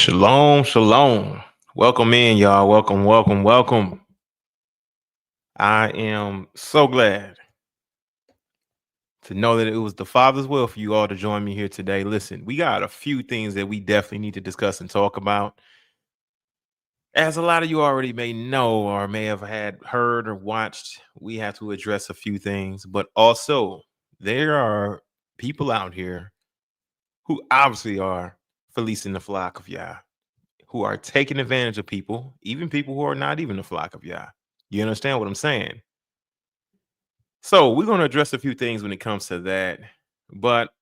Shalom, shalom. Welcome in, y'all. Welcome, welcome, welcome. I am so glad to know that it was the Father's will for you all to join me here today. Listen, we got a few things that we definitely need to discuss and talk about. As a lot of you already may know or may have had heard or watched, we have to address a few things, but also there are people out here who obviously are fleecing the flock of Yah, who are taking advantage of people, even people who are not even the flock of Yah. You understand what I'm saying? So we're going to address a few things when it comes to that. But,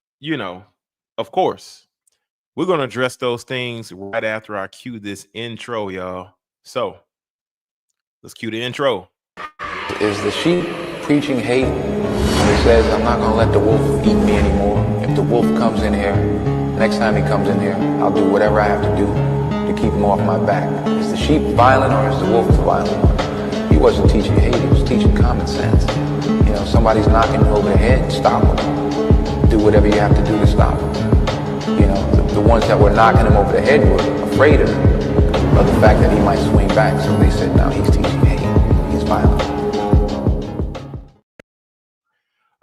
of course, we're going to address those things right after I cue this intro, y'all. So let's cue the intro. Is the sheep preaching hate, he says, I'm not going to let the wolf eat me anymore. If the wolf comes in here, next time he comes in here, I'll do whatever I have to do to keep him off my back. Is the sheep violent or is the wolf the violent one? He wasn't teaching hate, he was teaching common sense. You know, somebody's knocking you over the head, stop them. Do whatever you have to do to stop them. You know, the ones that were knocking him over the head were afraid of the fact that he might swing back. So they said, no, he's teaching hate, he's violent.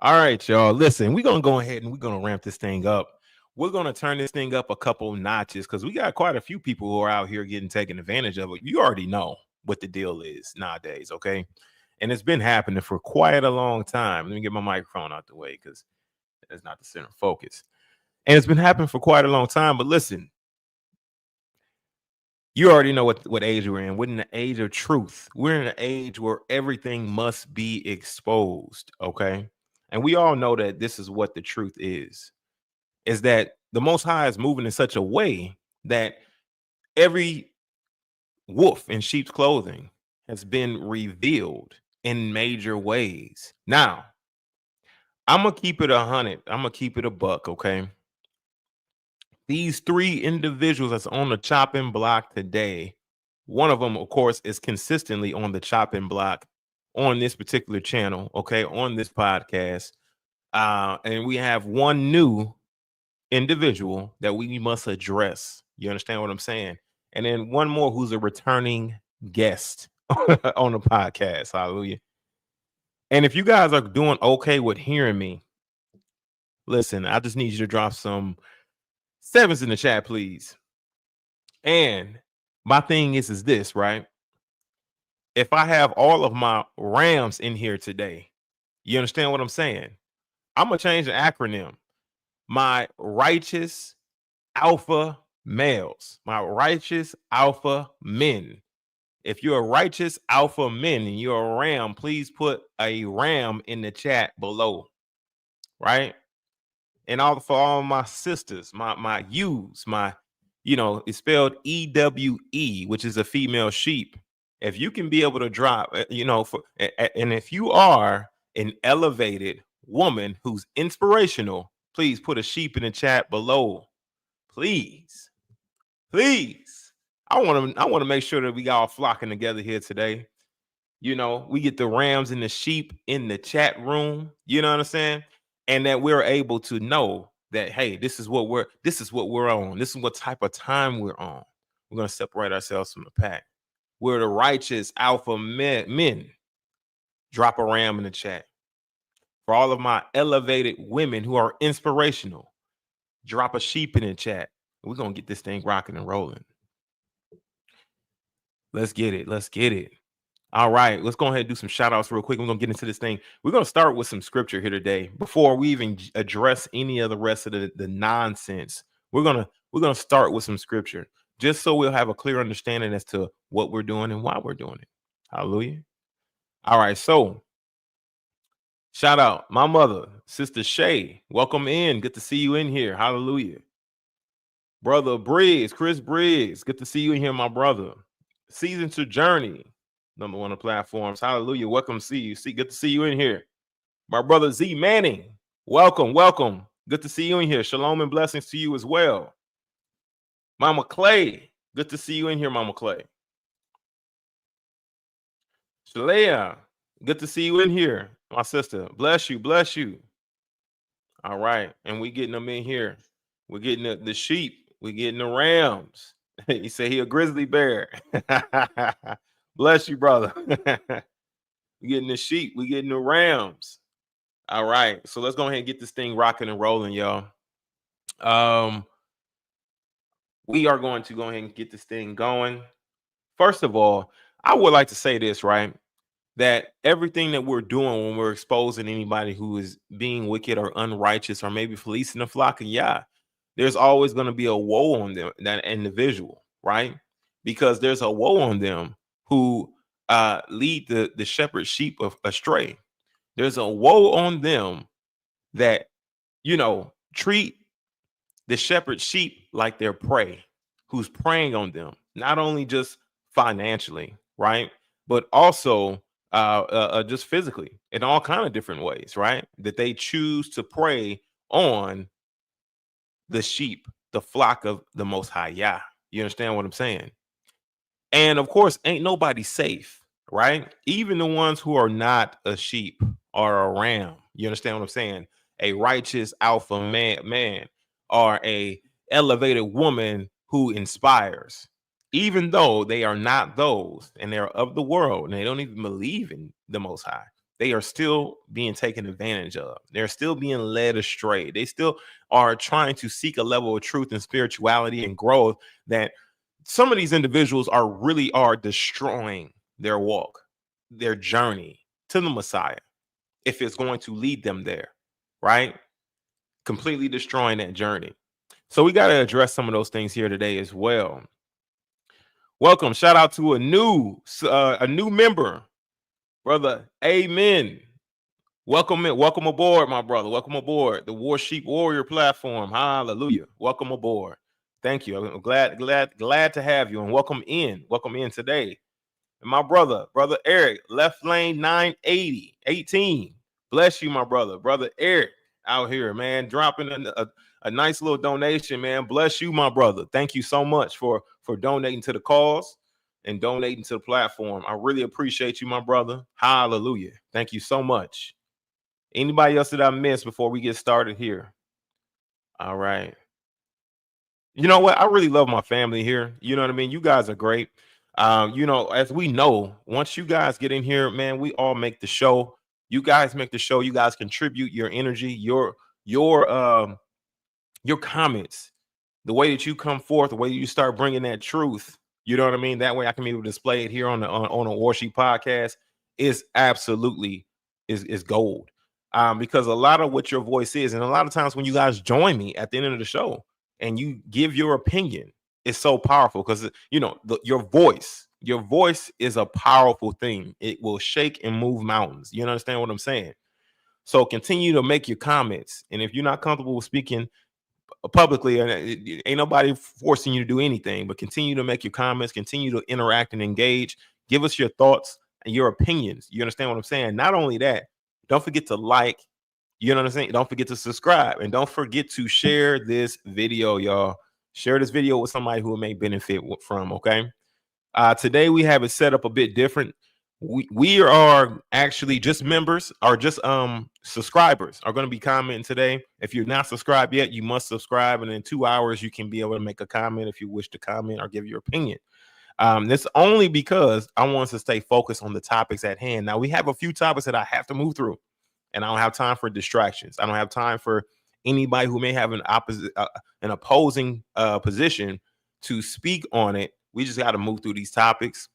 All right, y'all. Listen, we're going to go ahead and we're going to ramp this thing up. We're going to turn this thing up a couple notches because we got quite a few people who are out here getting taken advantage of it. You already know what the deal is nowadays, okay? And it's been happening for quite a long time. Let me get my microphone out the way because that's not the center of focus. And it's been happening for quite a long time. But listen, you already know what age we're in. We're in the age of truth. We're in an age where everything must be exposed, okay? And we all know that this is what the truth is that the Most High is moving in such a way that every wolf in sheep's clothing has been revealed in major ways. Now, I'm going to keep it 100. I'm going to keep it a buck, okay? These three individuals that's on the chopping block today, one of them, of course, is consistently on the chopping block on this particular channel, okay, on this podcast. And we have one new individual that we must address. You understand what I'm saying? And then one more who's a returning guest on the podcast. Hallelujah. And if you guys are doing okay with hearing me, listen, I just need you to drop some 7s in the chat, please. And my thing is this, right? If I have all of my Rams in here today, you understand what I'm saying? I'm going to change the acronym. My righteous alpha males, my righteous alpha men. If you're a righteous alpha men and you're a ram, please put a ram in the chat below, right? And for all my sisters, my ewes, it's spelled EWE, which is a female sheep. If you can be able to drop, and if you are an elevated woman who's inspirational, please put a sheep in the chat below. Please. I want to make sure that we all flocking together here today. You know, we get the rams and the sheep in the chat room, you know what I'm saying? And that we're able to know that, hey, this is what we're on. This is what type of time we're on. We're going to separate ourselves from the pack. We're the righteous alpha men. Drop a ram in the chat. For all of my elevated women who are inspirational, drop a sheep in the chat. We're going to get this thing rocking and rolling. Let's get it. All right, let's go ahead and do some shout outs real quick. We're going to get into this thing. We're going to start with some scripture here today before we even address any of the rest of the nonsense. We're going to start with some scripture just so we'll have a clear understanding as to what we're doing and why we're doing it. Hallelujah. All right, so shout out my mother, Sister Shay. Welcome in. Good to see you in here. Hallelujah. Brother Briggs, Chris Briggs. Good to see you in here, my brother. Season to Journey, #1 on platforms. Hallelujah. Welcome to see you. Good to see you in here. My brother Z Manning. Welcome. Good to see you in here. Shalom and blessings to you as well. Mama Clay. Good to see you in here, Mama Clay. Shalea. Good to see you in here, my sister. Bless you. All right. And we getting them in here. We're getting the sheep. We're getting the rams. He said he a grizzly bear. Bless you, brother. We getting the sheep. We getting the rams. All right. So let's go ahead and get this thing rocking and rolling, y'all. We are going to go ahead and get this thing going. First of all, I would like to say this, right? That everything that we're doing when we're exposing anybody who is being wicked or unrighteous or maybe fleecing the flock of Yah, there's always going to be a woe on them, that individual, right? Because there's a woe on them who lead the shepherd sheep astray. There's a woe on them that, treat the shepherd sheep like their prey, who's preying on them, not only just financially, right? But also just physically in all kind of different ways, right? That they choose to prey on the sheep, the flock of the Most High Yah. You understand what I'm saying? And of course, ain't nobody safe, right? Even the ones who are not a sheep or a ram. You understand what I'm saying? A righteous alpha man or a elevated woman who inspires. Even though they are not those and they're of the world and they don't even believe in the Most High, they are still being taken advantage of. They're still being led astray. They still are trying to seek a level of truth and spirituality and growth that some of these individuals are destroying their walk, their journey to the Messiah, if it's going to lead them there, right? Completely destroying that journey. So we got to address some of those things here today as well. Welcome. Shout out to a new member, brother. Amen. Welcome aboard, my brother. Welcome aboard the War Sheep Warrior platform. Hallelujah. Welcome aboard. Thank you. I'm glad to have you, and welcome in today. And my brother Eric, left lane 980 18. Bless you, my brother Eric, out here, man, dropping a nice little donation, man. Bless you, my brother. Thank you so much for donating to the cause and donating to the platform. I really appreciate you, my brother. Hallelujah. Thank you so much. Anybody else that I missed before we get started here? All right. You know what? I really love my family here. You know what I mean? You guys are great. As we know, once you guys get in here, man, we all make the show. You guys make the show. You guys contribute your energy, your comments, the way that you come forth, the way you start bringing that truth. You know what I mean? That way I can be able to display it here on a War Sheep podcast is absolutely is gold. Because a lot of what your voice is, and a lot of times when you guys join me at the end of the show and you give your opinion, it's so powerful because your voice is a powerful thing. It will shake and move mountains. You understand what I'm saying? So continue to make your comments, and if you're not comfortable with speaking publicly, and ain't nobody forcing you to do anything, but continue to make your comments, continue to interact and engage. Give us your thoughts and your opinions. You understand what I'm saying? Not only that, don't forget to like, you know what I'm saying? Don't forget to subscribe, and don't forget to share this video, y'all. Share this video with somebody who may benefit from, okay? Today we have it set up a bit different. We are actually just members, or just subscribers are going to be commenting today. If you're not subscribed yet, you must subscribe, and in 2 hours you can be able to make a comment if you wish to comment or give your opinion. This only because I want us to stay focused on the topics at hand. Now, we have a few topics that I have to move through, and I don't have time for distractions. I don't have time for anybody who may have an opposing position to speak on it. We just got to move through these topics,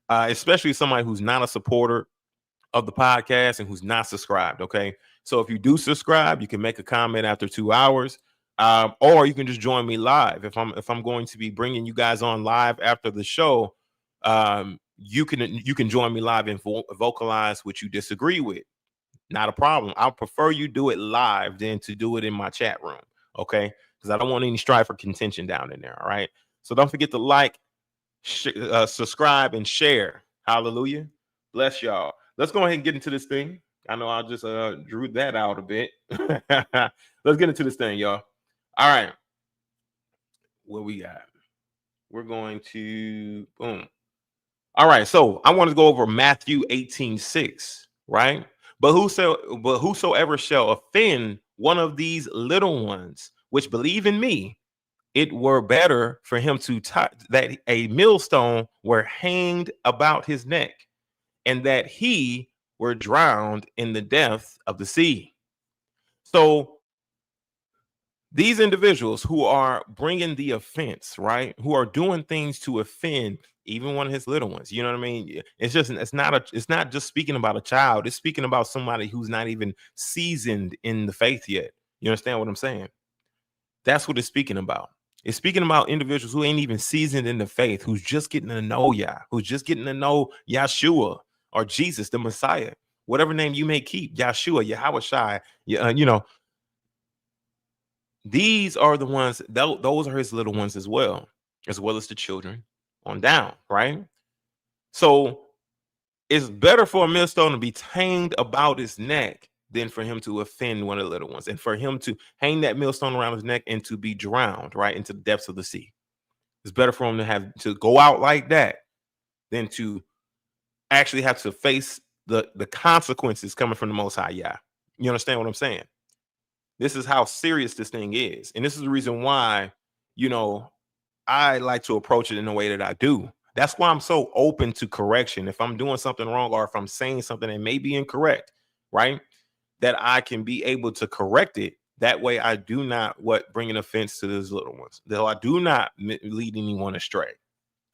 especially somebody who's not a supporter of the podcast and who's not subscribed. Okay, so if you do subscribe, you can make a comment after 2 hours. Or you can just join me live. If I'm going to be bringing you guys on live after the show, you can join me live and vocalize what you disagree with. Not a problem. I'll prefer you do it live than to do it in my chat room. Okay, because I don't want any strife or contention down in there. All right. So don't forget to like, subscribe, and share. Hallelujah. Bless y'all. Let's go ahead and get into this thing. I know I just drew that out a bit. Let's get into this thing, y'all. All right, what we got? We're going to boom. All right, so I want to go over Matthew 18:6, right? But whosoever shall offend one of these little ones which believe in me, it were better for him to that a millstone were hanged about his neck, and that he were drowned in the depth of the sea. So these individuals who are bringing the offense, right, who are doing things to offend even one of his little ones, you know what I mean? It's not just speaking about a child. It's speaking about somebody who's not even seasoned in the faith yet. You understand what I'm saying? That's what it's speaking about. It's speaking about individuals who ain't even seasoned in the faith, who's just getting to know Yah, who's just getting to know Yahshua or Jesus, the Messiah, whatever name you may keep, Yahshua, Yahushai, these are the ones, those are his little ones as well as the children on down, right? So It's better for a millstone to be tamed about his neck than for him to offend one of the little ones, and for him to hang that millstone around his neck and to be drowned right into the depths of the sea. It's better for him to have to go out like that than to actually have to face the consequences coming from the Most High. Yeah, you understand what I'm saying? This is how serious this thing is, and this is the reason why, I like to approach it in the way that I do. That's why I'm so open to correction. If I'm doing something wrong, or if I'm saying something that may be incorrect, right, that I can be able to correct it. That way I do not bring an offense to those little ones, though I do not lead anyone astray.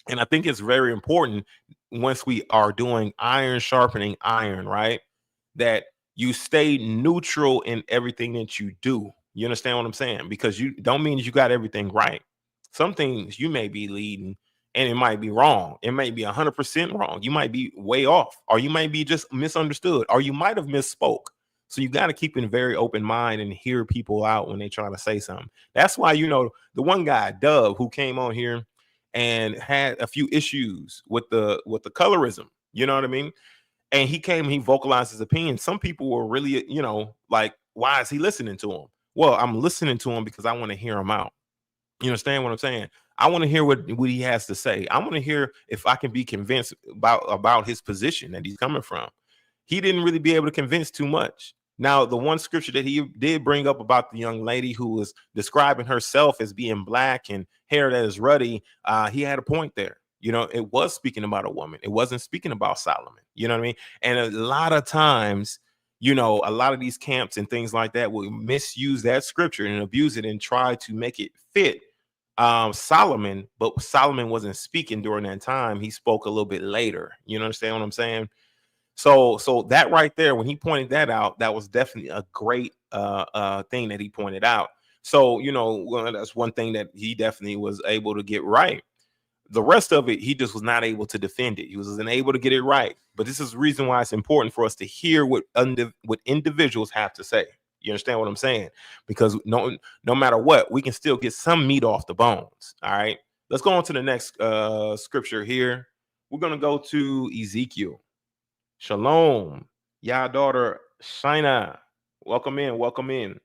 And I think it's very important, once we are doing iron sharpening iron, right, that you stay neutral in everything that you do. You understand what I'm saying? Because you don't mean you got everything right. Some things you may be leading and it might be wrong. It might be 100% wrong. You might be way off, or you might be just misunderstood, or you might have misspoke. So you got to keep in very open mind and hear people out when they try to say something. That's why, the one guy, Dove, who came on here and had a few issues with the colorism, you know what I mean? And he vocalized his opinion. Some people were really, like, why is he listening to him? Well, I'm listening to him because I want to hear him out. You understand what I'm saying? I want to hear what he has to say. I want to hear if I can be convinced about his position that he's coming from. He didn't really be able to convince too much. Now, the one scripture that he did bring up about the young lady who was describing herself as being black and hair that is ruddy, he had a point there. It was speaking about a woman. It wasn't speaking about Solomon. You know what I mean? And a lot of times, a lot of these camps and things like that will misuse that scripture and abuse it and try to make it fit Solomon, but Solomon wasn't speaking during that time. He spoke a little bit later. You understand what I'm saying? So that right there, when he pointed that out, that was definitely a great thing that he pointed out. So, that's one thing that he definitely was able to get right. The rest of it, he just was not able to defend it. He was unable to get it right. But this is the reason why it's important for us to hear what individuals have to say. You understand what I'm saying? Because no matter what, we can still get some meat off the bones. All right. Let's go on to the next scripture here. We're going to go to Ezekiel. Shalom. Yah daughter Shina. Welcome in. Welcome in.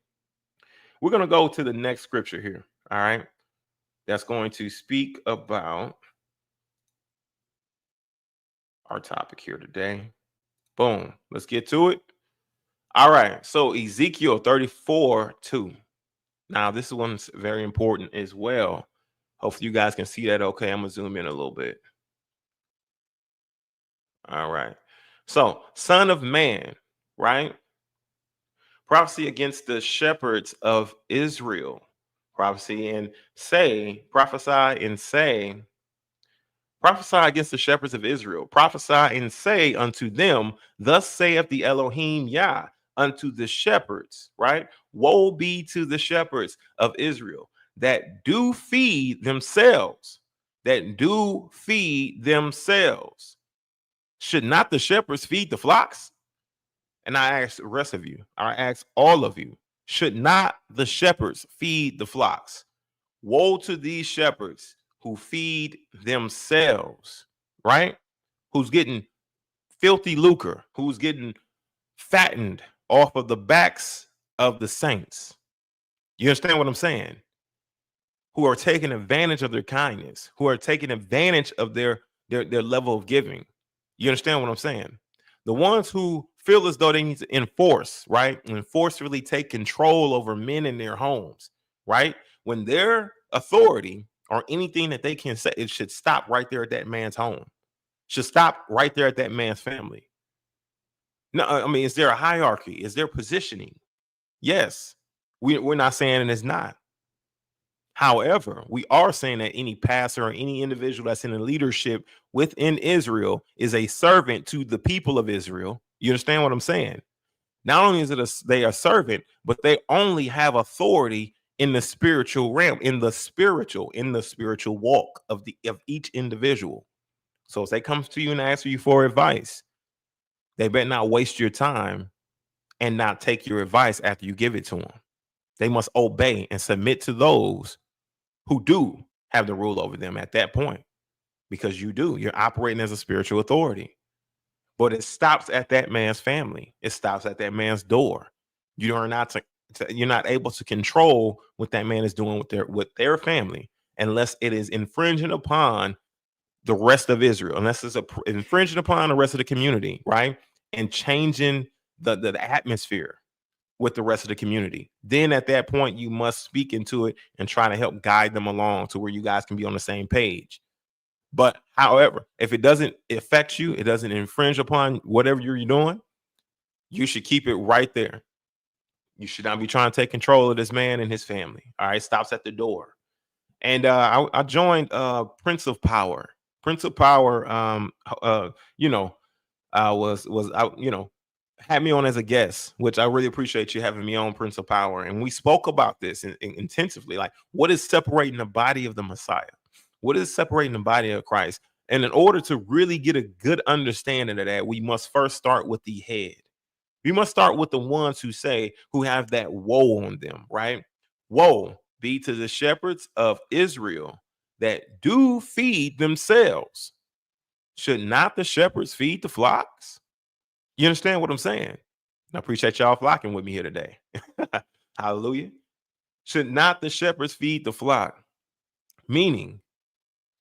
We're going to go to the next scripture here. All right. That's going to speak about our topic here today. Boom. Let's get to it. All right. So Ezekiel 34:2. Now, this one's very important as well. Hopefully you guys can see that. Okay. I'm going to zoom in a little bit. All right. So, son of man, right? Prophecy against the shepherds of Israel. Prophesy and say, prophesy against the shepherds of Israel. Prophesy and say unto them, thus saith the Elohim Yah, unto the shepherds, right? Woe be to the shepherds of Israel that do feed themselves, Should not the shepherds feed the flocks? And I ask the rest of you, I ask all of you, should not the shepherds feed the flocks? Woe to these shepherds who feed themselves, right? Who's getting filthy lucre, who's getting fattened off of the backs of the saints. You understand what I'm saying? Who are taking advantage of their kindness, who are taking advantage of their level of giving. You understand what I'm saying? The ones who feel as though they need to enforce, right? And forcefully take control over men in their homes, right? When their authority or anything that they can say, it should stop right there at that man's home. Should stop right there at that man's family. No, I mean, is there a hierarchy? Is there positioning? Yes. We're not saying it's not. However, we are saying that any pastor or any individual that's in a leadership within Israel is a servant to the people of Israel. You understand what I'm saying? Not only is it they are servant, but they only have authority in the spiritual realm, in the spiritual walk of each individual. So if they come to you and ask you for advice, they better not waste your time and not take your advice after you give it to them. They must obey and submit to those who do have the rule over them at that point, because you're operating as a spiritual authority. but it stops at that man's family. It stops at that man's door. You are not you're not able to control what that man is doing with their family unless it is infringing upon the rest of Israel, unless it's infringing upon the rest of the community, right? And changing the atmosphere with the rest of the community. Then at that point, you must speak into it and try to help guide them along to where you guys can be on the same page. But however, if it doesn't affect you, it doesn't infringe upon whatever you're doing, you should keep it right there. You should not be trying to take control of this man and his family. All right, stops at the door. And I joined Prince of Power. Prince of Power, had me on as a guest, which I really appreciate you having me on, Prince of Power. And we spoke about this intensively, like what is separating the body of the Messiah? What is separating the body of Christ? And in order to really get a good understanding of that, we must first start with the head. We must start with the ones who have that woe on them, right? Woe be to the shepherds of Israel that do feed themselves. Should not the shepherds feed the flocks? You understand what I'm saying? I appreciate y'all flocking with me here today. Hallelujah. Should not the shepherds feed the flock? Meaning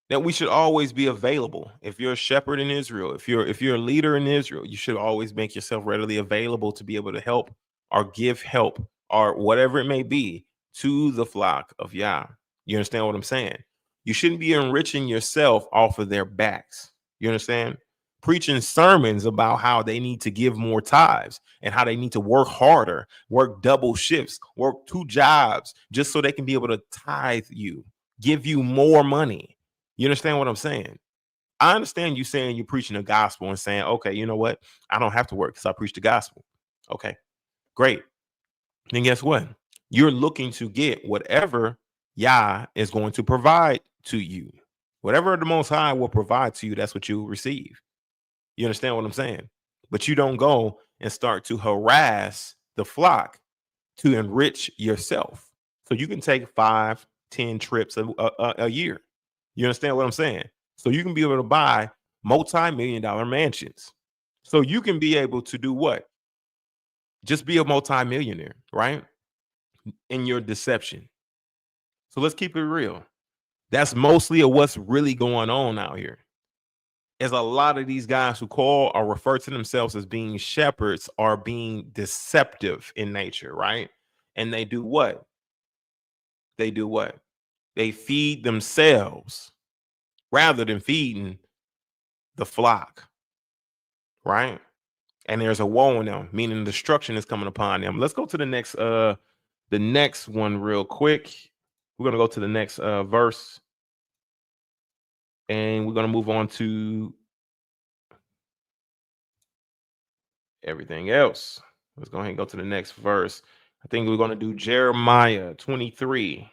that we should always be available. If you're a shepherd in Israel, if you're a leader in Israel, you should always make yourself readily available to be able to help or give help or whatever it may be to the flock of Yah. You understand what I'm saying? You shouldn't be enriching yourself off of their backs. You understand? Preaching sermons about how they need to give more tithes and how they need to work harder, work double shifts, work 2 jobs just so they can be able to tithe you, give you more money. You understand what I'm saying? I understand you saying you're preaching the gospel and saying, okay, you know what? I don't have to work because I preach the gospel. Okay, great. Then guess what? You're looking to get whatever Yah is going to provide to you. Whatever the Most High will provide to you, that's what you will receive. You understand what I'm saying? But you don't go and start to harass the flock to enrich yourself. So you can take 5, 10 trips a year. You understand what I'm saying? So you can be able to buy multi-million-dollar mansions. So you can be able to do what? Just be a multi-millionaire, right? In your deception. So let's keep it real. That's mostly of what's really going on out here. Is a lot of these guys who call or refer to themselves as being shepherds are being deceptive in nature, right? And they do what? They do what? They feed themselves rather than feeding the flock, right? And there's a woe on them, meaning destruction is coming upon them. Let's go to the next one real quick. We're going to go to the next verse. And we're going to move on to everything else. Let's go ahead and go to the next verse. I think we're going to do Jeremiah 23.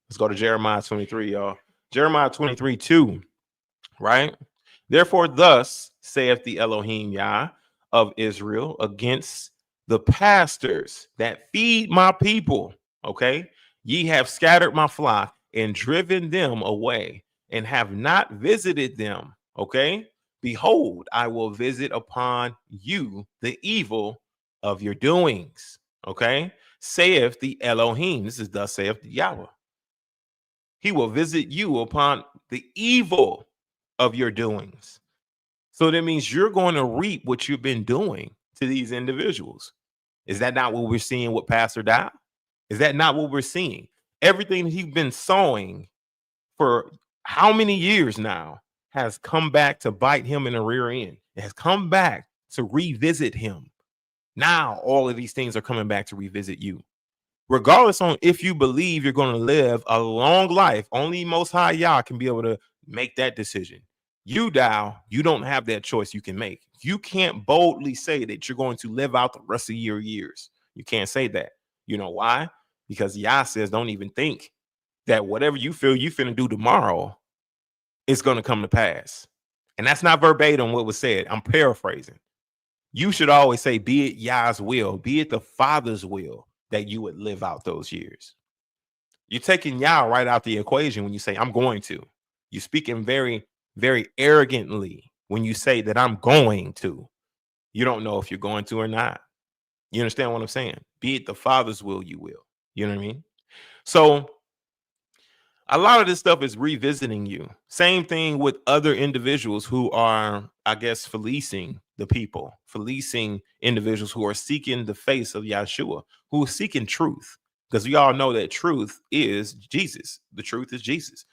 Let's go to Jeremiah 23, y'all. Jeremiah 23:2, right? Therefore, thus saith the Elohim Yah of Israel against the pastors that feed my people. Okay. Ye have scattered my flock and driven them away and have not visited them. Okay. Behold, I will visit upon you the evil of your doings. Okay. Saith the Elohim. This is thus saith Yahweh. He will visit you upon the evil of your doings. So that means you're going to reap what you've been doing to these individuals. Is that not what we're seeing with Pastor Dowell? Is that not what we're seeing? Everything that he's been sowing for how many years now has come back to bite him in the rear end. It has come back to revisit him. Now all of these things are coming back to revisit you. Regardless on if you believe you're going to live a long life, only Most High Yah can be able to make that decision. You, Dowell, you don't have that choice you can make. You can't boldly say that you're going to live out the rest of your years. You can't say that. You know why? Because Yah says don't even think that whatever you feel you finna do tomorrow is going to come to pass. And that's not verbatim what was said. I'm paraphrasing. You should always say, be it Yah's will, be it the Father's will, that you would live out those years. You're taking Yah right out the equation when you say, I'm going to. You're speaking very, very arrogantly when you say that I'm going to. You don't know if you're going to or not. You understand what I'm saying? Be it the Father's will, you will. You know what I mean? So a lot of this stuff is revisiting you. Same thing with other individuals who are, I guess, fleecing the people, fleecing individuals who are seeking the face of Yahshua, who are seeking truth. Because we all know that truth is Jesus. The truth is Jesus.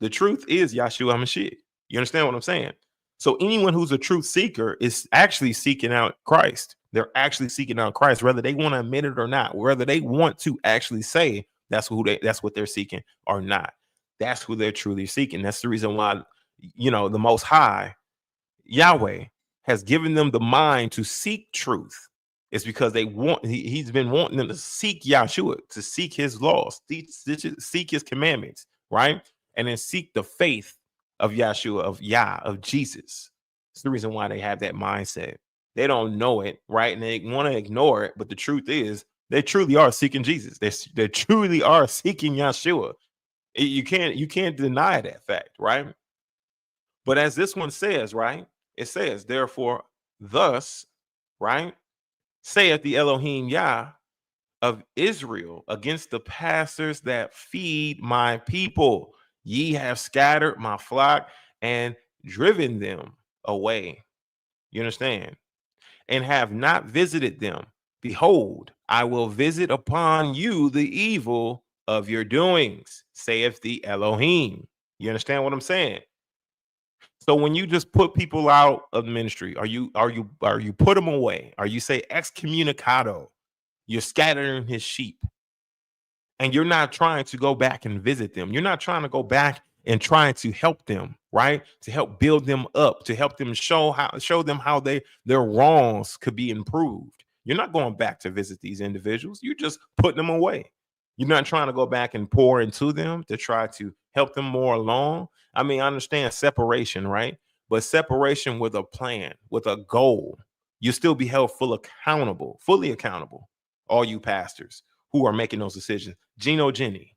The truth is Yahshua HaMashiach. You understand what I'm saying? So anyone who's a truth seeker is actually seeking out Christ. They're actually seeking out Christ, whether they want to admit it or not, whether they want to actually say that's what they're seeking or not. That's who they're truly seeking. That's the reason why, the Most High, Yahweh, has given them the mind to seek truth. It's because he's been wanting them to seek Yahshua, to seek his laws, seek his commandments, right? And then seek the faith of Yahshua, of Jesus. It's the reason why they have that mindset. They don't know it, right? And they want to ignore it. But the truth is, they truly are seeking Jesus. They truly are seeking Yahshua. You can't deny that fact, right? But as this one says, right? It says, therefore, thus, right? Saith the Elohim Yah of Israel against the pastors that feed my people. Ye have scattered my flock and driven them away. You understand? And have not visited them. Behold, I will visit upon you the evil of your doings, saith the Elohim. You understand what I'm saying? So when you just put people out of the ministry, are you put them away? Are you say excommunicado? You're scattering his sheep. And you're not trying to go back and visit them. You're not trying to go back and trying to help them, right? To help build them up, to help them show them how their wrongs could be improved. You're not going back to visit these individuals. You're just putting them away. You're not trying to go back and pour into them to try to help them more along. I mean, I understand separation, right? But separation with a plan, with a goal. You'll still be held fully accountable. All you pastors who are making those decisions. Gino Jennings,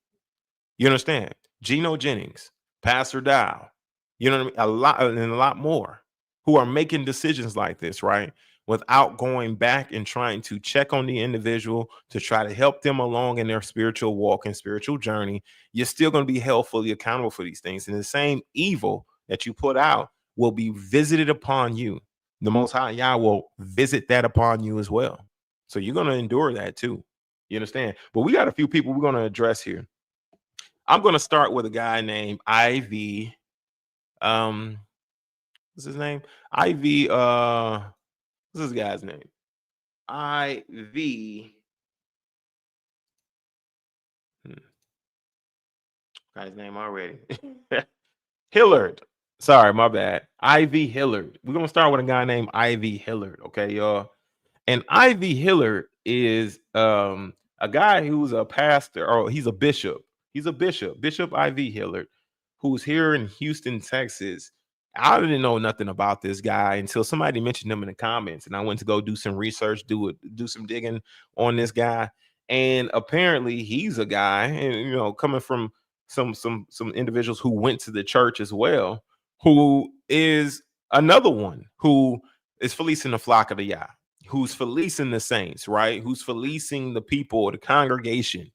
you understand? Gino Jennings, Pastor Dowell, you know what I mean? A lot more who are making decisions like this, right? Without going back and trying to check on the individual to try to help them along in their spiritual walk and spiritual journey. You're still going to be held fully accountable for these things. And the same evil that you put out will be visited upon you. The Most High Yah will visit that upon you as well. So you're going to endure that too. You understand? But we got a few people we're going to address here. I'm going to start with a guy named Ivy. What's his name? Ivy. What's this guy's name? Ivy. Got his name already. Hillard. Sorry, my bad. Ivy Hillard. We're going to start with a guy named Ivy Hillard. Okay, y'all. And Ivy Hillard is a guy who's a pastor, or he's a bishop. He's a bishop, Bishop Ivy Hillard, who's here in Houston, Texas. I didn't know nothing about this guy until somebody mentioned him in the comments, and I went to go do some research, do some digging on this guy. And apparently, he's a guy, and coming from some individuals who went to the church as well, who is another one who is fleecing the flock of the Yah, who's fleecing the saints, right? Who's fleecing the people, the congregation,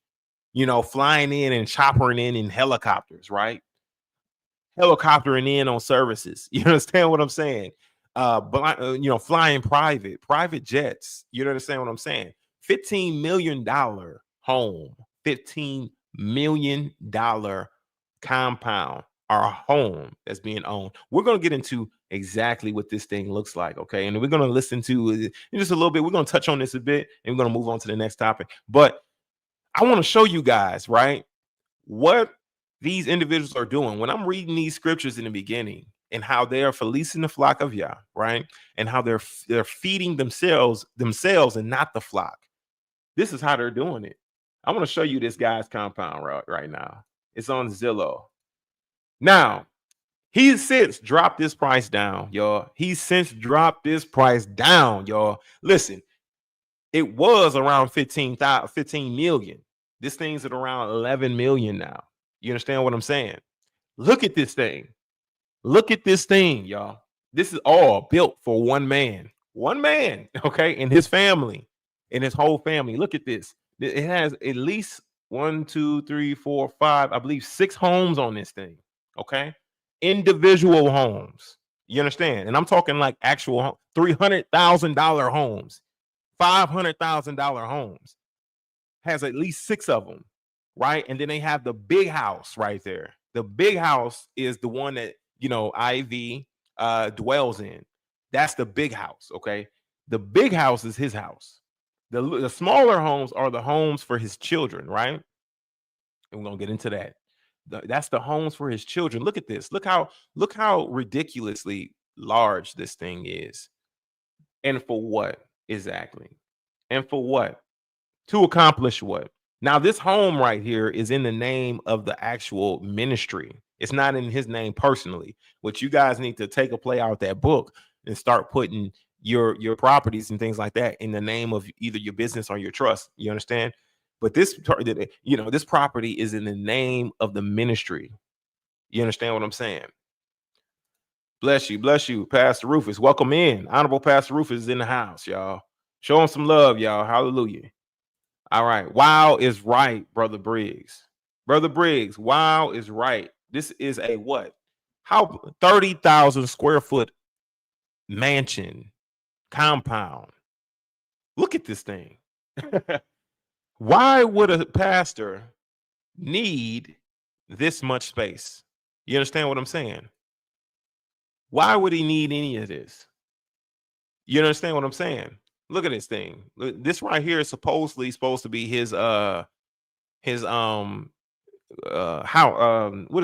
flying in and choppering in helicopters, right? Helicoptering in on services. You understand what I'm saying? Flying private jets. You understand what I'm saying? $15 million home, $15 million compound, our home that's being owned. We're going to get into exactly what this thing looks like, okay? And we're going to listen to in just a little bit. We're going to touch on this a bit, and we're going to move on to the next topic. But I want to show you guys, right, what these individuals are doing. When I'm reading these scriptures in the beginning and how they are fleecing the flock of Yah, right, and how they're feeding themselves and not the flock. This is how they're doing it. I want to show you this guy's compound right now. It's on Zillow. Now, he's since dropped this price down, y'all. Listen, it was around 15 million. This thing's at around 11 million now. You understand what I'm saying? Look at this thing. Look at this thing, y'all. This is all built for one man. One man, okay, and his family, and his whole family. Look at this. It has at least 1, 2, 3, 4, 5, I believe 6 homes on this thing. Okay, individual homes. You understand? And I'm talking like actual $300,000 homes, $500,000 homes. Has at least 6 of them, right? And then they have the big house right there. The big house is the one that Ivy dwells in. That's the big house. Okay, the big house is his house. The smaller homes are the homes for his children, right? And we're gonna get into that. That's the homes for his children. Look at this. Look how ridiculously large this thing is. And for what exactly? And for what? To accomplish what? Now, this home right here is in the name of the actual ministry. It's not in his name personally, which you guys need to take a play out that book and start putting your properties and things like that in the name of either your business or your trust. You understand? But this property is in the name of the ministry. You understand what I'm saying? Bless you, Pastor Rufus. Welcome in. Honorable Pastor Rufus is in the house, y'all. Show him some love, y'all. Hallelujah. All right. Wow is right, Brother Briggs. Brother Briggs, wow is right. This is a what? How 30,000 square foot mansion compound. Look at this thing. Why would a pastor need this much space? You understand what I'm saying? Why would he need any of this? You understand what I'm saying? Look at this thing. This right here is supposedly supposed to be his what is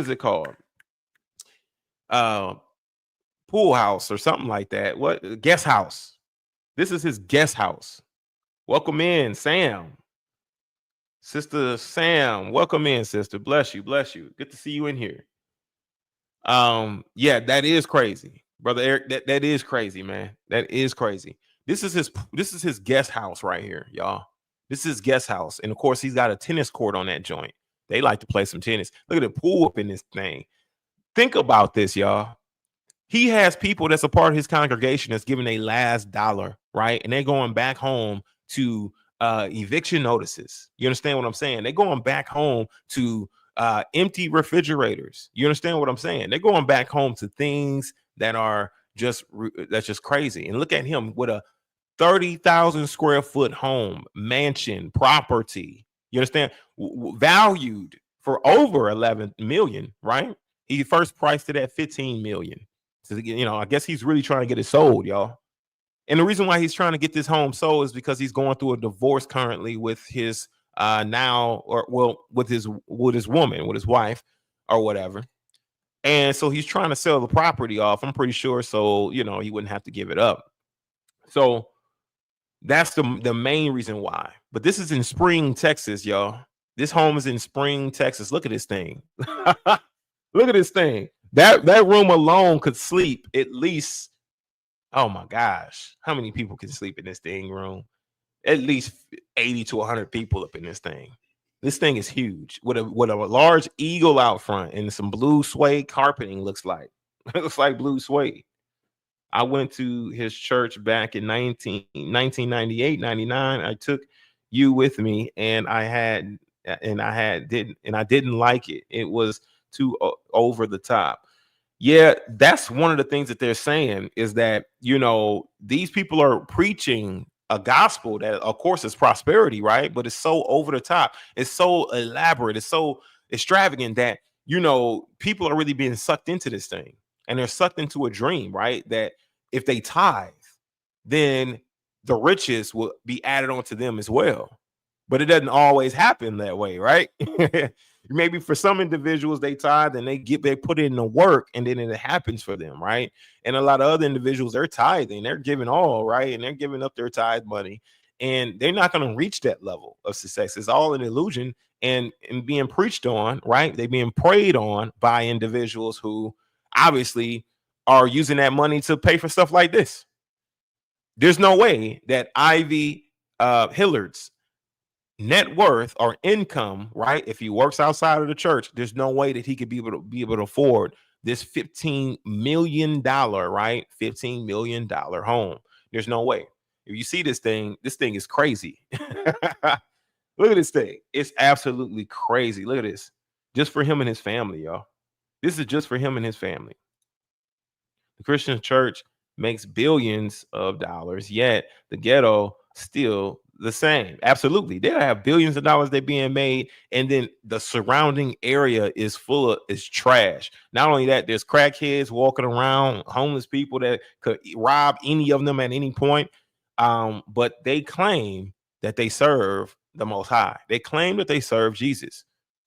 it called? Pool house or something like that. What? Guest house. This is his guest house. Welcome in, Sam. Sister Sam, welcome in, sister. Bless you. Good to see you in here. Yeah, that is crazy. Brother Eric, that is crazy, man. That is crazy. This is his guest house right here, y'all. This is his guest house. And of course, he's got a tennis court on that joint. They like to play some tennis. Look at the pool up in this thing. Think about this, y'all. He has people that's a part of his congregation that's giving a last dollar, right? And they're going back home to eviction notices. You understand what I'm saying? They're going back home to empty refrigerators. You understand what I'm saying? They're going back home to things that are just crazy. And look at him with a 30,000 square foot home, mansion, property. You understand? Valued for over 11 million, right? He first priced it at 15 million. So, I guess he's really trying to get it sold, y'all. And the reason why he's trying to get this home sold is because he's going through a divorce currently with his with his woman, with his wife or whatever. And so he's trying to sell the property off, I'm pretty sure, so he wouldn't have to give it up. So that's the main reason why. But this is in Spring, Texas, y'all. This home is in Spring, Texas. Look at this thing. Look at this thing. That room alone could sleep at least, oh my gosh, how many people can sleep in this thing room? At least 80 to 100 people up in this thing. This thing is huge with a large eagle out front and some blue suede carpeting. Looks like it looks like blue suede. I went to his church back in 1998, 99. I took you with me, and I didn't like it. It was too over the top. Yeah, that's one of the things that they're saying is that, these people are preaching a gospel that, of course, is prosperity, right? But it's so over the top. It's so elaborate. It's so extravagant that, people are really being sucked into this thing, and they're sucked into a dream, right? That if they tithe, then the riches will be added onto them as well. But it doesn't always happen that way, right? Maybe for some individuals, they tithe and they put in the work, and then it happens for them, right? And a lot of other individuals, they're tithing, they're giving all, right? And they're giving up their tithe money, and they're not going to reach that level of success. It's all an illusion and being preached on, right? They're being preyed on by individuals who obviously are using that money to pay for stuff like this. There's no way that Hilliard's net worth or income, right? If he works outside of the church, there's no way that he could be able to afford this $15 million, right? $15 million home. There's no way. If you see this thing is crazy. Look at this thing. It's absolutely crazy. Look at this. Just for him and his family, y'all. This is just for him and his family. The Christian church makes billions of dollars, yet the ghetto still the same. Absolutely. They have billions of dollars they're being made, and then the surrounding area is trash. Not only that, there's crackheads walking around, homeless people that could rob any of them at any point. But they claim that they serve the Most High. They claim that they serve Jesus.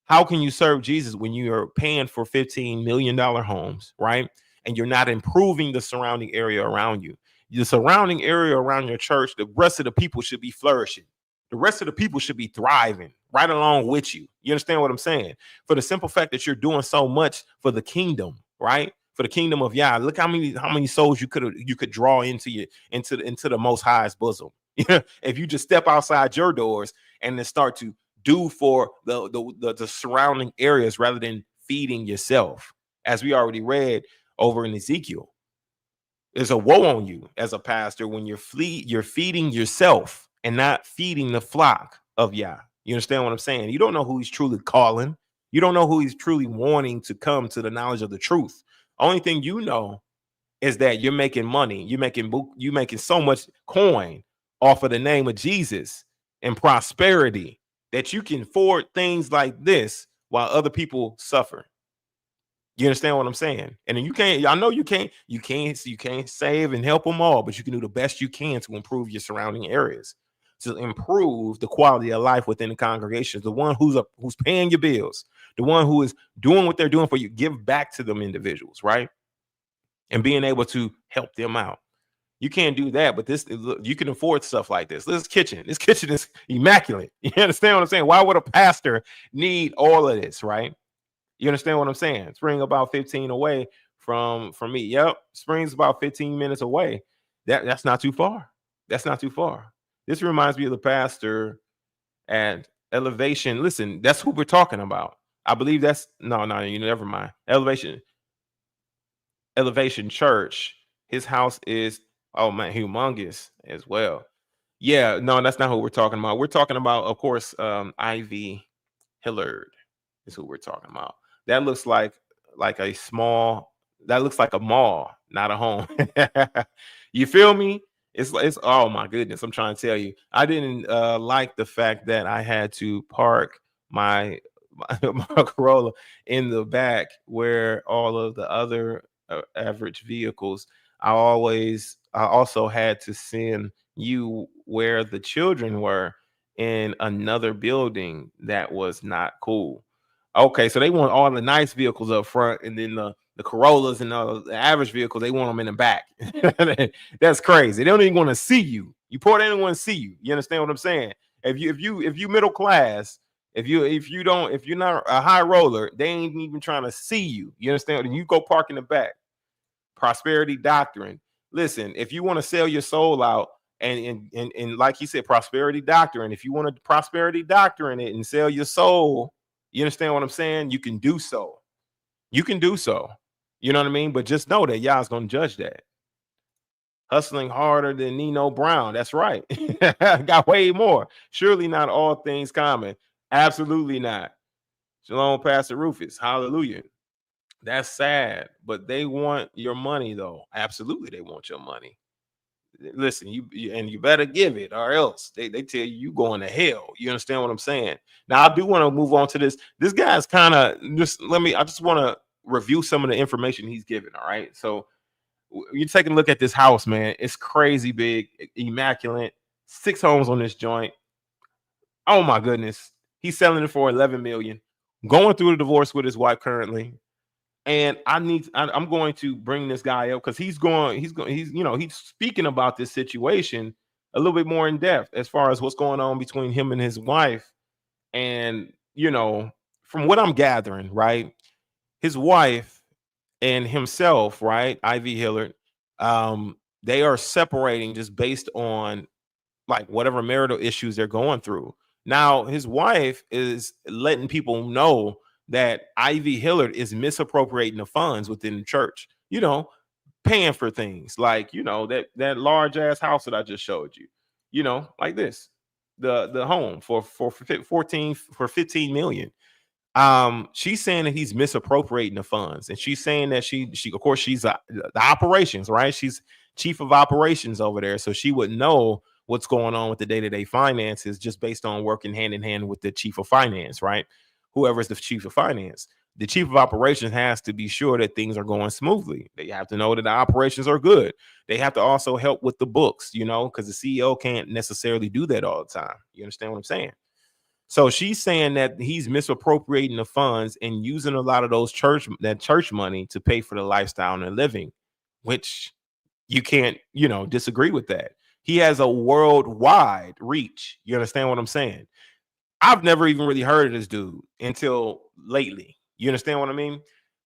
How can you serve Jesus when you are paying for $15 million homes, right? And you're not improving the surrounding area around you? The surrounding area around your church, the rest of the people should be flourishing. The rest of the people should be thriving right along with you. You understand what I'm saying? For the simple fact that you're doing so much for the kingdom, right? For the kingdom of Yah. Look how many souls you could draw into the Most High's bosom. If you just step outside your doors and then start to do for the surrounding areas rather than feeding yourself, as we already read over in Ezekiel. There's a woe on you as a pastor when you're feeding yourself and not feeding the flock of Yah. You understand what I'm saying? You don't know who he's truly calling. You don't know who he's truly wanting to come to the knowledge of the truth. Only thing you know is that you're making money. You're making so much coin off of the name of Jesus and prosperity that you can afford things like this while other people suffer. You understand what I'm saying? And then you can't save and help them all, but you can do the best you can to improve your surrounding areas, to improve the quality of life within the congregation. The one who's paying your bills, the one who is doing what they're doing for you, give back to them individuals, right? And being able to help them out. You can't do that, but you can afford stuff like this. This kitchen is immaculate. You understand what I'm saying? Why would a pastor need all of this, right? You understand what I'm saying? Spring about 15 away from me. Yep, Spring's about 15 minutes away. That's not too far. That's not too far. This reminds me of the pastor at Elevation. Listen, that's who we're talking about. I believe that's never mind. Elevation Church. His house is humongous as well. Yeah, no, that's not who we're talking about. We're talking about, of course, Ivy Hillard is who we're talking about. That looks like a mall, not a home. You feel me? It's oh my goodness. I'm trying to tell you. I didn't like the fact that I had to park my Corolla in the back where all of the other average vehicles. I also had to send you where the children were in another building that was not cool. Okay, so they want all the nice vehicles up front, and then the Corollas and the average vehicles, they want them in the back. That's crazy. They don't even want to see you. You poor, they don't want to see you. You understand what I'm saying? If you middle class, if you're not a high roller, they ain't even trying to see you. You understand? And you go park in the back. Prosperity doctrine. Listen, if you want to sell your soul out, and like he said, prosperity doctrine. If you want to prosperity doctrine it and sell your soul, you understand what I'm saying? You can do so. You can do so. You know what I mean? But just know that Yah's going to judge that. Hustling harder than Nino Brown. That's right. Got way more. Surely not all things common. Absolutely not. Shalom, Pastor Rufus. Hallelujah. That's sad. But they want your money, though. Absolutely, they want your money. Listen, you better give it, or else they tell you going to hell. You understand what I'm saying? Now, I do want to move on to this. This guy's kind of I just want to review some of the information he's given. All right. So you're taking a look at this house, man. It's crazy big, immaculate. 6 homes on this joint. Oh my goodness. He's selling it for $11 million. Going through the divorce with his wife currently. And I'm going to bring this guy up because he's speaking about this situation a little bit more in depth as far as what's going on between him and his wife. And, from what I'm gathering, right, his wife and himself, right, Ivy Hillard, they are separating just based on like whatever marital issues they're going through. Now, his wife is letting people know that Ivy Hillard is misappropriating the funds within the church. paying for things like, you know, that large ass house that I just showed you, you know, like this, the home for 15 million. She's saying that he's misappropriating the funds, and she's saying that she of course she's the operations, right? She's chief of operations over there, so she would know what's going on with the day-to-day finances just based on working hand in hand with the chief of finance, right? Whoever's the chief of finance, the chief of operations has to be sure that things are going smoothly. They have to know that the operations are good. They have to also help with the books, you know, because the CEO can't necessarily do that all the time. You understand what I'm saying? So she's saying that he's misappropriating the funds and using a lot of those church money to pay for the lifestyle and the living, which you can't, you know, disagree with that. He has a worldwide reach. You understand what I'm saying? I've never even really heard of this dude until lately. You understand what I mean?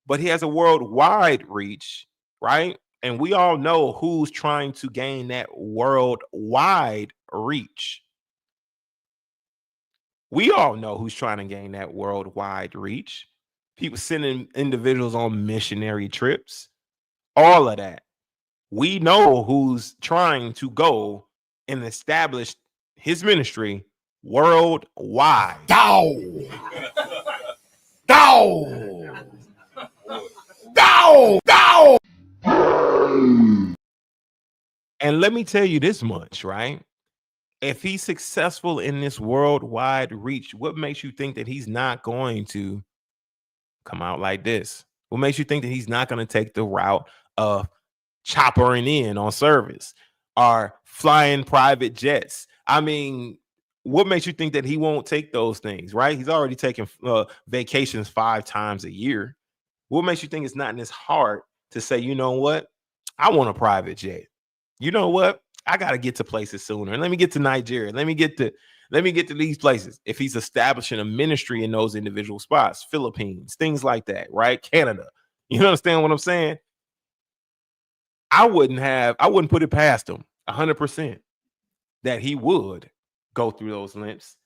But he has a worldwide reach, right? And we all know who's trying to gain that worldwide reach. We all know who's trying to gain that worldwide reach. People sending individuals on missionary trips, all of that. We know who's trying to go and establish his ministry worldwide. Dowell. Dowell. Dowell. Dowell. And let me tell you this much, right? If he's successful in this worldwide reach, what makes you think that he's not going to come out like this? What makes you think that he's not going to take the route of choppering in on service or flying private jets? I mean, what makes you think that he won't take those things, right? He's already taken vacations 5 times a year. What makes you think it's not in his heart to say, you know what? I want a private jet. You know what? I got to get to places sooner. And let me get to Nigeria. Let me get to these places. If he's establishing a ministry in those individual spots, Philippines, things like that, right? Canada. You understand what I'm saying? I wouldn't put it past him 100% that he would go through those lengths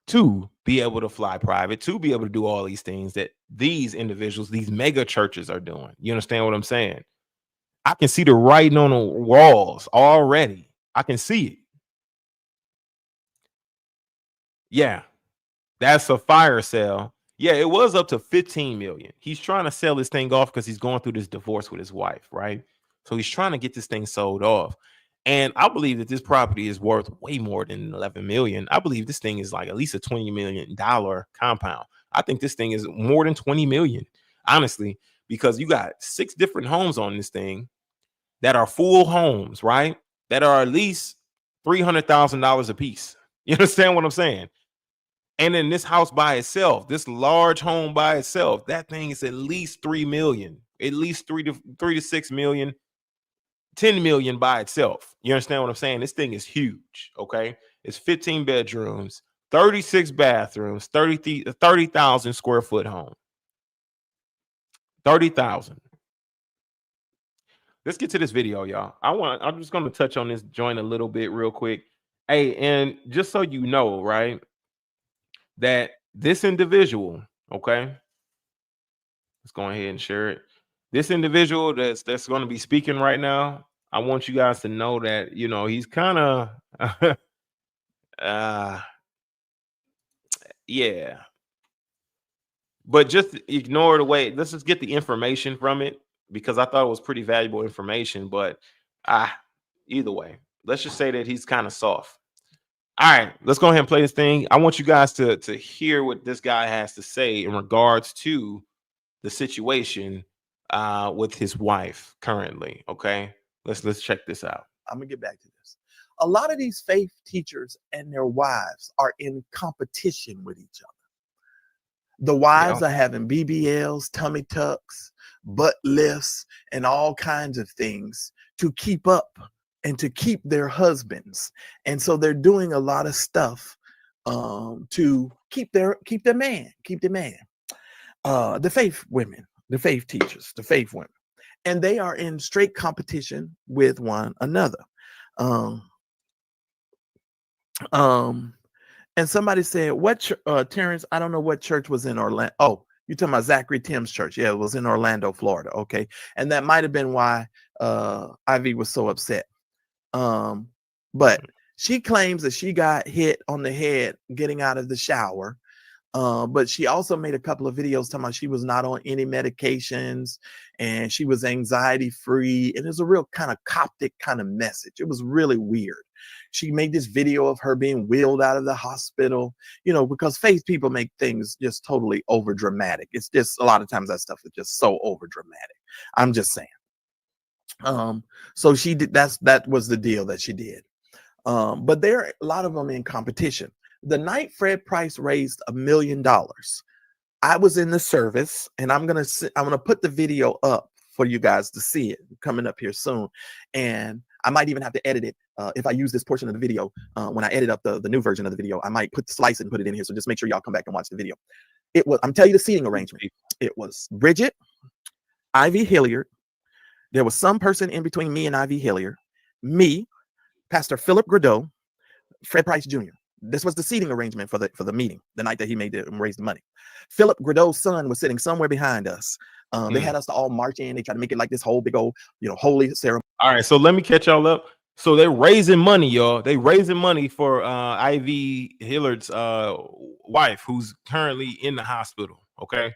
to be able to fly private, to be able to do all these things that these individuals, these mega churches are doing. You understand what I'm saying? I can see the writing on the walls already. I can see it. Yeah, that's a fire sale. Yeah, it was up to 15 million. He's trying to sell this thing off because he's going through this divorce with his wife, right? So he's trying to get this thing sold off. And I believe that this property is worth way more than 11 million. I believe this thing is like at least a $20 million compound. I think this thing is more than 20 million, honestly, because you got 6 different homes on this thing that are full homes, right? That are at least $300,000 a piece. You understand what I'm saying? And then this house by itself, this large home by itself, that thing is at least 3 million, at least 3 to 6 million, 10 million by itself. You understand what I'm saying? This thing is huge. Okay. It's 15 bedrooms, 36 bathrooms, 30,000 square foot home. 30,000. Let's get to this video, y'all. I'm just going to touch on this joint a little bit real quick. Hey, and just so you know, right, that this individual, okay, let's go ahead and share it. This individual that's going to be speaking right now, I want you guys to know that, you know, he's kind of, yeah, but just ignore the way. Let's just get the information from it, because I thought it was pretty valuable information. But either way, let's just say that he's kind of soft. All right, let's go ahead and play this thing. I want you guys to hear what this guy has to say in regards to the situation with his wife currently. Okay, let's check this out. I'm gonna get back to this. A lot of these faith teachers and their wives are in competition with each other. The wives are having BBLs, tummy tucks, butt lifts, and all kinds of things to keep up and to keep their husbands. And so they're doing a lot of stuff to keep the man. The faith women, the faith teachers, the faith women. And they are in straight competition with one another. And somebody said, what, Terrence, I don't know what church was in Orlando. Oh, you're talking about Zachary Tim's church. Yeah, it was in Orlando, Florida. Okay. And that might have been why Ivy was so upset. But she claims that she got hit on the head getting out of the shower. But she also made a couple of videos talking about she was not on any medications and she was anxiety free. And it was a real kind of Coptic kind of message. It was really weird. She made this video of her being wheeled out of the hospital, you know, because faith people make things just totally over dramatic. It's just a lot of times that stuff is just so over dramatic. I'm just saying. So she did, that was the deal that she did. But there are a lot of them in competition. The night Fred Price raised $1 million, I was in the service, and I'm gonna put the video up for you guys to see it coming up here soon. And I might even have to edit it if I use this portion of the video. When I edit up the new version of the video, I might slice it and put it in here. So just make sure y'all come back and watch the video. I'm telling you the seating arrangement. It was Bridget, Ivy Hilliard. There was some person in between me and Ivy Hilliard, me, Pastor Philip Gradeau, Fred Price Jr. This was the seating arrangement for the meeting, the night that he raised the money. Philip Gradeau's son was sitting somewhere behind us. They had us to all march in. They tried to make it like this whole big old, holy ceremony. All right, so let me catch y'all up. So they're raising money, y'all. They raising money for Ivy Hillard's wife, who's currently in the hospital. Okay.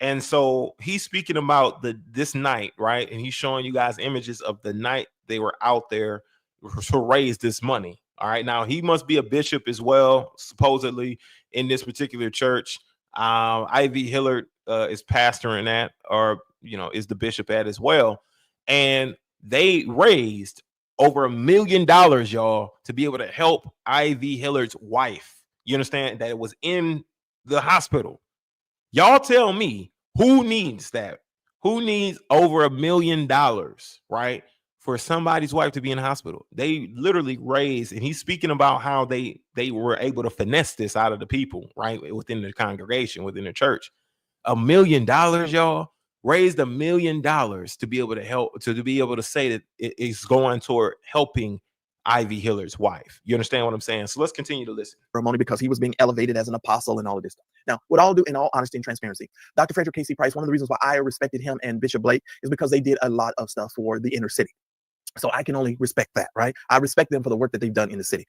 And so he's speaking about this night, right? And he's showing you guys images of the night they were out there to raise this money. All right. Now he must be a bishop as well, supposedly in this particular church. Ivy Hillard is pastoring that, or is the bishop at as well. And they raised over $1 million, y'all, to be able to help Ivy Hillard's wife. You understand that it was in the hospital. Y'all tell me, who needs that? Who needs over $1 million, right, for somebody's wife to be in the hospital? They literally raised, and he's speaking about how they were able to finesse this out of the people, right, within the congregation, within the church. $1 million, y'all, raised $1 million to be able to help, to be able to say that it is going toward helping Ivy Hillard's wife. You understand what I'm saying? So let's continue to listen. Ceremony, because he was being elevated as an apostle and all of this stuff. Now, what I'll do, in all honesty and transparency, Dr. Frederick K.C. Price, one of the reasons why I respected him and Bishop Blake is because they did a lot of stuff for the inner city. So I can only respect that, right? I respect them for the work that they've done in the city.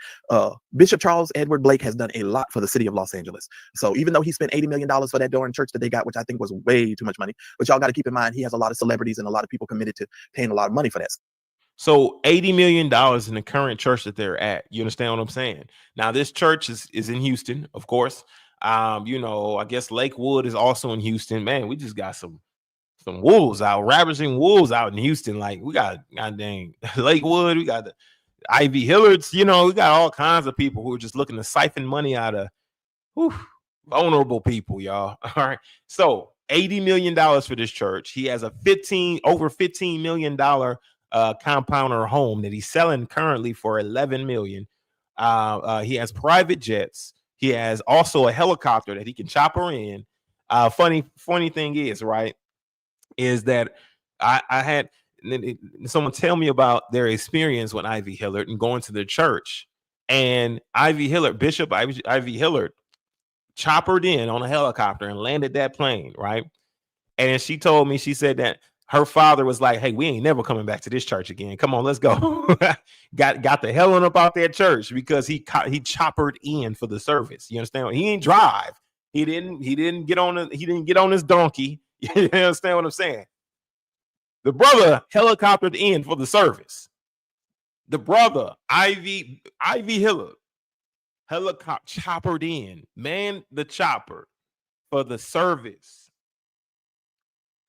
Bishop Charles Edward Blake has done a lot for the city of Los Angeles. So even though he spent $80 million for that darn church that they got, which I think was way too much money, but y'all got to keep in mind, he has a lot of celebrities and a lot of people committed to paying a lot of money for that. So $80 million in the current church that they're at. You understand what I'm saying? Now, this church is in Houston, of course. I guess Lakewood is also in Houston. Man, we just got some wolves out, ravaging wolves out in Houston. Like, we got goddamn Lakewood, we got the Ivy Hillards, we got all kinds of people who are just looking to siphon money out of vulnerable people, y'all. All right. So $80 million for this church. He has over $15 million compound or home that he's selling currently for $11 million. He has private jets. He has also a helicopter that he can chopper in. Funny thing is, right, is that I had someone tell me about their experience with Ivy Hillard and going to their church, and Bishop Ivy Hillard choppered in on a helicopter and landed that plane, right? And she told me, she said that her father was like, "Hey, we ain't never coming back to this church again. Come on, let's go." got the hell on up out that church because he choppered in for the service. You understand? He didn't drive. He didn't get on his donkey. You understand what I'm saying? The brother helicoptered in for the service. The brother, Ivy Hillard, helicopter choppered in, man, the chopper for the service.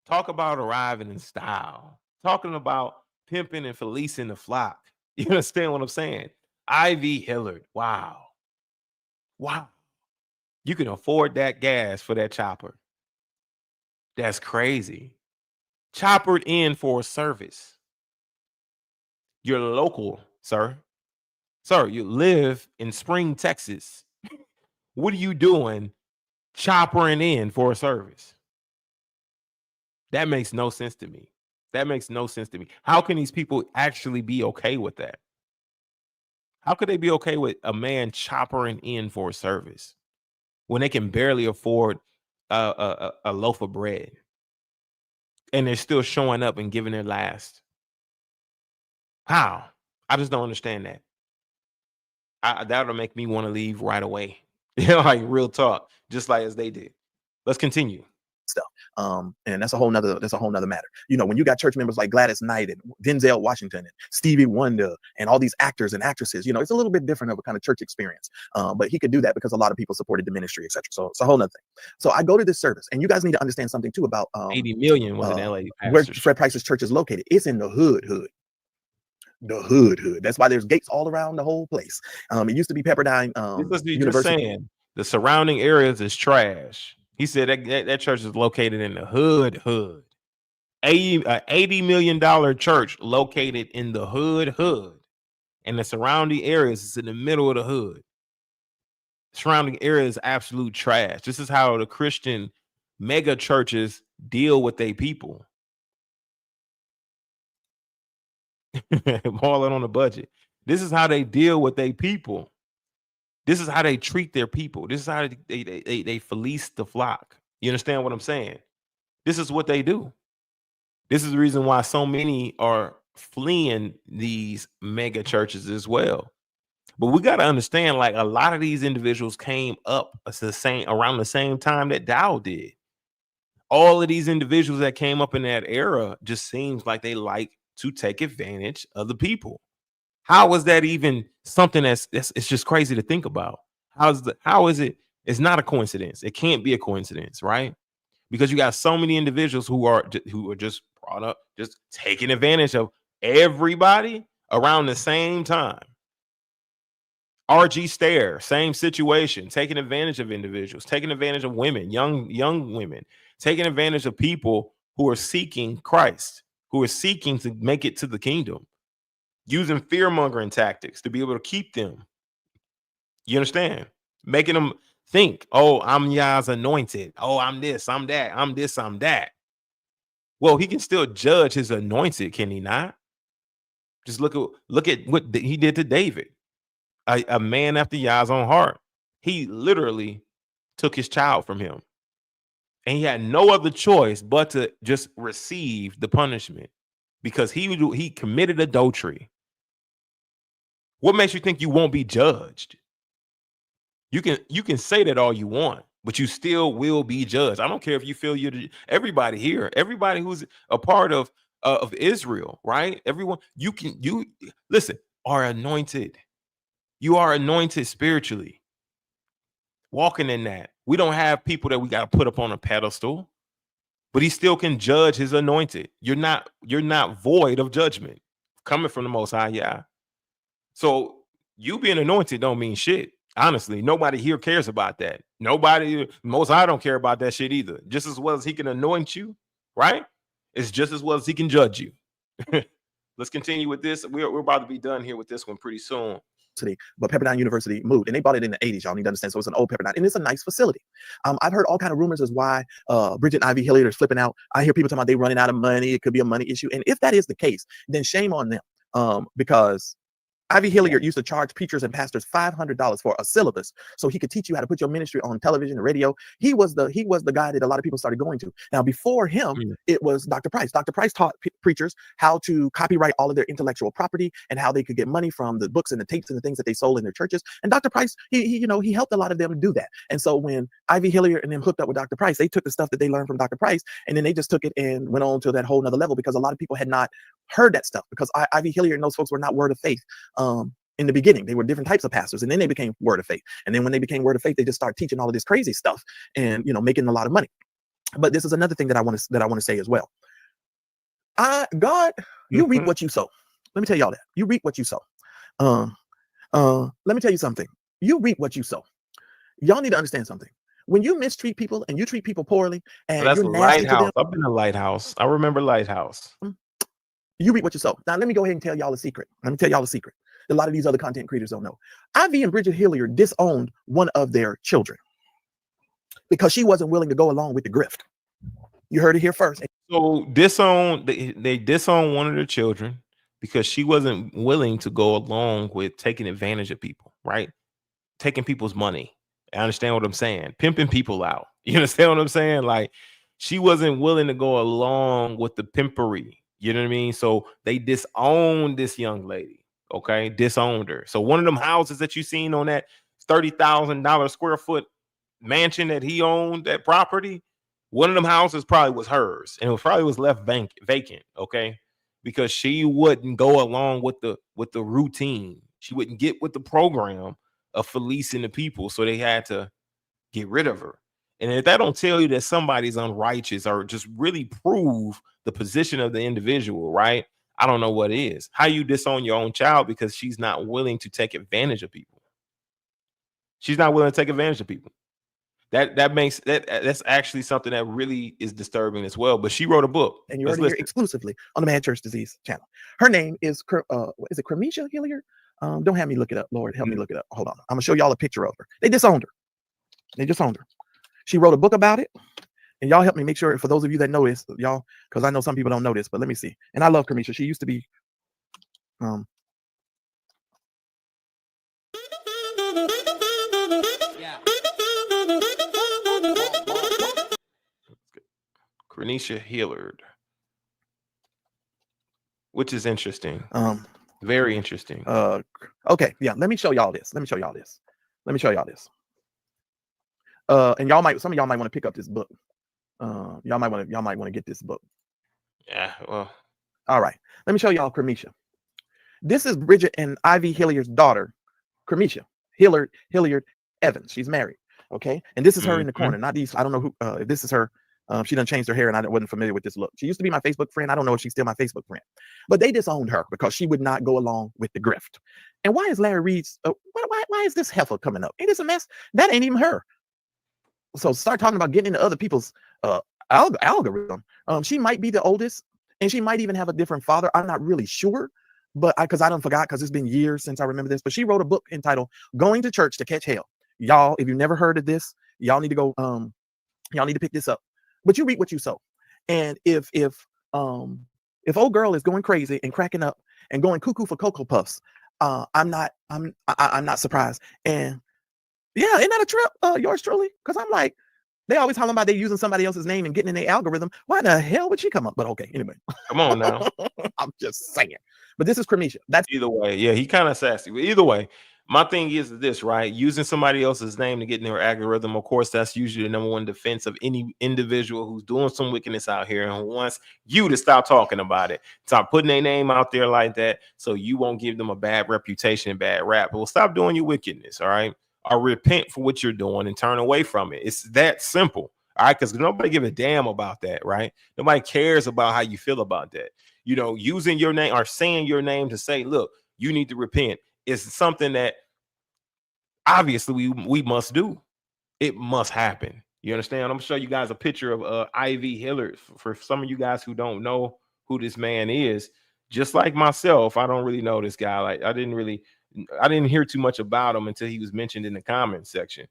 Talk about arriving in style. Talking about pimping and fleecing the flock. You understand what I'm saying? Ivy Hillard. Wow. You can afford that gas for that chopper. That's crazy. Choppered in for a service. You're local, sir. Sir, you live in Spring, Texas. What are you doing choppering in for a service? That makes no sense to me. How can these people actually be okay with that? How could they be okay with a man choppering in for a service when they can barely afford a loaf of bread? And they're still showing up and giving their last. How? I just don't understand that. That'll make me want to leave right away. Like real talk, just like as they did. Let's continue. Stuff. And that's a whole nother matter. You know, when you got church members like Gladys Knight and Denzel Washington and Stevie Wonder and all these actors and actresses, you know, it's a little bit different of a kind of church experience. But he could do that because a lot of people supported the ministry, etc. So it's a whole nother thing. So I go to this service, and you guys need to understand something too about 80 million was in LA. Where Fred Price's church is located. It's in the hood. The hood. That's why there's gates all around the whole place. It used to be Pepperdine University. Saying the surrounding areas is trash. He said that church is located in the hood. $80 million church located in the hood, and the surrounding areas is in the middle of the hood. Surrounding area is absolute trash. This is how the Christian mega churches deal with their people. Balling on a budget. This is how they deal with their people. This is how they treat their people. This is how they fleece the flock. You understand what I'm saying? This is what they do. This is the reason why so many are fleeing these mega churches as well. But we got to understand, like, a lot of these individuals came up around the same time that Dowell did. All of these individuals that came up in that era just seems like they like to take advantage of the people. How is that even something it's just crazy to think about? How is it? It's not a coincidence. It can't be a coincidence, right? Because you got so many individuals who are just brought up, just taking advantage of everybody around the same time. RG Stair, same situation, taking advantage of individuals, taking advantage of women, young women, taking advantage of people who are seeking Christ, who are seeking to make it to the kingdom, using fear-mongering tactics to be able to keep them. You understand? Making them think, oh, I'm Yah's anointed. Oh, I'm this, I'm that. I'm this, I'm that. Well, he can still judge his anointed, can he not? Just look at what he did to David, a man after Yah's own heart. He literally took his child from him, and he had no other choice but to just receive the punishment because he committed adultery. What makes you think you won't be judged? You can say that all you want, but you still will be judged. I don't care if you feel everybody here, everybody who's a part of Israel, right? Everyone, you listen, are anointed. You are anointed spiritually. Walking in that. We don't have people that we got to put up on a pedestal, but he still can judge his anointed. You're not void of judgment coming from the Most High Yah. So you being anointed don't mean shit. Honestly, nobody here cares about that. Nobody, Most High don't care about that shit either. Just as well as he can anoint you, right? It's just as well as he can judge you. Let's continue with this. We're about to be done here with this one pretty soon. But Pepperdine University moved, and they bought it in the 80s. Y'all need to understand. So it's an old Pepperdine, and it's a nice facility. I've heard all kind of rumors as why Bridget and Ivy Hilliard is flipping out. I hear people talking about they running out of money. It could be a money issue, and if that is the case, then shame on them. Because Ivy Hilliard used to charge preachers and pastors $500 for a syllabus so he could teach you how to put your ministry on television and radio. He was the guy that a lot of people started going to. Now, before him, it was Dr. Price. Dr. Price taught preachers how to copyright all of their intellectual property and how they could get money from the books and the tapes and the things that they sold in their churches. And Dr. Price, he helped a lot of them do that. And so when Ivy Hilliard and them hooked up with Dr. Price, they took the stuff that they learned from Dr. Price, and then they just took it and went on to that whole nother level because a lot of people had not heard that stuff because Ivy Hilliard and those folks were not word of faith. In the beginning, they were different types of pastors, and then they became word of faith. And then when they became word of faith, they just started teaching all of this crazy stuff and making a lot of money. But this is another thing that I want to say as well. God, you reap what you sow. Let me tell y'all that you reap what you sow. Let me tell you something. You reap what you sow. Y'all need to understand something. When you mistreat people and you treat people poorly, and that's you're nasty to them, I've been a Lighthouse. I remember Lighthouse. You reap what you sow. Now, let me go ahead and tell y'all a secret. Let me tell y'all a secret. A lot of these other content creators don't know. Ivy and Bridget Hilliard disowned one of their children because she wasn't willing to go along with the grift. You heard it here first. So they disowned one of their children because she wasn't willing to go along with taking advantage of people, right? Taking people's money. I understand what I'm saying. Pimping people out. You understand what I'm saying? Like, she wasn't willing to go along with the pimpery. You know what I mean? So they disowned this young lady. Okay, disowned her. So one of them houses that you seen on that $30,000 square foot mansion that he owned, that property, one of them houses probably was hers, and it probably was left vacant. Okay, because she wouldn't go along with the routine. She wouldn't get with the program of policing the people, so they had to get rid of her. And if that don't tell you that somebody's unrighteous or just really prove the position of the individual, right? I don't know what is. How you disown your own child because she's not willing to take advantage of people. She's not willing to take advantage of people. That's actually something that really is disturbing as well. But she wrote a book, and you heard it here exclusively on the Mad Church Disease channel. Her name is is it Cremisha Hilliard? Don't have me look it up. Lord, help me look it up. Hold on. I'm gonna show y'all a picture of her. They disowned her. They disowned her. She wrote a book about it. And y'all help me make sure, for those of you that know this, y'all, because I know some people don't know this, but let me see. And I love Cremisha. She used to be Cremisha Hillard, which is interesting. Very interesting. Okay, yeah. Let me show y'all this. And some of y'all might want to pick up this book. Y'all might want to get this book. Yeah, well. All right. Let me show y'all Cremisha. This is Bridget and Ivy Hilliard's daughter, Cremisha Hilliard Evans. She's married. Okay. And this is her in the corner. Not these. I don't know who this is her. She done changed her hair, and I wasn't familiar with this look. She used to be my Facebook friend. I don't know if she's still my Facebook friend, but they disowned her because she would not go along with the grift. And why is Larry Reed's? Why is this heifer coming up? Ain't this a mess? That ain't even her. So start talking about getting into other people's algorithm. She might be the oldest, and she might even have a different father. I'm not really sure, but because I don't forgot, because it's been years since I remember this. But she wrote a book entitled "Going to Church to Catch Hell." Y'all, if you never heard of this, y'all need to go. Y'all need to pick this up. But you reap what you sow. And if old girl is going crazy and cracking up and going cuckoo for Cocoa Puffs, I'm not surprised. And yeah, isn't that a trip, yours truly? Because I'm like, they always talking about they using somebody else's name and getting in their algorithm. Why the hell would she come up? But okay, anyway. Come on now. I'm just saying. But this is Cremisha. That's either way. Yeah, he kind of sassy. But either way, my thing is this, right? Using somebody else's name to get in their algorithm, of course, that's usually the number one defense of any individual who's doing some wickedness out here and who wants you to stop talking about it. Stop putting their name out there like that so you won't give them a bad reputation and bad rap. But well, stop doing your wickedness, all right? Or repent for what you're doing and turn away from it. It's that simple, all right? Because nobody give a damn about that, right? Nobody cares about how you feel about that. You know, using your name or saying your name to say, look, you need to repent is something that obviously we must do. It must happen. You understand? I'm gonna show you guys a picture of Ivy Hillard. For some of you guys who don't know who this man is, just like myself, I don't really know this guy. Like I didn't hear too much about him until he was mentioned in the comments section.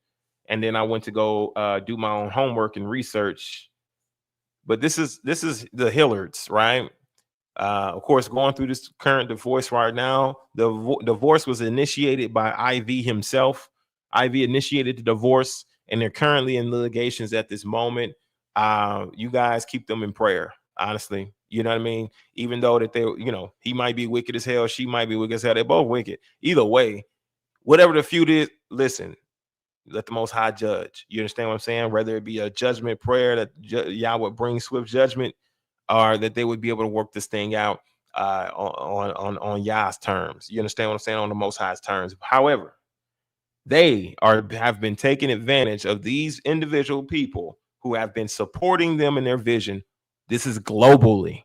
And then I went to go do my own homework and research. But this is the Hillards, right? Of course, going through this current divorce right now, the divorce was initiated by Ivy himself. Ivy initiated the divorce, and they're currently in litigations at this moment. You guys keep them in prayer, honestly. You know what I mean? Even though that he might be wicked as hell, she might be wicked as hell. They're both wicked. Either way, whatever the feud is, listen, let the Most High judge. You understand what I'm saying? Whether it be a judgment prayer that Yahweh brings swift judgment, or that they would be able to work this thing out on Yah's terms. You understand what I'm saying? On the Most High's terms. However, they have been taking advantage of these individual people who have been supporting them in their vision. This is globally.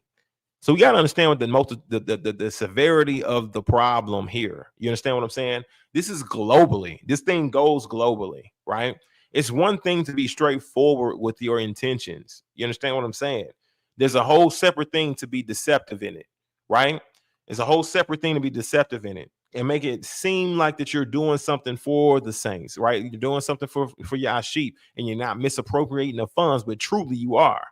So we got to understand what the severity of the problem here. You understand what I'm saying? This is globally. This thing goes globally, right? It's one thing to be straightforward with your intentions. You understand what I'm saying? There's a whole separate thing to be deceptive in it, right? There's a whole separate thing to be deceptive in it and make it seem like that you're doing something for the saints, right? You're doing something for your sheep, and you're not misappropriating the funds, but truly you are.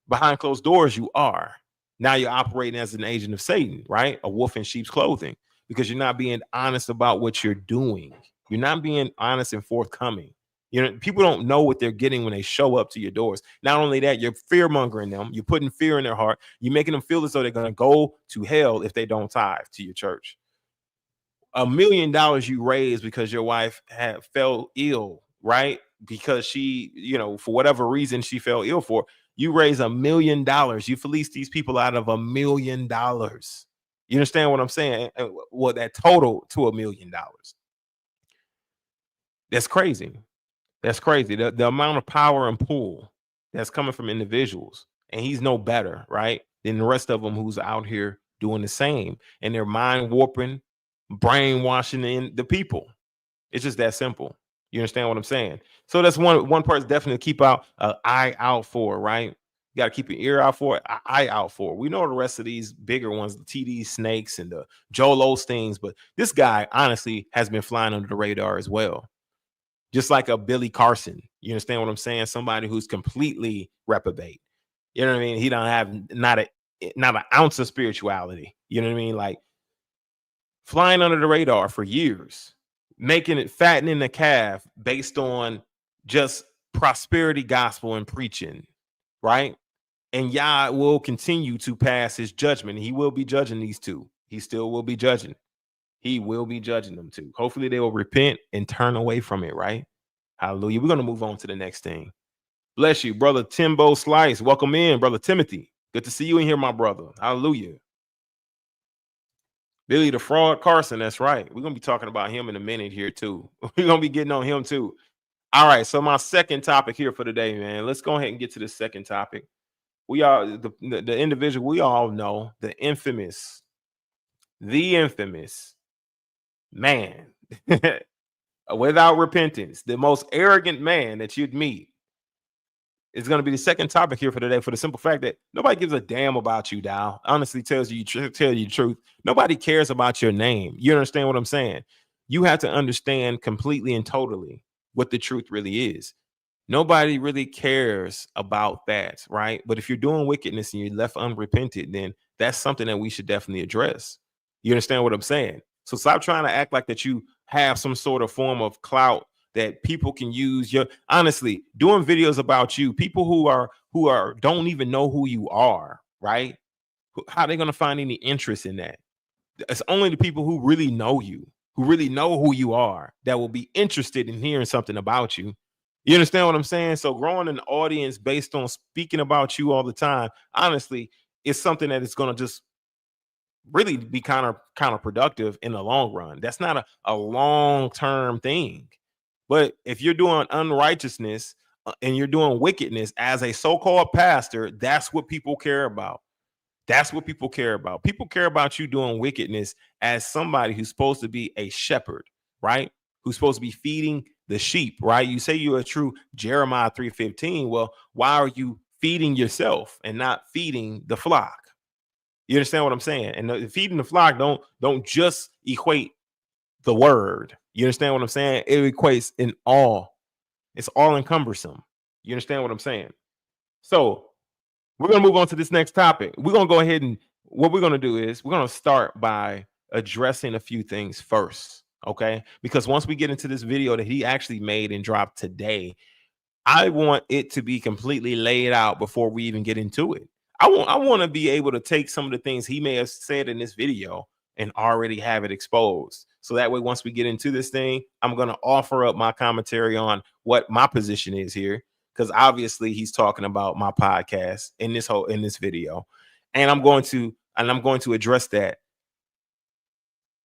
Behind closed doors, you are. Now you're operating as an agent of Satan, right? A wolf in sheep's clothing, because you're not being honest about what you're doing. You're not being honest and forthcoming. You know, people don't know what they're getting when they show up to your doors. Not only that, you're fear mongering them. You're putting fear in their heart. You're making them feel as though they're going to go to hell if they don't tithe to your church. $1 million you raised because your wife fell ill, right? Because she, you know, for whatever reason she fell ill for. You raise $1 million. You fleece these people out of $1 million. You understand what I'm saying? Well, that total to $1 million. That's crazy. That's crazy. The amount of power and pull that's coming from individuals, and he's no better, right, than the rest of them who's out here doing the same, and they're mind warping, brainwashing the people. It's just that simple. You understand what I'm saying? So that's one person definitely keep an eye out for, right? You got to keep your ear out for it, an eye out for. We know the rest of these bigger ones, the TD Snakes and the Joel Osteens, but this guy honestly has been flying under the radar as well. Just like a Billy Carson. You understand what I'm saying? Somebody who's completely reprobate. You know what I mean? He don't have not an ounce of spirituality. You know what I mean? Like flying under the radar for years, making it fattening the calf based on just prosperity gospel and preaching, right? And Yah will continue to pass his judgment. He will be judging these two. He still will be judging. He will be judging them too. Hopefully they will repent and turn away from it, right? Hallelujah. We're going to move on to the next thing. Bless you, brother Timbo Slice. Welcome in, brother Timothy. Good to see you in here, my brother. Hallelujah. Billy the Fraud Carson, that's right. We're going to be talking about him in a minute here too. We're going to be getting on him too. All right, so my second topic here for today, man. Let's go ahead and get to the second topic. We are the individual we all know, the infamous man without repentance, the most arrogant man that you'd meet, is going to be the second topic here for today, for the simple fact that nobody gives a damn about you, Dowell. Honestly, tell you the truth. Nobody cares about your name. You understand what I'm saying? You have to understand completely and totally what the truth really is. Nobody really cares about that, right? But if you're doing wickedness and you're left unrepented, then that's something that we should definitely address. You understand what I'm saying? So stop trying to act like that you have some sort of form of clout that people can use. Honestly, doing videos about you, people who are don't even know who you are, right? How are they going to find any interest in that? It's only the people who really know you, who really know who you are, that will be interested in hearing something about you. You understand what I'm saying? So growing an audience based on speaking about you all the time, honestly, is something that is going to just really be counterproductive in the long run. That's not a long-term thing. But if you're doing unrighteousness and you're doing wickedness as a so-called pastor, that's what people care about. That's what people care about. People care about you doing wickedness as somebody who's supposed to be a shepherd, right? Who's supposed to be feeding the sheep, right? You say you're a true Jeremiah 3:15. Well, why are you feeding yourself and not feeding the flock? You understand what I'm saying? And feeding the flock don't just equate the word. You understand what I'm saying? It equates in all. It's all encumbersome. You understand what I'm saying? So we're going to move on to this next topic. We're going to go ahead and what we're going to do is we're going to start by addressing a few things first. Okay. Because once we get into this video that he actually made and dropped today, I want it to be completely laid out before we even get into it. I want to be able to take some of the things he may have said in this video and already have it exposed. So that way, once we get into this thing, I'm going to offer up my commentary on what my position is here. Because obviously he's talking about my podcast in this video. And I'm going to address that,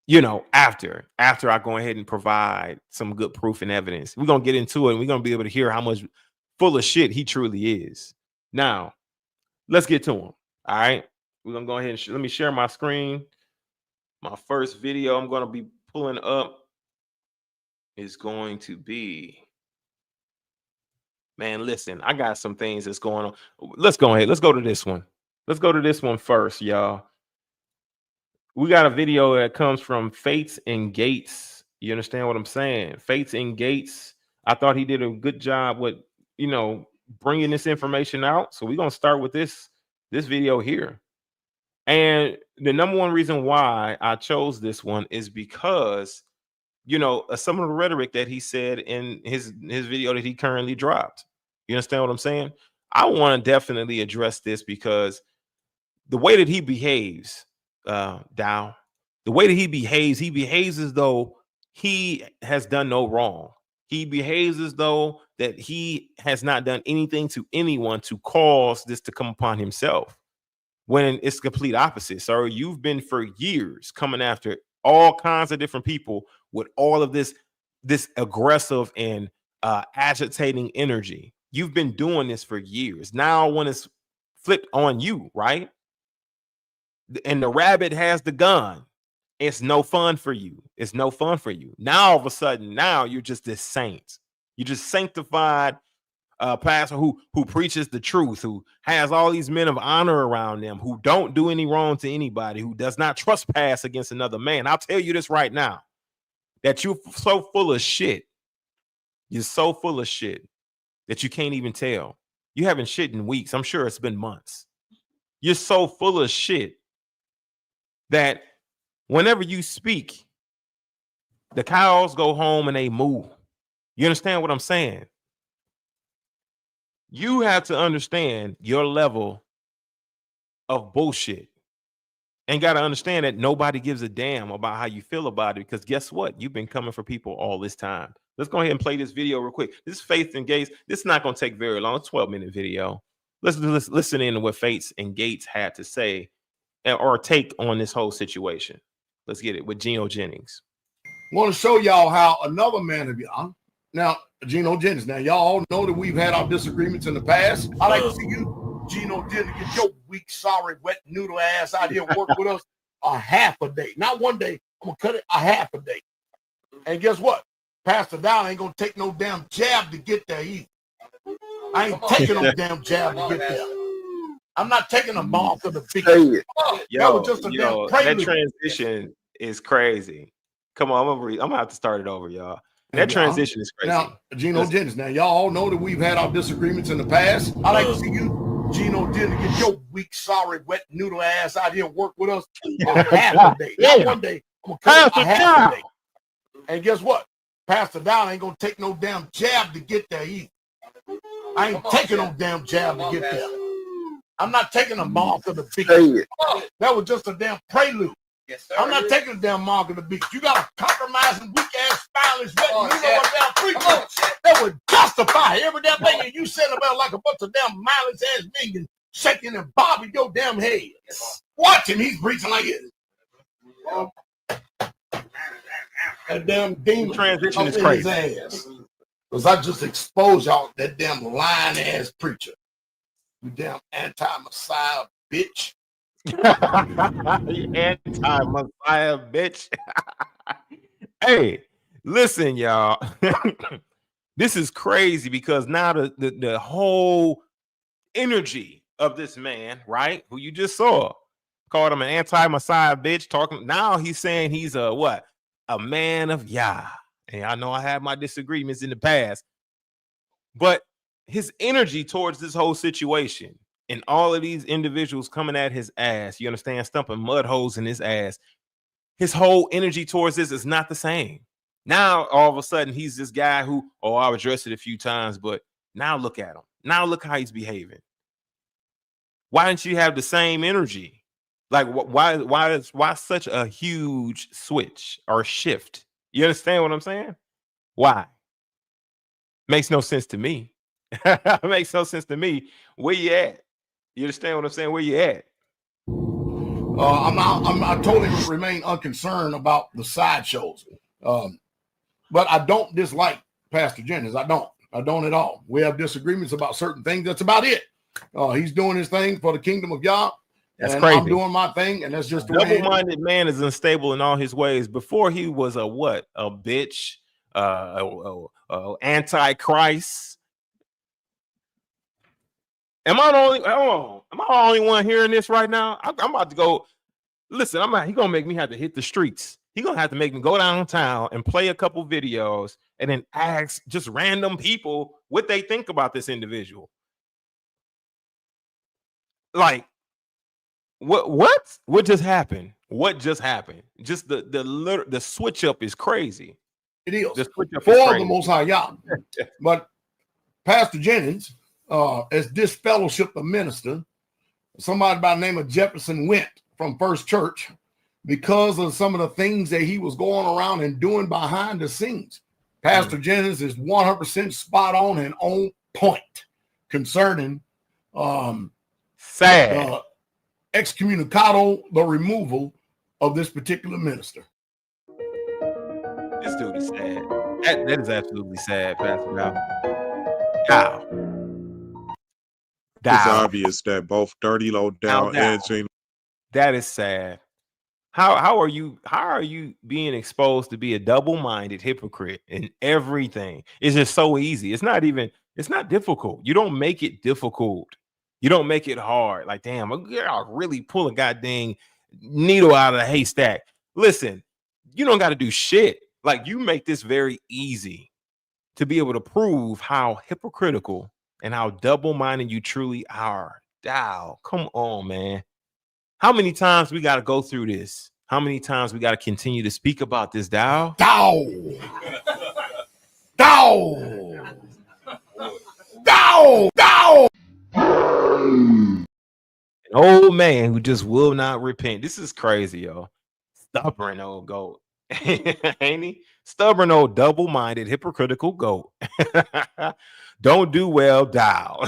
you know, after I go ahead and provide some good proof and evidence. We're going to get into it and we're going to be able to hear how much full of shit he truly is. Now, let's get to him. All right. We're going to go ahead and let me share my screen. My first video I'm going to be pulling up is going to be, man, listen, I got some things that's going on. Let's go ahead. Let's go to this one. Let's go to this one first, y'all. We got a video that comes from Fates and Gates. You understand what I'm saying? Fates and Gates. I thought he did a good job with, you know, bringing this information out. So we're going to start with this video here. And the number one reason why I chose this one is because you know, some of the rhetoric that he said in his video that he currently dropped. You understand what I'm saying? I want to definitely address this because the way that he behaves, Dowell, the way that he behaves as though he has done no wrong. He behaves as though that he has not done anything to anyone to cause this to come upon himself, when it's complete opposite. Sir, you've been for years coming after all kinds of different people with all of this aggressive and agitating energy. You've been doing this for years. Now when it's flipped on you, right? And the rabbit has the gun. It's no fun for you. It's no fun for you. Now all of a sudden, now you're just this saint. You're just sanctified pastor who preaches the truth, who has all these men of honor around them, who don't do any wrong to anybody, who does not trespass against another man. I'll tell you this right now, that you're so full of shit. You're so full of shit that you can't even tell. You haven't shit in weeks. I'm sure it's been months. You're so full of shit that whenever you speak, the cows go home and they moo. You understand what I'm saying? You have to understand your level of bullshit and got to understand that nobody gives a damn about how you feel about it, because guess what? You've been coming for people all this time. Let's go ahead and play this video real quick. This is Faith and Gates. This is not going to take very long. It's a 12-minute video. Let's listen in to what Faith and Gates had to say or take on this whole situation. Let's get it with Gino Jennings. I want to show y'all how another man of y'all, now Gino Jennings, now y'all all know that we've had our disagreements in the past. I like to see you, Gino Jennings, get your weak, sorry, wet noodle ass out here and work with us a half a day. Not one day, I'm going to cut it a half a day. And guess what? Pastor Dowell ain't going to take no damn jab to get there either. I ain't taking no damn jab to get there. I'm not taking a ball for the big. That was just a damn prelude. That transition is crazy. Come on, I'm gonna have to start it over, y'all. That transition is crazy. Now, Gino Jennings, now y'all all know that we've had our disagreements in the past. I like to see you, Gino Jennings, get your weak, sorry, wet noodle ass out here and work with us a half a day. Not one day, I'm gonna cut it a half a day. And guess what? Pastor Dowell ain't gonna take no damn jab to get there either. I ain't taking no damn jab to get there. I'm not taking a mark of the beast. That was just a damn prelude. Yes, sir. I'm not taking a damn mark of the beast. You got a compromising, weak ass, spineless, damn preacher that would justify every damn thing you said about like a bunch of damn mindless ass minions shaking and bobbing your damn head. Watch him, he's preaching like this. That damn demon transition is crazy. Because I just exposed y'all that damn lying ass preacher. You damn anti-Messiah bitch. You anti-Messiah bitch. Hey, listen, y'all. This is crazy because now the whole energy of this man, right, who you just saw, called him an anti-Messiah bitch, talking. Now he's saying he's a what? A man of Yah. And I know I had my disagreements in the past, but his energy towards this whole situation and all of these individuals coming at his ass, you understand, stumping mud holes in his ass, his whole energy towards this is not the same. Now, all of a sudden, he's this guy who, oh, I've addressed it a few times, but now look at him. Now look how he's behaving. Why didn't you have the same energy? Like, why such a huge switch or shift? You understand what I'm saying? Why? Makes no sense to me. Makes no sense to me. Where you at? You understand what I'm saying? Where you at? I totally remain unconcerned about the sideshows. But I don't dislike Pastor Jennings. I don't at all. We have disagreements about certain things. That's about it. He's doing his thing for the kingdom of God. That's and crazy. I'm doing my thing, and that's just the double-minded man is unstable in all his ways. Before he was a what? A bitch, antichrist. Am I the only one hearing this right now? I'm about to go. Listen, he's gonna make me have to hit the streets. He's gonna have to make me go downtown and play a couple videos and then ask just random people what they think about this individual. Like, what just happened? What just happened? Just the switch up is crazy. It is The scripture for is the Most High Yah. But Pastor Jennings, as disfellowship the minister, somebody by the name of Jefferson went from First Church because of some of the things that he was going around and doing behind the scenes. Pastor Jennings is 100% spot on and on point concerning excommunicado, the removal of this particular minister. This dude is sad. That is absolutely sad, Pastor Dowell. It's obvious that both Dirty Low Dow and Gino. That is sad. How are you being exposed to be a double-minded hypocrite in everything? It's just so easy. It's not difficult. You don't make it difficult. You don't make it hard. Like, damn, I'll really pull a goddamn needle out of the haystack. Listen, you don't got to do shit. Like, you make this very easy to be able to prove how hypocritical and how double-minded you truly are. Dow, come on, man. How many times we got to go through this? How many times we got to continue to speak about this, Dow? Dow! Dow! Dow! Dow! An old man who just will not repent. This is crazy, yo. Stubborn old goat. Ain't he? Stubborn old double-minded hypocritical goat. Don't do well, Dow.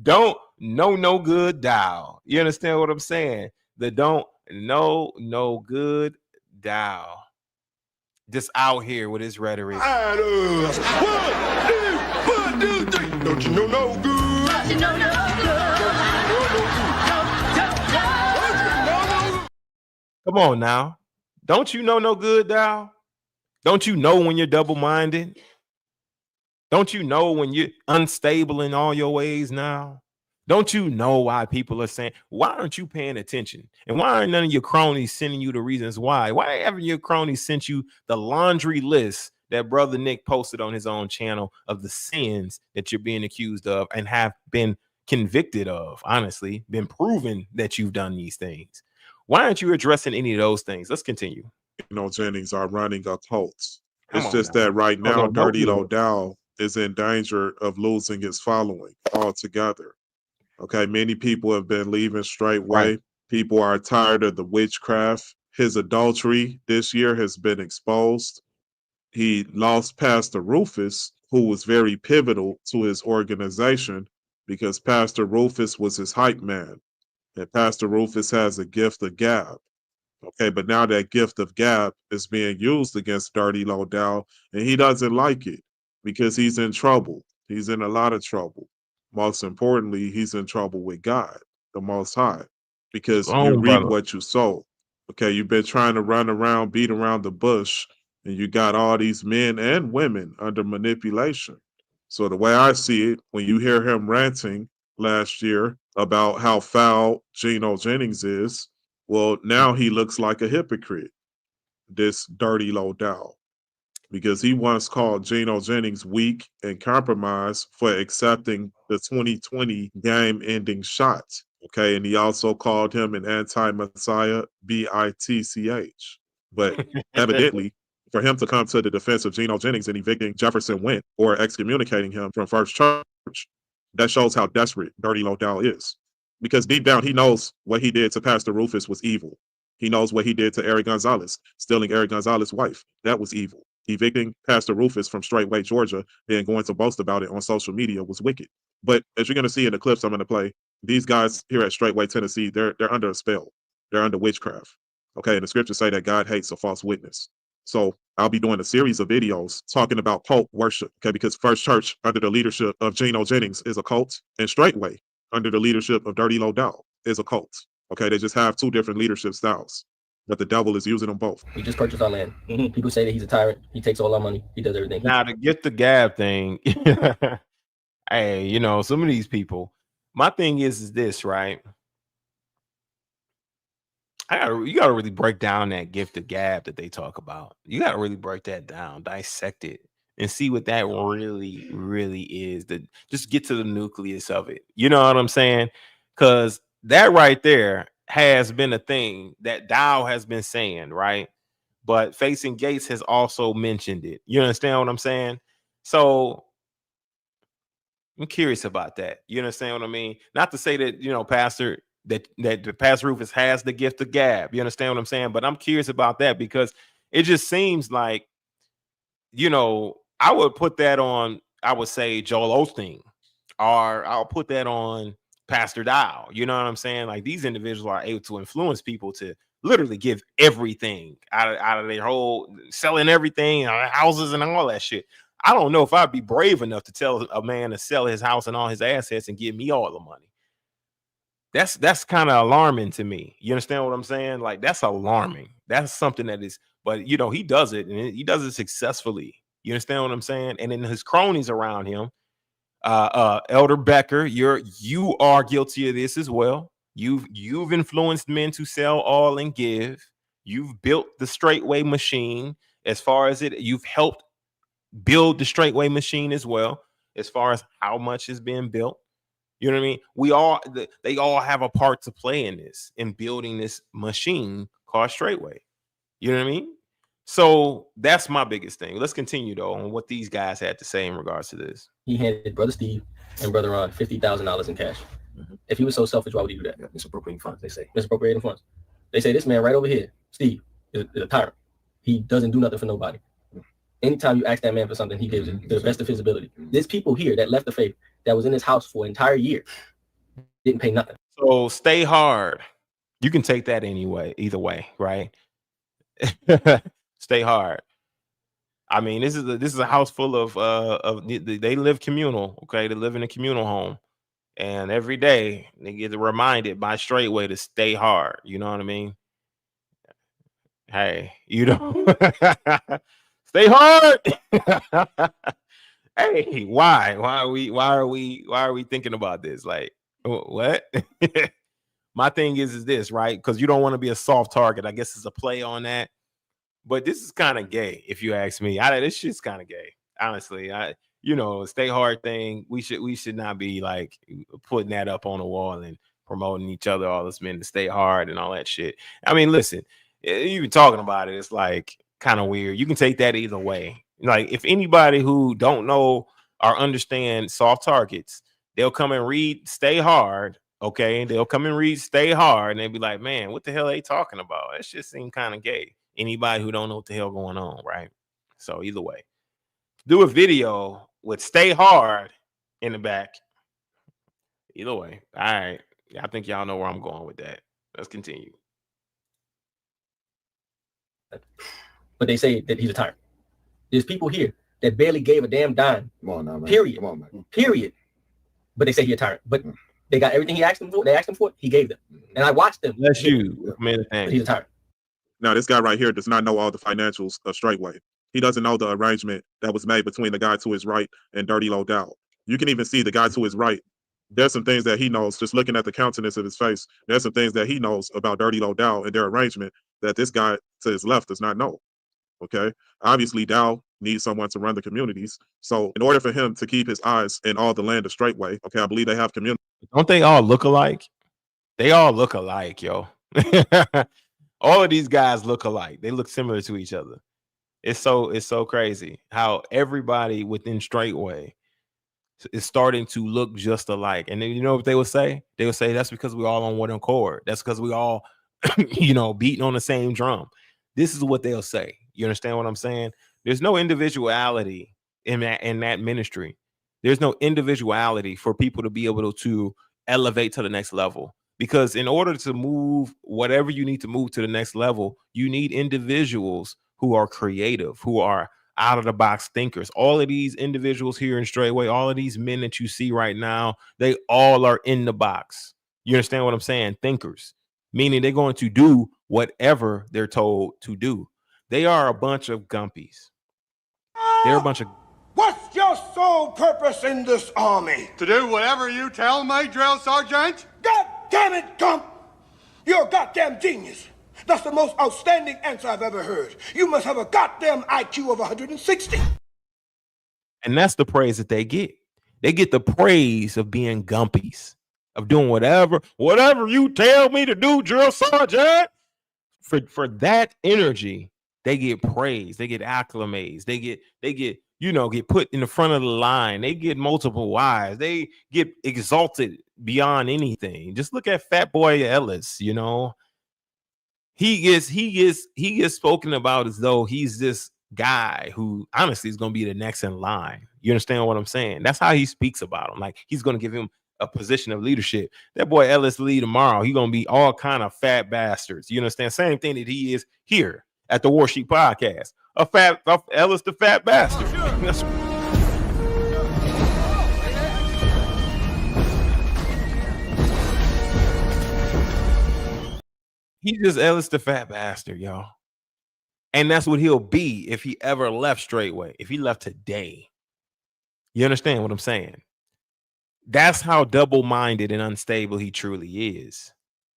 Don't know no good, Dow. You understand what I'm saying? The don't know no good, Dow. Just out here with his rhetoric. One, two, three. Don't you know no good? Don't you know no good? Come on now. Don't you know no good, Dow? Don't you know when you're double-minded? Don't you know when you're unstable in all your ways now? Don't you know why people are saying, why aren't you paying attention? And why aren't none of your cronies sending you the reasons why? Why haven't your cronies sent you the laundry list that Brother Nick posted on his own channel of the sins that you're being accused of and have been convicted of, honestly, been proven that you've done these things? Why aren't you addressing any of those things? Let's continue. Jennings are running a cult. It's just that right now, Dirty Low Dow is in danger of losing its following altogether. Okay, many people have been leaving Straightway. Right. People are tired of the witchcraft. His adultery this year has been exposed. He lost Pastor Rufus, who was very pivotal to his organization because Pastor Rufus was his hype man. And Pastor Rufus has a gift of gab. Okay, but now that gift of gab is being used against Dirty Low Dow, and he doesn't like it because he's in trouble. He's in a lot of trouble. Most importantly, he's in trouble with God, the Most High, because you reap what you sow. Okay, you've been trying to run around, beat around the bush, and you got all these men and women under manipulation. So the way I see it, when you hear him ranting last year about how foul Gino Jennings is, well, now he looks like a hypocrite, this Dirty Low Dow, because he once called Gino Jennings weak and compromised for accepting the 2020 game-ending shot. Okay, and he also called him an anti-Messiah, B-I-T-C-H. But evidently, for him to come to the defense of Gino Jennings and evicting Jefferson Went or excommunicating him from First Church, that shows how desperate Dirty Low Dow is. Because deep down, he knows what he did to Pastor Rufus was evil. He knows what he did to Eric Gonzalez, stealing Eric Gonzalez's wife. That was evil. Evicting Pastor Rufus from Straightway, Georgia, then going to boast about it on social media was wicked. But as you're going to see in the clips I'm going to play, these guys here at Straightway, Tennessee, they're under a spell. They're under witchcraft. Okay, and the scriptures say that God hates a false witness. So I'll be doing a series of videos talking about cult worship, okay, because First Church under the leadership of Gino Jennings is a cult, and Straightway under the leadership of Dirty Low Dow is a cult. Okay, they just have two different leadership styles, but the devil is using them both. We just purchased our land. People say that he's a tyrant. He takes all our money. He does everything. Now to get the gab thing, hey, you know, some of these people, my thing is this, right? You gotta really break down that gift of gab that they talk about. You gotta really break that down, dissect it, and see what that really is. Just get to the nucleus of it. You know what I'm saying? Because that right there has been a thing that Dow has been saying, right? but Facing Gates has also mentioned it. You understand what I'm saying? So I'm curious about that. You understand what I mean? Not to say that, Pastor, that the Pastor Rufus has the gift of gab. You understand what I'm saying? But I'm curious about that because it just seems like, I would put that on, I would say Joel Osteen, or I'll put that on Pastor Dowell. You know what I'm saying? Like, these individuals are able to influence people to literally give everything out of their whole, selling everything, houses and all that shit. I don't know if I'd be brave enough to tell a man to sell his house and all his assets and give me all the money. That's kind of alarming to me. You understand what I'm saying? Like, that's alarming. That's something that is, but he does it, and he does it successfully. You understand what I'm saying? And then his cronies around him, Elder Becker, you are guilty of this as well. You've influenced men to sell all and give. You've built the Straightway machine. As far as you've helped build the Straightway machine as well, as far as how much is being built. You know what I mean? They all have a part to play in this, in building this machine called Straightway. You know what I mean? So that's my biggest thing. Let's continue though on what these guys had to say in regards to this. He handed Brother Steve and Brother Ron $50,000 in cash. If he was so selfish, why would he do that? Yeah, misappropriating funds, they say. Misappropriating funds. They say this man right over here, Steve, is a tyrant. He doesn't do nothing for nobody. Anytime you ask that man for something, he gives it to the best of his ability. There's people here that left the faith that was in his house for an entire year, didn't pay nothing. So stay hard. You can take that either way, right? Stay hard. I mean, this is a house full of they live communal. Okay, they live in a communal home, and every day they get reminded by Straightway to stay hard. You know what I mean? Hey, stay hard. Hey, why are we thinking about this? Like, what? My thing is this, right? Because you don't want to be a soft target. I guess it's a play on that. But this is kind of gay, if you ask me. This shit's kind of gay, honestly. Stay hard thing. We should not be like putting that up on the wall and promoting each other, all this men to stay hard and all that shit. I mean, listen, even talking about it, it's like kind of weird. You can take that either way. Like, if anybody who don't know or understand soft targets, they'll come and read "Stay Hard." Okay, they'll come and read "Stay Hard," and they'll be like, "Man, what the hell are they talking about? That shit seems kind of gay." Anybody who don't know what the hell going on, right? So either way, do a video with "Stay Hard" in the back. Either way, all right. I think y'all know where I'm going with that. Let's continue. But they say that he's a tyrant. There's people here that barely gave a damn dime. Come on now, man. Period. Come on, man. Period. But they say he's a tyrant. But they got everything he asked them for. They asked him for it. He gave them. And I watched them. Bless you, man. He's a tyrant. Now, this guy right here does not know all the financials of Straightway. He doesn't know the arrangement that was made between the guy to his right and Dirty Low Dowell. You can even see the guy to his right. There's some things that he knows, just looking at the countenance of his face. There's some things that he knows about Dirty Low Dowell and their arrangement that this guy to his left does not know. Okay. Obviously, Dowell needs someone to run the communities. So in order for him to keep his eyes in all the land of Straightway, okay, I believe they have community. Don't they all look alike? They all look alike, yo. All of these guys look alike. They look similar to each other. It's so crazy how everybody within Straightway is starting to look just alike. And then, you know what they would say? They would say that's because we're all on one accord. That's because we all, beating on the same drum. This is what they'll say. You understand what I'm saying? There's no individuality in that ministry. There's no individuality for people to be able to elevate to the next level. Because in order to move whatever you need to move to the next level, you need individuals who are creative, who are out of the box thinkers. All of these individuals here in Straightway, all of these men that you see right now, they all are in the box. You understand what I'm saying? Thinkers, meaning they're going to do whatever they're told to do. They are a bunch of gumpies. They're a bunch of... What's your sole purpose in this army? To do whatever you tell me, drill sergeant. God damn it, Gump! You're a goddamn genius. That's the most outstanding answer I've ever heard. You must have a goddamn IQ of 160. And that's the praise that they get. They get the praise of being gumpies, of doing whatever you tell me to do, drill sergeant. For that energy They get praised, they get acclimates, they get, get put in the front of the line, they get multiple wives, they get exalted beyond anything. Just look at Fat Boy Ellis, he gets spoken about as though he's this guy who honestly is going to be the next in line. You understand what I'm saying? That's how he speaks about him. Like he's going to give him a position of leadership. That boy Ellis lead tomorrow, he's going to be all kind of fat bastards. You understand? Same thing that he is here at the War Sheep Podcast. Ellis the fat bastard. He's just Ellis the fat bastard, y'all. And that's what he'll be if he ever left Straightway. If he left today. You understand what I'm saying? That's how double-minded and unstable he truly is.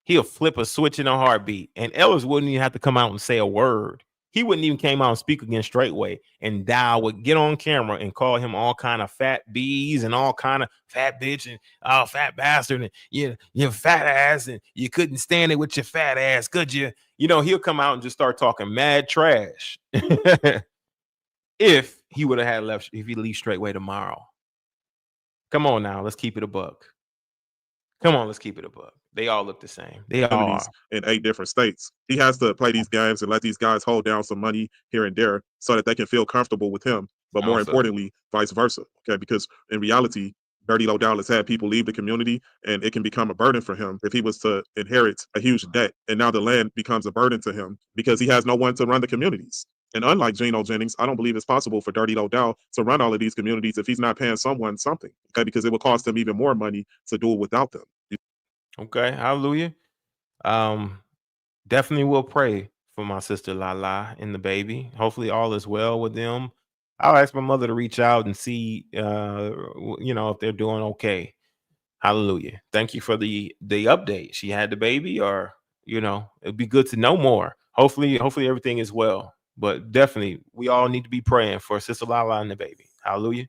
He'll flip a switch in a heartbeat. And Ellis wouldn't even have to come out and say a word. He wouldn't even came out and speak against Straightway. And Dowell would get on camera and call him all kind of fat bees and all kind of fat bitch and fat bastard and you fat ass and you couldn't stand it with your fat ass, could you? He'll come out and just start talking mad trash. If he would have had left, if he leaves Straightway tomorrow. Come on now, let's keep it a buck. Come on, let's keep it a buck. They all look the same. They all are. In 8 different states. He has to play these games and let these guys hold down some money here and there so that they can feel comfortable with him. But more importantly, vice versa. Okay, because in reality, Dirty Low Down has had people leave the community, and it can become a burden for him if he was to inherit a huge debt. And now the land becomes a burden to him because he has no one to run the communities. And unlike Gino Jennings, I don't believe it's possible for Dirty Low Down to run all of these communities if he's not paying someone something. Okay, because it will cost him even more money to do it without them. Okay, hallelujah. Definitely will pray for my sister Lala and the baby. Hopefully all is well with them. I'll ask my mother to reach out and see if they're doing okay. Hallelujah. Thank you for the update. She had the baby, or it'd be good to know more. Hopefully everything is well. But definitely we all need to be praying for Sister Lala and the baby. Hallelujah.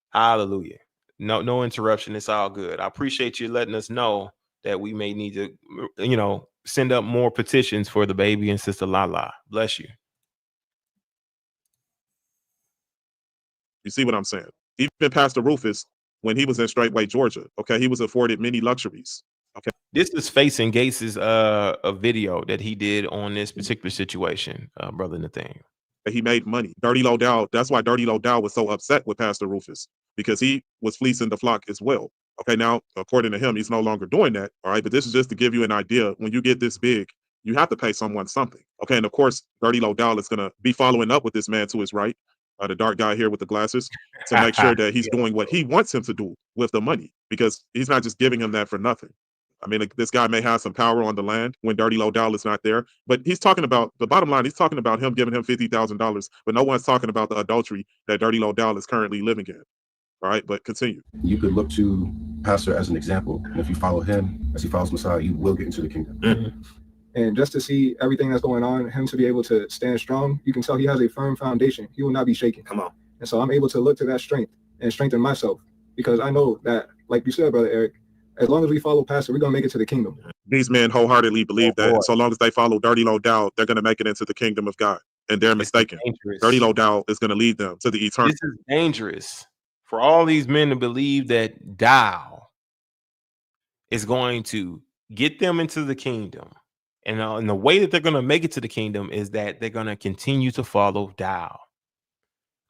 Hallelujah. No interruption. It's all good. I appreciate you letting us know that we may need to, send up more petitions for the baby and Sister Lala. Bless you. You see what I'm saying? Even Pastor Rufus, when he was in Straightway, Georgia, okay, he was afforded many luxuries. Okay. This is Facing Gates' a video that he did on this particular situation, Brother Nathaniel. He made money. Dirty Low Down, that's why Dirty Low Down was so upset with Pastor Rufus, because he was fleecing the flock as well. Okay, now, according to him, he's no longer doing that. All right, but this is just to give you an idea. When you get this big, you have to pay someone something. Okay, and of course, Dirty Low Down is going to be following up with this man to his right, the dark guy here with the glasses, to make sure that he's doing what he wants him to do with the money, because he's not just giving him that for nothing. I mean, this guy may have some power on the land when Dirty Low Down is not there, but he's talking about, the bottom line, he's talking about him giving him $50,000, but no one's talking about the adultery that Dirty Low Down is currently living in. All right, but continue. You could look to Pastor as an example, and if you follow him as he follows Messiah, you will get into the kingdom. Mm-hmm. And just to see everything that's going on, him to be able to stand strong, you can tell he has a firm foundation. He will not be shaken. Come on. And so I'm able to look to that strength and strengthen myself, because I know that, like you said, Brother Eric, as long as we follow Pastor, we're going to make it to the kingdom. These men wholeheartedly believe that so long as they follow Dirty Low Down, they're going to make it into the kingdom of God. And they're mistaken. Dirty Low Down is going to lead them to the eternal. This is dangerous for all these men to believe that Dowell is going to get them into the kingdom. And the way that they're going to make it to the kingdom is that they're going to continue to follow Dowell.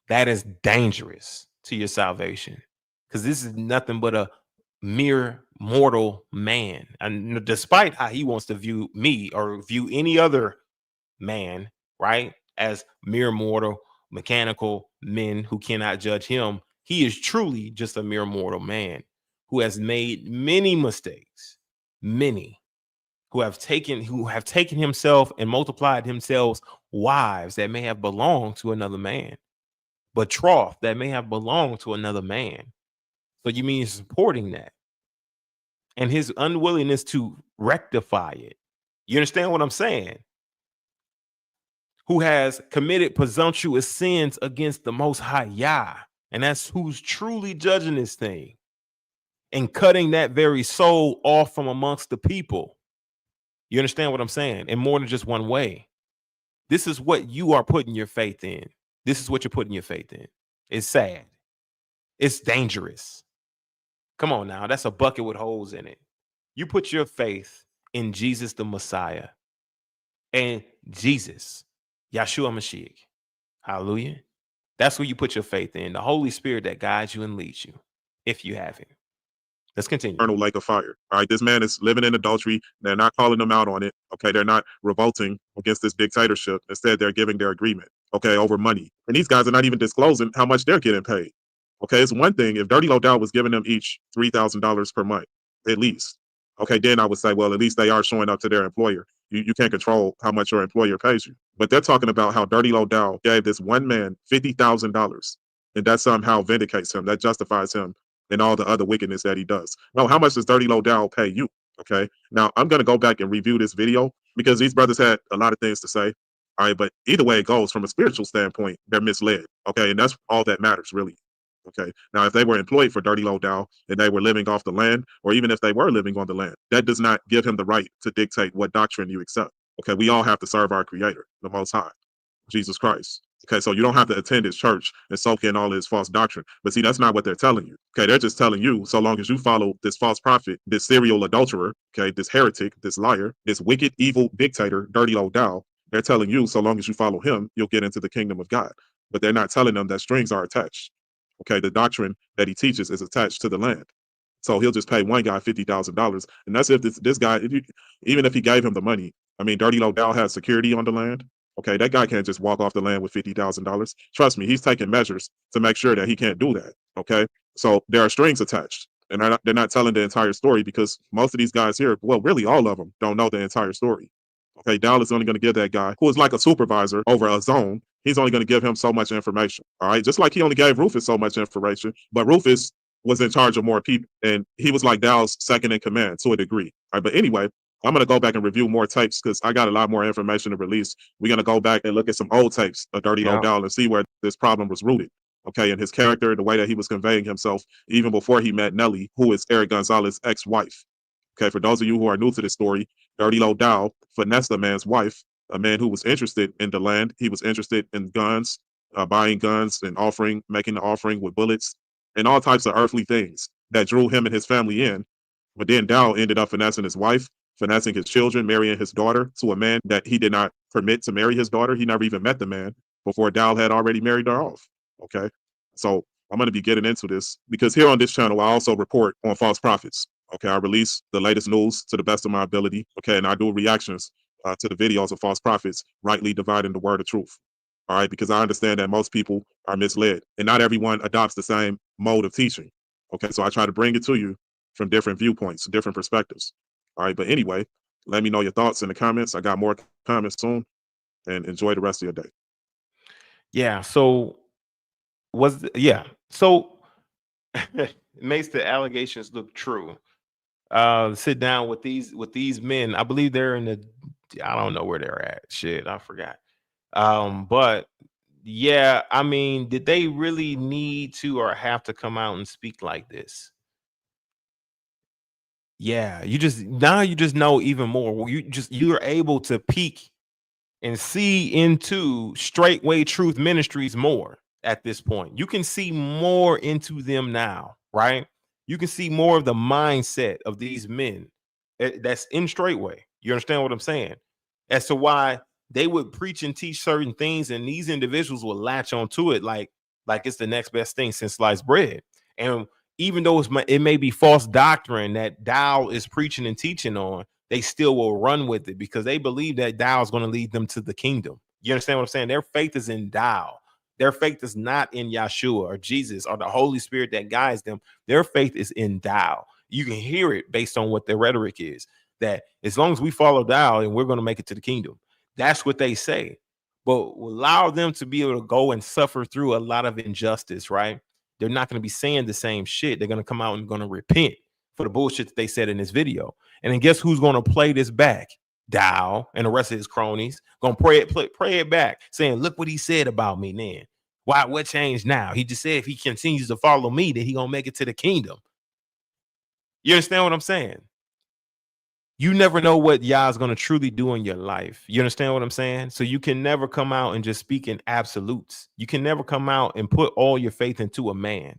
That is dangerous to your salvation, because this is nothing but a mere mortal man. And despite how he wants to view me or view any other man, right, as mere mortal, mechanical men who cannot judge him, he is truly just a mere mortal man who has made many mistakes, many, who have taken himself and multiplied himself wives that may have belonged to another man, betrothed that may have belonged to another man. So you mean supporting that and his unwillingness to rectify it? You understand what I'm saying? Who has committed presumptuous sins against the Most High Yah, and that's who's truly judging this thing and cutting that very soul off from amongst the people. You understand what I'm saying? In more than just one way. This is what you are putting your faith in. This is what you're putting your faith in. It's sad. It's dangerous. Come on now. That's a bucket with holes in it. You put your faith in Jesus, the Messiah, and Jesus, Yahshua Mashiach. Hallelujah. That's where you put your faith in. The Holy Spirit that guides you and leads you, if you have him. Let's continue. Eternal lake of fire. All right, this man is living in adultery. They're not calling them out on it. Okay, they're not revolting against this dictatorship. Instead, they're giving their agreement. Okay, over money. And these guys are not even disclosing how much they're getting paid. Okay, it's one thing if Dirty Low Dowell was giving them each $3,000 per month, at least. Okay, then I would say, well, at least they are showing up to their employer. You can't control how much your employer pays you. But they're talking about how Dirty Low Dowell gave this one man $50,000, and that somehow vindicates him. That justifies him and all the other wickedness that he does. No, how much does Dirty Low Dowell pay you? Okay. Now I'm going to go back and review this video because these brothers had a lot of things to say. All right. But either way it goes, from a spiritual standpoint, they're misled. Okay. And that's all that matters, really. Okay. Now, if they were employed for Dirty Low Dowell and they were living off the land, or even if they were living on the land, that does not give him the right to dictate what doctrine you accept. Okay. We all have to serve our Creator, the Most High, Jesus Christ. Okay, so you don't have to attend his church and soak in all his false doctrine. But see, that's not what they're telling you. Okay, they're just telling you, so long as you follow this false prophet, this serial adulterer, okay, this heretic, this liar, this wicked, evil dictator, Dirty Low Dowell, they're telling you, so long as you follow him, you'll get into the kingdom of God. But they're not telling them that strings are attached. Okay, the doctrine that he teaches is attached to the land. So he'll just pay one guy $50,000. And that's if this guy, even if he gave him the money, I mean, Dirty Low Dowell has security on the land. Okay, that guy can't just walk off the land with $50,000. Trust me, he's taking measures to make sure that he can't do that. Okay, so there are strings attached, and they're not telling the entire story because most of these guys here, well, really all of them don't know the entire story. Okay, Dowell is only going to give that guy who is like a supervisor over a zone. He's only going to give him so much information. All right, just like he only gave Rufus so much information, but Rufus was in charge of more people, and he was like Dowell's second in command to a degree. All right, but anyway, I'm going to go back and review more tapes because I got a lot more information to release. We're going to go back and look at some old tapes of Dirty Low Dowell and see where this problem was rooted. Okay, and his character, the way that he was conveying himself, even before he met Nelly, who is Eric Gonzalez's ex-wife. Okay, for those of you who are new to this story, Dirty Low Dowell finessed a man's wife, a man who was interested in the land. He was interested in guns, buying guns and making the offering with bullets and all types of earthly things that drew him and his family in. But then Dowell ended up finessing his wife, finessing his children, marrying his daughter to a man that he did not permit to marry his daughter. He never even met the man before Dowell had already married her off. Okay, so I'm going to be getting into this because here on this channel, I also report on false prophets. Okay, I release the latest news to the best of my ability. Okay, and I do reactions to the videos of false prophets, rightly dividing the word of truth. All right, because I understand that most people are misled and not everyone adopts the same mode of teaching. Okay, so I try to bring it to you from different viewpoints, different perspectives. All right, but anyway, let me know your thoughts in the comments. I got more comments soon, and enjoy the rest of your day. Yeah. So so it makes the allegations look true. Sit down with these men. I believe they're I don't know where they're at. Shit, I forgot. But yeah, I mean, did they really need to or have to come out and speak like this? Yeah, you just know even more. You're able to peek and see into Straightway Truth Ministries more at this point. You can see more into them now, right? You can see more of the mindset of these men that's in Straightway. You understand what I'm saying? As to why they would preach and teach certain things, and these individuals will latch onto it like it's the next best thing since sliced bread. And even though it may be false doctrine that Dowell is preaching and teaching on, they still will run with it because they believe that Dowell is going to lead them to the kingdom. You understand what I'm saying? Their faith is in Dowell. Their faith is not in Yahshua or Jesus or the Holy Spirit that guides them. Their faith is in Dowell. You can hear it based on what their rhetoric is, that as long as we follow Dowell and we're going to make it to the kingdom. That's what they say. But allow them to be able to go and suffer through a lot of injustice, right? They're not going to be saying the same shit. They're going to come out and going to repent for the bullshit that they said in this video. And then guess who's going to play this back? Dowell and the rest of his cronies going to pray it back, saying, look what he said about me then. Why? What changed now? He just said if he continues to follow me, then he going to make it to the kingdom. You understand what I'm saying? you never know what Yah's going to truly do in your life. You understand what I'm saying? So you can never come out and just speak in absolutes. You can never come out and put all your faith into a man.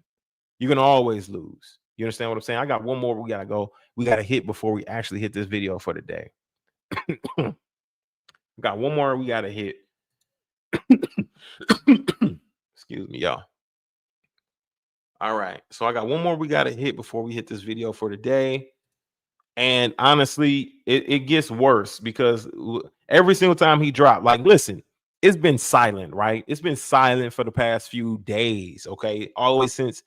You're going to always lose. You understand what I'm saying? I got one more we got to go. We got to hit before we actually hit this video for the day. Got one more we got to hit. Excuse me, y'all. All right. So I got one more we got to hit before we hit this video for the day. And honestly, it gets worse because every single time he dropped, like, listen, it's been silent, right? It's been silent for the past few days, okay? Always since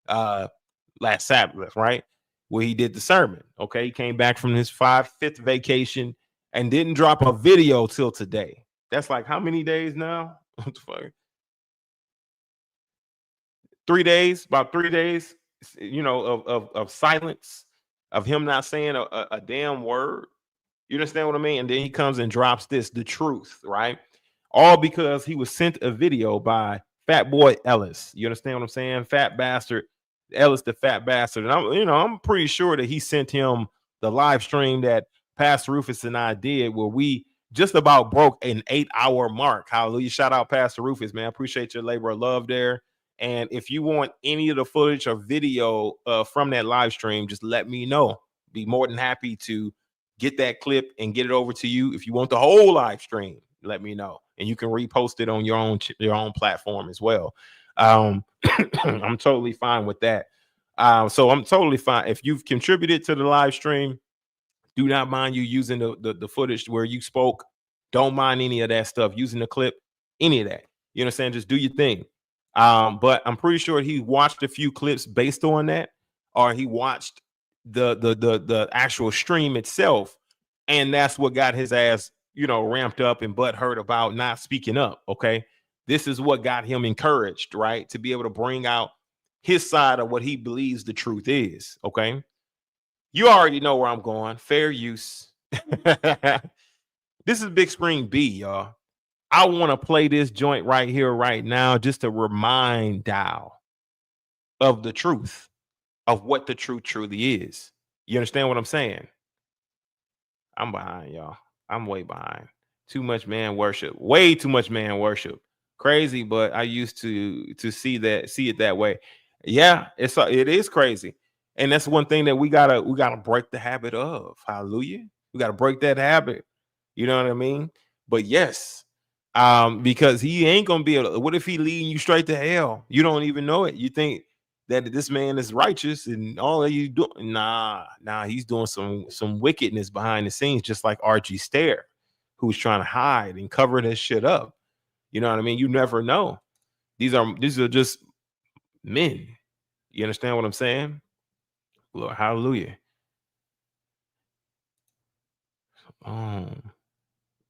last Sabbath, right? Where he did the sermon, okay? He came back from his 5th vacation and didn't drop a video till today. That's like how many days now? What the fuck? 3 days, about 3 days, you know, of silence, of him not saying a damn word. You understand what I mean? And then he comes and drops this, the truth, right? All because he was sent a video by Fat Boy Ellis. You understand what I'm saying? Fat bastard Ellis, the fat bastard. And I'm pretty sure that he sent him the live stream that Pastor Rufus and I did, where we just about broke an 8-hour mark. Hallelujah. Shout out Pastor Rufus, man. Appreciate your labor of love there. And if you want any of the footage or video from that live stream, just let me know. Be more than happy to get that clip and get it over to you. If you want the whole live stream, let me know, and you can repost it on your own platform as well. I'm totally fine with that. So I'm totally fine if you've contributed to the live stream. Do not mind you using the footage where you spoke. Don't mind any of that stuff. Using the clip, any of that. You understand? Just do your thing. But I'm pretty sure he watched a few clips based on that, or he watched the actual stream itself, and that's what got his ass, ramped up and butthurt about not speaking up. Okay, this is what got him encouraged, right, to be able to bring out his side of what he believes the truth is. Okay, you already know where I'm going. Fair use. This is Big Screen B, y'all. I want to play this joint right here, right now, just to remind Dowell of the truth, of what the truth truly is. You understand what I'm saying? I'm behind, y'all. I'm way behind. Too much man worship. Way too much man worship. Crazy, but I used to see it that way. Yeah, it is crazy. And that's one thing that we gotta break the habit of. Hallelujah. We gotta break that habit. You know what I mean? But yes. Because he ain't gonna be able to. What if he leading you straight to hell? You don't even know it. You think that this man is righteous and all that you do. Nah, he's doing some wickedness behind the scenes, just like RG Stare, who's trying to hide and cover this shit up. You know what I mean? You never know. These are just men. You understand what I'm saying? Lord, hallelujah.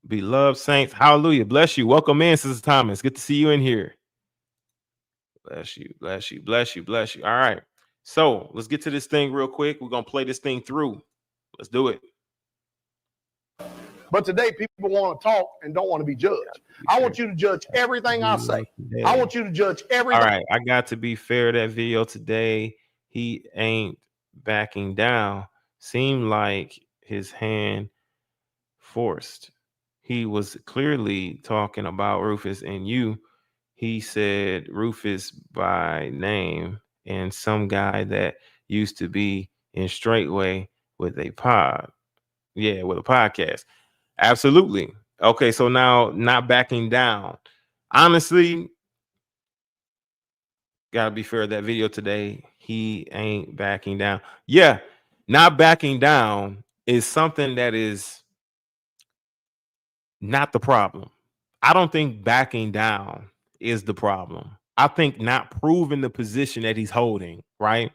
Beloved saints, hallelujah. Bless you. Welcome in, Sister Thomas. Good to see you in here. Bless you, bless you, bless you, bless you. All right. So let's get to this thing real quick. We're going to play this thing through. Let's do it. But today, people want to talk and don't want to be judged. I want you to judge everything I say. I want you to judge everything. All right. I got to be fair to that video today. He ain't backing down. Seemed like his hand forced. He was clearly talking about Rufus and you. He said Rufus by name and some guy that used to be in Straightway with a pod. Yeah, with a podcast. Absolutely. Okay, so now not backing down. Honestly, gotta be fair, that video today, he ain't backing down. Yeah, not backing down is something that is not the problem. I don't think backing down is the problem. I think not proving the position that he's holding, right?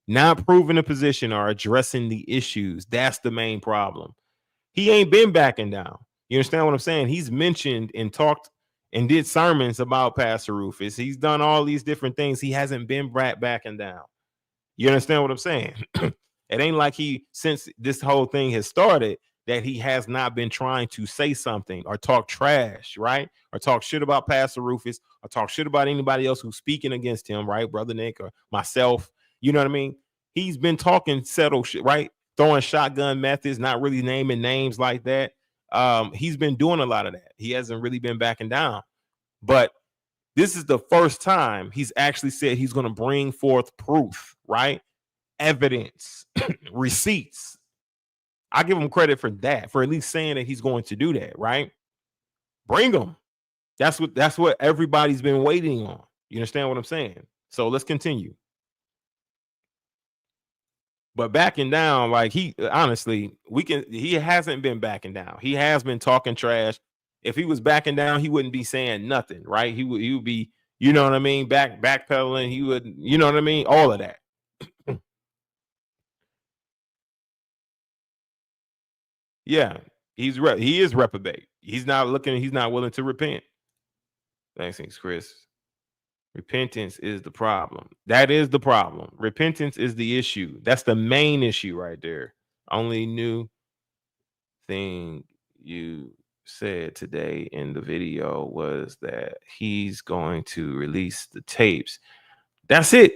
Not proving the position or addressing the issues. That's the main problem. He ain't been backing down. You understand what I'm saying? He's mentioned and talked and did sermons about Pastor Rufus. He's done all these different things. He hasn't been backing down. You understand what I'm saying? It ain't like since this whole thing has started, that he has not been trying to say something or talk trash, right? Or talk shit about Pastor Rufus or talk shit about anybody else who's speaking against him, right? Brother Nick or myself, you know what I mean? He's been talking settled shit, right? throwing shotgun methods, not really naming names like that. He's been doing a lot of that. He hasn't really been backing down. But this is the first time he's actually said he's going to bring forth proof, right? Evidence, receipts. I give him credit for that, for at least saying that he's going to do that, right? Bring them. That's what everybody's been waiting on. You understand what I'm saying? So let's continue. But backing down, like he hasn't been backing down. He has been talking trash. If he was backing down, he wouldn't be saying nothing, right? He would be, you know what I mean, backpedaling. He would, you know what I mean, all of that. Yeah, he is reprobate. He's not willing to repent. Thanks, Chris. Repentance is the problem. That is the problem. Repentance is the issue. That's the main issue right there. Only new thing you said today in the video was that he's going to release the tapes. That's it.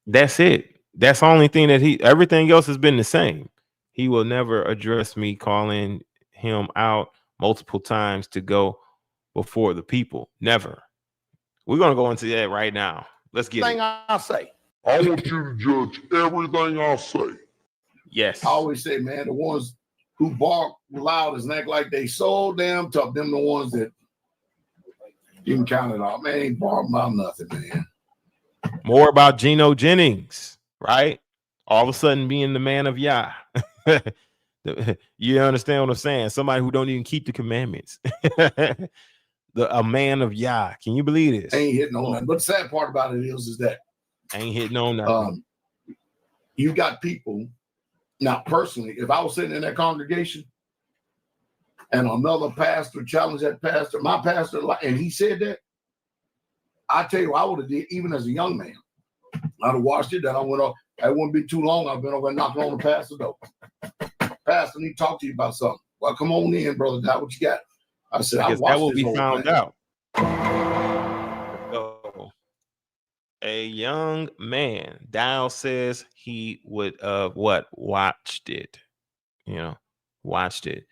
That's it. That's the only thing that everything else has been the same. He will never address me calling him out multiple times to go before the people. Never. We're going to go into that right now. Let's get it. I say. I want you to judge everything I say. Yes. I always say, man, the ones who bark loud and act like they so damn tough, them the ones that you can count it off. Man, ain't barking about nothing, man. More about Gino Jennings, right? All of a sudden being the man of Yah. You understand what I'm saying? Somebody who don't even keep the commandments. A man of Yah. Can you believe this? Ain't hitting on nothing. But the sad part about it is that ain't hitting on nothing. You got people. Now, personally, if I was sitting in that congregation and another pastor challenged that pastor, my pastor, and he said that, I tell you, I would have did even as a young man. I'd have watched it. Then I went off. It wouldn't be too long. I've been over and knocking on the pastor door. Pastor, I need to talk to you about something. Well, come on in, brother. That what you got? I said, I watched that will this be found thing out. So, a young man, Dowell says he would watched it. You know, watched it.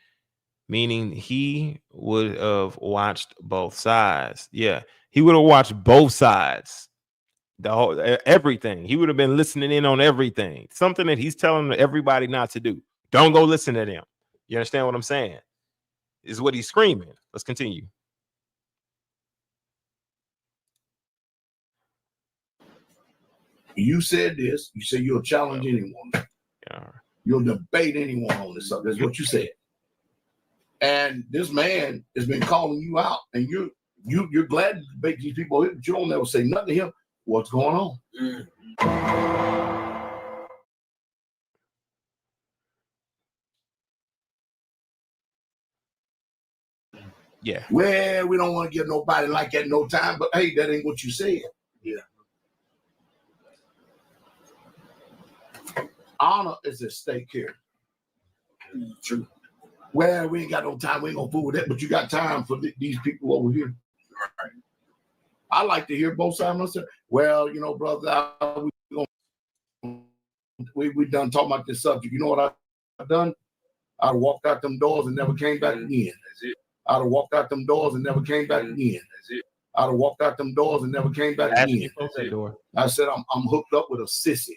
Meaning he would have watched both sides. Yeah, he would have watched both sides. The whole everything. He would have been listening in on everything. Something that he's telling everybody not to do. Don't go listen to them. You understand what I'm saying? Is what he's screaming. Let's continue. You said this. You said you'll challenge anyone. Yeah. You'll debate anyone on this subject. That's what you said. And this man has been calling you out, and you're glad to debate these people, but you don't never say nothing to him. What's going on? Yeah. Well, we don't want to give nobody like that no time, but hey, that ain't what you said. Yeah. Honor is at stake here. True. Well, we ain't got no time. We ain't gonna fool with that, but you got time for these people over here. Right. I like to hear both sides myself. Well, you know, brother, we done talking about this subject. You know what I've done? I walked out them doors and never came back again. That's it. I'd have walked out them doors and never came back again. That's it. I'd have walked out them doors and never came back again. I said, I'm hooked up with a sissy.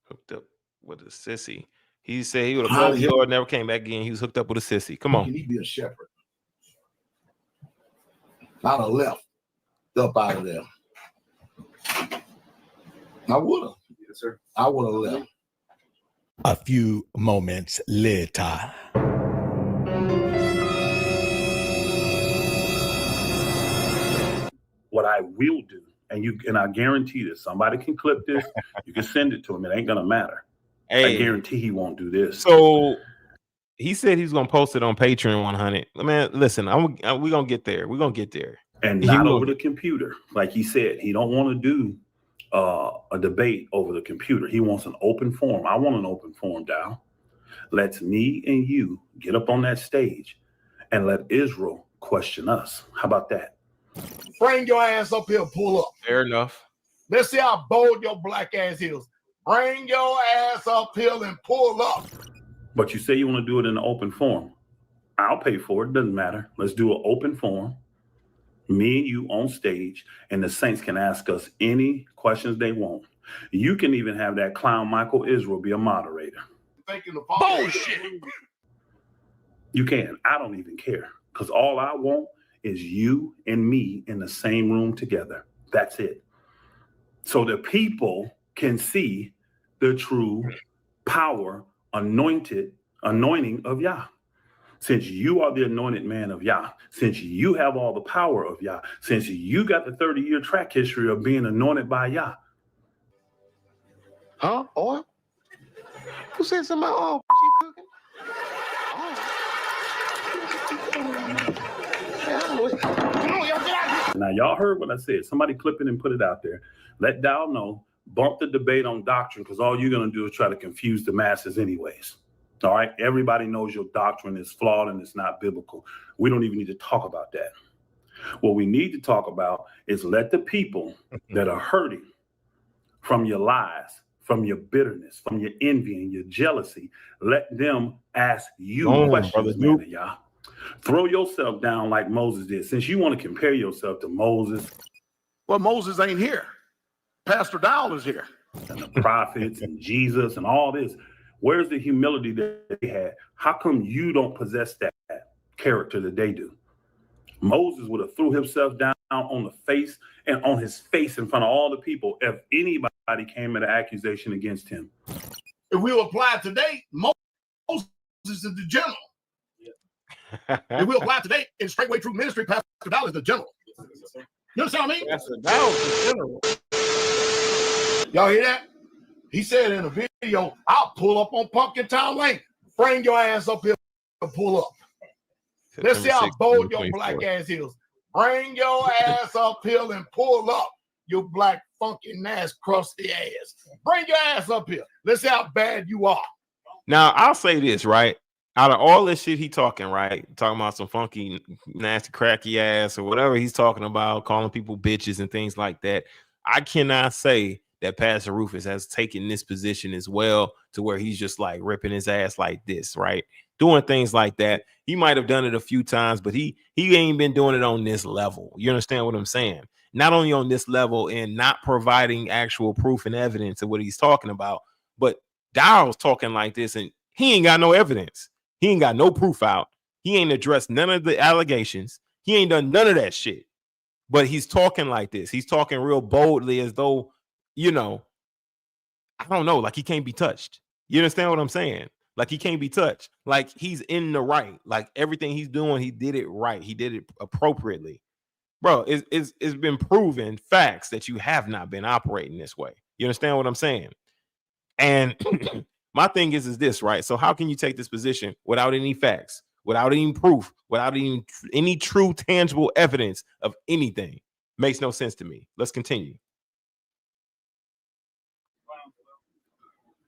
Hooked up with a sissy. He said he would have closed the door, never came back again. He was hooked up with a sissy. Come on. Can he be a shepherd? I'd have left up out of there. I would have. Yes, sir. I would have left. A few moments later. What I will do, and I guarantee this, somebody can clip this, you can send it to him, it ain't gonna matter. Hey. I guarantee he won't do this. So he said he's gonna post it on Patreon 100. Man, listen, we're gonna get there. We're gonna get there. And not over the computer. Like he said, he don't want to do a debate over the computer. He wants an open forum. I want an open forum, Dowell. Let's me and you get up on that stage and let Israel question us. How about that? Bring your ass up here, pull up. Fair enough. Let's see how bold your black ass is. Bring your ass up here and pull up. But you say you want to do it in an open forum. I'll pay for it. Doesn't matter. Let's do an open forum. Me and you on stage, and the saints can ask us any questions they want. You can even have that clown Michael Israel be a moderator. Thinking of bullshit. You can. I don't even care, because all I want is you and me in the same room together. That's it. So the people can see the true power, anointing of Yah. Since you are the anointed man of Yah, since you have all the power of Yah, since you got the 30-year track history of being anointed by Yah. Huh? Oil? Who said something about oil? What you cooking? Now, y'all heard what I said. Somebody clip it and put it out there. Let Dowell know. Bump the debate on doctrine, because all you're going to do is try to confuse the masses anyways. All right? Everybody knows your doctrine is flawed and it's not biblical. We don't even need to talk about that. What we need to talk about is let the people that are hurting from your lies, from your bitterness, from your envy and your jealousy, let them ask you questions, man of Yah. Throw yourself down like Moses did. Since you want to compare yourself to Moses. Well, Moses ain't here. Pastor Dowell is here. And the prophets and Jesus and all this. Where's the humility that they had? How come you don't possess that character that they do? Moses would have threw himself down on the face and on his face in front of all the people if anybody came at an accusation against him. If we apply today, Moses is the general. If we apply today in Straightway True Ministry, Pastor Dowell is the general. You understand what I mean? Pastor Dowell is the general. Y'all hear that? He said in a video, I'll pull up on Pumpkin Town Lane. Bring your ass up here and pull up. Let's see how bold your black ass is. Bring your ass up here and pull up, you black funky ass crusty ass. Bring your ass up here. Let's see how bad you are. Now, I'll say this, right? Out of all this shit he talking, right? Talking about some funky, nasty, cracky ass or whatever he's talking about, calling people bitches and things like that. I cannot say that Pastor Rufus has taken this position as well to where he's just like ripping his ass like this, right? Doing things like that. He might have done it a few times, but he ain't been doing it on this level. You understand what I'm saying? Not only on this level and not providing actual proof and evidence of what he's talking about, but Dowell's talking like this and he ain't got no evidence. He ain't got no proof out. He ain't addressed none of the allegations. He ain't done none of that shit. But he's talking like this. He's talking real boldly as though, you know, I don't know, like he can't be touched. You understand what I'm saying? Like he can't be touched. Like he's in the right. Like everything he's doing, he did it right. He did it appropriately. Bro, it's been proven facts that you have not been operating this way. You understand what I'm saying? And my thing is this, right? So how can you take this position without any facts, without any proof, without any true tangible evidence of anything? Makes no sense to me. Let's continue.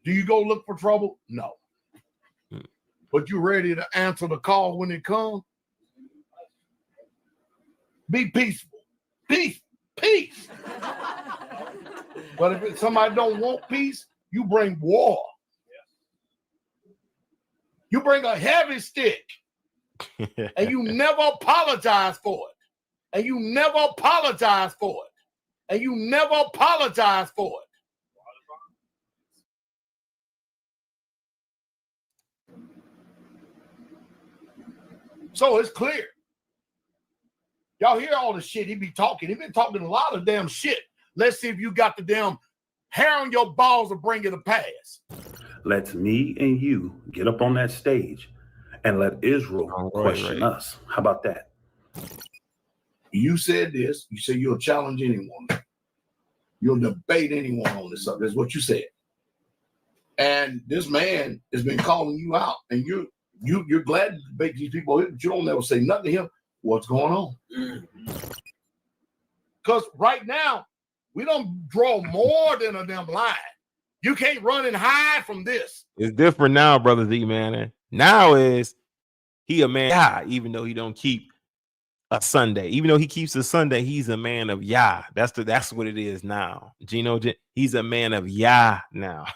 Do you go look for trouble? No. But you ready to answer the call when it comes? Be peaceful. Peace. But if somebody don't want peace, you bring war. You bring a heavy stick. And you never apologize for it. And you never apologize for it. And you never apologize for it. So it's clear. Y'all hear all the shit he be talking. He been talking a lot of damn shit. Let's see if you got the damn hair on your balls to bring it to pass. Let's me and you get up on that stage and let Israel question us. How about that? You said this. You said you'll challenge anyone. You'll debate anyone on this subject. That's what you said. And this man has been calling you out, and you're glad to debate these people, but you don't ever say nothing to him. What's going on? Because right now, we don't draw more than a damn line. You can't run and hide from this. It's different now, Brother Z, man. Now is he a man, even though he don't keep a Sunday. Even though he keeps a Sunday, he's a man of Yah. That's what it is now. Gino, he's a man of Yah now.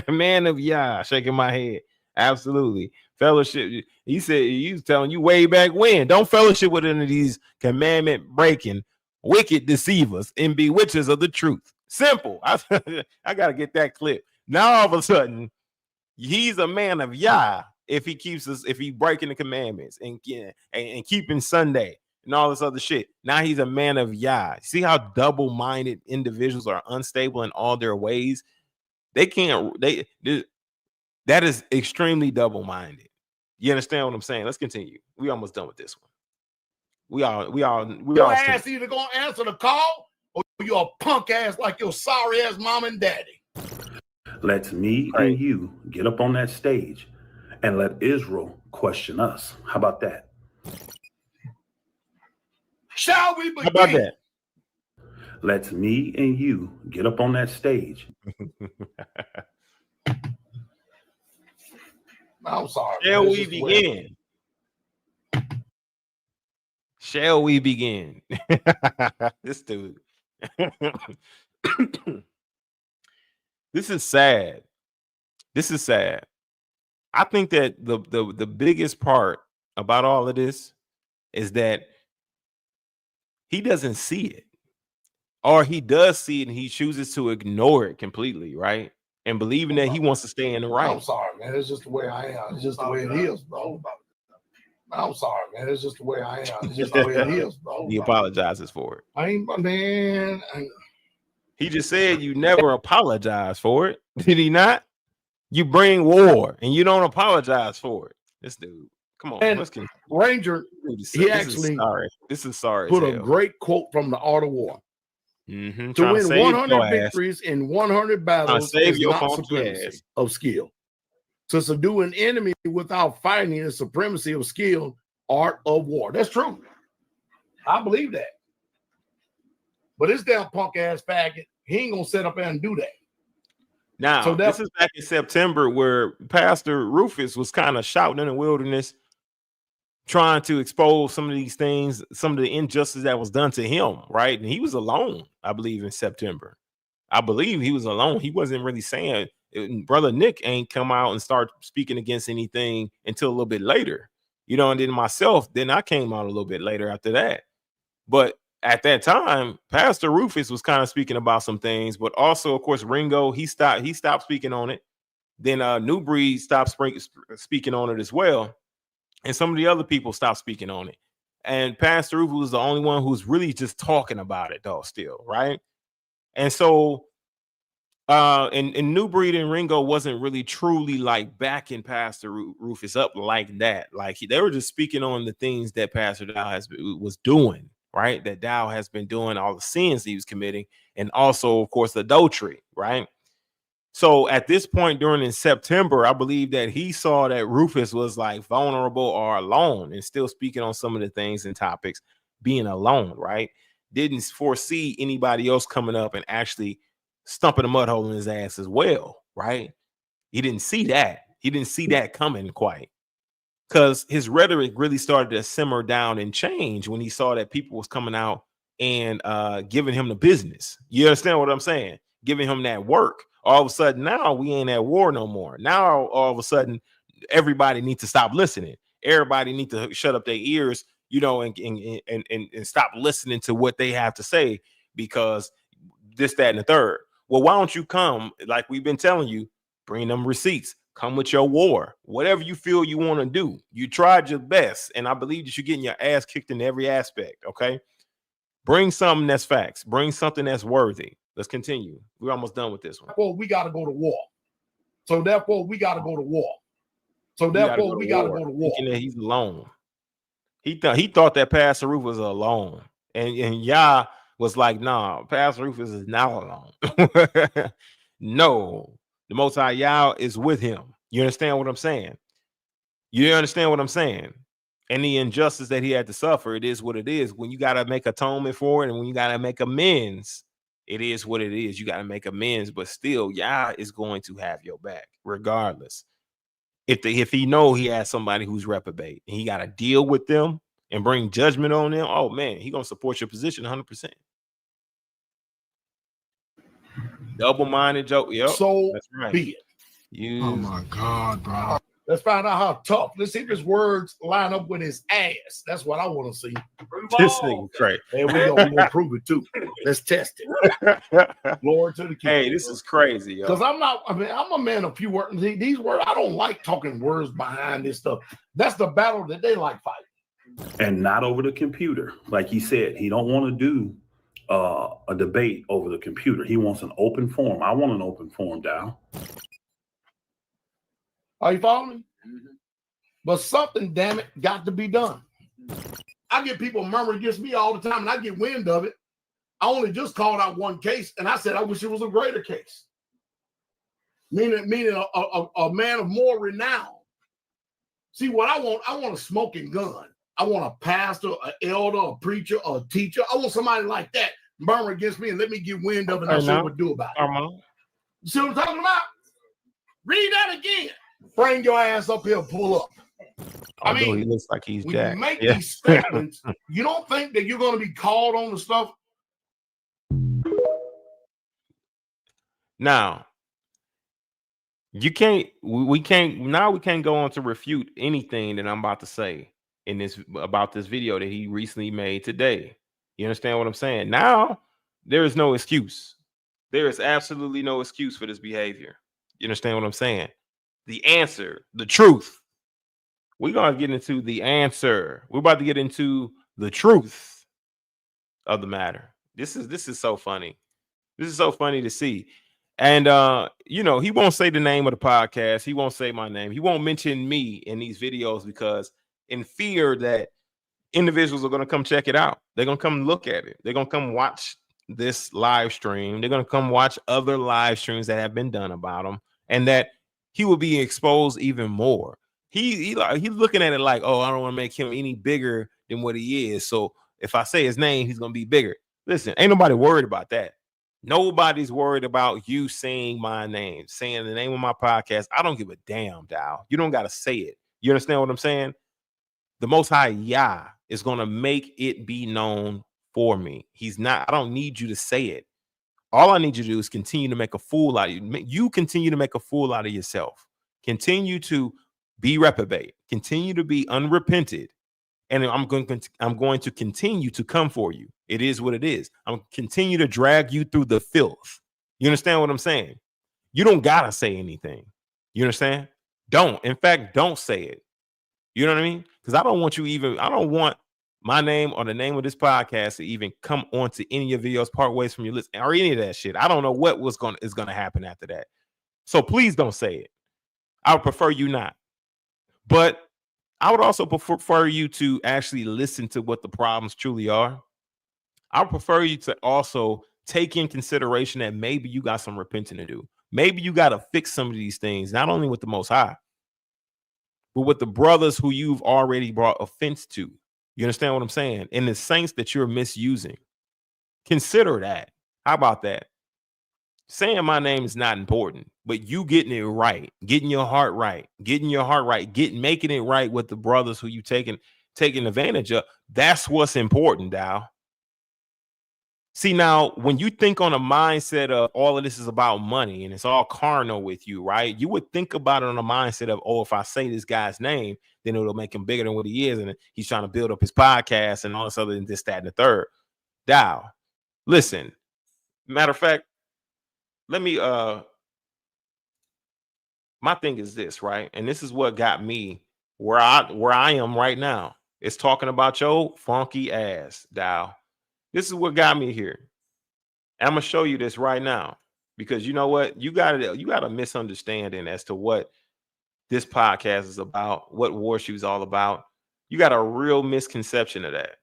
Man of Yah. Shaking my head. Absolutely. Fellowship. He said he's telling you way back when. Don't fellowship with any of these commandment breaking, wicked deceivers and bewitchers of the truth. Simple. I gotta get that clip. Now all of a sudden, he's a man of Yah if he breaking the commandments and keeping Sunday and all this other shit. Now he's a man of Yah. See how double-minded individuals are, unstable in all their ways. That is extremely double-minded. You understand what I'm saying? Let's continue. We almost done with this one. Your ass either gonna answer the call or you're a punk ass like your sorry ass mom and daddy. Let's me and you get up on that stage and let Israel question us. How about that? Shall we begin? How about that? Let's me and you get up on that stage. I'm sorry. Shall we begin? Shall we begin? This dude. This is sad. This is sad. I think that the biggest part about all of this is that he doesn't see it. Or he does see it and he chooses to ignore it completely, right? And believing that he wants to stay in the right. I'm sorry, man. It's just the way I am. It's just the way it is, bro. I'm sorry, man. It's just the way I am. It's just the way it is, bro. He apologizes for it. I ain't, man. He just said you never apologize for it. Did he not? You bring war and you don't apologize for it. This dude. Come on. And let's get Ranger, he actually this is sorry. Put a great quote from the Art of War. Mm-hmm. To win 100 victories in 100 battles is your not supremacy of skill. To subdue an enemy without fighting is supremacy of skill, art of war. That's true. I believe that. But this damn punk ass faggot, he ain't gonna sit up there and do that. Now, so this is back in September where Pastor Rufus was kind of shouting in the wilderness, trying to expose some of these things, some of the injustice that was done to him, right? And he was alone, I believe, in September. I believe he was alone. He wasn't really saying, Brother Nick ain't come out and start speaking against anything until a little bit later, you know, and then myself, then I came out a little bit later after that. But at that time, Pastor Rufus was kind of speaking about some things, but also, of course, Ringo, he stopped speaking on it. Then New Breed stopped speaking on it as well. And some of the other people stopped speaking on it. And Pastor Rufus was the only one who's really just talking about it, though, still, right? And so and New Breed and Ringo wasn't really truly like backing Pastor Rufus up like that. Like they were just speaking on the things that Pastor Dowell was doing, right? That Dowell has been doing, all the sins he was committing, and also, of course, adultery, right? So at this point in September, I believe that he saw that Rufus was like vulnerable or alone and still speaking on some of the things and topics, being alone, right? Didn't foresee anybody else coming up and actually stumping a mud hole in his ass as well, right? He didn't see that. He didn't see that coming quite, because his rhetoric really started to simmer down and change when he saw that people was coming out and giving him the business. You understand what I'm saying? Giving him that work. All of a sudden, now we ain't at war no more. Now, all of a sudden, everybody needs to stop listening. Everybody needs to shut up their ears, you know, and stop listening to what they have to say, because this, that, and the third. Well, why don't you come, like we've been telling you, bring them receipts, come with your war, whatever you feel you want to do. You tried your best, and I believe that you're getting your ass kicked in every aspect, okay? Bring something that's facts. Bring something that's worthy. Let's continue. We're almost done with this one. Therefore, we got to go to war. So therefore, we got to go to war. So therefore, we got to go to war. Thinking that he's alone. He thought that Pastor Rufus was alone, and Yah was like, nah, Pastor Rufus is not alone. No, the Most High Yah is with him. You understand what I'm saying? You understand what I'm saying? And the injustice that he had to suffer, it is what it is. When you got to make atonement for it, and when you got to make amends, it is what it is. You got to make amends, but still, Yah is going to have your back, regardless. If he know he has somebody who's reprobate, and he got to deal with them, and bring judgment on them, oh man, he gonna support your position 100%. Double-minded joke. Yep. So that's right. be it. Oh my God, bro. Let's find out how tough. Let's see if his words line up with his ass. That's what I want to see. This thing crazy. There we go. We're gonna prove it too. Let's test it. Glory to the King. Hey, this is crazy, yo. Because I'm a man of few words. These words, I don't like talking words behind this stuff. That's the battle that they like fighting. And not over the computer. Like he said, he don't want to do a debate over the computer. He wants an open forum. I want an open forum, Dowell. Are you following me? But something, damn it, got to be done. I get people murmuring against me all the time, and I get wind of it. I only just called out one case, and I said I wish it was a greater case. Meaning a man of more renown. See, what I want a smoking gun. I want a pastor, an elder, a preacher, a teacher. I want somebody like that murmur against me and let me get wind of it, and I'll show what to do about it. You see what I'm talking about? Read that again. Bring your ass up here and pull up. Although he looks like he's when jacked. you make these statements, you don't think that you're going to be called on the stuff. Now, we can't go on to refute anything that I'm about to say in this about this video that he recently made today. You understand what I'm saying? Now, there is no excuse. There is absolutely no excuse for this behavior. You understand what I'm saying? The answer, the truth. We're going to get into the answer. We're about to get into the truth of the matter. This is so funny. This is so funny to see. And, you know, he won't say the name of the podcast. He won't say my name. He won't mention me in these videos because in fear that individuals are going to come check it out. They're going to come look at it. They're going to come watch this live stream. They're going to come watch other live streams that have been done about him, and that he will be exposed even more. He's looking at it like, oh, I don't want to make him any bigger than what he is. So if I say his name, he's going to be bigger. Listen, ain't nobody worried about that. Nobody's worried about you saying my name, saying the name of my podcast. I don't give a damn, Dowell. You don't got to say it. You understand what I'm saying? The Most High Yah is going to make it be known for me. I don't need you to say it. All I need you to do is continue to make a fool out of you. You continue to make a fool out of yourself. Continue to be reprobate. Continue to be unrepented. And I'm going to continue to come for you. It is what it is. I'm continue to drag you through the filth. You understand what I'm saying? You don't gotta say anything. You understand? Don't. In fact, don't say it. You know what I mean? Because I don't want my name or the name of this podcast to even come onto any of your videos part ways from your list or any of that shit. I don't know what is gonna happen after that. So please don't say it. I would prefer you not. But I would also prefer you to actually listen to what the problems truly are. I would prefer you to also take in consideration that maybe you got some repenting to do. Maybe you got to fix some of these things, not only with the Most High, but with the brothers who you've already brought offense to. You understand what I'm saying? And the saints that you're misusing. Consider that. How about that? Saying my name is not important, but you getting it right, getting your heart right, making it right with the brothers who you taking advantage of. That's what's important, Dowell. See, now, when you think on a mindset of all of this is about money and it's all carnal with you, right? You would think about it on a mindset of, oh, if I say this guy's name, then it'll make him bigger than what he is. And he's trying to build up his podcast and all this other than this, that, and the third. Dowell, listen, matter of fact, let me, my thing is this, right? And this is what got me where I am right now. It's talking about your funky ass, Dowell. This is what got me here. I'm gonna show you this right now because you know what? You got a misunderstanding as to what this podcast is about, what War Shoe's all about. You got a real misconception of that.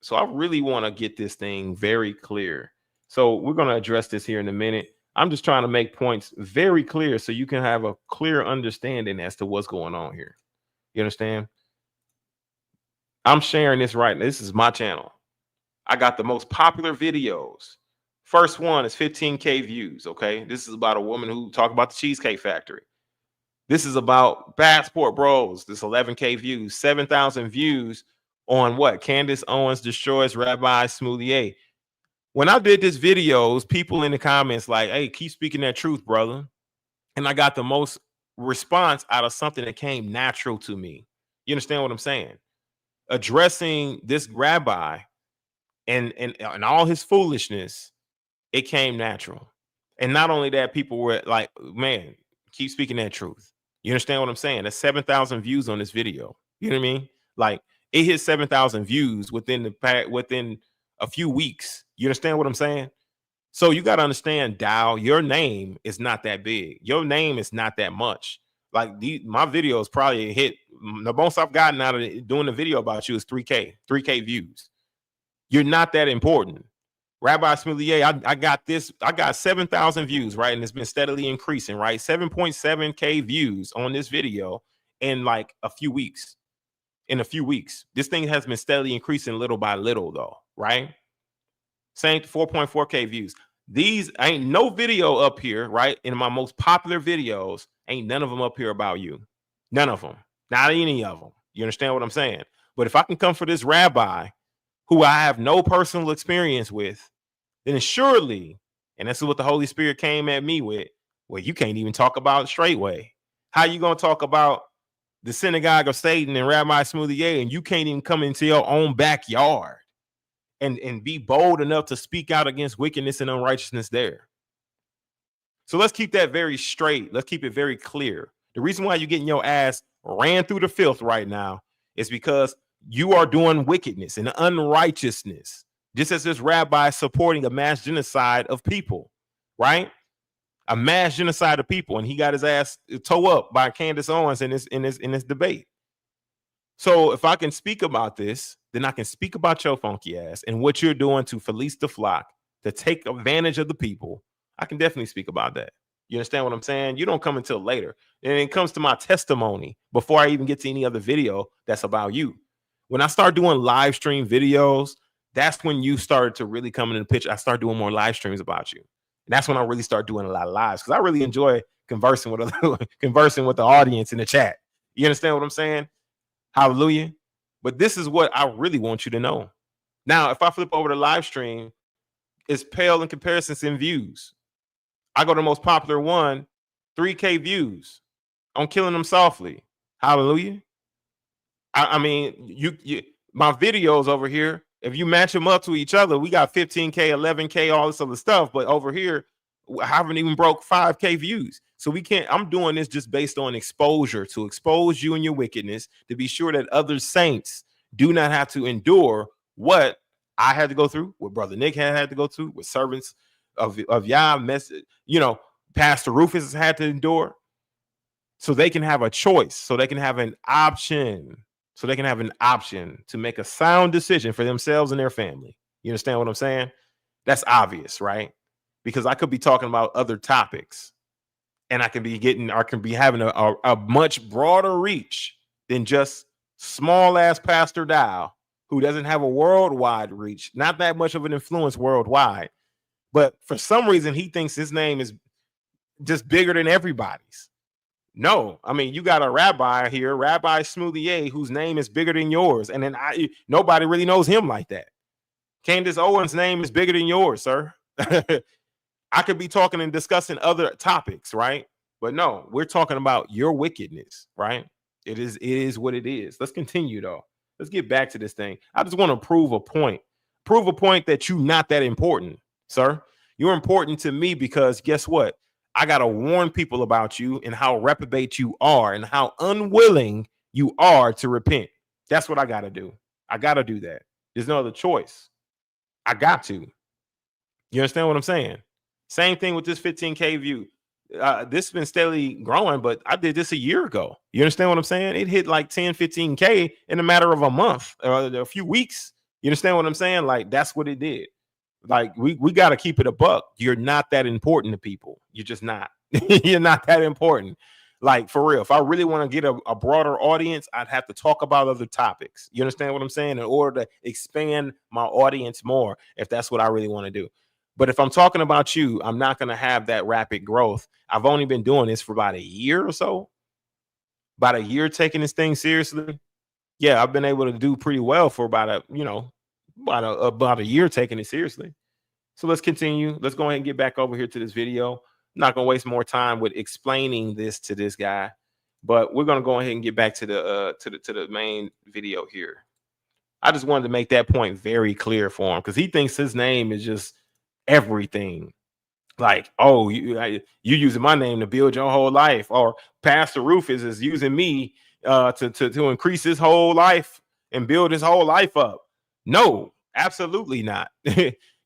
So I really want to get this thing very clear. So we're gonna address this here in a minute. I'm just trying to make points very clear so you can have a clear understanding as to what's going on here. You understand? I'm sharing this right now. This is my channel. I got the most popular videos. First one is 15K views. Okay. This is about a woman who talked about the Cheesecake Factory. This is about Passport Bros. This 11K views, 7,000 views on what? Candace Owens destroys Rabbi Smollett. When I did this videos, people in the comments like, hey, keep speaking that truth, brother. And I got the most response out of something that came natural to me. You understand what I'm saying? Addressing this rabbi and all his foolishness, it came natural. And not only that, people were like, man, keep speaking that truth. You understand what I'm saying? That's 7,000 views on this video. You know what I mean? Like, it hit 7,000 views within a few weeks. You understand what I'm saying? So you got to understand, Dowell, your name is not that big. Your name is not that much. Like my videos probably hit, the most I've gotten out of doing the video about you is 3K views. You're not that important. Rabbi Smollett, I got 7,000 views, right? And it's been steadily increasing, right? 7.7K views on this video in like a few weeks. In a few weeks. This thing has been steadily increasing little by little though, right? Same 4.4K views. These ain't no video up here, right? In my most popular videos, ain't none of them up here about you. None of them. Not any of them. You understand what I'm saying? But if I can come for this rabbi who I have no personal experience with, then surely, and this is what the Holy Spirit came at me with, well, you can't even talk about Straightway. How you going to talk about the synagogue of Satan and Rabbi Smollett, and you can't even come into your own backyard and be bold enough to speak out against wickedness and unrighteousness there? So let's keep that very straight. Let's keep it very clear. The reason why you're getting your ass ran through the filth right now is because you are doing wickedness and unrighteousness, just as this rabbi supporting a mass genocide of people, right? A mass genocide of people, and he got his ass toe up by Candace Owens in this debate. So if I can speak about this, then I can speak about your funky ass and what you're doing to fleece the flock, to take advantage of the people. I can definitely speak about that. You understand what I'm saying? You don't come until later. And it comes to my testimony before I even get to any other video that's about you. When I start doing live stream videos, that's when you started to really come into the picture. I start doing more live streams about you. And that's when I really start doing a lot of lives, because I really enjoy conversing with the audience in the chat. You understand what I'm saying? Hallelujah. But this is what I really want you to know. Now, if I flip over to live stream, it's pale in comparison in views. I go to the most popular one, 3K views on Killing Them Softly. Hallelujah. I mean, you my videos over here, if you match them up to each other, we got 15K, 11K, all this other stuff. But over here, I haven't even broke 5K views. So we can't, I'm doing this just based on exposure, to expose you and your wickedness, to be sure that other saints do not have to endure what I had to go through, what Brother Nick had to go through, what servants of Yah, Pastor Rufus has had to endure, so they can have a choice, so they can have an option, to make a sound decision for themselves and their family. You understand what I'm saying? That's obvious, right? Because I could be talking about other topics, and I can be having a much broader reach than just small ass Pastor Dowell, who doesn't have a worldwide reach, not that much of an influence worldwide. But for some reason, he thinks his name is just bigger than everybody's. No, I mean, you got a rabbi here, Rabbi Smollett, whose name is bigger than yours. And then nobody really knows him like that. Candace Owens' name is bigger than yours, sir. I could be talking and discussing other topics, right? But no, we're talking about your wickedness, right? It is what it is. Let's continue, though. Let's get back to this thing. I just want to prove a point that you're not that important, sir. You're important to me because guess what? I got to warn people about you and how reprobate you are and how unwilling you are to repent. That's what I got to do. I got to do that. There's no other choice. I got to. You understand what I'm saying? Same thing with this 15K view. This has been steadily growing, but I did this a year ago. You understand what I'm saying? It hit like 10, 15K in a matter of a month or a few weeks. You understand what I'm saying? Like, that's what it did. Like, we got to keep it a buck. You're not that important to people. You're just not. You're not that important. Like, for real, if I really want to get a broader audience, I'd have to talk about other topics. You understand what I'm saying? In order to expand my audience more, if that's what I really want to do. But if I'm talking about you, I'm not going to have that rapid growth. I've only been doing this for about a year or so. About a year taking this thing seriously. yeah, I've been able to do pretty well for about a year taking it seriously. So let's continue. Let's go ahead and get back over here to this video. I'm not gonna waste more time with explaining this to this guy, but we're gonna go ahead and get back to the main video here. I just wanted to make that point very clear for him because he thinks his name is just everything. Like, oh, you using my name to build your whole life, or Pastor Rufus is using me to increase his whole life and build his whole life up. No, absolutely not.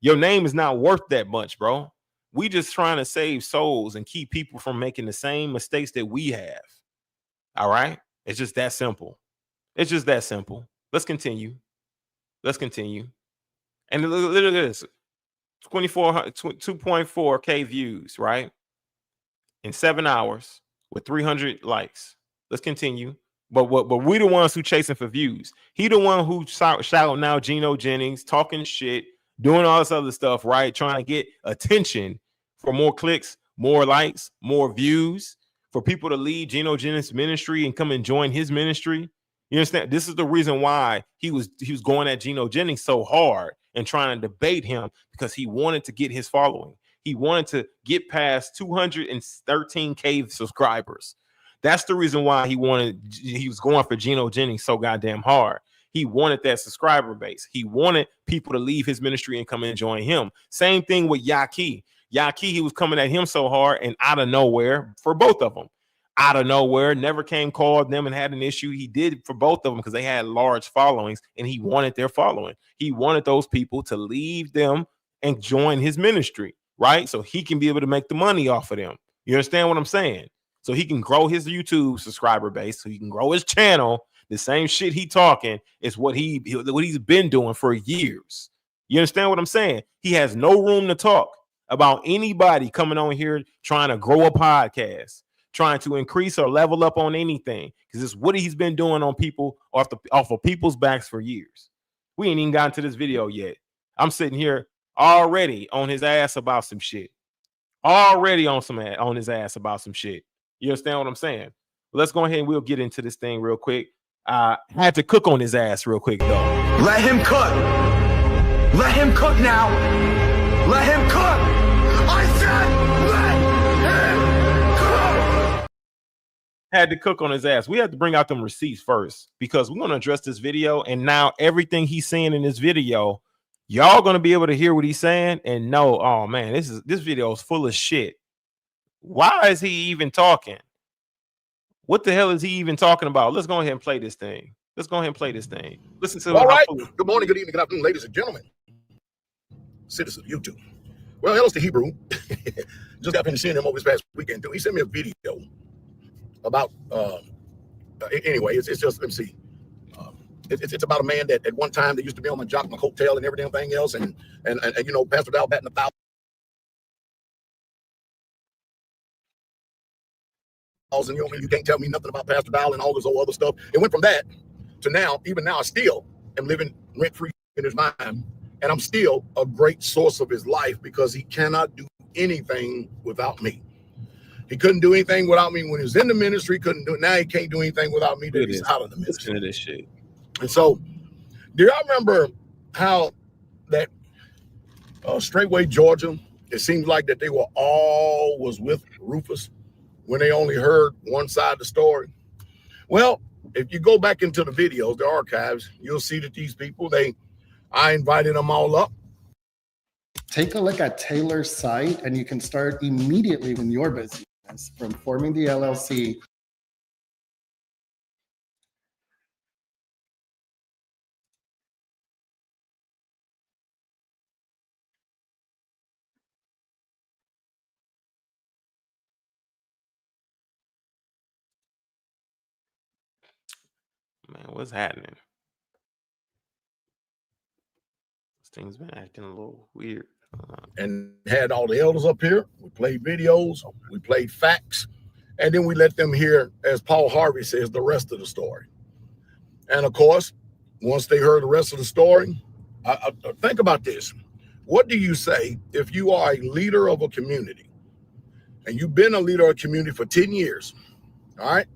Your name is not worth that much, bro. We just trying to save souls and keep people from making the same mistakes that we have. All right, it's just that simple. It's just that simple. Let's continue. Let's continue. And look at this. 2.4K views, right? In 7 hours with 300 likes. Let's continue. But we the ones who chasing for views. He the one who shouting now Gino Jennings, talking shit, doing all this other stuff, right? Trying to get attention for more clicks, more likes, more views, for people to leave Gino Jennings' ministry and come and join his ministry. You understand? This is the reason why he was going at Gino Jennings so hard and trying to debate him, because he wanted to get his following. He wanted to get past 213K subscribers. That's the reason why he was going for Gino Jennings so goddamn hard. He wanted that subscriber base. He wanted people to leave his ministry and come and join him. Same thing with Yaki. Yaki, he was coming at him so hard, and out of nowhere, for both of them, out of nowhere, never came, called them and had an issue. He did for both of them because they had large followings, and he wanted their following. He wanted those people to leave them and join his ministry, right? So he can be able to make the money off of them. You understand what I'm saying? So he can grow his YouTube subscriber base, so he can grow his channel. The same shit he talking is what he's been doing for years. You understand what I'm saying? He has no room to talk about anybody coming on here trying to grow a podcast, trying to increase or level up on anything, because it's what he's been doing on people off of people's backs for years. We ain't even gotten to this video yet. I'm sitting here already on his ass about some shit. Already on his ass about some shit. You understand what I'm saying? Let's go ahead and we'll get into this thing real quick. I had to cook on his ass real quick though. Let him cook. Let him cook now. Let him cook. I said let him cook. Had to cook on his ass. We have to bring out them receipts first, because we're going to address this video, and now everything he's saying in this video, y'all going to be able to hear what he's saying and know, oh man, this video is full of shit. Why is he even talking? What the hell is he even talking about? Let's go ahead and play this thing. Let's go ahead and play this thing. Listen to all right. Good morning, good evening, good afternoon, ladies and gentlemen, citizens of YouTube. Well, Ellis the Hebrew just got finished seeing him over this past weekend too. He sent me a video about anyway. It's just, let me see. It's about a man that at one time that used to be on my jock, my hotel, and everything else, and you know, Pastor Dowell batting 1,000. And you can't tell me nothing about Pastor Dowell and all this old other stuff. It went from that to now, even now, I still am living rent-free in his mind, and I'm still a great source of his life because he cannot do anything without me. He couldn't do anything without me when he was in the ministry, couldn't do it. Now he can't do anything without me that he's out of the ministry. Listen to this shit. And so, do y'all remember how that Straightway, Georgia, it seems like that they were always with Rufus when they only heard one side of the story? Well, if you go back into the videos, the archives, you'll see that these people, I invited them all up. Take a look at Taylor's site, and you can start immediately with your business, from forming the LLC. Man, what's happening? This thing's been acting a little weird. And had all the elders up here. We played videos, we played facts, and then we let them hear, as Paul Harvey says, the rest of the story. And of course, once they heard the rest of the story, I think about this. What do you say if you are a leader of a community and you've been a leader of a community for 10 years, all right?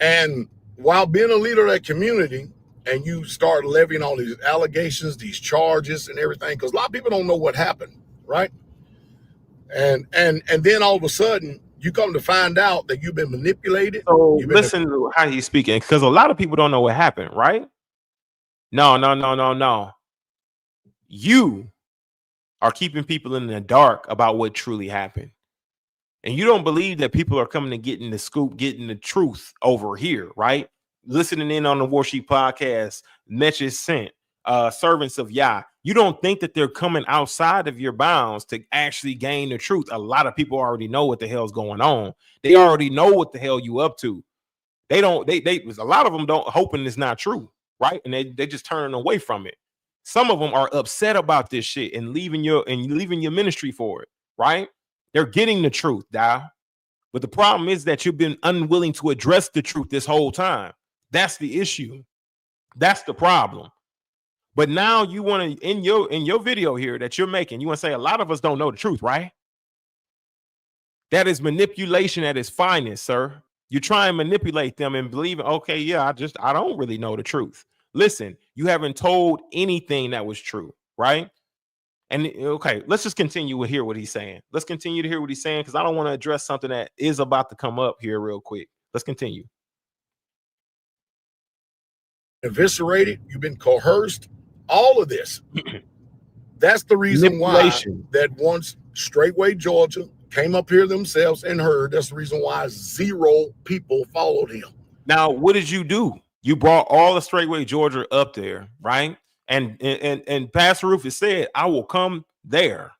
And while being a leader of that community, and you start levying all these allegations, these charges and everything, because a lot of people don't know what happened, right? And then all of a sudden you come to find out that you've been manipulated. So listen to how he's speaking, because a lot of people don't know what happened, right? No. You are keeping people in the dark about what truly happened. And you don't believe that people are coming to getting the scoop, getting the truth over here, right? Listening in on the Warsheep podcast, message sent, servants of Yah. You don't think that they're coming outside of your bounds to actually gain the truth. A lot of people already know what the hell's going on. They already know what the hell you up to. They a lot of them don't, hoping it's not true, right? And they just turning away from it. Some of them are upset about this shit and leaving your ministry for it, right? They're getting the truth, Dowell. But the problem is that you've been unwilling to address the truth this whole time. That's the issue. That's the problem. But now you want to, in your video here that you're making, you want to say a lot of us don't know the truth, right? That is manipulation at its finest, sir. You try and manipulate them and believe, okay, yeah, I don't really know the truth. Listen, you haven't told anything that was true, right? And okay, let's just continue to hear what he's saying. Let's continue to hear what he's saying, because I don't want to address something that is about to come up here real quick. Let's continue. Eviscerated, you've been coerced, all of this. That's the reason why that once Straightway, Georgia came up here themselves and heard, that's the reason why 0 people followed him. Now, what did you do? You brought all the Straightway, Georgia up there, right? And Pastor Rufus said, I will come there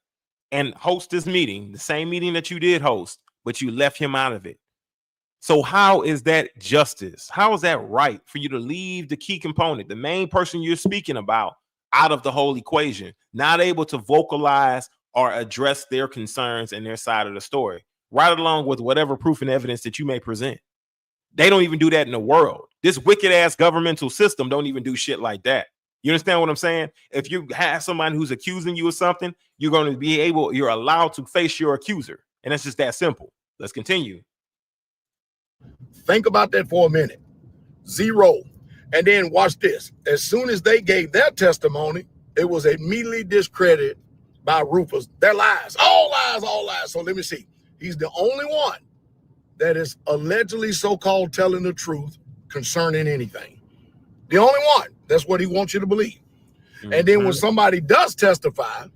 and host this meeting, the same meeting that you did host, but you left him out of it. So how is that justice? How is that right for you to leave the key component, the main person you're speaking about, out of the whole equation, not able to vocalize or address their concerns and their side of the story, right along with whatever proof and evidence that you may present? They don't even do that in the world. This wicked ass governmental system don't even do shit like that. You understand what I'm saying? If you have somebody who's accusing you of something, you're allowed to face your accuser. And it's just that simple. Let's continue. Think about that for a minute. 0. And then watch this. As soon as they gave their testimony, it was immediately discredited by Rufus. They're lies. All lies, all lies. So let me see. He's the only one that is allegedly so-called telling the truth concerning anything. The only one. That's what he wants you to believe. Mm-hmm. And then when somebody does testify,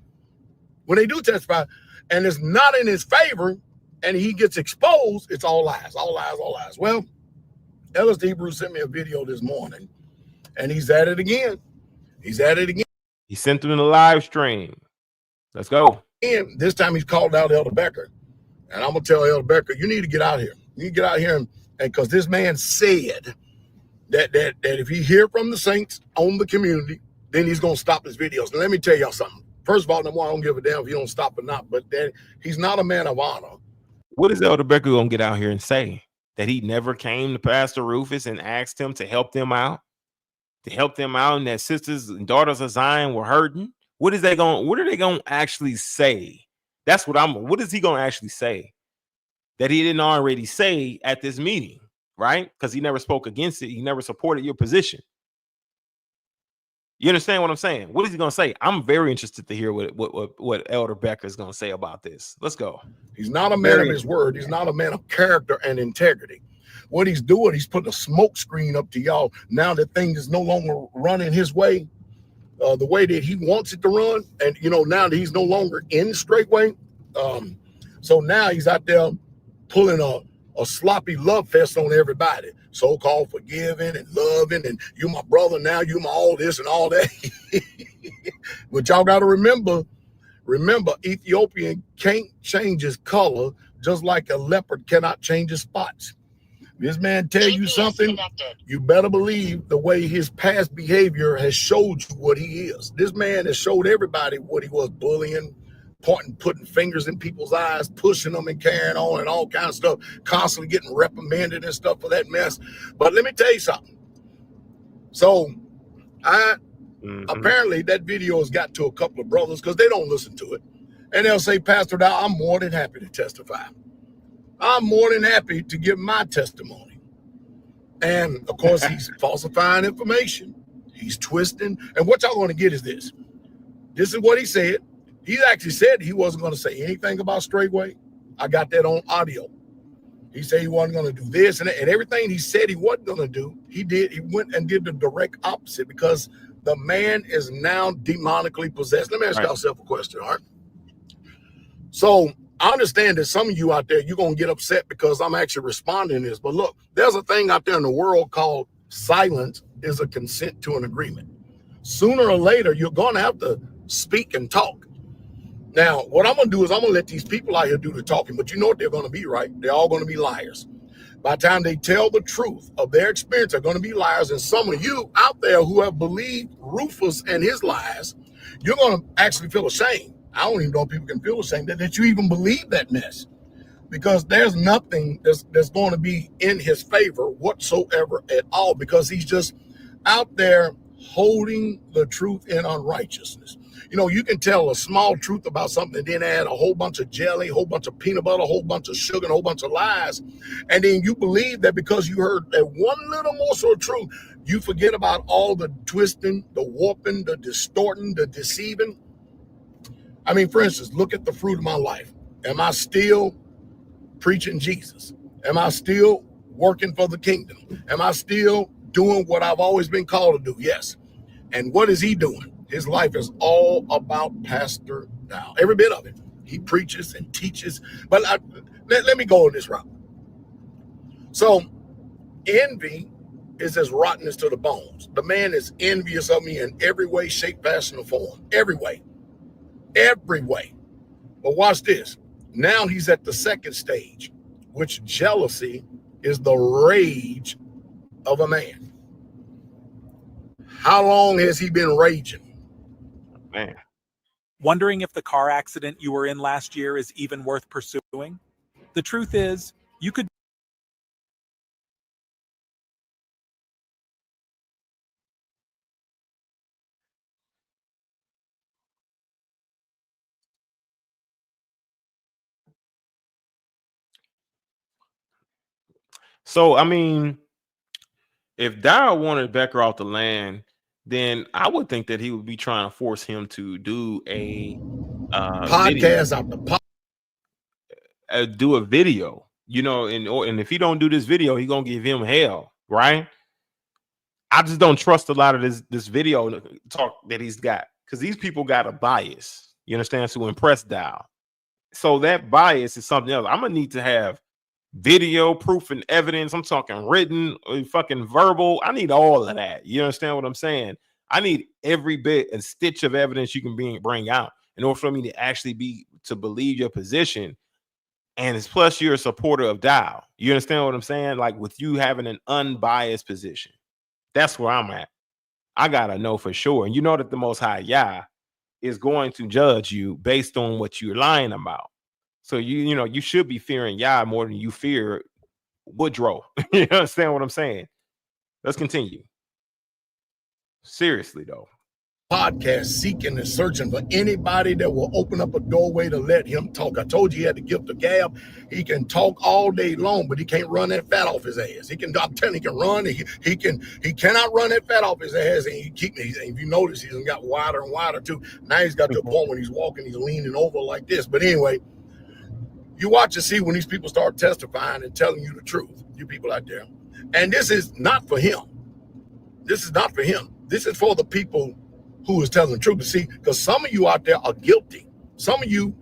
when they do testify, and it's not in his favor, and he gets exposed, it's all lies, all lies, all lies. Well, Ellis Hebrew sent me a video this morning, and he's at it again. He's at it again. He sent them in a live stream. Let's go. And this time he's called out Elder Becker. And I'm going to tell Elder Becker, you need to get out here. You need to get out here, and because this man said that if he hear from the saints on the community, then he's going to stop his videos. And let me tell y'all something. First of all, number one, I don't give a damn if he don't stop or not, but then he's not a man of honor. What is Elder Becker going to get out here and say? That he never came to Pastor Rufus and asked him to help them out? To help them out, and that sisters and daughters of Zion were hurting? What are they going to actually say? What is he going to actually say that he didn't already say at this meeting, right? Because he never spoke against it. He never supported your position. You understand what I'm saying? What is he going to say? I'm very interested to hear what Elder Becker is going to say about this. Let's go. He's not a man of his word. He's not a man of character and integrity. What he's doing, he's putting a smoke screen up to y'all. Now that thing is no longer running his way, the way that he wants it to run. And, now that he's no longer in Straightway. So now he's out there pulling a sloppy love fest on everybody. So-called forgiving and loving, and you my brother now, you my all this and all that. But y'all got to remember, Ethiopian can't change his color, just like a leopard cannot change his spots. This man tell you something, you better believe the way his past behavior has showed you what he is. This man has showed everybody what he was: bullying, putting fingers in people's eyes, pushing them and carrying on and all kinds of stuff, constantly getting reprimanded and stuff for that mess. But let me tell you something. So apparently that video has got to a couple of brothers because they don't listen to it. And they'll say, Pastor Dowell, I'm more than happy to testify. I'm more than happy to give my testimony. And of course, he's falsifying information. He's twisting. And what y'all going to get is this. This is what he said. He actually said he wasn't going to say anything about Straightway. I got that on audio. He said he wasn't going to do this and that, and everything he said he wasn't going to do, he did. He went and did the direct opposite because the man is now demonically possessed. Let me ask y'all a question, all right? So I understand that some of you out there, you're going to get upset because I'm actually responding to this. But look, there's a thing out there in the world called silence is a consent to an agreement. Sooner or later, you're going to have to speak and talk. Now, what I'm going to do is I'm going to let these people out here do the talking, but you know what they're going to be, right? They're all going to be liars. By the time they tell the truth of their experience, they're going to be liars. And some of you out there who have believed Rufus and his lies, you're going to actually feel ashamed. I don't even know if people can feel ashamed that you even believe that mess, because there's nothing that's going to be in his favor whatsoever at all, because he's just out there holding the truth in unrighteousness. You know, you can tell a small truth about something and then add a whole bunch of jelly, a whole bunch of peanut butter, a whole bunch of sugar, and a whole bunch of lies. And then you believe that because you heard that one little morsel of truth, you forget about all the twisting, the warping, the distorting, the deceiving. I mean, for instance, look at the fruit of my life. Am I still preaching Jesus? Am I still working for the kingdom? Am I still doing what I've always been called to do? Yes. And what is he doing? His life is all about Pastor Dowell. Every bit of it. He preaches and teaches. But let me go on this route. So envy is as rottenness to the bones. The man is envious of me in every way, shape, fashion, or form. Every way. Every way. But watch this. Now he's at the second stage, which jealousy is the rage of a man. How long has he been raging? Man. Wondering if the car accident you were in last year is even worth pursuing? The truth is, you could. So, I mean, if Dowell wanted Becker off the land, then I would think that he would be trying to force him to do a podcast out the do a video, you know, and if he don't do this video, he gonna give him hell, right? I just don't trust a lot of this video talk that he's got, because these people got a bias, you understand, to impress Dowell. So that bias is something else. I'm gonna need to have video proof and evidence. I'm talking written, fucking verbal. I need all of that. You understand what I'm saying? I need every bit and stitch of evidence you can bring out in order for me to actually believe your position. And it's plus you're a supporter of Dowell. You understand what I'm saying? Like with you having an unbiased position. That's where I'm at. I gotta know for sure. And you know that the Most High Yah is going to judge you based on what you're lying about. So you know, you should be fearing Yah more than you fear Woodrow. You understand what I'm saying? Let's continue. Seriously though. Podcast seeking and searching for anybody that will open up a doorway to let him talk. I told you he had the gift of gab. He can talk all day long, but he can't run that fat off his ass. I'm telling you, he can run. He cannot run that fat off his ass. And if you notice, he's got wider and wider too. Now he's got to a point when he's walking, he's leaning over like this. But anyway, you watch and see when these people start testifying and telling you the truth, you people out there. And this is not for him. This is not for him. This is for the people who is telling the truth. To see, because some of you out there are guilty. Some of you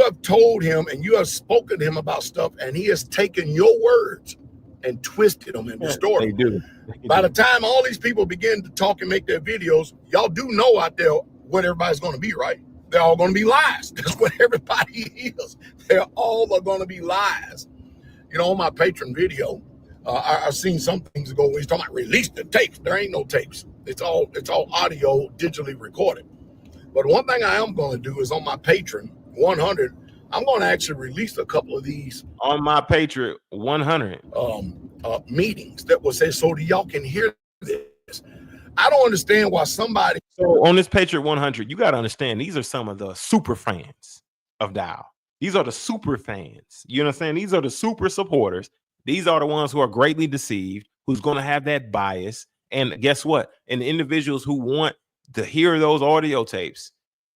have told him and you have spoken to him about stuff, and he has taken your words and twisted them and distorted them. By the time all these people begin to talk and make their videos, y'all do know out there what everybody's going to be, right? They're all going to be lies. That's what everybody is. They're all going to be lies. You know, on my Patreon video, I've seen some things go where he's talking about release the tapes. There ain't no tapes. It's all audio digitally recorded. But one thing I am going to do is on my Patreon 100, I'm going to actually release a couple of these on my Patreon 100 meetings that will say so that y'all can hear this. I don't understand why somebody. So on this Patreon 100, you got to understand these are some of the super fans of Dowell. These are the super fans. You understand? These are the super supporters. These are the ones who are greatly deceived, who's going to have that bias. And guess what? And the individuals who want to hear those audio tapes,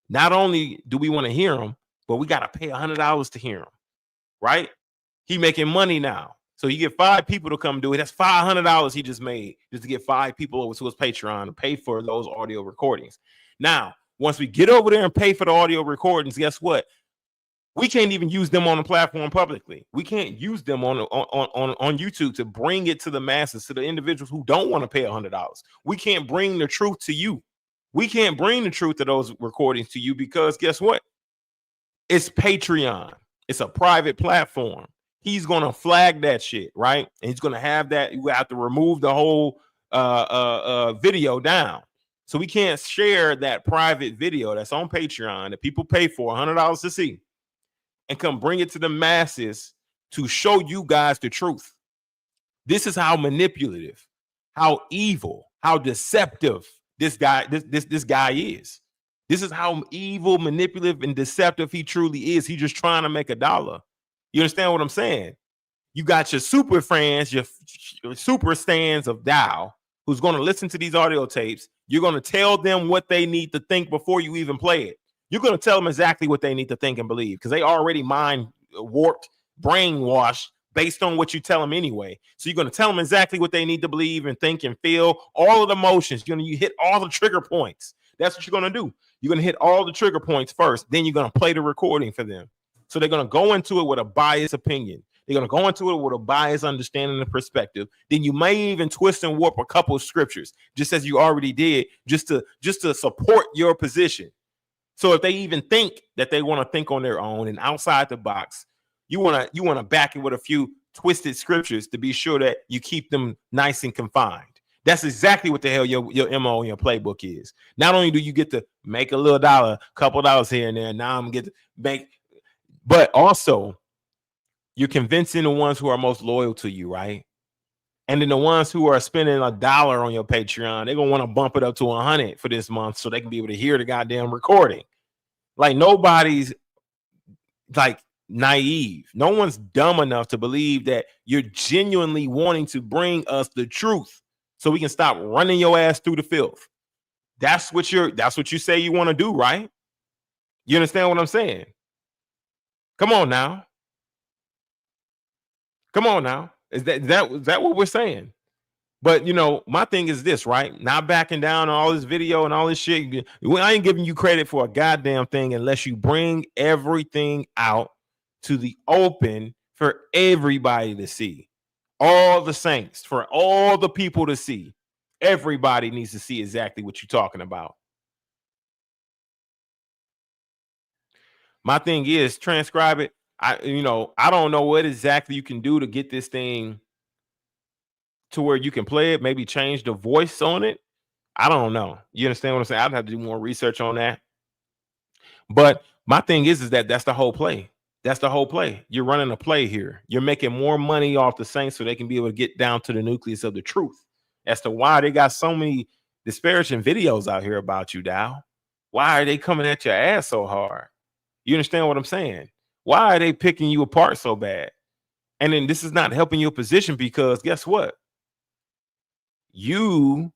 not only do we want to hear them, but we got to pay $100 to hear them, right? He making money now. So you get 5 people to come do it. That's $500 he just made just to get 5 people over to his Patreon to pay for those audio recordings. Now, once we get over there and pay for the audio recordings, guess what? We can't even use them on the platform publicly. We can't use them on YouTube to bring it to the masses, to the individuals who don't want to pay $100. We can't bring the truth to you. We can't bring the truth to those recordings to you because guess what? It's Patreon. It's a private platform. He's going to flag that shit, right? And he's going to have that. You have to remove the whole video down. So we can't share that private video that's on Patreon that people pay for $100 to see and come bring it to the masses to show you guys the truth. This is how manipulative, how evil, how deceptive this guy is. This is how evil, manipulative, and deceptive he truly is. He's just trying to make $1. You understand what I'm saying? You got your super fans, your super stands of Dowell, who's going to listen to these audio tapes. You're going to tell them what they need to think before you even play it. You're going to tell them exactly what they need to think and believe because they already mind warped, brainwashed based on what you tell them anyway. So you're going to tell them exactly what they need to believe and think and feel, all of the emotions. You hit all the trigger points. That's what you're going to do. You're going to hit all the trigger points first. Then you're going to play the recording for them. So they're going to go into it with a biased opinion. They're going to go into it with a biased understanding and perspective. Then you may even twist and warp a couple of scriptures, just as you already did, just to support your position. So if they even think that they want to think on their own and outside the box, you want to back it with a few twisted scriptures to be sure that you keep them nice and confined. That's exactly what the hell your MO and your playbook is. Not only do you get to make a little dollar, couple dollars here and there, now I'm gonna get to make, but also you're convincing the ones who are most loyal to you, right? And then the ones who are spending $1 on your Patreon, they're gonna want to bump it up to 100 for this month so they can be able to hear the goddamn recording. Like nobody's like naive. No one's dumb enough to believe that you're genuinely wanting to bring us the truth so we can stop running your ass through the filth. That's what you say you want to do, right? You understand what I'm saying? Come on now. Come on now. Is that what we're saying? But my thing is this, right? Not backing down on all this video and all this shit. I ain't giving you credit for a goddamn thing unless you bring everything out to the open for everybody to see. All the saints, for all the people to see. Everybody needs to see exactly what you're talking about. My thing is transcribe it. I don't know what exactly you can do to get this thing to where you can play it, maybe change the voice on it. I don't know. You understand what I'm saying? I'd have to do more research on that. But my thing is that that's the whole play. That's the whole play. You're running a play here. You're making more money off the saints so they can be able to get down to the nucleus of the truth as to why they got so many disparaging videos out here about you, Dowell. Why are they coming at your ass so hard? You understand what I'm saying? Why are they picking you apart so bad? And then this is not helping your position because guess what? You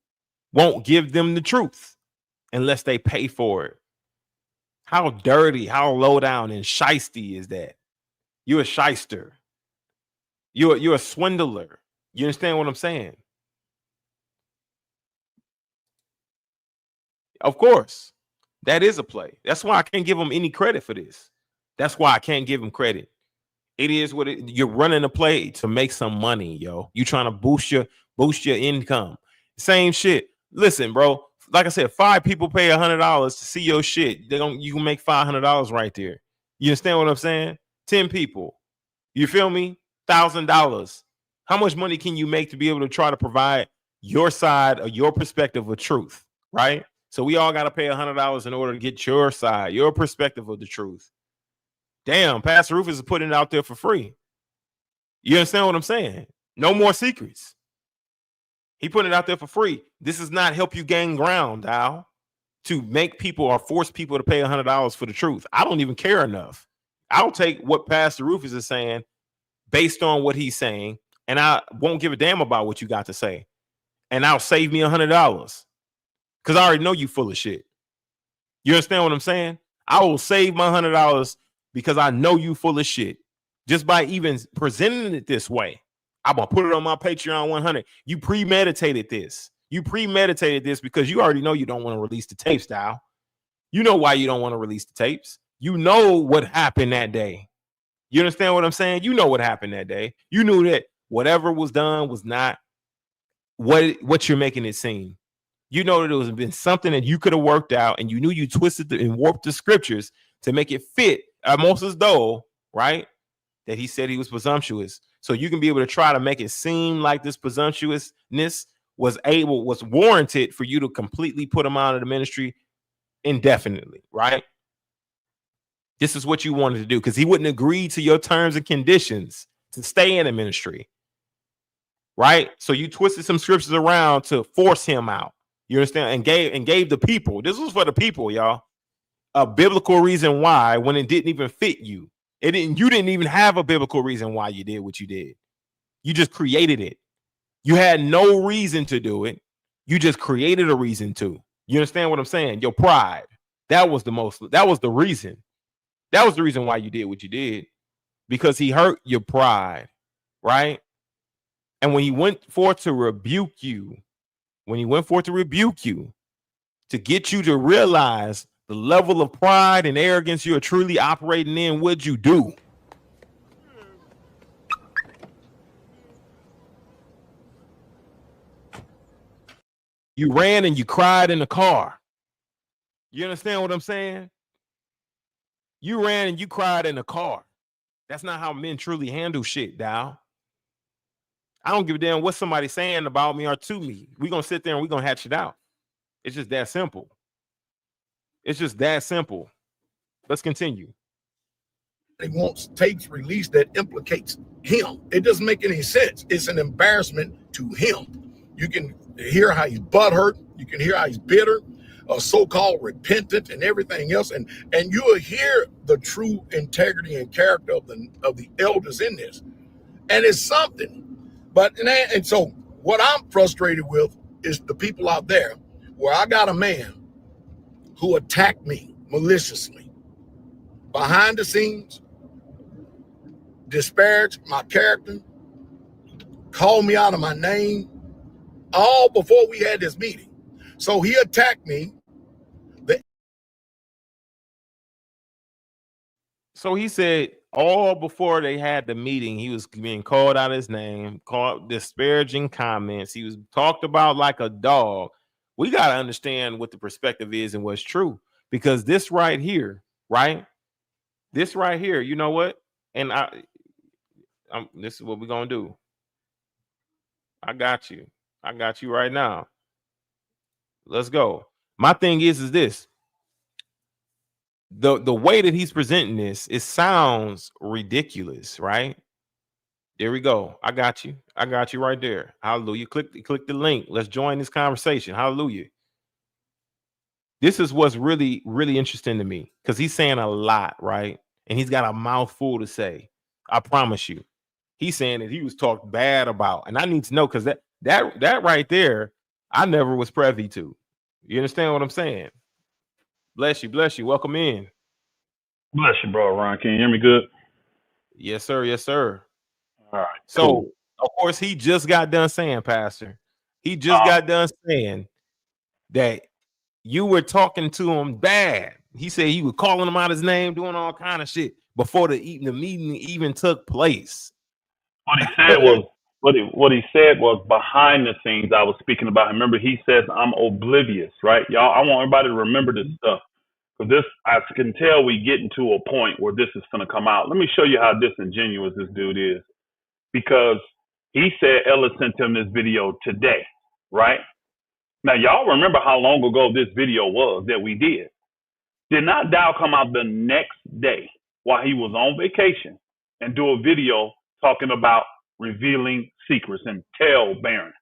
won't give them the truth unless they pay for it. How dirty, how low down and shisty is that? You're a shyster. You're a swindler. You understand what I'm saying? Of course, that is a play. That's why I can't give them any credit for this. That's why I can't give them credit. It is what you're running a play to make some money, yo. You trying to boost your income. Same shit. Listen, bro. Like I said, 5 people pay $100 to see your shit. You can make $500 right there. You understand what I'm saying? 10 people. You feel me? $1,000. How much money can you make to be able to try to provide your side or your perspective of truth, right? So we all got to pay $100 in order to get your side, your perspective of the truth. Damn, Pastor Rufus is putting it out there for free. You understand what I'm saying? No more secrets. He put it out there for free. This does not help you gain ground, Dowell, to make people or force people to pay $100 for the truth. I don't even care enough. I'll take what Pastor Rufus is saying based on what he's saying, and I won't give a damn about what you got to say. And I'll save me $100 because I already know you full of shit. You understand what I'm saying? I will save my $100 because I know you full of shit. Just by even presenting it this way, I'm gonna put it on my Patreon 100. You premeditated this. You premeditated this because you already know you don't want to release the tapes, Dowell. You know why you don't want to release the tapes. You know what happened that day. You understand what I'm saying? You know what happened that day. You knew that whatever was done was not what you're making it seem. You know that it was been something that you could have worked out, and you knew you twisted and warped the scriptures to make it fit almost as though, right, that he said he was presumptuous. So you can be able to try to make it seem like this presumptuousness was warranted for you to completely put him out of the ministry indefinitely, right? This is what you wanted to do because he wouldn't agree to your terms and conditions to stay in the ministry, right? So you twisted some scriptures around to force him out. You understand? And gave the people, this was for the people, y'all, a biblical reason why when it didn't even fit you. You didn't even have a biblical reason why you did what you did. You just created it. You had no reason to do it. You just created a reason to. You understand what I'm saying? Your pride. That was the reason. That was the reason why you did what you did. Because he hurt your pride, right? And when he went forth to rebuke you, to get you to realize the level of pride and arrogance you're truly operating in, what'd you do? You ran and you cried in the car. You understand what I'm saying? You ran and you cried in the car. That's not how men truly handle shit, Dowell. I don't give a damn what somebody's saying about me or to me. We're going to sit there and we're going to hatch it out. It's just that simple. It's just that simple. Let's continue. He wants tapes released that implicates him. It doesn't make any sense. It's an embarrassment to him. You can hear how he's butthurt. You can hear how he's bitter, so-called repentant, and everything else. And you'll hear the true integrity and character of the elders in this. And it's something. And so what I'm frustrated with is the people out there where I got a man who attacked me maliciously behind the scenes, disparaged my character, called me out of my name, all before we had this meeting. So he attacked me. So he said all before they had the meeting, he was being called out his name, called disparaging comments. He was talked about like a dog. We got to understand what the perspective is and what's true, because this right here, right? This right here, you know what? And this is what we're going to do. I got you right now. Let's go. My thing is this. The way that he's presenting this, it sounds ridiculous, right? There we go. I got you right there. Hallelujah. Click the link. Let's join this conversation. Hallelujah. This is what's really, really interesting to me, because he's saying a lot, right? And he's got a mouthful to say. I promise you. He's saying that he was talked bad about. And I need to know, because that right there, I never was privy to. You understand what I'm saying? Bless you. Welcome in. Bless you, bro, Ron. Can you hear me good? Yes, sir. Yes, sir. All right. So, cool. Of course, he just got done saying, Pastor, got done saying that you were talking to him bad. He said you were calling him out his name, doing all kind of shit before the meeting even took place. What he said was, what he said was behind the scenes. I was speaking about him. Remember, he says I'm oblivious, right? Y'all, I want everybody to remember this stuff. Because this, I can tell we getting to a point where this is going to come out. Let me show you how disingenuous this dude is. Because he said Ella sent him this video today, right? Now, y'all remember how long ago this video was that we did. Did not Dowell come out the next day while he was on vacation and do a video talking about revealing secrets and tale-bearing?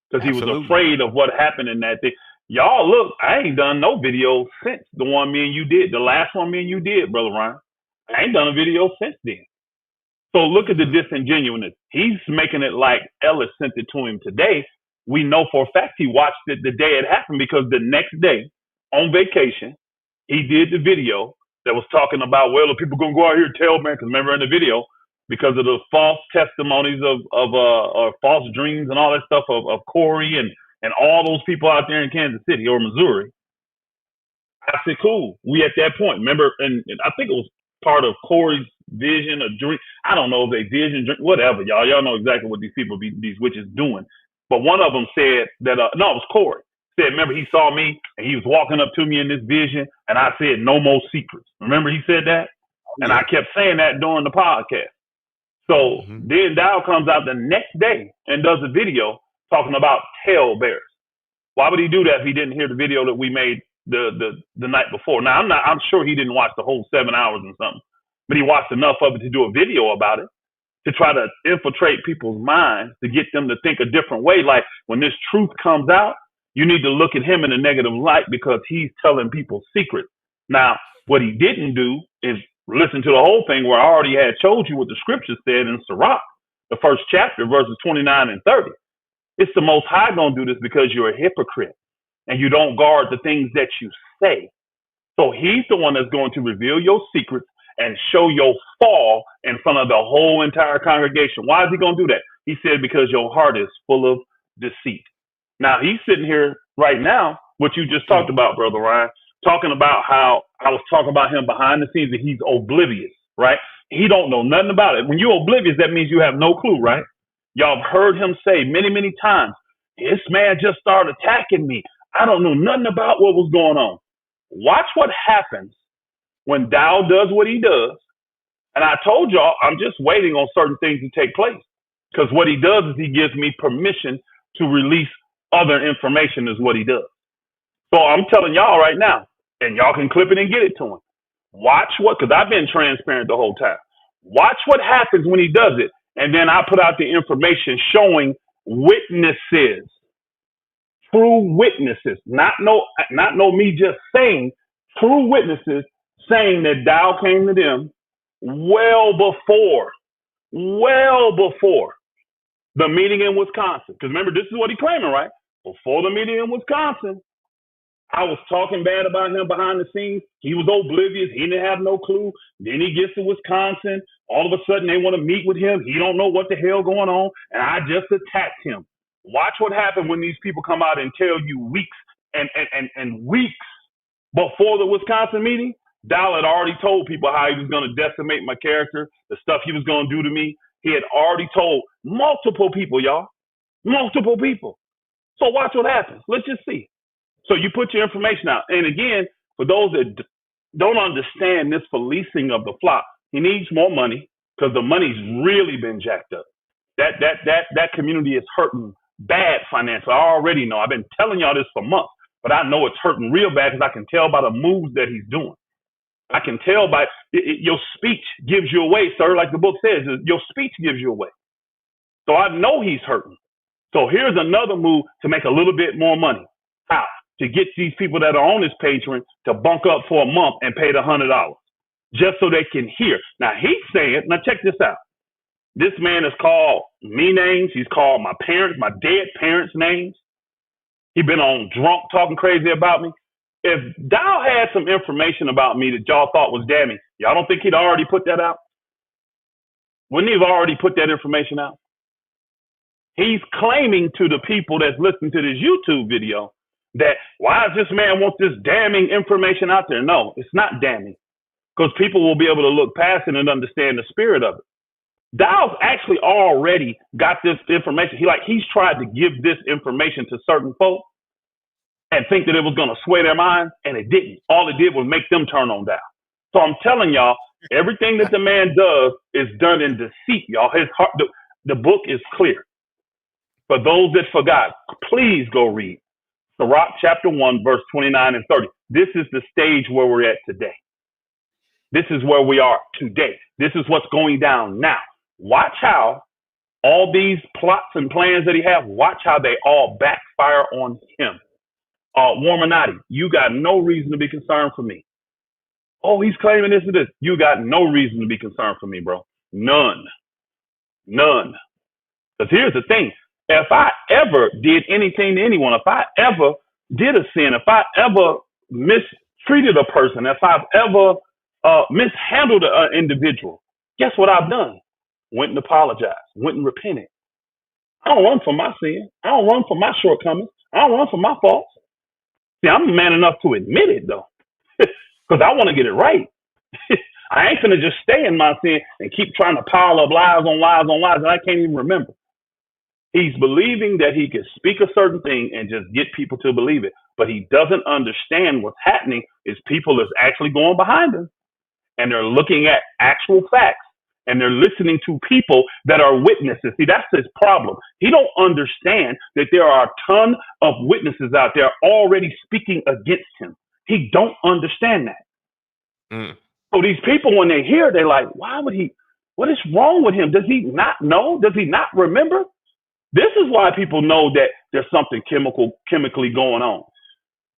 Because he was afraid of what happened in that day. Y'all, look, I ain't done no video since the one me and you did. The last one me and you did, Brother Ryan. I ain't done a video since then. So look at the disingenuousness. He's making it like Ellis sent it to him today. We know for a fact he watched it the day it happened, because the next day on vacation, he did the video that was talking about, well, the people gonna go out here and tell, man, because remember in the video, because of the false testimonies of false dreams and all that stuff of Corey and all those people out there in Kansas City or Missouri. I said, cool. We at that point. Remember, and I think it was part of Corey's vision, a dream. I don't know if they vision, dream, whatever, y'all. Y'all know exactly what these people, these witches doing. But one of them said that, no, it was Corey. Said, remember, he saw me and he was walking up to me in this vision, and I said, no more secrets. Remember he said that? And I kept saying that during the podcast. So then Dowell comes out the next day and does a video talking about talebearers. Why would he do that if he didn't hear the video that we made the night before? Now, I'm sure he didn't watch the whole 7 hours and something, but he watched enough of it to do a video about it, to try to infiltrate people's minds, to get them to think a different way. Like, when this truth comes out, you need to look at him in a negative light because he's telling people secrets. Now, what he didn't do is listen to the whole thing, where I already had showed you what the scripture said in Sirach, the first chapter, verses 29 and 30. It's the Most High going to do this because you're a hypocrite and you don't guard the things that you say. So he's the one that's going to reveal your secrets and show your fall in front of the whole entire congregation. Why is he going to do that? He said, because your heart is full of deceit. Now, he's sitting here right now, what you just talked about, Brother Ryan, talking about how I was talking about him behind the scenes, that he's oblivious, right? He don't know nothing about it. When you're oblivious, that means you have no clue, right? Y'all have heard him say many, many times, this man just started attacking me. I don't know nothing about what was going on. Watch what happens when Dowell does what he does. And I told y'all, I'm just waiting on certain things to take place, because what he does is he gives me permission to release other information, is what he does. So I'm telling y'all right now, and y'all can clip it and get it to him. Watch what, because I've been transparent the whole time. Watch what happens when he does it. And then I put out the information showing witnesses, true witnesses, not no me just saying, true witnesses saying that Dowell came to them well before the meeting in Wisconsin. Because remember, this is what he's claiming, right? Before the meeting in Wisconsin, I was talking bad about him behind the scenes. He was oblivious. He didn't have no clue. Then he gets to Wisconsin. All of a sudden, they want to meet with him. He don't know what the hell going on. And I just attacked him. Watch what happens when these people come out and tell you weeks and weeks before the Wisconsin meeting. Dowell had already told people how he was going to decimate my character, the stuff he was going to do to me. He had already told multiple people, y'all. Multiple people. So watch what happens. Let's just see. So you put your information out. And again, for those that don't understand this policing of the flock, he needs more money, because the money's really been jacked up. That community is hurting bad financially. I already know. I've been telling y'all this for months, but I know it's hurting real bad, because I can tell by the moves that he's doing. I can tell by your speech gives you away, sir. Like the book says, your speech gives you away. So I know he's hurting. So here's another move to make a little bit more money. How? To get these people that are on his Patreon to bunk up for a month and pay the $100 just so they can hear. Now he's saying, now check this out. This man has called me names. He's called my parents, my dead parents' names. He's been on drunk talking crazy about me. If Dowell had some information about me that y'all thought was damning, y'all don't think he'd already put that out? Wouldn't he have already put that information out? He's claiming to the people that's listening to this YouTube video that, why does this man want this damning information out there? No, it's not damning, because people will be able to look past it and understand the spirit of it. Dowell's actually already got this information. He's tried to give this information to certain folks and think that it was going to sway their minds, and it didn't. All it did was make them turn on Dowell. So I'm telling y'all, everything that the man does is done in deceit, y'all. His heart, the book is clear. For those that forgot, please go read Sirach chapter 1, verse 29 and 30. This is the stage where we're at today. This is where we are today. This is what's going down now. Watch how all these plots and plans that he has, watch how they all backfire on him. Warmanati, you got no reason to be concerned for me. Oh, he's claiming this and this. You got no reason to be concerned for me, bro. None. None. Because here's the thing. If I ever did anything to anyone, if I ever did a sin, if I ever mistreated a person, if I've ever mishandled an individual, guess what I've done? Went and apologized, went and repented. I don't run from my sin. I don't run from my shortcomings. I don't run from my faults. See, I'm man enough to admit it, though, because I want to get it right. I ain't going to just stay in my sin and keep trying to pile up lies on lies on lies that I can't even remember. He's believing that he can speak a certain thing and just get people to believe it. But he doesn't understand what's happening is people is actually going behind him and they're looking at actual facts and they're listening to people that are witnesses. See, that's his problem. He don't understand that there are a ton of witnesses out there already speaking against him. He don't understand that. So these people, when they hear, they're like, why would he? What is wrong with him? Does he not know? Does he not remember? This is why people know that there's something chemically going on.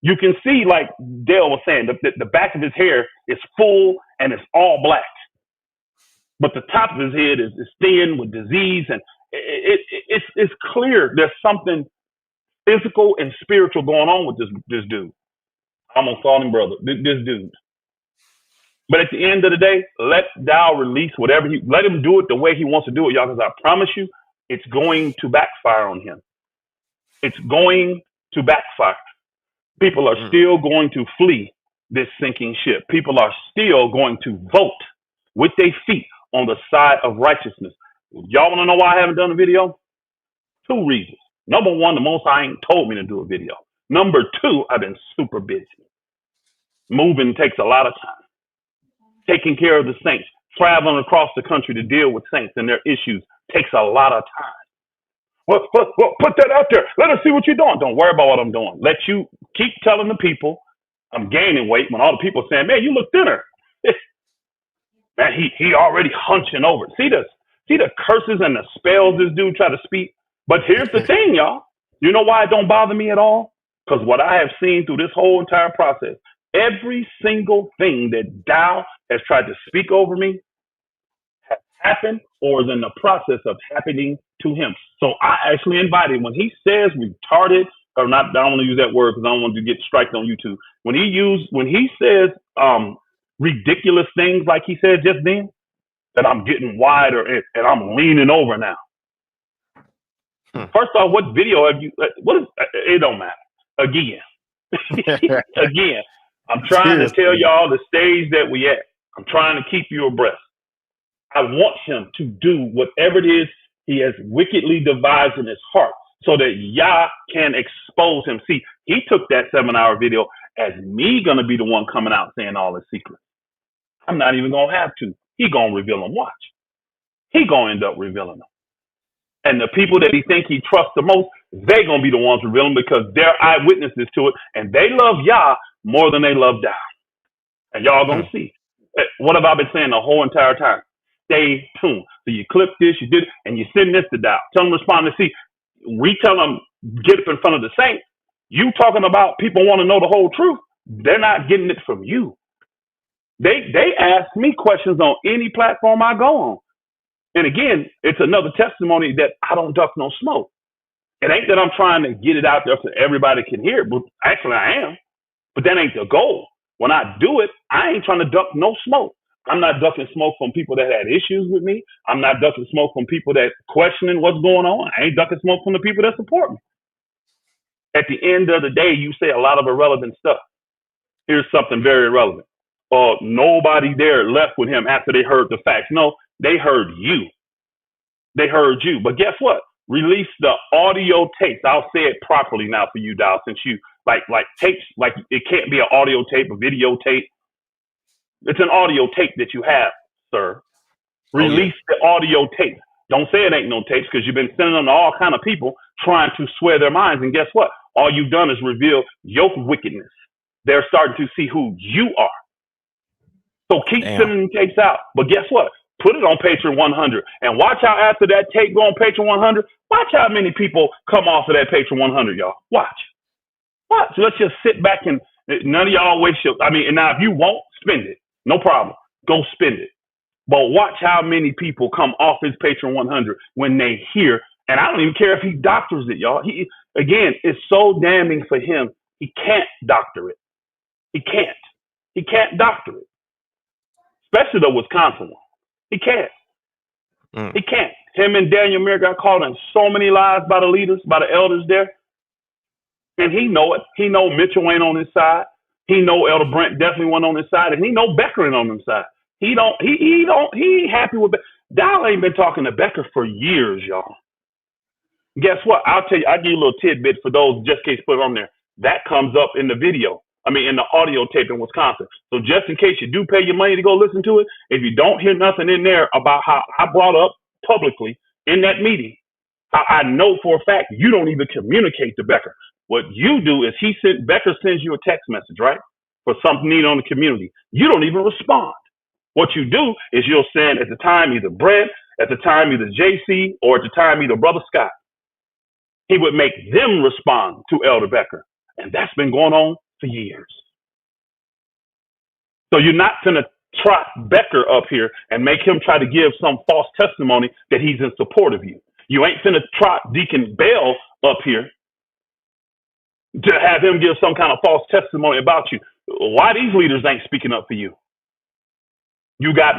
You can see, like Dale was saying, the back of his hair is full and it's all black. But the top of his head is thin with disease. And it's clear there's something physical and spiritual going on with this dude. I almost called him brother, this dude. But at the end of the day, let Dowell release whatever let him do it the way he wants to do it, y'all, because I promise you, it's going to backfire on him. It's going to backfire. People are still going to flee this sinking ship. People are still going to vote with their feet on the side of righteousness. Y'all want to know why I haven't done a video? 2 reasons. Number 1, the Most High ain't told me to do a video. Number 2, I've been super busy. Moving takes a lot of time. Taking care of the saints, traveling across the country to deal with saints and their issues takes a lot of time. Well, put that out there. Let us see what you're doing. Don't worry about what I'm doing. Let you keep telling the people I'm gaining weight when all the people are saying, man, you look thinner. Man, he already hunching over. See the curses and the spells this dude try to speak. But here's the thing, y'all. You know why it don't bother me at all? Because what I have seen through this whole entire process, every single thing that Dowell has tried to speak over me has happened or is in the process of happening to him. So I actually invited, when he says retarded, or not, I don't want to use that word because I don't want to get striked on YouTube. When he says ridiculous things like he said just then, that I'm getting wider and I'm leaning over now. First off, what video have you, it don't matter. Again, I'm trying to tell y'all the stage that we at. I'm trying to keep you abreast. I want him to do whatever it is he has wickedly devised in his heart so that Yah can expose him. See, he took that 7-hour video as me going to be the one coming out saying all his secrets. I'm not even going to have to. He going to reveal them. Watch. He going to end up revealing them. And the people that he think he trusts the most, they going to be the ones revealing because they're eyewitnesses to it. And they love Yah more than they love Dowell. And y'all going to see. What have I been saying the whole entire time? Stay tuned. So you clip this, you did it, and you send this to Dowell. Tell them to respond to see. We tell them, get up in front of the saints. You talking about people want to know the whole truth. They're not getting it from you. They ask me questions on any platform I go on. And again, it's another testimony that I don't duck no smoke. It ain't that I'm trying to get it out there so everybody can hear it, but actually I am. But that ain't the goal. When I do it, I ain't trying to duck no smoke. I'm not ducking smoke from people that had issues with me. I'm not ducking smoke from people that questioning what's going on. I ain't ducking smoke from the people that support me. At the end of the day, you say a lot of irrelevant stuff. Here's something very relevant. Nobody there left with him after they heard the facts. No, they heard you. They heard you. But guess what? Release the audio tapes. I'll say it properly now for you, Dowell, since you like tapes, like it can't be an audio tape, a video tape. It's an audio tape that you have, sir. Release the audio tape. Don't say it ain't no tapes because you've been sending them to all kind of people trying to swear their minds. And guess what? All you've done is reveal your wickedness. They're starting to see who you are. So keep sending tapes out. But guess what? Put it on Patreon 100. And watch how after that tape go on Patreon 100, watch how many people come off of that Patreon 100, y'all. Watch. So let's just sit back and none of y'all waste your, and now if you won't, spend it. No problem. Go spend it. But watch how many people come off his Patreon 100 when they hear, and I don't even care if he doctors it, y'all. He, again, it's so damning for him. He can't doctor it. He can't. He can't doctor it, especially the Wisconsin one. He can't. He can't. Him and Daniel Muir got caught in so many lies by the leaders, by the elders there, and he know it. He know Mitchell ain't on his side. He know Elder Brent definitely wasn't on his side, and he know Becker ain't on his side. He ain't happy with Becker. Dowell ain't been talking to Becker for years, y'all. Guess what? I'll tell you, I'll give you a little tidbit for those just in case put it on there. That comes up in the video. I mean, in the audio tape in Wisconsin. So just in case you do pay your money to go listen to it, if you don't hear nothing in there about how I brought up publicly in that meeting, I know for a fact you don't even communicate to Becker. What you do is Becker sends you a text message, right? For something needed on the community. You don't even respond. What you do is you'll send at the time either Brent, at the time either JC, or at the time either Brother Scott. He would make them respond to Elder Becker. And that's been going on for years. So you're not going to trot Becker up here and make him try to give some false testimony that he's in support of you. You ain't going to trot Deacon Bell up here to have him give some kind of false testimony about you. Why these leaders ain't speaking up for you? You got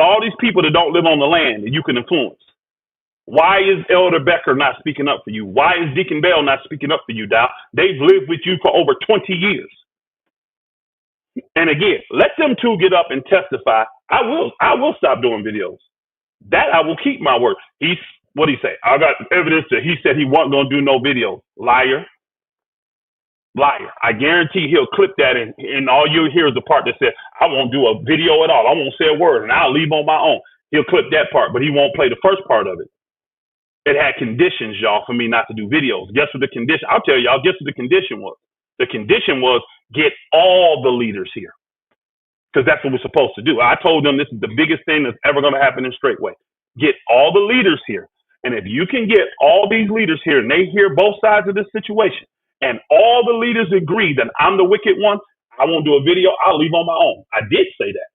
all these people that don't live on the land that you can influence. Why is Elder Becker not speaking up for you? Why is Deacon Bell not speaking up for you, Dow? They've lived with you for over 20 years. And again, let them two get up and testify. I will stop doing videos. That I will keep my word. What did he say? I got evidence that he said he wasn't going to do no videos. Liar. I guarantee he'll clip that and all you'll hear is the part that said, I won't do a video at all. I won't say a word and I'll leave on my own. He'll clip that part, but he won't play the first part of it. It had conditions, y'all, for me not to do videos. Guess what the condition? I'll tell y'all, guess what the condition was? The condition was get all the leaders here. Because that's what we're supposed to do. I told them this is the biggest thing that's ever going to happen in Straightway. Get all the leaders here. And if you can get all these leaders here and they hear both sides of this situation and all the leaders agree that I'm the wicked one, I won't do a video. I'll leave on my own. I did say that.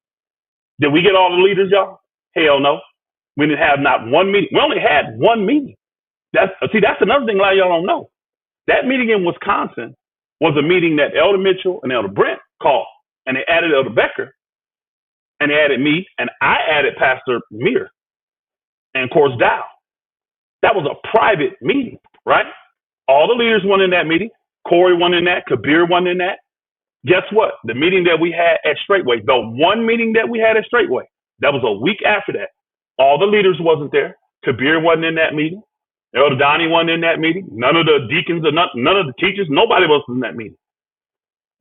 Did we get all the leaders, y'all? Hell no. We didn't have not one meeting. We only had one meeting. That's another thing a lot of y'all don't know. That meeting in Wisconsin was a meeting that Elder Mitchell and Elder Brent called. And they added Elder Becker. And they added me. And I added Pastor Muir. And of course, Dowell. That was a private meeting, right? All the leaders went in that meeting. Corey went in that. Kabir went in that. Guess what? The meeting that we had at Straightway, the one meeting that we had at Straightway, that was a week after that. All the leaders wasn't there. Kabir wasn't in that meeting. Elder Donnie wasn't in that meeting. None of the deacons or none of the teachers. Nobody was in that meeting.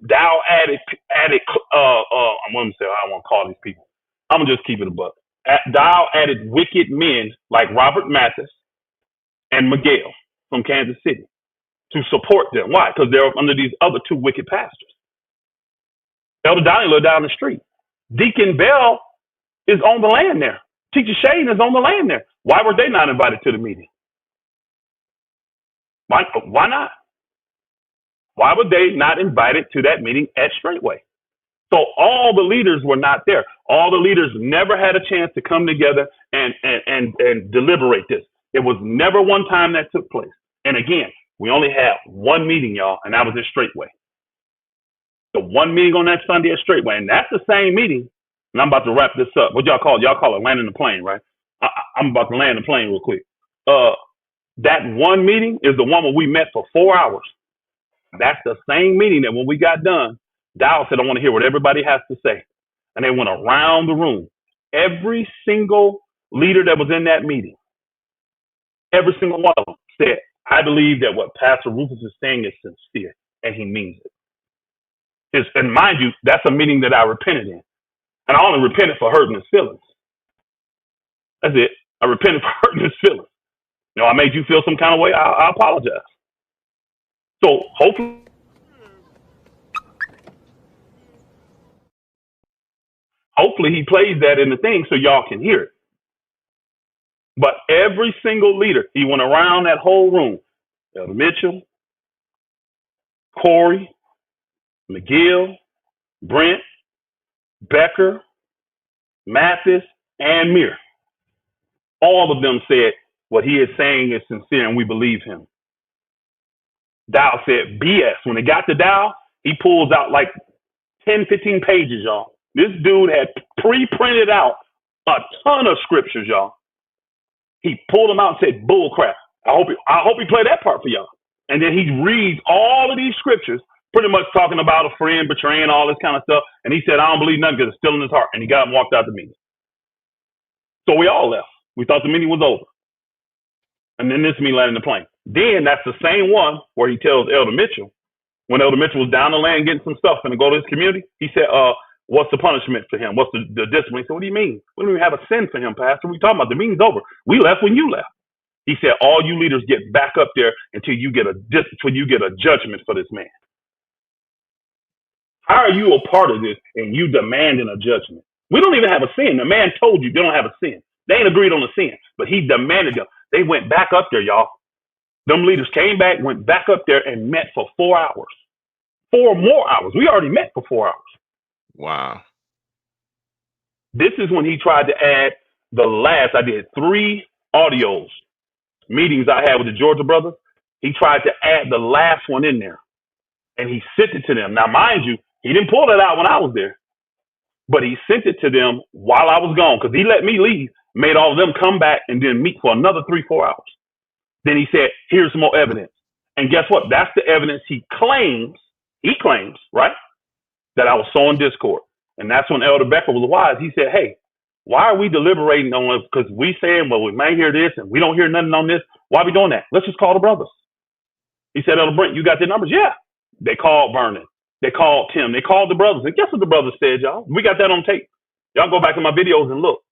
Dowell added. I'm going to say I don't want to call these people. I'm gonna just keep it a buck. Dowell added wicked men like Robert Mathis and Miguel from Kansas City to support them. Why? Because they're under these other two wicked pastors. Elder Donnie lived down the street. Deacon Bell is on the land there. Teacher Shane is on the land there. Why were they not invited to the meeting? Why not? Why were they not invited to that meeting at Straightway? So all the leaders were not there. All the leaders never had a chance to come together and deliberate this. It was never one time that took place. And again, we only had one meeting, y'all, and that was at Straightway. The one meeting on that Sunday at Straightway, and that's the same meeting. And I'm about to wrap this up. What y'all call it? Y'all call it landing the plane, right? I'm about to land the plane real quick. That one meeting is the one where we met for 4 hours. That's the same meeting that when we got done, Dowell said, I want to hear what everybody has to say. And they went around the room. Every single leader that was in that meeting, every single one of them said, I believe that what Pastor Rufus is saying is sincere, and he means it. And mind you, that's a meeting that I repented in. And I only repented for hurting his feelings. That's it. I repented for hurting his feelings. You know, I made you feel some kind of way. I apologize. So hopefully he plays that in the thing so y'all can hear it. But every single leader, he went around that whole room. Elder Mitchell, Corey, McGill, Brent, Becker, Mathis, and Mir. All of them said what he is saying is sincere and we believe him. Dowell said BS. When it got to Dowell, he pulls out like 10, 15 pages, y'all. This dude had pre-printed out a ton of scriptures, y'all. He pulled them out and said, bull crap. I hope he played that part for y'all. And then he reads all of these scriptures, pretty much talking about a friend betraying all this kind of stuff. And he said, I don't believe nothing because it's still in his heart. And he got up and walked out the meeting. So we all left. We thought the meeting was over. And then this meeting landed in the plane. Then that's the same one where he tells Elder Mitchell, when Elder Mitchell was down the lane getting some stuff and to go to his community, he said, what's the punishment for him? What's the discipline? He said, what do you mean? We don't even have a sin for him, Pastor. We talking about? The meeting's over. We left when you left. He said, all you leaders get back up there until you get a judgment for this man. How are you a part of this and you demanding a judgment? We don't even have a sin. The man told you they don't have a sin. They ain't agreed on the sin, but he demanded them. They went back up there, y'all. Them leaders came back, went back up there and met for 4 hours. 4 more hours. We already met for 4 hours. Wow. This is when he tried to add the last. I did 3 audios, meetings I had with the Georgia brothers. He tried to add the last one in there, and he sent it to them. Now, mind you, he didn't pull that out when I was there, but he sent it to them while I was gone because he let me leave, made all of them come back and then meet for another 3-4 hours. Then he said, here's some more evidence. And guess what? That's the evidence he claims, right, that I was sowing discord. And that's when Elder Becker was wise. He said, hey, why are we deliberating on it? Because we saying, well, we may hear this and we don't hear nothing on this. Why are we doing that? Let's just call the brothers. He said, Elder Brent, you got their numbers? Yeah. They called Vernon. They called Tim. They called the brothers. And guess what the brothers said, y'all? We got that on tape. Y'all go back in my videos and look.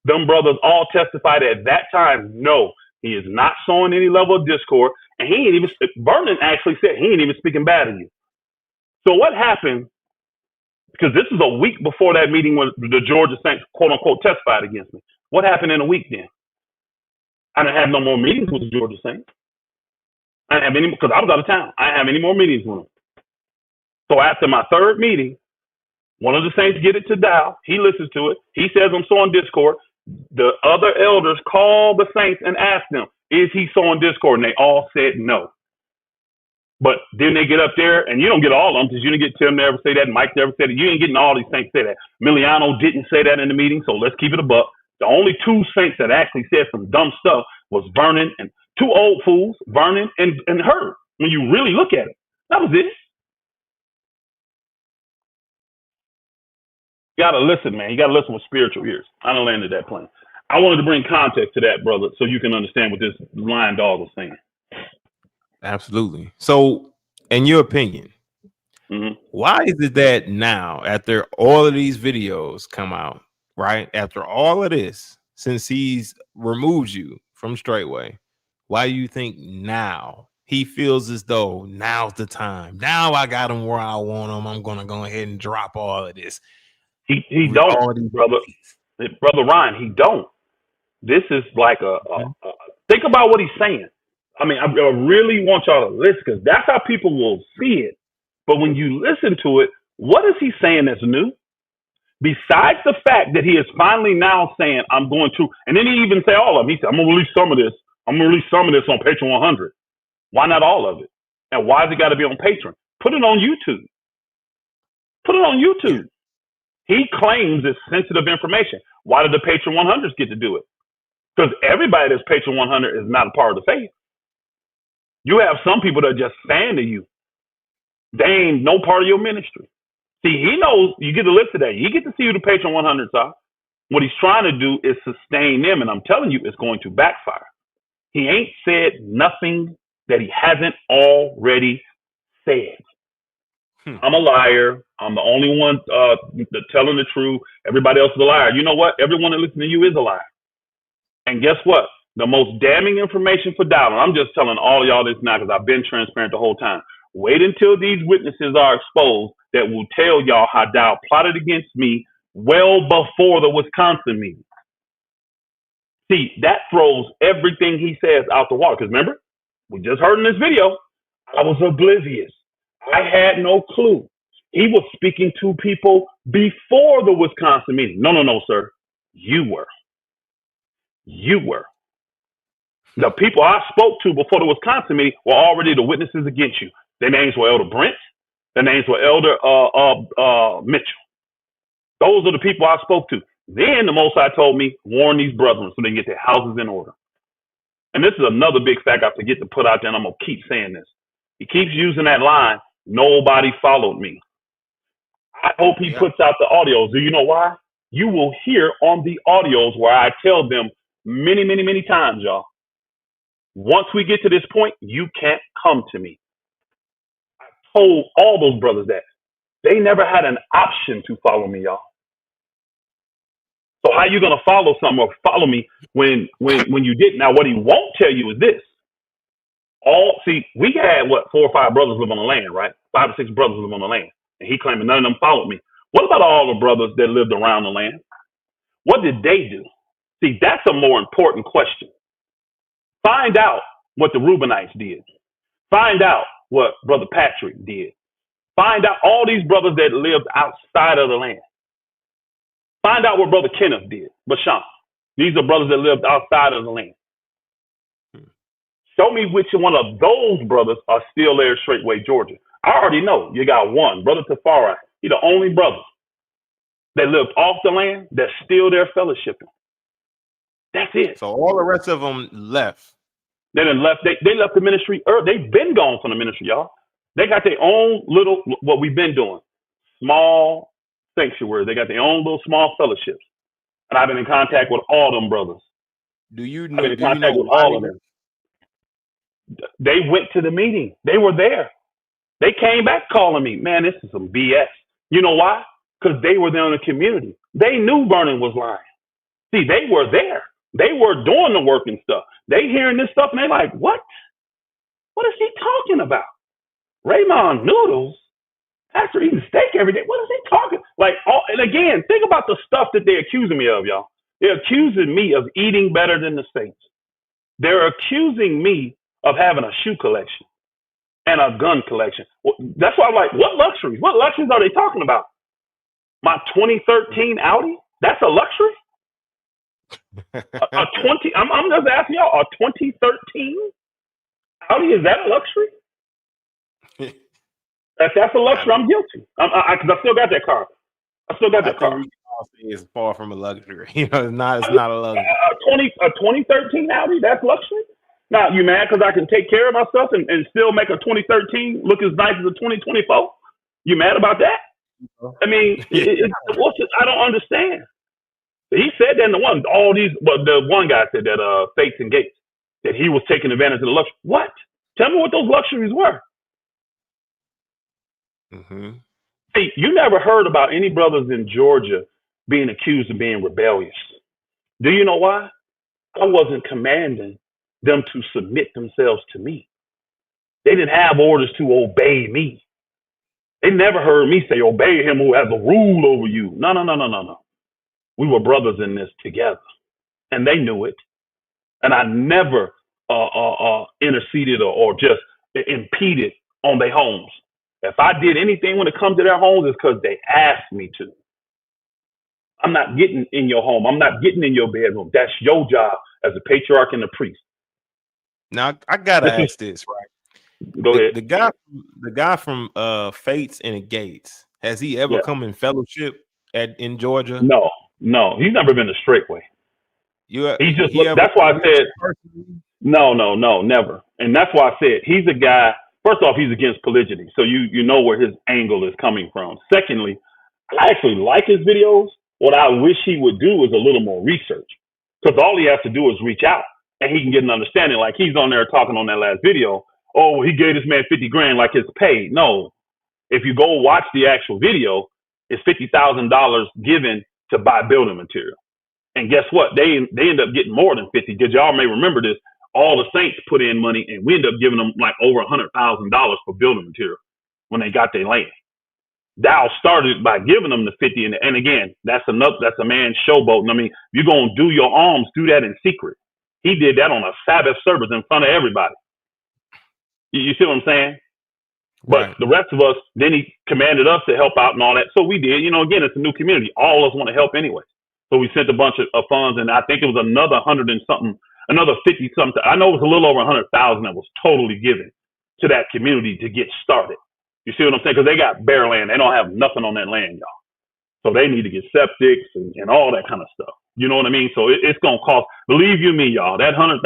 Them brothers all testified at that time, no, he is not showing any level of discord. And he ain't even, Vernon actually said he ain't even speaking bad of you. So what happened? Because this is a week before that meeting when the Georgia Saints, quote unquote, testified against me. What happened in a week then? I didn't have no more meetings with the Georgia Saints. I didn't have any, because I was out of town. I didn't have any more meetings with them. So after my 3rd meeting, one of the Saints get it to Dowell. He listens to it. He says, I'm sowing discord. The other elders call the Saints and ask them, is he sowing discord? And they all said no. But then they get up there, and you don't get all of them because you didn't get Tim to ever say that, and Mike to ever say that. You ain't getting all these Saints say that. Miliano didn't say that in the meeting, so let's keep it a buck. The only 2 Saints that actually said some dumb stuff was Vernon and 2 old fools, Vernon and Hillard. When you really look at it, that was it. You gotta listen, man. You gotta listen with spiritual ears. I don't landed that plane. I wanted to bring context to that, brother, so you can understand what this lying dog was saying. Absolutely. So, in your opinion, why is it that now, after all of these videos come out, right, after all of this, since he's removed you from Straightway, why do you think now he feels as though now's the time? Now I got him where I want him. I'm gonna go ahead and drop all of this. He don't, brother Ryan. He don't. This is like think about what he's saying. I mean, I really want y'all to listen because that's how people will see it. But when you listen to it, what is he saying that's new? Besides the fact that he is finally now saying, I'm going to, and then he even say all of them. He said, I'm going to release some of this. I'm going to release some of this on Patreon 100. Why not all of it? And why has it got to be on Patreon? Put it on YouTube. Put it on YouTube. He claims it's sensitive information. Why did the Patreon 100s get to do it? Because everybody that's Patreon 100 is not a part of the faith. You have some people that are just saying to you, they ain't no part of your ministry. See, he knows you get to listen to that. You get to see who the Patreon 100s are. What he's trying to do is sustain them. And I'm telling you, it's going to backfire. He ain't said nothing that he hasn't already said. I'm a liar. I'm the only one telling the truth. Everybody else is a liar. You know what? Everyone that listens to you is a liar. And guess what? The most damning information for Dowell, and I'm just telling all y'all this now because I've been transparent the whole time. Wait until these witnesses are exposed that will tell y'all how Dowell plotted against me well before the Wisconsin meeting. See, that throws everything he says out the water. Because remember, we just heard in this video, I was oblivious. I had no clue. He was speaking to people before the Wisconsin meeting. No, sir. You were. The people I spoke to before the Wisconsin meeting were already the witnesses against you. Their names were Elder Brent. Their names were Elder Mitchell. Those are the people I spoke to. Then the Most High told me, warn these brethren so they can get their houses in order. And this is another big fact I forget to put out there, and I'm going to keep saying this. He keeps using that line, nobody followed me. I hope he puts out the audios. Do you know why? You will hear on the audios where I tell them many, many, many times, y'all. Once we get to this point, you can't come to me. I told all those brothers that. They never had an option to follow me, y'all. So how you going to follow something or follow me when you didn't? Now, what he won't tell you is this. We had, 4 or 5 brothers live on the land, right? 5 or 6 brothers live on the land. And he claiming none of them followed me. What about all the brothers that lived around the land? What did they do? See, that's a more important question. Find out what the Reubenites did. Find out what Brother Patrick did. Find out all these brothers that lived outside of the land. Find out what Brother Kenneth did. Bashan. These are brothers that lived outside of the land. Show me which one of those brothers are still there in Straightway, Georgia. I already know. You got one, Brother Tafari. He's the only brother that lived off the land that's still there fellowshipping. That's it. So all the rest of them left. They done left. They left the ministry. They've been gone from the ministry, y'all. They got their own little, what we've been doing, small sanctuary. They got their own little small fellowships. And I've been in contact with all them brothers. Do you know? I've been in contact with all of them. They went to the meeting. They were there. They came back calling me, man, this is some BS. You know why? Because they were there in the community. They knew Vernon was lying. See, they were there. They were doing the work and stuff. They hearing this stuff and they like, what? What is he talking about? Raymond noodles? Pastor eating steak every day? What is he talking? And again, think about the stuff that they're accusing me of, y'all. They're accusing me of eating better than the saints. They're accusing me of having a shoe collection and a gun collection. That's why I'm like, what luxuries? What luxuries are they talking about? My 2013 Audi? That's a luxury? I'm just asking y'all, a 2013 Audi, is that a luxury? If that's a luxury, I'm guilty. Because I still got that car. I still got that car. It's far from a luxury. It's not a luxury. A 2013 Audi, that's luxury? Now, you mad because I can take care of myself and still make a 2013 look as nice as a 2024? You mad about that? I mean, I don't understand. He said that the one guy said that Fates and Gates, that he was taking advantage of the luxury. What? Tell me what those luxuries were. Mm-hmm. See, you never heard about any brothers in Georgia being accused of being rebellious. Do you know why? I wasn't commanding them to submit themselves to me. They didn't have orders to obey me. They never heard me say, obey him who has a rule over you. No. We were brothers in this together, and they knew it. And I never interceded or just impeded on their homes. If I did anything when it comes to their homes, it's because they asked me to. I'm not getting in your home. I'm not getting in your bedroom. That's your job as a patriarch and a priest. Now I gotta ask this, right? Go ahead. The guy from Fates and Gates, has he ever come in fellowship in Georgia? No, he's never been to Straightway. That's why I said no, never. And that's why I said he's a guy. First off, he's against polygyny, so you know where his angle is coming from. Secondly, I actually like his videos. What I wish he would do is a little more research, because all he has to do is reach out and he can get an understanding. Like he's on there talking on that last video. Oh, he gave this man 50 grand like his pay. No, if you go watch the actual video, it's $50,000 given to buy building material. And guess what? They end up getting more than 50. Because y'all may remember this. All the saints put in money, and we end up giving them like over $100,000 for building material when they got their land. Dowell started by giving them the 50, and again, that's a man showboating. I mean, if you're gonna do your alms, do that in secret. He did that on a Sabbath service in front of everybody. You see what I'm saying? But the rest of us, then he commanded us to help out and all that. So we did. You know, again, it's a new community. All of us want to help anyway. So we sent a bunch of funds, and I think it was another 100 and something, another 50 something. I know it was a little over 100,000 that was totally given to that community to get started. You see what I'm saying? Because they got bare land. They don't have nothing on that land, y'all. So they need to get septics and all that kind of stuff. You know what I mean? So it's going to cost, believe you me, y'all, that $100,000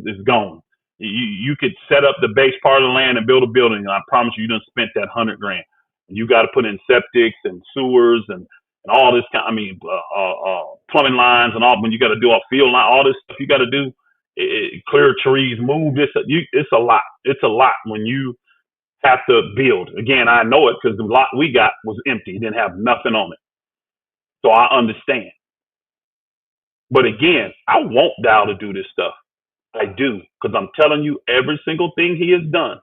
is gone. You could set up the base part of the land and build a building, and I promise you, you done spent that $100,000. You got to put in septics and sewers and all this kind. I mean, plumbing lines and all. When you got to do a field line, all this stuff you got to do, clear trees, move this. It's a lot. It's a lot when you have to build. Again, I know it because the lot we got was empty. It didn't have nothing on it. So I understand. But again, I want Dowell to do this stuff. I do, because I'm telling you, every single thing he has done,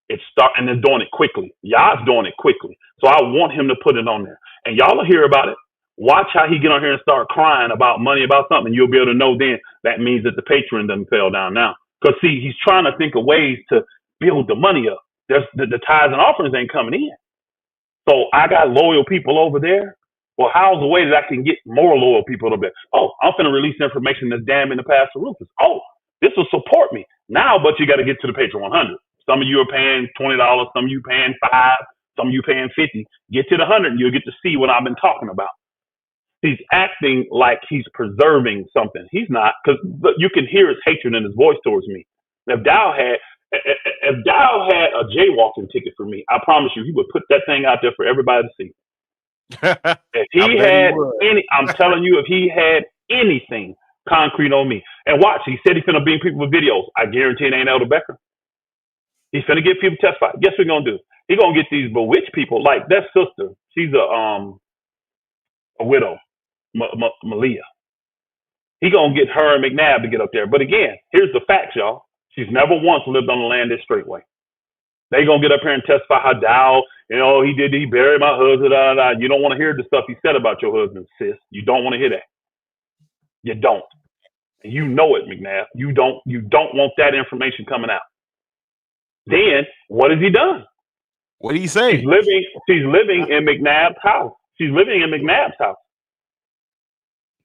it's starting and doing it quickly. Y'all's doing it quickly. So I want him to put it on there. And y'all will hear about it. Watch how he get on here and start crying about money, about something. You'll be able to know then that means that the Patreon doesn't fail down now. Because see, he's trying to think of ways to build the money up. The tithes and offerings ain't coming in. So I got loyal people over there. Well, how's the way that I can get more loyal people over there? Oh, I'm going to release information that's damning the Pastor Rufus. Oh, this will support me. Now, but you got to get to the Patreon 100. Some of you are paying $20. Some of you paying $5. Some of you paying $50. Get to the 100 and you'll get to see what I've been talking about. He's acting like he's preserving something. He's not, because you can hear his hatred in his voice towards me. If Dowell had a jaywalking ticket for me, I promise you, he would put that thing out there for everybody to see. If he had I'm telling you, if he had anything concrete on me, and watch, he said he's gonna bring people with videos. I guarantee it ain't Elder Becker. He's gonna get people to testify. Guess what he's gonna do? He's gonna get these bewitched people, like that sister. She's a widow, Malia. He gonna get her and McNabb to get up there. But again, here's the facts, y'all. She's never once lived on the land this Straightway. They gonna get up here and testify how Dowell, he buried my husband. You don't want to hear the stuff he said about your husband, sis. You don't want to hear that. You don't. And you know it, McNabb. You don't want that information coming out. Then what has he done? What did he say? She's living in McNabb's house. She's living in McNabb's house.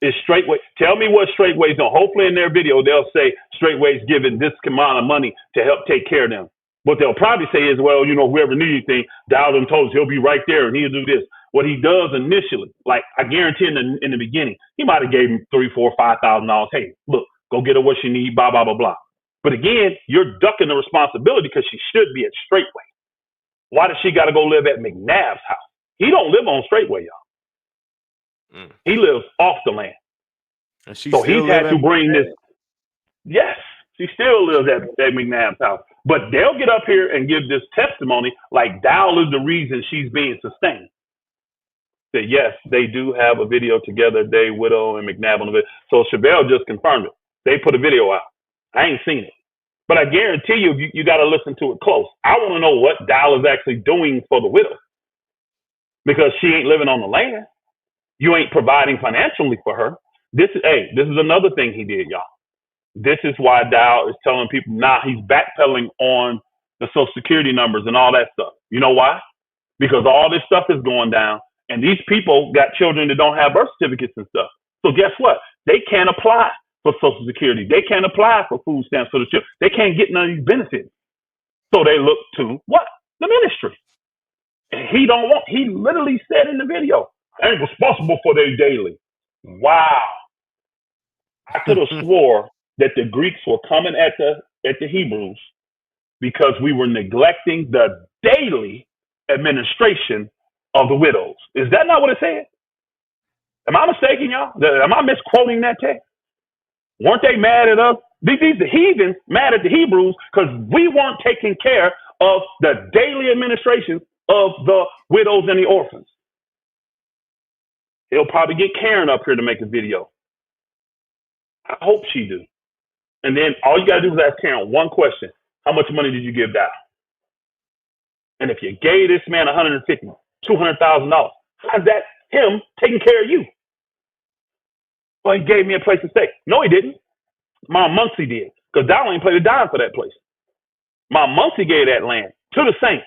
It's Straightway. Tell me what Straightway's doing. Hopefully in their video, they'll say Straightway's giving this amount of money to help take care of them. What they'll probably say is, well, whoever needs anything, Dowell told us he'll be right there and he'll do this. What he does initially, like I guarantee in the beginning, he might have gave him $3,000, $4,000, $5,000. Hey, look, go get her what she needs, blah, blah, blah, blah. But again, you're ducking the responsibility because she should be at Straightway. Why does she got to go live at McNabb's house? He don't live on Straightway, y'all. He lives off the land. And so he's had to bring this. Yes, she still lives at McNabb's house. But they'll get up here and give this testimony like Dowell is the reason she's being sustained. That yes, they do have a video together, they, Widow, and McNabb on the video. So Chevelle just confirmed it. They put a video out. I ain't seen it. But I guarantee you got to listen to it close. I want to know what Dowell is actually doing for the widow. Because she ain't living on the land. You ain't providing financially for her. This is another thing he did, y'all. This is why Dowell is telling people now he's backpedaling on the Social Security numbers and all that stuff. You know why? Because all this stuff is going down, and these people got children that don't have birth certificates and stuff. So guess what? They can't apply for Social Security. They can't apply for food stamps for the children. They can't get none of these benefits. So they look to what? The ministry. And he literally said in the video, I ain't responsible for their daily. Wow. I could have swore that the Greeks were coming at the Hebrews because we were neglecting the daily administration of the widows. Is that not what it said? Am I mistaken, y'all? Am I misquoting that text? Weren't they mad at us? The heathens mad at the Hebrews because we weren't taking care of the daily administration of the widows and the orphans. He'll probably get Karen up here to make a video. I hope she do. And then all you got to do is ask Karen one question. How much money did you give Dowell? And if you gave this man $150,000, $200,000, how's that him taking care of you? Well, he gave me a place to stay. No, he didn't. Mom Muncie did. Because Dowell ain't paid a dime for that place. Mom Muncie gave that land to the saints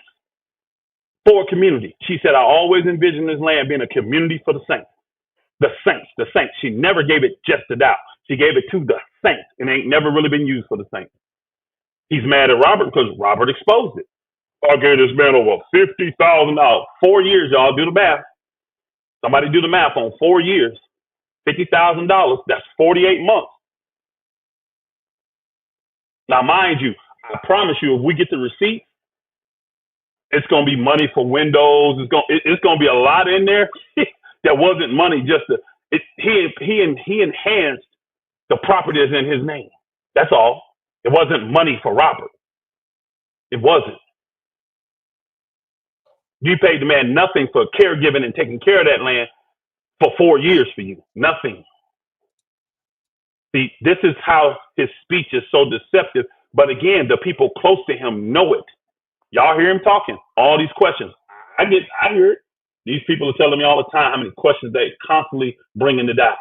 for a community. She said, I always envisioned this land being a community for the saints. The saints. She never gave it just to Dowell. She gave it to the saints, and ain't never really been used for the saints. He's mad at Robert because Robert exposed it. I gave this man over $50,000. 4 years, y'all. Do the math. Somebody do the math on 4 years. $50,000. That's 48 months. Now, mind you, I promise you, if we get the receipt, it's going to be money for windows. It's going to be a lot in there that wasn't money. Just he enhanced the property that's in his name. That's all. It wasn't money for Robert. It wasn't. You paid the man nothing for caregiving and taking care of that land for 4 years for you. Nothing. See, this is how his speech is so deceptive. But again, the people close to him know it. Y'all hear him talking. All these questions. I hear it. These people are telling me all the time how many questions they constantly bring into Dowell.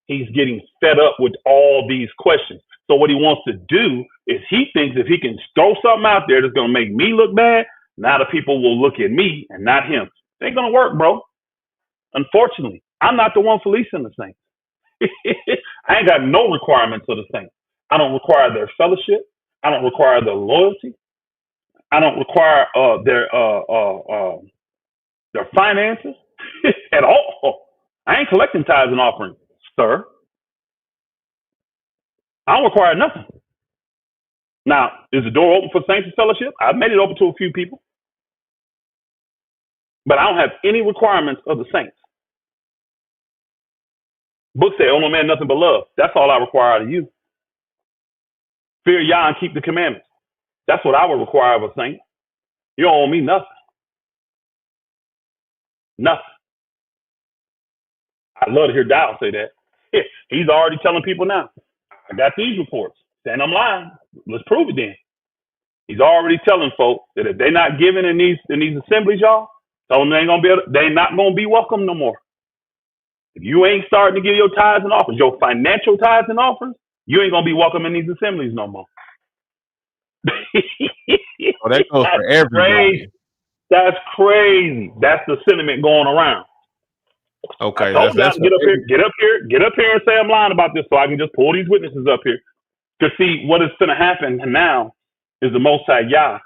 He's getting fed up with all these questions. So what he wants to do is he thinks if he can throw something out there that's going to make me look bad, now the people will look at me and not him. It ain't going to work, bro. Unfortunately, I'm not the one policing the saints. I ain't got no requirements of the saints. I don't require their fellowship. I don't require their loyalty. I don't require their finances at all. I ain't collecting tithes and offerings, sir. I don't require nothing. Now, is the door open for saints and fellowship? I've made it open to a few people. But I don't have any requirements of the saints. Book say, "Oh no man, nothing but love." That's all I require out of you. Fear Yah and keep the commandments. That's what I would require of a saint. You don't owe me nothing. Nothing. I'd love to hear Dowell say that. He's already telling people now. I got these reports saying I'm lying. Let's prove it then. He's already telling folks that if they're not giving in these assemblies, y'all, tell them they're not gonna be welcome no more. If you ain't starting to give your tithes and offerings, your financial tithes and offerings, you ain't gonna be welcome in these assemblies no more. Well, that goes for everybody. That's crazy. That's the sentiment going around. Okay, get up here and say I'm lying about this so I can just pull these witnesses up here. Because see, what is going to happen now is the Most High Yah.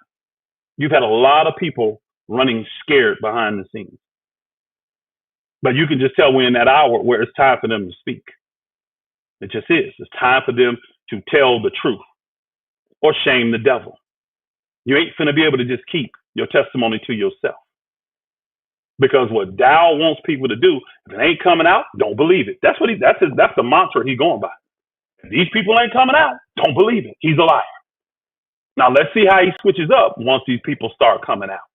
You've had a lot of people running scared behind the scenes. But you can just tell we're in that hour where it's time for them to speak. It just is. It's time for them to tell the truth or shame the devil. You ain't finna be able to just keep your testimony to yourself. Because what Dowell wants people to do, if it ain't coming out, don't believe it. That's the mantra he's going by. If these people ain't coming out, don't believe it. He's a liar. Now let's see how he switches up once these people start coming out.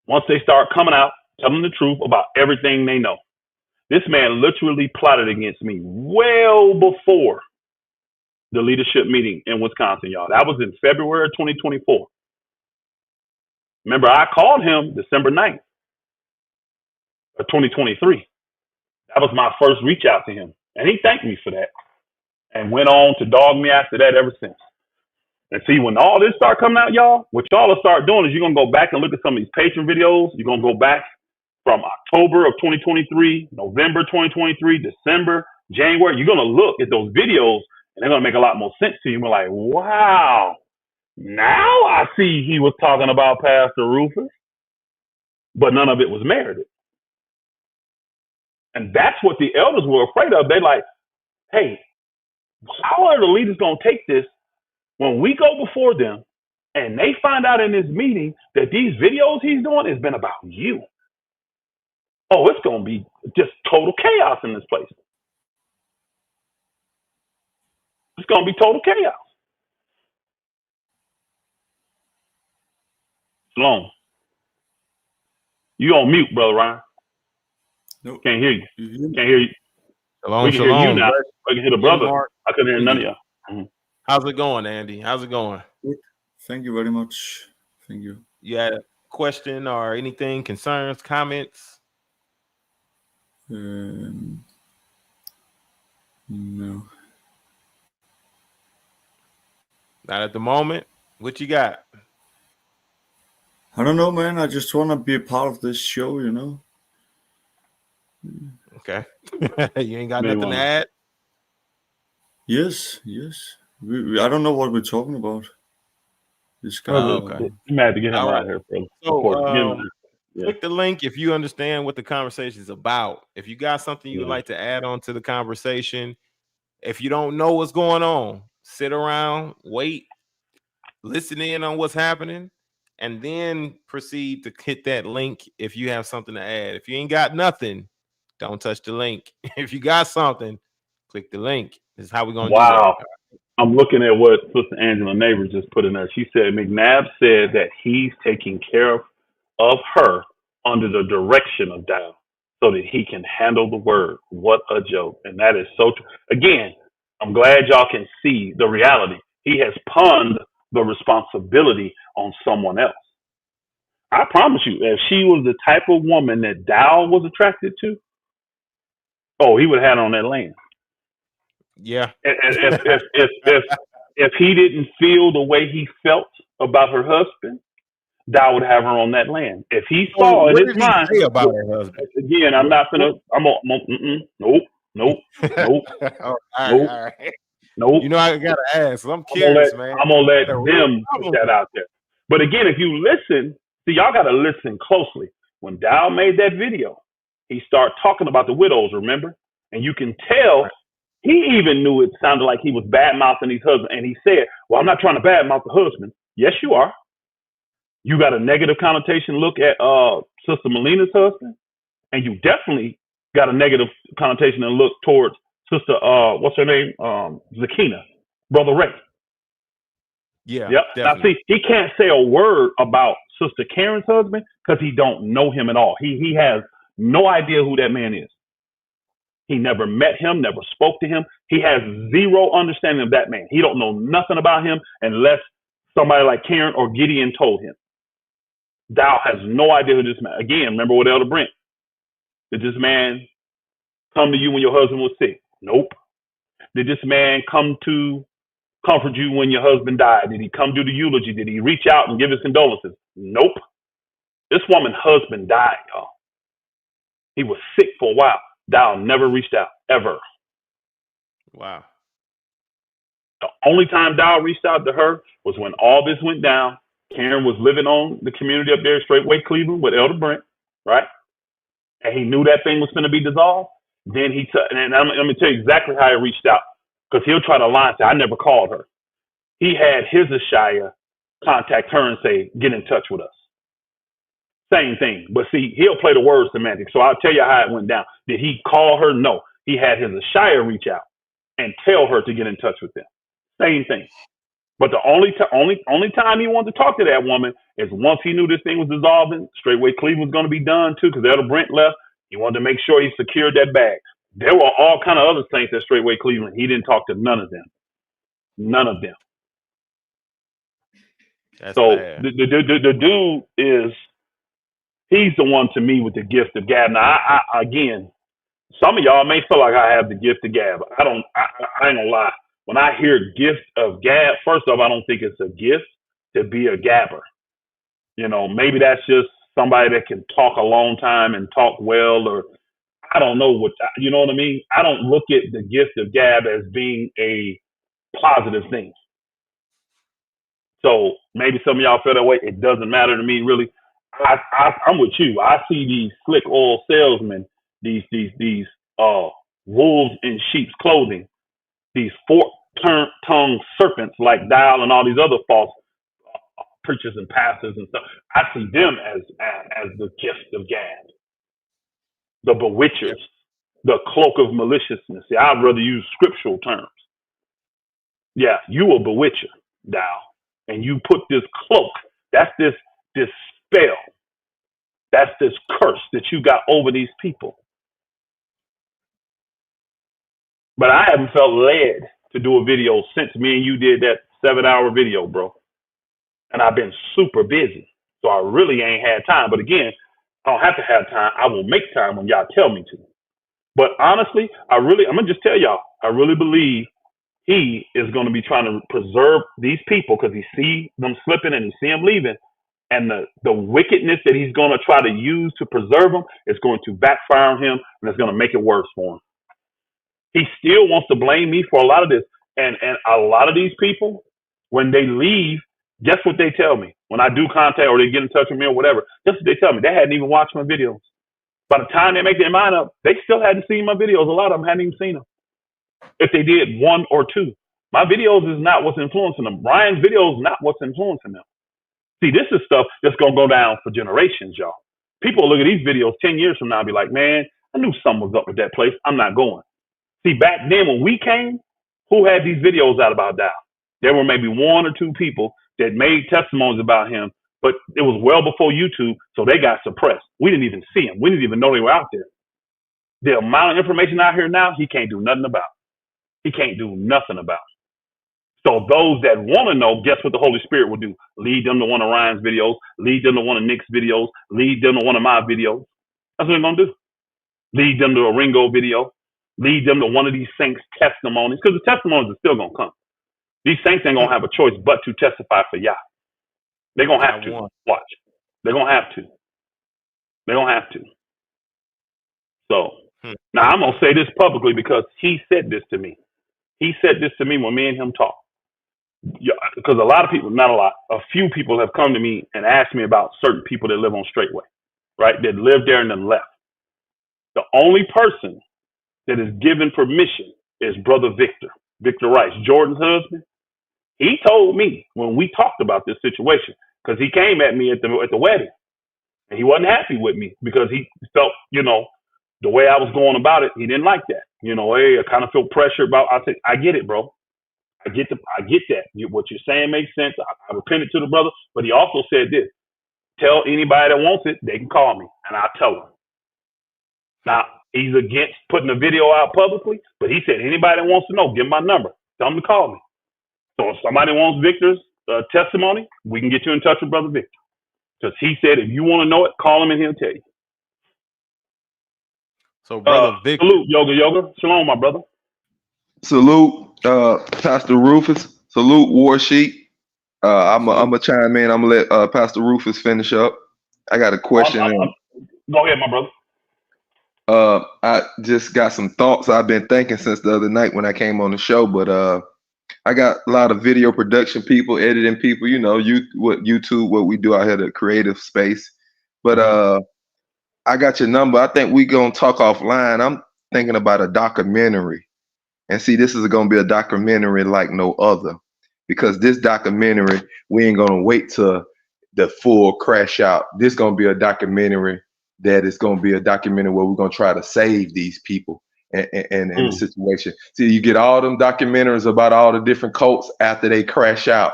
Once they start coming out, telling the truth about everything they know. This man literally plotted against me well before the leadership meeting in Wisconsin, y'all. That was in February 2024. Remember, I called him December 9th of 2023. That was my first reach out to him. And he thanked me for that and went on to dog me after that ever since. And see, when all this start coming out, y'all, what y'all will start doing is you're going to go back and look at some of these patron videos. You're going to go back from October of 2023, November 2023, December, January. You're going to look at those videos and they're going to make a lot more sense to you. You're like, wow, now I see he was talking about Pastor Rufus, but none of it was merited. And that's what the elders were afraid of. They like, hey, how are the leaders going to take this when we go before them and they find out in this meeting that these videos he's doing has been about you? Oh, it's going to be just total chaos in this place. It's going to be total chaos. Shalom. You on mute, brother Ryan. Nope. Can't hear you. Can't hear you. Shalom, we can shalom. hear you now. I can hear the brother. I couldn't hear none of y'all. Mm-hmm. How's it going, Andy? How's it going? Thank you very much. Thank you. You had a question or anything, concerns, comments? No. Not at the moment. What you got? I don't know, man. I just want to be a part of this show, you know. Okay. You ain't got nothing to add? Yes. I don't know what we're talking about. This guy. Okay. I'm mad to get him All out right. here. So, click the link if you understand what the conversation is about. If you got something you would like to add on to the conversation, if you don't know what's going on, sit around, wait, listen in on what's happening, and then proceed to hit that link if you have something to add. If you ain't got nothing, don't touch the link. If you got something, click the link. This is how we're going to do that. I'm looking at what Sister Angela Neighbors just put in there. She said McNabb said that he's taking care of her under the direction of Dowell so that he can handle the word. What a joke. And that is so true. Again, I'm glad y'all can see the reality. He has punned the responsibility on someone else. I promise you, if she was the type of woman that Dowell was attracted to, he would have had her on that land. Yeah. If he didn't feel the way he felt about her husband, Dowell would have her on that land. If he saw in his mind about her husband, again, I'm not gonna. Nope. All right. Nope. You know, I gotta ask. I'm curious, man. I'm gonna let them put that out there. But again, if you listen, see, y'all gotta listen closely. When Dowell made that video, he started talking about the widows. Remember, and you can tell. He even knew it sounded like he was bad-mouthing his husband. And he said, well, I'm not trying to bad-mouth the husband. Yes, you are. You got a negative connotation look at Sister Melina's husband. And you definitely got a negative connotation and look towards Sister, what's her name? Zakina, Brother Ray. Yeah. Yep. Definitely. Now, see, he can't say a word about Sister Karen's husband because he don't know him at all. He has no idea who that man is. He never met him, never spoke to him. He has zero understanding of that man. He don't know nothing about him unless somebody like Karen or Gideon told him. Dowell has no idea who this man. Again, remember what Elder Brent? Did this man come to you when your husband was sick? Nope. Did this man come to comfort you when your husband died? Did he come do the eulogy? Did he reach out and give his condolences? Nope. This woman's husband died, y'all. He was sick for a while. Dowell never reached out, ever. Wow. The only time Dowell reached out to her was when all this went down. Karen was living on the community up there, Straightway, Cleveland, with Elder Brent, right? And he knew that thing was going to be dissolved. Then and let me tell you exactly how he reached out, because he'll try to lie and say, I never called her. He had Hezekiah contact her and say, get in touch with us. Same thing. But see, he'll play the word semantics. So I'll tell you how it went down. Did he call her? No. He had Hezekiah reach out and tell her to get in touch with them. Same thing. But the only time he wanted to talk to that woman is once he knew this thing was dissolving. Straightway Cleveland was going to be done too, because Elder Brent left. He wanted to make sure he secured that bag. There were all kind of other saints at Straightway Cleveland. He didn't talk to none of them. None of them. That's so bad. The dude is, he's the one to me with the gift of gab. Now, I again, some of y'all may feel like I have the gift of gab. I ain't gonna lie. When I hear gift of gab, first off, I don't think it's a gift to be a gabber. You know, maybe that's just somebody that can talk a long time and talk well, or I don't know what, you know what I mean? I don't look at the gift of gab as being a positive thing. So maybe some of y'all feel that way. It doesn't matter to me, really. I'm with you. I see these slick oil salesmen, these wolves in sheep's clothing, these fork-tongued serpents like Dowell and all these other false preachers and pastors and stuff. I see them as the gift of gab, the bewitchers, the cloak of maliciousness. See, I'd rather use scriptural terms. Yeah, you a bewitcher, Dowell, and you put this cloak. That's this spell. That's this curse that you got over these people. But I haven't felt led to do a video since me and you did that 7-hour video, bro. And I've been super busy. So I really ain't had time. But again, I don't have to have time. I will make time when y'all tell me to. But honestly, I'm going to just tell y'all, I really believe he is going to be trying to preserve these people because he see them slipping and he see them leaving. And the wickedness that he's going to try to use to preserve him is going to backfire on him, and it's going to make it worse for him. He still wants to blame me for a lot of this. And a lot of these people, when they leave, guess what they tell me? When I do contact or they get in touch with me or whatever, guess what they tell me? They hadn't even watched my videos. By the time they make their mind up, they still hadn't seen my videos. A lot of them hadn't even seen them. If they did one or two. My videos is not what's influencing them. Brian's videos is not what's influencing them. See, this is stuff that's going to go down for generations, y'all. People look at these videos 10 years from now and be like, man, I knew something was up with that place. I'm not going. See, back then when we came, who had these videos out about Dowell? There were maybe one or two people that made testimonies about him, but it was well before YouTube, so they got suppressed. We didn't even see them. We didn't even know they were out there. The amount of information out here now, he can't do nothing about. He can't do nothing about. So those that want to know, guess what the Holy Spirit will do? Lead them to one of Ryan's videos, lead them to one of Nick's videos, lead them to one of my videos. That's what they're going to do. Lead them to a Ringo video, lead them to one of these saints' testimonies, because the testimonies are still going to come. These saints ain't going to have a choice but to testify for Yah. They're going to have to. Watch. They're going to have to. They're going to have to. So, now I'm going to say this publicly because he said this to me. He said this to me when me and him talked. Because a lot of people, not a lot, a few people have come to me and asked me about certain people that live on Straightway, right? That lived there and then left. The only person that is given permission is Brother Victor Rice, Jordan's husband. He told me when we talked about this situation, because he came at me at the wedding, and he wasn't happy with me because he felt, the way I was going about it, he didn't like that. Hey, I kind of feel pressure about. I said, I get it, bro. I get that. What you're saying makes sense. I repented to the brother, but he also said this: tell anybody that wants it, they can call me, and I'll tell them. Now he's against putting a video out publicly, but he said anybody that wants to know, give him my number. Tell them to call me. So if somebody wants Victor's testimony, we can get you in touch with Brother Victor, because he said if you want to know it, call him and he'll tell you. So, Brother Victor. Salute, Yoga. Shalom, my brother. Salute, Pastor Rufus. Salute, War Sheep. I'm gonna chime in. I'm gonna let Pastor Rufus finish up. I got a question. Go ahead, my brother. I just got some thoughts I've been thinking since the other night when I came on the show, but I got a lot of video production people, editing people, YouTube, what we do out here, the creative space. But I got your number. I think we gonna talk offline. I'm thinking about a documentary. And see, this is gonna be a documentary like no other. Because this documentary, we ain't gonna wait till the full crash out. This gonna be a documentary that is gonna be a documentary where we're gonna try to save these people and the situation. See, you get all them documentaries about all the different cults after they crash out.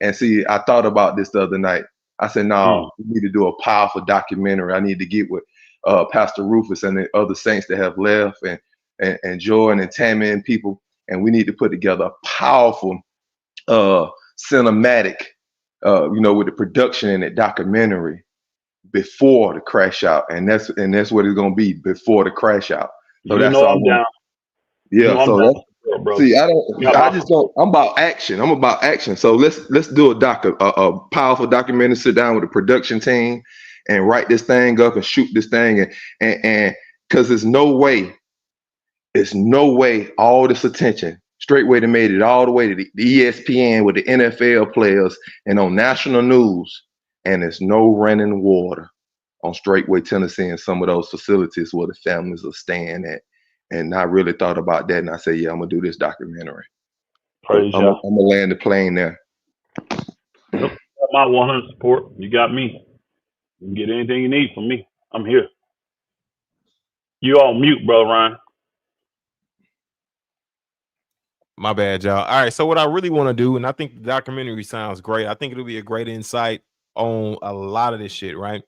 And see, I thought about this the other night. I said, no, we need to do a powerful documentary. I need to get with Pastor Rufus and the other saints that have left, and Jordan and Tammy and people, and we need to put together a powerful cinematic, with the production in that documentary before the crash out, and that's what it's gonna be before the crash out. So that's all. I'm down. Yeah. So see, I'm about action. I'm about action. So let's do a powerful documentary. Sit down with the production team and write this thing up and shoot this thing, and because there's no way all this attention. Straightway they made it all the way to the ESPN with the NFL players and on national news, and there's no running water on Straightway, Tennessee, and some of those facilities where the families are staying at. And I really thought about that, and I said, yeah, I'm gonna do this documentary. I'm gonna land the plane there. Yep. My 100 support. You got me. You can get anything you need from me. I'm here. You all mute, Brother Ryan. My bad, y'all. All right, so what I really want to do, and I think the documentary sounds great. I think it'll be a great insight on a lot of this shit, right?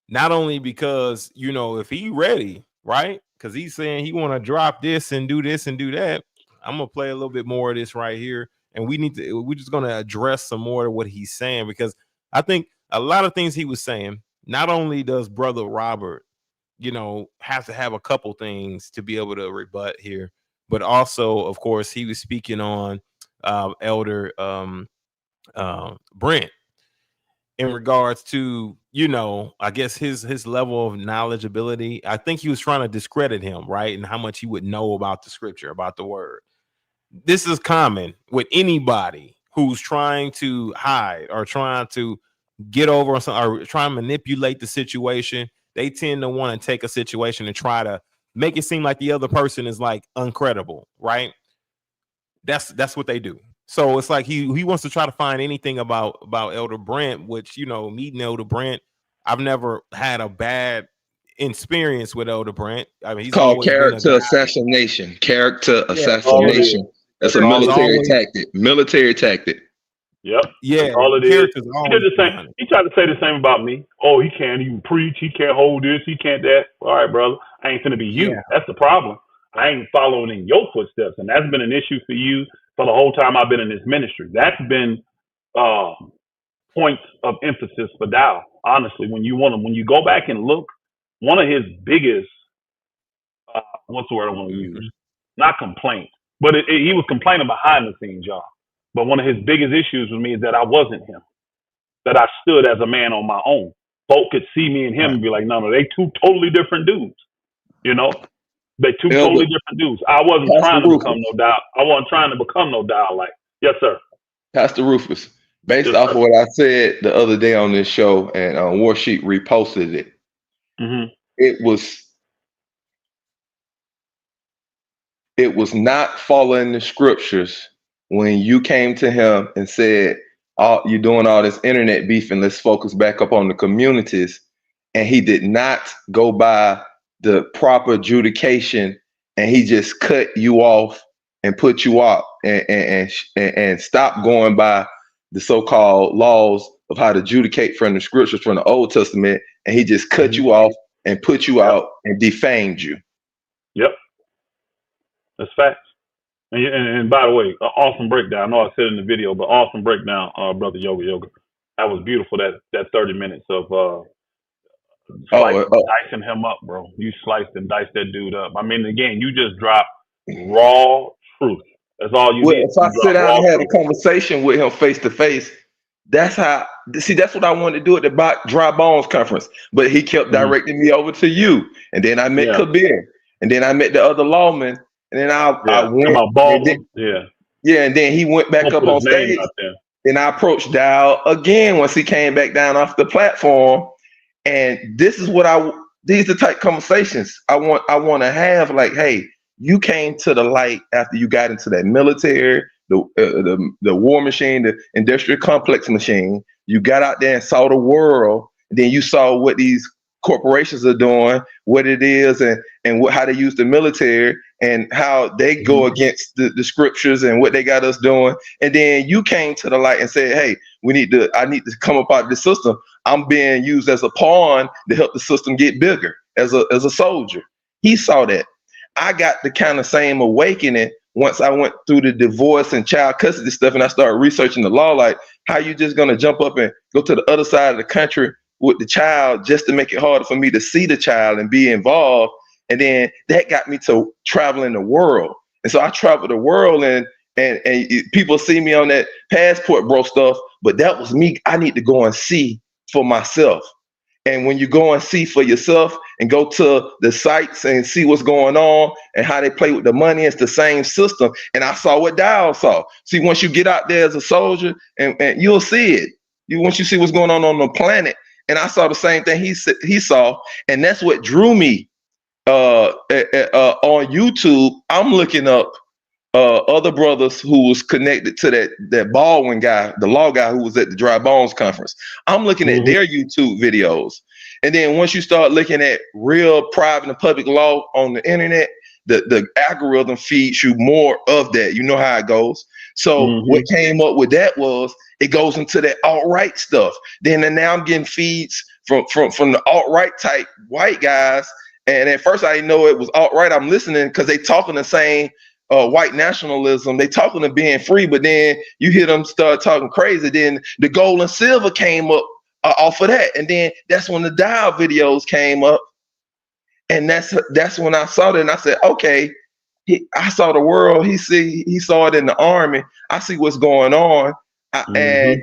Not only because, if he ready, right? Because he's saying he want to drop this and do that. I'm gonna play a little bit more of this right here, and we're just gonna address some more of what he's saying, because I think a lot of things he was saying. Not only does Brother Robert, have to have a couple things to be able to rebut here, but also, of course, he was speaking on Elder Brent. in regards to, you know, I guess his level of knowledgeability. I think he was trying to discredit him, right? And how much he would know about the scripture, about the word. This is common with anybody who's trying to hide or trying to get over or something, or trying to manipulate the situation. They tend to want to take a situation and try to make it seem like the other person is like uncredible, right? That's what they do. So it's like he wants to try to find anything about Elder Brent, which, you know, meeting Elder Brent, I've never had a bad experience with Elder Brent. I mean, he's called always character assassination. Character Yeah, assassination. That's a military tactic. Military tactic. Yep. Yeah. That's all it is. characters He always did the same. behind it. He tried to say the same about me. Oh, he can't even preach. He can't hold this. He can't that. All right, brother. I ain't finna be you. Yeah. That's the problem. I ain't following in your footsteps, and that's been an issue for you for the whole time I've been in this ministry. That's been points of emphasis for Dowell. Honestly, when you go back and look, one of his biggest what's the word I want to use? Not complaint, but he was complaining behind the scenes, y'all. But one of his biggest issues with me is that I wasn't him, that I stood as a man on my own. Folk could see me and him and be like, no, they two totally different dudes. You know, they two totally different dudes. I wasn't trying to become no Dowell. I wasn't trying to become no Dowell. Like, yes, sir. Pastor Rufus, based off of what I said the other day on this show, and Warsheet reposted it, it was not following the scriptures when you came to him and said, you're doing all this internet beef and let's focus back up on the communities. And he did not go by the proper adjudication, and he just cut you off and put you out and stop going by the so-called laws of how to adjudicate from the scriptures from the Old Testament. And he just cut you off and put you out and defamed you. Yep. That's facts. And by the way, an awesome breakdown. I know I said it in the video, but awesome breakdown, brother Yoga. That was beautiful. That 30 minutes of dicing him up, bro. You sliced and diced that dude up. I mean, again, you just dropped raw truth. That's all you did. If I sit down and had a conversation with him face to face, that's what I wanted to do at the Dry Bones conference. But he kept directing me over to you, and then I met Kabir, and then I met the other lawman. And then I went, and then he went back up on stage. And I approached Dowell again once he came back down off the platform. And this is what these are the type conversations I want to have. Like, hey, you came to the light after you got into that military, the war machine, the industrial complex machine. You got out there and saw the world. And then you saw what these corporations are doing, what it is, and how they use the military, and how they go against the scriptures and what they got us doing. And then you came to the light and said, hey, I need to come up out of the system. I'm being used as a pawn to help the system get bigger as a soldier. He saw that. I got the kind of same awakening once I went through the divorce and child custody stuff, and I started researching the law, like how you just gonna jump up and go to the other side of the country with the child just to make it harder for me to see the child and be involved. And then that got me to traveling the world. And so I traveled the world, and people see me on that passport bro stuff, but that was me. I need to go and see for myself. And when you go and see for yourself and go to the sites and see what's going on and how they play with the money, it's the same system. And I saw what Dowell saw. See, once you get out there as a soldier, and you'll see it. Once you see what's going on the planet, and I saw the same thing he saw, and that's what drew me on YouTube. I'm looking up other brothers who was connected to that Baldwin guy, the law guy who was at the Dry Bones conference. I'm looking at their YouTube videos. And then once you start looking at real private and public law on the internet, the algorithm feeds you more of that. You know how it goes. So what came up with that was it goes into that alt-right stuff. Then now I'm getting feeds from the alt-right type white guys. And at first I didn't know it was alt-right. I'm listening because they talking the same white nationalism. They talking to being free, but then you hear them start talking crazy. Then the gold and silver came up off of that. And then that's when the Dowell videos came up. And that's when I saw that, and I said, okay, I saw the world. He saw it in the army. I see what's going on. And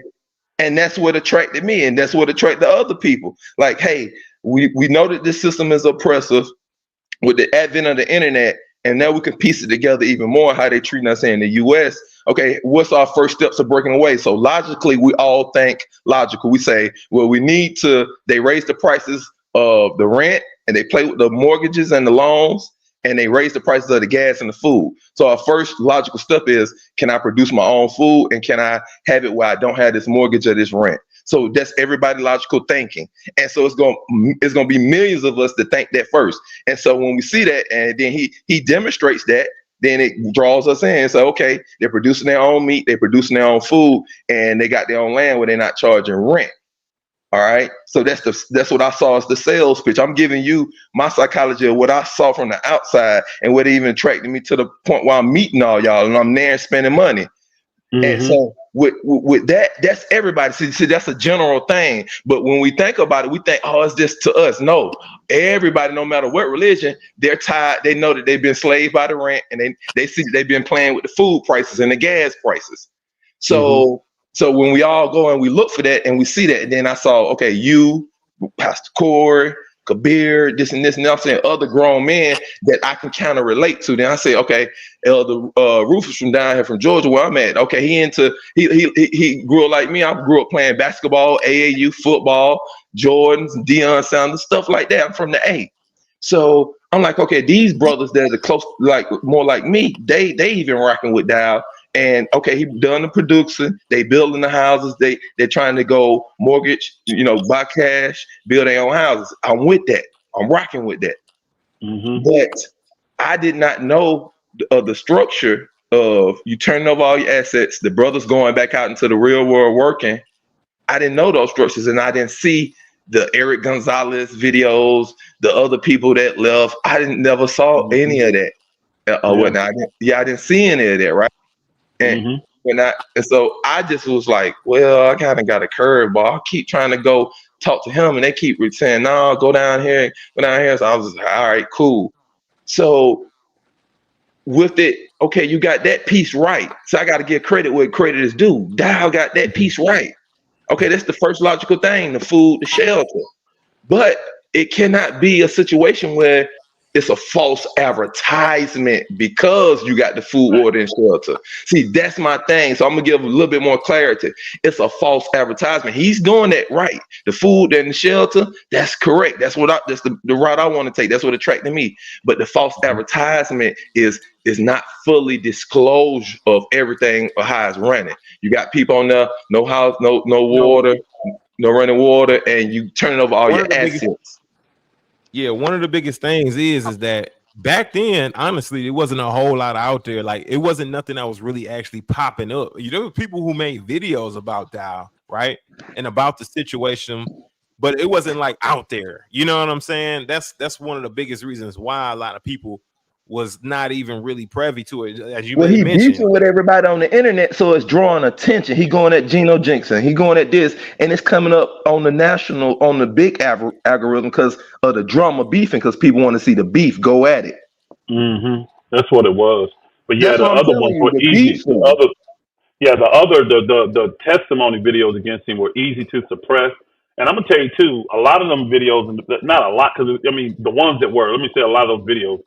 And that's what attracted me, and that's what attracted other people. Like, hey, we know that this system is oppressive with the advent of the internet, and now we can piece it together even more how they treat us in the US. Okay, what's our first steps of breaking away? So logically, we all think logical. We say, well, they raise the prices of the rent, and they play with the mortgages and the loans, and they raise the prices of the gas and the food. So our first logical step is, can I produce my own food, and can I have it where I don't have this mortgage or this rent? So that's everybody logical thinking. And so it's gonna be millions of us that think that first. And so when we see that, and then he demonstrates that, then it draws us in. So okay, they're producing their own meat, they're producing their own food, and they got their own land where they're not charging rent. All right. So that's what I saw as the sales pitch. I'm giving you my psychology of what I saw from the outside, and what even attracted me to the point where I'm meeting all y'all and I'm there and spending money. And so with that, that's everybody. See, that's a general thing. But when we think about it, we think, oh, it's just to us. No, everybody, no matter what religion, they're tired. They know that they've been slaved by the rent, and they see that they've been playing with the food prices and the gas prices. So when we all go and we look for that and we see that, and then I saw, okay, you, Pastor Corey, Kabir, this and this, and I'm saying other grown men that I can kind of relate to. Then I say, okay, Elder Rufus from down here from Georgia, where I'm at. Okay, he grew up like me. I grew up playing basketball, AAU football, Jordans, Deion Sanders, stuff like that. I'm from the A. So I'm like, okay, these brothers that are close, like more like me, they even rocking with Dowell. And okay, he done the producing, they building the houses, they're trying to go mortgage, buy cash, build their own houses. I'm with that. I'm rocking with that. But I did not know the structure of you turning over all your assets, the brothers going back out into the real world working. I didn't know those structures, and I didn't see the Eric Gonzalez videos, the other people that left. I never saw any of that. I didn't see any of that, right? And so I just was like, well, I kind of got a curveball. I keep trying to go talk to him, and they keep saying, no, go down here. So I was like, all right, cool. So with it, okay, you got that piece right. So I got to give credit where credit is due. Dowell got that piece right. Okay, that's the first logical thing, the food, the shelter. But it cannot be a situation where it's a false advertisement because you got the food, water, and shelter. See, that's my thing. So I'm gonna give a little bit more clarity. It's a false advertisement. He's doing that right. The food and the shelter, that's correct. That's the route I want to take. That's what attracted me. But the false advertisement is not fully disclosure of everything or how it's running. You got people on there, no house, no water, no running water, and you turning over all your assets. One of the biggest things is that back then, honestly, there wasn't a whole lot out there. Like, it wasn't nothing that was really actually popping up. There were people who made videos about Dowell, right, and about the situation, but it wasn't like out there. You know what I'm saying? That's one of the biggest reasons why a lot of people was not even really privy to it, as you he mentioned. beefing with everybody on the internet, so it's drawing attention. He going at Gino Jennings, he going at this, and it's coming up on the national, on the big algorithm because of the drama beefing, because people want to see the beef, go at it. That's what it was. But yeah, the other ones were easy. The testimony videos against him were easy to suppress. And I'm gonna tell you too, a lot of them videos, and not a lot, because I mean the ones that were, let me say, a lot of those videos,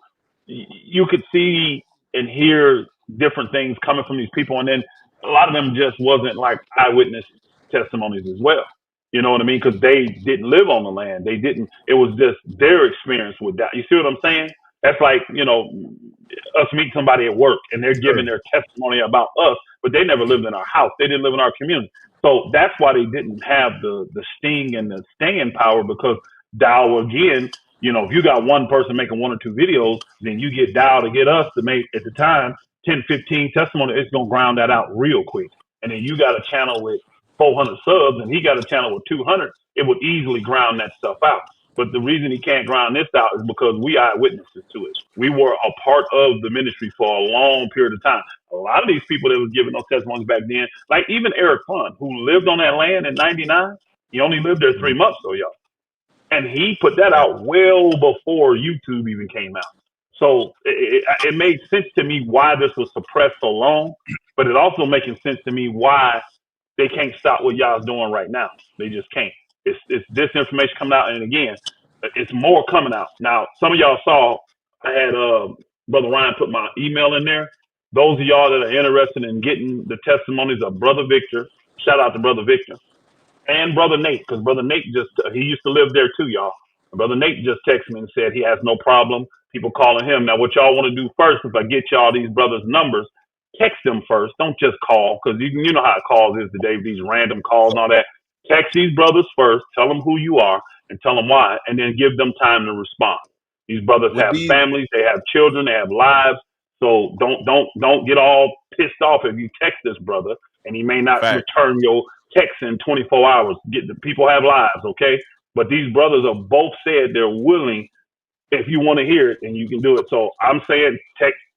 you could see and hear different things coming from these people, and then a lot of them just wasn't like eyewitness testimonies as well. You know what I mean? Because they didn't live on the land. They didn't. It was just their experience with that. You see what I'm saying? That's like, us meet somebody at work and they're giving their testimony about us, but they never lived in our house. They didn't live in our community. So that's why they didn't have the sting and the staying power, because Dowell, again, if you got one person making 1 or 2 videos, then you get Dowell to get us to make, at the time, 10, 15 testimony. It's going to ground that out real quick. And then you got a channel with 400 subs and he got a channel with 200. It would easily ground that stuff out. But the reason he can't ground this out is because we eyewitnesses to it. We were a part of the ministry for a long period of time. A lot of these people that was giving those testimonies back then, like even Eric Fun, who lived on that land in 99, he only lived there 3 months though, y'all. And he put that out well before YouTube even came out. So it made sense to me why this was suppressed so long, but it also making sense to me why they can't stop what y'all's doing right now. They just can't. It's this information coming out, and again, it's more coming out. Now, some of y'all saw I had Brother Ryan put my email in there. Those of y'all that are interested in getting the testimonies of Brother Victor, shout out to Brother Victor and Brother Nate, because Brother Nate he used to live there too, y'all. Brother Nate just texted me and said he has no problem people calling him. Now, what y'all want to do first, if I get y'all these brothers' numbers, text them first. Don't just call, because you know how calls is today, these random calls and all that. Text these brothers first, tell them who you are, and tell them why, and then give them time to respond. These brothers have families, they have children, they have lives. So don't get all pissed off if you text this brother and he may not return your text in 24 hours. People have lives, okay? But these brothers have both said they're willing. If you want to hear it, and you can do it. So I'm saying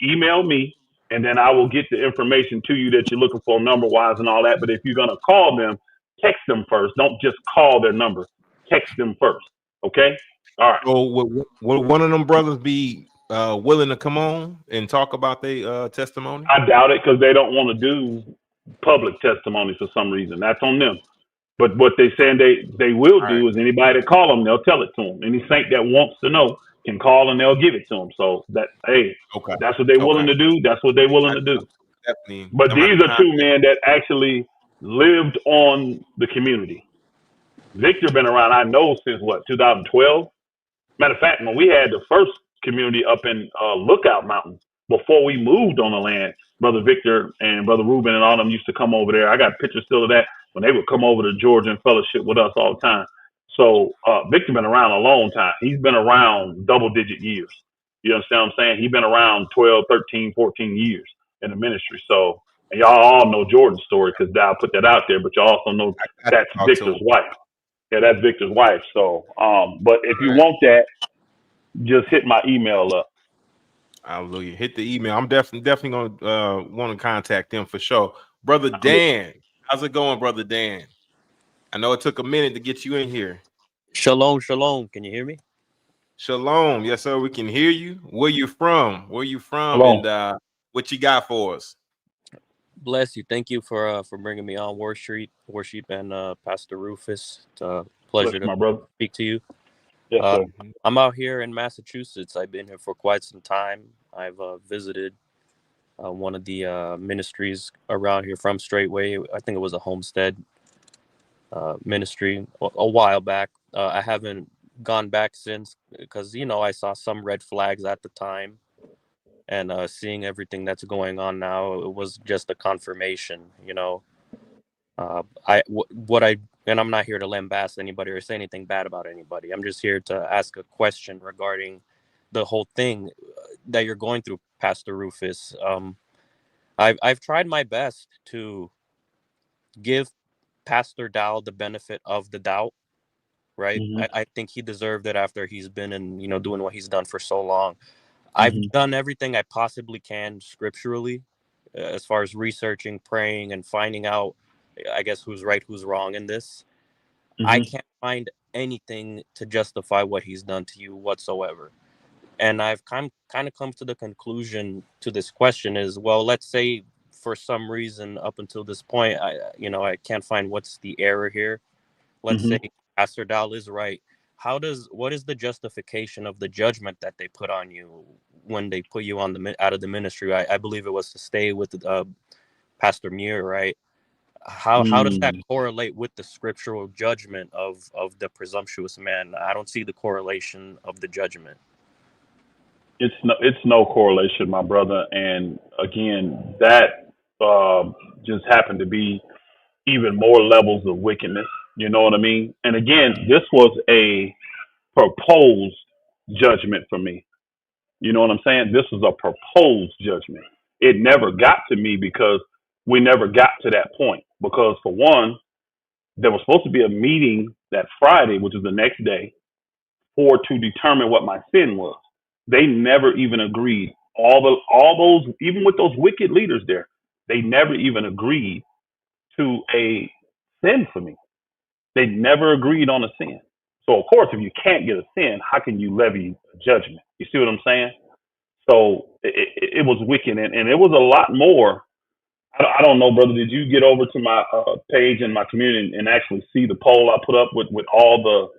email me, and then I will get the information to you that you're looking for number wise and all that. But if you're gonna call them, text them first. Don't just call their number. Text them first. Okay? All right. So will one of them brothers be willing to come on and talk about their testimony? I doubt it, because they don't want to do public testimonies for some reason. That's on them. But what they saying they will do is anybody that call them, they'll tell it to them. Any saint that wants to know can call and they'll give it to them. So that's what they're willing to do. That's what they're willing to do. Definitely. But these are two men that actually lived on the community. Victor been around, I know, since 2012. Matter of fact, when we had the first community up in Lookout Mountain, before we moved on the land, Brother Victor and Brother Ruben and all them used to come over there. I got pictures still of that when they would come over to Georgia and fellowship with us all the time. So Victor been around a long time. He's been around double-digit years. You understand what I'm saying? He's been around 12, 13, 14 years in the ministry. So, and y'all all know Jordan's story because Dowell put that out there, but you also know that's Victor's wife. Yeah, that's Victor's wife. So, but if you want that, just hit my email up. Hallelujah. Hit the email. I'm definitely gonna want to contact them for sure. Brother Dan, how's it going, Brother Dan? I know it took a minute to get you in here. Shalom, shalom. Can you hear me? Shalom. Yes, sir. We can hear you. Where you from? Shalom. And what you got for us? Bless you. Thank you for bringing me on Worship and Pastor Rufus. It's a pleasure my brother. Speak to you. Yes, sir. I'm out here in Massachusetts. I've been here for quite some time. I've visited one of the ministries around here from Straightway. I think it was a homestead ministry a while back. I haven't gone back since because, I saw some red flags at the time. And seeing everything that's going on now, it was just a confirmation, and I'm not here to lambast anybody or say anything bad about anybody. I'm just here to ask a question regarding the whole thing that you're going through, Pastor Rufus. I've tried my best to give Pastor Dowell the benefit of the doubt, right? Mm-hmm. I think he deserved it after he's been in, doing what he's done for so long. I've done everything I possibly can scripturally, as far as researching, praying, and finding out, I guess, who's right, who's wrong in this. I can't find anything to justify what he's done to you whatsoever. And I've kind of come to the conclusion to this question is, well, let's say for some reason up until this point, I can't find what's the error here. Let's say Pastor Dowell is right. What is the justification of the judgment that they put on you when they put you on out of the ministry? I believe it was to stay with Pastor Muir, right? How does that correlate with the scriptural judgment of the presumptuous man? I don't see the correlation of the judgment. It's no correlation, my brother. And again, that just happened to be even more levels of wickedness. You know what I mean? And again, this was a proposed judgment for me. You know what I'm saying? This was a proposed judgment. It never got to me because we never got to that point. Because for one, there was supposed to be a meeting that Friday, which is the next day, to determine what my sin was. They never even agreed. All those, even with those wicked leaders there, they never even agreed to a sin for me. They never agreed on a sin. So, of course, if you can't get a sin, how can you levy a judgment? You see what I'm saying? So it was wicked. And it was a lot more I don't know, brother. Did you get over to my page in my community and actually see the poll I put up with all the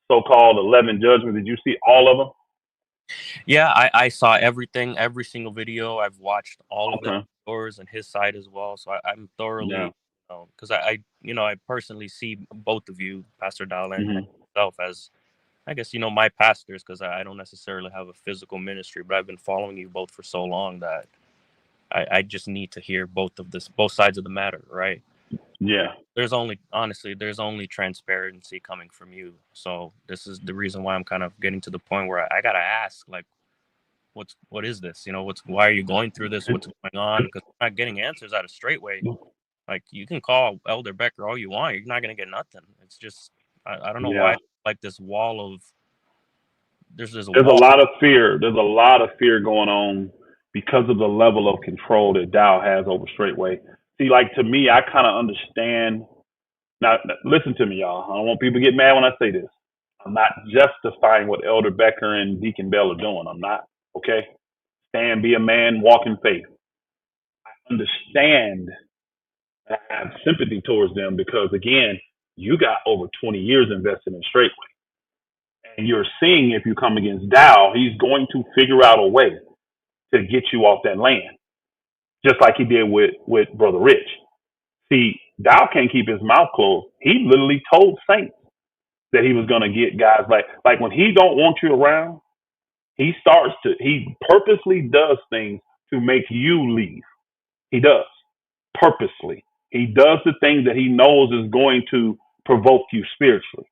so-called 11 judgments? Did you see all of them? Yeah, I saw everything, every single video. I've watched all of them, yours and his side as well. So I'm thoroughly, because I personally see both of you, Pastor Dowell and myself, as, I guess, my pastors, because I don't necessarily have a physical ministry, but I've been following you both for so long that I just need to hear both sides of the matter, right? Yeah. There's only transparency coming from you. So this is the reason why I'm kind of getting to the point where I gotta ask, like, what is this? Why are you going through this? What's going on? Because I'm not getting answers out of Straightway. Like, you can call Elder Becker all you want, you're not gonna get nothing. It's just I don't know why, like, this wall of there's a lot of fear. There's a lot of fear going on because of the level of control that Dow has over Straightway. See, like, to me, I kind of understand. Now, listen to me, y'all. I don't want people to get mad when I say this. I'm not justifying what Elder Becker and Deacon Bell are doing. I'm not. Okay? Stand, be a man, walk in faith. I understand. I have sympathy towards them because, again, you got over 20 years invested in Straightway. And you're seeing, if you come against Dow, he's going to figure out a way to get you off that land, just like he did with Brother Rich. See, Dow can't keep his mouth closed. He literally told Saints that he was going to get guys like when he don't want you around, he purposely does things to make you leave. He does purposely. He does the things that he knows is going to provoke you spiritually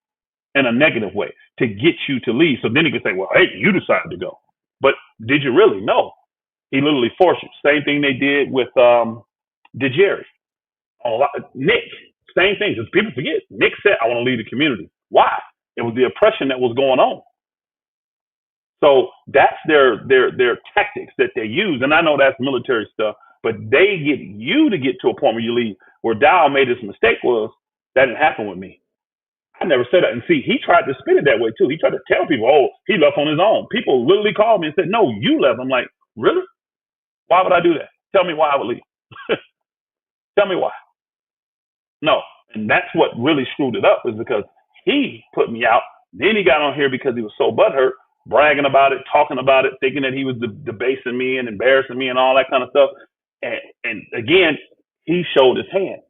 in a negative way to get you to leave. So then he can say, well, hey, you decided to go. But did you really? No. He literally forced you. Same thing they did with DeJerry. Nick, same thing. Just people forget. Nick said, I want to leave the community. Why? It was the oppression that was going on. So that's their tactics that they use. And I know that's military stuff, but they get you to get to a point where you leave. Where Dow made this mistake was, that didn't happen with me. I never said that. And see, he tried to spin it that way too. He tried to tell people, oh, he left on his own. People literally called me and said, no, you left. I'm like, really? Why would I do that? Tell me why I would leave. Tell me why. No. And that's what really screwed it up, is because he put me out. Then he got on here because he was so butthurt, bragging about it, talking about it, thinking that he was debasing me and embarrassing me and all that kind of stuff. And again, he showed his hand.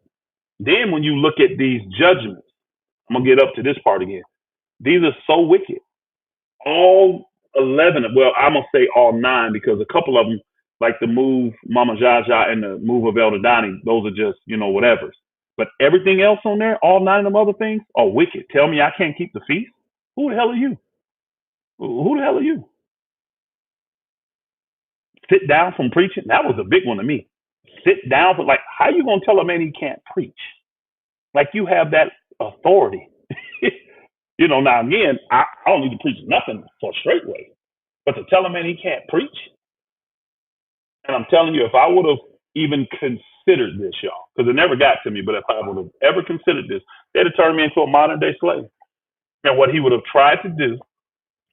Then when you look at these judgments, I'm going to get up to this part again. These are so wicked. All 11, well, I'm going to say all 9, because a couple of them, like the move Mama Jaja and the move of Elder Donnie, those are just, whatevers. But everything else on there, all 9 of them other things are wicked. Tell me I can't keep the feast? Who the hell are you? Who the hell are you? Sit down from preaching? That was a big one to me. Sit down from, how you going to tell a man he can't preach? Like, you have that authority. Now again, I don't need to preach nothing for Straightway, but to tell a man he can't preach. And I'm telling you, if I would have even considered this, y'all, because it never got to me, but if I would have ever considered this, they'd have turned me into a modern day slave. And what he would have tried to do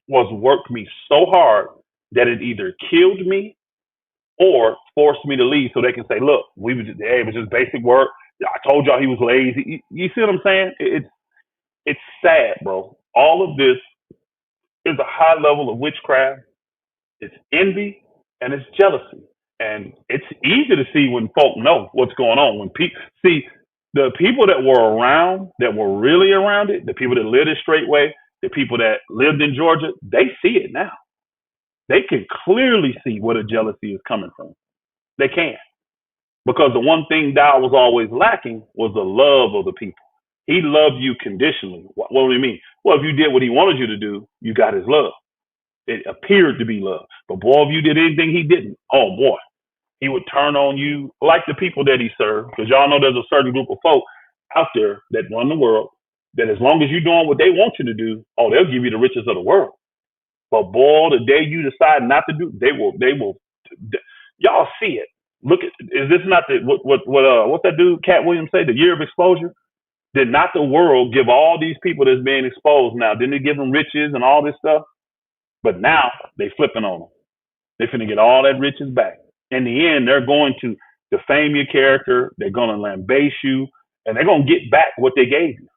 was work me so hard that it either killed me or forced me to leave, so they can say, look, it was just basic work. I told y'all he was lazy. You see what I'm saying? It's sad, bro. All of this is a high level of witchcraft. It's envy and it's jealousy. And it's easy to see when folk know what's going on. When see the people that were around, that were really around it, the people that lived it Straightway, the people that lived in Georgia, they see it now. They can clearly see where the jealousy is coming from. They can. Because the one thing Dow was always lacking was the love of the people. He loved you conditionally. What do you mean? Well, if you did what he wanted you to do, you got his love. It appeared to be love. But boy, if you did anything he didn't, oh boy, he would turn on you like the people that he served. Because y'all know there's a certain group of folk out there that run the world, that as long as you're doing what they want you to do, oh, they'll give you the riches of the world. But boy, the day you decide not to do, they will. Y'all see it. Look at, is this not what that dude Cat Williams say? The year of exposure. Did not the world give all these people that's being exposed now? Didn't they give them riches and all this stuff? But now they flipping on them. They're finna get all that riches back. In the end, they're going to defame your character. They're going to lambaste you, and they're going to get back what they gave you.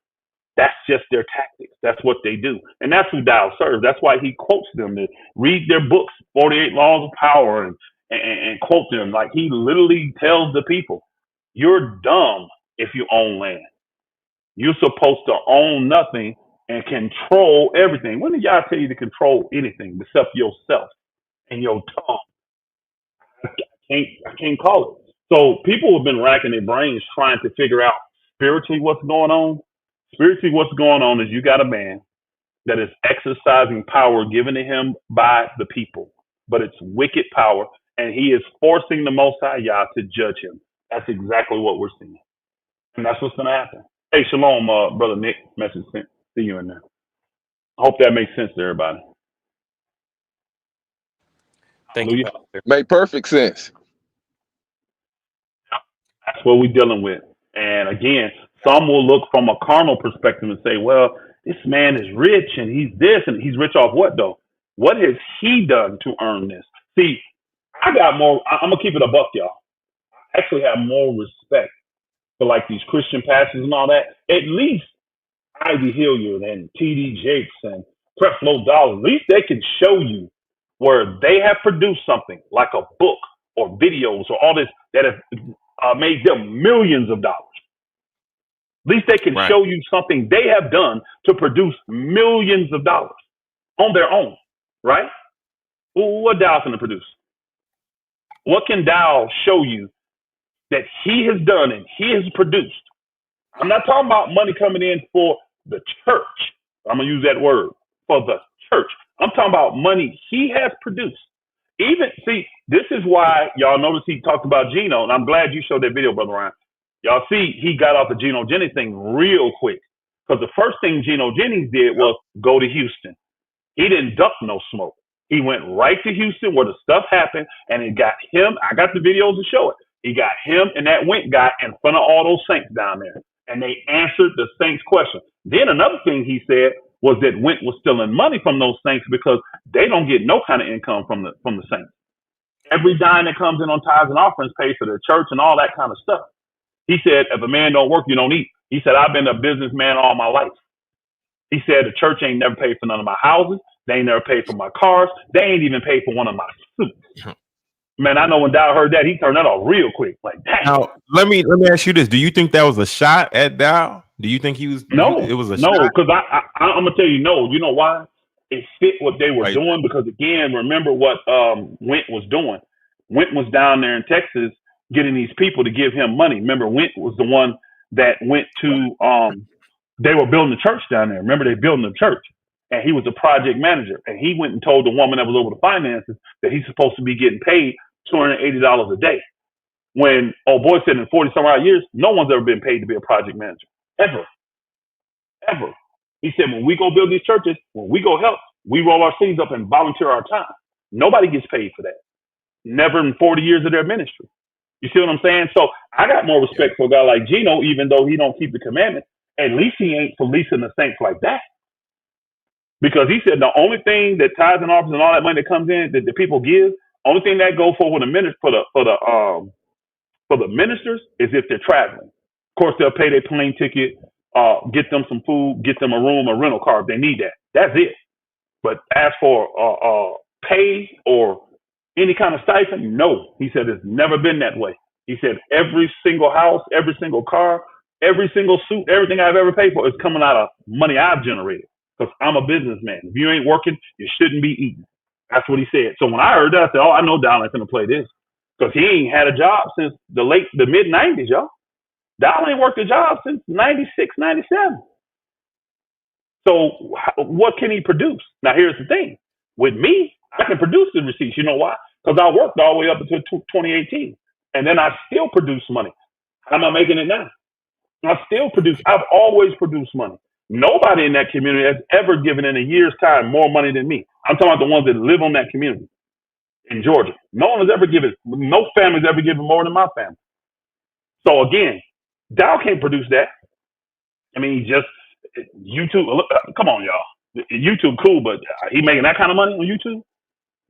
That's just their tactics. That's what they do. And that's who Dowell serves. That's why he quotes them to read their books, 48 Laws of Power, and quote them. Like, he literally tells the people, you're dumb if you own land. You're supposed to own nothing and control everything. When did y'all tell you to control anything except yourself and your tongue? I can't call it. So people have been racking their brains trying to figure out spiritually what's going on. Spiritually, what's going on is you got a man that is exercising power given to him by the people, but it's wicked power, and he is forcing the Most High Yah to judge him. That's exactly what we're seeing, and that's what's going to happen. Hey, shalom, brother Nick. Message sent to you in there. I hope that makes sense to everybody. Thank you, Pastor. Make perfect sense. That's what we're dealing with. And again, some will look from a carnal perspective and say, well, this man is rich and he's this, and he's rich off what though? What has he done to earn this? See, I'm going to keep it a buck, y'all. I actually have more respect for like these Christian pastors and all that. At least Ivy Hilliard and T.D. Jakes and Creflo Dollar, at least they can show you where they have produced something like a book or videos or all this that have made them millions of dollars. At least they can show you something they have done to produce millions of dollars on their own, right? What Dowell can produce? What can Dowell show you that he has done and he has produced? I'm not talking about money coming in for the church. I'm going to use that word, for the church. I'm talking about money he has produced. This is why y'all notice he talked about Gino, and I'm glad you showed that video, Brother Ryan. Y'all see, he got off the Gino Jennings thing real quick, because the first thing Gino Jennings did was go to Houston. He didn't duck no smoke. He went right to Houston where the stuff happened, and it got him. I got the videos to show it. He got him and that Went guy in front of all those saints down there, and they answered the saints' question. Then another thing he said was that Went was stealing money from those saints because they don't get no kind of income from the saints. Every dime that comes in on tithes and offerings pays for the church and all that kind of stuff. He said, if a man don't work, you don't eat. He said, I've been a businessman all my life. He said, the church ain't never paid for none of my houses. They ain't never paid for my cars. They ain't even paid for one of my suits. Man, I know when Dowell heard that, he turned that off real quick. Like, dang. Now, let me ask you this. Do you think that was a shot at Dowell? Do you think he was? No, it was a no, shot? because I'm going to tell you no. You know why? It fit what they were doing, because, again, remember what Went was doing. Went was down there in Texas getting these people to give him money. Remember, Went was the one that went to, they were building the church down there. Remember, they building the church, and he was the project manager. And he went and told the woman that was over the finances that he's supposed to be getting paid $280 a day. When old boy said in 40 some odd years, no one's ever been paid to be a project manager. Ever. He said, when we go build these churches, when we go help, we roll our sleeves up and volunteer our time. Nobody gets paid for that. Never in 40 years of their ministry. You see what I'm saying? So I got more respect for a guy like Gino, even though he don't keep the commandments. At least he ain't policing the saints like that. Because he said the only thing that tithes and offerings and all that money that comes in that the people give, only thing that go for the ministers is if they're traveling. Of course, they'll pay their plane ticket, get them some food, get them a room, a rental car if they need that. That's it. But as for pay or any kind of stipend, no. He said it's never been that way. He said every single house, every single car, every single suit, everything I've ever paid for is coming out of money I've generated, because I'm a businessman. If you ain't working, you shouldn't be eating. That's what he said. So when I heard that, I said, oh, I know Dowell ain't going to play this, because he ain't had a job since the mid-90s, y'all. Dowell ain't worked a job since 96, 97. So what can he produce? Now, here's the thing. With me, I can produce the receipts. You know why? Because I worked all the way up until 2018. And then I still produce money. How am I making it now? I've always produced money. Nobody in that community has ever given in a year's time more money than me. I'm talking about the ones that live on that community in Georgia. No one has ever given, no family's ever given more than my family. So again, Dowell can't produce that. I mean, he just, YouTube, come on, y'all. YouTube cool, but he making that kind of money on YouTube?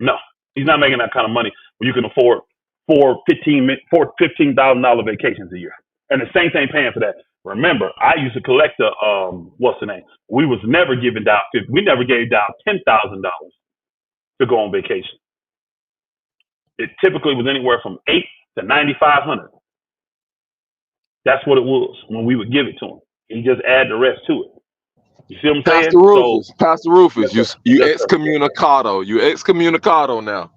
No, he's not making that kind of money where you can afford for $15,000 vacations a year, and the Saints ain't paying for that. Remember, I used to collect the what's the name? We was never giving down. We never gave down $10,000 to go on vacation. It typically was anywhere from $800 to $9,500. That's what it was when we would give it to him. He just add the rest to it. You see what I'm saying? Pastor Rufus, Yes, you yes, sir. excommunicado. You excommunicado now.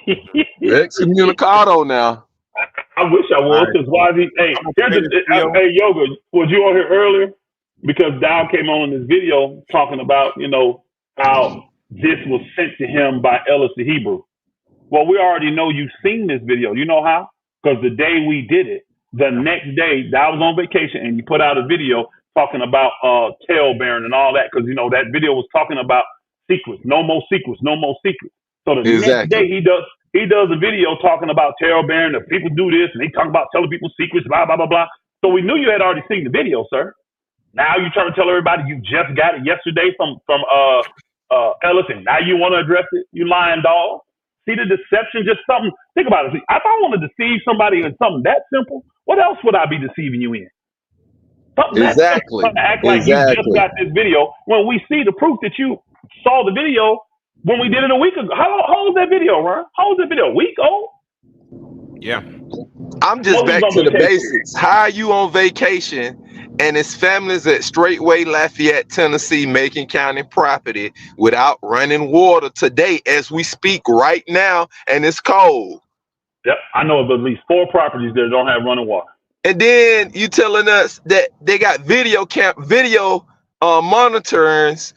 You excommunicado now. I wish I was, because why is he? Hey, hey, Yoga, was you on here earlier? Because Dowell came on in this video talking about, how this was sent to him by Ellis the Hebrew. Well, we already know you've seen this video. You know how? Because the day we did it, the next day, Dowell was on vacation, and he put out a video talking about tail bearing and all that, because that video was talking about secrets, no more secrets, no more secrets. So the next day he does a video talking about tail bearing, that people do this, and they talk about telling people secrets, blah blah blah blah. So we knew you had already seen the video, sir. Now you trying to tell everybody you just got it yesterday from Ellis, and now you want to address it, you lying dog. See the deception, just something. Think about it. See, if I want to deceive somebody in something that simple, what else would I be deceiving you in? Something Exactly. That act like you just got this video when we see the proof that you saw the video when we did it a week ago. How old is that video, Ron? How old is that video? A week old? Yeah. I'm just back to the basics. How are you on vacation and his family's at Straightway, Lafayette, Tennessee, making county property without running water today as we speak right now, and it's cold? Yep, I know of at least 4 properties that don't have running water. And then you telling us that they got video monitorings,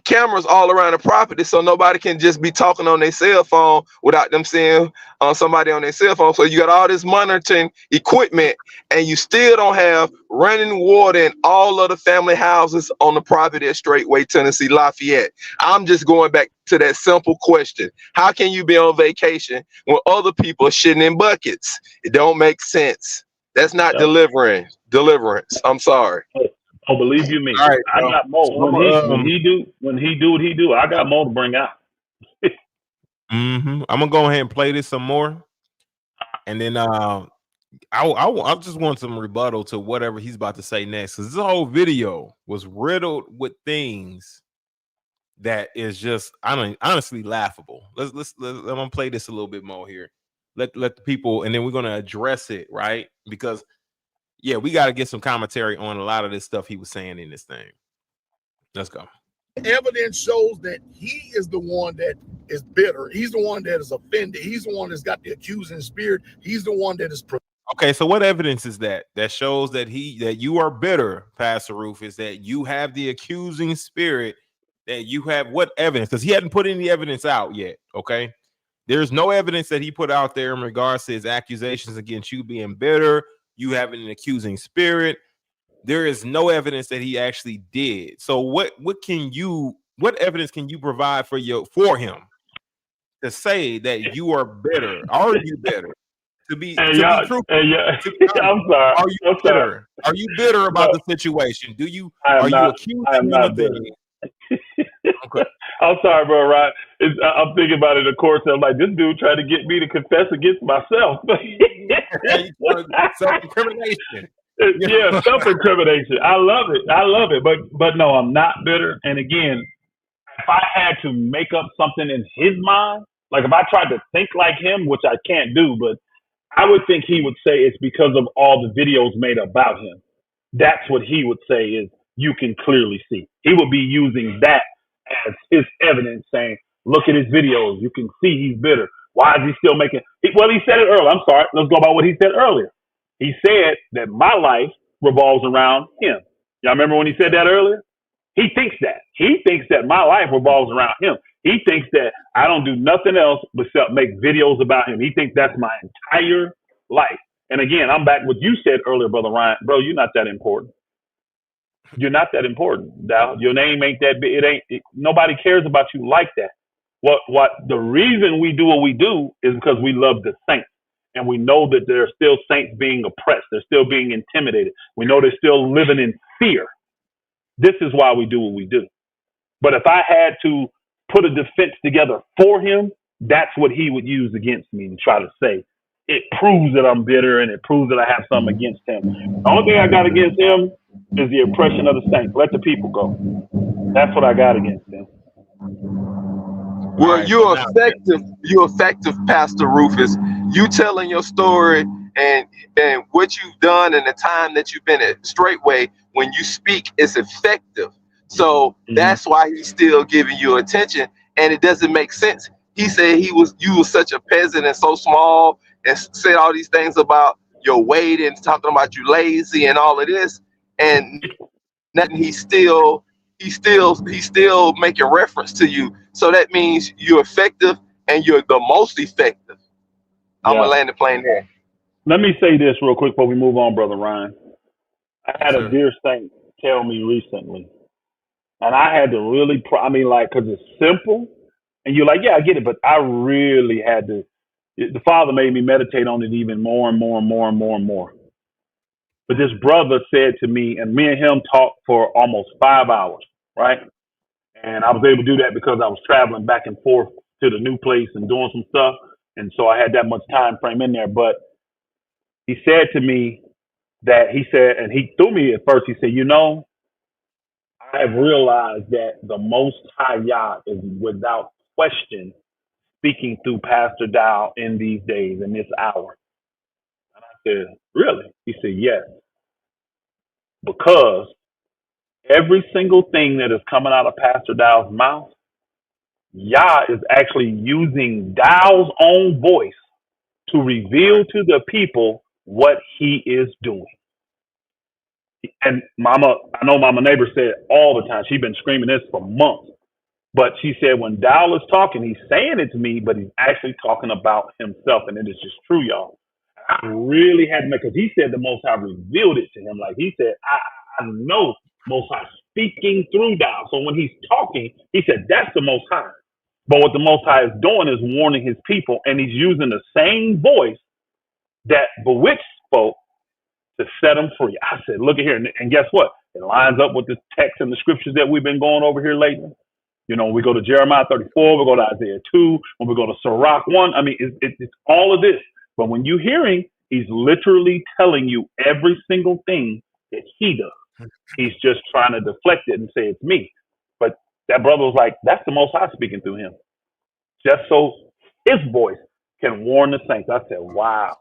cameras all around the property, so nobody can just be talking on their cell phone without them seeing somebody on their cell phone. So you got all this monitoring equipment, and you still don't have running water in all of the family houses on the property at Straightway, Tennessee, Lafayette. I'm just going back to that simple question. How can you be on vacation when other people are shitting in buckets? It don't make sense. That's not deliverance. I'm sorry. Oh, believe you me, right, I got more. When he do what he do, I got more to bring out. I'm gonna go ahead and play this some more, and then I just want some rebuttal to whatever he's about to say next, because this whole video was riddled with things that is just honestly laughable. Let's I'm gonna play this a little bit more here. Let the people, and then we're gonna address it, right? Because yeah, we got to get some commentary on a lot of this stuff he was saying in this thing. Let's go. Evidence shows that he is the one that is bitter. He's the one that is offended. He's the one that's got the accusing spirit. He's the one that is. Okay, so what evidence is that shows that you are bitter, Pastor Rufus, that you have the accusing spirit, that you have what evidence? Because he hadn't put any evidence out yet. Okay, there's no evidence that he put out there in regards to his accusations against you being bitter, you having an accusing spirit. There is no evidence that he actually did. So what evidence can you provide for him to say that you are bitter? Are you bitter? To be truthful. I'm sorry. Are you bitter? Are you bitter about the situation? You accusing him of things? Okay. I'm sorry, bro. Right? I'm thinking about it. Of course, I'm like, this dude tried to get me to confess against myself. Self-incrimination. Yeah, self-incrimination. I love it. But no, I'm not bitter. And again, if I had to make up something in his mind, like if I tried to think like him, which I can't do, but I would think he would say it's because of all the videos made about him. That's what he would say is you can clearly see. He would be using that as his evidence, saying, look at his videos. You can see he's bitter. Why is he still making? Well, he said it earlier. I'm sorry. Let's go by what he said earlier. He said that my life revolves around him. Y'all remember when he said that earlier? He thinks that. He thinks that my life revolves around him. He thinks that I don't do nothing else except make videos about him. He thinks that's my entire life. And again, I'm back with what you said earlier, Brother Ryan. Bro, you're not that important. You're not that important, Dowell. Your name ain't that big. Nobody cares about you like that. What the reason we do what we do is because we love the saints. And we know that there are still saints being oppressed. They're still being intimidated. We know they're still living in fear. This is why we do what we do. But if I had to put a defense together for him, that's what he would use against me and try to say it proves that I'm bitter and it proves that I have something against him. The only thing I got against him is the oppression of the saints. Let the people go. That's what I got against him. Well, you're effective, Pastor Rufus. You telling your story and what you've done and the time that you've been at Straightway, when you speak, is effective. So that's why he's still giving you attention. And it doesn't make sense. He said you was such a peasant and so small, and said all these things about your weight and talking about you lazy and all of this, and nothing. He's still making reference to you. So that means you're effective, and you're the most effective. I'm gonna land the plane there. Let me say this real quick before we move on, Brother Ryan. I had a dear saint tell me recently, and I had to really, because it's simple, and you're like, yeah, I get it, but I really had to. The Father made me meditate on it even more and more and more and more and more. But this brother said to me, and me and him talked for almost 5 hours, right? And I was able to do that because I was traveling back and forth to the new place and doing some stuff. And so I had that much time frame in there. But he said to me that and he threw me at first, he said, I have realized that the Most High Yah is without question speaking through Pastor Dowell in these days, in this hour. And I said, really? He said, yes. Because every single thing that is coming out of Pastor Dowell's mouth, Yah is actually using Dowell's own voice to reveal to the people what he is doing. And I know Mama Neighbor said all the time, she's been screaming this for months, but she said when Dowell is talking, he's saying it to me, but he's actually talking about himself, and it is just true, y'all. I really had to make, because he said the Most High revealed it to him. Like he said, I know Most High speaking through Dowell. So when he's talking, he said, that's the Most High. But what the Most High is doing is warning his people, and he's using the same voice that Bewitched spoke to set them free. I said, look at here. And guess what? It lines up with the text and the scriptures that we've been going over here lately. We go to Jeremiah 34, we go to Isaiah 2, when we go to Sirach 1. I mean, it's all of this. But when you're hearing, he's literally telling you every single thing that he does. He's just trying to deflect it and say it's me. But that brother was like, that's the Most High speaking through him. Just so his voice can warn the saints. I said, wow.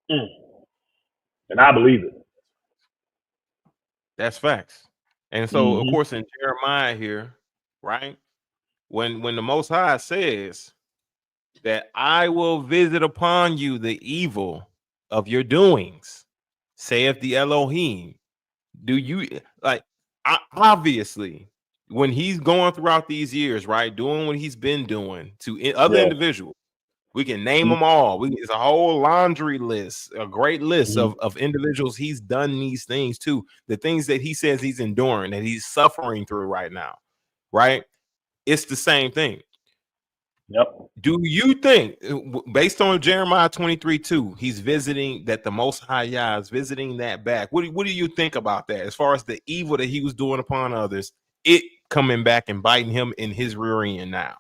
And I believe it. That's facts. And so, of course, in Jeremiah here, right, when the Most High says that I will visit upon you the evil of your doings, saith the Elohim. Do you obviously, when he's going throughout these years, right, doing what he's been doing to other individuals, we can name them all. It's a whole laundry list, a great list of individuals he's done these things to, the things that he says he's enduring, that he's suffering through right now, right? It's the same thing. Yep. Do you think, based on Jeremiah 23:2, he's visiting, that the Most High Yah is visiting that back? What do you think about that, as far as the evil that he was doing upon others, it coming back and biting him in his rear end now?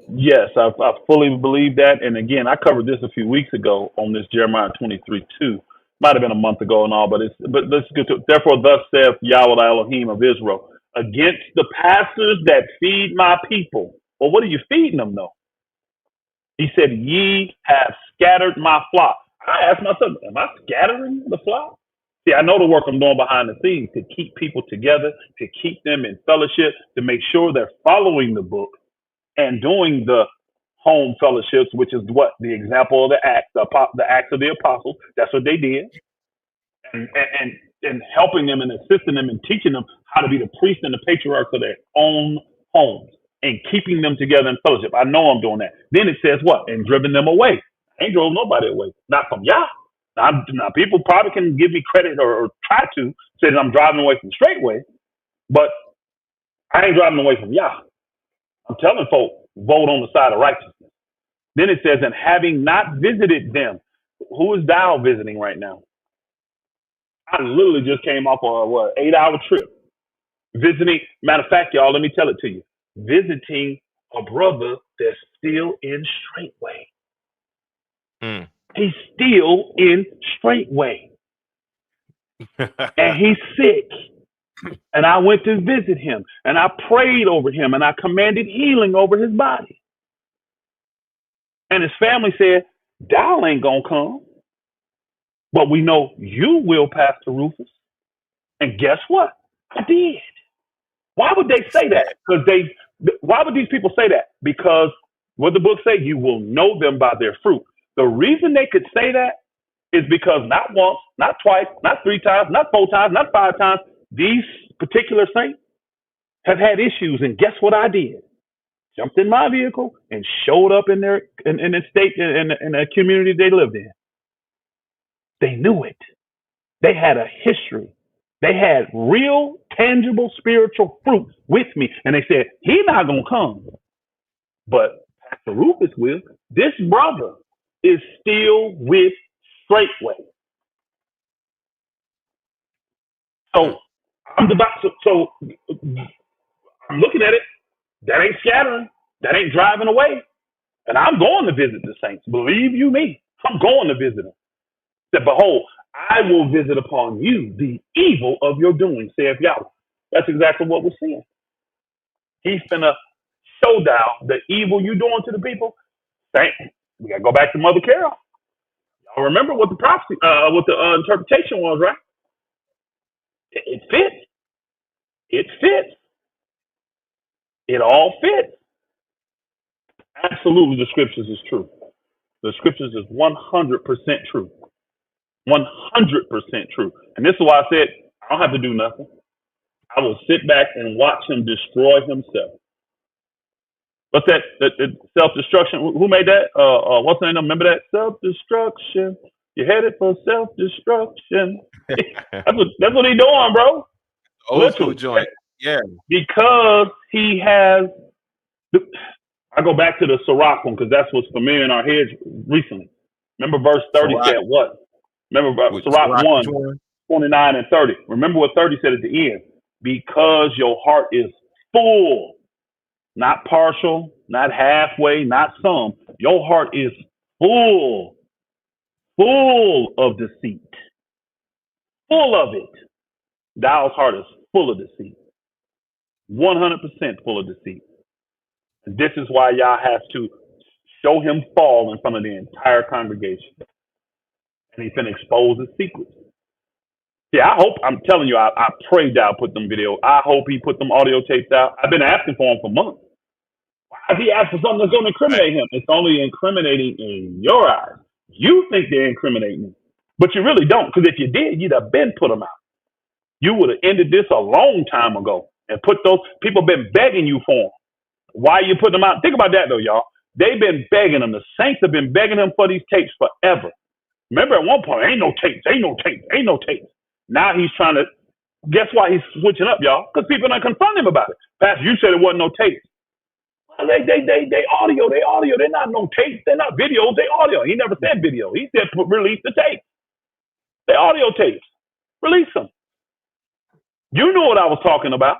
Yes, I fully believe that. And again, I covered this a few weeks ago on this Jeremiah 23:2. Might have been a month ago and all, but let's get to it. Therefore, thus saith Yahweh Elohim of Israel, against the pastors that feed my people. Well, what are you feeding them though? He said, ye have scattered my flock. I asked myself, am I scattering the flock? See, I know the work I'm doing behind the scenes to keep people together, to keep them in fellowship, to make sure they're following the book and doing the home fellowships, which is what the example of the Acts of the Apostles. That's what they did, and helping them and assisting them and teaching them how to be the priests and the patriarchs of their own homes and keeping them together in fellowship. I know I'm doing that. Then it says what? And driven them away. I ain't drove nobody away, not from Yah. Now people probably can give me credit or try to say that I'm driving away from Straightway, but I ain't driving away from Yah. I'm telling folks, vote on the side of righteousness. Then it says, and having not visited them. Who is Dowell visiting right now? I literally just came off a 8-hour trip. Visiting, matter of fact, y'all, let me tell it to you. Visiting a brother that's still in Straightway. He's still in Straightway. And he's sick. And I went to visit him. And I prayed over him. And I commanded healing over his body. And his family said, Dowell ain't going to come. But we know you will, Pastor Rufus. And guess what? I did. Why would they say that? Why would these people say that? Because what the book say, you will know them by their fruit. The reason they could say that is because not once, not twice, not 3 times, not 4 times, not 5 times, these particular saints have had issues. And guess what I did? Jumped in my vehicle and showed up in their in the state in the community they lived in. They knew it. They had a history. They had real, tangible, spiritual fruit with me. And they said, he's not going to come. But Pastor Rufus will. This brother is still with Straightway. So I'm looking at it. That ain't scattering. That ain't driving away. And I'm going to visit the saints. Believe you me. I'm going to visit them. That behold, I will visit upon you the evil of your doing, saith Yahweh. That's exactly what we're seeing. He's finna show down the evil you doing to the people. We gotta go back to Mother Carol. Y'all remember what the prophecy, what the interpretation was, right? It fits. It fits. It all fits. Absolutely, the scriptures is true. The scriptures is 100% true. 100% true. And this is why I said, I don't have to do nothing. I will sit back and watch him destroy himself. What's that? The self-destruction. Who made that? What's the name? Remember that? Self-destruction. You're headed for self-destruction. That's what he's doing, bro. Old school joint. Yeah. Because he has, I go back to the Sirach one because that's what's familiar in our heads recently. Remember verse 30 said what? Remember Sirach 1, 29 and 30. Remember what 30 said at the end. Because your heart is full, not partial, not halfway, not some. Your heart is full of deceit. Full of it. Dowell's heart is full of deceit. 100% full of deceit. And this is why y'all have to show him fall in front of the entire congregation. And he's going to expose his secrets. Yeah, I hope, I'm telling you, I pray Dowell put them videos. I hope he put them audio tapes out. I've been asking for them for months. Why is he asking for something that's going to incriminate him? It's only incriminating in your eyes. You think they're incriminating me, but you really don't. Because if you did, you'd have been put them out. You would have ended this a long time ago and put those people been begging you for them. Why you putting them out? Think about that though, y'all. They've been begging them. The saints have been begging them for these tapes forever. Remember at one point, ain't no tapes, ain't no tapes, ain't no tapes. Now he's trying to, guess why he's switching up, y'all? Because people don't confront him about it. Pastor, you said it wasn't no tapes. Well, they audio, they're not no tapes, they're not videos, they audio. He never said video. He said release the tape. They audio tapes. Release them. You knew what I was talking about.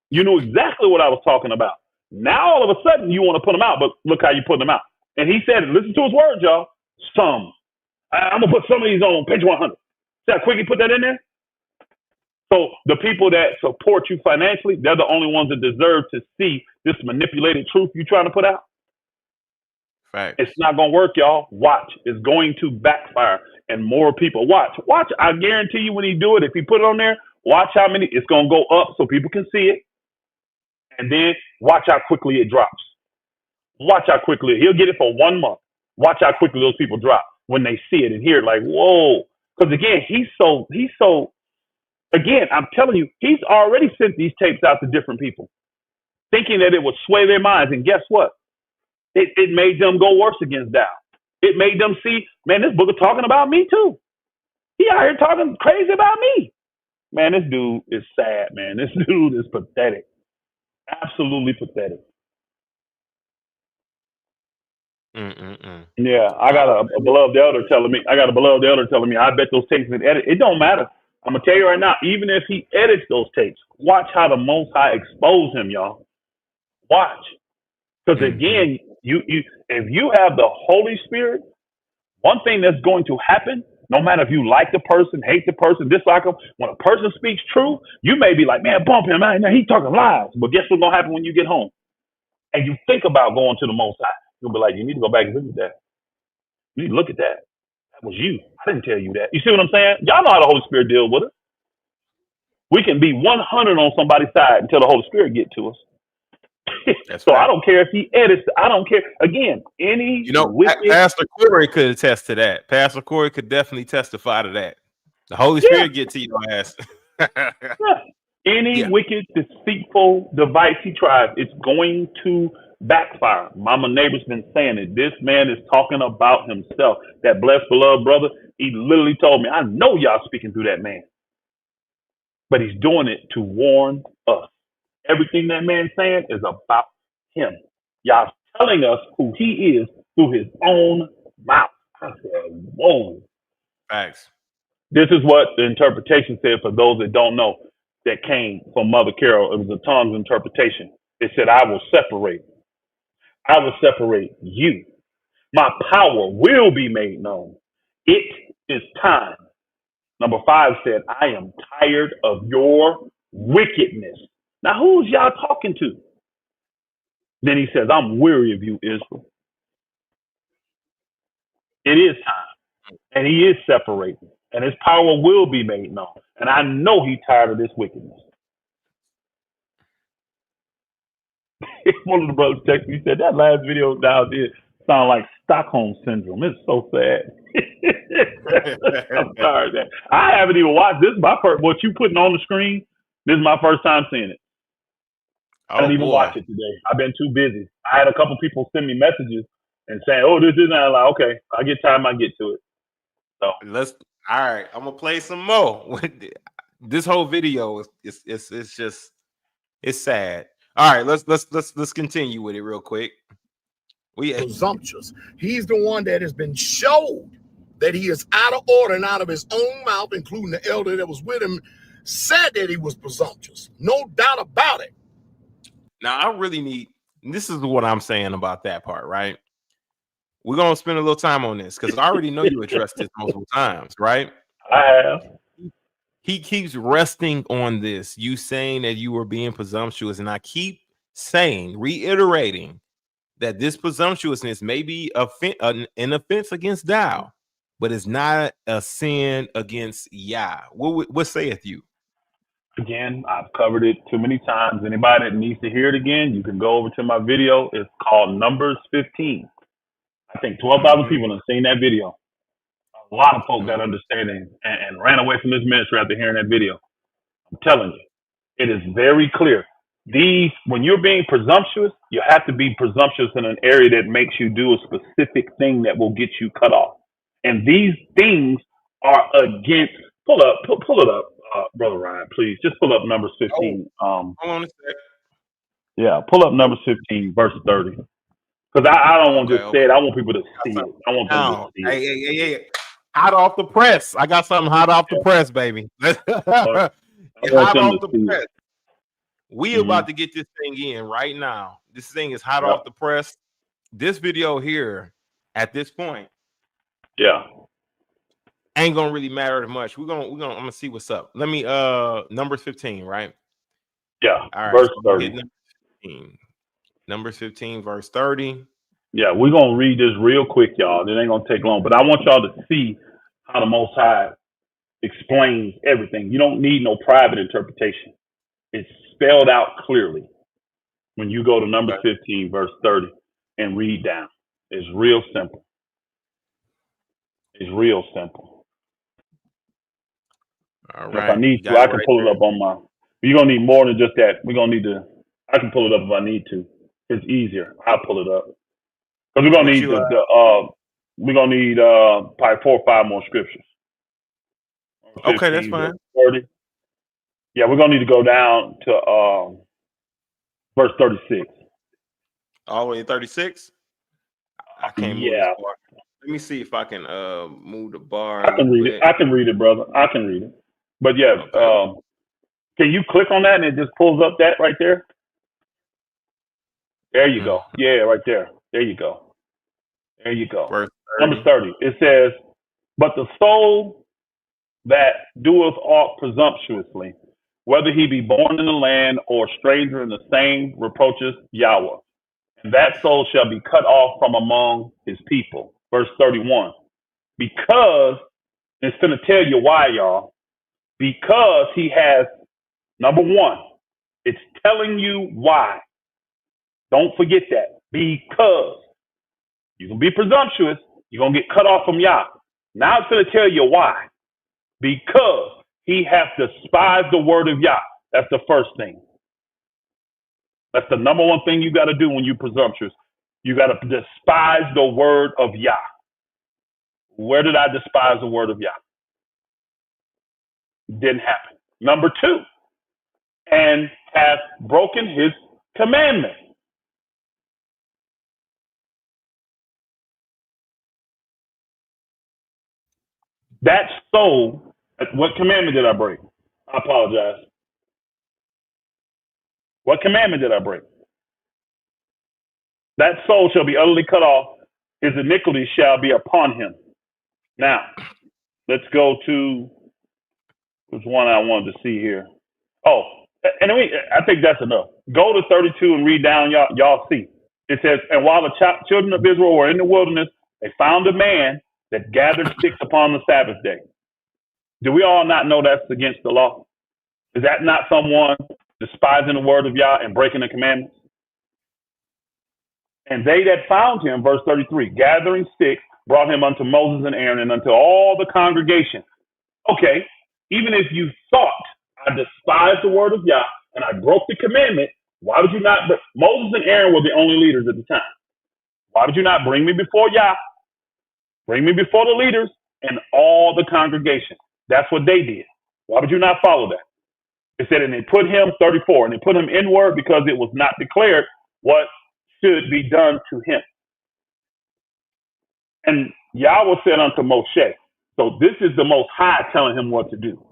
You knew exactly what I was talking about. Now all of a sudden you want to put them out, but look how you put them out. And he said, listen to his words, y'all. Some. I'm going to put some of these on page 100. See how quick he put that in there? So the people that support you financially, they're the only ones that deserve to see this manipulated truth you're trying to put out. Right. It's not going to work, y'all. Watch. It's going to backfire. And more people. Watch. I guarantee you when he do it, if he put it on there, watch how many, it's going to go up so people can see it. And then watch how quickly it drops. Watch how quickly, he'll get it for 1 month. Watch how quickly those people drop when they see it and hear it like, whoa. Because again, he's so, again, I'm telling you, he's already sent these tapes out to different people, thinking that it would sway their minds. And guess what? It made them go worse against Dowell. It made them see, man, this book is talking about me too. He out here talking crazy about me. Man, this dude is sad, man. This dude is pathetic. Absolutely pathetic. Yeah, I got a beloved elder telling me, I bet those tapes been edited. It don't matter. I'm going to tell you right now, even if he edits those tapes, watch how the Most High expose him, y'all. Watch. Because again, if you have the Holy Spirit, One thing that's going to happen, no matter if you like the person, hate the person, dislike them, when a person speaks true, you may be like, man, bump him, man, he's talking lies. But guess what's going to happen when you get home? And you think about going to the Most High. You'll be like, you need to go back and look at that. You need to look at that. That was you. I didn't tell you that. You see what I'm saying? Y'all know how the Holy Spirit deals with us. We can be 100 on somebody's side until the Holy Spirit get to us. So right. I don't care if he edits. I don't care. Again, any Pastor Corey could attest to that. Pastor Corey could definitely testify to that. The Holy Spirit get to your ass. Any wicked, deceitful device he tries, it's going to backfire. Mama Neighbor's been saying it. This man is talking about himself. That blessed, beloved brother, he literally told me, I know y'all speaking through that man. But he's doing it to warn us. Everything that man's saying is about him. Y'all telling us who he is through his own mouth. I said, whoa. Facts. This is what the interpretation said for those that don't know that came from Mother Carol. It was a tongue's interpretation. It said, I will separate. I will separate you. My power will be made known. It is time. Number 5 said, I am tired of your wickedness. Now, who's y'all talking to? Then he says, I'm weary of you, Israel. It is time. And he is separating. And his power will be made known. And I know he's tired of this wickedness. One of the brothers texted me, he said, that last video down there sound like Stockholm Syndrome. It's so sad. I'm sorry, man. I haven't even watched this. My first, what you putting on the screen, this is my first time seeing it. I didn't even watch it today. I've been too busy. I had a couple people send me messages and saying, oh, this is not like, okay, I get time, I get to it. So all right, I'm gonna play some more. This whole video is just it's sad. All right, let's continue with it real quick. Presumptuous. He's the one that has been showed that he is out of order and out of his own mouth, including the elder that was with him, said that he was presumptuous. No doubt about it. Now, I really need, this is what I'm saying about that part, right? We're going to spend a little time on this because I already know you addressed this multiple times, right? I have. He keeps resting on this, you saying that you were being presumptuous. And I keep saying, reiterating, that this presumptuousness may be an offense against Dowell, but it's not a sin against Yah. What saith you? Again, I've covered it too many times. Anybody that needs to hear it again, you can go over to my video. It's called Numbers 15. I think 12,000 people have seen that video. A lot of folks got understanding and ran away from this ministry after hearing that video. I'm telling you, it is very clear. When you're being presumptuous, you have to be presumptuous in an area that makes you do a specific thing that will get you cut off. And these things are against, pull it up, Brother Ryan, please. Just pull up Numbers 15. Hold on a sec. Yeah, pull up Numbers 15, verse 30. Because I don't want to just say it. I want people to see it. I want people to see it. Hey. Hot off the press. I got something hot off the press, baby. Hot off the press. We about to get this thing in right now. This thing is hot off the press. This video here, at this point, ain't gonna really matter much. I'm gonna see what's up. Let me Numbers 15, right? Yeah. All right. Verse 30. Numbers 15, verse 30. Yeah, we're gonna read this real quick, y'all. It ain't gonna take long, but I want y'all to see how the Most High explains everything. You don't need no private interpretation. It's spelled out clearly when you go to Numbers 15, verse 30, and read down. It's real simple. It's real simple. All right. If I need to, I can pull it up on my. You're gonna need more than just that. We're gonna need to. I can pull it up if I need to. It's easier. I'll pull it up because we're gonna need we're gonna need probably 4 or 5 more scriptures. 15, okay, that's fine. 30. Yeah, we're gonna need to go down to verse 36. All the way to 36. I can't move this bar. Let me see if I can move the bar. I can read it. I can read it, brother. I can read it. But yeah, can you click on that and it just pulls up that right there? There you go. Yeah, right there. There you go. There you go. Numbers 30. It says, but the soul that doeth aught presumptuously, whether he be born in the land or stranger in the same, reproaches Yahweh. And that soul shall be cut off from among his people. Verse 31. Because, it's going to tell you why, y'all. Because he has, number one, it's telling you why. Don't forget that. Because you can be presumptuous, you're going to get cut off from Yah. Now it's going to tell you why. Because he hath despised the word of Yah. That's the first thing. That's the number one thing you got to do when you're presumptuous. You got to despise the word of Yah. Where did I despise the word of Yah? Didn't happen. Number two, and hath broken his commandment. That soul, what commandment did I break? I apologize. What commandment did I break? That soul shall be utterly cut off. His iniquity shall be upon him. Now, let's go to which one I wanted to see here. Oh, and I think that's enough. Go to 32 and read down. Y'all see. It says, and while the children of Israel were in the wilderness, they found a man that gathered sticks upon the Sabbath day. Do we all not know that's against the law? Is that not someone despising the word of Yah and breaking the commandments? And they that found him, verse 33, gathering sticks, brought him unto Moses and Aaron and unto all the congregation. Okay, even if you thought I despised the word of Yah and I broke the commandment, why would you not? But Moses and Aaron were the only leaders at the time. Why would you not bring me before Yah? Bring me before the leaders and all the congregation. That's what they did. Why would you not follow that? It said, and they put him, 34, and they put him inward because it was not declared what should be done to him. And Yahweh said unto Moshe, so this is the Most High telling him what to do.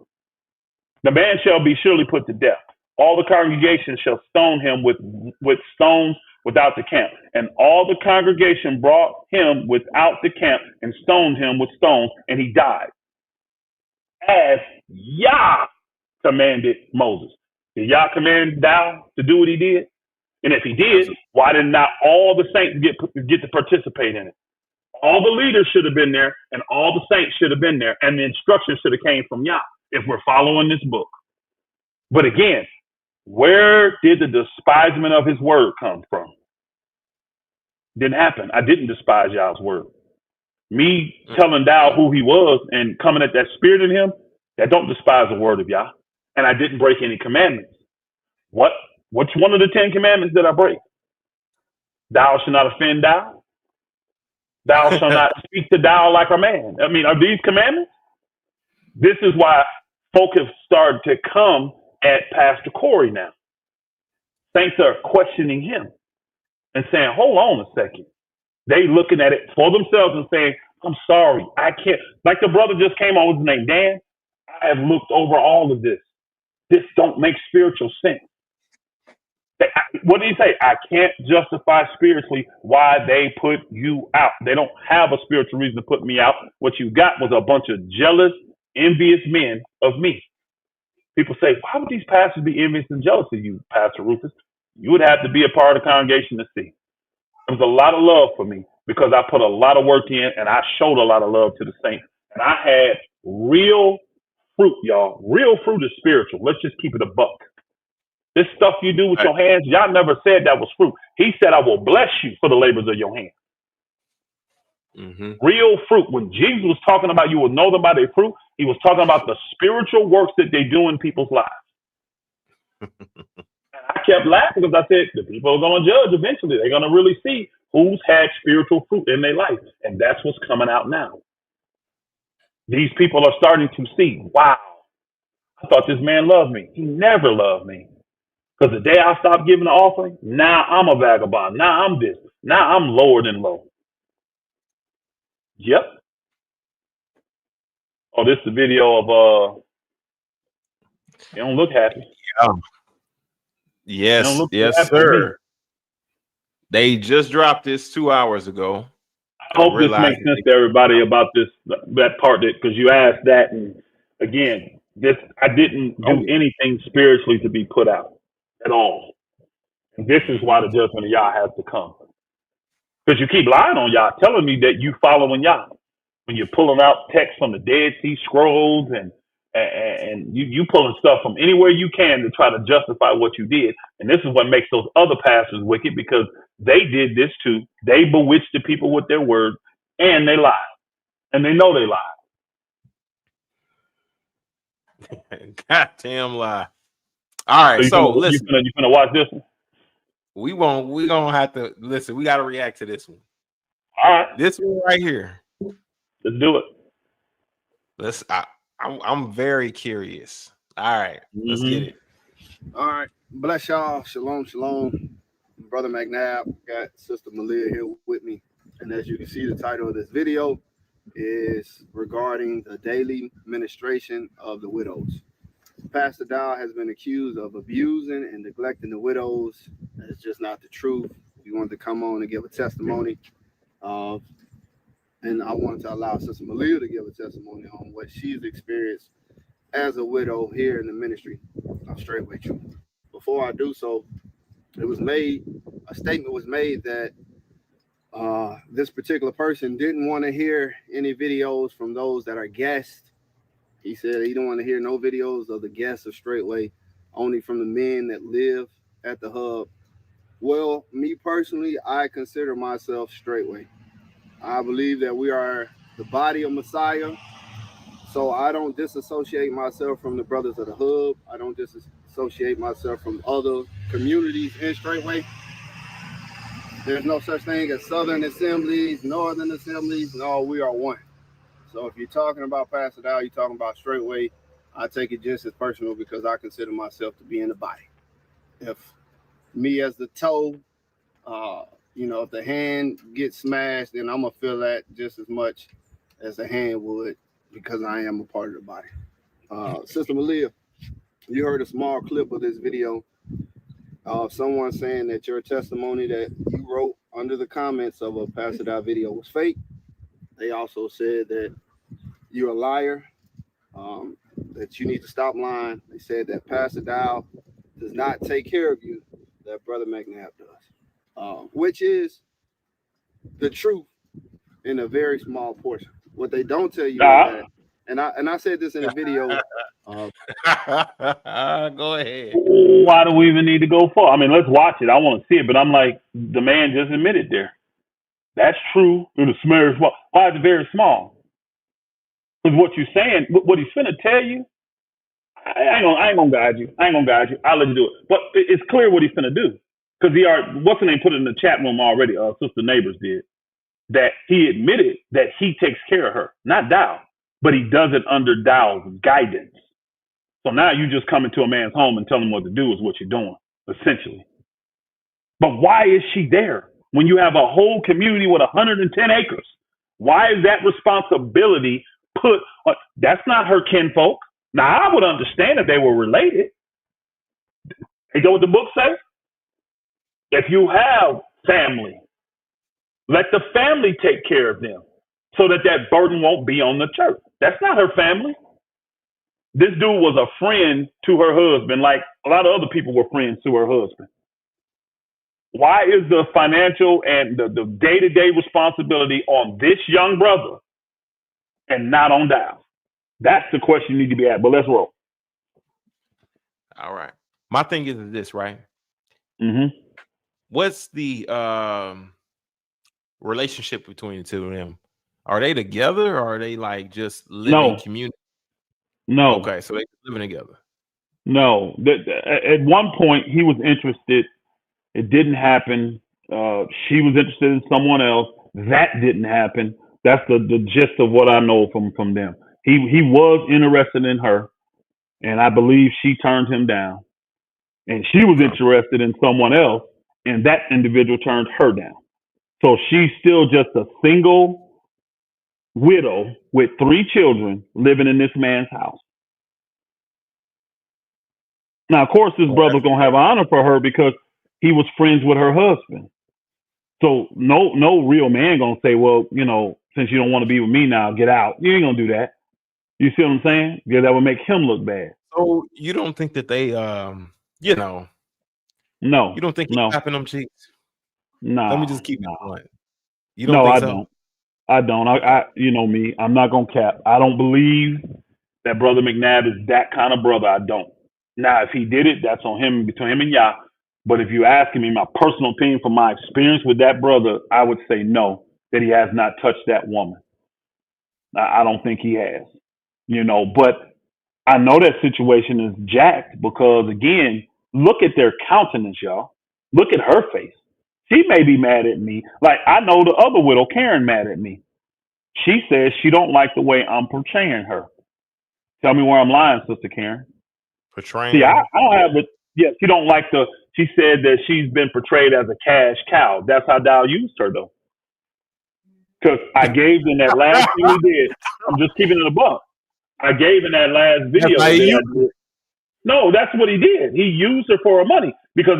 The man shall be surely put to death. All the congregation shall stone him with stones without the camp. And all the congregation brought him without the camp and stoned him with stones, and he died. As Yah commanded Moses. Did Yah command Dowell to do what he did? And if he did, why did not all the saints get to participate in it? All the leaders should have been there, and all the saints should have been there, and the instructions should have came from Yah if we're following this book. But again, where did the despisement of his word come from? Didn't happen. I didn't despise Yah's word. Me telling Dowell who he was and coming at that spirit in him, that don't despise the word of Yah. And I didn't break any commandments. Which one of the 10 commandments did I break? Thou shalt not offend Dowell. Thou shalt not speak to Dowell like a man. I mean, are these commandments? This is why folk have started to come at Pastor Corey now. Saints are questioning him and saying, hold on a second. They looking at it for themselves and saying, I'm sorry, I can't. Like the brother just came on with his name, Dan. I have looked over all of this. This don't make spiritual sense. What did he say? I can't justify spiritually why they put you out. They don't have a spiritual reason to put me out. What you got was a bunch of jealous, envious men of me. People say, why would these pastors be envious and jealous of you, Pastor Rufus? You would have to be a part of the congregation to see. There was a lot of love for me because I put a lot of work in and I showed a lot of love to the saints. And I had real fruit, y'all. Real fruit is spiritual. Let's just keep it a buck. This stuff you do with your hands, y'all never said that was fruit. He said, I will bless you for the labors of your hands. Mm-hmm. Real fruit. When Jesus was talking about you will know them by their fruit, he was talking about the spiritual works that they do in people's lives. And I kept laughing because I said, the people are going to judge eventually. They're going to really see who's had spiritual fruit in their life. And that's what's coming out now. These people are starting to see, wow, I thought this man loved me. He never loved me. Because the day I stopped giving the offering, now I'm a vagabond. Now I'm this. Now I'm lower than low. Yep. Oh, this is the video of they don't look happy. Yes, yes, sir. They just dropped this 2 hours ago. I hope this makes sense to everybody about that part, because you asked that, and again, I didn't do anything spiritually to be put out at all. And this is why the judgment of Yah has to come, because you keep lying on Yah, telling me that you following Yah when you're pulling out text from the Dead Sea Scrolls and you pulling stuff from anywhere you can to try to justify what you did. And this is what makes those other pastors wicked, because they did this too. They bewitched the people with their words, and they lied, and they know they lied. Goddamn lie. All right, so listen, you gonna watch this one? We gonna have to listen. We got to react to this one. All right, this one right here. Let's do it. I'm very curious. All right, let's get it. All right, bless y'all. Shalom, shalom. Brother McNabb, got Sister Malia here with me, and as you can see, the title of this video is regarding the daily ministration of the widows. Pastor Dowell has been accused of abusing and neglecting the widows. That's just not the truth. We wanted to come on and give a testimony, and I wanted to allow Sister Malia to give a testimony on what she's experienced as a widow here in the ministry of Straightway Truth. Before I do so, a statement was made that this particular person didn't want to hear any videos from those that are guests. He said he don't want to hear no videos of the guests of Straightway, only from the men that live at the hub. Well, me personally, I consider myself Straightway. I believe that we are the body of Messiah, so I don't disassociate myself from the brothers of the hub. I don't disassociate myself from other communities in Straightway. There's no such thing as Southern Assemblies, Northern Assemblies. No, we are one. So if you're talking about Pastor Dowell, you're talking about Straightway, I take it just as personal because I consider myself to be in the body. If me as the toe, if the hand gets smashed, then I'm going to feel that just as much as the hand would because I am a part of the body. Sister Malia, you heard a small clip of this video of someone saying that your testimony that you wrote under the comments of a Pastor Dowell video was fake. They also said that you're a liar, that you need to stop lying. They said that Pastor Dowell does not take care of you, that Brother McNabb does, which is the truth in a very small portion. What they don't tell you is that, and I said this in a video. Go ahead. Why do we even need to go for? I mean, let's watch it. I want to see it, but I'm like, the man just admitted there. That's true. It's very small. Why is it very small? Because what you're saying, what he's finna tell you, I ain't gonna guide you. I'll let you do it. But it's clear what he's finna do. Because what's the name put it in the chat room already? Sister Neighbors did. That he admitted that he takes care of her, not Dowell, but he does it under Dowell's guidance. So now you just come into a man's home and tell him what to do is what you're doing, essentially. But why is she there? When you have a whole community with 110 acres, why is that responsibility put on? That's not her kinfolk. Now, I would understand if they were related. You know what the book says? If you have family, let the family take care of them so that burden won't be on the church. That's not her family. This dude was a friend to her husband, like a lot of other people were friends to her husband. Why is the financial and the day-to-day responsibility on this young brother and not on Dowell? That's the question you need to be asked. But let's roll. All right. My thing is this, right? Mm-hmm. What's the relationship between the two of them? Are they together or are they like just living in community? No. Okay, so they're living together. No. At one point, he was interested. It didn't happen. She was interested in someone else. That didn't happen. That's the gist of what I know from them. He was interested in her, and I believe she turned him down. And she was interested in someone else, and that individual turned her down. So she's still just a single widow with 3 children living in this man's house. Now, of course, this brother's going to have honor for her because he was friends with her husband. So no real man gonna say, well, since you don't want to be with me now, get out. You ain't gonna do that. You see what I'm saying? Yeah, that would make him look bad. So you don't think that they, No. you don't think he's tapping them cheeks? Nah. Let me just keep it one. You No, don't think I so? don't. I don't. I you know me. I'm not gonna cap. I don't believe that Brother McNabb is that kind of brother. I don't. Now, if he did it, that's on him, between him and Yah. But if you asking me my personal opinion from my experience with that brother, I would say no, that he has not touched that woman. I don't think he has. But I know that situation is jacked because, again, look at their countenance, y'all. Look at her face. She may be mad at me. Like, I know the other widow, Karen, mad at me. She says she don't like the way I'm portraying her. Tell me where I'm lying, Sister Karen. Portraying? See, I don't have it. Yeah, she don't like she said that she's been portrayed as a cash cow. That's how Dowell used her, though. Because I gave in that last thing he did. I'm just keeping it a buck. I gave in that last video. That's how he used did. No, that's what he did. He used her for her money because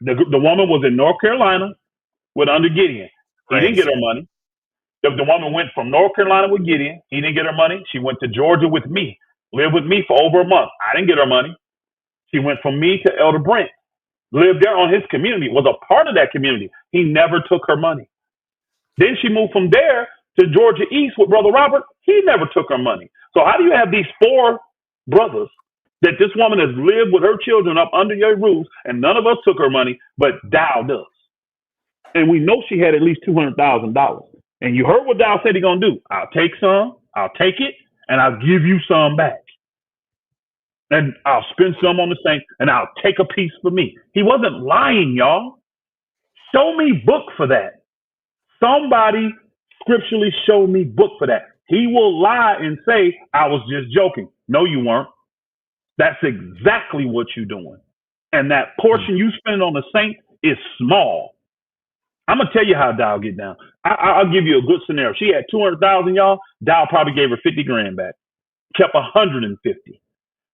the woman was in North Carolina with under Gideon. He didn't get her money. The woman went from North Carolina with Gideon. He didn't get her money. She went to Georgia with me, lived with me for over a month. I didn't get her money. She went from me to Elder Brent, lived there on his community, was a part of that community. He never took her money. Then she moved from there to Georgia East with Brother Robert. He never took her money. So how do you have these 4 brothers that this woman has lived with her children up under your roof, and none of us took her money, but Dowell does? And we know she had at least $200,000. And you heard what Dowell said he's going to do. I'll take some, I'll take it, and I'll give you some back. And I'll spend some on the saints, and I'll take a piece for me. He wasn't lying, y'all. Show me book for that. Somebody scripturally show me book for that. He will lie and say, I was just joking. No, you weren't. That's exactly what you're doing. And that portion you spend on the saint is small. I'm going to tell you how Dowell get down. I'll give you a good scenario. She had 200,000, y'all. Dowell probably gave her 50 grand back. Kept 150.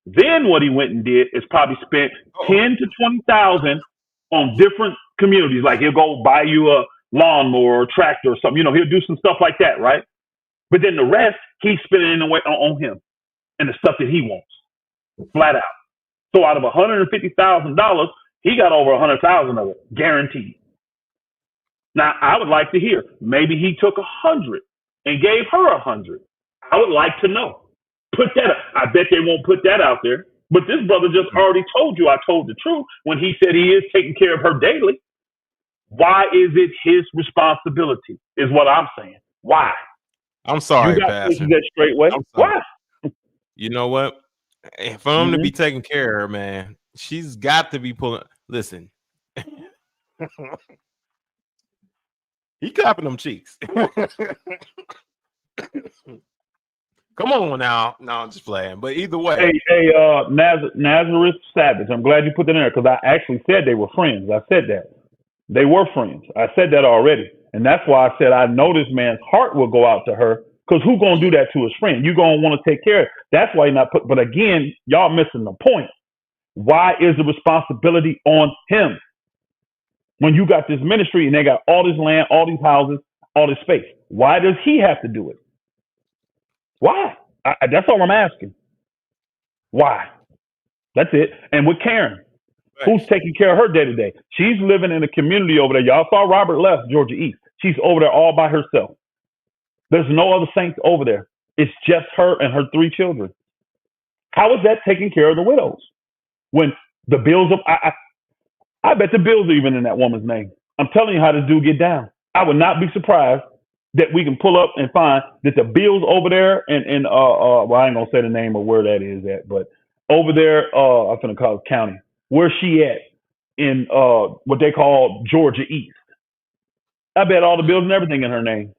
Then what he went and did is probably spent 10 to 20,000 on different communities. Like he'll go buy you a lawnmower or tractor or something. He'll do some stuff like that, right? But then the rest, he's spending away on him and the stuff that he wants, flat out. So out of $150,000, he got over 100,000 of it, guaranteed. Now, I would like to hear, maybe he took 100 and gave her 100. I would like to know. Put that up. I bet they won't put that out there. But this brother just already told you I told the truth when he said he is taking care of her daily. Why is it his responsibility is what I'm saying. Why? I'm sorry, you got Pastor. That Straightway. Why? You know what? For him to be taking care of her, man, she's got to be pulling. Listen. He clapping them cheeks. Come on now. No, I'm just playing. But either way. Hey, Nazareth Savage. I'm glad you put that in there because I actually said they were friends. I said that. They were friends. I said that already. And that's why I said I know this man's heart will go out to her because who's going to do that to his friend? You're going to want to take care of it. That's why you're not put. But again, y'all missing the point. Why is the responsibility on him? When you got this ministry and they got all this land, all these houses, all this space, why does he have to do it? Why? That's all I'm asking. Why? That's it. And with Karen, who's taking care of her day to day? She's living in a community over there. Y'all saw Robert left Georgia East. She's over there all by herself. There's no other saints over there. It's just her and her 3 children. How is that taking care of the widows? When the bills of I bet the bills are even in that woman's name. I'm telling you how this dude get down. I would not be surprised that we can pull up and find that the bills over there in well, I ain't gonna say the name of where that is at, but over there, I'm gonna call it county. Where's she at in what they call Georgia East? I bet all the bills and everything in her name.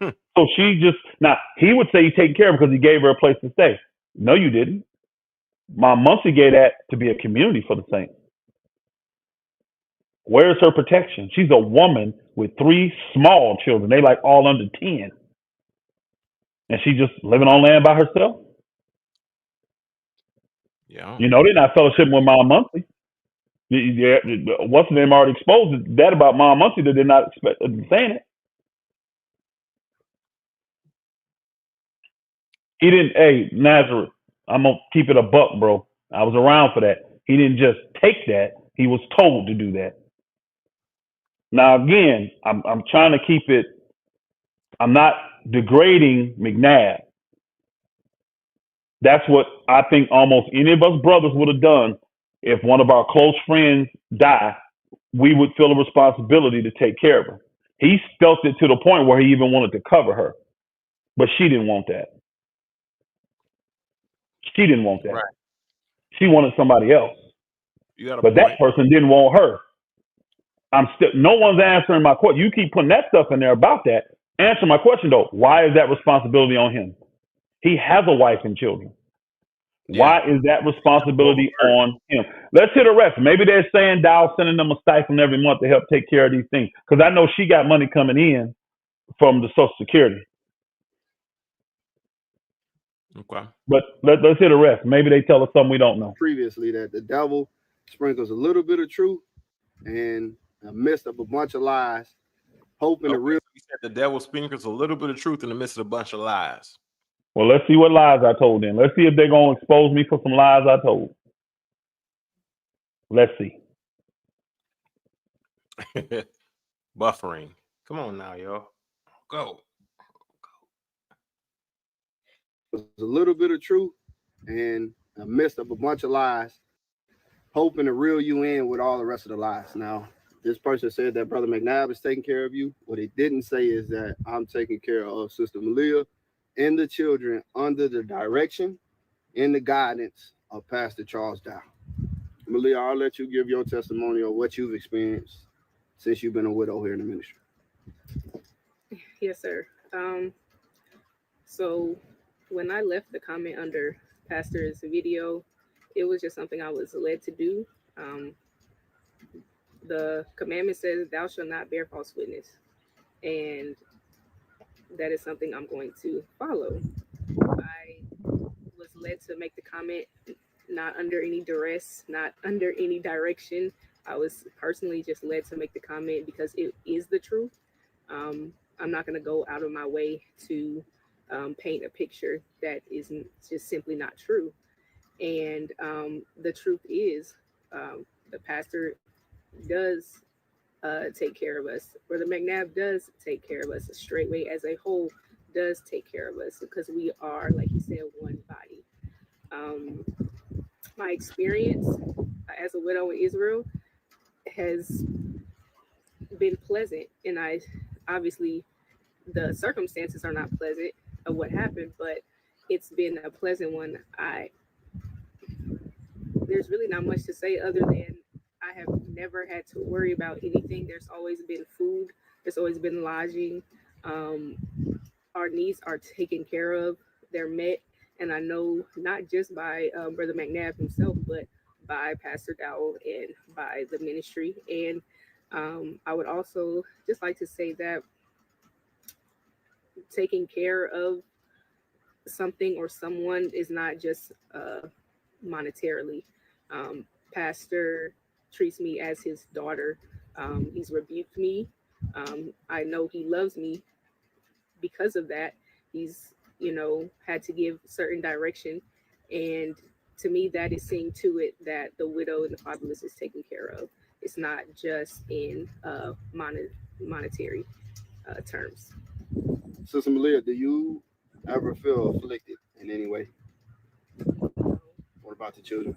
So she just now he would say he's taking care of her because he gave her a place to stay. No, you didn't. My Muncie gave that to be a community for the saints. Where's her protection? She's a woman with 3 small children. They like all under 10. And she just living on land by herself. Yeah. You know, they're not fellowshipping with my Muncie. Yeah, what's the name already exposed that about Mom Muncie that did not expect saying it. He didn't. Hey, Nazareth, I'm gonna keep it a buck, bro. I was around for that. He didn't just take that. He was told to do that. Now again, I'm trying to keep it. I'm not degrading McNabb. That's what I think almost any of us brothers would have done if one of our close friends died. We would feel a responsibility to take care of her. He felt it to the point where he even wanted to cover her, but she didn't want that. She didn't want that. Right. She wanted somebody else. You got a But point. that person didn't want her. No one's answering my question. You keep putting that stuff in there about that. Answer my question though. Why is that responsibility on him? He has a wife and children. Why is that responsibility on him? Let's hit the rest. Maybe they're saying Dowell sending them a stipend every month to help take care of these things. Because I know she got money coming in from the Social Security. Okay. But let's hit the rest. Maybe they tell us something we don't know. Previously, that the devil sprinkles a little bit of truth in the midst of a bunch of lies, hoping the real. He said the devil sprinkles a little bit of truth in the midst of a bunch of lies. Well, let's see what lies I told them. Let's see if they're going to expose me for some lies I told. Let's see. Buffering. Come on now, y'all. Go. There's a little bit of truth in the midst of a bunch of lies, hoping to reel you in with all the rest of the lies. Now, this person said that Brother McNabb is taking care of you. What he didn't say is that I'm taking care of Sister Malia and the children under the direction and the guidance of Pastor Charles Dowell. Malia, I'll let you give your testimony of what you've experienced since you've been a widow here in the ministry. Yes, sir. So when I left the comment under Pastor's video, it was just something I was led to do. The commandment says, "Thou shalt not bear false witness," and that is something I'm going to follow. I was led to make the comment, not under any duress, not under any direction. I was personally just led to make the comment because it is the truth. I'm not going to go out of my way to paint a picture that is just simply not true. And the truth is, the pastor does take care of us. Brother McNabb does take care of us. Straightway as a whole does take care of us because we are, like you said, one body. My experience as a widow in Israel has been pleasant, and I obviously the circumstances are not pleasant of what happened, but it's been a pleasant one. There's really not much to say other than I have never had to worry about anything. There's always been food. There's always been lodging. Our needs are taken care of. They're met. And I know not just by Brother McNabb himself, but by Pastor Dowell and by the ministry. And I would also just like to say that taking care of something or someone is not just monetarily. Pastor treats me as his daughter. He's rebuked me. I know he loves me because of that. He's, had to give certain direction. And to me, that is seeing to it that the widow and the fatherless is taken care of. It's not just in monetary terms. Sister Malia, do you ever feel afflicted in any way? What about the children?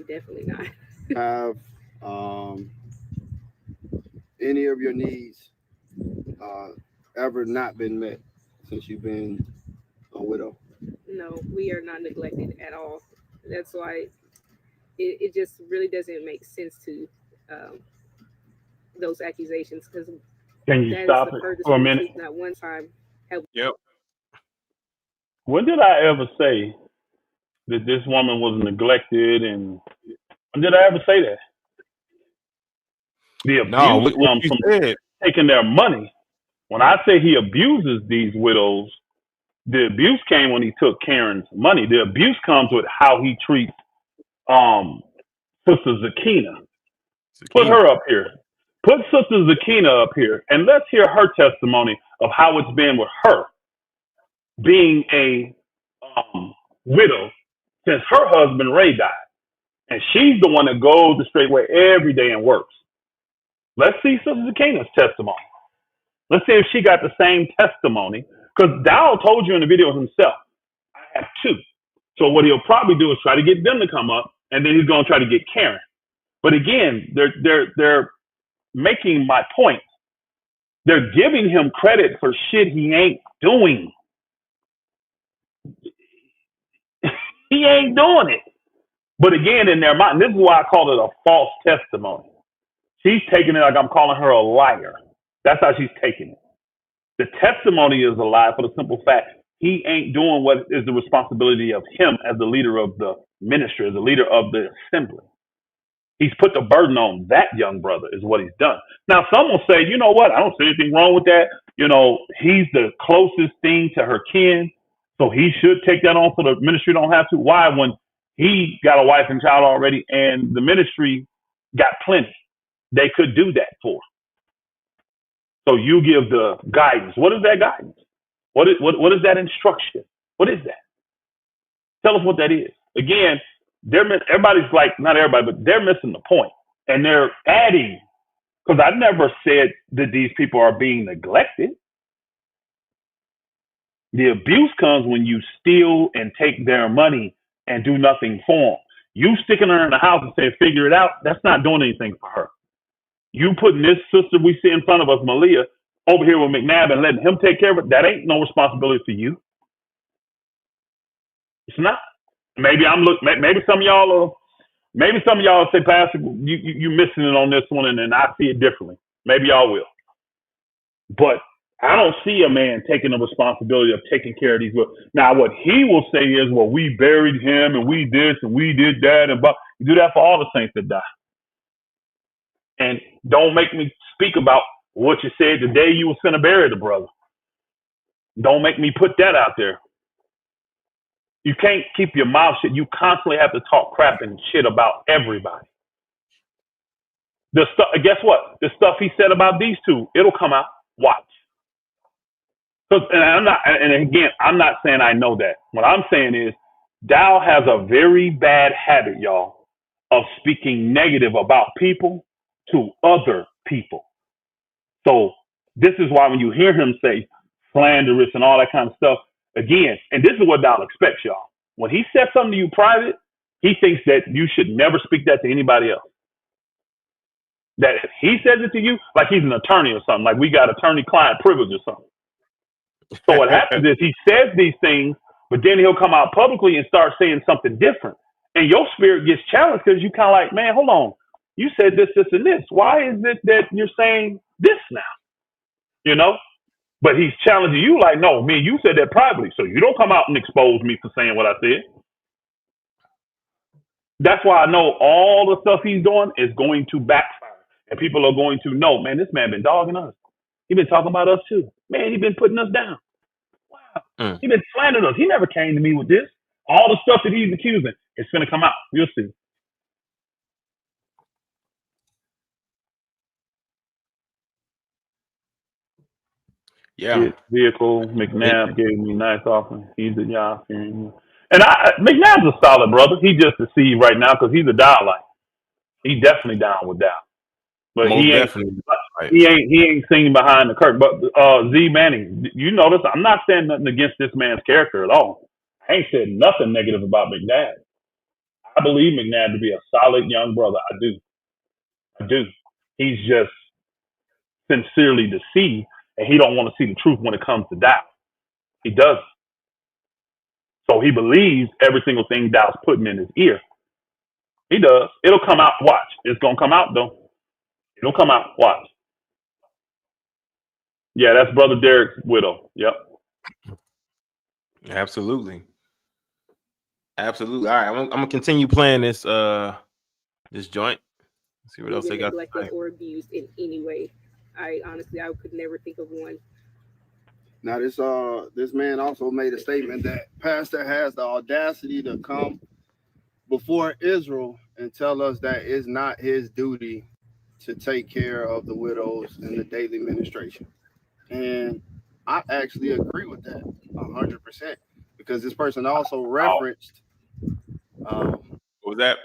Definitely not. Have any of your needs ever not been met since you've been a widow? No, we are not neglected at all. That's why it just really doesn't make sense to those accusations, because can you stop it for a minute? Not one time. Yep. When did I ever say that this woman was neglected, and when did I ever say that? The abuse comes from taking their money. When I say he abuses these widows, the abuse came when he took Karen's money. The abuse comes with how he treats Sister Zakina. Put her up here. Put Sister Zakina up here, and let's hear her testimony of how it's been with her being a widow since her husband Ray died. And she's the one that goes the Straightway every day and works. Let's see Sister Zakina's testimony. Let's see if she got the same testimony. Because Dowell told you in the video himself, I have two. So what he'll probably do is try to get them to come up, and then he's going to try to get Karen. But again, they're making my point. They're giving him credit for shit he ain't doing. He ain't doing it. But again, in their mind, this is why I call it a false testimony. She's taking it like I'm calling her a liar. That's how she's taking it. The testimony is a lie for the simple fact he ain't doing what is the responsibility of him as the leader of the ministry, as the leader of the assembly. He's put the burden on that young brother is what he's done. Now, some will say, you know what? I don't see anything wrong with that. You know, he's the closest thing to her kin, so he should take that on so the ministry don't have to. Why? When he got a wife and child already and the ministry got plenty. They could do that for. So you give the guidance. What is that guidance? What is that instruction? What is that? Tell us what that is. Again, everybody's like, not everybody, but they're missing the point. And they're adding, because I never said that these people are being neglected. The abuse comes when you steal and take their money and do nothing for them. You sticking her in the house and saying, figure it out, that's not doing anything for her. You putting this sister we see in front of us, Malia, over here with McNabb and letting him take care of it, that ain't no responsibility for you. It's not. Maybe some of y'all say, Pastor, you missing it on this one, and I see it differently. Maybe y'all will. But I don't see a man taking the responsibility of taking care of these women. Now, what he will say is, well, we buried him, and we this, and we did that, and but you do that for all the saints that die. And don't make me speak about what you said the day you was going to bury the brother. Don't make me put that out there. You can't keep your mouth shut. You constantly have to talk crap and shit about everybody. The stuff, guess what? The stuff he said about these two, it'll come out. Watch. I'm not saying I know that. What I'm saying is, Dowell has a very bad habit, y'all, of speaking negative about people to other people. So this is why when you hear him say slanderous and all that kind of stuff, again, and this is what Dowell expects, y'all. When he says something to you private, he thinks that you should never speak that to anybody else. That if he says it to you, like he's an attorney or something, like we got attorney-client privilege or something. So what happens is he says these things, but then he'll come out publicly and start saying something different. And your spirit gets challenged because you kind of like, man, hold on. You said this, this, and this. Why is it that you're saying this now? You know? But he's challenging you like, no, me and you said that privately, so you don't come out and expose me for saying what I said. That's why I know all the stuff he's doing is going to backfire. And people are going to know, man, this man been dogging us. He been talking about us too. Man, he been putting us down. Wow. He been slandering us. He never came to me with this. All the stuff that he's accusing, it's going to come out. You'll see. Yeah. Vehicle, McNabb gave me nice offering. He's a y'all. And McNabb's a solid brother. He just deceived right now because he's a Dowell. He definitely down with Dowell. But Most he ain't singing behind the curtain. But Z Manning, you notice I'm not saying nothing against this man's character at all. I ain't said nothing negative about McNabb. I believe McNabb to be a solid young brother. I do. He's just sincerely deceived, and he don't want to see the truth when it comes to Dowell. He doesn't. So he believes every single thing Dowell's putting in his ear. He does. It'll come out. Watch. It's gonna come out though. It'll come out. Watch. Yeah, that's Brother Derek's widow. Yep. Absolutely. All right, I'm gonna continue playing this this joint. See what else they got. Neglected or abused in any way. I could never think of one. Now this man also made a statement that Pastor has the audacity to come before Israel and tell us that it's not his duty to take care of the widows in the daily ministration. And I actually agree with that 100%, because this person also referenced. What was that?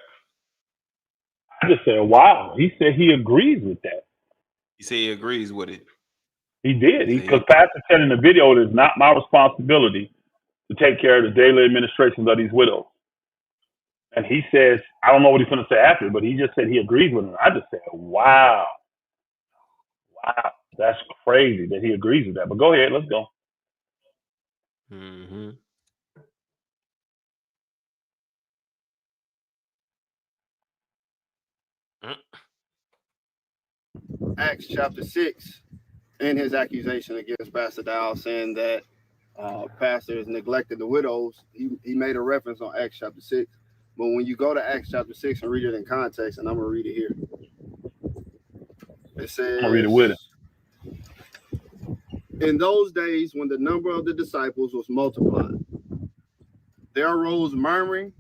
I just said, wow. He said he agrees with that. He said he agrees with it. He did. Because Pastor said in the video, it is not my responsibility to take care of the daily administrations of these widows. And he says, I don't know what he's going to say after, but he just said he agrees with it. I just said, wow. Wow. That's crazy that he agrees with that. But go ahead. Let's go. Mm-hmm. Acts chapter 6, in his accusation against Pastor Dowell, saying that Pastor has neglected the widows, he made a reference on Acts chapter 6. But when you go to Acts chapter 6 and read it in context, and I'm going to read it here. It says, I'll read it with it. In those days, when the number of the disciples was multiplied, there arose murmuring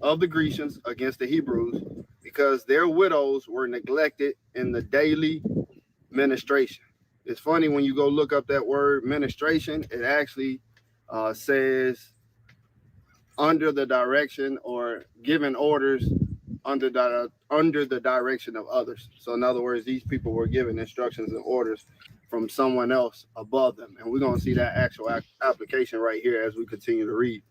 of the Grecians against the Hebrews, because their widows were neglected in the daily ministration. It's funny when you go look up that word ministration, it actually says under the direction or giving orders under the direction of others. So in other words, these people were given instructions and orders from someone else above them. And we're going to see that actual application right here as we continue to read.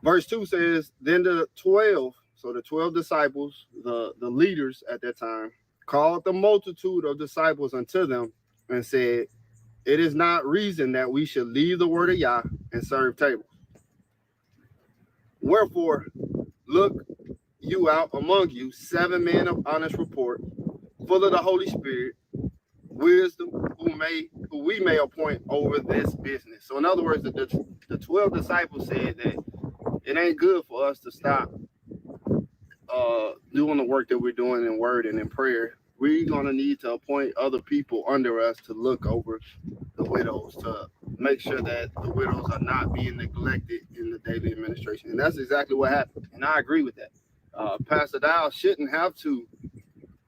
Verse 2 says, then the 12, so the 12 disciples, the leaders at that time, called the multitude of disciples unto them and said, it is not reason that we should leave the word of Yah and serve tables. Wherefore, look you out among you 7 men of honest report, full of the Holy Spirit, wisdom, who we may appoint over this business. So in other words, the 12 disciples said that it ain't good for us to stop doing the work that we're doing in word and in prayer. We're going to need to appoint other people under us to look over the widows, to make sure that the widows are not being neglected in the daily administration. And that's exactly what happened. And I agree with that. Pastor Dowell shouldn't have to.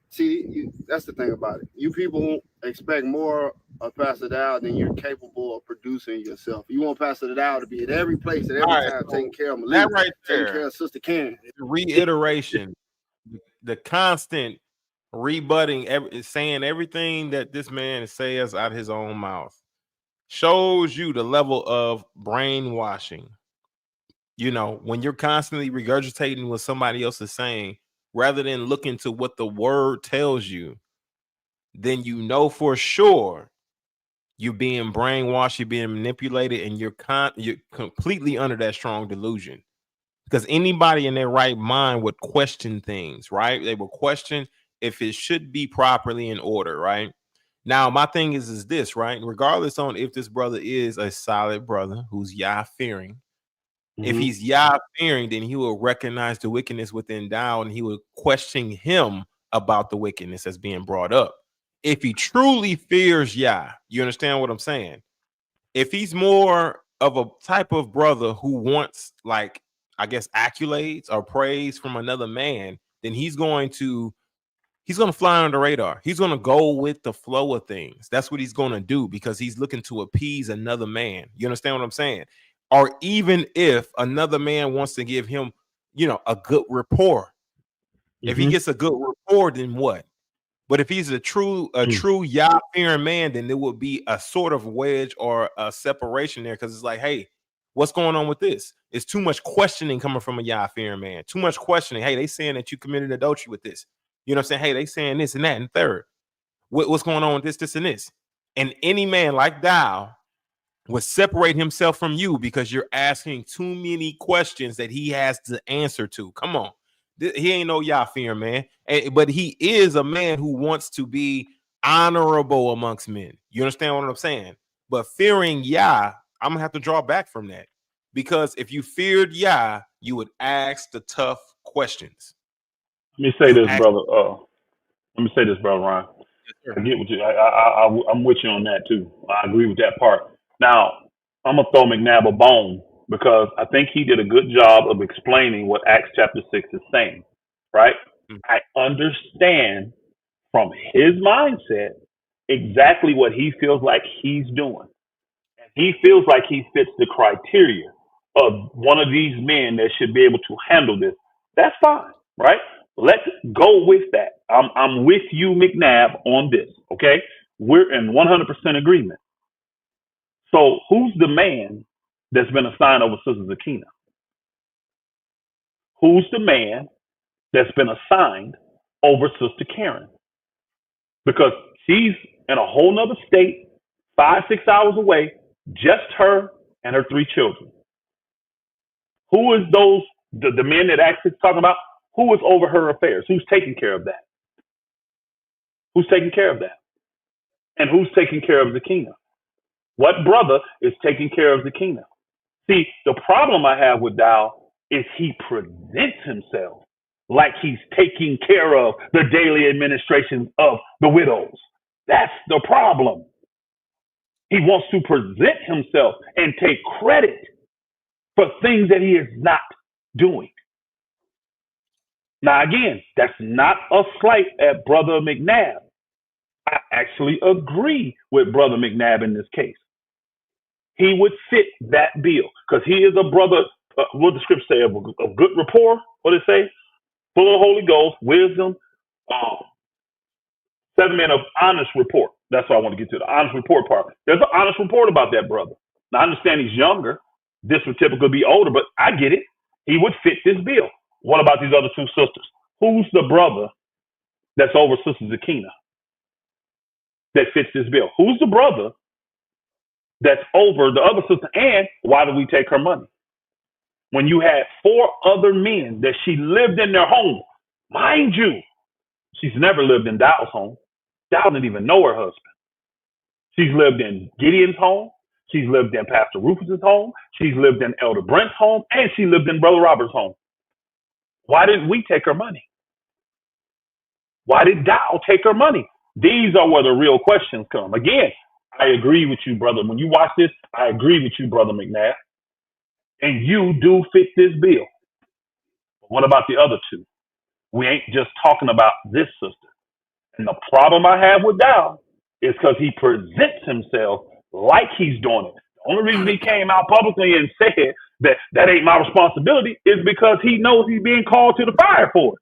See, that's the thing about it. You people expect more of Pastor Dowell than you're capable of producing yourself. You want Pastor Dowell to be at every place at every time, taking care of Melissa, right taking care of Sister Karen. Reiteration, the constant rebutting, saying everything that this man says out of his own mouth shows you the level of brainwashing. You know, when you're constantly regurgitating what somebody else is saying, rather than looking to what the word tells you, then you know for sure you're being brainwashed, you're being manipulated, and you're completely under that strong delusion. Because anybody in their right mind would question things, right? They would question if it should be properly in order, right? Now, my thing is this, right? Regardless on if this brother is a solid brother who's Yah-fearing, if he's Yah-fearing, then he will recognize the wickedness within Dowell, and he will question him about the wickedness that's being brought up. If he truly fears Yah, you understand what I'm saying? If he's more of a type of brother who wants, like, I guess, accolades or praise from another man, then he's going to fly under the radar. He's going to go with the flow of things. That's what he's going to do, because he's looking to appease another man. You understand what I'm saying? Or even if another man wants to give him, a good rapport. If he gets a good rapport, then what? But if he's a true Yah-fearing man, then there would be a sort of wedge or a separation there, because it's like, hey, what's going on with this? It's too much questioning coming from a Yah-fearing man. Too much questioning. Hey, they saying that you committed adultery with this. You know what I'm saying? Hey, they saying this and that and third. What's going on with this, and this? And any man like Dowell would separate himself from you because you're asking too many questions that he has to answer to. Come on. He ain't no Yah-fearing man, but he is a man who wants to be honorable amongst men. You understand what I'm saying? But fearing Yah, I'm going to have to draw back from that, because if you feared Yah, you would ask the tough questions. Let me say this, brother Ryan. I get what you. I'm with you on that too. I agree with that part. Now, I'm gonna throw McNabb a bone, because I think he did a good job of explaining what Acts chapter 6 is saying. Right? I understand from his mindset exactly what he feels like he's doing. And he feels like he fits the criteria of one of these men that should be able to handle this. That's fine, right? Let's go with that. I'm with you, McNabb, on this, okay? We're in 100% agreement. So who's the man that's been assigned over Sister Zakina? Who's the man that's been assigned over Sister Karen? Because she's in a whole nother state, 5-6 hours away, just her and her 3 children. Who is those, the men that actually talking about? Who is over her affairs? Who's taking care of that? Who's taking care of that? And who's taking care of Zakina? What brother is taking care of Zakina? See, the problem I have with Dowell is he presents himself like he's taking care of the daily administration of the widows. That's the problem. He wants to present himself and take credit for things that he is not doing. Now, again, that's not a slight at Brother McNabb. I actually agree with Brother McNabb in this case. He would fit that bill because he is a brother, what the scripture say, of good rapport, what it say? Full of the Holy Ghost, wisdom, 7 men of honest report. That's what I want to get to, the honest report part. There's an honest report about that brother. Now, I understand he's younger. This would typically be older, but I get it. He would fit this bill. What about these other 2 sisters? Who's the brother that's over Sister Zakina that fits this bill? Who's the brother that's over the other sister? And why do we take her money? When you had 4 other men that she lived in their home, mind you, she's never lived in Dowell's home. Dowell didn't even know her husband. She's lived in Gideon's home. She's lived in Pastor Rufus's home. She's lived in Elder Brent's home. And she lived in Brother Robert's home. Why didn't we take her money? Why did Dowell take her money? These are where the real questions come. Again, I agree with you, brother. When you watch this, I agree with you, Brother McNabb. And you do fit this bill. But what about the other 2? We ain't just talking about this sister. And the problem I have with Dowell is because he presents himself like he's doing it. The only reason he came out publicly and said that ain't my responsibility is because he knows he's being called to the fire for it.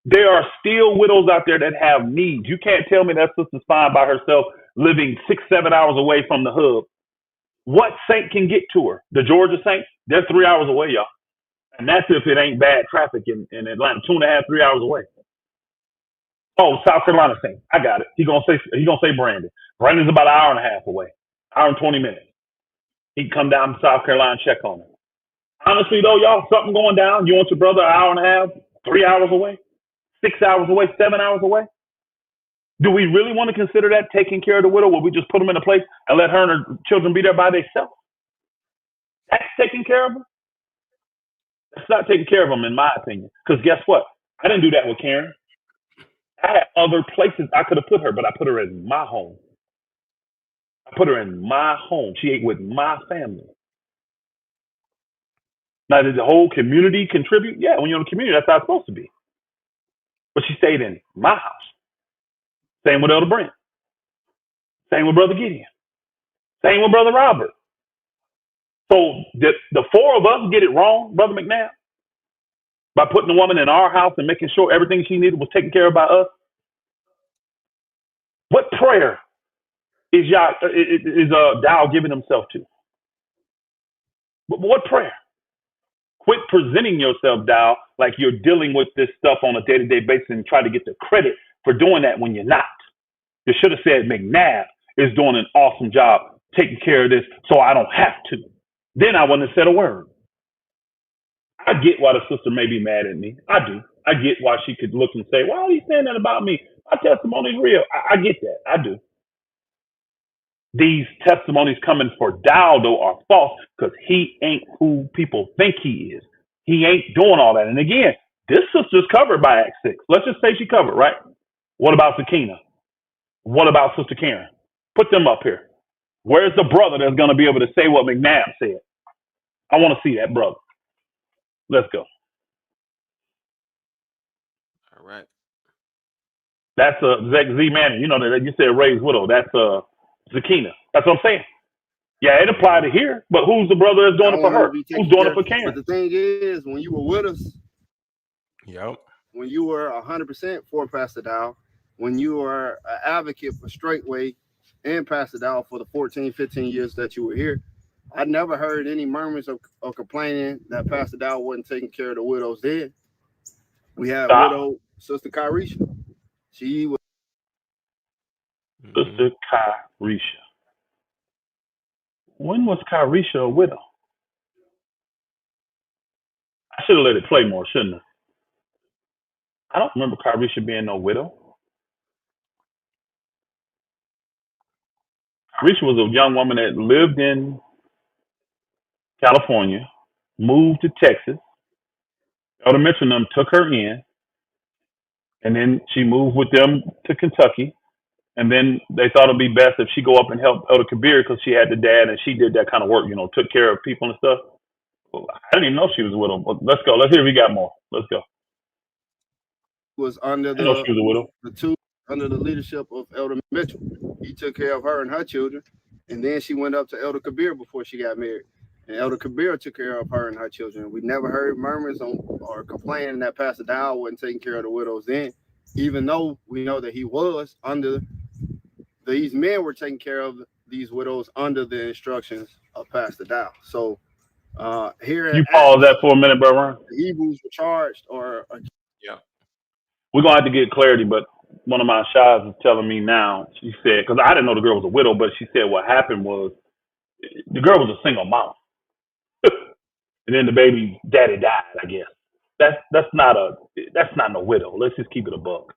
There are still widows out there that have needs. You can't tell me that sister's fine by herself, living 6-7 hours away from the hub. What saint can get to her? The Georgia Saints, they're 3 hours away, y'all. And that's if it ain't bad traffic in Atlanta, 2.5, 3 hours away. Oh, South Carolina Saints, I got it. He gonna say Brandon. Brandon's about an hour and a half away, hour and 20 minutes. He can come down to South Carolina and check on him. Honestly, though, y'all, something going down. You want your brother an hour and a half, 3 hours away, 6 hours away, 7 hours away? Do we really want to consider that taking care of the widow? Will we just put them in a place and let her and her children be there by themselves? That's taking care of them? That's not taking care of them, in my opinion. Because guess what? I didn't do that with Karen. I had other places I could have put her, but I put her in my home. I put her in my home. She ate with my family. Now, did the whole community contribute? Yeah, when you're in the community, that's how it's supposed to be. But she stayed in my house. Same with Elder Brent. Same with Brother Gideon. Same with Brother Robert. So did the 4 of us get it wrong, Brother McNabb? By putting the woman in our house and making sure everything she needed was taken care of by us? What prayer is Dowell giving himself to? What prayer? Quit presenting yourself, Dowell, like you're dealing with this stuff on a day-to-day basis and try to get the credit for doing that when you're not. You should have said McNabb is doing an awesome job taking care of this so I don't have to. Then I wouldn't have said a word. I get why the sister may be mad at me. I do. I get why she could look and say, why are you saying that about me? My testimony is real. I get that. I do. These testimonies coming for Dowell, though, are false because he ain't who people think he is. He ain't doing all that. And again, this sister's covered by Act 6. Let's just say she covered, right? What about Zakina? What about Sister Karen? Put them up here. Where's the brother that's going to be able to say what McNabb said? I want to see that brother. Let's go. All right. That's Z Man. You know that you said raised widow. That's Zakina. That's what I'm saying. Yeah, it applied to here, but who's the brother that's doing it for her? Who's doing it for Karen? But the thing is, when you were with us, yep, when you were 100% for Pastor Dowell, when you were an advocate for Straightway and Pastor Dowell for the 14, 15 years that you were here, I never heard any murmurs of complaining that Pastor Dowell wasn't taking care of the widows then. We had widow Sister Kyrisha. She was Sister Kyrisha. When was Kyrisha a widow? I should have let it play more, shouldn't I? I don't remember Kyrisha being no widow. Kyrisha was a young woman that lived in California, moved to Texas. Elder Mitchell took her in, and then she moved with them to Kentucky. And then they thought it'd be best if she go up and help Elder Kabir because she had the dad and she did that kind of work, you know, took care of people and stuff. Well, I didn't even know she was a widow. But let's go. Let's hear if we got more. Let's go. Was under I know she was a widow. Under the leadership of Elder Mitchell. He took care of her and her children. And then she went up to Elder Kabir before she got married. And Elder Kabir took care of her and her children. We never heard murmurs or complaining that Pastor Dowell wasn't taking care of the widows then, even though we know that he was under. These men were taking care of these widows under the instructions of Pastor Dowell. So here you pause that for a minute, bro. Ron? The Hebrews were charged yeah. We're gonna have to get clarity, but one of my shies is telling me now, she said, because I didn't know the girl was a widow, but she said what happened was the girl was a single mom. And then the baby daddy died, I guess. That's not no widow. Let's just keep it a buck.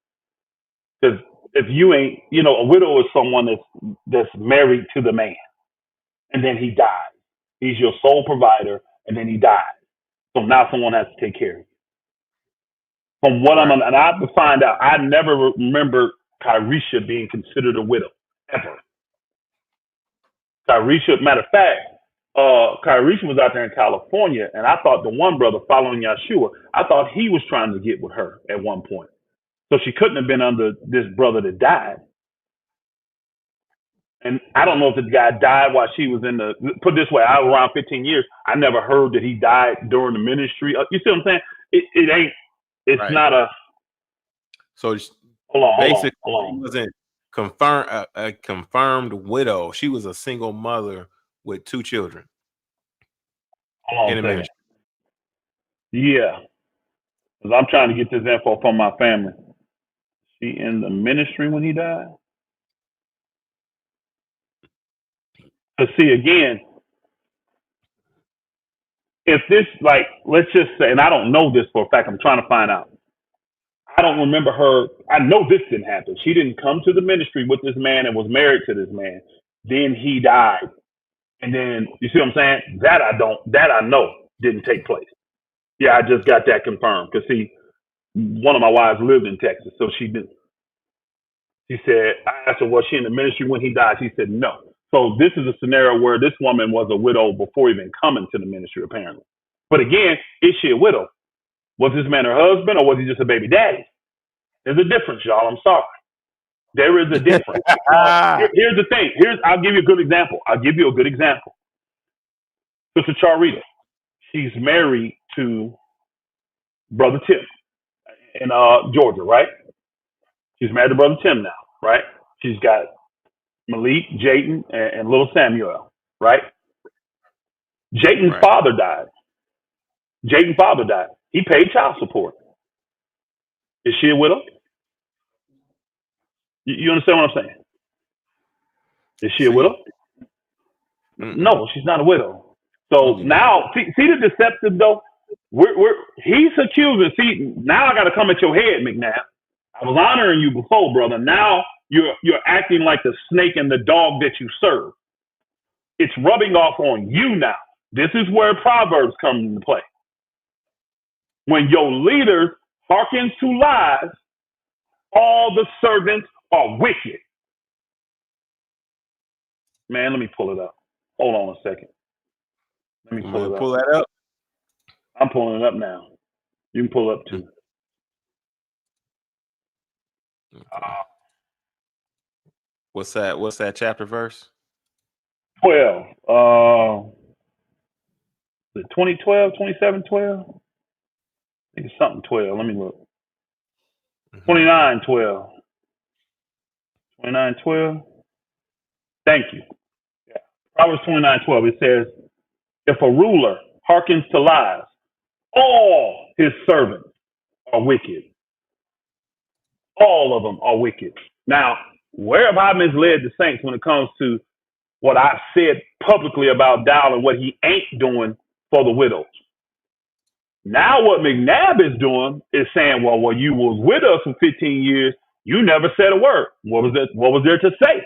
Because if you ain't, you know, a widow is someone that's married to the man, and then he dies. He's your sole provider, and then he dies. So now someone has to take care of you. From what and I have to find out, I never remember Kyrisha being considered a widow ever. Kyrisha, matter of fact, Kyrisha was out there in California, and I thought the one brother following Yeshua, I thought he was trying to get with her at one point. So she couldn't have been under this brother that died. And I don't know if this guy died while she was in the, put it this way, I was around 15 years. I never heard that he died during the ministry. You see what I'm saying? It ain't, it's not a. So hold on, basically, she wasn't a confirmed widow. She was a single mother with 2 children. Hold on in a minute. Yeah. Because I'm trying to get this info from my family. She in the ministry when he died? To see again, if this, like, let's just say, and I don't know this for a fact, I'm trying to find out. I don't remember her. I know this didn't happen. She didn't come to the ministry with this man and was married to this man. Then he died. And then, you see what I'm saying? That I know didn't take place. Yeah, I just got that confirmed. Because, see, one of my wives lived in Texas, so she didn't. She said, I asked her, was she in the ministry when he died? She said, no. So this is a scenario where this woman was a widow before even coming to the ministry, apparently. But again, is she a widow? Was this man her husband or was he just a baby daddy? There's a difference, y'all. I'm sorry. There is a difference. Here's the thing. I'll give you a good example. Sister Charita, she's married to Brother Tim in Georgia, right? She's married to Brother Tim now, right? She's got Malik, Jayden, and little Samuel, right? Jayden's father died. He paid child support. Is she a widow? You understand what I'm saying? Is she a widow? No, she's not a widow. So now, see the deceptive though? He's accusing. See, now I got to come at your head, McNabb. I was honoring you before, brother. Now you're acting like the snake and the dog that you serve. It's rubbing off on you now. This is where Proverbs come into play. When your leader hearkens to lies, all the servants are wicked. Man, let me pull it up. Hold on a second. Let me pull it up. Pull that up. I'm pulling it up now. You can pull it up too. What's that chapter verse? 12. 2012, 2712? I think it's something 12. Let me look. 2912. 2912. Thank you. Yeah. Proverbs 29:12. It says, if a ruler hearkens to lies, all his servants are wicked. All of them are wicked. Now, where have I misled the saints when it comes to what I said publicly about Dowell and what he ain't doing for the widows? Now what McNabb is doing is saying, well, you was with us for 15 years. You never said a word. What was there to say?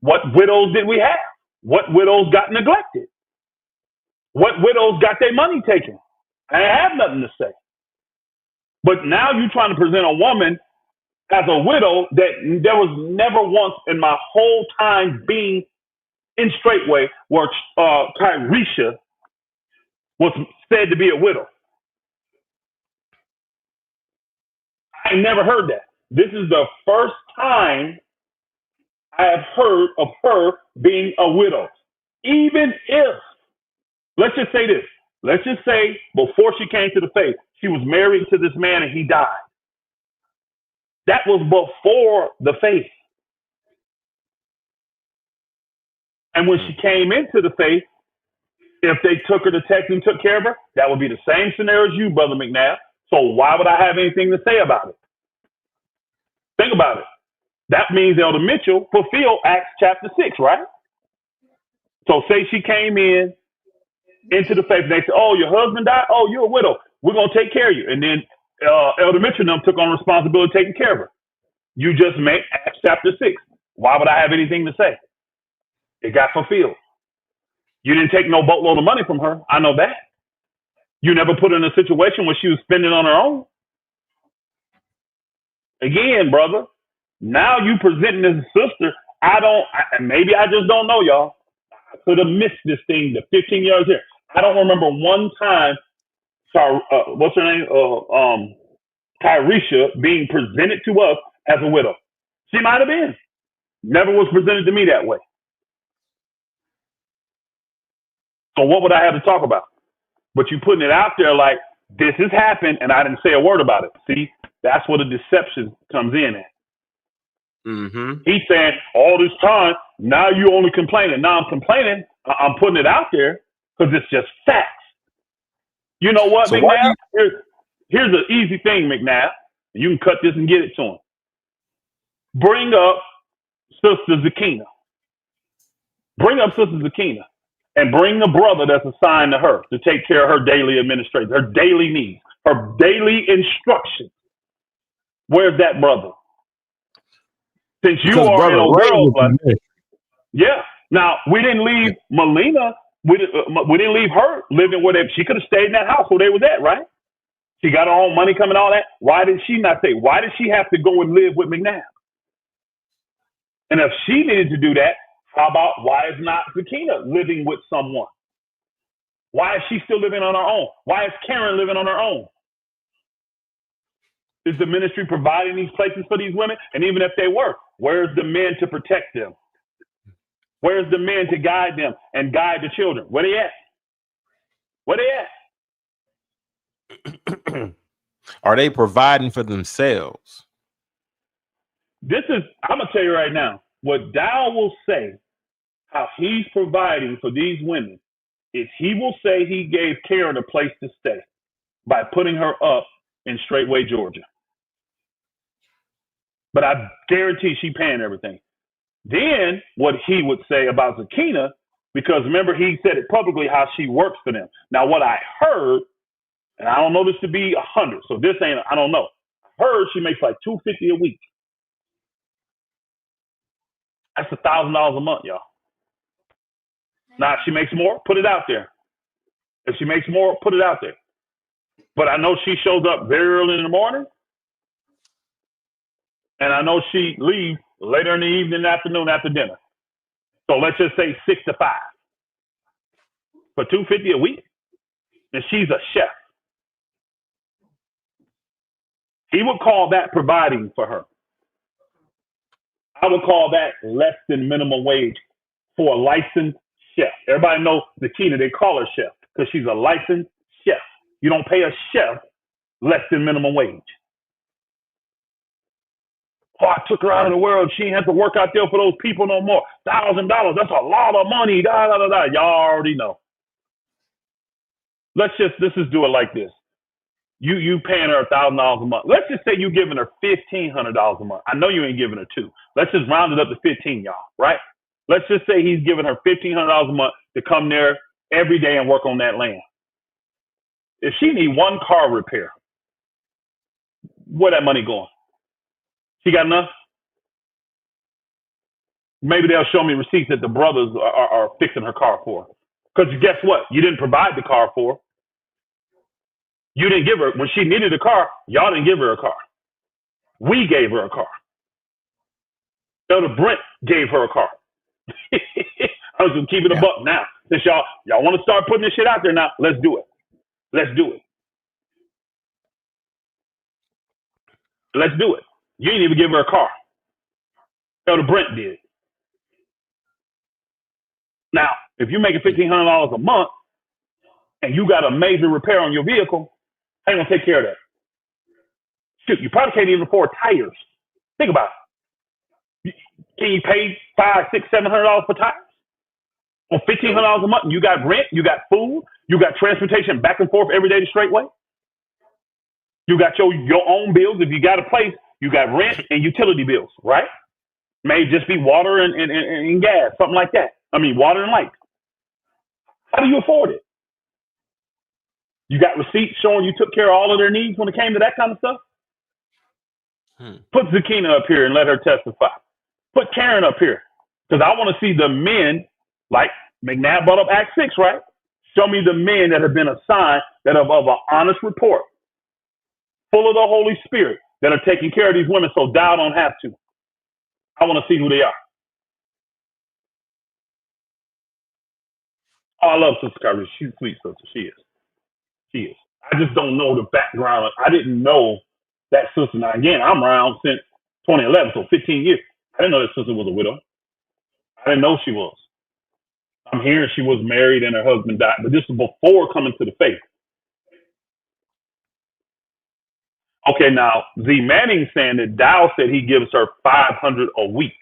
What widows did we have? What widows got neglected? What widows got their money taken? I have nothing to say. But now you're trying to present a woman as a widow that there was never once in my whole time being in Straightway where Tyresha was said to be a widow. I never heard that. This is the first time I have heard of her being a widow. Even if, let's just say this. Let's just say before she came to the faith, she was married to this man and he died. That was before the faith. And when she came into the faith, if they took her to Texas and took care of her, that would be the same scenario as you, Brother McNabb. So why would I have anything to say about it? Think about it. That means Elder Mitchell fulfilled Acts chapter 6, right? So say she came into the faith and they said, oh, your husband died? Oh, you're a widow. We're going to take care of you. And then Elder Mitchell and them took on responsibility of taking care of her. You just made Acts chapter 6. Why would I have anything to say? It got fulfilled. You didn't take no boatload of money from her. I know that. You never put her in a situation where she was spending on her own. Again, brother, now you presenting this sister. Maybe I just don't know, y'all. I could have missed this thing the 15 years here. I don't remember one time, what's her name? Tyresha being presented to us as a widow. She might have been. Never was presented to me that way. So what would I have to talk about? But you putting it out there like this has happened and I didn't say a word about it. See, that's where the deception comes in at. Mm-hmm. He's saying all this time, now you only complaining. Now I'm complaining. I'm putting it out there because it's just facts. You know what, So McNabb? Here's an easy thing, McNabb. You can cut this and get it to him. Bring up Sister Zakina. Bring up Sister Zakina. And bring the brother that's assigned to her to take care of her daily administration, her daily needs, her daily instruction. Where's that brother? Since you Because are Brother in a Ray girl's was life. Yeah. Now, we didn't leave Melina. We didn't leave her living where she could have stayed in that house where they was at, right? She got her own money coming, all that. Why did she not stay? Why did she have to go and live with McNabb? And if she needed to do that, how about why is not Zakina living with someone? Why is she still living on her own? Why is Karen living on her own? Is the ministry providing these places for these women? And even if they were, where's the men to protect them? Where's the men to guide them and guide the children? Where they at? Where they at? Are they providing for themselves? I'm going to tell you right now, what Dowell will say, how he's providing for these women, is he will say he gave Karen a place to stay by putting her up in Straightway, Georgia. But I guarantee she paying everything. Then what he would say about Zakina, because remember he said it publicly how she works for them. Now what I heard, and I don't know this to be 100, so this ain't, I don't know. I heard she makes like $250 a week. That's $1,000 a month, y'all. Now if she makes more, put it out there. If she makes more, put it out there. But I know she shows up very early in the morning. And I know she leaves later in the evening, afternoon, after dinner. So let's just say 6 to 5. For $250 a week. And she's a chef. He would call that providing for her. I would call that less than minimum wage for a licensed chef. Everybody knows the Gino, they call her chef because she's a licensed chef. You don't pay a chef less than minimum wage. Oh, I took her out of the world. She ain't have to work out there for those people no more. $1,000. That's a lot of money. Da, da, da, da. Y'all already know. Let's just do it like this. You paying her $1,000 a month. Let's just say you giving her $1,500 a month. I know you ain't giving her $2,000. Let's just round it up to 15, y'all, right? Let's just say he's giving her $1,500 a month to come there every day and work on that land. If she need one car repair, where that money going? She got enough? Maybe they'll show me receipts that the brothers are fixing her car for. Because guess what? You didn't provide the car for her. You didn't give her, when she needed a car, y'all didn't give her a car. We gave her a car. Elder Brent gave her a car. I was just keeping a buck now. Since y'all want to start putting this shit out there now, let's do it. Let's do it. Let's do it. You didn't even give her a car. Elder Brent did. Now, if you're making $1,500 a month and you got a major repair on your vehicle, how you gonna take care of that? Shoot, you probably can't even afford tires. Think about it. Can you pay $500, $600, $700 for tires? On $1,500 a month, you got rent, you got food, you got transportation back and forth every day to Straightway. You got your own bills. If you got a place, you got rent and utility bills, right? May just be water and gas, something like that. I mean, water and light. How do you afford it? You got receipts showing you took care of all of their needs when it came to that kind of stuff? Put Zakina up here and let her testify. Put Karen up here. Because I want to see the men, like McNabb brought up Act 6, right? Show me the men that have been assigned that are of an honest report, full of the Holy Spirit, that are taking care of these women so Dowell don't have to. I want to see who they are. Oh, I love Sister Kyrie. She's a sweet sister. She is. She is. I just don't know the background. I didn't know that sister. Now, again, I'm around since 2011, so 15 years. I didn't know that sister was a widow. I didn't know she was. I'm hearing she was married and her husband died, but this is before coming to the faith. Okay, now, Z Manning saying that Dowell said he gives her $500 a week.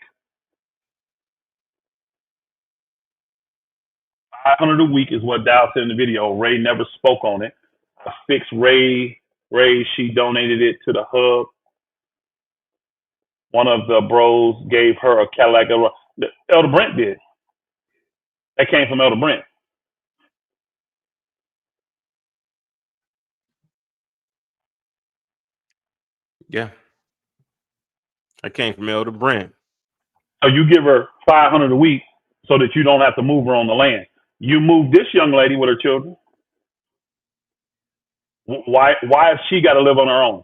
$500 a week is what Dowell said in the video. Ray never spoke on it. I fixed Ray. She donated it to the hub. One of the bros gave her a Cadillac. Elder Brent did. That came from Elder Brent. Yeah. That came from Elder Brent. So you give her $500 a week so that you don't have to move her on the land. You move this young lady with her children. Why has she got to live on her own?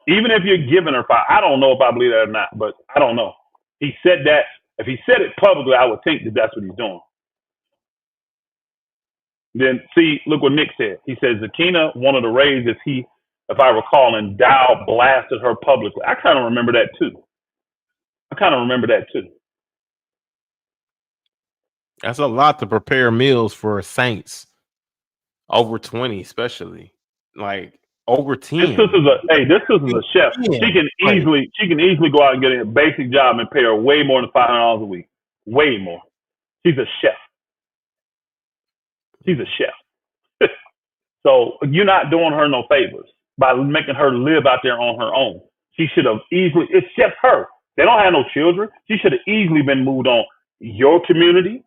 Even if you're giving her $500, I don't know if I believe that or not, but I don't know. He said that. If he said it publicly, I would think that that's what he's doing. Then see, look what Nick said. He says Zakina wanted to raise if I recall, and Dowell blasted her publicly. I kind of remember that too. That's a lot to prepare meals for saints over 20, especially like over 10. This sister's a chef. She can easily go out and get a basic job and pay her way more than $500 a week. Way more. She's a chef. So you're not doing her no favors by making her live out there on her own. She should have easily. It's just her. They don't have no children. She should have easily been moved on your community,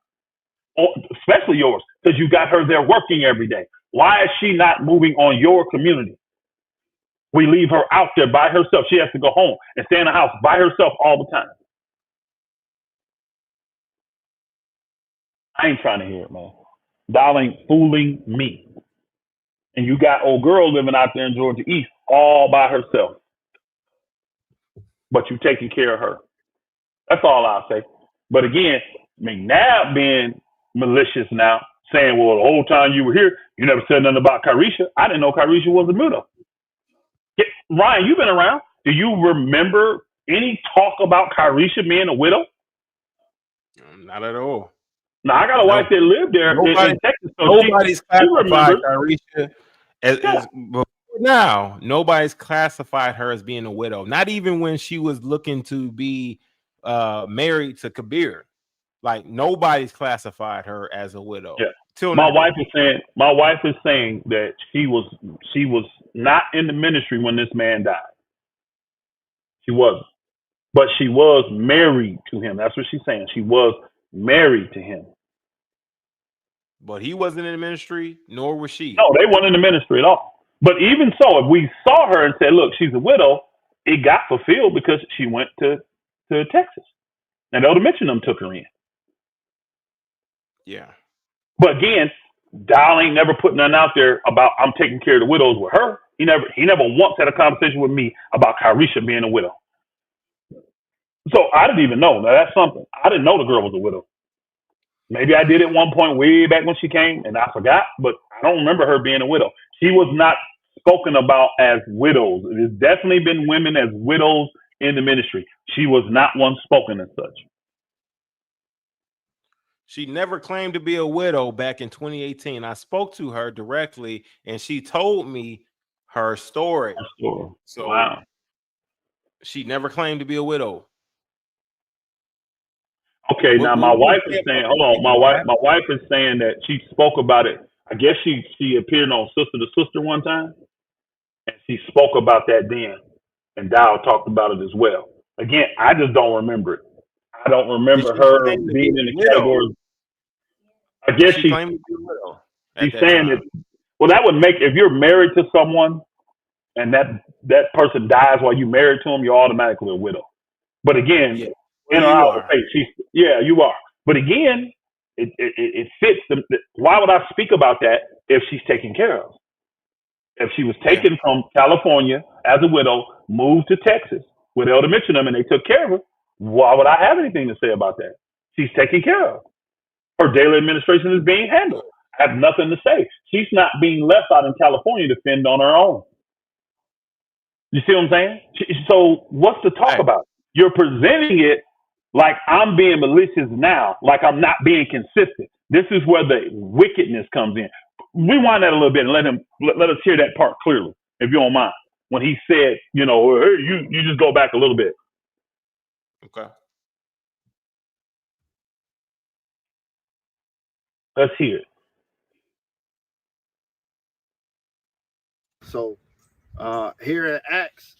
especially yours, because you got her there working every day. Why is she not moving on your community? We leave her out there by herself. She has to go home and stay in the house by herself all the time. I ain't trying to hear it, man. Dowell ain't fooling me. And you got old girl living out there in Georgia East all by herself. But you taking care of her. That's all I'll say. But again, McNabb being malicious now, saying, well, the whole time you were here, you never said nothing about Carisha. I didn't know Carisha was a widow. Ryan, you've been around. Do you remember any talk about Carisha being a widow? Not at all. Now, I got a wife that lived there in Texas. So nobody's she classified remembers. Carisha as now. Nobody's classified her as being a widow. Not even when she was looking to be married to Kabir. Like nobody's classified her as a widow. Yeah. Till My now. wife is saying that she was not in the ministry when this man died. She wasn't. But she was married to him. That's what she's saying. She was married to him. But he wasn't in the ministry, nor was she. No, they weren't in the ministry at all. But even so, if we saw her and said, look, she's a widow, it got fulfilled because she went to Texas. And Elder Mitchell took her in. Yeah. But again, Dowell ain't never put nothing out there about I'm taking care of the widows with her. He never once had a conversation with me about Carisha being a widow. So I didn't even know. Now that's something. I didn't know the girl was a widow. Maybe I did at one point way back when she came and I forgot, but I don't remember her being a widow. She was not spoken about as widows. There's definitely been women as widows in the ministry. She was not one spoken as such. She never claimed to be a widow back in 2018. I spoke to her directly and she told me her story. So wow. She never claimed to be a widow. Okay, now my wife is saying, hold on, my wife is saying that she spoke about it. I guess she appeared on Sister to Sister one time, and she spoke about that then, and Dowell talked about it as well. Again, I just don't remember it. I don't remember her being in the category. I guess she's saying that. Well, that would make, if you're married to someone and that person dies while you're married to them, you're automatically a widow. But again, in or out of faith, you are. But again, it fits. Why would I speak about that if she's taken care of? If she was taken from California as a widow, moved to Texas with Elder Mitchell and they took care of her, why would I have anything to say about that? She's taken care of. Her daily administration is being handled. I have nothing to say. She's not being left out in California to fend on her own. You see what I'm saying? So what's the talk about? You're presenting it like I'm being malicious now, like I'm not being consistent. This is where the wickedness comes in. Rewind that a little bit and let us hear that part clearly, if you don't mind. When he said, hey, you just go back a little bit. Okay. Let's hear it. So here in Acts,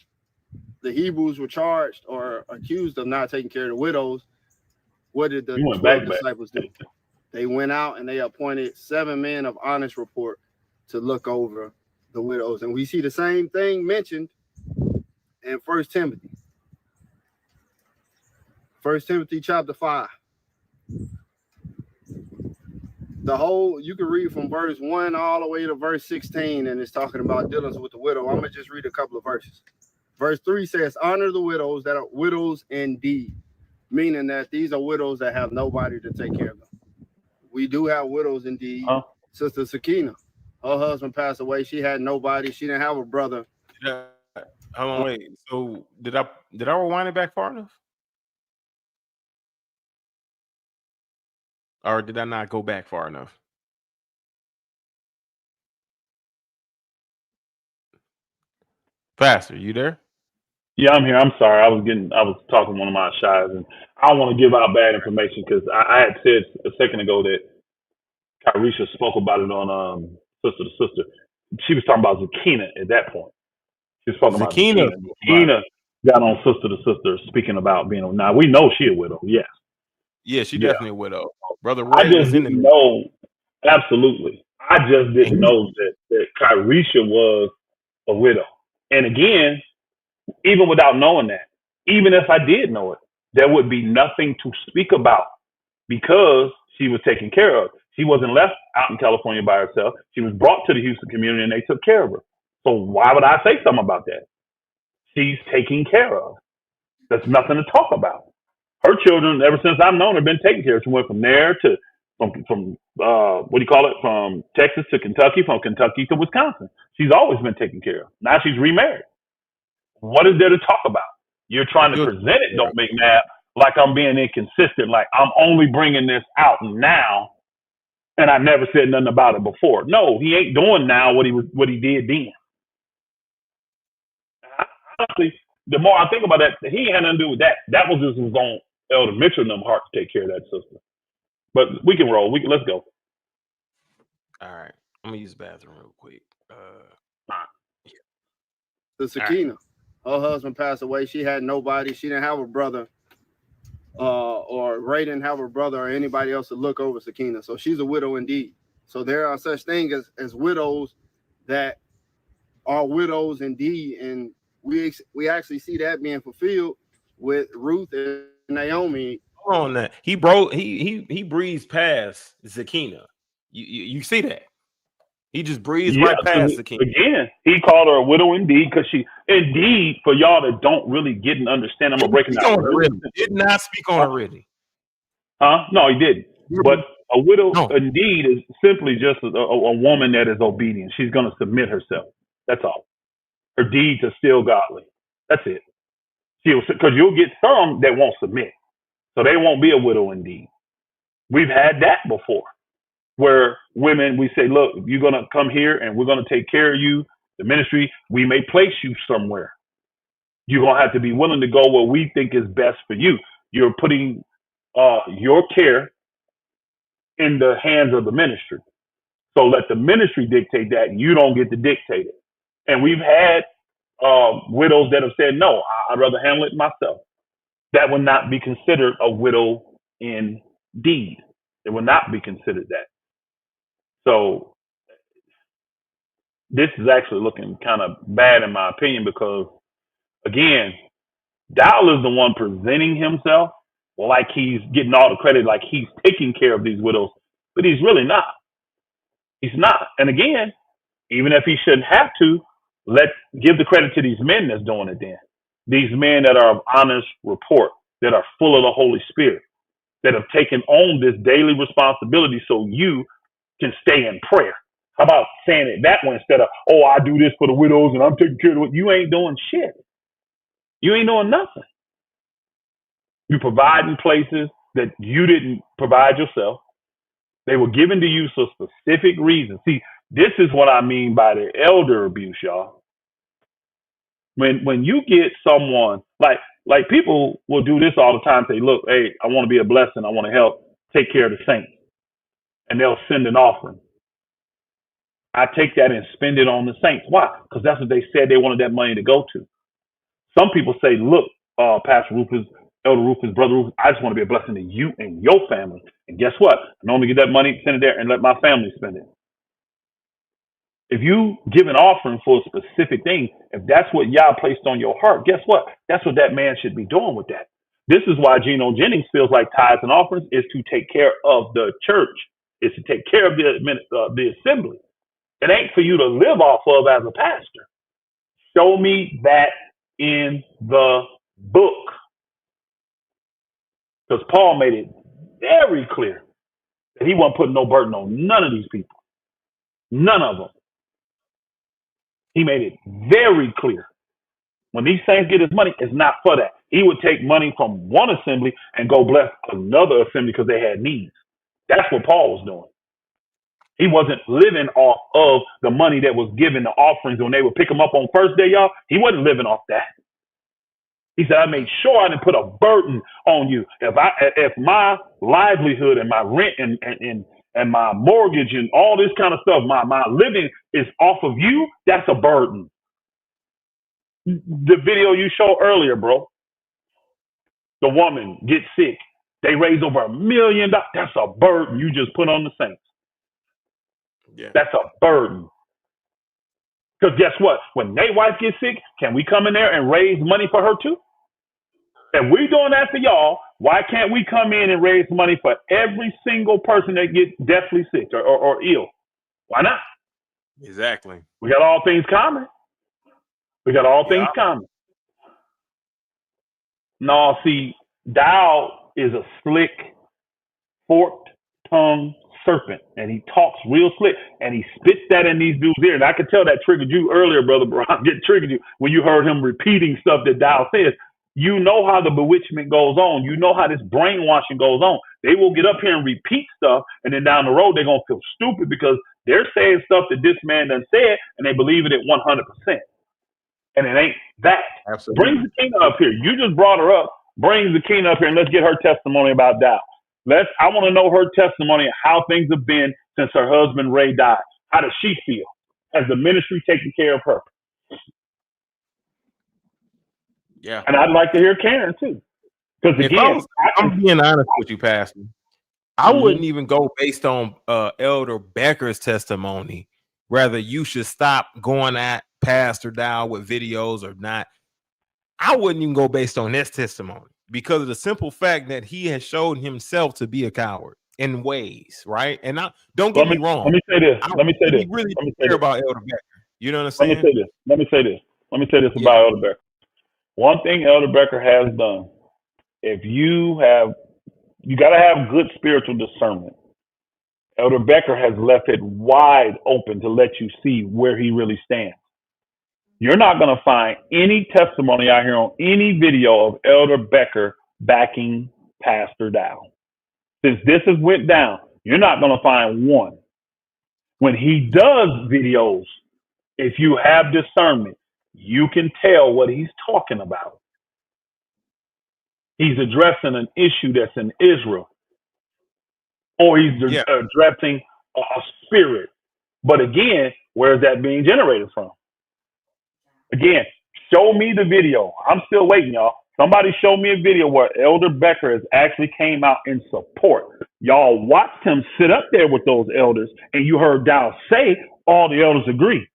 the Hebrews were charged or accused of not taking care of the widows. What did the 12 disciples do? They went out and they appointed 7 men of honest report to look over the widows. And we see the same thing mentioned in 1 Timothy. 1 Timothy chapter 5. You can read from verse 1 all the way to verse 16, and it's talking about dealings with the widow. I'm going to just read a couple of verses. Verse 3 says, honor the widows that are widows indeed, meaning that these are widows that have nobody to take care of them. We do have widows indeed. Sister Sakina, her husband passed away. She had nobody. She didn't have a brother. Hold on, wait. So did I rewind it back far enough? Or did I not go back far enough? Pastor, you there? Yeah, I'm here. I'm sorry. I was talking to one of my shies, and I don't want to give out bad information because I had said a second ago that Carisha spoke about it on Sister to Sister. She was talking about Zakina at that point. She was talking about Zakina. Zakina got on Sister to Sister speaking about being. Now we know she a widow. Yes. Yeah, she definitely a widow. Brother Ray I just was in the didn't know. Absolutely. I just didn't know that Carisha was a widow. And again, even without knowing that, even if I did know it, there would be nothing to speak about because she was taken care of. She wasn't left out in California by herself. She was brought to the Houston community and they took care of her. So why would I say something about that? She's taken care of. There's nothing to talk about. Her children, ever since I've known her, have been taken care of. She went from there to from Texas to Kentucky, from Kentucky to Wisconsin. She's always been taken care of. Now she's remarried. What is there to talk about? You're trying to present it, don't make mad, like I'm being inconsistent, like I'm only bringing this out now, and I never said nothing about it before. No, he ain't doing now what he did then. Honestly, the more I think about that, he had nothing to do with that. That was just his own Elder Mitchell and them heart to take care of that sister. But we can roll. Let's go. All right, I'm gonna use the bathroom real quick. The Sakina, her husband passed away. She had nobody. She didn't have a brother, or Ray didn't have a brother or anybody else to look over Sakina. So she's a widow indeed. So there are such things as widows that are widows indeed, and we actually see that being fulfilled with Ruth and Naomi. On that, he breezed past Sakina. You see that? He just breezed right past Sakina. Again, he called her a widow indeed, because she indeed, for y'all that don't really get and understand, I'm gonna break it down. Did not speak on it really. Huh? No, he didn't. But a widow indeed is simply just a woman that is obedient. She's gonna submit herself. That's all. Her deeds are still godly. That's it. Because you'll get some that won't submit. So they won't be a widow indeed. We've had that before, where women, we say, look, you're going to come here and we're going to take care of you, the ministry. We may place you somewhere. You're going to have to be willing to go where we think is best for you. You're putting your care in the hands of the ministry. So let the ministry dictate that. You don't get to dictate it. And we've had widows that have said, no, I'd rather handle it myself. That would not be considered a widow indeed. It would not be considered that. So this is actually looking kind of bad in my opinion, because again, Dowell is the one presenting himself like he's getting all the credit, like he's taking care of these widows, but he's really not. He's not. And again, even if he shouldn't have to, let's give the credit to these men that's doing it then. These men that are of honest report, that are full of the Holy Spirit, that have taken on this daily responsibility so you can stay in prayer. How about saying it that way instead of, oh, I do this for the widows and I'm taking care of it. You ain't doing shit. You ain't doing nothing. You providing places that you didn't provide yourself. They were given to you for specific reasons. See, this is what I mean by the elder abuse, y'all. When you get someone, like people will do this all the time, say, look, hey, I want to be a blessing. I want to help take care of the saints. And they'll send an offering. I take that and spend it on the saints. Why? Because that's what they said they wanted that money to go to. Some people say, look, Pastor Rufus, Elder Rufus, Brother Rufus, I just want to be a blessing to you and your family. And guess what? I normally get that money, send it there, and let my family spend it. If you give an offering for a specific thing, if that's what Yah placed on your heart, guess what? That's what that man should be doing with that. This is why Gino Jennings feels like tithes and offerings is to take care of the church. It's to take care of the assembly. It ain't for you to live off of as a pastor. Show me that in the book. Because Paul made it very clear that he wasn't putting no burden on none of these people. None of them. He made it very clear. When these saints get his money, it's not for that. He would take money from one assembly and go bless another assembly because they had needs. That's what Paul was doing. He wasn't living off of the money that was given, the offerings when they would pick him up on first day, y'all. He wasn't living off that. He said, I made sure I didn't put a burden on you. If my livelihood and my rent and my mortgage and all this kind of stuff, my living is off of you, that's a burden. The video you showed earlier, bro, the woman gets sick. They raise over $1 million. That's a burden you just put on the saints. Yeah. That's a burden. Because guess what? When their wife gets sick, can we come in there and raise money for her too? If we're doing that for y'all, why can't we come in and raise money for every single person that gets deathly sick or ill? Why not? Exactly. We got all things common. We got all things common. No, see, Dowell is a slick, forked tongue serpent, and he talks real slick, and he spits that in these dudes' ear. And I could tell that triggered you earlier, Brother Brown. It triggered you when you heard him repeating stuff that Dowell says. You know how the bewitchment goes on. You know how this brainwashing goes on. They will get up here and repeat stuff, and then down the road, they're going to feel stupid because they're saying stuff that this man done said, and they believe it at 100%. And it ain't that. Absolutely. Bring Zakina up here. You just brought her up. Bring Zakina up here, and let's get her testimony about Dowell. I want to know her testimony of how things have been since her husband Ray died. How does she feel? Has the ministry taken care of her? Yeah. And I'd like to hear Karen too. Because again, I'm being honest with you, Pastor. I wouldn't even go based on Elder Becker's testimony. Rather, you should stop going at Pastor Dowell with videos or not. I wouldn't even go based on his testimony because of the simple fact that he has shown himself to be a coward in ways, right? And don't get me wrong. Let me say this. Let me say this. He really care about Elder Becker. You know what I'm saying? Let me say this about Elder Becker. One thing Elder Becker has done, if you got to have good spiritual discernment. Elder Becker has left it wide open to let you see where he really stands. You're not going to find any testimony out here on any video of Elder Becker backing Pastor Dowell. Since this has went down, you're not going to find one. When he does videos, if you have discernment, you can tell what he's talking about. He's addressing an issue that's in Israel, or he's addressing a spirit. But again, where is that being generated from? Again, show me the video. I'm still waiting, y'all. Somebody show me a video where Elder Becker has actually came out in support. Y'all watched him sit up there with those elders, and you heard Dowell say all the elders agree.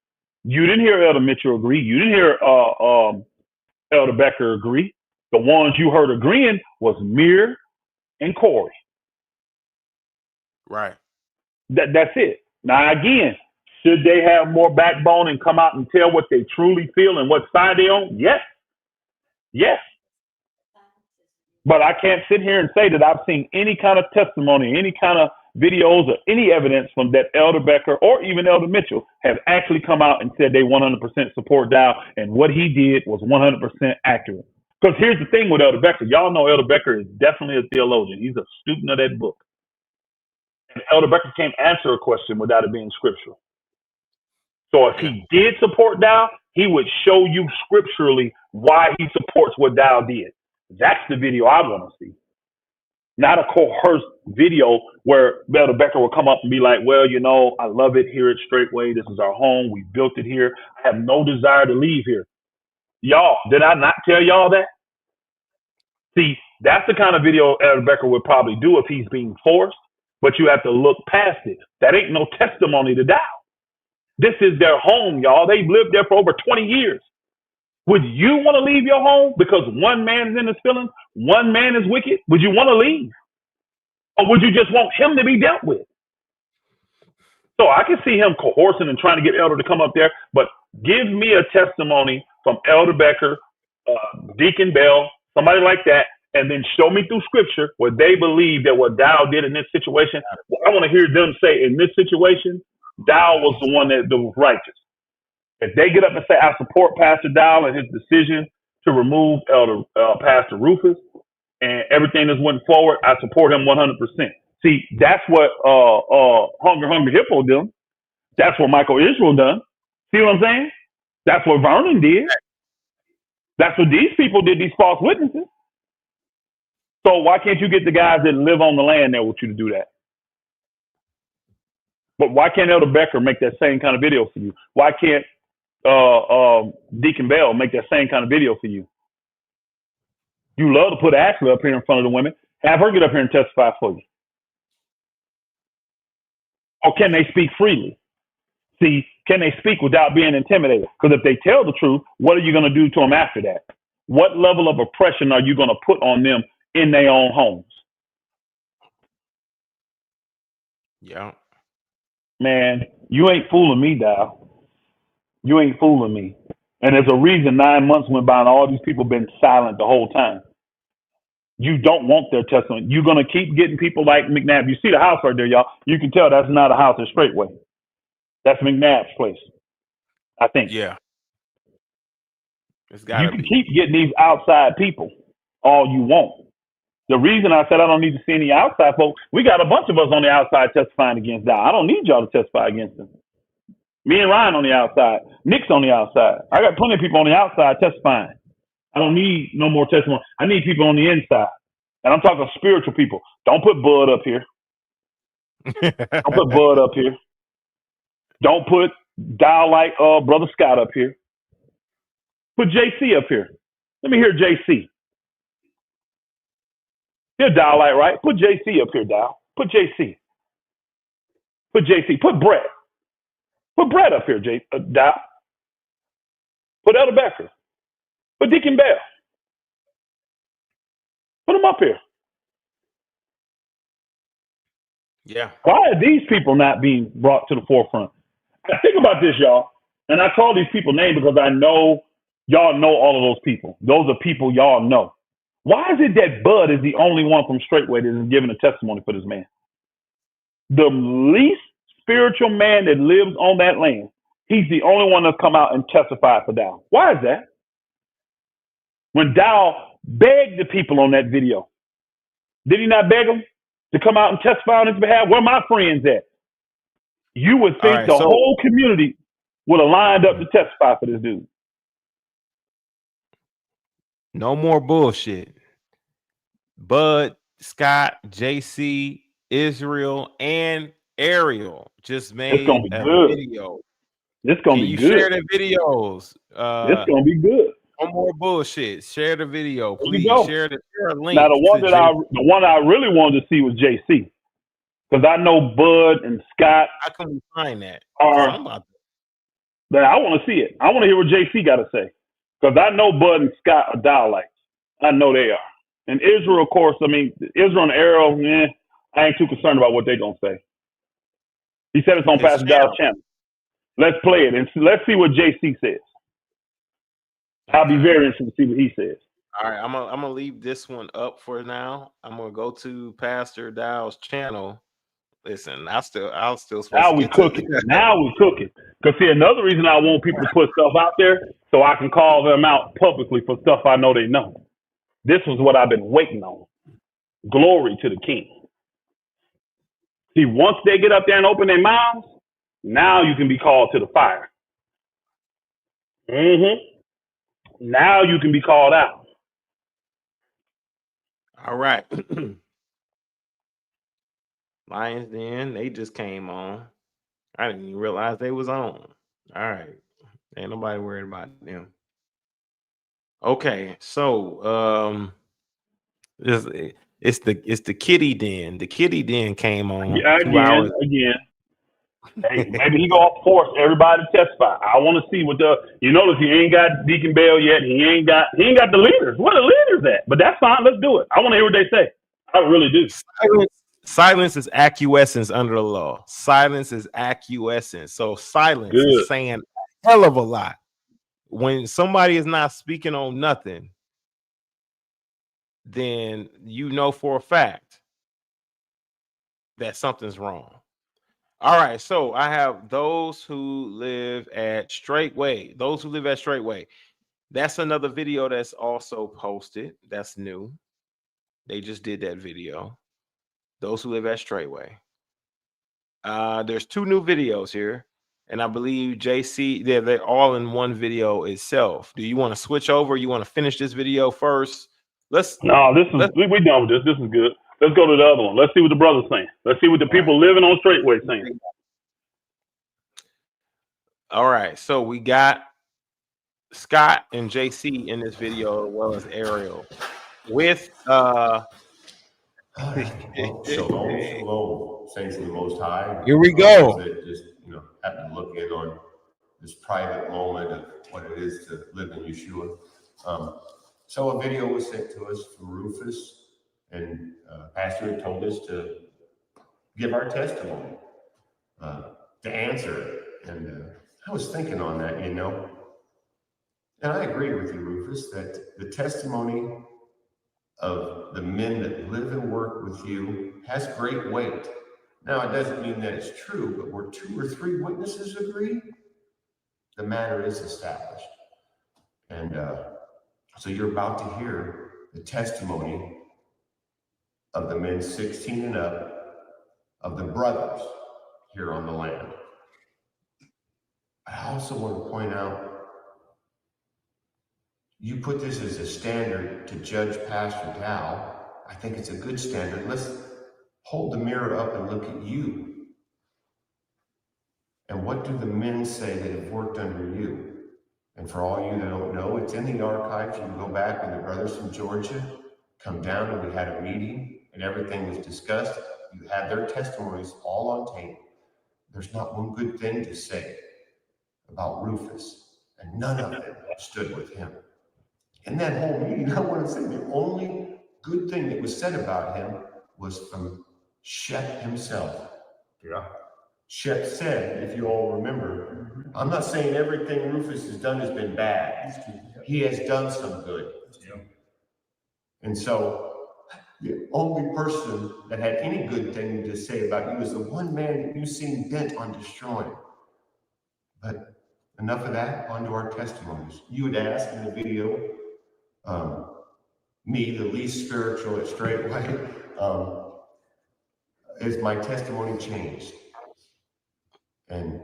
You didn't hear Elder Mitchell agree. You didn't hear Elder Becker agree. The ones you heard agreeing was Mir and Corey. Right. That's it. Now, again, should they have more backbone and come out and tell what they truly feel and what side they're on? Yes. Yes. But I can't sit here and say that I've seen any kind of testimony, any kind of videos or any evidence from that Elder Becker or even Elder Mitchell have actually come out and said they 100% support Dowell and what he did was 100% accurate. Because here's the thing with Elder Becker. Y'all know Elder Becker is definitely a theologian. He's a student of that book. And Elder Becker can't answer a question without it being scriptural. So if he did support Dowell, he would show you scripturally why he supports what Dowell did. That's the video I want to see. Not a coerced video where Elder Becker will come up and be like, well, you know, I love it here at Straightway. This is our home. We built it here. I have no desire to leave here. Y'all, did I not tell y'all that? See, that's the kind of video Elder Becker would probably do if he's being forced, but you have to look past it. That ain't no testimony to Dowell. This is their home, y'all. They've lived there for over 20 years. Would you want to leave your home because one man is in his feelings, one man is wicked? Would you want to leave? Or would you just want him to be dealt with? So I can see him coercing and trying to get Elder to come up there, but give me a testimony from Elder Becker, Deacon Bell, somebody like that, and then show me through scripture where they believe that what Dowell did in this situation. I want to hear them say in this situation, Dowell was the one that was righteous. If they get up and say, I support Pastor Dowell and his decision to remove Pastor Rufus and everything that's went forward, I support him 100%. See, that's what Hungry Hippo done. That's what Michael Israel done. See what I'm saying? That's what Vernon did. That's what these people did, these false witnesses. So why can't you get the guys that live on the land there with you to do that? But why can't Elder Becker make that same kind of video for you? Why can't Deacon Bell make that same kind of video for you? You love to put Ashley up here in front of the women. Have her get up here and testify for you. Or can they speak freely? See, can they speak without being intimidated? Because if they tell the truth, what are you going to do to them after that? What level of oppression are you going to put on them in their own homes? Yeah. Man, you ain't fooling me, Dowell. You ain't fooling me. And there's a reason 9 months went by and all these people been silent the whole time. You don't want their testimony. You're going to keep getting people like McNabb. You see the house right there, y'all. You can tell that's not a house at Straightway. That's McNabb's place, I think. Yeah. It's You gotta can be. keep getting these outside people all you want. The reason I said I don't need to see any outside folks, we got a bunch of us on the outside testifying against Dow. I don't need y'all to testify against them. Me and Ryan on the outside. Nick's on the outside. I got plenty of people on the outside testifying. I don't need no more testimony. I need people on the inside. And I'm talking spiritual people. Don't put Bud up here. Don't put Bud up here. Don't put Dow like Brother Scott up here. Put JC up here. Let me hear JC. Hear Dow like, right? Put JC up here, Dow. Put JC. Put JC. Put Brett. Put Brett up here, Dow. Put Elder Becker. Put Deacon Bell. Put them up here. Yeah. Why are these people not being brought to the forefront? Think about this, y'all. And I call these people names because I know y'all know all of those people. Those are people y'all know. Why is it that Bud is the only one from Straightway that is giving a testimony for this man? The least spiritual man that lives on that land, he's the only one that's come out and testified for Dow. Why is that? When Dow begged the people on that video, did he not beg them to come out and testify on his behalf? Where my friends at? You would think the whole community would have lined up to testify for this dude. No more bullshit. Bud, Scott, JC, Israel, and Ariel just made a video. It's gonna be good. Share the videos. It's gonna be good. No more bullshit. Share the video, please. Share a link. Now the one I really wanted to see was JC, because I know Bud and Scott. How can we find that? But I want to see it. I want to hear what JC got to say, because I know Bud and Scott are dialects. I know they are. And Israel, of course. I mean, Israel and Ariel. I ain't too concerned about what they're gonna say. He said it's on Pastor Dowell's channel. Let's play it and let's see what JC says. I'll be very interested to see what he says. All right, I'm gonna leave this one up for now. I'm gonna go to Pastor Dowell's channel. Listen, I'll still Now we cooking. Now we cooking. Because see, another reason I want people to put stuff out there so I can call them out publicly for stuff I know they know. This was what I've been waiting on. Glory to the King. See, once they get up there and open their mouths, now you can be called to the fire. Now you can be called out. All right. Lions Den, they just came on. I didn't even realize they was on. All right. Ain't nobody worried about them. Okay, so it's the Kitty Den. The Kitty Den came on. Yeah, again. Hey, maybe he gonna force everybody to testify. I want to see what you notice he ain't got Deacon Bell yet. He ain't got the leaders. Where the leaders at? But that's fine. Let's do it. I want to hear what they say. I really do. Silence is acquiescence under the law. Silence is acquiescence. So silence is saying a hell of a lot. When somebody is not speaking on nothing, then you know for a fact that something's wrong. All right, so I have those who live at Straightway. Those who live at Straightway. That's another video that's also posted. That's new. They just did that video. Those who live at Straightway. There's 2 new videos here, and I believe JC, they're all in one video itself. Do you want to switch over? You want to finish this video first? We done with this. This is good. Let's go to the other one. Let's see what the brother's saying. Let's see what the people living on Straightway saying. All right, so we got Scott and JC in this video, as well as Ariel, with Shalom, saints of the Most High. Here we go. Just happen to look in on this private moment of what it is to live in Yeshua. So a video was sent to us from Rufus, and Pastor had told us to give our testimony, to answer. And I was thinking on that, and I agree with you, Rufus, that the testimony of the men that live and work with you has great weight. Now, it doesn't mean that it's true, but where 2 or 3 witnesses agree, the matter is established. And so you're about to hear the testimony of the men 16 and up, of the brothers here on the land. I also want to point out, you put this as a standard to judge Pastor Dowell. I think it's a good standard. Let's hold the mirror up and look at you. And what do the men say that have worked under you? And for all you that don't know, it's in the archives. You can go back when the brothers from Georgia come down and we had a meeting and everything was discussed. You had their testimonies all on tape. There's not one good thing to say about Rufus, and none of them stood with him. In that whole meeting, I want to say the only good thing that was said about him was from Shep himself. Yeah. Shep said, if you all remember, I'm not saying everything Rufus has done has been bad. He has done some good. And so the only person that had any good thing to say about you is the one man that you seem bent on destroying. But enough of that, on to our testimonies. You had asked in the video, me, the least spiritual at Straightway, is my testimony changed? And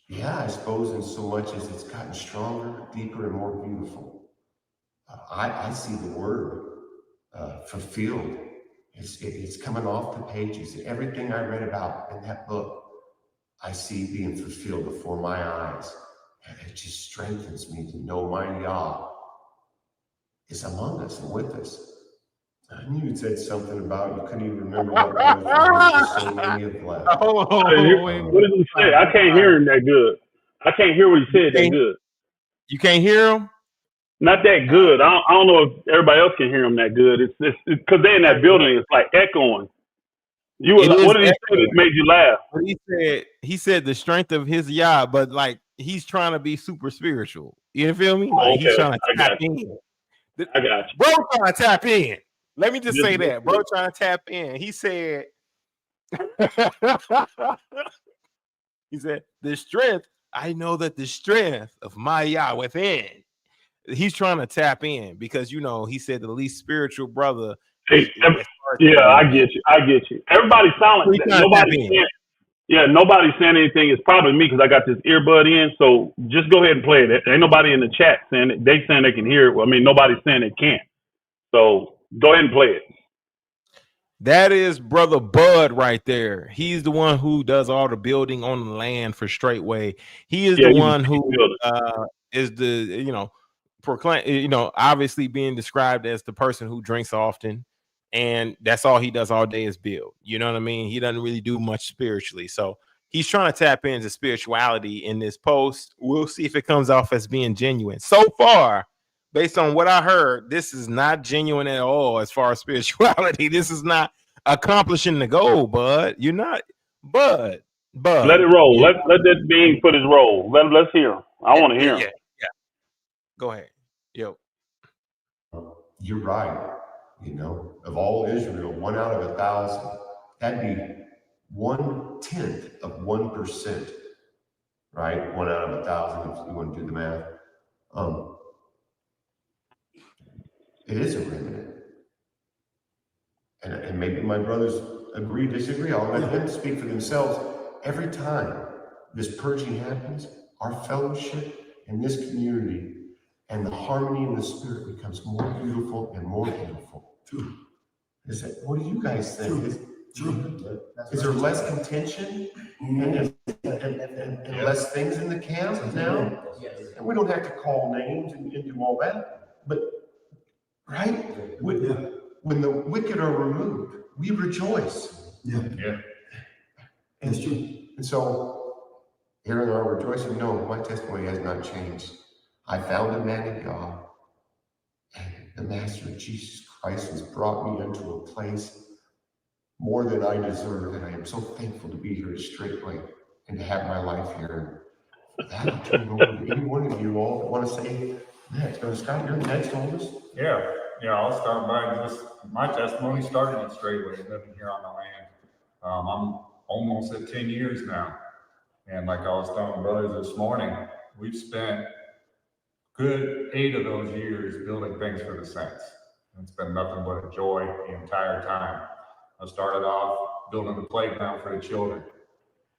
yeah, I suppose in so much as it's gotten stronger, deeper, and more beautiful. I see the word fulfilled. It's coming off the pages. Everything I read about in that book, I see being fulfilled before my eyes. And it just strengthens me to know my Yah is among us and with us. I knew you said something about you couldn't even remember what it was. So many have left. What did he say? I can't hear him that good. I can't hear what he said that good. You can't hear him? Not that good. I don't know if everybody else can hear him that good. It's because they're in that building. It's like echoing. What did he say that made you laugh? He said the strength of his Yah, but like he's trying to be super spiritual. You feel me? Like he's trying to tap in. I got you. Bro trying to tap in. Let me just say that. Bro trying to tap in. He said, the strength, I know that the strength of my Yah within. He's trying to tap in because, he said the least spiritual brother. Yeah, I get you. Everybody sounds like that. Nobody's saying anything. It's probably me because I got this earbud in. So just go ahead and play it. Ain't nobody in the chat saying it. They saying they can hear it. Well, I mean, nobody's saying they can't. So go ahead and play it. That is Brother Bud right there. He's the one who does all the building on the land for Straightway. He is the one who is the, proclaim, obviously being described as the person who drinks often. And that's all he does all day is build. You know what I mean? He doesn't really do much spiritually. So he's trying to tap into spirituality in this post. We'll see if it comes off as being genuine. So far, based on what I heard, this is not genuine at all as far as spirituality. This is not accomplishing the goal, Bud. You're not, Bud. Let it roll. Let that being footage roll. Let's hear him. I want to hear him. Yeah. Go ahead. Yo. You're right. Of all Israel, 1 out of 1,000, that'd be 1/10 of 1%, right? 1 out of 1,000, if you want to do the math. It is a remnant. And maybe my brothers agree, disagree. I'll let them speak for themselves. Every time this purging happens, our fellowship in this community and the harmony in the spirit becomes more beautiful and more beautiful. What do you guys think? Is there less contention and less things in the camp now? And we don't have to call names and do all that. But, right? When the wicked are removed, we rejoice. Yeah. That's true. And so, here in our rejoicing, no, my testimony has not changed. I found a man in God, and the Master of Jesus Christ has brought me into a place more than I deserve, and I am so thankful to be here at Straightway and to have my life here. And for that, I'll turn it over to any one of you all that want to say next. Scott, you're next on this. Yeah. I'll start by just my testimony started at Straightway, living here on the land. I'm almost at 10 years now. And like I was telling brothers this morning, we've spent good 8 of those years building things for the saints. It's been nothing but a joy the entire time. I started off building the playground for the children.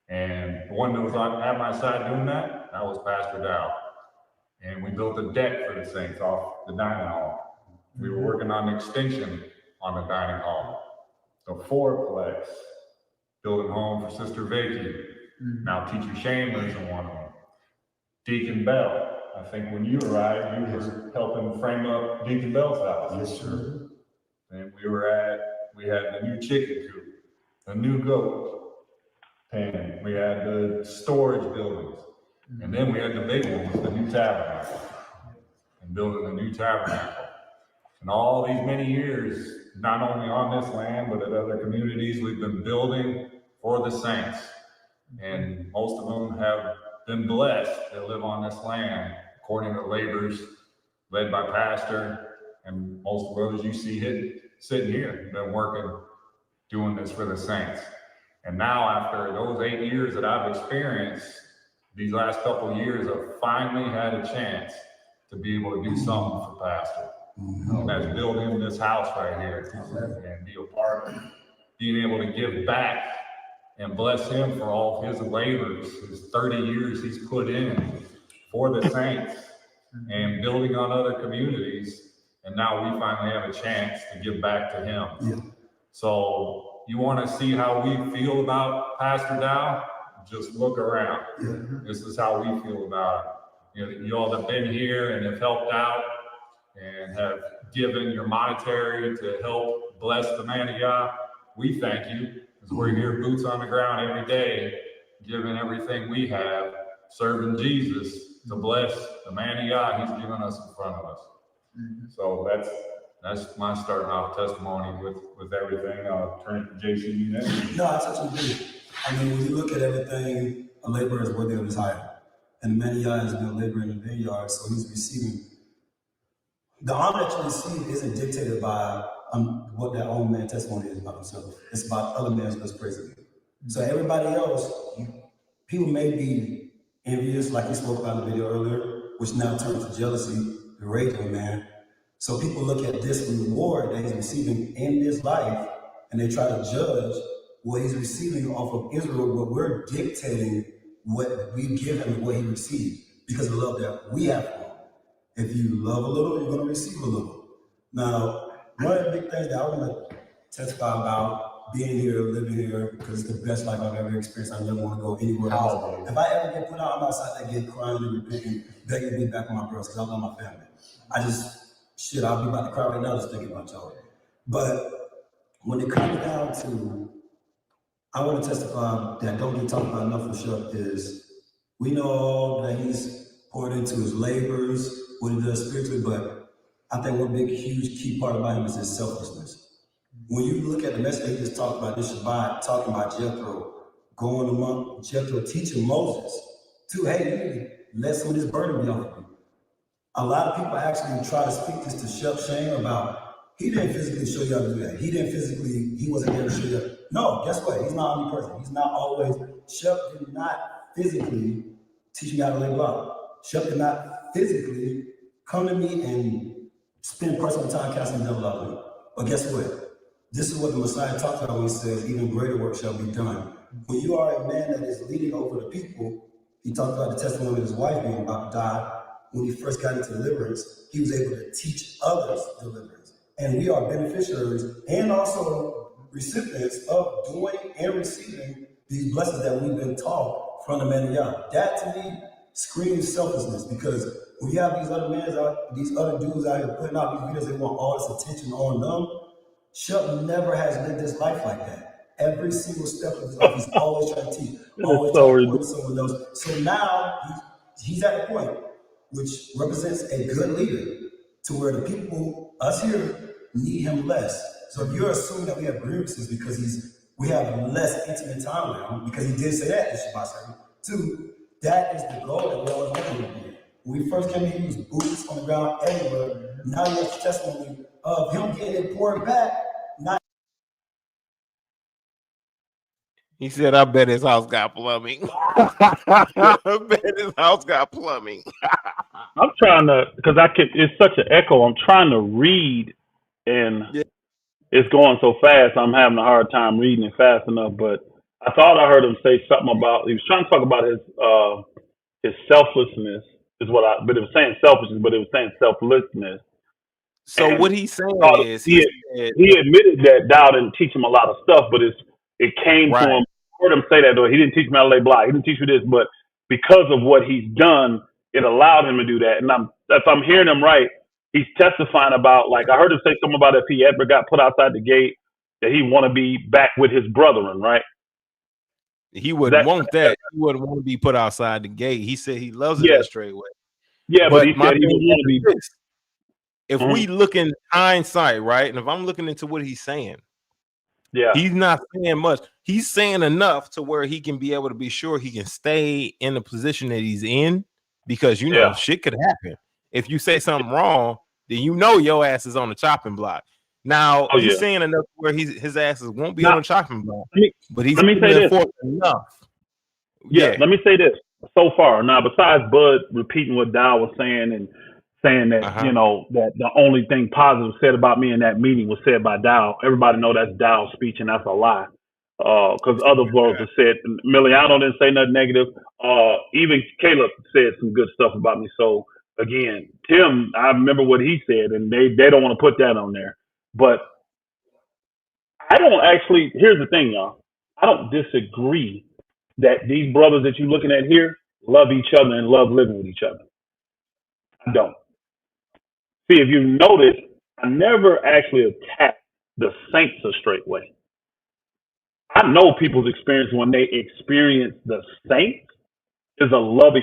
And the one that was at my side doing that was Pastor Dowell. And we built a deck for the saints off the dining hall. We were working on an extension on the dining hall. The fourplex, building a home for Sister Vicky. Now Teacher Shameless in one of them. Deacon Bell, I think when you arrived, you were helping frame up Deacon Bell's house. Yes, sir. And we had the new chicken coop, a new goat pen. We had the storage buildings. And then we had the big one, the new tabernacle. And building the new tabernacle. And all these many years, not only on this land, but at other communities, we've been building for the saints. And most of them have been blessed that live on this land, according to labors led by Pastor and most of the brothers you see sitting here, been working, doing this for the saints. And now after those 8 years that I've experienced, these last couple of years, I've finally had a chance to be able to do something for Pastor. And that's build him this house right here and be a part of being able to give back and bless him for all his labors, his 30 years he's put in for the saints and building on other communities. And now we finally have a chance to give back to him. Yeah. So you want to see how we feel about Pastor Dowell? Just look around. Yeah. This is how we feel about it. You all have been here and have helped out and have given your monetary to help bless the man of God. We thank you. Because we're here, boots on the ground every day, giving everything we have, serving Jesus to bless the man of God he's given us in front of us. So that's my starting off testimony with everything. I'll turn it to JC next. No, I totally agree. I mean, when you look at everything, a laborer is worthy of his hire. And the man of God has been laboring in the vineyard, so he's receiving. The honor that you receive isn't dictated by what that old man testimony is about himself. It's about other men's just praising him. So everybody else, people may be envious, like he spoke about in the video earlier, which now turns to jealousy, the rage of a man. So people look at this reward that he's receiving in this life, and they try to judge what he's receiving off of Israel, but we're dictating what we give him and what he receives because of the love that we have for him. If you love a little, you're going to receive a little. Now, one of the big things that I want to testify about being here, living here, because it's the best life I've ever experienced. I never want to go anywhere else. If I ever get put out, I'm outside that gate crying and repenting, begging to be back with my girls because I love my family. I'll be about to cry right now just thinking about y'all. But when it comes down to, I want to testify that don't get talked about enough for sure is we know all that he's poured into his labors, what he does spiritually, but I think one big, huge key part about him is his selflessness. When you look at the message he just talked about this Shabbat, talking about Jethro, going among Jethro, teaching Moses to, hey, let some of this burden be off of you. A lot of people actually try to speak this to Shep Shane about, he didn't physically show you how to do that. He wasn't there to show you. No, guess what? He's not omnipresent. He's not always, Shep did not physically teach me how to lay block. Shep did not physically come to me and spend personal time casting the devil out of me. But guess what? This is what the Messiah talks about when he says, even greater work shall be done. When you are a man that is leading over the people, he talked about the testimony of his wife being about to die. When he first got into deliverance, he was able to teach others deliverance. And we are beneficiaries and also recipients of doing and receiving these blessings that we've been taught from the man of God. That to me screams selflessness, because when you have these other men out, these other dudes out here putting out these videos, they want all this attention on them. Shep never has lived this life like that. Every single step of his life, he's always trying to teach, always trying to point someone else. So now he's at the point which represents a good leader to where the people, us here, need him less. So if you're assuming that we have grievances because we have less intimate time with him, because he did say that in Shabbat sermon. Two, that is the goal that we always want him to be. When we first came in, he was boots on the ground everywhere. Now you have the testimony of him getting it poured back. Not He said, I bet his house got plumbing. I bet his house got plumbing. I'm trying to, because it's such an echo. I'm trying to read, and it's going so fast. I'm having a hard time reading it fast enough. But I thought I heard him say something about, he was trying to talk about his selflessness, but it was saying selfishness, but it was saying selflessness. So And what he's saying is he admitted that Dowell didn't teach him a lot of stuff, but it came to him. I heard him say that, though. He didn't teach me how to lay block. He didn't teach me this, but because of what he's done, it allowed him to do that. And if I'm hearing him right, he's testifying about, like, I heard him say something about if he ever got put outside the gate, that he want to be back with his brethren, right? He wouldn't want that. He wouldn't want to be put outside the gate. He said he loves it that straightway. Yeah, but he said he would want to be. If we look in hindsight, right, and if I'm looking into what he's saying, he's not saying much. He's saying enough to where he can be able to be sure he can stay in the position that he's in, because you know shit could happen. If you say something wrong, then you know your ass is on the chopping block. Now he's saying enough where his asses won't be on the chopping block, but he's let me say this enough. Let me say this. So far, now besides Bud repeating what Dowell was saying and saying that you know that the only thing positive said about me in that meeting was said by Dowell. Everybody know that's Dowell's speech, and that's a lie. Because other brothers have said, Miliano didn't say nothing negative. Even Caleb said some good stuff about me. So again, Tim, I remember what he said, and they don't want to put that on there. But I don't actually. Here's the thing, y'all. I don't disagree that these brothers that you're looking at here love each other and love living with each other. I don't. See, if you notice, I never actually attacked the saints of Straightway. I know people's experience when they experience the saints is a loving.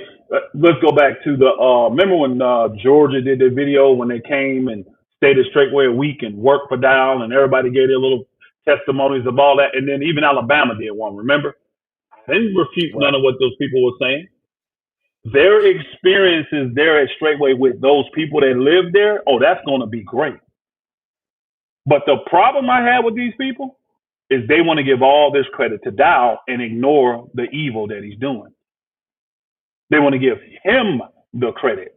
Let's go back to remember when Georgia did their video when they came and stayed at Straightway a week and worked for Dowell, and everybody gave their little testimonies of all that, and then even Alabama did one. Remember? I didn't refute none of what those people were saying. Their experiences there at Straightway with those people that live there, that's going to be great. But the problem I have with these people is they want to give all this credit to Dowell and ignore the evil that he's doing. They want to give him the credit.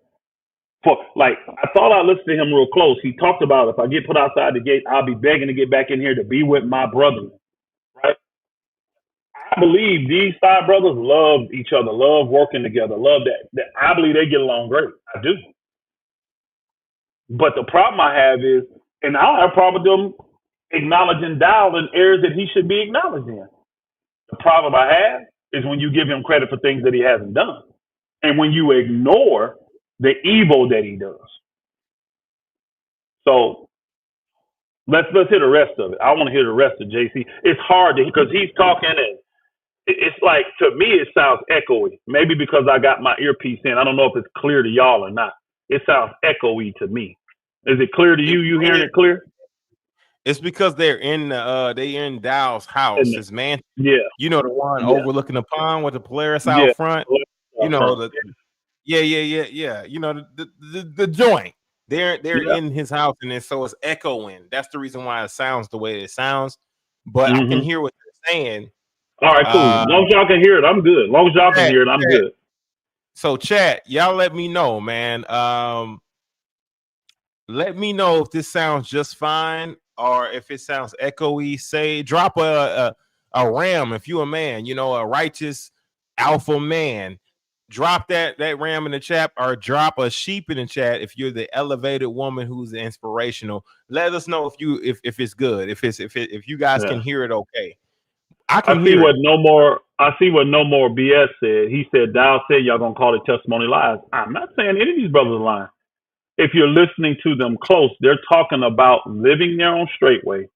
For, like, I thought I listened to him real close. He talked about if I get put outside the gate, I'll be begging to get back in here to be with my brother. Right? I believe these 5 brothers love each other, love working together, love that. I believe they get along great. I do. But the problem I have is, and I don't have a problem with them acknowledging Dowell in areas that he should be acknowledged in. The problem I have is when you give him credit for things that he hasn't done, and when you ignore the evil that he does. So let's hear the rest of it. I want to hear the rest of JC. It's hard because he's talking and it's like, to me, it sounds echoey. Maybe because I got my earpiece in. I don't know if it's clear to y'all or not. It sounds echoey to me. Is it clear to you? You hearing it clear? It's because they're in Dowell's house, his mansion. Yeah, you know, the one overlooking the pond with the Polaris out front. You know yeah. You know the joint. They're in his house, and so it's echoing. That's the reason why it sounds the way it sounds. But I can hear what they're saying. All right, cool. As long as y'all can hear it, I'm good. As long as y'all can hear it, I'm good. So, chat, y'all let me know, man. Let me know if this sounds just fine or if it sounds echoey. Say, drop a ram if you're a man, you know, a righteous alpha man. Drop that ram in the chat, or drop a sheep in the chat if you're the elevated woman who's inspirational. Let us know if it's good, if you guys can hear it okay. I see what no more BS said. He said, Dowell said y'all gonna call it testimony lies. I'm not saying any of these brothers are lying. If you're listening to them close, they're talking about living their own straightway,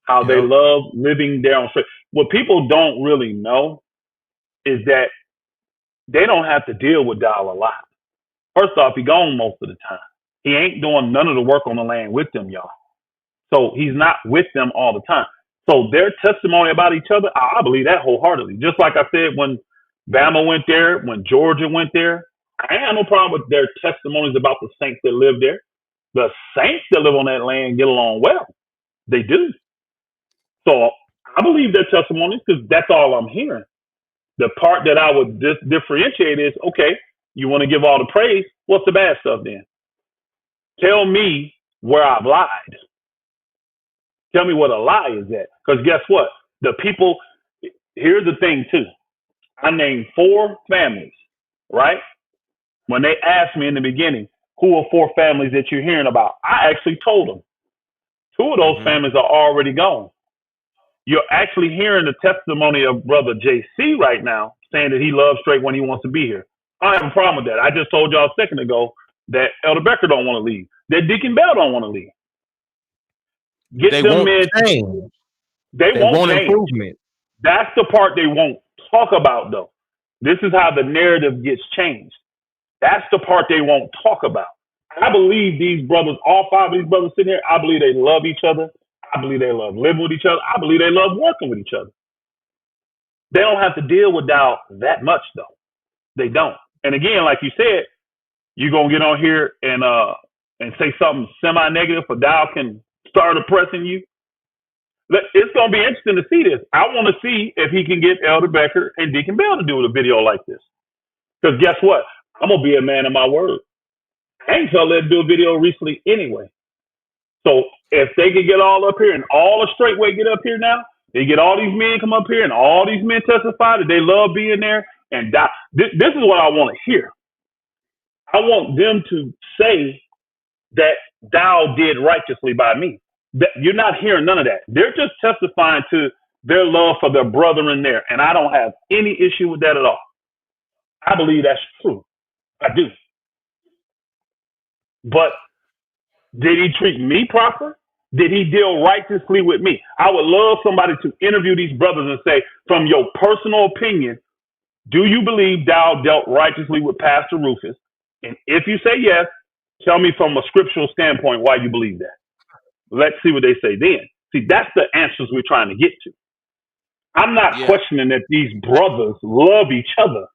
how they love living their own straight. What people don't really know is that they don't have to deal with Dowell a lot. First off, he gone most of the time. He ain't doing none of the work on the land with them, y'all. So he's not with them all the time. So their testimony about each other, I believe that wholeheartedly. Just like I said, when Bama went there, when Georgia went there, I ain't have no problem with their testimonies about the saints that live there. The saints that live on that land get along well. They do. So I believe their testimonies because that's all I'm hearing. The part that I would differentiate is, okay, you want to give all the praise. What's the bad stuff then? Tell me where I've lied. Tell me what a lie is at. Because guess what? The people, here's the thing too. I named 4 families, right? When they asked me in the beginning, who are 4 families that you're hearing about? I actually told them. 2 of those families are already gone. You're actually hearing the testimony of Brother JC right now saying that he loves Straight when he wants to be here. I have a problem with that. I just told y'all a second ago that Elder Becker don't want to leave. That Deacon Bell don't want to leave. Get them men. They won't change. Improvement. That's the part they won't talk about, though. This is how the narrative gets changed. That's the part they won't talk about. I believe these brothers, all 5 of these brothers sitting here, I believe they love each other. I believe they love living with each other. I believe they love working with each other. They don't have to deal with Dowell that much, though. They don't. And again, like you said, you're going to get on here and say something semi-negative for Dowell can start oppressing you. It's going to be interesting to see this. I want to see if he can get Elder Becker and Deacon Bell to do a video like this. Because guess what? I'm going to be a man of my word. I ain't tell them to do a video recently anyway. So if they can get all up here and all the Straightway get up here now, they get all these men come up here and all these men testify that they love being there and die. This is what I want to hear. I want them to say that Dowell did righteously by me. You're not hearing none of that. They're just testifying to their love for their brethren there. And I don't have any issue with that at all. I believe that's true. I do. But did he treat me proper? Did he deal righteously with me? I would love somebody to interview these brothers and say, from your personal opinion, do you believe Dowell dealt righteously with Pastor Rufus? And if you say yes, tell me from a scriptural standpoint why you believe that. Let's see what they say then. See, that's the answers we're trying to get to. I'm not questioning that these brothers love each other.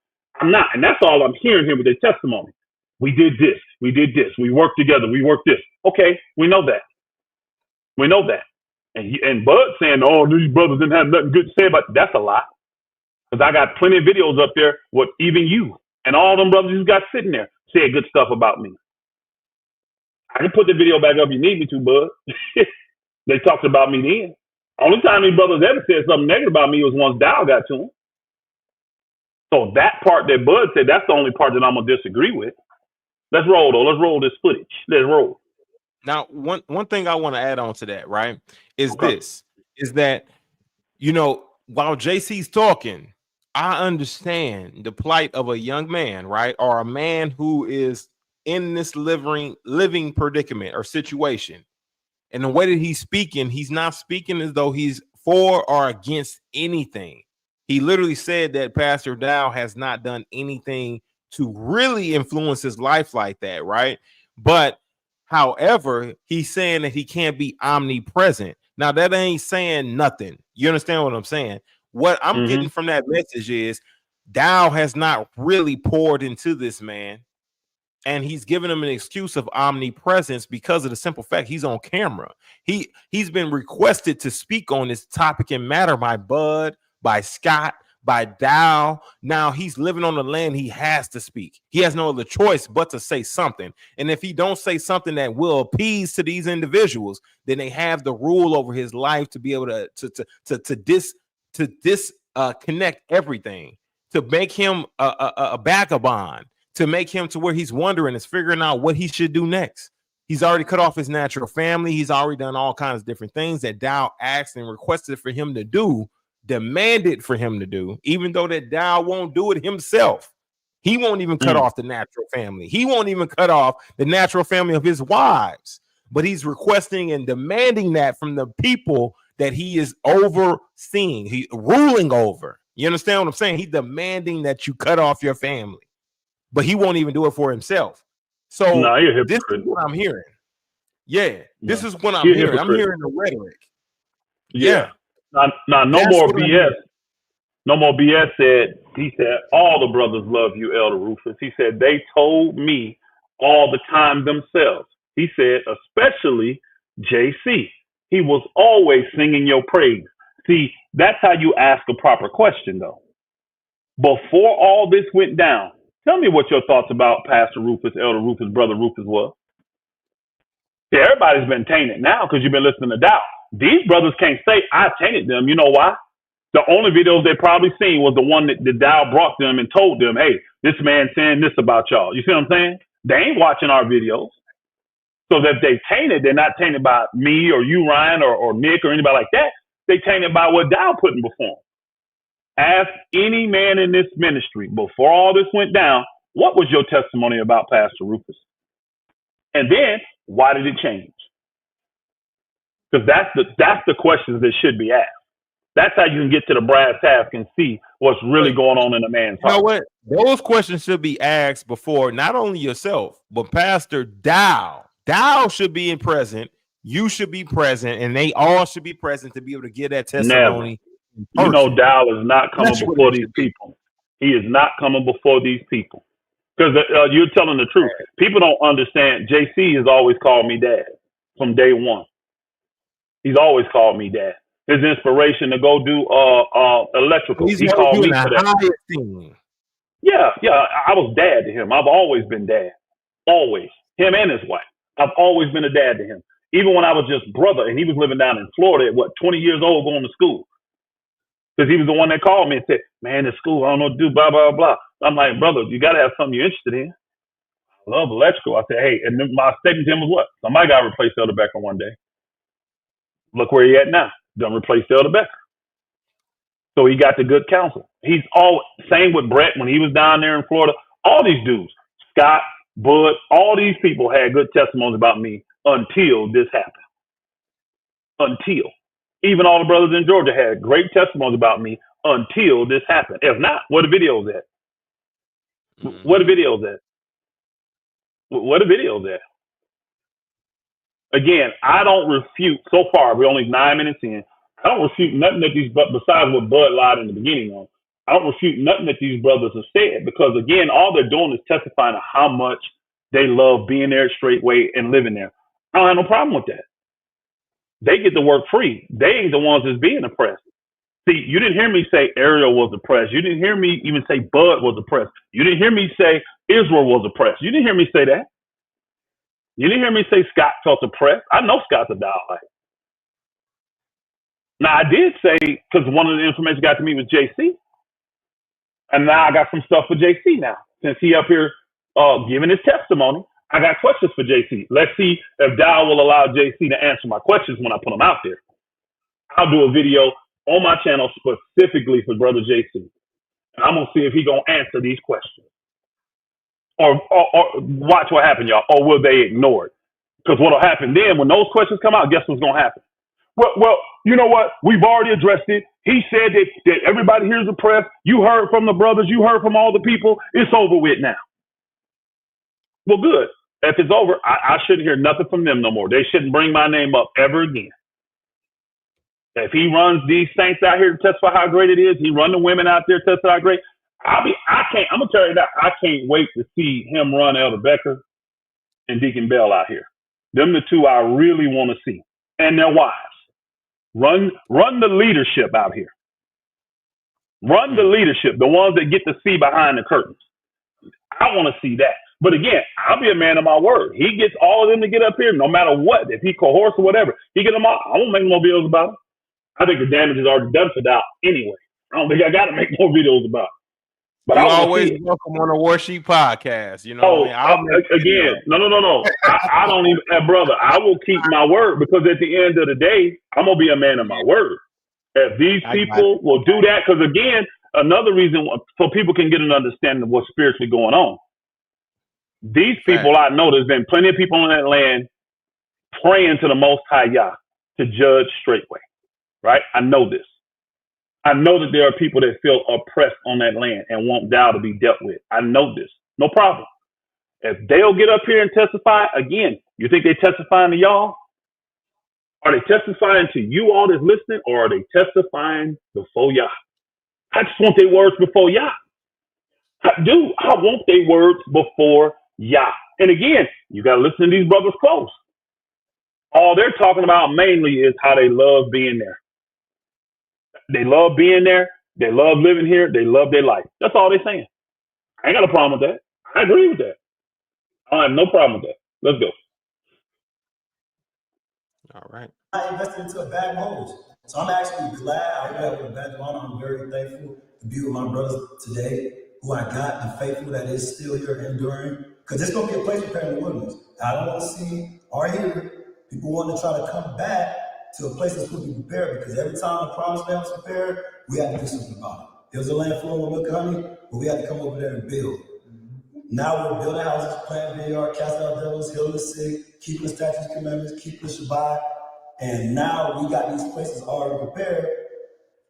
I'm not. And that's all I'm hearing here with their testimony. We did this. We did this. We worked together. We worked this. Okay, we know that. We know that. And Bud saying, oh, these brothers didn't have nothing good to say about it. That's a lie. Because I got plenty of videos up there with even you and all them brothers you got sitting there saying good stuff about me. I can put the video back up if you need me to, Bud. They talked about me then. Only time these brothers ever said something negative about me was once Dowell got to him. So that part that Bud said, that's the only part that I'm going to disagree with. Let's roll, though. Let's roll this footage. Let's roll. Now, one thing I want to add on to that, right, is this, is that, you know, while JC's talking, I understand the plight of a young man, right, or a man who is in this living predicament or situation. And the way that he's speaking, he's not speaking as though he's for or against anything. He literally said that Pastor Dowell has not done anything to really influence his life like that, right? But however, he's saying that he can't be omnipresent. Now, that ain't saying nothing. You understand what I'm saying? What I'm getting from that message is Dowell has not really poured into this man, and he's given him an excuse of omnipresence because of the simple fact he's on camera. He's been requested to speak on this topic and matter by Bud, by Scott, by Dowell. Now he's living on the land. He has to speak. He has no other choice but to say something. And if he don't say something that will appease to these individuals, then they have the rule over his life to be able to disconnect everything, to make him a vagabond, to make him to where he's wondering, is figuring out what he should do next. He's already cut off his natural family. He's already done all kinds of different things that Dowell asked and requested for him to do, demanded for him to do, even though that Dowell won't do it himself. He won't even cut off the natural family. He won't even cut off the natural family of his wives, but he's requesting and demanding that from the people that he is overseeing, he ruling over. You understand what I'm saying? He's demanding that you cut off your family, but he won't even do it for himself. So this is what I'm hearing. Yeah, this is what I'm hearing. I'm hearing the rhetoric. Yeah. Now, no more BS. No more BS said He said, all the brothers love you, Elder Rufus. He said, they told me all the time themselves. He said, especially JC. He was always singing your praise. See, that's how you ask a proper question, though. Before all this went down, tell me what your thoughts about Pastor Rufus, Elder Rufus, Brother Rufus was. See, everybody's been tainted now because you've been listening to Dowell. These brothers can't say, I tainted them. You know why? The only videos they probably seen was the one that Dowell brought them and told them, hey, this man saying this about y'all. You see what I'm saying? They ain't watching our videos. So that they tainted, they're not tainted by me or you, Ryan, or Nick or anybody like that. They tainted by what Dowell putting before them. Ask any man in this ministry before all this went down, what was your testimony about Pastor Rufus? And then why did it change? Because that's the questions that should be asked. That's how you can get to the brass task and see what's really going on in a man's heart. You know what? Those questions should be asked before not only yourself, but Pastor Dowell. Dowell should be present. You should be present, and they all should be present to be able to give that testimony. You know, Dowell is not coming before these people. He is not coming before these people. Because you're telling the truth. People don't understand. JC has always called me dad from day one. He's always called me dad. His inspiration to go do electrical. He called me for that. Yeah. I was dad to him. I've always been dad. Always. Him and his wife. I've always been a dad to him. Even when I was just brother and he was living down in Florida at 20 years old going to school. Because he was the one that called me and said, man, in school, I don't know what to do, blah, blah, blah. I'm like, brother, you got to have something you're interested in. I love electrical. I said, hey, and my statement to him was what? Somebody got to replace Elder Becker one day. Look where he at now. Done replaced Elder Becker. So he got the good counsel. He's all same with Brett when he was down there in Florida. All these dudes, Scott, Bud, all these people had good testimonies about me until this happened. Until. Even all the brothers in Georgia had great testimonies about me until this happened. If not, where the videos at? Where the videos at? Where the videos at? Again, I don't refute, so far, we're only 9 minutes in, I don't refute nothing that these, besides what Bud lied in the beginning on, I don't refute nothing that these brothers have said, because again, all they're doing is testifying to how much they love being there at Straightway and living there. I don't have no problem with that. They get to work free. They ain't the ones that's being oppressed. See, you didn't hear me say Ariel was oppressed. You didn't hear me even say Bud was oppressed. You didn't hear me say Israel was oppressed. You didn't hear me say that. You didn't hear me say Scott felt oppressed. I know Scott's a Dowell. Now, I did say, because one of the information got to me was JC. And now I got some stuff for JC now. Since he up here giving his testimony, I got questions for JC. Let's see if Dowell will allow JC to answer my questions when I put them out there. I'll do a video on my channel specifically for Brother JC. And I'm going to see if he's going to answer these questions. Or watch what happens, y'all. Or will they ignore it? Because what will happen then, when those questions come out, guess what's going to happen? Well, you know what? We've already addressed it. He said that everybody here is oppressed. You heard from the brothers. You heard from all the people. It's over with now. Well, good. If it's over, I shouldn't hear nothing from them no more. They shouldn't bring my name up ever again. If he runs these saints out here to testify how great it is, he run the women out there to testify how great. I'm gonna tell you that I can't wait to see him run Elder Becker and Deacon Bell out here. Them the two I really want to see, and their wives. Run the leadership out here. Run the leadership, the ones that get to see behind the curtains. I want to see that. But again, I'll be a man of my word. He gets all of them to get up here, no matter what. If he coerce or whatever, he get them all. I won't make more videos about it. I think the damage is already done for Dowell anyway. I don't think I got to make more videos about it. But you always welcome on a Warsheep podcast. You know, again, no. I don't even, brother. I will keep my word, because at the end of the day, I'm gonna be a man of my word. If these people will do that, because again, another reason so people can get an understanding of what's spiritually going on. These people, I know there's been plenty of people on that land praying to the Most High Yah to judge Straightway, right? I know this. I know that there are people that feel oppressed on that land and want Dowell to be dealt with. I know this. No problem. If they'll get up here and testify, again, you think they're testifying to y'all? Are they testifying to you all that's listening, or are they testifying before Yah? I just want their words before Yah. Dude, I want their words before Yah. And again, you got to listen to these brothers close. All they're talking about mainly is how they love being there. They love being there. They love living here. They love their life. That's all they're saying. I ain't got a problem with that. I agree with that. I have no problem with that. Let's go. All right. I invested into a bag of holes. So I'm actually glad I got with a badge of honor. I'm very thankful to be with my brothers today, who I got, and faithful that is still here enduring. Because it's going to be a place prepared in the wilderness. I don't want to see or hear people want to try to come back to a place that's going to be prepared, because every time the promised land was prepared, we had to do something about it. There was a land flowing with milk and honey, but we had to come over there and build. Now we're building houses, planting vineyard, casting out devils, healing the sick, keeping the statutes, commandments, keeping the Shabbat. And now we got these places already prepared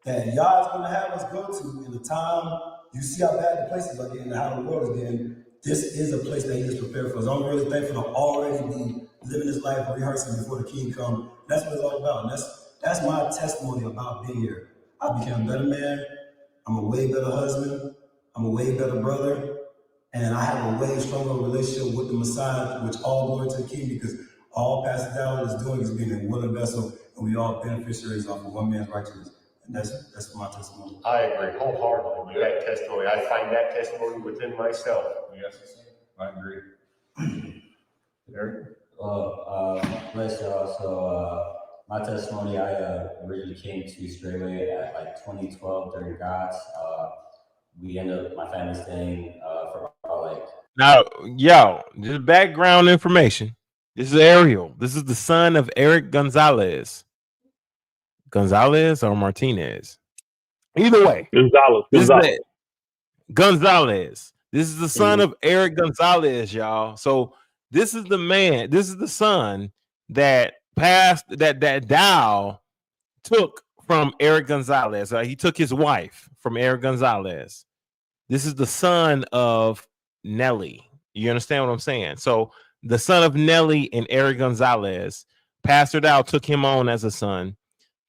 that y'all is going to have us go to in the time you see how bad the places are getting and how the world is getting. This is a place that he is prepared for us. I'm really thankful to already be living this life, rehearsing before the King comes. That's what it's all about. And that's my testimony about being here. I became a better man. I'm a way better husband. I'm a way better brother. And I have a way stronger relationship with the Messiah, which all glory to the King, because all Pastor Dowell is doing is being a willing vessel, and we all beneficiaries off of one man's righteousness. And that's my testimony. I agree wholeheartedly with that testimony. I find that testimony within myself. Yes, I agree. Eric? Bless y'all. So my testimony, I originally came to Straightway at like 2012 during God's. We ended up, my family staying for about like. Now, yo, just background information. This is Ariel. This is the son of Eric Gonzalez. Gonzalez or Martinez? Either way. Gonzalez. This is the son of Eric Gonzalez, y'all. So this is the man, this is the son that passed, that Dowell took from Eric Gonzalez. He took his wife from Eric Gonzalez. This is the son of Nelly. You understand what I'm saying? So the son of Nelly and Eric Gonzalez, Pastor Dowell took him on as a son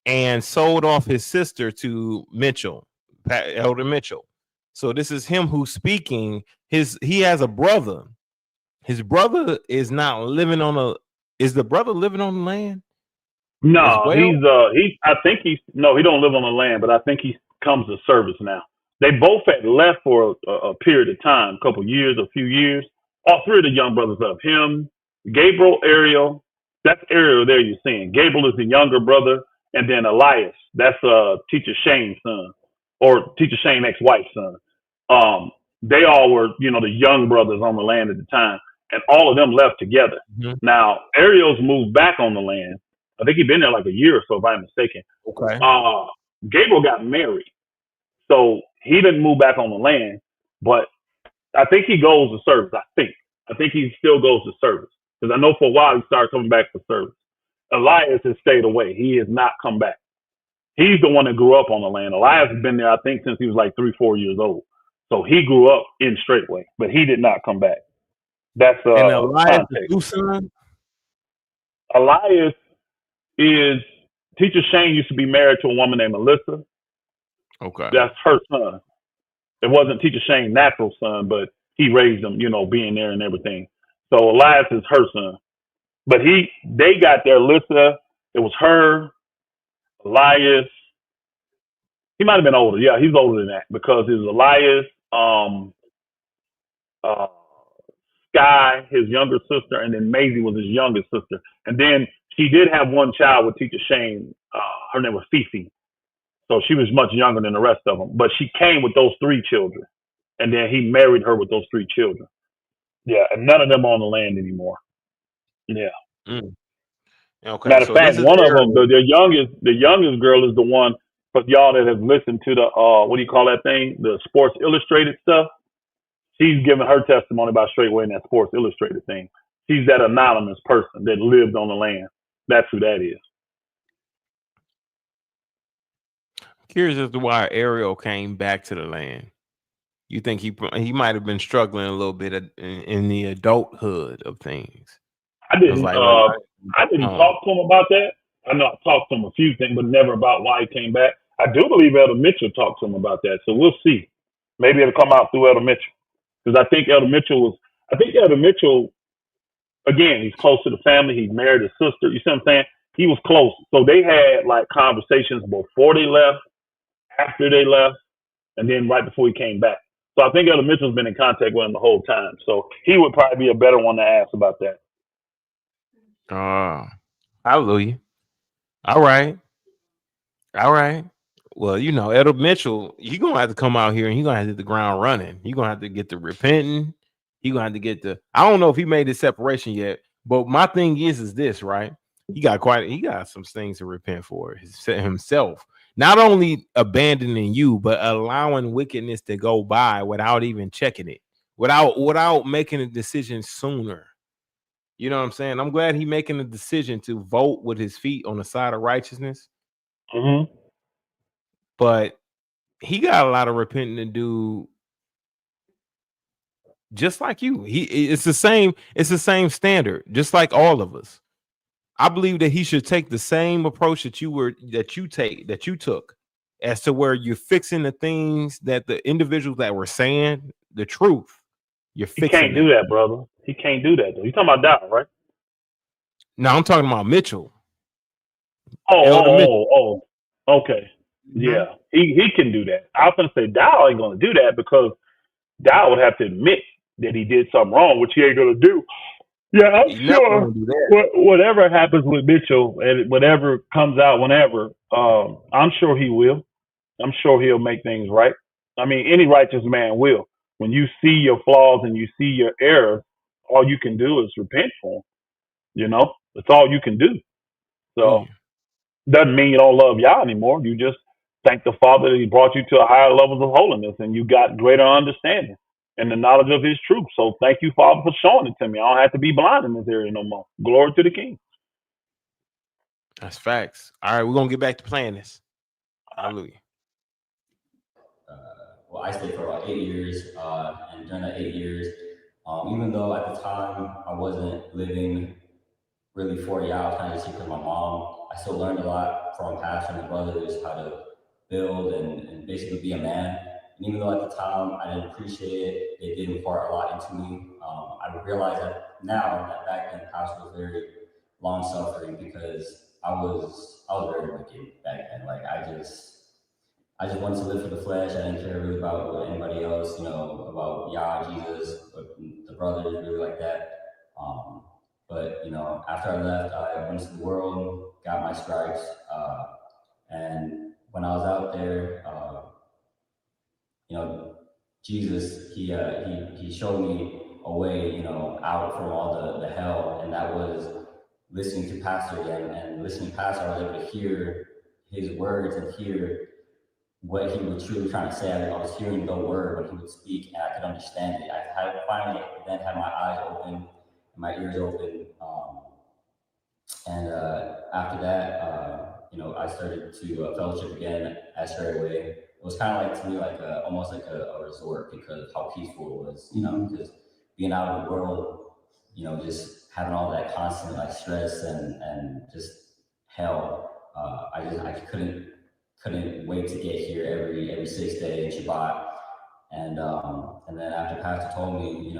and sold off his sister to Mitchell, Elder Mitchell. So this is him who's speaking. He has a brother. His brother is not living on is the brother living on the land? No, well? he don't live on the land, but I think he comes to service now. They both had left for a period of time, a few years. All three of the young brothers left. Him, Gabriel, Ariel. That's Ariel there you're seeing. Gabriel is the younger brother. And then Elias, that's Teacher Shane's son, or Teacher Shane's ex-wife's son. They all were, the young brothers on the land at the time. And all of them left together. Mm-hmm. Now, Ariel's moved back on the land. I think he'd been there like a year or so, if I'm mistaken. Okay. Gabriel got married. So he didn't move back on the land, but I think he goes to service. I think he still goes to service, because I know for a while he started coming back for service. Elias has stayed away. He has not come back. He's the one that grew up on the land. Elias has been there, I think, since he was like 3-4 years old. So he grew up in Straightway, but he did not come back. That's and Elias is son? Elias is Teacher Shane used to be married to a woman named Melissa. Okay. That's her son. It wasn't Teacher Shane's natural son, but he raised him, being there and everything. So Elias is her son. But they got there, Alyssa. It was her, Elias. He might have been older. Yeah, he's older than that, because it was Elias, Sky, his younger sister, and then Maisie was his youngest sister. And then she did have one child with Teacher Shane. Her name was Fifi. So she was much younger than the rest of them. But she came with those 3 children. And then he married her with those 3 children. Yeah, and none of them are on the land anymore. Yeah. Mm. Okay. Matter of fact, one of them, the youngest girl is the one, for y'all that have listened to the what do you call that thing? The Sports Illustrated stuff. She's giving her testimony about Straightway in that Sports Illustrated thing. She's that anonymous person that lived on the land. That's who that is. Curious as to why Ariel came back to the land. You think he might have been struggling a little bit in the adulthood of things? I didn't talk to him about that. I know I talked to him a few things, but never about why he came back. I do believe Elder Mitchell talked to him about that, so we'll see. Maybe it'll come out through Elder Mitchell. Because I think Elder Mitchell, again, he's close to the family. He's married his sister. You see what I'm saying? He was close. So they had like conversations before they left, after they left, and then right before he came back. So I think Elder Mitchell's been in contact with him the whole time. So he would probably be a better one to ask about that. Hallelujah. All right. Well, you know, Elder Mitchell, you're gonna have to come out here and you're gonna have to hit the ground running. You're gonna have to get to repenting. You're gonna have to get the, I don't know if he made this separation yet, but my thing is this, right? He got some things to repent for himself. Not only abandoning you, but allowing wickedness to go by without even checking it, without making a decision sooner. You know what I'm saying? I'm glad he making a decision to vote with his feet on the side of righteousness. Mm-hmm. But he got a lot of repenting to do, just like you. It's the same standard, just like all of us. I believe that he should take the same approach that you took, as to where you're fixing the things that the individuals that were saying the truth. You're fixing. He can't do that, brother. He can't do that though. You talking about Dowell, right? No, I'm talking about Mitchell. Oh, okay. Yeah, he can do that. I was gonna say Dowell ain't gonna do that because Dowell would have to admit that he did something wrong, which he ain't gonna do. Yeah, I'm sure whatever happens with Mitchell and whatever comes out whenever, I'm sure he will. I'm sure he'll make things right. I mean, any righteous man will. When you see your flaws and you see your errors, all you can do is repent for them. You know, that's all you can do. So doesn't mean you don't love Yah anymore. You just thank the Father that he brought you to a higher level of holiness and you got greater understanding and the knowledge of his truth. So thank you, Father, for showing it to me. I don't have to be blind in this area no more. Glory to the King. That's facts. All right, we're going to get back to playing this. Hallelujah. Well, I stayed for about 8 years, and during that 8 years, even though at the time I wasn't living really for Yah, I was kind of just with my mom, I still learned a lot from Pastor and brothers, how to build and basically be a man. And even though at the time I didn't appreciate it, it did impart a lot into me. I realize that now that back then Pastor was very long-suffering because I was very wicked back then. Like I just wanted to live for the flesh. I didn't care really about what anybody else, about Yah, Jesus, the brothers, really like that. But, after I left, I went into the world, got my stripes. And when I was out there, Jesus, he showed me a way, out from all the hell. And that was listening to Pastor again. And listening to Pastor, I was able to hear his words and hear what he was truly trying to say. I was hearing the word when he would speak, and I could understand it. I finally then had my eyes open and my ears open. And after that, I started to fellowship again at Straightway. It was kind of like, to me, like almost like a resort because of how peaceful it was, because being out in the world, just having all that constant like stress and just hell. I couldn't wait to get here every 6th day in Shabbat. And then after Pastor told me,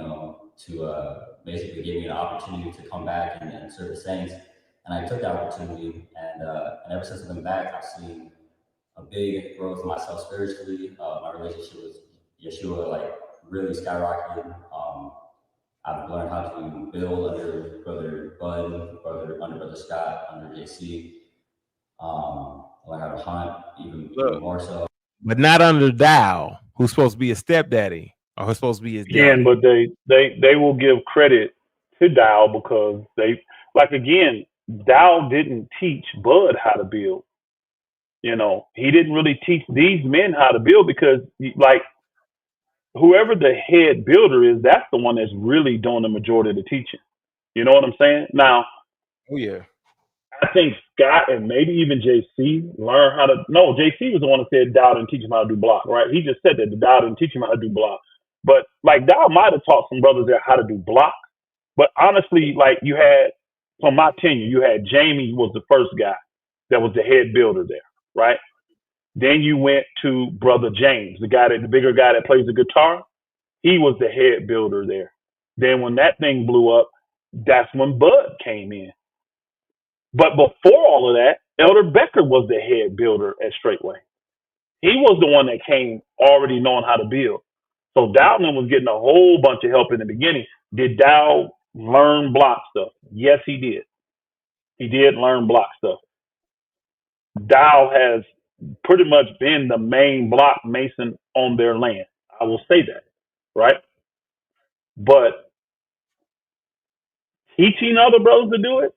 to basically give me an opportunity to come back and serve the saints. And I took the opportunity, and ever since I've been back, I've seen a big growth in myself spiritually. My relationship with Yeshua, like, really skyrocketed. I've learned how to build under Brother Bud, under Brother Scott, under JC. Learn how to hunt even more so. But not under Dowell, who's supposed to be a stepdaddy, or who's supposed to be his dad. Yeah, but they will give credit to Dowell because Dowell didn't teach Bud how to build. He didn't really teach these men how to build because, like, whoever the head builder is, that's the one that's really doing the majority of the teaching. You know what I'm saying? Now, I think Scott and maybe even JC learn how to. No, JC was the one that said Dowell didn't teach him how to do block, right? He just said that Dowell didn't teach him how to do block. But like Dowell might have taught some brothers there how to do block. But honestly, like you had, from my tenure, you had Jamie was the first guy that was the head builder there, right? Then you went to Brother James, the bigger guy that plays the guitar. He was the head builder there. Then when that thing blew up, that's when Bud came in. But before all of that, Elder Becker was the head builder at Straightway. He was the one that came already knowing how to build. So Dowell was getting a whole bunch of help in the beginning. Did Dowell learn block stuff? Yes, he did. He did learn block stuff. Dowell has pretty much been the main block mason on their land. I will say that, right? But teaching other brothers to do it,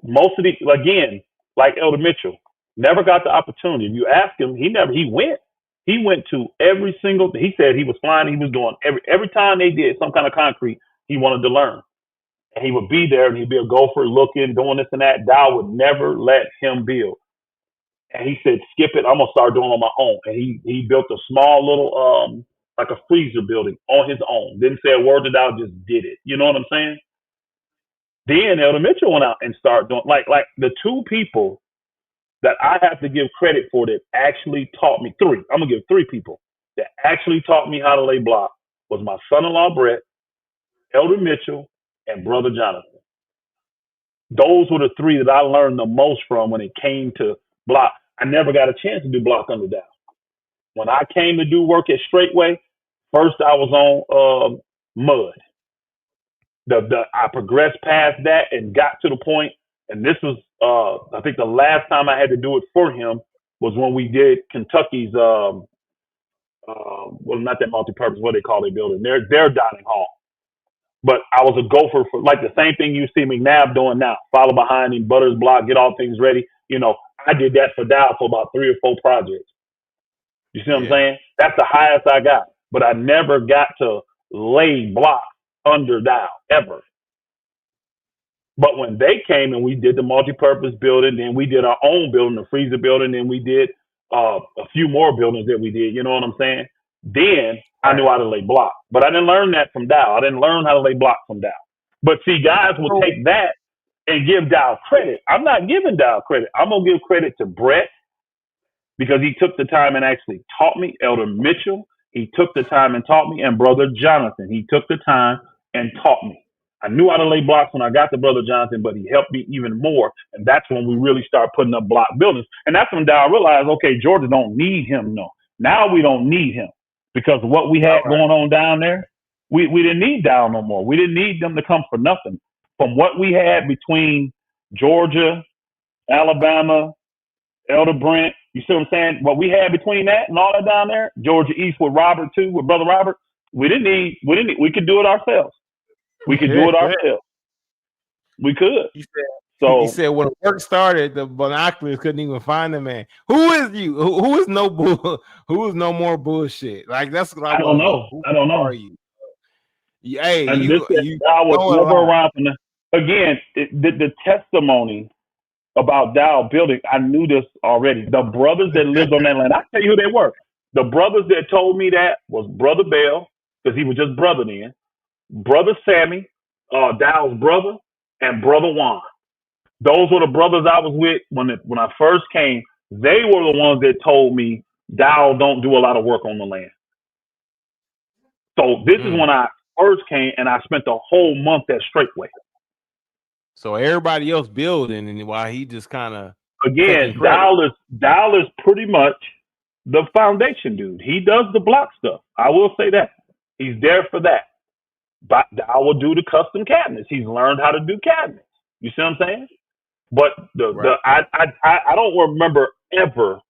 most of the, again, like Elder Mitchell, never got the opportunity. If you ask him, he went. He went to every single, he said he was flying, he was doing every time they did some kind of concrete, he wanted to learn. And he would be there and he'd be a gopher looking, doing this and that. Dowell would never let him build. And he said, skip it, I'm gonna start doing it on my own. And he built a small little like a freezer building on his own. Didn't say a word to Dowell, just did it. You know what I'm saying? Then Elder Mitchell went out and started doing like the two people that I have to give credit for that actually taught me, three. I'm gonna give three people that actually taught me how to lay block was my son-in-law Brett, Elder Mitchell, and Brother Jonathan. Those were the three that I learned the most from when it came to block. I never got a chance to do block under Dowell. When I came to do work at Straightway, first I was on mud. I progressed past that and got to the point, and this was I think the last time I had to do it for him was when we did Kentucky's well, not that multi-purpose, what they call their building, their dining hall. But I was a gopher for like the same thing you see McNabb doing now. Follow behind him, butters block, get all things ready. You know, I did that for Dowell for about 3 or 4 projects. You see what I'm saying? That's the highest I got. But I never got to lay block under Dowell, ever. But when they came and we did the multi-purpose building, then we did our own building, the freezer building, then we did a few more buildings that we did, you know what I'm saying? Then I knew how to lay block. But I didn't learn that from Dowell. I didn't learn how to lay block from Dowell. But see, guys will take that and give Dowell credit. I'm not giving Dowell credit. I'm going to give credit to Brett because he took the time and actually taught me. Elder Mitchell, he took the time and taught me. And Brother Jonathan, he took the time and taught me. I knew how to lay blocks when I got to Brother Jonathan, but he helped me even more. And that's when we really start putting up block buildings. And that's when Dowell realized, okay, Georgia don't need him. No, now we don't need him because of what we had going on down there. We didn't need Dowell no more. We didn't need them to come for nothing. From what we had between Georgia, Alabama, Elder Brent, you see what I'm saying? What we had between that and all that down there, Georgia East with Robert too, with Brother Robert, we could do it ourselves. We could do it ourselves. We could. He said when the work started, the binoculars couldn't even find the man. Who is you? Who is no bull? Who is no more bullshit? Like that's what I don't know. I don't know. Are you? Hey, I was never around from again. The testimony about Dowell building, I knew this already. The brothers that lived on that land, I tell you who they were. The brothers that told me that was Brother Bell, because he was just brother then. Brother Sammy, Dowell's brother, and Brother Juan. Those were the brothers I was with when I first came. They were the ones that told me Dowell don't do a lot of work on the land. So this is when I first came, and I spent the whole month at Straightway. So everybody else building, and while he just kind of again, Dowell is pretty much the foundation dude. He does the block stuff. I will say that he's there for that. But Dowell will do the custom cabinets. He's learned how to do cabinets. You see what I'm saying? But I don't remember ever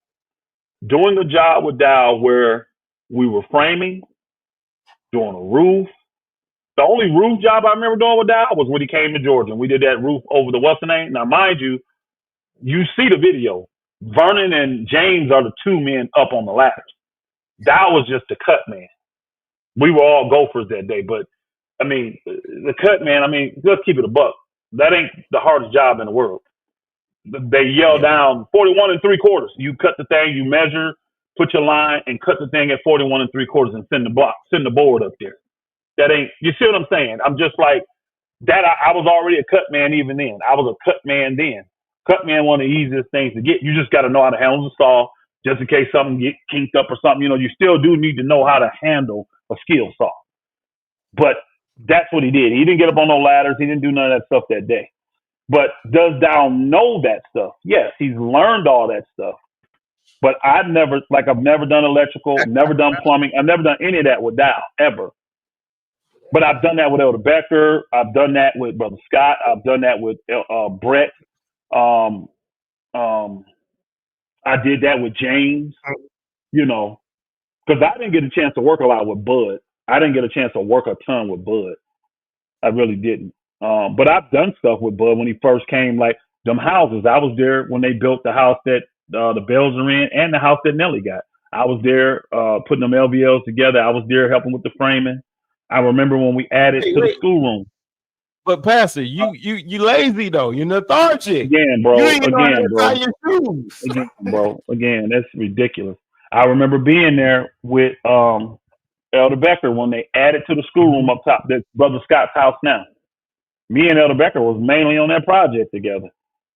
doing a job with Dowell where we were framing, doing a roof. The only roof job I remember doing with Dowell was when he came to Georgia and we did that roof over the what's the name. Now, mind you, you see the video. Vernon and James are the two men up on the ladders. Dowell was just the cut man. We were all gophers that day, but I mean, the cut man, I mean, let's keep it a buck. That ain't the hardest job in the world. They yell down 41 3/4. You cut the thing, you measure, put your line, and cut the thing at 41 3/4 and send the board up there. That ain't, you see what I'm saying? I'm just like that. I was already a cut man even then. I was a cut man then. Cut man, one of the easiest things to get. You just got to know how to handle the saw just in case something get kinked up or something. You know, you still do need to know how to handle a skill saw. But that's what he did. He didn't get up on no ladders. He didn't do none of that stuff that day. But does Dowell know that stuff? Yes, he's learned all that stuff. But I've never done electrical, never done plumbing. I've never done any of that with Dowell, ever. But I've done that with Elder Becker. I've done that with Brother Scott. I've done that with Brett. I did that with James, because I didn't get a chance to work a lot with Bud. I didn't get a chance to work a ton with Bud. I really didn't. But I've done stuff with Bud when he first came, like them houses. I was there when they built the house that the Bells are in and the house that Nelly got. I was there putting them LVLs together. I was there helping with the framing. I remember when we added to the schoolroom. But Pastor, you lazy though. You're lethargic. Again, bro. You ain't know how to tie your shoes. Again, bro. Again, that's ridiculous. I remember being there with Elder Becker when they added to the schoolroom up top. That's Brother Scott's house now. Me and Elder Becker was mainly on that project together.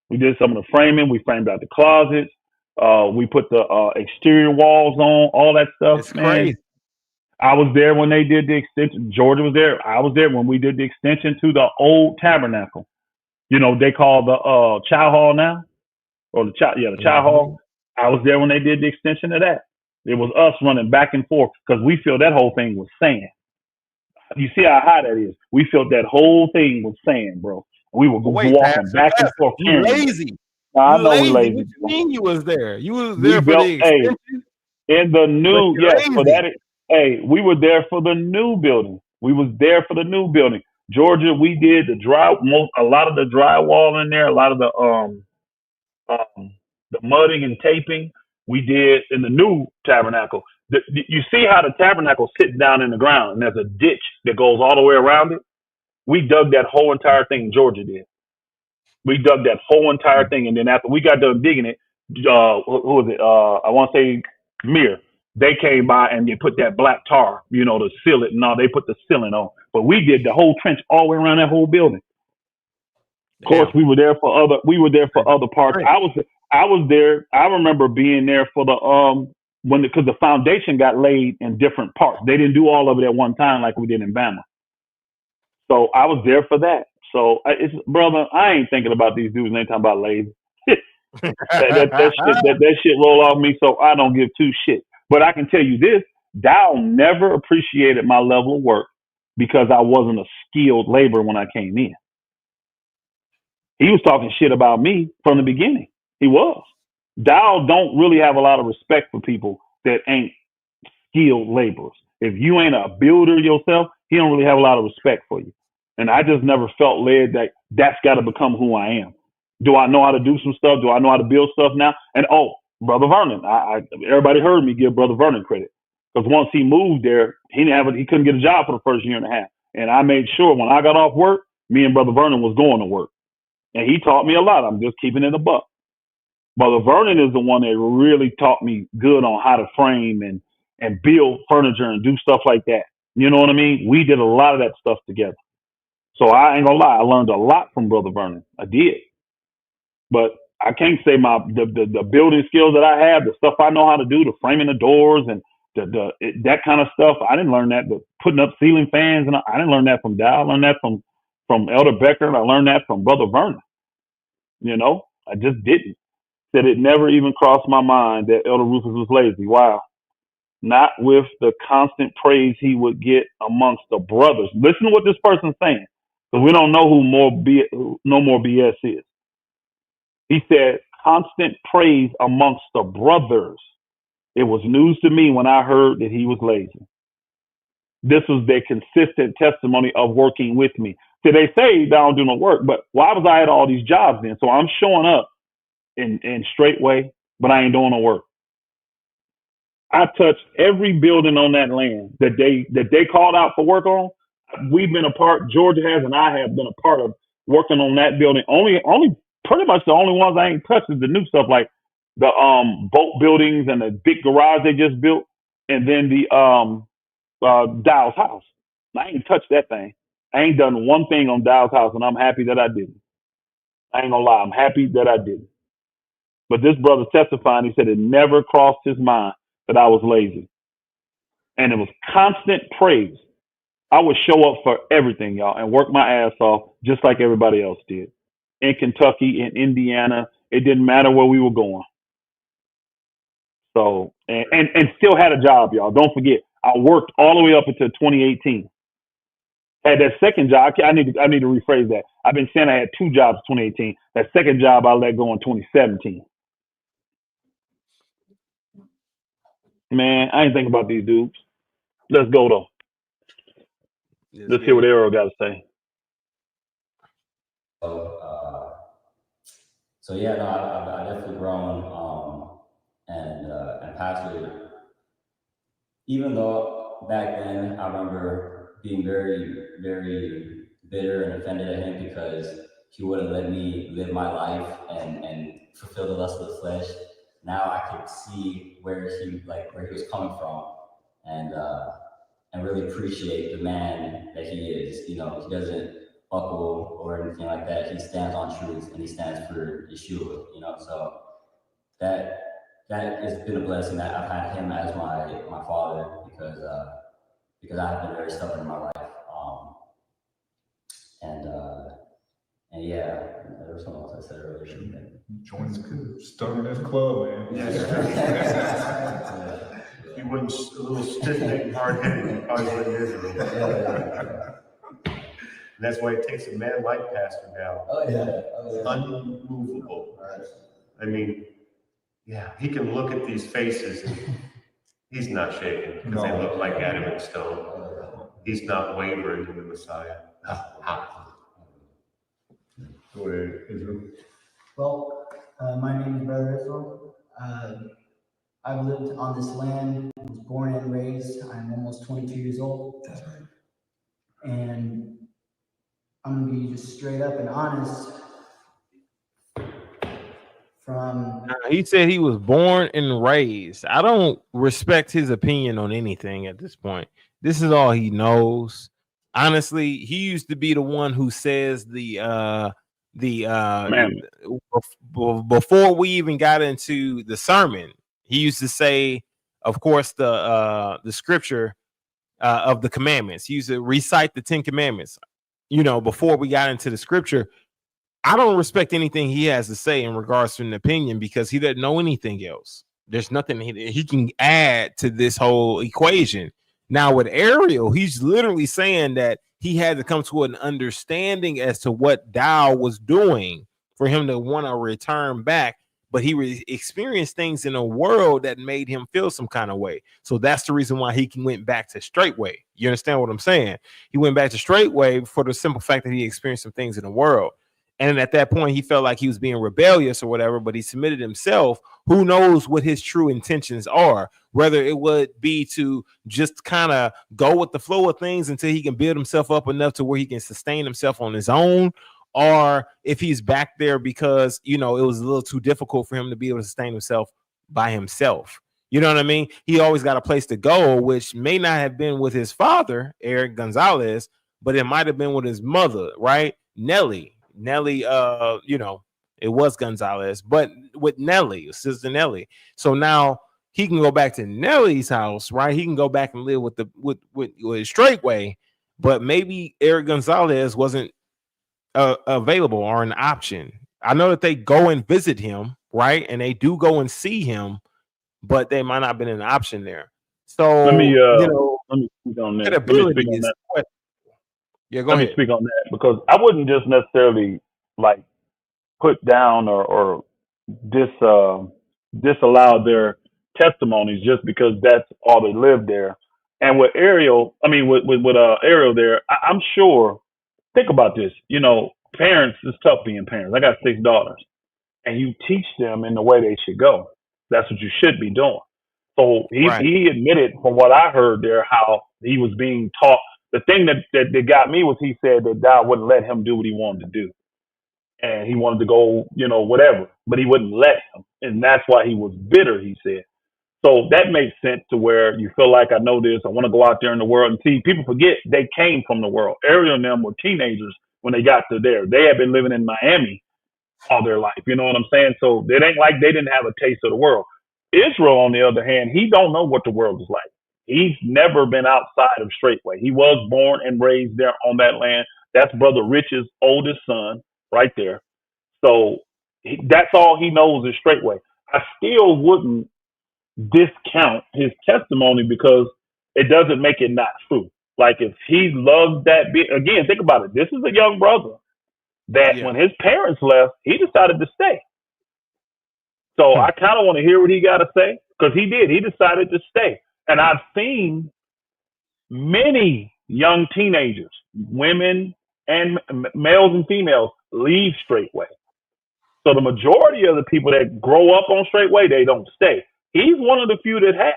We did some of the framing. We framed out the closets. We put the exterior walls on, all that stuff. It's crazy. I was there when they did the extension. Georgia was there. I was there when we did the extension to the old tabernacle. They call the chow hall now, or the chow hall. I was there when they did the extension of that. It was us running back and forth because we felt that whole thing was sand. You see how high that is? We felt that whole thing was sand, bro. We were walking back and forth. You lazy. I know we lazy. What you mean you was there? You was there for the extension? In the new, yes, for that. Hey, we were there for the new building. We was there for the new building. Georgia, we did a lot of the drywall in there, a lot of the mudding and taping we did in the new tabernacle. You see how the tabernacle sits down in the ground and there's a ditch that goes all the way around it? We dug that whole entire thing. Georgia did. We dug that whole entire thing. And then after we got done digging it, who was it? I want to say Mir. They came by and they put that black tar, to seal it. No, they put the ceiling on. But we did the whole trench all the way around that whole building. Of course, we were there for other parts. I was there. I remember being there for because the foundation got laid in different parts. They didn't do all of it at one time like we did in Bama. So I was there for that. So brother, I ain't thinking about these dudes anytime about lazy. that shit roll off me. So I don't give two shits. But I can tell you this, Dowell never appreciated my level of work because I wasn't a skilled laborer when I came in. He was talking shit about me from the beginning. He was. Dowell don't really have a lot of respect for people that ain't skilled laborers. If you ain't a builder yourself, he don't really have a lot of respect for you. And I just never felt led that that's got to become who I am. Do I know how to do some stuff? Do I know how to build stuff now? And Brother Vernon, everybody heard me give Brother Vernon credit because once he moved there, he couldn't get a job for the first year and a half. And I made sure when I got off work, me and Brother Vernon was going to work. And he taught me a lot. I'm just keeping it a buck. Brother Vernon is the one that really taught me good on how to frame and build furniture and do stuff like that. You know what I mean? We did a lot of that stuff together. So I ain't gonna lie, I learned a lot from Brother Vernon. I did. But I can't say the building skills that I have, the stuff I know how to do, the framing the doors and that kind of stuff. I didn't learn that, but putting up ceiling fans, and I didn't learn that from Dowell. I learned that from Elder Becker, and I learned that from Brother Vernon. I just didn't. Said it never even crossed my mind that Elder Rufus was lazy. Wow. Not with the constant praise he would get amongst the brothers. Listen to what this person's saying, because we don't know who no more BS is. He said, constant praise amongst the brothers. It was news to me when I heard that he was lazy. This was their consistent testimony of working with me. So they say they don't do no work, but why was I at all these jobs then? So I'm showing up in Straightway, but I ain't doing no work. I touched every building on that land that they called out for work on. We've been a part, Georgia has, and I have been a part of working on that building. Only pretty much the only ones I ain't touched is the new stuff, like the boat buildings and the big garage they just built, and then the Dowell's house. I ain't touched that thing. I ain't done one thing on Dowell's house, and I'm happy that I didn't. I ain't gonna lie, I'm happy that I didn't. But this brother testifying, he said it never crossed his mind that I was lazy. and it was constant praise. I would show up for everything, y'all, and work my ass off just like everybody else did. In Kentucky, in Indiana, it didn't matter where we were going. So, and still had a job, y'all. Don't forget, I worked all the way up until 2018. Had that second job. I need to rephrase that. I've been saying I had 2 jobs in 2018. That second job I let go in 2017. Man, I ain't thinking about these dudes. Let's go though. Let's hear what Arrow got to say. So yeah, no, I've definitely grown, and Pastor, even though back then I remember being very, very bitter and offended at him because he wouldn't let me live my life and fulfill the lust of the flesh. Now I could see where he was coming from, and really appreciate the man that he is. You know, he doesn't buckle or anything like that. He stands on truth and he stands for Yeshua, you know, so that has been a blessing that I've had him as my father because I have been very stubborn in my life. And yeah, there was something else I said earlier. Join the stubbornness club, man. Yeah. He wasn't a little stiff-necked and hard-headed. He probably wasn't Israel. And that's why it takes a man like Pastor Dowell. Oh yeah. Unmovable. I mean, yeah, he can look at these faces and he's not shaking because they look like adamant stone. He's not wavering in the Messiah. Go ahead, Israel. Well, my name is Brother Israel. I've lived on this land, was born and raised. I'm almost 22 years old. That's right. And I'm gonna be just straight up and honest. He said he was born and raised. I don't respect his opinion on anything at this point. This is all he knows. Honestly, he used to be the one who says before we even got into the sermon, he used to say, of course, the scripture of the commandments. He used to recite the 10 commandments. You know, before we got into the scripture, I don't respect anything he has to say in regards to an opinion because he doesn't know anything else. There's nothing he can add to this whole equation. Now with Ariel, he's literally saying that he had to come to an understanding as to what Dowell was doing for him to want to return back. But he experienced things in a world that made him feel some kind of way. So that's the reason why he went back to Straightway. You understand what I'm saying? He went back to Straightway for the simple fact that he experienced some things in the world. And at that point, he felt like he was being rebellious or whatever, but he submitted himself. Who knows what his true intentions are, whether it would be to just kind of go with the flow of things until he can build himself up enough to where he can sustain himself on his own, or if he's back there because, you know, it was a little too difficult for him to be able to sustain himself by himself. You know what I mean? He always got a place to go, which may not have been with his father, Eric Gonzalez, but it might have been with his mother, right? Nelly, you know, it was Gonzalez, but with Nelly, Sister Nelly. So now he can go back to Nelly's house, right? He can go back and live with Straightway, but maybe Eric Gonzalez wasn't available or an option. I know that they go and visit him, right? And they do go and see him, but they might not have been an option there. So let me speak on that. Yeah, Let me speak on that because I wouldn't just necessarily like put down or disallow their testimonies just because that's all they live there. And with Ariel, Ariel there, I'm sure. Think about this. You know, parents, it's tough being parents. I got 6 daughters, and you teach them in the way they should go. That's what you should be doing. So he admitted, from what I heard there, how he was being taught. The thing that got me was he said that God wouldn't let him do what he wanted to do. And he wanted to go, you know, whatever, but he wouldn't let him. And that's why he was bitter, he said. So that makes sense to where you feel like, I know this, I want to go out there in the world. And see, people forget they came from the world. Ariel and them were teenagers when they got to there. They had been living in Miami all their life. You know what I'm saying? So it ain't like they didn't have a taste of the world. Israel, on the other hand, he don't know what the world is like. He's never been outside of Straightway. He was born and raised there on that land. That's Brother Rich's oldest son right there. So that's all he knows is Straightway. I still wouldn't discount his testimony because it doesn't make it not true. Like if he loves that bit, again, think about it. This is a young brother that when his parents left, he decided to stay. So I kind of want to hear what he got to say because he did. He decided to stay. And I've seen many young teenagers, women and males and females leave Straightway. So the majority of the people that grow up on Straightway, they don't stay. He's one of the few that have.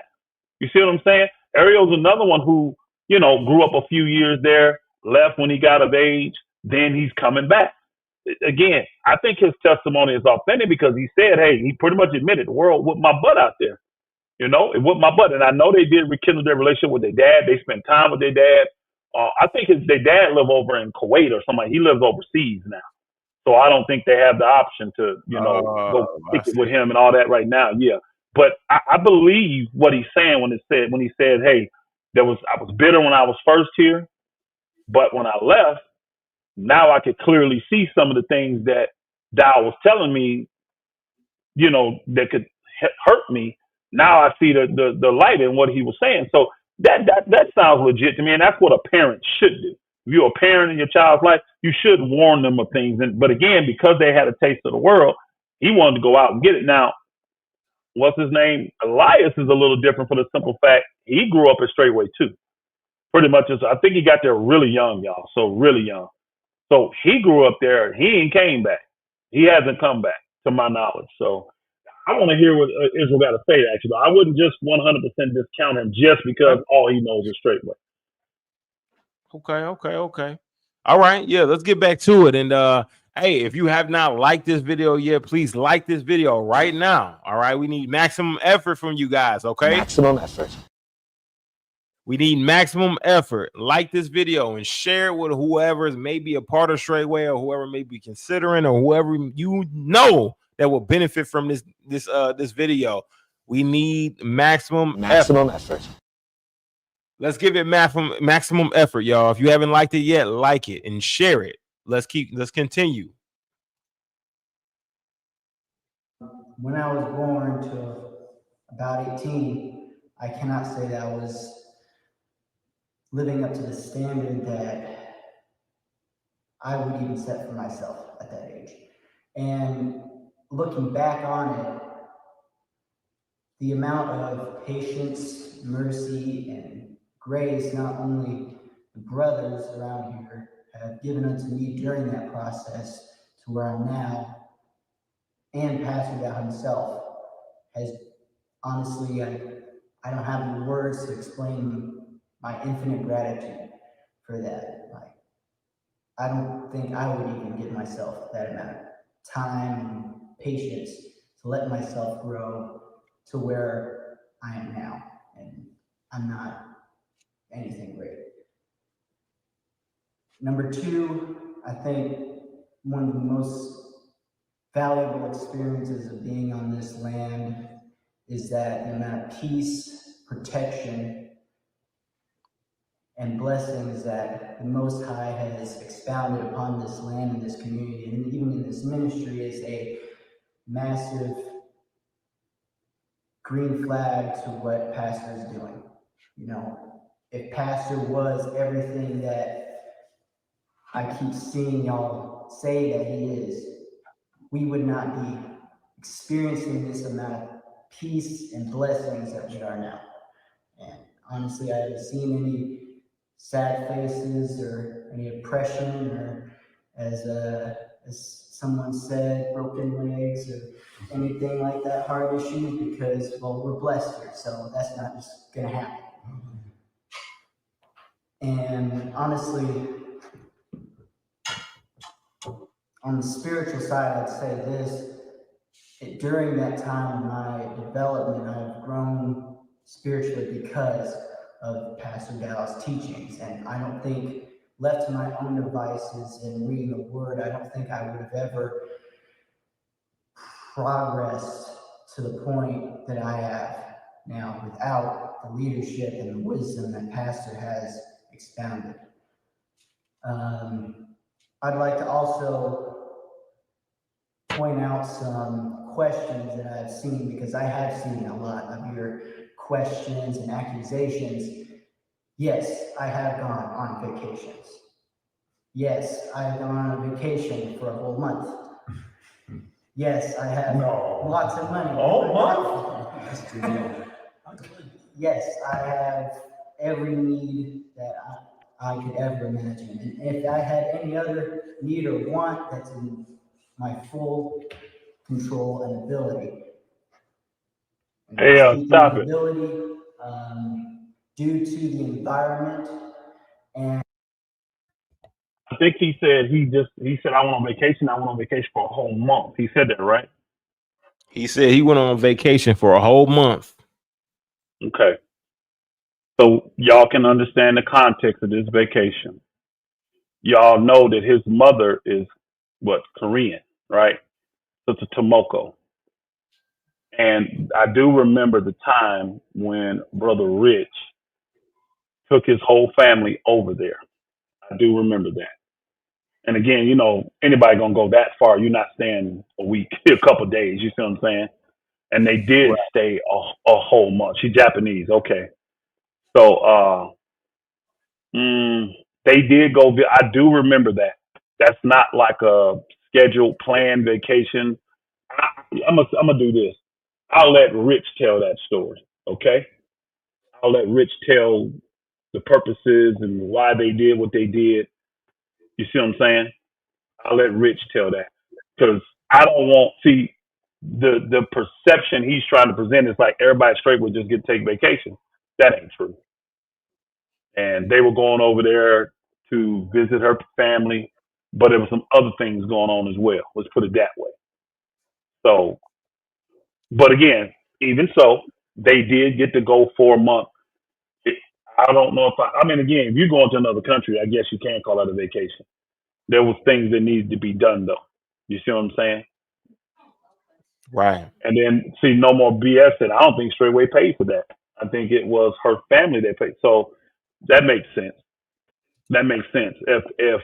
You see what I'm saying? Ariel's another one who, you know, grew up a few years there, left when he got of age, then he's coming back. Again, I think his testimony is authentic because he said, hey, he pretty much admitted the world whooped my butt out there. You know, it whooped my butt. And I know they did rekindle their relationship with their dad. They spent time with their dad. I think their dad live over in Kuwait or something. He lives overseas now. So I don't think they have the option to, you know, go kick it with him and all that right now. Yeah. But I believe what he's saying when he said, hey, I was bitter when I was first here, but when I left, now I could clearly see some of the things that Dowell was telling me, you know, that could hurt me. Now I see the light in what he was saying. So that sounds legit to me. And that's what a parent should do. If you're a parent in your child's life, you should warn them of things. But again, because they had a taste of the world, he wanted to go out and get it. Now, what's his name? Elias is a little different for the simple fact he grew up at Straightway too. Pretty much. I think he got there really young, y'all. So really young. So he grew up there. He ain't came back. He hasn't come back to my knowledge. So I want to hear what Israel got to say, actually. I wouldn't just 100% discount him just because all he knows is Straightway. Okay. All right. Yeah, let's get back to it. And hey, if you have not liked this video yet, please like this video right now. All right. We need maximum effort from you guys. Okay. Maximum effort. We need maximum effort. Like this video and share it with whoever is maybe a part of Straightway or whoever may be considering or whoever you know that will benefit from this video. We need maximum effort. Let's give it maximum effort, y'all. If you haven't liked it yet, like it and share it. Let's continue. When I was born to about 18, I cannot say that I was living up to the standard that I would even set for myself at that age. And looking back on it, the amount of patience, mercy, and grace not only the brothers around here have given unto me during that process to where I'm now, and Pastor Dowell himself has, honestly, I don't have the words to explain my infinite gratitude for that. Like, I don't think I would even give myself that amount of time and patience to let myself grow to where I am now. And I'm not anything great. Number two, I think one of the most valuable experiences of being on this land is that the amount of peace, protection, and blessings that the Most High has expounded upon this land and this community, and even in this ministry, is a massive green flag to what Pastor is doing. You know, if Pastor was everything that I keep seeing y'all say that he is, we would not be experiencing this amount of peace and blessings that we are now. And honestly, I haven't seen any sad faces or any oppression or, as someone said, broken legs or anything like that, heart issues, because, well, we're blessed here, so that's not just gonna happen. And honestly, on the spiritual side, I'd say this: during that time of my development, I've grown spiritually because of Pastor Dowell's teachings. And I don't think, left to my own devices and reading the word, I don't think I would have ever progressed to the point that I have now without the leadership and the wisdom that Pastor has expounded. I'd like to also point out some questions that I've seen, because I have seen a lot of your questions and accusations. Yes, I have gone on vacations. Yes, I have gone on a vacation for a whole month. Yes, I have lots of money. Yes, I have every need that I could ever imagine. And if I had any other need or want, that's in my full control and ability. Hey, stop it. Ability, due to the environment, and I think he said I went on vacation. I went on vacation for a whole month. He said that, right? He said he went on vacation for a whole month. Okay. So y'all can understand the context of this vacation. Y'all know that his mother is Korean, right? So it's a Tomoko. And I do remember the time when Brother Rich took his whole family over there. I do remember that. And again, you know, anybody gonna go that far, you're not staying a week, a couple of days, you see what I'm saying? And they did stay a whole month. She's Japanese, okay. So they did go. I do remember that. That's not like a scheduled, planned vacation. I'm gonna do this. I'll let Rich tell that story, okay? I'll let Rich tell the purposes and why they did what they did. You see what I'm saying? I'll let Rich tell that, because I don't want the perception he's trying to present is like everybody straight would just get to take vacation. That ain't true. And they were going over there to visit her family, but there was some other things going on as well. Let's put it that way. So, but again, even so, they did get to go for a month. I don't know if I mean, again, if you're going to another country, I guess you can call it a vacation. There was things that needed to be done, though. You see what I'm saying? Right. And then, see, no more BS. And I don't think Straightway paid for that. I think it was her family that paid. So that makes sense. That makes sense. If a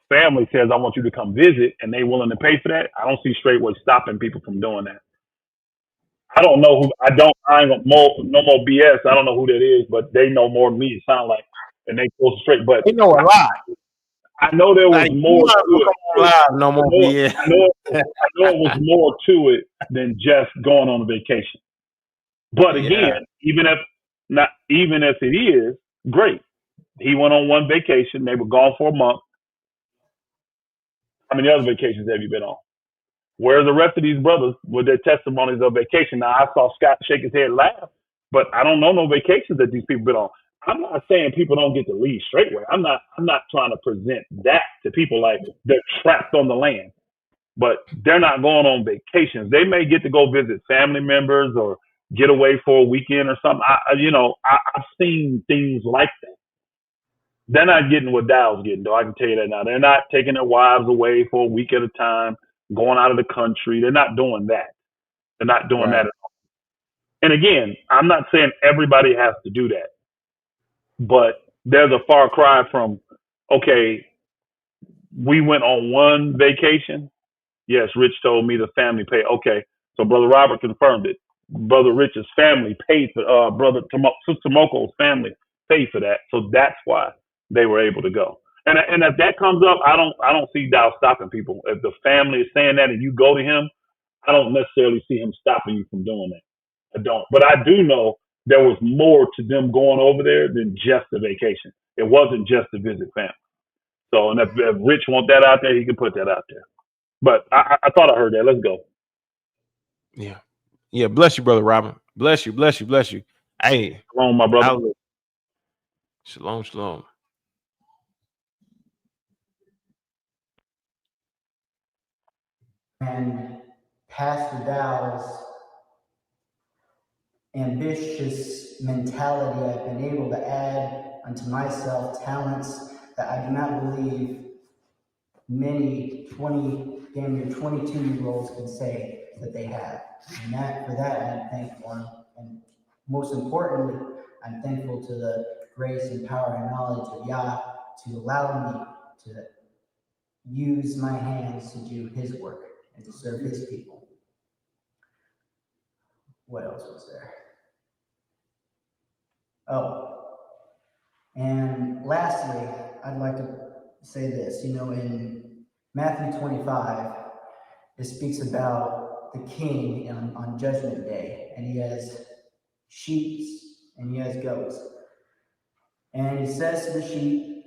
family says, I want you to come visit, and they willing to pay for that, I don't see Straightway stopping people from doing that. I don't know who, I ain't no more BS. I don't know who that is, but they know more than me, it sounds like. And they go straight, but they know a lot. I know there was more to it. No more BS. I know it was more to it than just going on a vacation. But again, even if it is, great. He went on one vacation. They were gone for a month. How many other vacations have you been on? Where are the rest of these brothers with their testimonies of vacation? Now, I saw Scott shake his head and laugh, but I don't know no vacations that these people been on. I'm not saying people don't get to leave Straightway. I'm not trying to present that to people like they're trapped on the land, but they're not going on vacations. They may get to go visit family members or get away for a weekend or something. I've seen things like that. They're not getting what Dowell's getting, though. I can tell you that now. They're not taking their wives away for a week at a time, going out of the country. They're not doing that. They're not doing that at all. And again, I'm not saying everybody has to do that, but there's a far cry from, okay, we went on one vacation. Yes, Rich told me the family paid. Okay, so Brother Robert confirmed it. Brother Rich's family paid for, Sister Moko's family paid for that. So that's why they were able to go. And if that comes up, I don't see Dow stopping people. If the family is saying that and you go to him, I don't necessarily see him stopping you from doing that. I don't. But I do know there was more to them going over there than just a vacation. It wasn't just to visit family. So, and if Rich wants that out there, he can put that out there. But I thought I heard that. Let's go. Yeah. Yeah. Bless you, Brother Robin. Bless you. Bless you. Bless you. Hey. Shalom, my brother. Shalom, shalom. And Pastor Dowell's ambitious mentality, I've been able to add unto myself talents that I do not believe many 22-year-olds can say that they have. And for that, I'm thankful and most importantly, I'm thankful to the grace and power and knowledge of Yah to allow me to use my hands to do his work and to serve his people. What else was there? Oh, and lastly, I'd like to say this. You know, in Matthew 25, it speaks about the king on Judgment Day, and he has sheep and he has goats. And he says to the sheep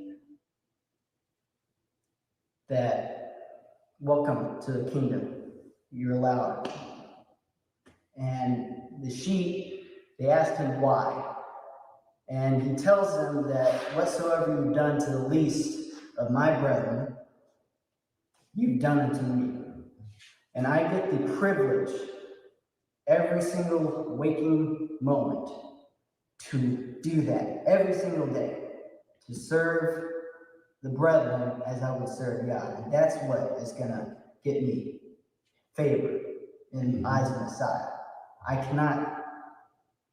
that, welcome to the kingdom, you're allowed. And the sheep, they ask him why. And he tells them that whatsoever you've done to the least of my brethren, you've done unto me. And I get the privilege every single waking moment to do that, every single day, to serve the brethren as I would serve God. And that's what is going to get me favor in the eyes of Messiah.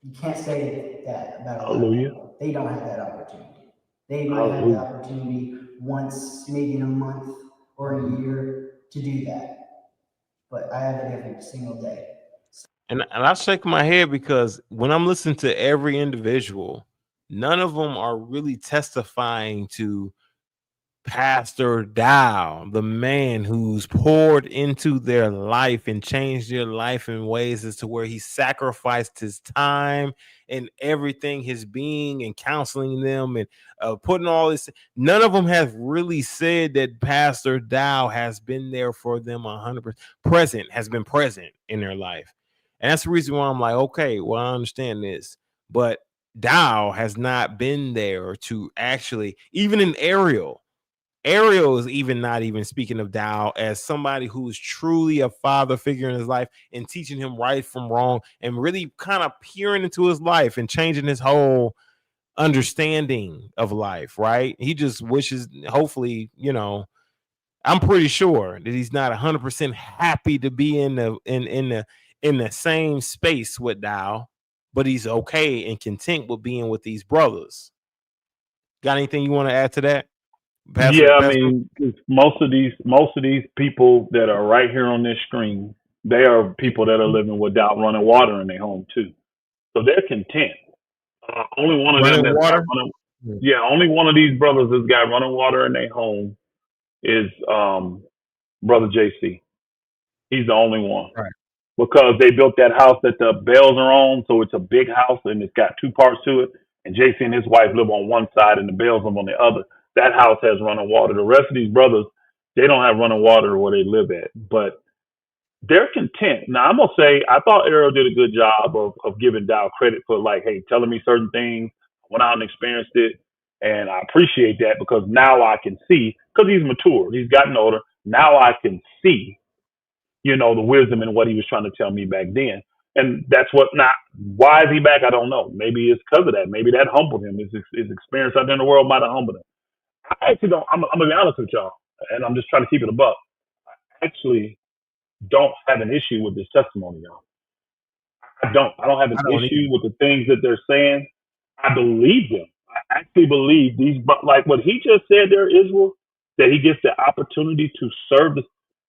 You can't say that about a lot of people. They don't have that opportunity. They might have the opportunity once, maybe in a month or a year to do that. But I have it every single day. And I shake my head because when I'm listening to every individual, none of them are really testifying to Pastor Dowell, the man who's poured into their life and changed their life in ways as to where he sacrificed his time and everything, his being, and counseling them and putting all this. None of them have really said that Pastor Dowell has been there for them 100%, has been present in their life. And that's the reason why I'm like, okay, well, I understand this, but Dowell has not been there to actually, even in Ariel is even not even speaking of Dowell as somebody who is truly a father figure in his life and teaching him right from wrong and really kind of peering into his life and changing his whole understanding of life, right? He just wishes, hopefully, you know, I'm pretty sure that he's not 100% happy to be in the same space with Dowell, but he's okay and content with being with these brothers. Got anything you want to add to that? Pastor? I mean, most of these people that are right here on this screen, they are people that are living without running water in their home too, so they're content. Only one of them that's got running, only one of these brothers that's got running water in their home is Brother JC. He's the only one, right? Because they built that house that the bells are on, so it's a big house and it's got two parts to it. And JC and his wife live on one side and the bells are on the other. That house has running water. The rest of these brothers, they don't have running water where they live at, but they're content. Now, I'm going to say, I thought Errol did a good job of giving Dowell credit for, like, hey, telling me certain things. I went out and experienced it, and I appreciate that because now I can see, because he's matured. He's gotten older. Now I can see, you know, the wisdom in what he was trying to tell me back then. And that's what, now, why is he back? I don't know. Maybe it's because of that. Maybe that humbled him. His experience out there in the world might have humbled him. I actually don't, I'm going to be honest with y'all, and I'm just trying to keep it a buck. I actually don't have an issue with this testimony, y'all. I don't have an issue with the things that they're saying. I believe them. I actually believe these, but like what he just said there, Israel, that he gets the opportunity to serve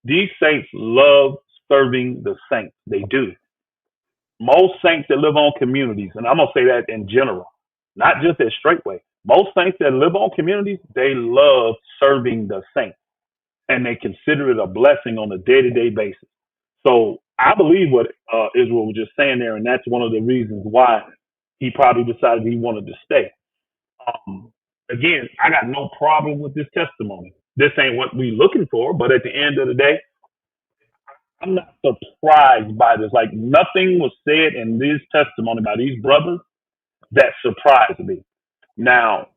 these saints love serving the saints. They do. Most saints that live on communities, and I'm going to say that in general, not just at Straightway. Most saints that live on communities, they love serving the saints, and they consider it a blessing on a day-to-day basis. So I believe what Israel was just saying there, and that's one of the reasons why he probably decided he wanted to stay. Again, I got no problem with this testimony. This ain't what we looking for, but at the end of the day, I'm not surprised by this. Like, nothing was said in this testimony by these brothers that surprised me. Now,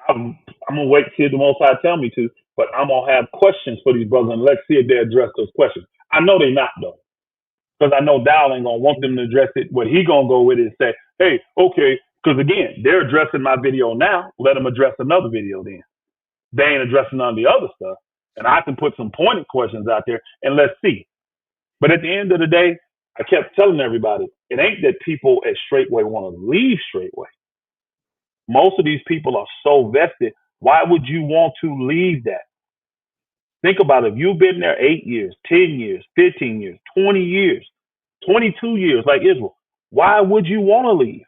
I'm going to wait till the Most High tell me to, but I'm going to have questions for these brothers, and let's see if they address those questions. I know they're not, though, because I know Dowell ain't going to want them to address it. What he going to go with is say, hey, okay, because, again, they're addressing my video now. Let them address another video then. They ain't addressing none of the other stuff, and I can put some pointed questions out there, and let's see. But at the end of the day, I kept telling everybody, it ain't that people at Straightway want to leave Straightway. Most of these people are so vested. Why would you want to leave that? Think about it. If you've been there 8 years, 10 years, 15 years, 20 years, 22 years, like Israel, why would you want to leave?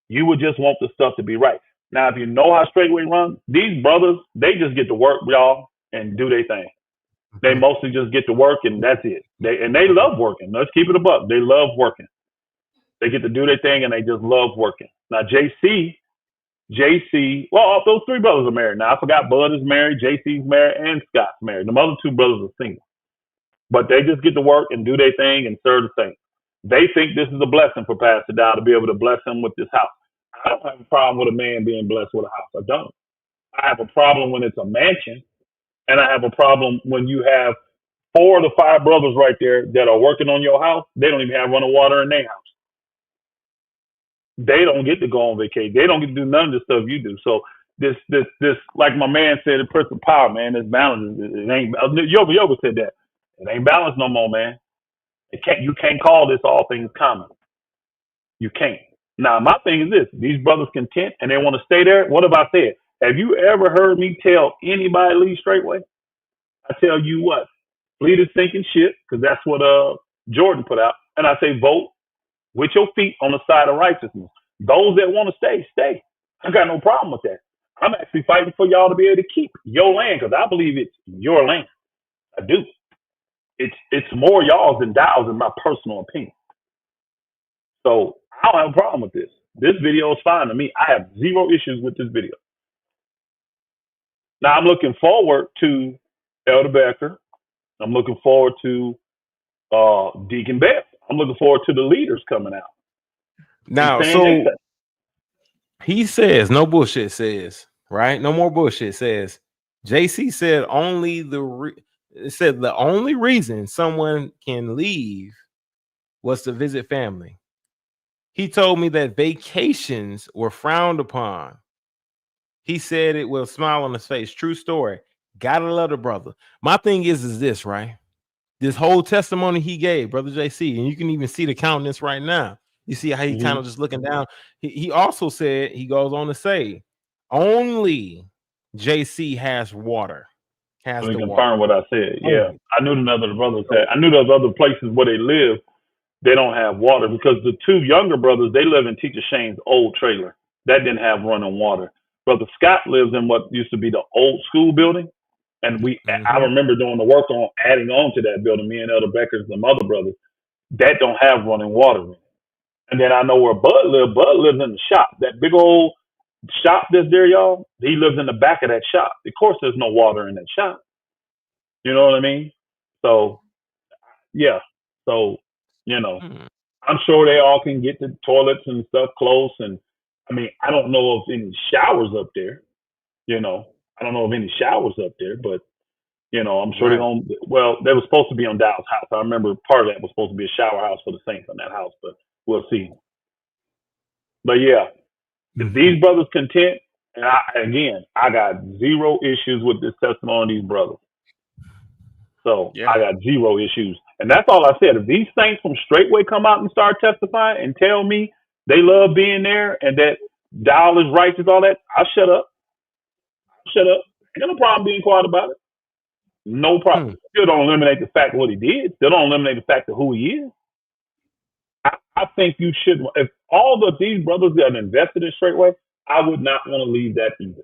You would just want the stuff to be right. Now, if you know how Straightway runs, these brothers, they just get to work, y'all, and do their thing. They mostly just get to work, and that's it. They love working. Let's keep it a buck. They love working. They get to do their thing, and they just love working. Now, JC, well, those three brothers are married. Now, I forgot Bud is married, JC's married, and Scott's married. The other two brothers are single. But they just get to work and do their thing and serve the thing. They think this is a blessing for Pastor Dowell to be able to bless him with this house. I don't have a problem with a man being blessed with a house. I don't. I have a problem when it's a mansion, and I have a problem when you have 4 of the 5 brothers right there that are working on your house. They don't even have running water in their house. They don't get to go on vacation. They don't get to do none of the stuff you do. So this, like my man said, the Prince of Power, man, this balance, it ain't. Yoga said that. It ain't balanced no more, man. You can't call this all things common. You can't. Now, my thing is this: these brothers content and they want to stay there. What have I said? Have you ever heard me tell anybody leave Straightway? I tell you what, fleet is sinking ship, because that's what Jordan put out. And I say, vote with your feet on the side of righteousness. Those that want to stay, stay. I got no problem with that. I'm actually fighting for y'all to be able to keep your land, because I believe it's your land. I do. It's more y'all's than Dowell's, in my personal opinion. So I don't have a problem with this. This video is fine to me. I have 0 issues with this video. Now I'm looking forward to Elder Becker. I'm looking forward to Deacon Beth. I'm looking forward to the leaders coming out. Now, so he says, no bullshit says, right? No more bullshit says. JC said the only reason someone can leave was to visit family. He told me that vacations were frowned upon. He said it with a smile on his face. True story. Gotta love the brother. My thing is this, right? This whole testimony he gave, Brother JC, and you can even see the countenance right now. You see how he kind of just looking down. He also said, he goes on to say, only JC has water. Let me confirm what I said. Yeah, I knew another brother said. I knew those other places where they live, they don't have water, because the 2 younger brothers, they live in Teacher Shane's old trailer that didn't have running water. Brother Scott lives in what used to be the old school building, and I remember doing the work on adding on to that building. Me and Elder Becker's, the other brothers, that don't have running water in it. And then I know where Bud lives. Bud lives in the shop, that big old shop that's there, y'all. He lives in the back of that shop. Of course, there's no water in that shop. You know what I mean? So, yeah. So, you know, I'm sure they all can get the toilets and stuff close. And I mean, I don't know of any showers up there. You know, I don't know of any showers up there, but you know, I'm sure they're going. Well, they were supposed to be on Dowell's house. I remember part of that was supposed to be a shower house for the saints on that house, but we'll see. But yeah, if these brothers content, and I got 0 issues with this testimony of these brothers. So I got 0 issues. And that's all I said. If these saints from Straightway come out and start testifying and tell me they love being there and that Dowell is righteous, all that, I'll shut up. Shut up. Ain't no problem being quiet about it. No problem. Still don't eliminate the fact of what he did. Still don't eliminate the fact of who he is. I think you should. If all of these brothers that invested in Straightway, I would not want to leave that either.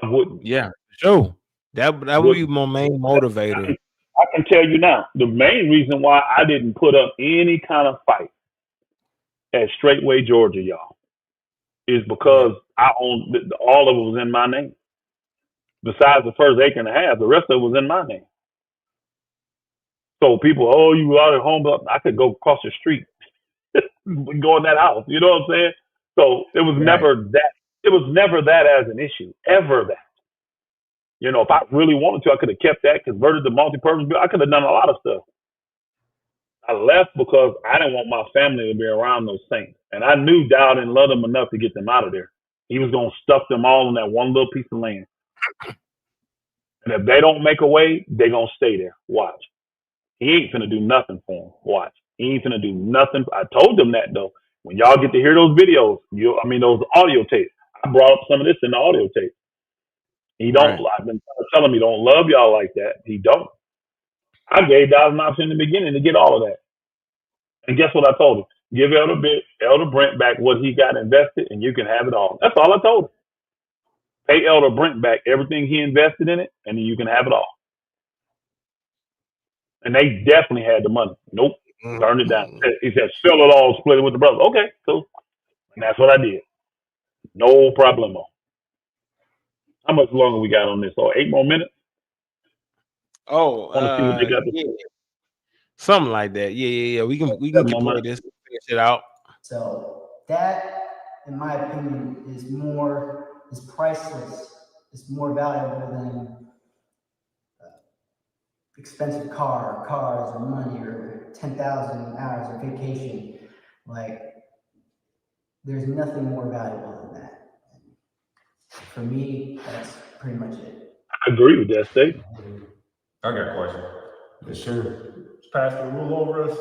I wouldn't. Yeah, sure. That would be my main motivator. I can tell you now, the main reason why I didn't put up any kind of fight at Straightway, Georgia, y'all, is because I owned all of it was in my name. Besides the first 1.5 acres, the rest of it was in my name. So people, you were out at home, but I could go across the street and go in that house. You know what I'm saying? So it was never that. It was never that as an issue, ever that. You know, if I really wanted to, I could have kept that, converted to multi-purpose building. I could have done a lot of stuff. I left because I didn't want my family to be around those saints. And I knew Dowell didn't love them enough to get them out of there. He was going to stuff them all in that one little piece of land. And if they don't make a way, they're going to stay there. Watch. He ain't finna do nothing for him. Watch. He ain't finna do nothing. I told them that though. When y'all get to hear those videos, those audio tapes. I brought up some of this in the audio tape. He don't. Right. I've been telling him he don't love y'all like that. He don't. I gave Dowell an option in the beginning to get all of that. And guess what I told him? Give Elder Brent back what he got invested, and you can have it all. That's all I told him. Pay Elder Brent back everything he invested in it, and then you can have it all. And they definitely had the money. Nope. Turned it down. He said, sell it all, split it with the brothers. Okay, cool. And that's what I did. No problemo. How much longer we got on this? 8 more minutes? Oh, I want to see what they got to yeah. say. Something like that. Yeah. We can play this, finish it out. So that, in my opinion, is priceless. It's more valuable than expensive cars, or money, or 10,000 hours of vacation. Like, there's nothing more valuable than that. For me, that's pretty much it. I agree with that statement. I got a question. Yes, sir. Does Pastor rule over us?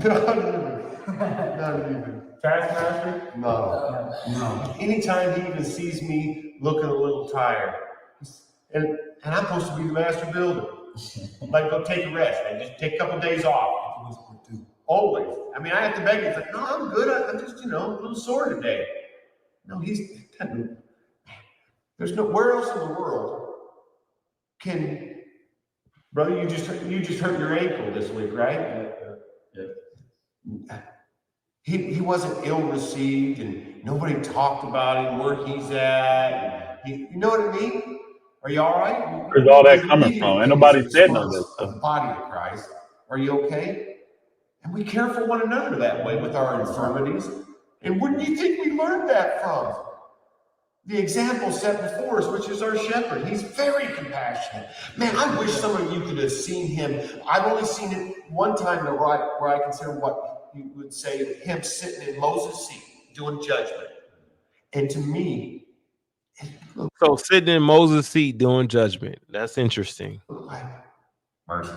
Not even. Taskmaster? No. Anytime he even sees me looking a little tired, and I'm supposed to be the master builder. Like, go take a rest, man. Just take a couple days off. Always. I mean, I have to beg him. It's like, no, I'm good. I'm just, a little sore today. No, there's nowhere else in the world can, brother, you just hurt your ankle this week, right? Yeah. He wasn't ill received, and nobody talked about him, where he's at. You know what I mean? Are you all right? Where's all that coming from? Ain't nobody said none of this of the body of Christ. Are you okay? And we care for one another that way with our infirmities. And wouldn't you think we learned that from the example set before us, which is our shepherd? He's very compassionate. Man, I wish some of you could have seen him. I've only seen it one time where I consider what you would say him sitting in Moses' seat doing judgment. And to me, so sitting in Moses' seat doing judgment. That's interesting. Mercy.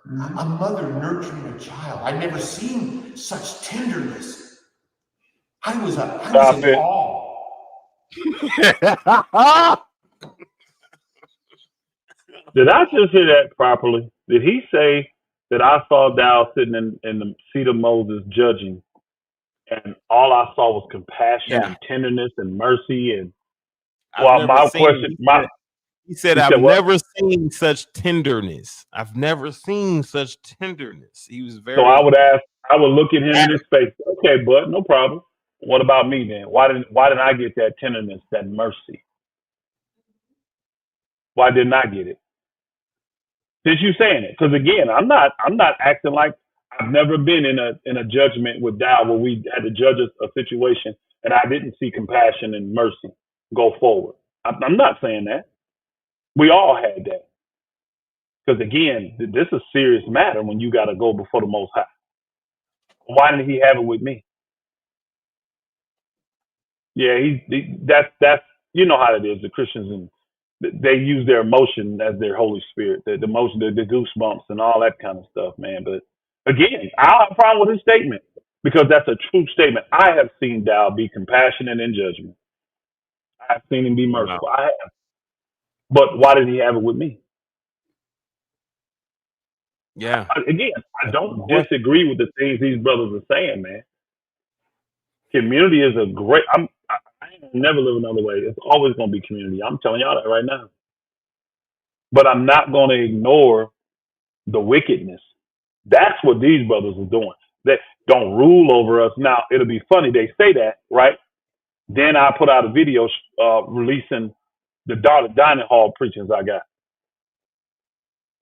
A mother nurturing a child. I've never seen such tenderness. I was in awe. Did I just hear that properly? Did he say that I saw Dowell sitting in the seat of Moses judging, and all I saw was compassion and tenderness and mercy? And he said, I've never seen such tenderness. I've never seen such tenderness. He was very. So I would look at him in his face. Okay, bud, no problem. What about me then? Why didn't I get that tenderness, that mercy? Why didn't I get it? Since you saying it, because again, I'm not acting like I've never been in a judgment with Dowell where we had to judge a situation and I didn't see compassion and mercy go forward. I'm not saying that. We all had that. Because again, this is a serious matter when you got to go before the Most High. Why didn't he have it with me? Yeah, that's you know how it is. The Christians, and they use their emotion as their Holy Spirit, the emotion, the goosebumps, and all that kind of stuff, man. But again, I don't have a problem with his statement because that's a true statement. I have seen Dowell be compassionate in judgment. I have seen him be merciful. Wow. I have. But why did he have it with me? Yeah. Again, I don't disagree with the things these brothers are saying, man. Community is a great. I ain't never live another way. It's always going to be community. I'm telling y'all that right now. But I'm not going to ignore the wickedness. That's what these brothers are doing. They don't rule over us. Now, it'll be funny. They say that, right? Then I put out a video releasing the dining hall preachings I got.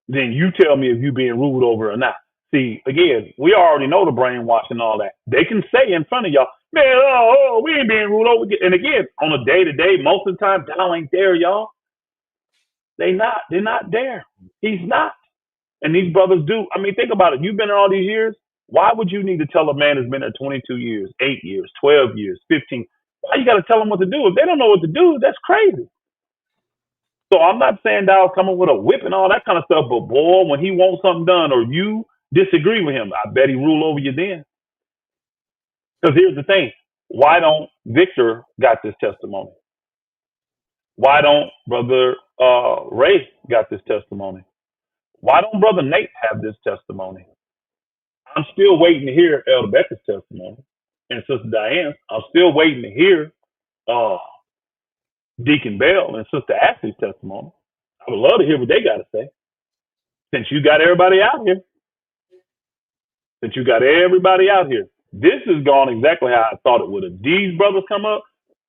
Then you tell me if you being ruled over or not. See, again, we already know the brainwashing and all that. They can say in front of y'all, man, we ain't being ruled over. And again, on a day-to-day, most of the time, Dowell ain't there, y'all. They're not there. He's not. And these brothers do. I mean, think about it. You've been there all these years. Why would you need to tell a man who's been there 22 years, 8 years, 12 years, 15? Why you got to tell them what to do? If they don't know what to do, that's crazy. So I'm not saying Dowell's coming with a whip and all that kind of stuff, but boy, when he wants something done or you disagree with him, I bet he rule over you then. Because here's the thing. Why don't Victor got this testimony? Why don't Brother Ray got this testimony? Why don't Brother Nate have this testimony? I'm still waiting to hear Elder Becker's testimony and Sister Diane. I'm still waiting to hear Deacon Bell and Sister Ashley's testimony. I would love to hear what they got to say. Since you got everybody out here. This has gone exactly how I thought it would have. These brothers come up,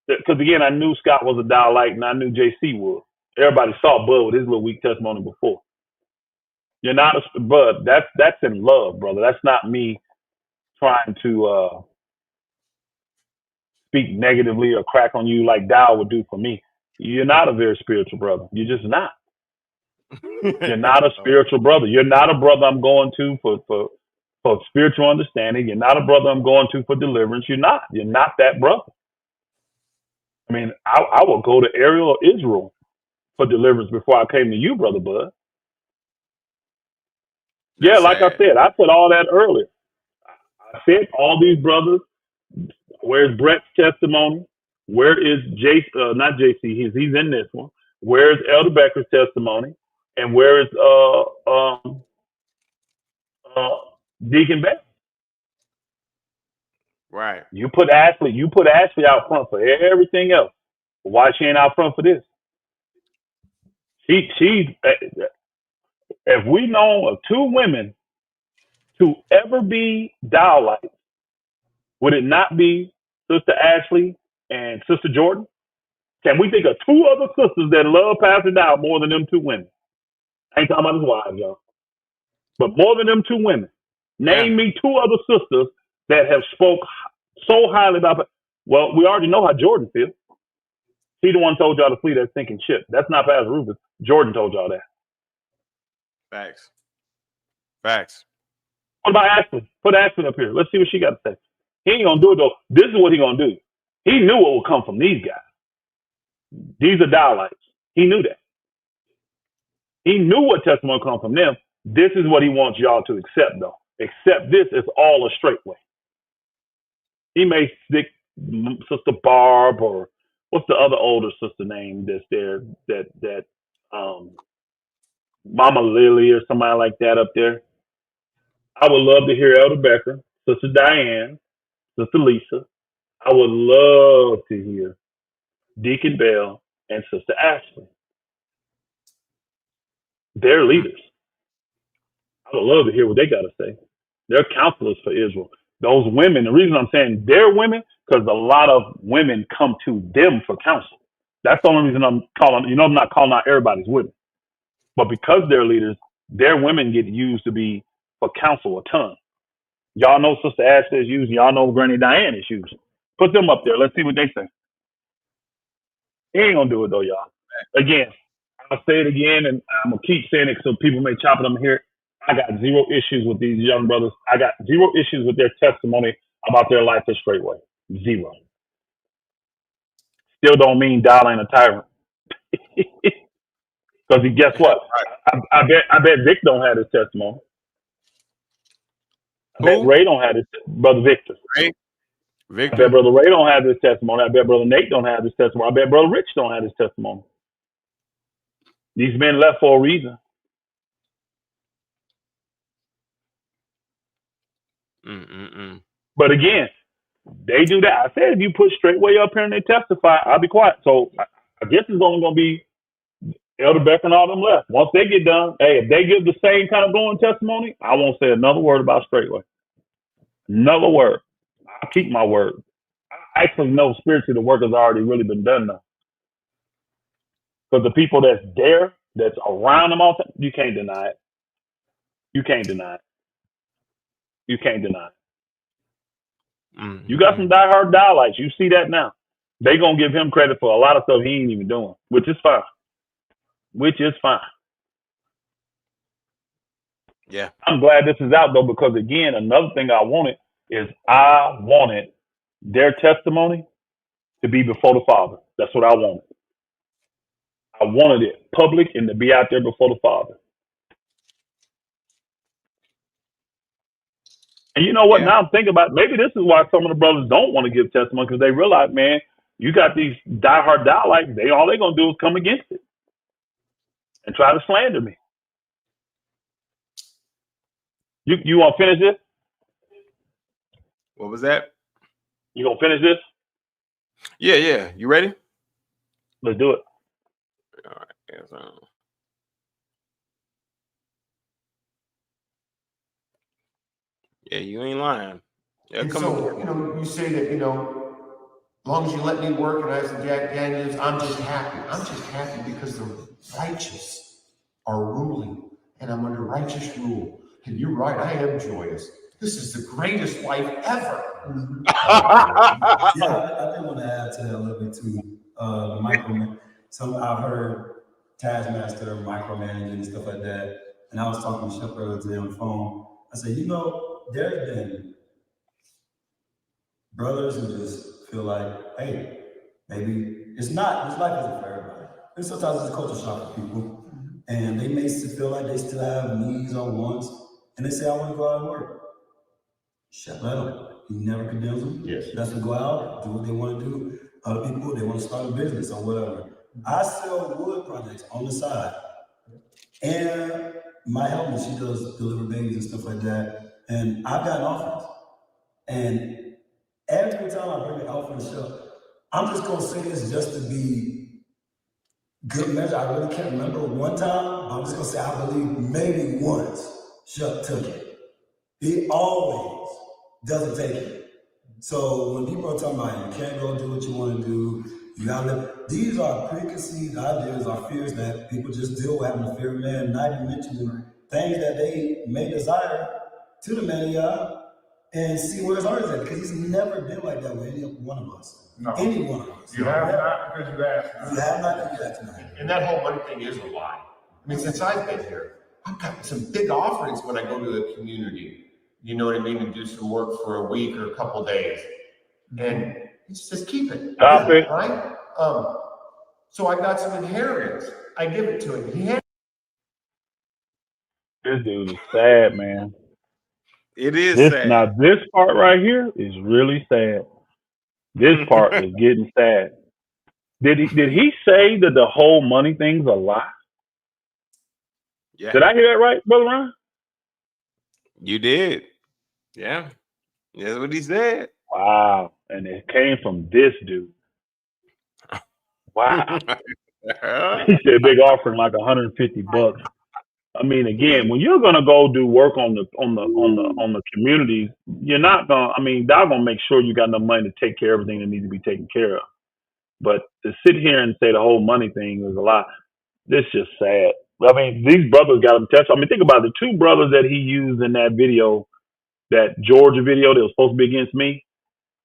because again, I knew Scott was a Dowellite and I knew JC was. Everybody saw Bud with his little weak testimony before. You're not a Bud. That's in love, brother. That's not me trying to speak negatively or crack on you like Dowell would do for me. You're not a very spiritual brother. You're just not. You're not a spiritual brother. You're not a brother I'm going to for spiritual understanding. You're not a brother I'm going to for deliverance. You're not. You're not that brother. I mean, I will go to Ariel or Israel for deliverance before I came to you, Brother Bud. Yeah, like I said all that earlier. I said all these brothers. Where's Brett's testimony? Where is not JC? He's in this one. Where's Elder Becker's testimony? And where is Deacon Beck? Right. You put Ashley out front for everything else. Why she ain't out front for this? She's if we know of two women to ever be Dowellites, would it not be Sister Ashley and Sister Jordan? Can we think of two other sisters that love Pastor Dowell more than them two women? I ain't talking about his wives, y'all. But more than them two women. Name me two other sisters that have spoke so highly about it. Well, we already know how Jordan feels. He the one told y'all to flee that sinking ship. That's not Pastor Rufus. Jordan told y'all that. Facts. What about Ashley? Put Ashley up here. Let's see what she got to say. He ain't gonna do it though. This is what he gonna do. He knew what would come from these guys. These are Dowellites. He knew that. He knew what testimony come from them. This is what he wants y'all to accept though. Accept this is all a straightway. He may stick Sister Barb or what's the other older sister name that's there that Mama Lily or somebody like that up there. I would love to hear Elder Becker, Sister Diane, Sister Lisa. I would love to hear Deacon Bell and Sister Ashley. They're leaders. I would love to hear what they got to say. They're counselors for Israel. Those women, the reason I'm saying they're women, because a lot of women come to them for counsel. That's the only reason I'm calling, I'm not calling out everybody's women. But because they're leaders, their women get used to be for counsel a ton. Y'all know Sister Ashley is used. Y'all know Granny Diane is used. Put them up there. Let's see what they say. He ain't going to do it, though, y'all. Again, I'll say it again, and I'm going to keep saying it so people may chop it on here. I got zero issues with these young brothers. I got zero issues with their testimony about their life at Straightway. Zero. Still don't mean Dowell ain't a tyrant. Because guess what? I bet Vic don't have his testimony. I bet Ray don't have his Brother Victor. Victor. I bet Brother Ray don't have his testimony. I bet Brother Nate don't have his testimony. I bet Brother Rich don't have his testimony. These men left for a reason. But again, they do that. I said if you put Straightway up here and they testify, I'll be quiet. So I guess it's only going to be Elder Beck and all them left. Once they get done, hey, if they give the same kind of glowing testimony, I won't say another word about Straightway. Another word. I'll keep my word. I actually know spiritually the work has already really been done now. Because the people that's there, that's around them all the time, you can't deny it. You can't deny it. You can't deny it. You got some diehard Dowellites. You see that now. They gonna give him credit for a lot of stuff he ain't even doing, which is fine. Yeah. I'm glad this is out though, because again, another thing I wanted their testimony to be before the Father. That's what I wanted. I wanted it public and to be out there before the Father. And you know what? Yeah. Now I'm thinking about, maybe this is why some of the brothers don't want to give testimony, because they realize, man, you got these diehard Dowellites, all they're going to do is come against it and try to slander me. You want to finish this? What was that? You going to finish this? Yeah. You ready? Let's do it. All right. Yes, yeah, you ain't lying. Yeah, And come so, on. you say that, as long as you let me work and I said, Jack Daniels, I'm just happy. I'm just happy because the righteous are ruling and I'm under righteous rule. And you're right, I am joyous. This is the greatest life ever. I did want to add to that a little bit too. I've heard Taskmaster micromanaging and stuff like that. And I was talking to Shep earlier today on the phone. I said, there's been brothers who just feel like, hey, maybe this life isn't for everybody. And sometimes it's a culture shock for people. And they may feel like they still have needs or wants. And they say, I want to go out and work. Shep let them. He never condemns them. Yes. Let them go out, do what they want to do. Other people, they want to start a business or whatever. I sell wood projects on the side. And my helpmate, she does deliver babies and stuff like that. And I've gotten offers. And every time I bring an offering to Shep, I'm just going to say this just to be good measure. I really can't remember one time. I'm just going to say I believe maybe once Shep took it. He always doesn't take it. So when people are talking about you can't go do what you want to do, you gotta live. These are preconceived ideas or fears that people just deal with, having a fear of man, not even mentioning things that they may desire to the man of God and see where his heart is at, because he's never been like that with any one of us. No. Any one of us. You have not because you asked not. You have not because you asked not. And that whole money thing is a lie. I mean, since I've been here, I've gotten some big offerings when I go to the community. You know what I mean? And do some work for a week or a couple of days. And it's just keep it. Stop it. Right? So I got some inheritance. I give it to him. This dude is sad, man. It is sad. Now, this part right here is really sad. This part is getting sad. Did he say that the whole money thing's a lie? Yeah. Did I hear that right, Brother Ryan? You did. Yeah. That's what he said. Wow. And it came from this dude. Wow. He said big offering like $150. I mean, again, when you're gonna go do work on the communities, you're not gonna. I mean, they're gonna make sure you got enough money to take care of everything that needs to be taken care of. But to sit here and say the whole money thing is a lie, this is just sad. I mean, these brothers got them tested. I mean, think about it. The two brothers that he used in that video, that Georgia video that was supposed to be against me,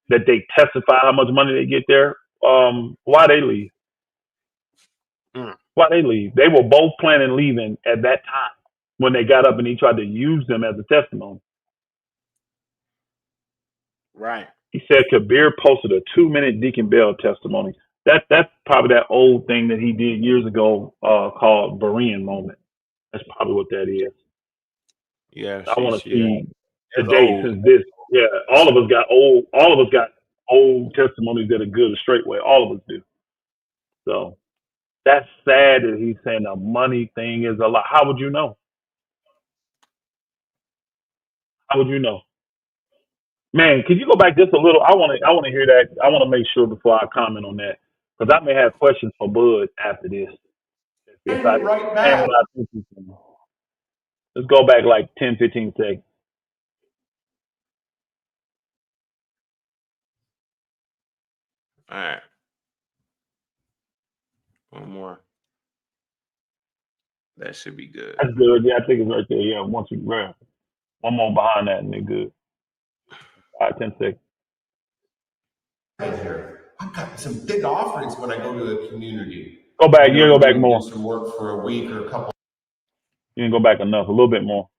that they testify how much money they get there. Why they leave? Why they leave? They were both planning on leaving at that time when they got up and he tried to use them as a testimony. Right. He said Kabir posted a 2-minute Deacon Bell testimony. That's probably that old thing that he did years ago called Berean moment. That's probably what that is. Yeah. I want to see It's today old. since this. Yeah, all of us got old testimonies that are good, a straightway. All of us do. So that's sad that he's saying the money thing is a lot. How would you know? How would you know? Man, could you go back just a little? I want to hear that. I want to make sure before I comment on that, because I may have questions for Bud after this. Right back. Let's go back like 10, 15 seconds. All right. One more. That should be good. That's good. Yeah, I think it's right there. Yeah, once you grab one more behind that, and they're good. All right, 10 seconds. Right here. I've got some big offerings when I go to the community. Go back. You go back more. Do some work for a week or a couple. You can go back enough. A little bit more.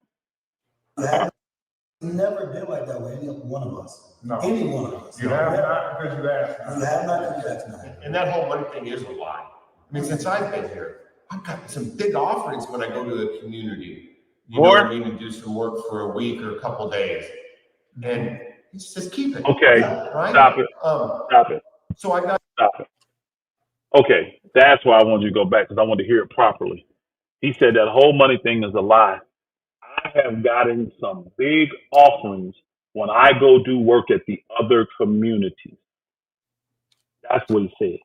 Never been like that with any one of us. No. Any one of us. You have not because you asked not. You have not because you asked not. And that whole money thing is a lie. I I mean, since I've been here, I've got some big offerings when I go to the community. You know what I mean? And do some work for a week or a couple days. And he says, keep it. Okay, right? stop it. Stop it. So I got. Stop it. Okay, that's why I wanted you to go back, because I wanted to hear it properly. He said that whole money thing is a lie. I have gotten some big offerings when I go do work at the other communities. That's what he said.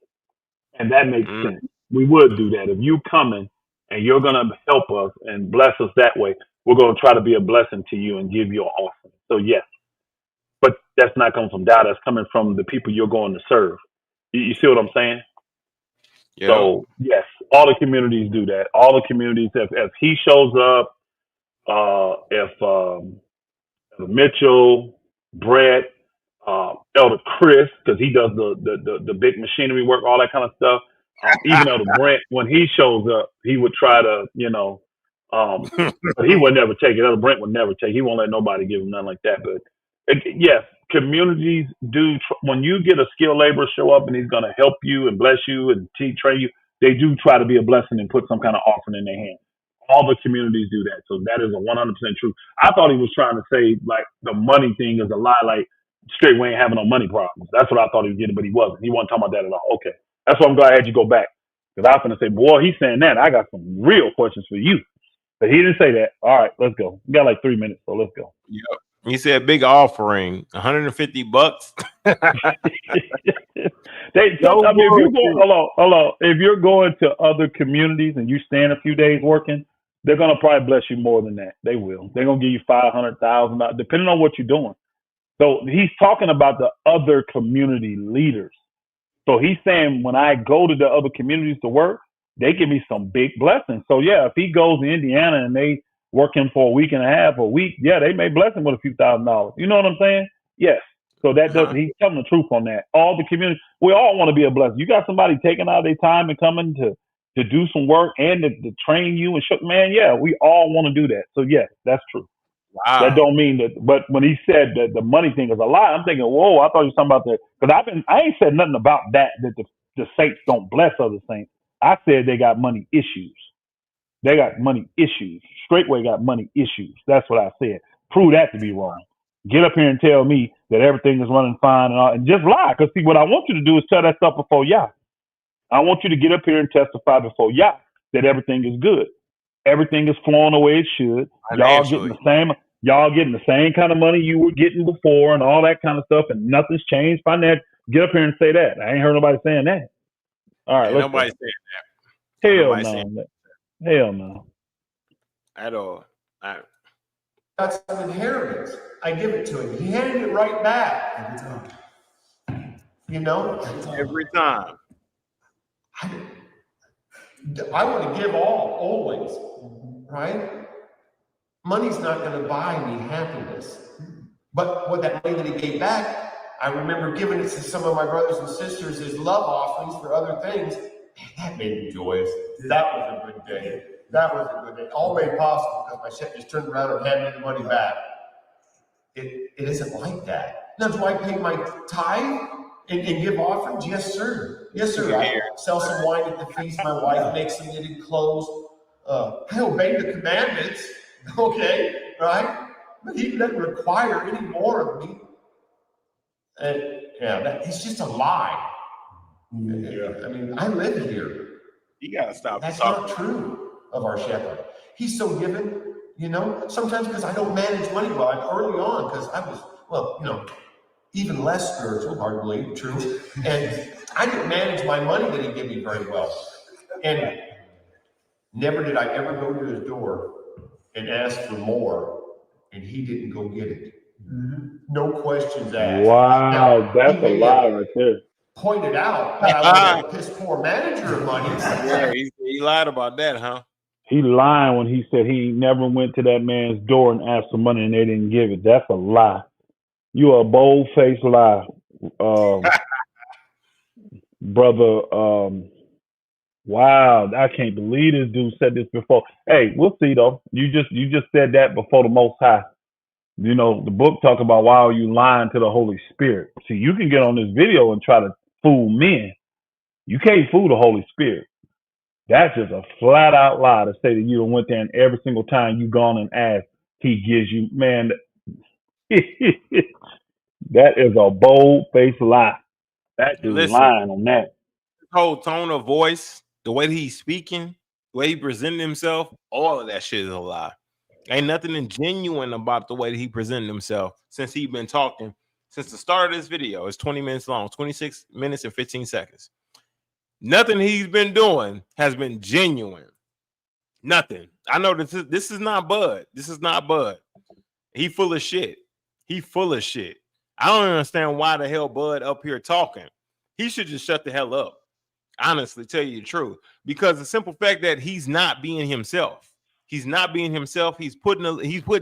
And that makes sense. We would do that. If you coming and you're going to help us and bless us that way, we're going to try to be a blessing to you and give you an offering. So yes, but that's not coming from doubt. That's coming from the people you're going to serve. You see what I'm saying? Yep. So yes, all the communities do that. All the communities, if he shows up, if Mitchell, Brett, Elder Chris, because he does the big machinery work, all that kind of stuff. Even Elder Brent, when he shows up, he would try to, but he would never take it. Elder Brent would never take it. He won't let nobody give him nothing like that. But yes, communities do. When you get a skilled laborer show up and he's going to help you and bless you and train you, they do try to be a blessing and put some kind of offering in their hand. All the communities do that. So that is a 100% true. I thought he was trying to say like the money thing is a lie, like Straightway ain't having no money problems. That's what I thought he was getting, but he wasn't. He wasn't talking about that at all. Okay. That's why I'm glad I had you go back. Because I was going to say, boy, he's saying that. I got some real questions for you. But he didn't say that. All right, let's go. We got like 3 minutes, so let's go. Yep. He said big offering, $150. If you're going to other communities and you stand a few days working, they're gonna probably bless you more than that. They will. They're gonna give you $500,000, depending on what you're doing. So he's talking about the other community leaders. So he's saying when I go to the other communities to work, they give me some big blessings. So yeah, if he goes to Indiana and they work him for a week and a half, a week, yeah, they may bless him with a few $1,000s. You know what I'm saying? Yes. So that does he's telling the truth on that. All the community, we all want to be a blessing. You got somebody taking out their time and coming to do some work and to train you and show, man, yeah, we all want to do that. So yes, that's true. Wow. That don't mean that, but when he said that the money thing is a lie, I'm thinking, whoa, I thought you were talking about that. Because I ain't said nothing about that the saints don't bless other saints. I said they got money issues. They got money issues. Straightway got money issues. That's what I said. Prove that to be wrong. Get up here and tell me that everything is running fine and just lie. Because see, what I want you to do is tell that stuff before Yah. I want you to get up here and testify before Yah that everything is good. Everything is flowing the way it should. Y'all getting the same kind of money you were getting before and all that kind of stuff, and nothing's changed. Find that. Get up here and say that. I ain't heard nobody saying that. All right, nobody saying that. Hell no. Hell no. At all. That's an inheritance. I give it to him. He handed it right back. Every time. You know? Every time. I want to give always. Right? Money's not going to buy me happiness. But with that money that he gave back, I remember giving it to some of my brothers and sisters as love offerings for other things. Man, that made me joyous. That was a good day. That was a good day. All made possible because my chef just turned around and handed me the money back. It isn't like that. Now, do I pay my tithe and give offerings? Yes, sir. Yes, sir. I sell some wine at the feast. My wife makes some knitted clothes. I obey the commandments. Okay, right? But he doesn't require any more of me. And it's just a lie. Yeah. I mean, I live here. You gotta stop. That's not true of our shepherd. He's so given, sometimes because I don't manage money well. I'm early on because I was, even less spiritual, hard to believe, true. And I didn't manage my money that he gave me very well. And never did I ever go to his door and ask for more, and he didn't go get it. Mm-hmm. No questions asked. Wow, now, that's a lie right there. Pointed out that I was a piss poor manager of money. Yeah, he lied about that, huh? He lied when he said he never went to that man's door and asked for money and they didn't give it. That's a lie. You are a bold-faced lie, brother. Wow, I can't believe this dude said this before. Hey, we'll see though. You just said that before the Most High. The book talk about why are you lying to the Holy Spirit. See, you can get on this video and try to fool men. You can't fool the Holy Spirit. That's just a flat out lie to say that you went there and every single time you gone and asked, he gives you, man. That is a bold-faced lie. That dude's Listen, lying on that. his whole tone of voice, the way he's speaking, the way he presented himself, all of that shit is a lie. Ain't nothing genuine about the way that he presented himself since he's been talking since the start of this video. It's 20 minutes long, 26 minutes and 15 seconds. Nothing he's been doing has been genuine. Nothing. I know this is not Bud. This is not Bud. He full of shit. He full of shit. I don't understand why the hell Bud up here talking. He should just shut the hell up. Honestly, tell you the truth. Because the simple fact that he's not being himself. He's not being himself. He's putting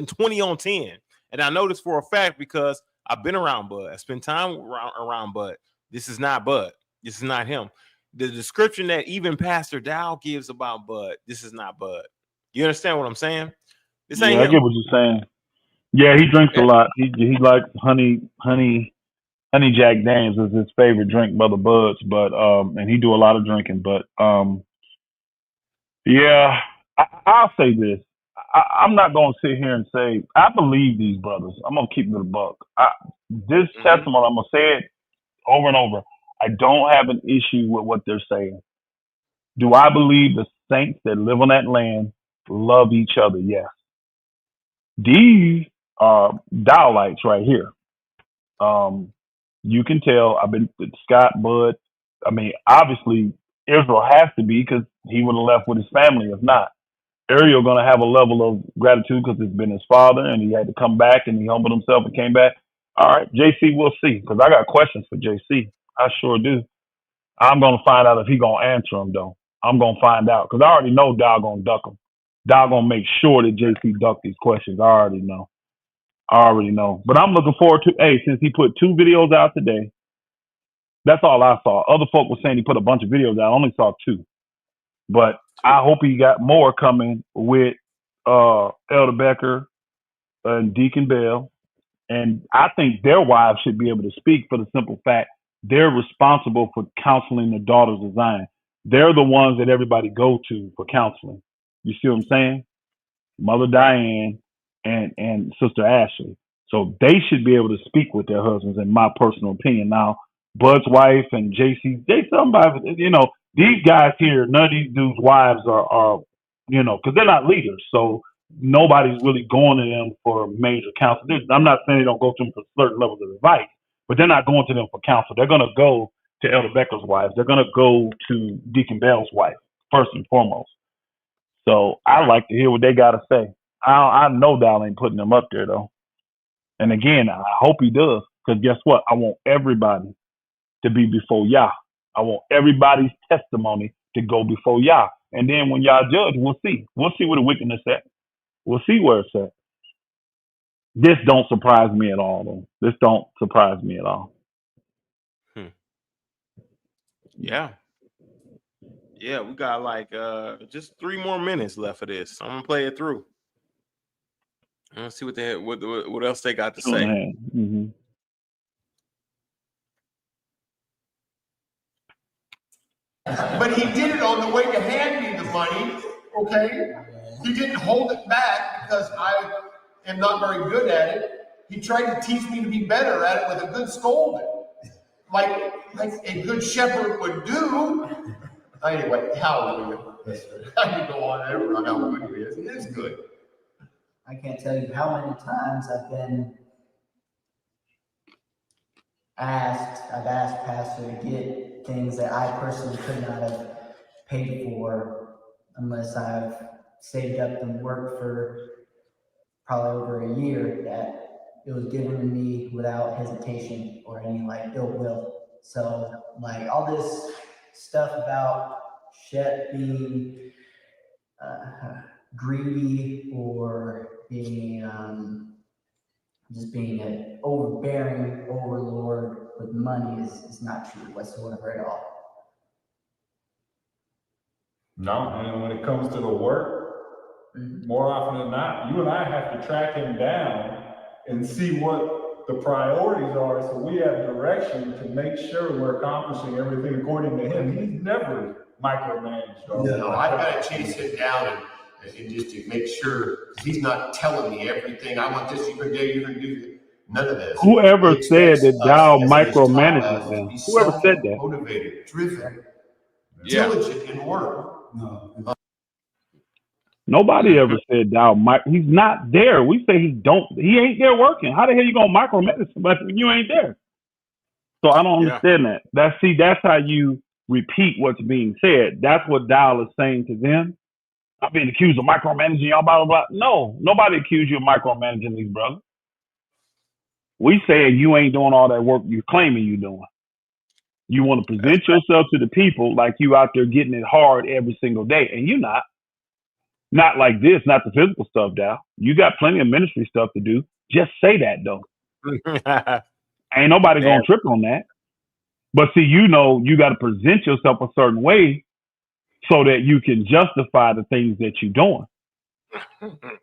20 on 10. And I know this for a fact because I've been around Bud. I spent time around Bud. This is not Bud. This is not him. The description that even Pastor Dowell gives about Bud, this is not Bud. You understand what I'm saying? This ain't I him. get what you're saying. Yeah, he drinks a lot. He likes honey Jack Daniels is his favorite drink, Brother Bud's, but and he do a lot of drinking, but yeah, I'll say this. I'm not gonna sit here and say I believe these brothers. I'm gonna keep it a buck. This testimony, I'm gonna say it over and over. I don't have an issue with what they're saying. Do I believe the saints that live on that land love each other? Yes. These are Dowellites right here. You can tell. I've been Scott, Bud. I mean, obviously Israel has to be because he would have left with his family if not. Ariel going to have a level of gratitude because it's been his father and he had to come back and he humbled himself and came back. All right, JC, we'll see because I got questions for JC. I sure do. I'm going to find out if he going to answer them though. I'm going to find out because I already know Dow going to duck them. Dow going to make sure that JC duck these questions. I already know. But I'm looking forward to, since he put 2 videos out today, that's all I saw. Other folk were saying he put a bunch of videos out. I only saw 2. But I hope he got more coming with Elder Becker and Deacon Bell. And I think their wives should be able to speak for the simple fact they're responsible for counseling the daughters of Zion. They're the ones that everybody go to for counseling. You see what I'm saying? Mother Diane and Sister Ashley. So they should be able to speak with their husbands, in my personal opinion. Now, Bud's wife and JC, somebody, these guys here, none of these dudes' wives are because they're not leaders. So nobody's really going to them for major counsel. I'm not saying they don't go to them for certain levels of advice, but they're not going to them for counsel. They're going to go to Elder Becker's wife. They're going to go to Deacon Bell's wife, first and foremost. So I like to hear what they got to say. I know Dowell ain't putting them up there, though. And again, I hope he does, because guess what? I want everybody to be before Yah. I want everybody's testimony to go before Yah. And then when y'all judge, we'll see. We'll see where the wickedness at. We'll see where it's at. This don't surprise me at all, though. This don't surprise me at all. Yeah. Yeah, we got like just 3 more minutes left of this. I'm gonna play it through. Let's see what else they got to say. Mm-hmm. But he did it on the way to hand me the money, okay? He didn't hold it back because I am not very good at it. He tried to teach me to be better at it with a good scolding, like a good shepherd would do. Anyway, hallelujah. I can go on and on how good he is. He is good. I can't tell you how many times I've asked Pastor to get things that I personally could not have paid for unless I've saved up and worked for probably over a year, that it was given to me without hesitation or any ill will. So all this stuff about Shet being greedy or being just being an overbearing overlord with money is not true whatsoever at all. No, and when it comes to the work, more often than not, you and I have to track him down and see what the priorities are, so we have direction to make sure we're accomplishing everything according to him. He's never micromanaged. No, I gotta chase him down and just to make sure, 'cause he's not telling me everything. I want this, you're gonna do, you're gonna do none of this. Whoever He said expects that us Dowell as his top micromanages guys to them? be Whoever said that? self-motivated, driven, Yeah. diligent in work. Nobody ever said Dowell. He's not there. We say he ain't there working. How the hell you gonna micromanage somebody when you ain't there? So I don't understand that. That's how you repeat what's being said. That's what Dowell is saying to them. I'm being accused of micromanaging y'all, blah, blah, blah. No, nobody accused you of micromanaging these brothers. We say you ain't doing all that work you're claiming you're doing. You want to present yourself to the people like you out there getting it hard every single day, and you're not. Not like this, not the physical stuff, Dow. You got plenty of ministry stuff to do. Just say that, though. Ain't nobody going to trip on that. But see, you got to present yourself a certain way so that you can justify the things that you're doing.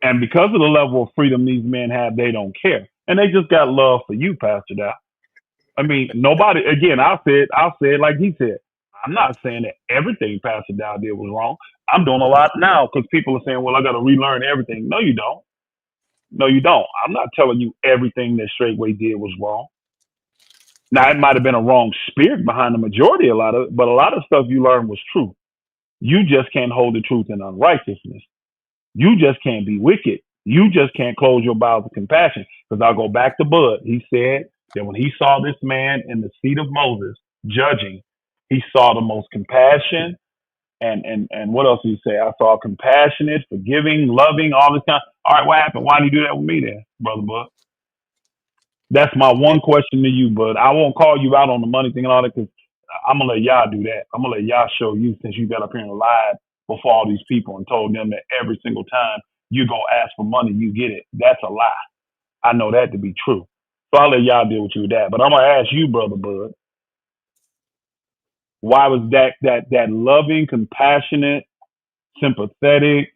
And because of the level of freedom these men have, they don't care. And they just got love for you, Pastor Dow. I mean, nobody, again, I'll say it like he said. I'm not saying that everything Pastor Dow did was wrong. I'm doing a lot now because people are saying, well, I got to relearn everything. No, you don't. No, you don't. I'm not telling you everything that Straightway did was wrong. Now, it might have been a wrong spirit behind the majority of a lot of it, but a lot of stuff you learned was true. You just can't hold the truth in unrighteousness. You just can't be wicked. You just can't close your bowels of compassion. Because I'll go back to Bud. He said that when he saw this man in the seat of Moses judging, he saw the most compassion and what else did he say? I saw compassionate, forgiving, loving, all this kind. All right, what happened? Why did you do that with me then, Brother Bud? That's my one question to you, Bud. I won't call you out on the money thing and all that because I'm going to let y'all do that. I'm going to let y'all show you since you got up here and lied before all these people and told them that every single time you go ask for money, you get it. That's a lie. I know that to be true. So I'll let y'all deal with you with that. But I'm going to ask you, Brother Bud, why was that loving, compassionate, sympathetic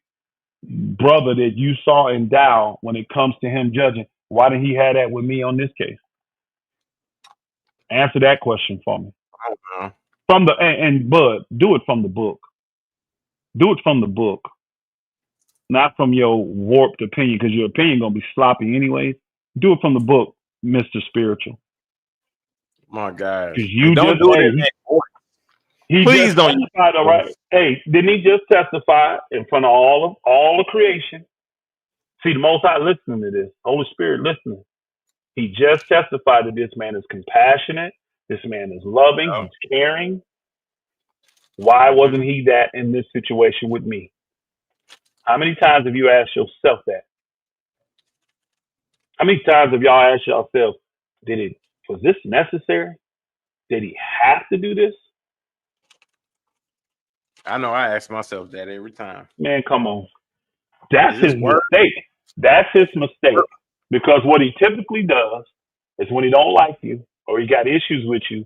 brother that you saw in Dow when it comes to him judging, why did he have that with me on this case? Answer that question for me. From the and Bud, do it from the book. Do it from the book, not from your warped opinion, because your opinion gonna be sloppy anyways. Do it from the book, Mr. Spiritual. My God, because you don't just do it. he Please just don't. testified, all right. Hey, didn't he just testify in front of all of creation? See, the Most High listening to this, Holy Spirit listening. He just testified that this man is compassionate. This man is loving. He's caring. Why wasn't he that in this situation with me? How many times have you asked yourself that? How many times have y'all asked yourself, was this necessary? Did he have to do this? I know I ask myself that every time. Man, come on. That's his mistake. That's his mistake. Because what he typically does is when he don't like you or he got issues with you,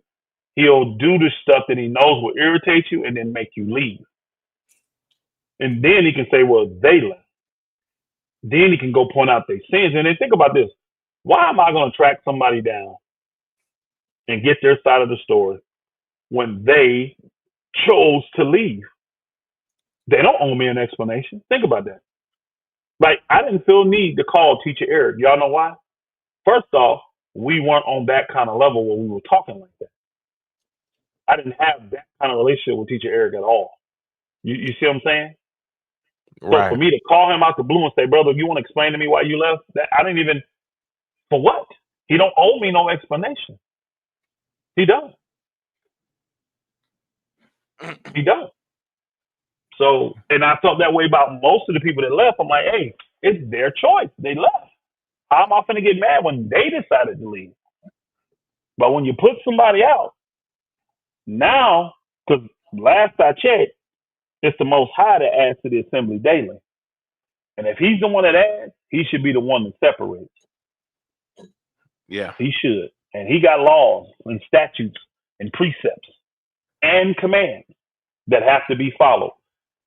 he'll do the stuff that he knows will irritate you and then make you leave. And then he can say, well, they left. Then he can go point out their sins. And then think about this. Why am I going to track somebody down and get their side of the story when they chose to leave? They don't owe me an explanation. Think about that. Like, I didn't feel need to call Teacher Eric. Y'all know why? First off, we weren't on that kind of level where we were talking like that. I didn't have that kind of relationship with Teacher Eric at all. You see what I'm saying? Right. So for me to call him out the blue and say, brother, if you want to explain to me why you left, that I didn't even, for what? He don't owe me no explanation. He doesn't. He doesn't. So, and I felt that way about most of the people that left. I'm like, hey, it's their choice. They left. How am I going to get mad when they decided to leave? But when you put somebody out, now, because last I checked, it's the Most High that adds to the assembly daily. And if he's the one that adds, he should be the one that separates. Yeah. He should. And he got laws and statutes and precepts and commands that have to be followed.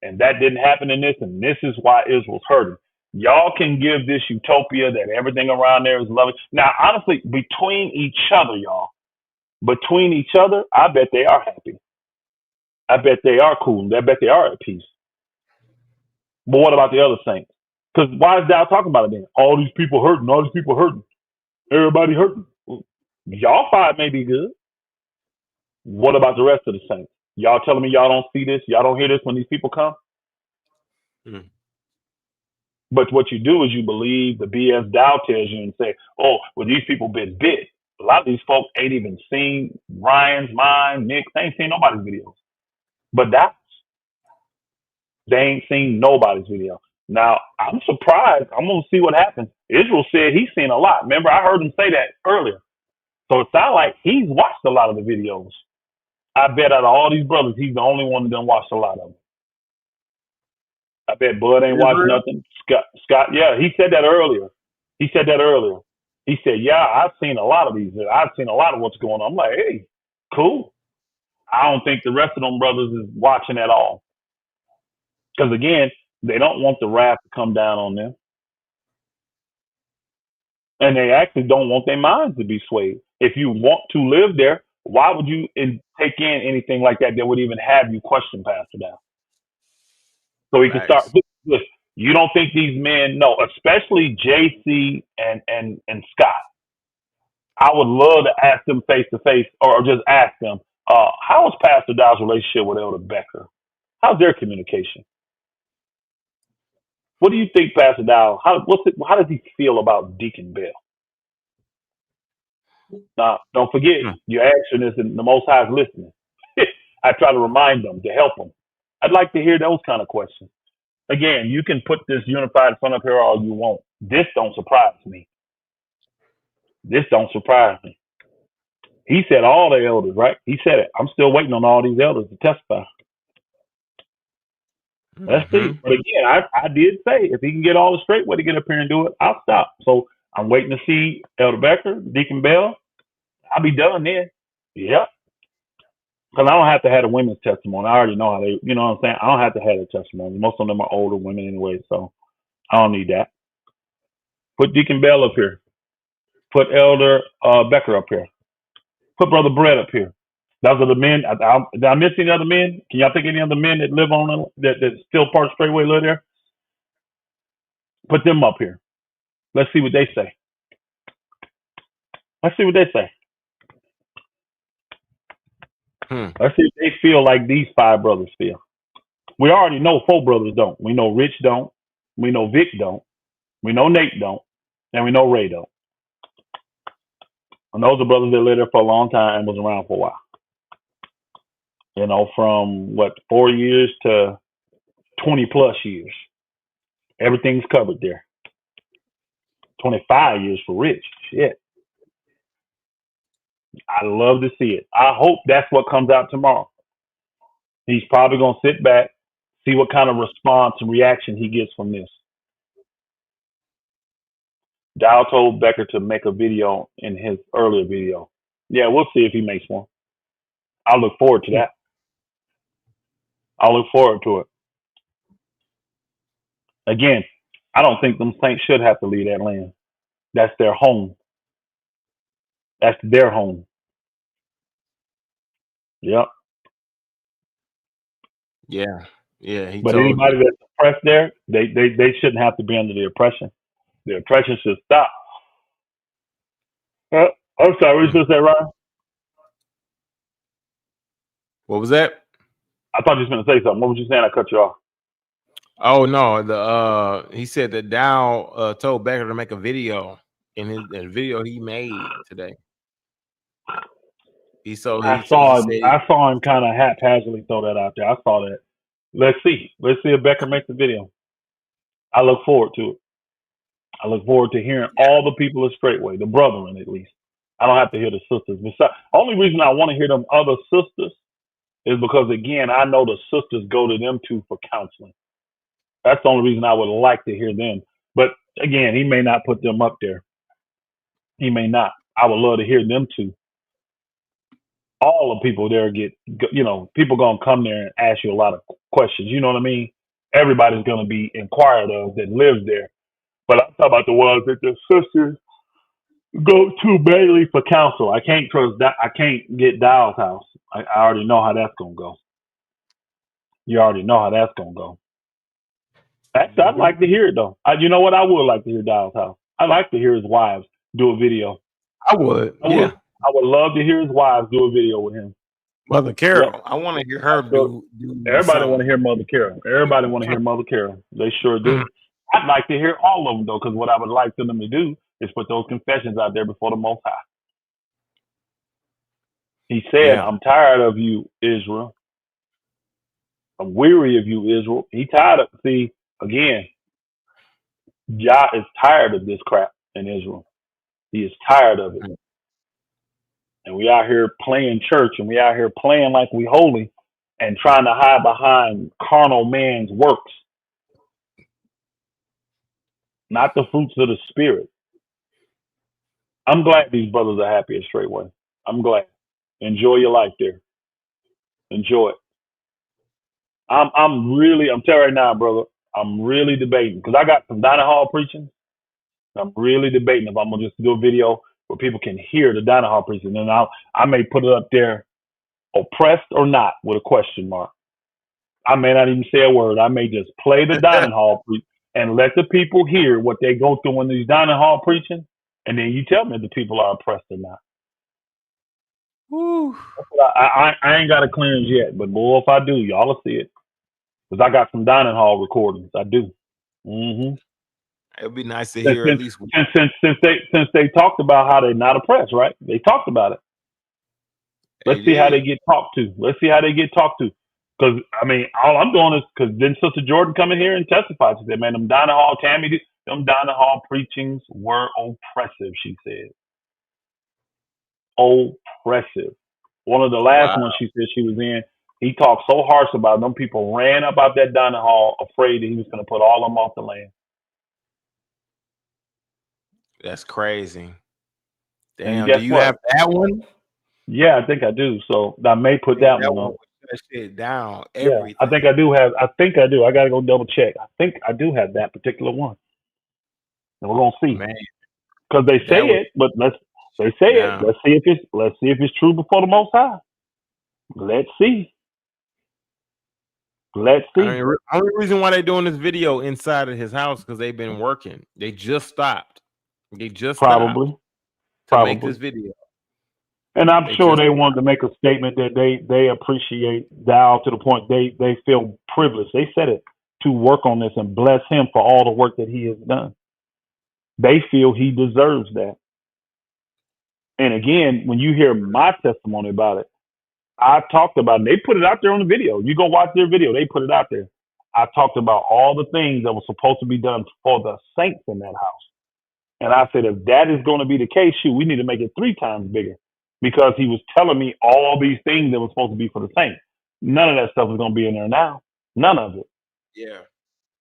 And that didn't happen in this, and this is why Israel's hurting. Y'all can give this utopia that everything around there is loving. Now, honestly, between each other, y'all, I bet they are happy. I bet they are cool. I bet they are at peace. But what about the other saints? Because why is Dowell talking about it then? All these people hurting. All these people hurting. Everybody hurting. Y'all fight may be good. What about the rest of the saints? Y'all telling me y'all don't see this? Y'all don't hear this when these people come? Hmm. But what you do is you believe the BS Dowell tells you and say, oh, well, these people been bit. A lot of these folk ain't even seen Ryan's, mine, Nick. They ain't seen nobody's videos. But they ain't seen nobody's video. Now, I'm surprised. I'm going to see what happens. Israel said he's seen a lot. Remember, I heard him say that earlier. So it sounds like he's watched a lot of the videos. I bet out of all these brothers, he's the only one that done watched a lot of them. I bet Bud ain't watched nothing. Scott, yeah, he said that earlier. He said, yeah, I've seen a lot of these. I've seen a lot of what's going on. I'm like, hey, cool. I don't think the rest of them brothers is watching at all. Because again, they don't want the wrath to come down on them. And they actually don't want their minds to be swayed. If you want to live there, why would you take in anything like that would even have you question Pastor Dowell? So he can start. Listen, you don't think these men know, especially JC and Scott. I would love to ask them face to face, or just ask them, how is Pastor Dowell's relationship with Elder Becker? How's their communication? What do you think, Pastor Dowell? How does he feel about Deacon Bell? Now, don't forget, you're asking this, and the Most High is listening. I try to remind them to help them. I'd like to hear those kind of questions. Again, you can put this unified front up here all you want. This don't surprise me. He said all the elders, right? He said it. I'm still waiting on all these elders to testify. Let's see. But again, I did say if he can get all the Straightway to get up here and do it, I'll stop. So I'm waiting to see Elder Becker, Deacon Bell. I'll be done then. Yep. Because I don't have to have a women's testimony. I already know how they, you know what I'm saying? I don't have to have a testimony. Most of them are older women anyway, so I don't need that. Put Deacon Bell up here. Put Elder Becker up here. Put Brother Brett up here. Those are the men. Did I miss any other men? Can y'all think of any other men that live on that still part of Straightway live there? Put them up here. Let's see what they say. Let's see if they feel like these 5 brothers feel. We already know 4 brothers don't. We know Rich don't. We know Vic don't. We know Nate don't. And we know Ray don't. And those are brothers that lived there for a long time and was around for a while. You know, from 4 years to 20 plus years. Everything's covered there. 25 years for Rich. Shit. I love to see it. I hope that's what comes out tomorrow. He's probably going to sit back, see what kind of response and reaction he gets from this. Dowell told Becker to make a video in his earlier video. Yeah, we'll see if he makes one. I'll look forward to that. I'll look forward to it. Again, I don't think them saints should have to leave that land. That's their home. That's their home. Yep. Yeah. But anybody that's oppressed there, they shouldn't have to be under the oppression. The oppression should stop. I'm sorry, what you supposed to say, Ryan? What was that? I thought you was going to say something. What was you saying? I cut you off. Oh no, he said that Dowell told Becker to make a video in the video he made today. I saw him kind of haphazardly throw that out there. I saw that. Let's see if Becker makes the video. I look forward to it. I look forward to hearing all the people of Straightway, the brethren at least. I don't have to hear the sisters. Only reason I want to hear them other sisters is because, again, I know the sisters go to them too for counseling. That's the only reason I would like to hear them. But again, he may not put them up there. He may not. I would love to hear them too. All the people there people going to come there and ask you a lot of questions. You know what I mean? Everybody's going to be inquired of that lives there. But I'm talking about the ones that the sisters go to mainly for counsel. I can't trust that. I can't get Dowell's house. I already know how that's going to go. You already know how that's gonna go. Actually, I'd like to hear it though. You know what? I would like to hear Dowell's house. I'd like to hear his wives do a video. I would. Yeah. I would love to hear his wives do a video with him. Mother Carol. I want to hear her do Everybody want to hear Mother Carol. Everybody want to hear Mother Carol. They sure do. I'd like to hear all of them though, because what I would like them to do is put those confessions out there before the Most High. He said, I'm tired of you, Israel. I'm weary of you, Israel. He tired of, again, Jah is tired of this crap in Israel. He is tired of it. And we out here playing church and we out here playing like we holy and trying to hide behind carnal man's works. Not the fruits of the spirit. I'm glad these brothers are happy at Straightway. I'm glad. Enjoy your life there. Enjoy it. I'm telling you right now, brother, I'm really debating because I got some dining hall preaching. I'm really debating if I'm gonna just do a video where people can hear the dining hall preaching, and I may put it up there, oppressed or not, with a question mark. I may not even say a word. I may just play the dining hall preach and let the people hear what they go through in these dining hall preaching, and then you tell me if the people are oppressed or not. I ain't got a clearance yet, but boy, if I do, y'all will see it. Because I got some dining hall recordings. I do. Mm-hmm. It'd be nice to hear at least. Since they talked about how they're not oppressed, right? They talked about it. Let's see how they get talked to. Let's see how they get talked to. Because I mean, all I'm doing is because then Sister Jordan come in here and testify. She said, "Man, them dining hall them dining hall preachings were oppressive." She said, "Oppressive." One of the last ones she said she was in. He talked so harsh about them. People ran up out that dining hall afraid that he was going to put all of them off the land. That's crazy. And Damn, do you have that one? Yeah, I think I do. So I may put that one on. That shit down. Yeah, I think I do have. I think I do. I got to go double check. I think I do have that particular one. And we're gonna see, because they say it. But they say it. Let's see if it's true before the Most High. Let's see. Let's see. I mean, only reason why they're doing this video inside of his house because they've been working. They just stopped. They just stopped to make this video. And I'm sure they wanted to make a statement that they appreciate Dowell to the point they feel privileged. They said it, to work on this and bless him for all the work that he has done. They feel he deserves that. And again, when you hear my testimony about it, I talked about it. They put it out there on the video. You go watch their video. They put it out there. I talked about all the things that were supposed to be done for the saints in that house. And I said, if that is going to be the case, shoot, we need to make it 3 times bigger, because he was telling me all these things that were supposed to be for the saints. None of that stuff is going to be in there now. None of it. Yeah.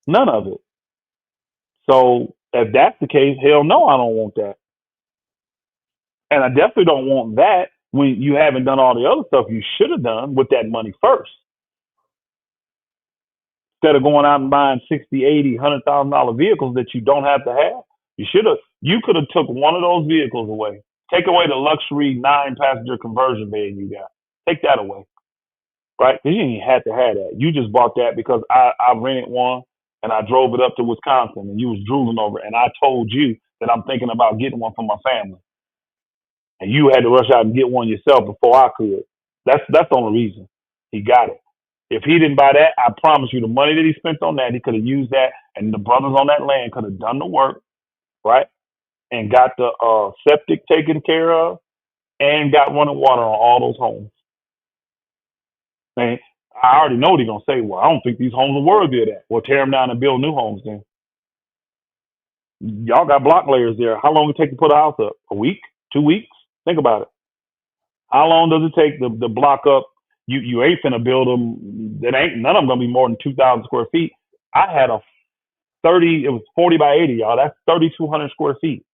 None of it. So if that's the case, hell no, I don't want that. And I definitely don't want that when you haven't done all the other stuff you should have done with that money first. Instead of going out and buying $60,000, $80,000, $100,000 vehicles that you don't have to have, you could have took one of those vehicles away. Take away the luxury 9-passenger conversion van you got. Take that away, right? Because you didn't have to have that. You just bought that because I rented one and I drove it up to Wisconsin and you was drooling over it. And I told you that I'm thinking about getting one for my family. And you had to rush out and get one yourself before I could. That's the only reason he got it. If he didn't buy that, I promise you the money that he spent on that, he could have used that, and the brothers on that land could have done the work, right? And got the septic taken care of and got running water on all those homes. And I already know what he's going to say. Well, I don't think these homes are worthy of that. Well, tear them down and build new homes then. Y'all got block layers there. How long does it take to put a house up? A week? 2 weeks? Think about it. How long does it take the block up? You ain't finna build them. None of them gonna be more than 2,000 square feet. I had it was 40 by 80, y'all. That's 3,200 square feet.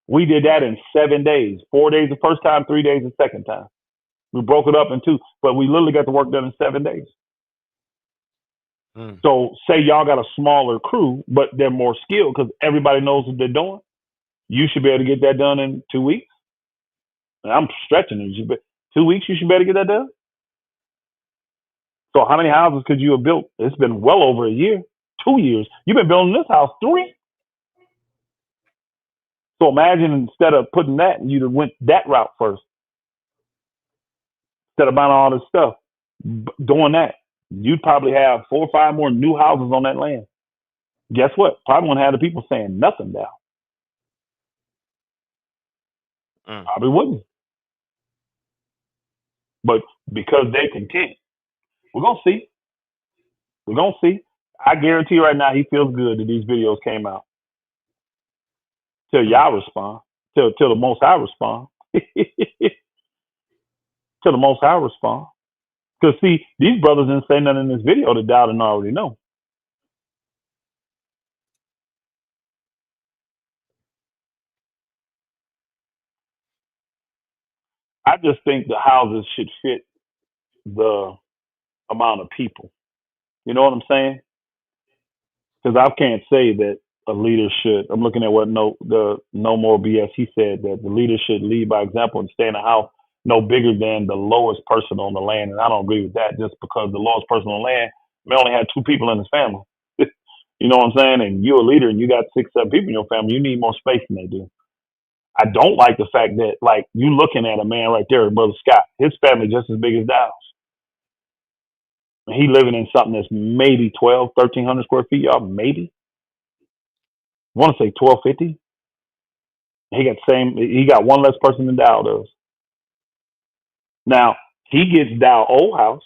We did that in 7 days. 4 days the first time, 3 days the second time. We broke it up in 2, but we literally got the work done in 7 days. So say y'all got a smaller crew, but they're more skilled because everybody knows what they're doing. You should be able to get that done in 2 weeks. And I'm stretching it, but 2 weeks you should be able to get that done. So how many houses could you have built? It's been well over a year, 2 years. You've been building this house 3. So imagine instead of putting that, you'd have went that route first. Instead of buying all this stuff, doing that, you'd probably have 4 or 5 more new houses on that land. Guess what? Probably wouldn't have the people saying nothing down. Probably wouldn't. But because they're content, we're going to see. We're going to see. I guarantee you right now, he feels good that these videos came out. Till y'all respond. Till the Most High respond. Till the Most High respond. Because see, these brothers didn't say nothing in this video that Dowell didn't already know. I just think the houses should fit the amount of people. You know what I'm saying? Because I can't say that a leader should. I'm looking at what No More BS. He said that the leader should lead by example and stay in a house no bigger than the lowest person on the land. And I don't agree with that, just because the lowest person on the land may only have 2 people in his family. You know what I'm saying? And you're a leader and you got 6, 7 people in your family. You need more space than they do. I don't like the fact that, like, you looking at a man right there, Brother Scott, his family just as big as Dowell's. And he living in something that's maybe 1,300 square feet, y'all, maybe. I want to say 1,250. He got 1 less person than Dowell does. Now, he gets Dowell old house.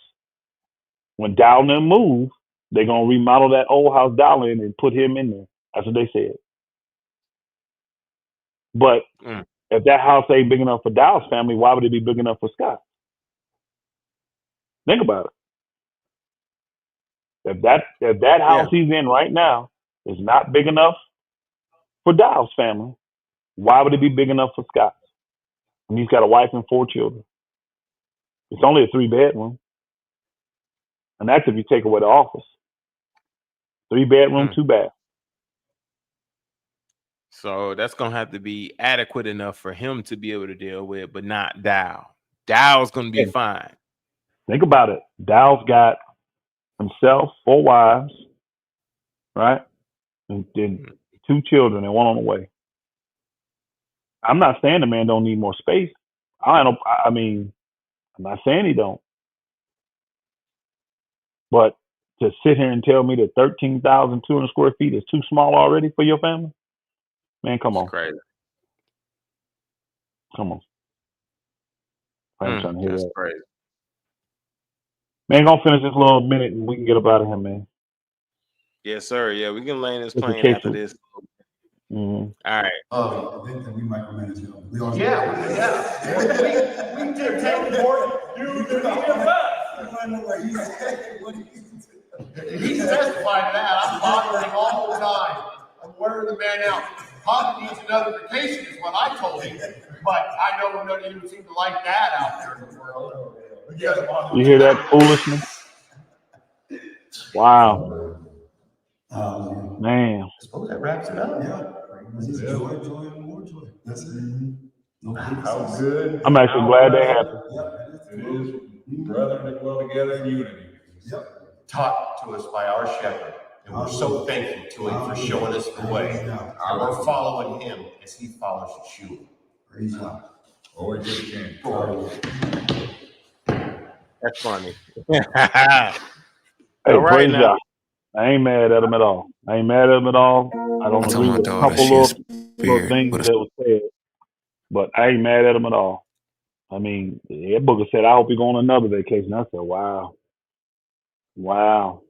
When Dowell and them move, they're going to remodel that old house Dowell in and put him in there. That's what they said. But if that house ain't big enough for Dowell's family, why would it be big enough for Scott? Think about it. If that house he's in right now is not big enough for Dowell's family, why would it be big enough for Scott? And he's got a wife and 4 children. It's only a 3-bedroom. And that's if you take away the office. 3-bedroom, 2 bath. So that's gonna have to be adequate enough for him to be able to deal with, but not Dowell. Dowell's gonna be fine. Think about it. Dowell's got himself, 4 wives, right? And 2 children and 1 on the way. I'm not saying the man don't need more space. I'm not saying he don't. But to sit here and tell me that 13,200 square feet is too small already for your family? Man, come on. Crazy. Come on. I'm trying to hear That's that. crazy. Man, gonna finish this little minute and we can get up out of here, man. Yes, sir. Yeah, we can land this Just in plane case after you- this. Mhm. All right. I think that we micromanage him. We dictate more. He's testified to that. I'm bothering all the time. I'm wearing the man out. Probably needs another vacation is what I told him. But I know none of you seem to like that out there in the world. You hear that foolishness? Wow. Man. I suppose that wraps it up. Joy, and more joy. That's it. How good. I'm actually glad they happened. It is brethren that dwell together in unity. Taught to us by our shepherd. And we're so thankful to him for showing us the way. And we're following him as he follows Yeshua. Praise God. Or we get a chance. That's funny. Hey, All right praise now. God. I ain't mad at him at all. I don't agree with a couple little things that was said, but I ain't mad at him at all. I mean, that booker said, I hope you go on another vacation. I said, wow. Wow.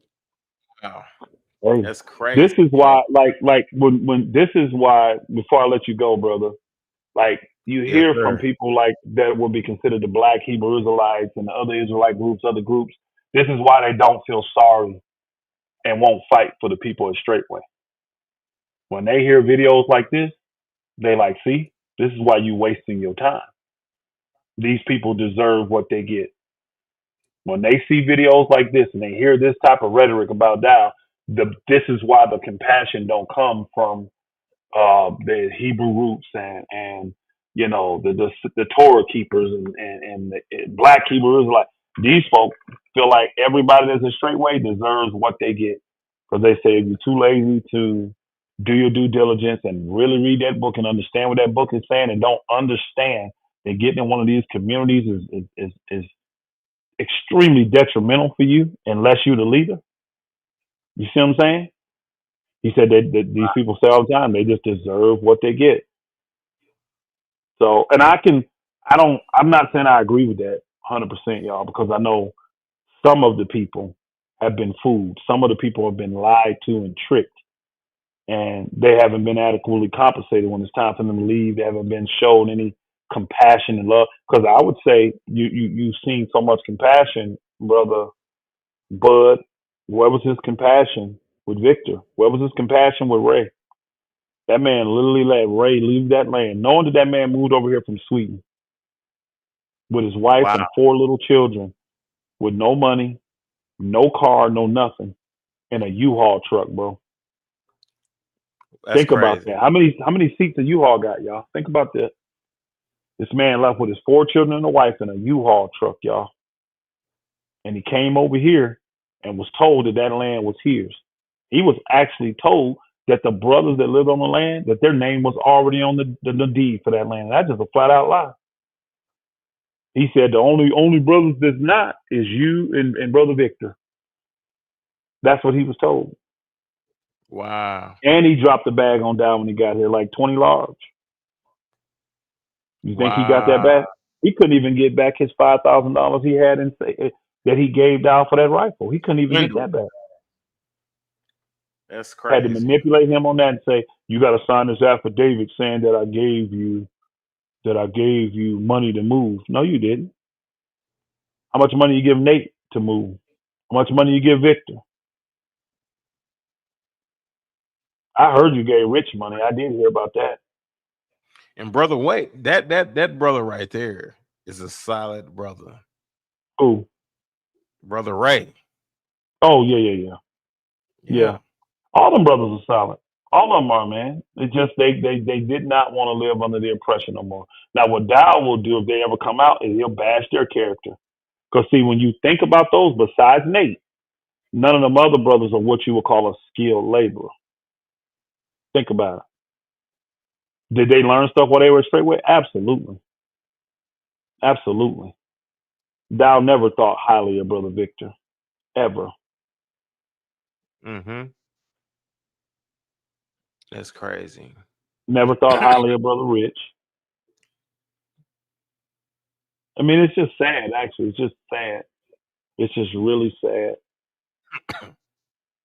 Hey, That's crazy. this is why, when this is why, before I let you go, brother, like you Yes, hear sir. from people like that would be considered the Black Hebrew Israelites and the other Israelite groups, other groups. This is why they don't feel sorry and won't fight for the people at Straightway. When they hear videos like this, they like, see, this is why you wasting your time. These people deserve what they get. When they see videos like this and they hear this type of rhetoric about Dowell, this is why the compassion don't come from the Hebrew roots and you know the Torah keepers and the Black Hebrew Israelites. These folk feel like everybody that's a Straightway deserves what they get. Because they say if you're too lazy to do your due diligence and really read that book and understand what that book is saying and don't understand that getting in one of these communities is extremely detrimental for you unless you're the leader. You see what I'm saying? He said that these people say all the time, they just deserve what they get. So, and I'm not saying I agree with that 100%, y'all, because I know some of the people have been fooled. Some of the people have been lied to and tricked, and they haven't been adequately compensated when it's time for them to leave. They haven't been shown any compassion and love. Because I would say you've seen so much compassion, brother Bud. Where was his compassion with Victor? Where was his compassion with Ray? That man literally let Ray leave that land, knowing that man moved over here from Sweden with his wife and 4 little children, with no money, no car, no nothing, in a U-Haul truck, bro. Think about that. How many seats a U-Haul got, y'all? Think about that. This man left with his 4 children and a wife in a U-Haul truck, y'all. And he came over here and was told that land was his. He was actually told that the brothers that lived on the land, that their name was already on the deed for that land. That's just a flat out lie. He said the only brothers that's not is you and Brother Victor. That's what he was told. Wow. And he dropped the bag on down when he got here, like 20 large. You think he got that back? He couldn't even get back his $5,000 he had that he gave down for that rifle. He couldn't even get that back. That's crazy. Had to manipulate him on that and say, you got to sign this affidavit saying that I gave you money to move. No, you didn't. How much money you give Nate to move? How much money you give Victor? I heard you gave Rich money. I did hear about that. And brother, wait, that brother right there is a solid brother. Who? Brother Ray. Oh, yeah. All them brothers are solid. All of them are, man. It's just they did not want to live under the oppression no more. Now, what Dowell will do if they ever come out is he'll bash their character. Because, see, when you think about those, besides Nate, none of them other brothers are what you would call a skilled laborer. Think about it. Did they learn stuff while they were Straightway? Absolutely. Absolutely. Dowell never thought highly of Brother Victor. Ever. Mm-hmm. That's crazy. Never thought highly of Brother Rich. I mean, it's just sad, actually. It's just sad. It's just really sad.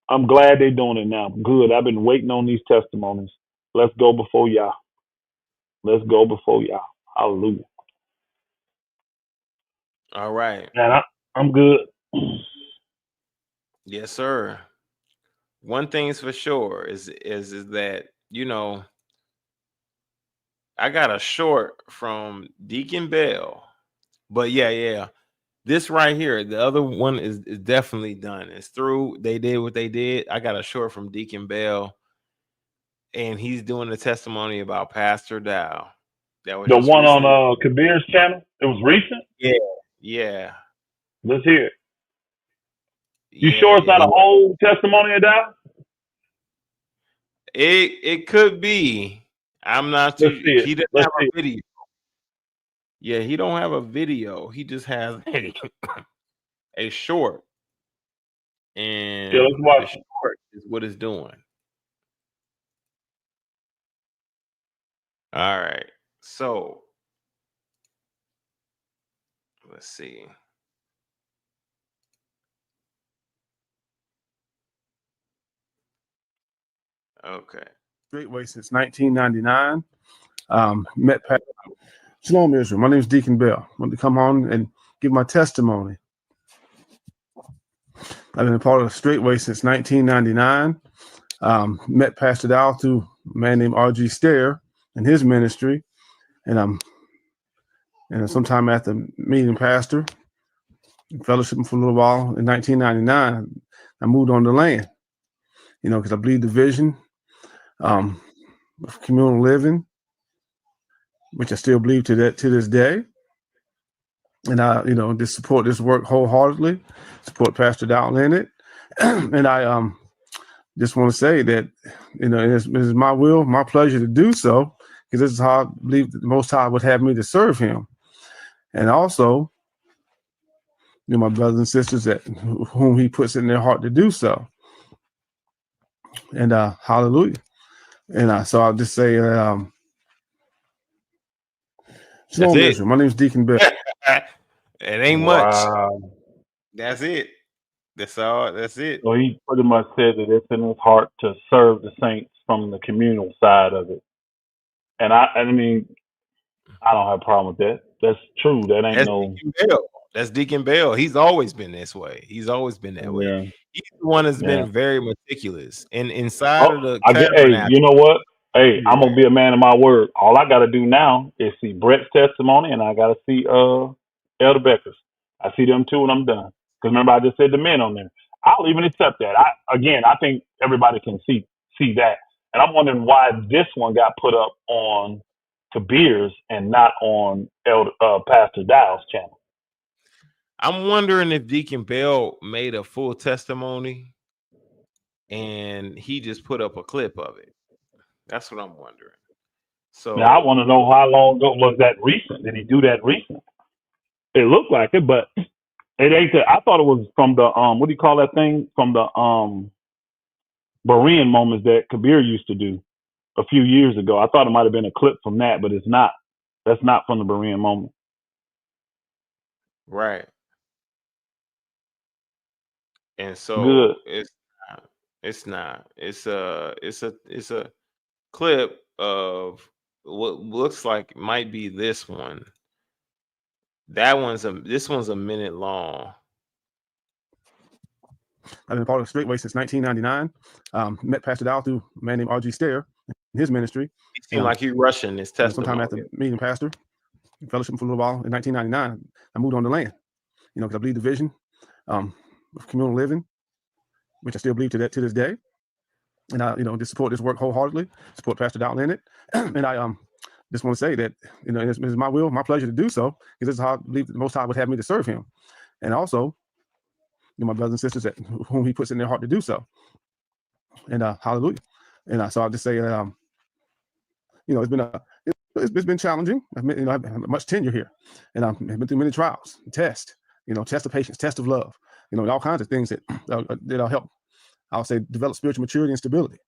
I'm glad they're doing it now. Good. I've been waiting on these testimonies. Let's go before y'all. Let's go before y'all. Hallelujah. All right. Man, I'm good. Yes, sir. One thing's for sure is that, you know, I got a short from Deacon Bell. But yeah. This right here, the other one is definitely done. It's through. They did what they did. I got a short from Deacon Bell, and he's doing a testimony about Pastor Dowell. That was the just one recently. on Kabir's channel. It was recent. Yeah. Let's hear it. You sure it's not a whole testimony of Dowell? It could be. I'm not too. He doesn't have a video. Yeah, he don't have a video. He just has a short. And let's watch the short is what it's doing. All right. So let's see. Okay. Straightway since 1999. Met Pastor. Shalom, Israel. My name is Deacon Bell. I want to come on and give my testimony. I've been a part of Straightway since 1999. Met Pastor Dowell through a man named R.G. Stair and his ministry. And sometime after meeting Pastor, fellowshipping for a little while in 1999, I moved on the land, because I believe the vision of communal living, which I still believe to this day. And I, just support this work wholeheartedly, support Pastor Dowell in it. And I just want to say that, it is my will, my pleasure to do so, because this is how I believe that the Most High would have me to serve him. And also, my brothers and sisters that whom he puts in their heart to do so. And hallelujah. And so I'll just say, Shalom, Israel. My name is Deacon Bill. It ain't much. That's it. That's all. That's it. So he pretty much said that it's in his heart to serve the saints from the communal side of it. And I mean, I don't have a problem with that. That's true. That ain't Deacon Bell. That's Deacon Bell. He's always been this way. He's always been that way. He's the one that's been very meticulous. And inside of the tabernacle. You know what? Hey, I'm gonna be a man of my word. All I gotta do now is see Brett's testimony, and I gotta see Elder Becker's. I see them two, and I'm done. Because remember, I just said the men on there. I'll even accept that. I think everybody can see that. And I'm wondering why this one got put up on Kabir's and not on Pastor Dowell's channel. I'm wondering if Deacon Bell made a full testimony and he just put up a clip of it. That's what I'm wondering. So now I want to know how long ago was that recent? Did he do that recent? It looked like it, but it ain't that. I thought it was from the what do you call that thing? From the Berean moments that Kabir used to do a few years ago. I thought it might have been a clip from that, but it's not. That's not from the Berean moment. Right. And so it's not. It's a clip of what looks like might be this one. This one's a minute long. I've been part of Straightway since 1999. Met Pastor Dowell through a man named R.G. Stair in his ministry. He seemed like he rushing his testimony. Sometime after meeting Pastor, fellowship for a little while in 1999, I moved on the land. Because I believe the vision of communal living, which I still believe to this day. And I, just support this work wholeheartedly. Support Pastor Dowell in it. And I just want to say that it is my will, my pleasure to do so, because this is how I believe the Most High would have me to serve him. And also, my brothers and sisters that whom he puts in their heart to do so. And hallelujah. And so I'll just say that it's been challenging. I've had much tenure here, and I've been through many trials, tests. Test of patience, test of love. All kinds of things that'll help. I'll say develop spiritual maturity and stability.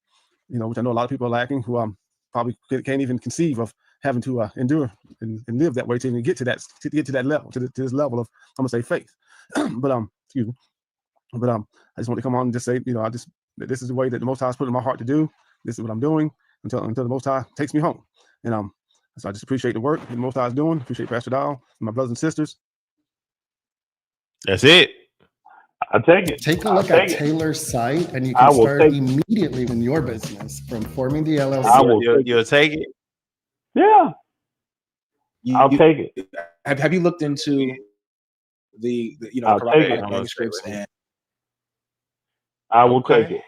Which I know a lot of people are lacking, who probably can't even conceive of having to endure and live that way to even get to that level, to this level of, I'm gonna say, faith. But excuse me. But I just want to come on and just say, this is the way that the Most High has put in my heart to do. This is what I'm doing until the Most High takes me home. And so I just appreciate the work that the Most High is doing. Appreciate Pastor Dowell and my brothers and sisters. That's it. I take it. Take a look at Taylor's site, and you can start immediately in your business from forming the LLC. You'll take it. Yeah, I'll take it. Have you looked into the manuscripts? And I will take it.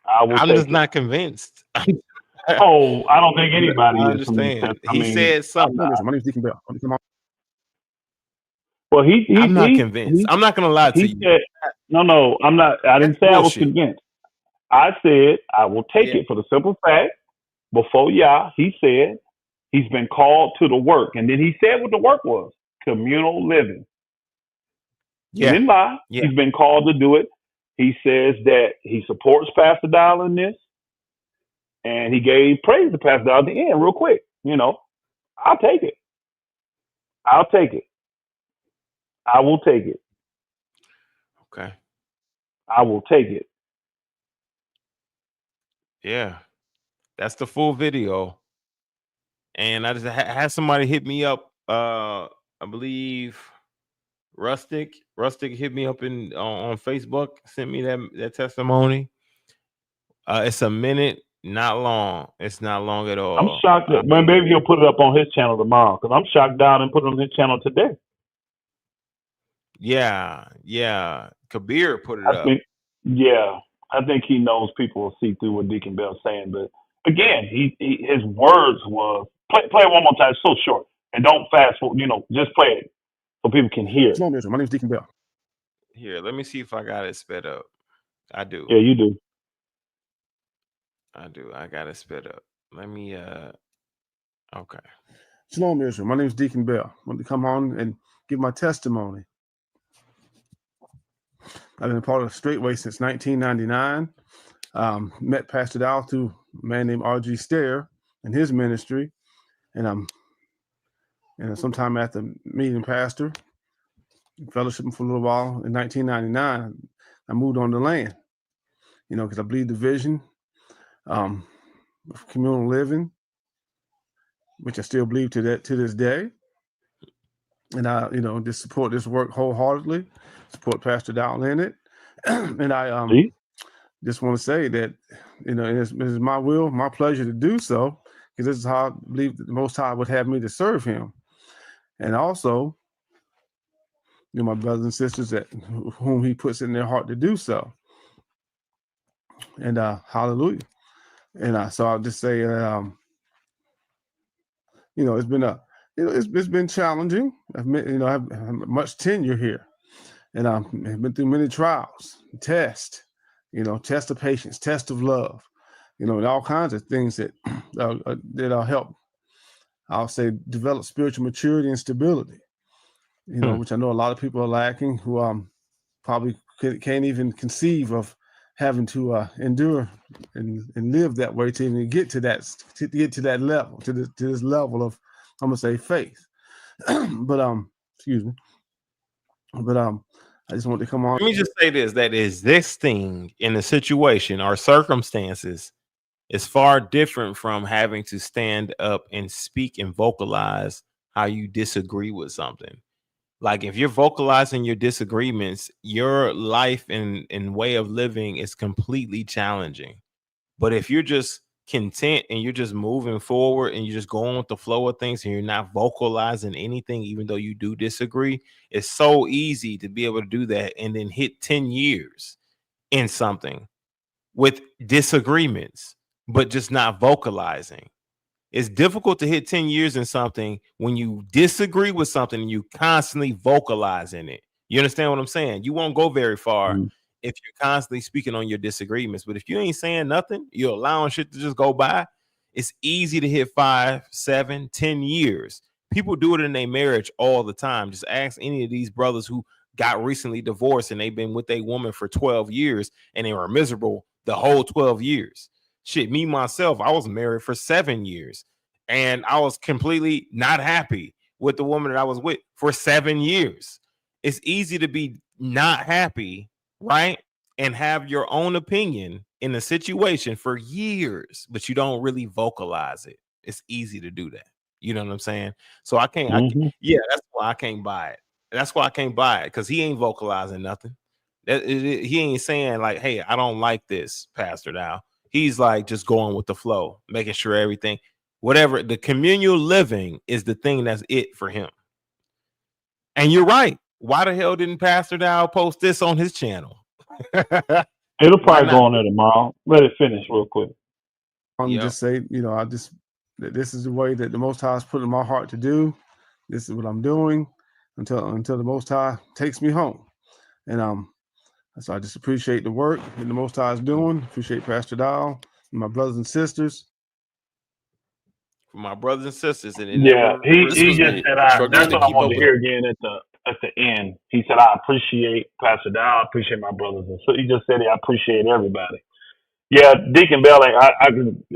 I'm just not convinced. I don't think anybody I understand. He said something. My name is Deacon Bell. Well, I'm not convinced. I'm not gonna lie to you. Said, no, I'm not. I didn't say I was convinced. I said I will take it for the simple fact. Before he said he's been called to the work, and then he said what the work was: communal living. Yeah. He didn't lie. Yeah. He's been called to do it. He says that he supports Pastor Dowell in this, and he gave praise to Pastor Dowell at the end, real quick. I'll take it. I'll take it. I will take it. Okay. I will take it. Yeah. That's the full video. And I just had somebody hit me up. I believe Rustic hit me up on Facebook, sent me that testimony. It's a minute, not long. It's not long at all. I'm shocked that maybe he'll put it up on his channel tomorrow, because I'm shocked down and put it on his channel today. Yeah. Kabir put it up. I think he knows people will see through what Deacon Bell's saying. But again, his words was play it one more time. It's so short, and don't fast forward. Just play it so people can hear. Shalom, Israel. My name is Deacon Bell. Here, let me see if I got it sped up. I do. Yeah, you do. I do. I got it sped up. Let me okay. Shalom, Israel. My name is Deacon Bell. I want to come on and give my testimony. I've been a part of Straightway since 1999. Met Pastor Dowell through a man named R.G. Stair and his ministry. And sometime after meeting Pastor, fellowshipping for a little while, in 1999, I moved on the land, because I believe the vision of communal living, which I still believe to this day. And I, just support this work wholeheartedly, support Pastor Dowell in it. And I just want to say that, it is my will, my pleasure to do so, because this is how I believe that the Most High would have me to serve him. And also, my brothers and sisters whom he puts in their heart to do so. And hallelujah. And so I'll just say that, it's been it's been challenging. I've much tenure here, and I've been through many trials, tests, test of patience, test of love, and all kinds of things that'll help, I'll say, develop spiritual maturity and stability, which I know a lot of people are lacking, who probably can't even conceive of having to endure and live that way to even get to that level, to this level of, I'm gonna say, faith. But excuse me. But I just want to come on. Let me just say this: that existing in a situation or circumstances is far different from having to stand up and speak and vocalize how you disagree with something. Like, if you're vocalizing your disagreements, your life and way of living is completely challenging. But if you're just content and you're just moving forward and you're just going with the flow of things and you're not vocalizing anything, even though you do disagree, it's so easy to be able to do that and then hit 10 years in something with disagreements, but just not vocalizing. It's difficult to hit 10 years in something when you disagree with something and you constantly vocalize in it. You understand what I'm saying? You won't go very far if you're constantly speaking on your disagreements. But if you ain't saying nothing, you're allowing shit to just go by, it's easy to hit 5, 7, 10 years. People do it in their marriage all the time. Just ask any of these brothers who got recently divorced and they've been with a woman for 12 years and they were miserable the whole 12 years. Shit, me, myself, I was married for 7 years and I was completely not happy with the woman that I was with for 7 years. It's easy to be not happy, right? And have your own opinion in a situation for years, but you don't really vocalize it. It's easy to do that. You know what I'm saying? So I can't, that's why I can't buy it. That's why I can't buy it, because he ain't vocalizing nothing. He ain't saying like, hey, I don't like this, Pastor Dowell. He's like just going with the flow, making sure everything, whatever, the communal living is the thing that's it for him. And you're right. Why the hell didn't Pastor Dowell post this on his channel? It'll probably go on there tomorrow. Let it finish real quick. Just say, that this is the way that the Most High has put in my heart to do. This is what I'm doing until the Most High takes me home. And so I just appreciate the work that the Most High is doing. Appreciate Pastor Dowell and my brothers and sisters. For my brothers and sisters, and he just said, that's what I wanted to hear again at the end. He said, I appreciate Pastor Dowell. I appreciate my brothers and sisters. He just said, I appreciate everybody. Yeah, Deacon Bell,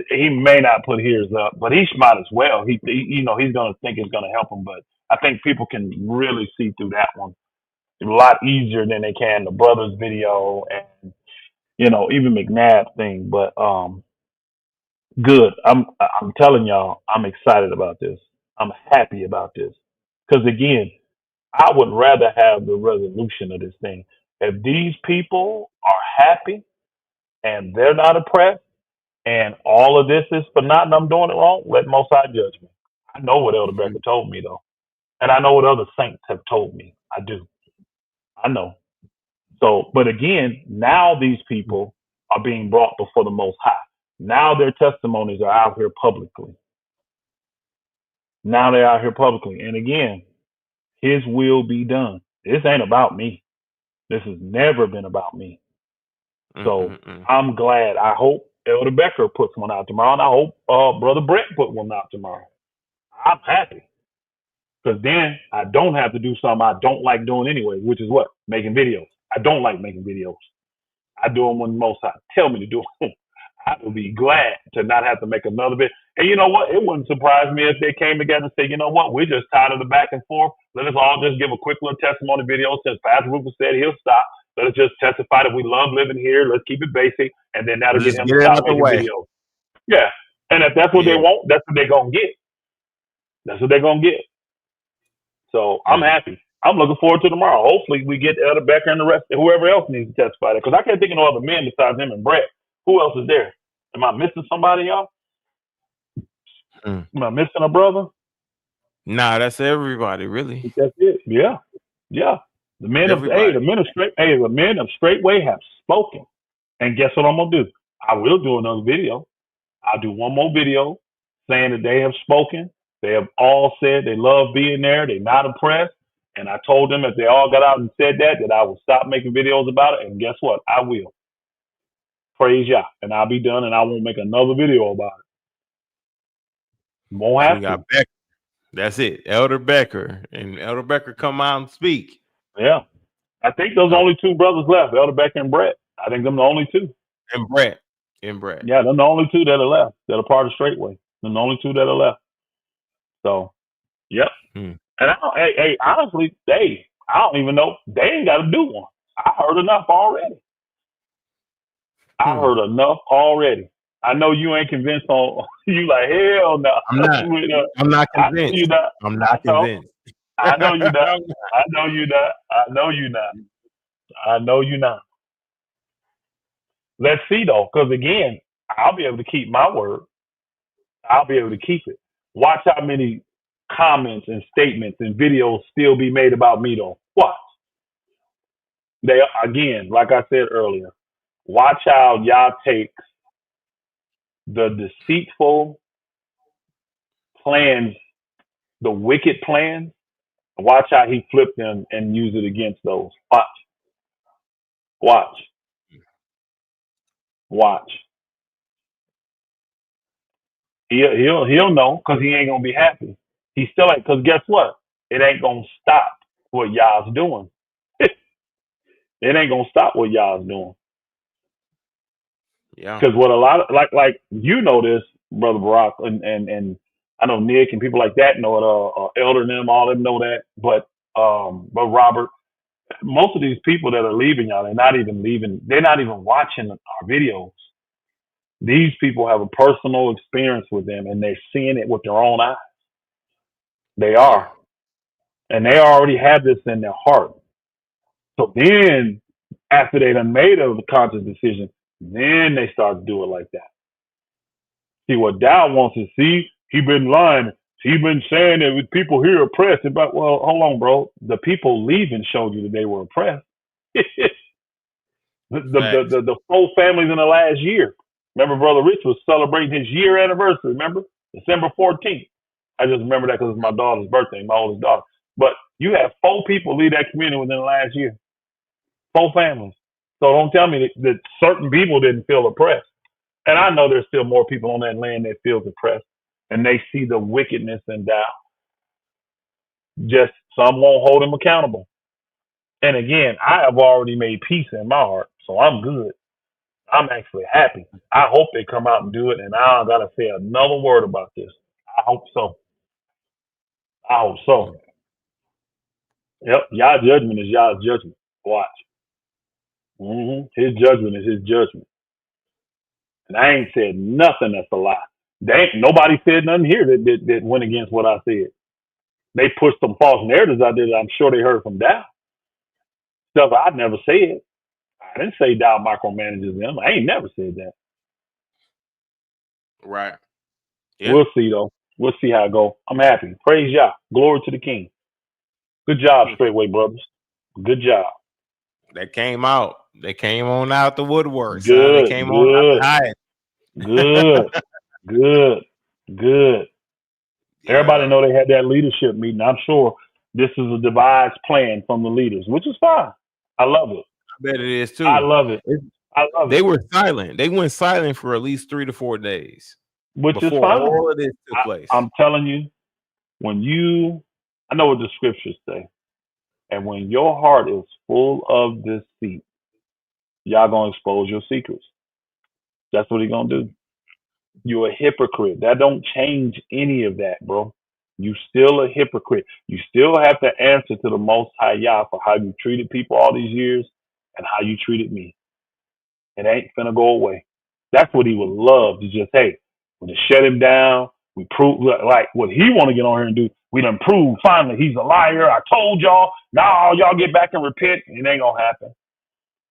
he may not put his up, but he might as well. He's going to think it's going to help him, but I think people can really see through that one a lot easier than they can the brothers video and even McNabb thing. But good. I'm telling y'all, I'm excited about this. I'm happy about this, because again, I would rather have the resolution of this thing. If these people are happy and they're not oppressed, and all of this is for nothing, I'm doing it wrong, let Most High judge me. I know what Elder Becker told me, though. And I know what other saints have told me. I do. I know. So, but again, now these people are being brought before the Most High. Now their testimonies are out here publicly. And again, His will be done. This ain't about me. This has never been about me. So I'm glad. I hope Elder Becker puts one out tomorrow, and I hope Brother Brett put one out tomorrow. I'm happy. Because then I don't have to do something I don't like doing anyway, which is what? Making videos. I don't like making videos. I do them when most I tell me to do them. I would be glad to not have to make another video. And you know what? It wouldn't surprise me if they came together and said, you know what? We're just tired of the back and forth. Let us all just give a quick little testimony video since Pastor Rufus said he'll stop. Let us just testify that we love living here. Let's keep it basic. And then that'll get him to stop making videos. Yeah. And if that's what they want, that's what they're going to get. That's what they're going to get. So I'm happy. I'm looking forward to tomorrow. Hopefully we get Elder Becker and the rest, whoever else needs to testify. Because I can't think of no other men besides him and Brett. Who else is there? Am I missing somebody, y'all? Am I missing a brother? Nah, that's everybody, really. That's it. Yeah. Yeah. The men of the men of Straightway have spoken. And guess what I'm gonna do? I will do another video. I'll do one more video saying that they have spoken. They have all said they love being there. They're not impressed. And I told them if they all got out and said that I will stop making videos about it. And guess what? I will. Praise Yah. And I'll be done and I won't make another video about it. Won't have to. Becker. That's it. Elder Becker. And Elder Becker come out and speak. Yeah. I think those only two brothers left, Elder Becker and Brett. I think them the only two. And Brett. Yeah, they're the only two that are left that are part of Straightway. They're the only two that are left. So, yep. And honestly, I don't even know. They ain't got to do one. I heard enough already. I heard enough already. I know you ain't convinced on. You like hell no. I'm not convinced. I'm not convinced. I know you not. I know you not. I know you not. I know you not. Let's see though, because again, I'll be able to keep my word. I'll be able to keep it. Watch how many comments and statements and videos still be made about me though. Watch. They again, like I said earlier, watch how y'all take the deceitful plans, the wicked plans. Watch how he flipped them and use it against those. Watch. He'll know because he ain't gonna be happy. He's still like, because guess what? It ain't gonna stop what y'all's doing. It ain't gonna stop what y'all's doing. Yeah. Because what a lot of like you know this, Brother Barack, and I know Nick and people like that know it. Elder and them, all them know that. But Robert, most of these people that are leaving y'all, they're not even leaving. They're not even watching our videos. These people have a personal experience with them, and they're seeing it with their own eyes. They are, and they already have this in their heart. So then, after they done made a conscious decision, then they start to do it like that. See, what Dowell wants to see, he been lying. He been saying that with people here oppressed. But well, hold on, bro. The people leaving showed you that they were oppressed. the 4 families in the last year. Remember, Brother Rich was celebrating his year anniversary. Remember, December 14th. I just remember that because it's my daughter's birthday, my oldest daughter. But you have 4 people leave that community within the last year. 4 families. So don't tell me that certain people didn't feel oppressed. And I know there's still more people on that land that feels oppressed, and they see the wickedness and doubt. Just some won't hold them accountable. And again, I have already made peace in my heart, so I'm good. I'm actually happy. I hope they come out and do it, and I don't got to say another word about this. I hope so. Yep, y'all judgment is y'all's judgment. Watch. His judgment is his judgment. And I ain't said nothing that's a lie. Nobody said nothing here that went against what I said. They pushed some false narratives out there that I'm sure they heard from Dow. Stuff I never said. I didn't say Dow micromanages them. I ain't never said that. Right. Yeah. We'll see though. We'll see how it go. I'm happy. Praise Yah. Glory to the King. Good job, Straightway brothers. Good job. They came out. They came on out the woodwork. Good. They came on out the hide. Good. Everybody know they had that leadership meeting. I'm sure this is a devised plan from the leaders, which is fine. I love it. I bet it is too. I love it. I love They it. were silent. They went silent for at least 3 to 4 days. Which is before fine. all of this took place. I'm telling you, I know what the scriptures say. And when your heart is full of deceit, y'all gonna expose your secrets. That's what he gonna do. You're a hypocrite. That don't change any of that, bro. You still a hypocrite. You still have to answer to the Most High Yah for how you treated people all these years and how you treated me. It ain't finna go away. That's what he would love to just, hey, when to shut him down, we prove like what he want to get on here and do. We done proved finally he's a liar. I told y'all. Now y'all get back and repent. It ain't gonna happen.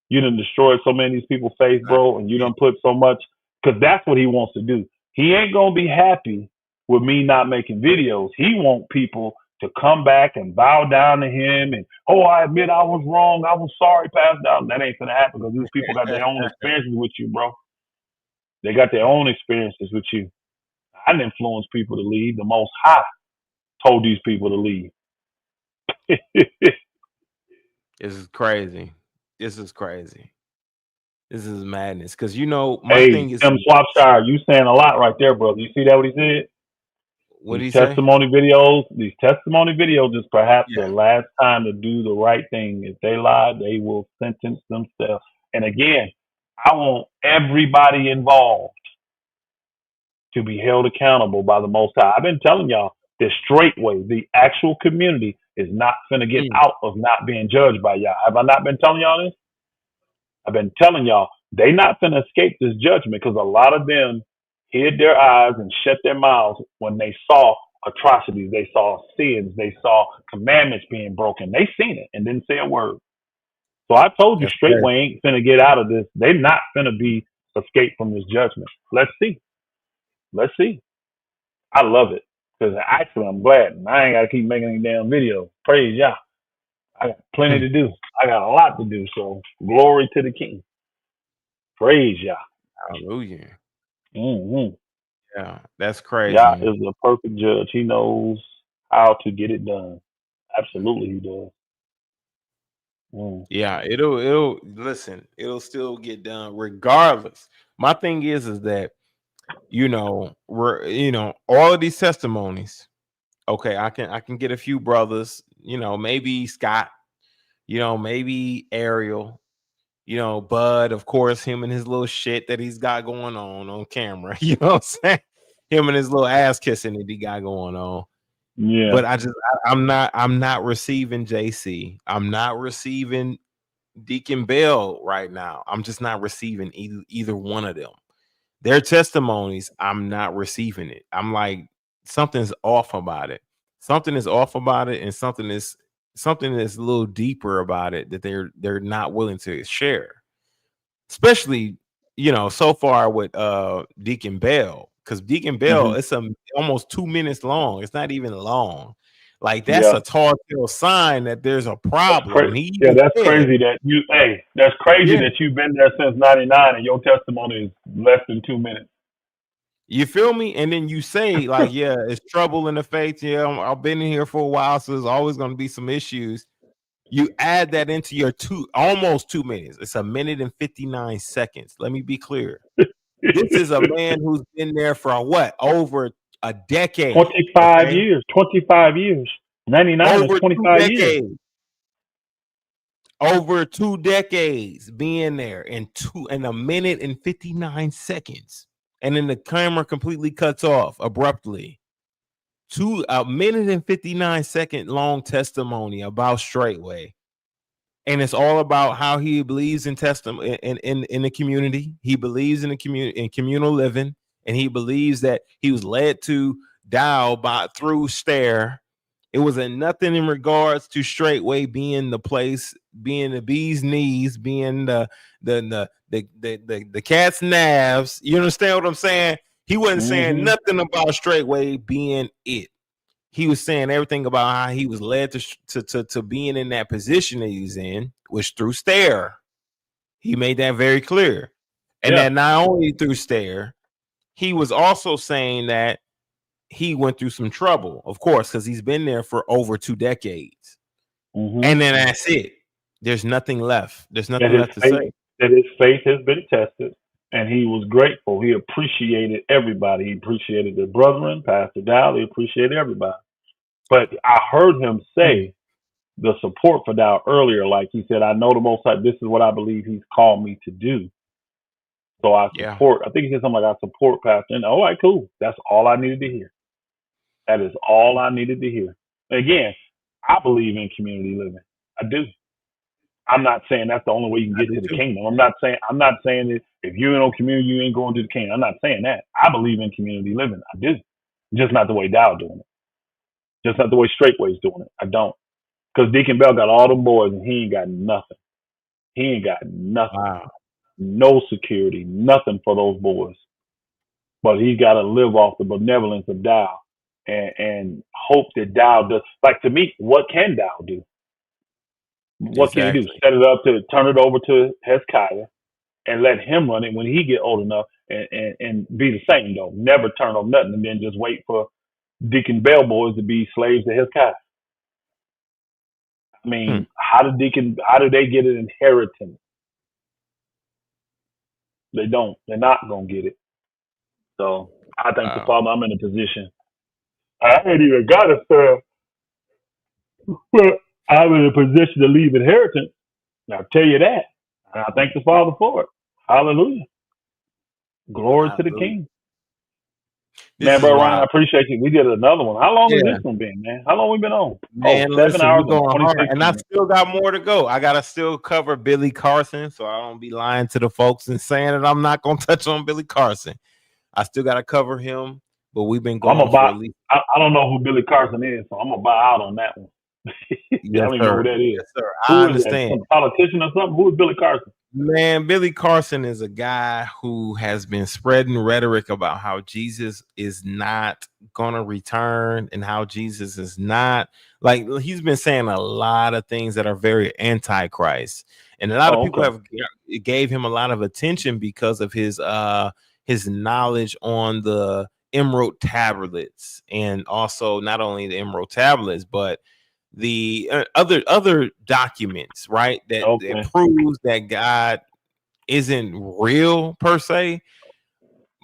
You done destroyed so many of these people's faith, bro, and you done put so much, because that's what he wants to do. He ain't gonna be happy with me not making videos. He want people to come back and bow down to him and, oh, I admit I was wrong. I was sorry, Pastor Dowell. That ain't gonna happen because these people got their own experiences with you, bro. They got their own experiences with you. I didn't influence people to leave. The Most High told these people to leave. This is crazy. This is crazy. This is madness. Because my hey, thing is Tim Swapshire, you saying a lot right there, brother. You see that what he said? What did he these say? testimony videos is perhaps the last time to do the right thing. If they lie, they will sentence themselves. And again, I want everybody involved to be held accountable by the Most High. I've been telling y'all, the Straightway, the actual community, is not finna get out of not being judged by y'all. Have I not been telling y'all this? I've been telling y'all, they not finna escape this judgment because a lot of them hid their eyes and shut their mouths when they saw atrocities, they saw sins, they saw commandments being broken. They seen it and didn't say a word. So I told you, Straightway ain't finna get out of this. They not finna be escaped from this judgment. Let's see. Let's see. I love it because actually I'm glad. I ain't gotta keep making any damn videos. Praise Yah. I got plenty to do. I got a lot to do. So glory to the King. Praise Yah. Hallelujah. Mm-hmm. Yeah, that's crazy. Yah is a perfect judge. He knows how to get it done. Absolutely, he does. Yeah, it'll listen. It'll still get done regardless. My thing is that all of these testimonies. Okay, I can get a few brothers. Maybe Scott. Maybe Ariel. Bud, of course, him and his little shit that he's got going on camera. You know what I'm saying? Him and his little ass kissing that he got going on. Yeah. But I'm not receiving JC. I'm not receiving Deacon Bell right now. I'm just not receiving either one of them. Their testimonies, I'm not receiving it. I'm like, something's off about it. Something is off about it, and something is a little deeper about it that they're not willing to share. Especially, so far with Deacon Bell, because Deacon Bell, it's almost 2 minutes long. It's not even long. Like that's a tall sign that there's a problem. That's crazy that you. Hey, that's crazy that you've been there since '99 and your testimony is less than 2 minutes. You feel me? And then you say like, yeah, it's trouble in the faith. Yeah, I've been in here for a while, so there's always going to be some issues. You add that into your almost 2 minutes. It's 1 minute and 59 seconds. Let me be clear. This is a man who's been there for what? Over a decade. 25 years. 25 years. 99 is 25 years. Over 2 decades being there in 1 minute and 59 seconds. And then the camera completely cuts off abruptly. 1 minute and 59 second long testimony about Straightway. And it's all about how he believes in testimony in the community. He believes in the community, in communal living, and he believes that he was led to Dowell through Stair. It was nothing in regards to Straightway being the place, being the bee's knees, being the cat's nabs. You understand what I'm saying? He wasn't saying nothing about Straightway being it. He was saying everything about how he was led to being in that position that he's in, which through Stair. He made that very clear. And that not only through Stair, he was also saying that he went through some trouble, of course, because he's been there for over 2 decades. And then that's it. There's nothing left. There's nothing left to say. That his faith has been tested, and he was grateful. He appreciated everybody. He appreciated the brethren, Pastor Dowell. He appreciated everybody. But I heard him say the support for Dowell earlier. Like he said, I know the Most High. This is what I believe he's called me to do. So I support. I think he said something like, I support Pastor. And all right, cool. That's all I needed to hear. That is all I needed to hear. Again, I believe in community living. I do. I'm not saying that's the only way you can get to the kingdom. I'm not saying that if you ain't on community, you ain't going to the kingdom. I'm not saying that. I believe in community living. I do. Just not the way Dowell doing it. Just not the way Straightway's doing it. I don't. Because Deacon Bell got all them boys and he ain't got nothing. He ain't got nothing. Wow. No security, nothing for those boys. But he got to live off the benevolence of Dowell and hope that Dowell does. Like, to me, what can Dowell do? What can he do? Set it up to turn it over to Hezekiah and let him run it when he get old enough and be the same, though. Never turn on nothing and then just wait for Deacon Bell boys to be slaves to Hezekiah. I mean, how do they get an inheritance? They don't. They're not going to get it. So I thank the Father I'm in a position. I ain't even got to serve, but I'm in a position to leave inheritance. I'll tell you that. And I thank the Father for it. Hallelujah. Glory to the King. Man, bro, Ryan, I appreciate you. We did another one. How long has this one been, man? How long we been on? Man, 7 hours we're going hard, and I minutes. still got more to go. I gotta still cover Billy Carson, so I don't be lying to the folks and saying that I'm not gonna touch on Billy Carson. I still gotta cover him, but we've been going for at least. I don't know who Billy Carson is, so I'm gonna buy out on that one. I don't even know who that is. Yes, sir. Who I is understand. That? Some politician or something? Who is Billy Carson? Man, Billy Carson is a guy who has been spreading rhetoric about how Jesus is not gonna return and how Jesus is not, like, he's been saying a lot of things that are very anti-Christ, and a lot of people have gave him a lot of attention because of his knowledge on the emerald tablets, and also not only the emerald tablets but the other documents, right? That proves that God isn't real per se,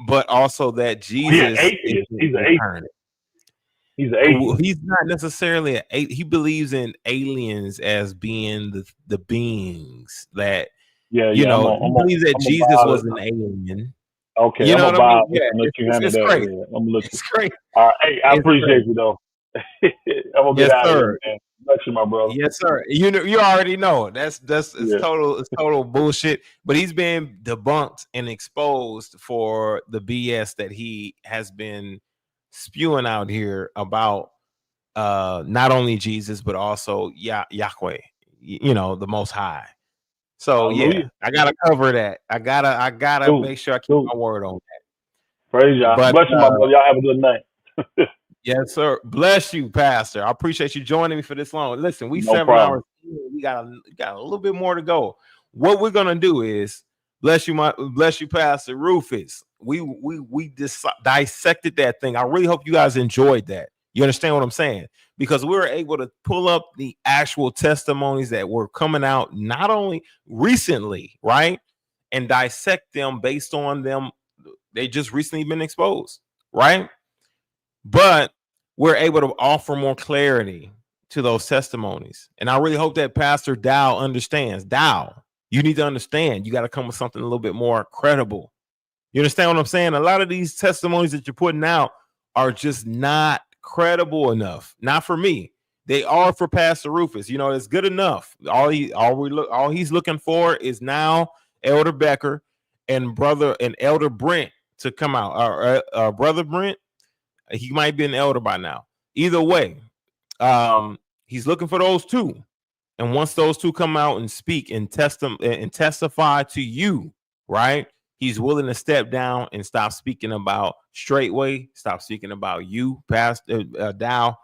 but also that Jesus is He's an atheist. He's an atheist. He's not necessarily he believes in aliens as being the beings that he believes that Jesus was an alien. Okay, you know what I mean? It's great. It's great. All right, hey, I appreciate you though. I'm gonna get out of here, man. Bless you, my brother. Yes, sir. You know, you already know it's total bullshit. But he's been debunked and exposed for the BS that he has been spewing out here about not only Jesus but also Yahweh, the Most High. So Hallelujah. I gotta cover that. I gotta make sure I keep my word on that. Praise y'all. Bless you, my brother. Y'all have a good night. Yes, sir. Bless you, Pastor. I appreciate you joining me for this long. Listen, we No 7 problem. hours. We got a little bit more to go. What we're gonna do is bless you, Pastor Rufus. We dissected that thing. I really hope you guys enjoyed that. You understand what I'm saying? Because we were able to pull up the actual testimonies that were coming out not only recently, right, and dissect them based on them. They just recently been exposed, right? But we're able to offer more clarity to those testimonies. And I really hope that Pastor Dowell understands. Dowell, you need to understand. You got to come with something a little bit more credible. You understand what I'm saying? A lot of these testimonies that you're putting out are just not credible enough. Not for me. They are for Pastor Rufus. It's good enough. All he's looking for is now Elder Becker and Elder Brent to come out. Brother Brent. He might be an elder by now. Either way, he's looking for those two. And once those two come out and speak and testify to you, right? He's willing to step down and stop speaking about Straightway, stop speaking about you, Pastor Dowell.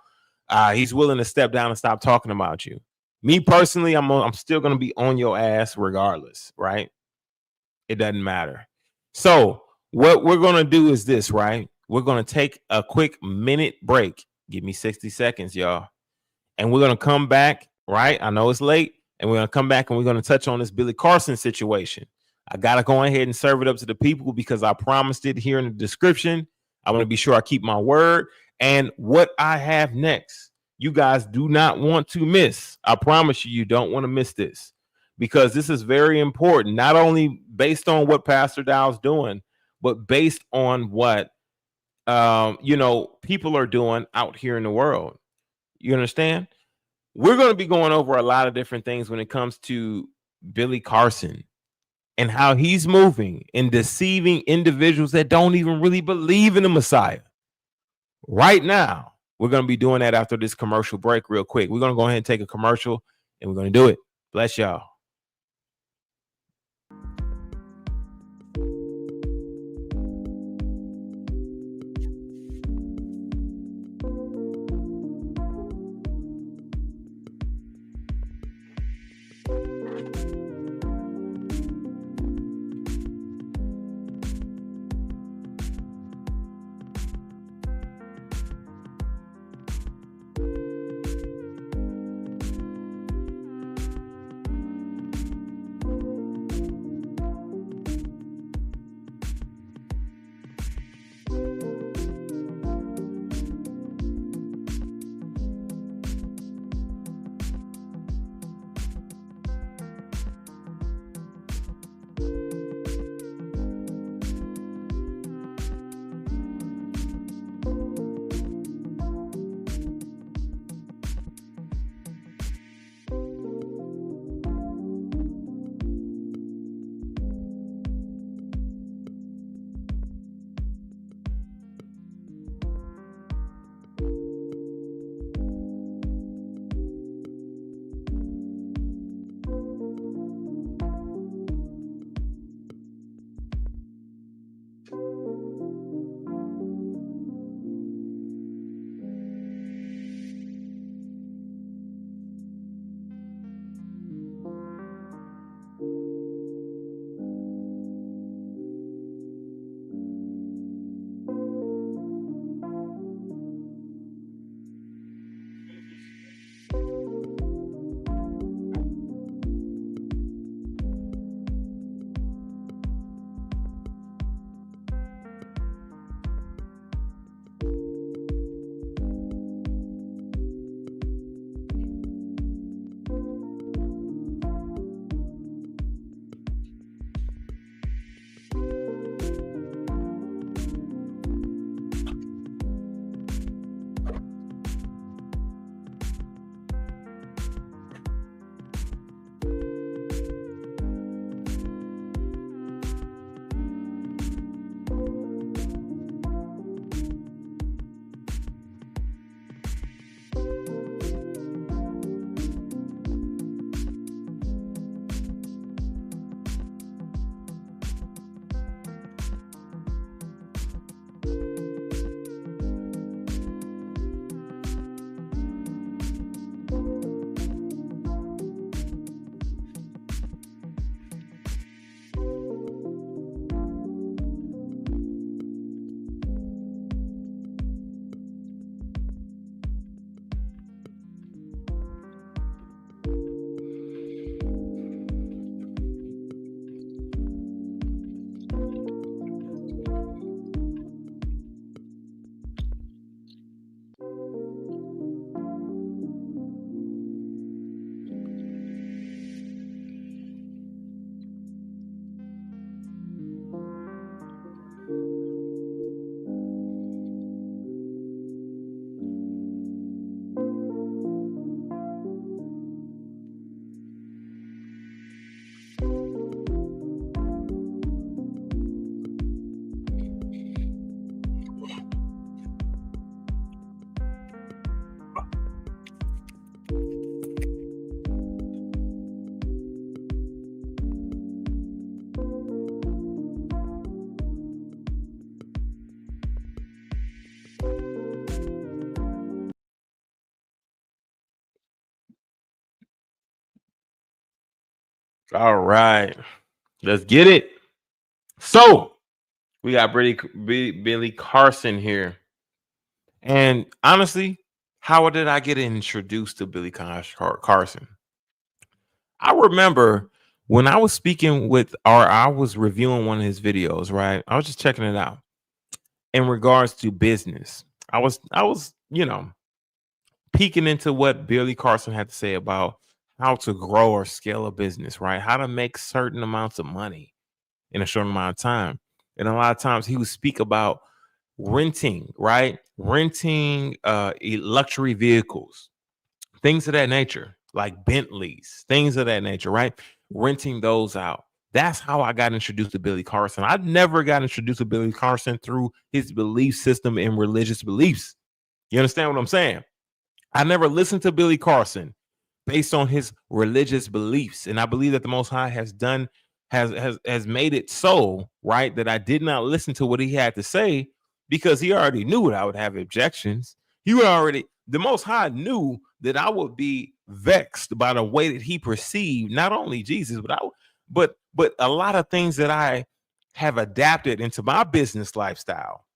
He's willing to step down and stop talking about you. Me personally, I'm still gonna be on your ass regardless, right? It doesn't matter. So what we're gonna do is this, right? we're going to take a quick minute break. Give me 60 seconds, y'all. And we're going to come back, right? I know it's late. And we're going to come back and we're going to touch on this Billy Carson situation. I got to go ahead and serve it up to the people because I promised it here in the description. I want to be sure I keep my word. And what I have next, you guys do not want to miss. I promise you, you don't want to miss this because this is very important, not only based on what Pastor Dowell's doing, but based on what, people are doing out here in the world. You understand? We're going to be going over a lot of different things when it comes to Billy Carson and how he's moving and deceiving individuals that don't even really believe in the Messiah. Right now, we're going to be doing that after this commercial break real quick. We're going to go ahead and take a commercial and we're going to do it. Bless y'all. All right, let's get it. So We got Billy Carson here. And honestly, how did I get introduced to Billy Carson? I remember when I was speaking with, or I was reviewing one of his videos, right? I was just checking it out in regards to business. I was, peeking into what Billy Carson had to say about how to grow or scale a business, right? How to make certain amounts of money in a short amount of time. And a lot of times he would speak about renting, right? Renting luxury vehicles, things of that nature, like Bentleys, things of that nature, right? Renting those out. That's how I got introduced to Billy Carson. I never got introduced to Billy Carson through his belief system and religious beliefs. You understand what I'm saying? I never listened to Billy Carson based on his religious beliefs. And I believe that the Most High has made it so, right, that I did not listen to what he had to say because he already knew that I would have objections. The Most High knew that I would be vexed by the way that he perceived not only Jesus, but a lot of things that I have adapted into my business lifestyle,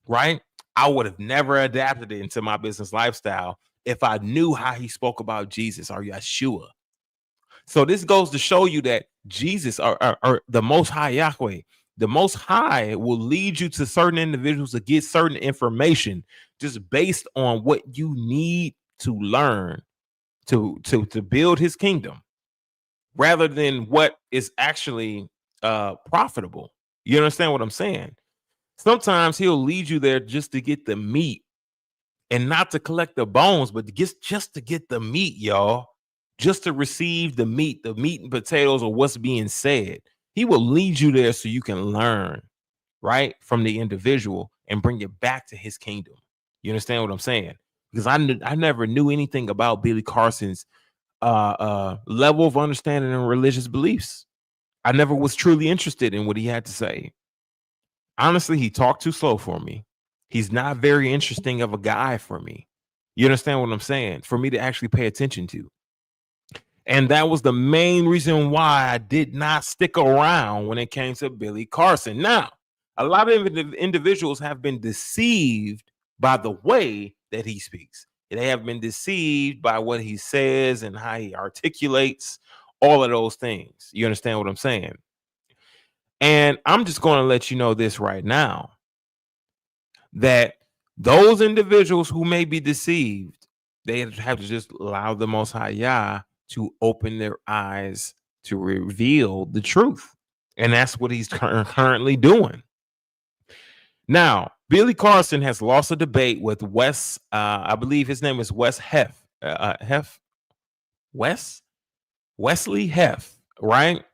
right? I would have never adapted it into my business lifestyle if I knew how he spoke about Jesus or Yeshua. So this goes to show you that Jesus or the Most High Yahweh, the Most High will lead you to certain individuals to get certain information just based on what you need to learn to build his kingdom rather than what is actually profitable. You understand what I'm saying? Sometimes he'll lead you there just to get the meat and not to collect the bones, but just to get the meat, y'all. Just to receive the meat and potatoes of what's being said. He will lead you there so you can learn, right, from the individual and bring it back to his kingdom. You understand what I'm saying? Because I never knew anything about Billy Carson's level of understanding and religious beliefs. I never was truly interested in what he had to say. Honestly, he talked too slow for me. He's not very interesting of a guy for me. You understand what I'm saying? For me to actually pay attention to. And that was the main reason why I did not stick around when it came to Billy Carson. Now, a lot of individuals have been deceived by the way that he speaks. They have been deceived by what he says and how he articulates all of those things. You understand what I'm saying? And I'm just going to let you know this right now, that those individuals who may be deceived, they have to just allow the Most High Yah to open their eyes to reveal the truth. And that's what he's currently doing. Now, Billy Carson has lost a debate with Wes. I believe his name is Wesley Heff, right?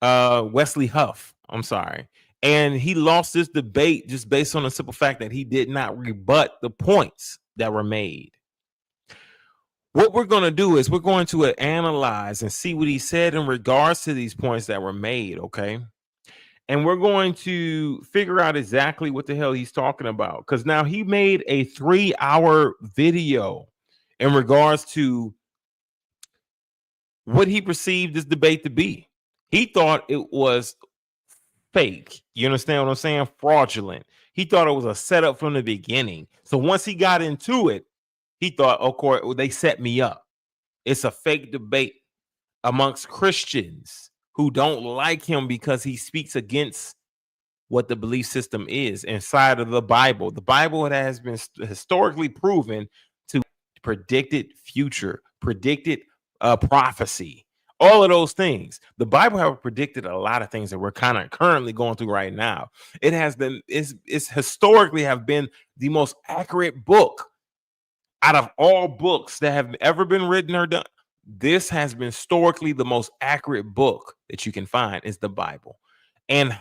Wesley Huff. I'm sorry. And he lost this debate just based on the simple fact that he did not rebut the points that were made. What we're going to do is we're going to analyze and see what he said in regards to these points that were made, okay? And we're going to figure out exactly what the hell he's talking about. Because now he made a 3-hour video in regards to what he perceived this debate to be. He thought it was fake. You understand what I'm saying? Fraudulent. He thought it was a setup from the beginning. So once he got into it, he thought, of course, they set me up. It's a fake debate amongst Christians who don't like him because he speaks against what the belief system is inside of the Bible. The Bible has been historically proven to predicted future, predicted prophecy, all of those things. The Bible have predicted a lot of things that we're kind of currently going through right now. It has been, it's historically have been the most accurate book out of all books that have ever been written or done. This has been historically the most accurate book that you can find is the Bible. And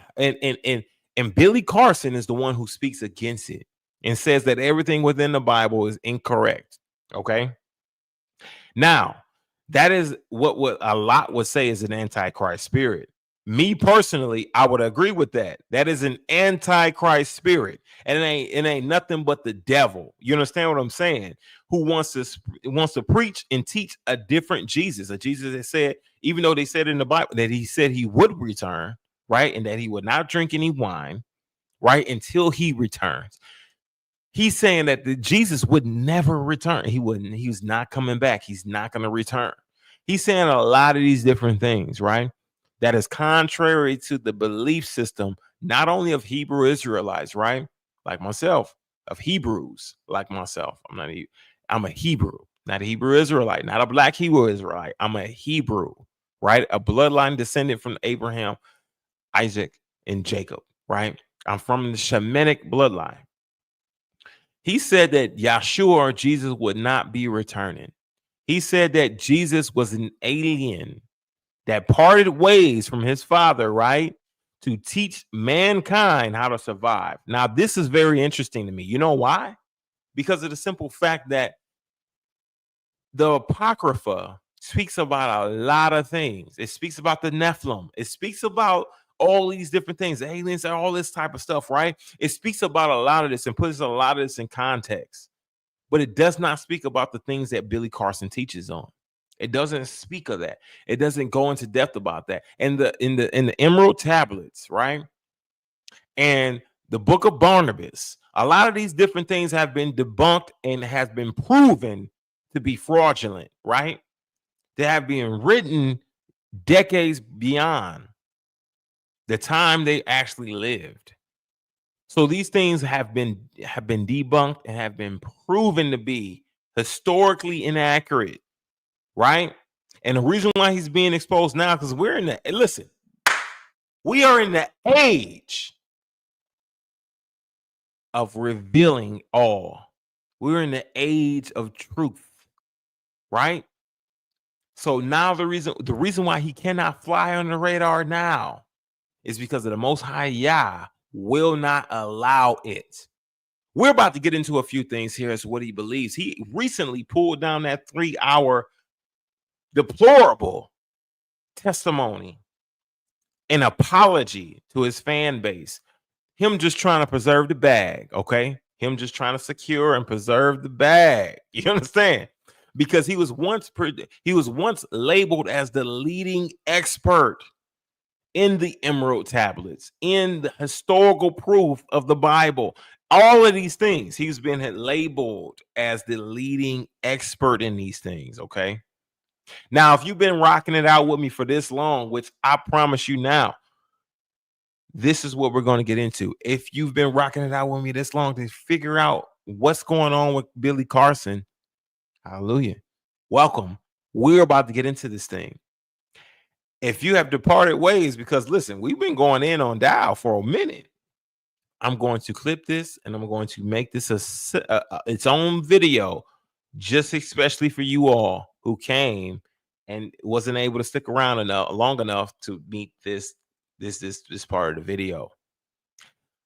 Billy Carson is the one who speaks against it and says that everything within the Bible is incorrect. Okay. Now, that is what a lot would say is an antichrist spirit. Me personally, I would agree with that. That is an antichrist spirit, and it ain't nothing but the devil. You understand what I'm saying? Who wants to preach and teach a different Jesus, a Jesus that said, even though they said in the Bible that he said he would return, right, and that he would not drink any wine, right? Until he returns. He's saying that Jesus would never return. He wouldn't. He was not coming back. He's not going to return. He's saying a lot of these different things, right? That is contrary to the belief system, not only of Hebrew Israelites, right? Like myself, of Hebrews, like myself. I'm a Hebrew, not a Hebrew Israelite, not a black Hebrew Israelite. I'm a Hebrew, right? A bloodline descendant from Abraham, Isaac, and Jacob, right? I'm from the Shemitic bloodline. He said that Yahshua, Jesus, would not be returning. He said that Jesus was an alien that parted ways from his father, right? To teach mankind how to survive. Now, this is very interesting to me. You know why? Because of the simple fact that the Apocrypha speaks about a lot of things. It speaks about the Nephilim. It speaks about all these different things, aliens, and all this type of stuff, right? It speaks about a lot of this and puts a lot of this in context. But it does not speak about the things that Billy Carson teaches on. It doesn't speak of that. It doesn't go into depth about that. And in the Emerald Tablets, right? And the Book of Barnabas, a lot of these different things have been debunked and has been proven to be fraudulent, right? They have been written decades beyond the time they actually lived. So these things have been debunked and have been proven to be historically inaccurate, right? And the reason why he's being exposed now, because we are in the age of revealing all. We're in the age of truth, right? So now the reason why he cannot fly on the radar now is because of the Most High Yah will not allow it. We're about to get into a few things here as to what he believes. He recently pulled down that 3-hour deplorable testimony, an apology to his fan base. Him just trying to preserve the bag, okay? Him just trying to secure and preserve the bag. You understand? Because he was once labeled as the leading expert in the Emerald Tablets, in the historical proof of the Bible. All of these things, he's been labeled as the leading expert in these things, okay? Now, if you've been rocking it out with me for this long, which I promise you now, this is what we're going to get into. If you've been rocking it out with me this long to figure out what's going on with Billy Carson, hallelujah, welcome. We're about to get into this thing. If you have departed ways, because listen, we've been going in on Dowell for a minute. I'm going to clip this and I'm going to make this its own video, just especially for you all who came and wasn't able to stick around long enough to meet this part of the video.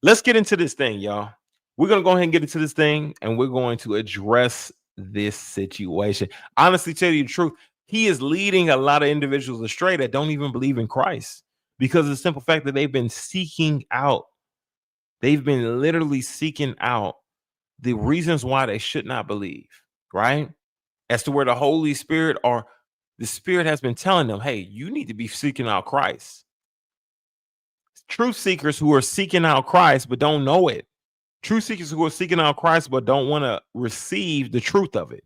Let's get into this thing, y'all. We're going to go ahead and get into this thing and we're going to address this situation. Honestly, tell you the truth, he is leading a lot of individuals astray that don't even believe in Christ because of the simple fact that they've been seeking out. They've been literally seeking out the reasons why they should not believe, right? As to where the Holy Spirit or the Spirit has been telling them, hey, you need to be seeking out Christ. Truth seekers who are seeking out Christ but don't know it. Truth seekers who are seeking out Christ but don't want to receive the truth of it.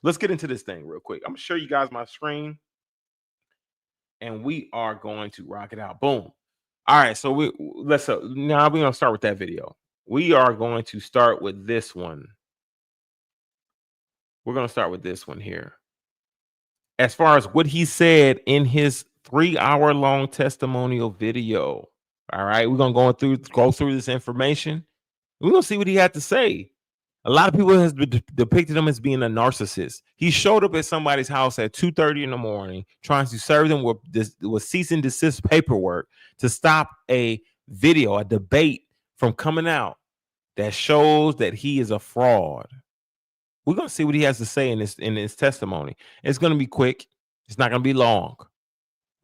Let's get into this thing real quick. I'm going to show you guys my screen. And we are going to rock it out. Boom. All right. So now we're going to start with that video. We are going to start with this one. We're going to start with this one here. As far as what he said in his 3-hour-long testimonial video. All right. We're going to go through this information. We're going to see what he had to say. A lot of people has depicted him as being a narcissist. He showed up at somebody's house at 2:30 in the morning, trying to serve them with cease and desist paperwork to stop a video, a debate from coming out that shows that he is a fraud. We're going to see what he has to say in his testimony. It's going to be quick. It's not going to be long.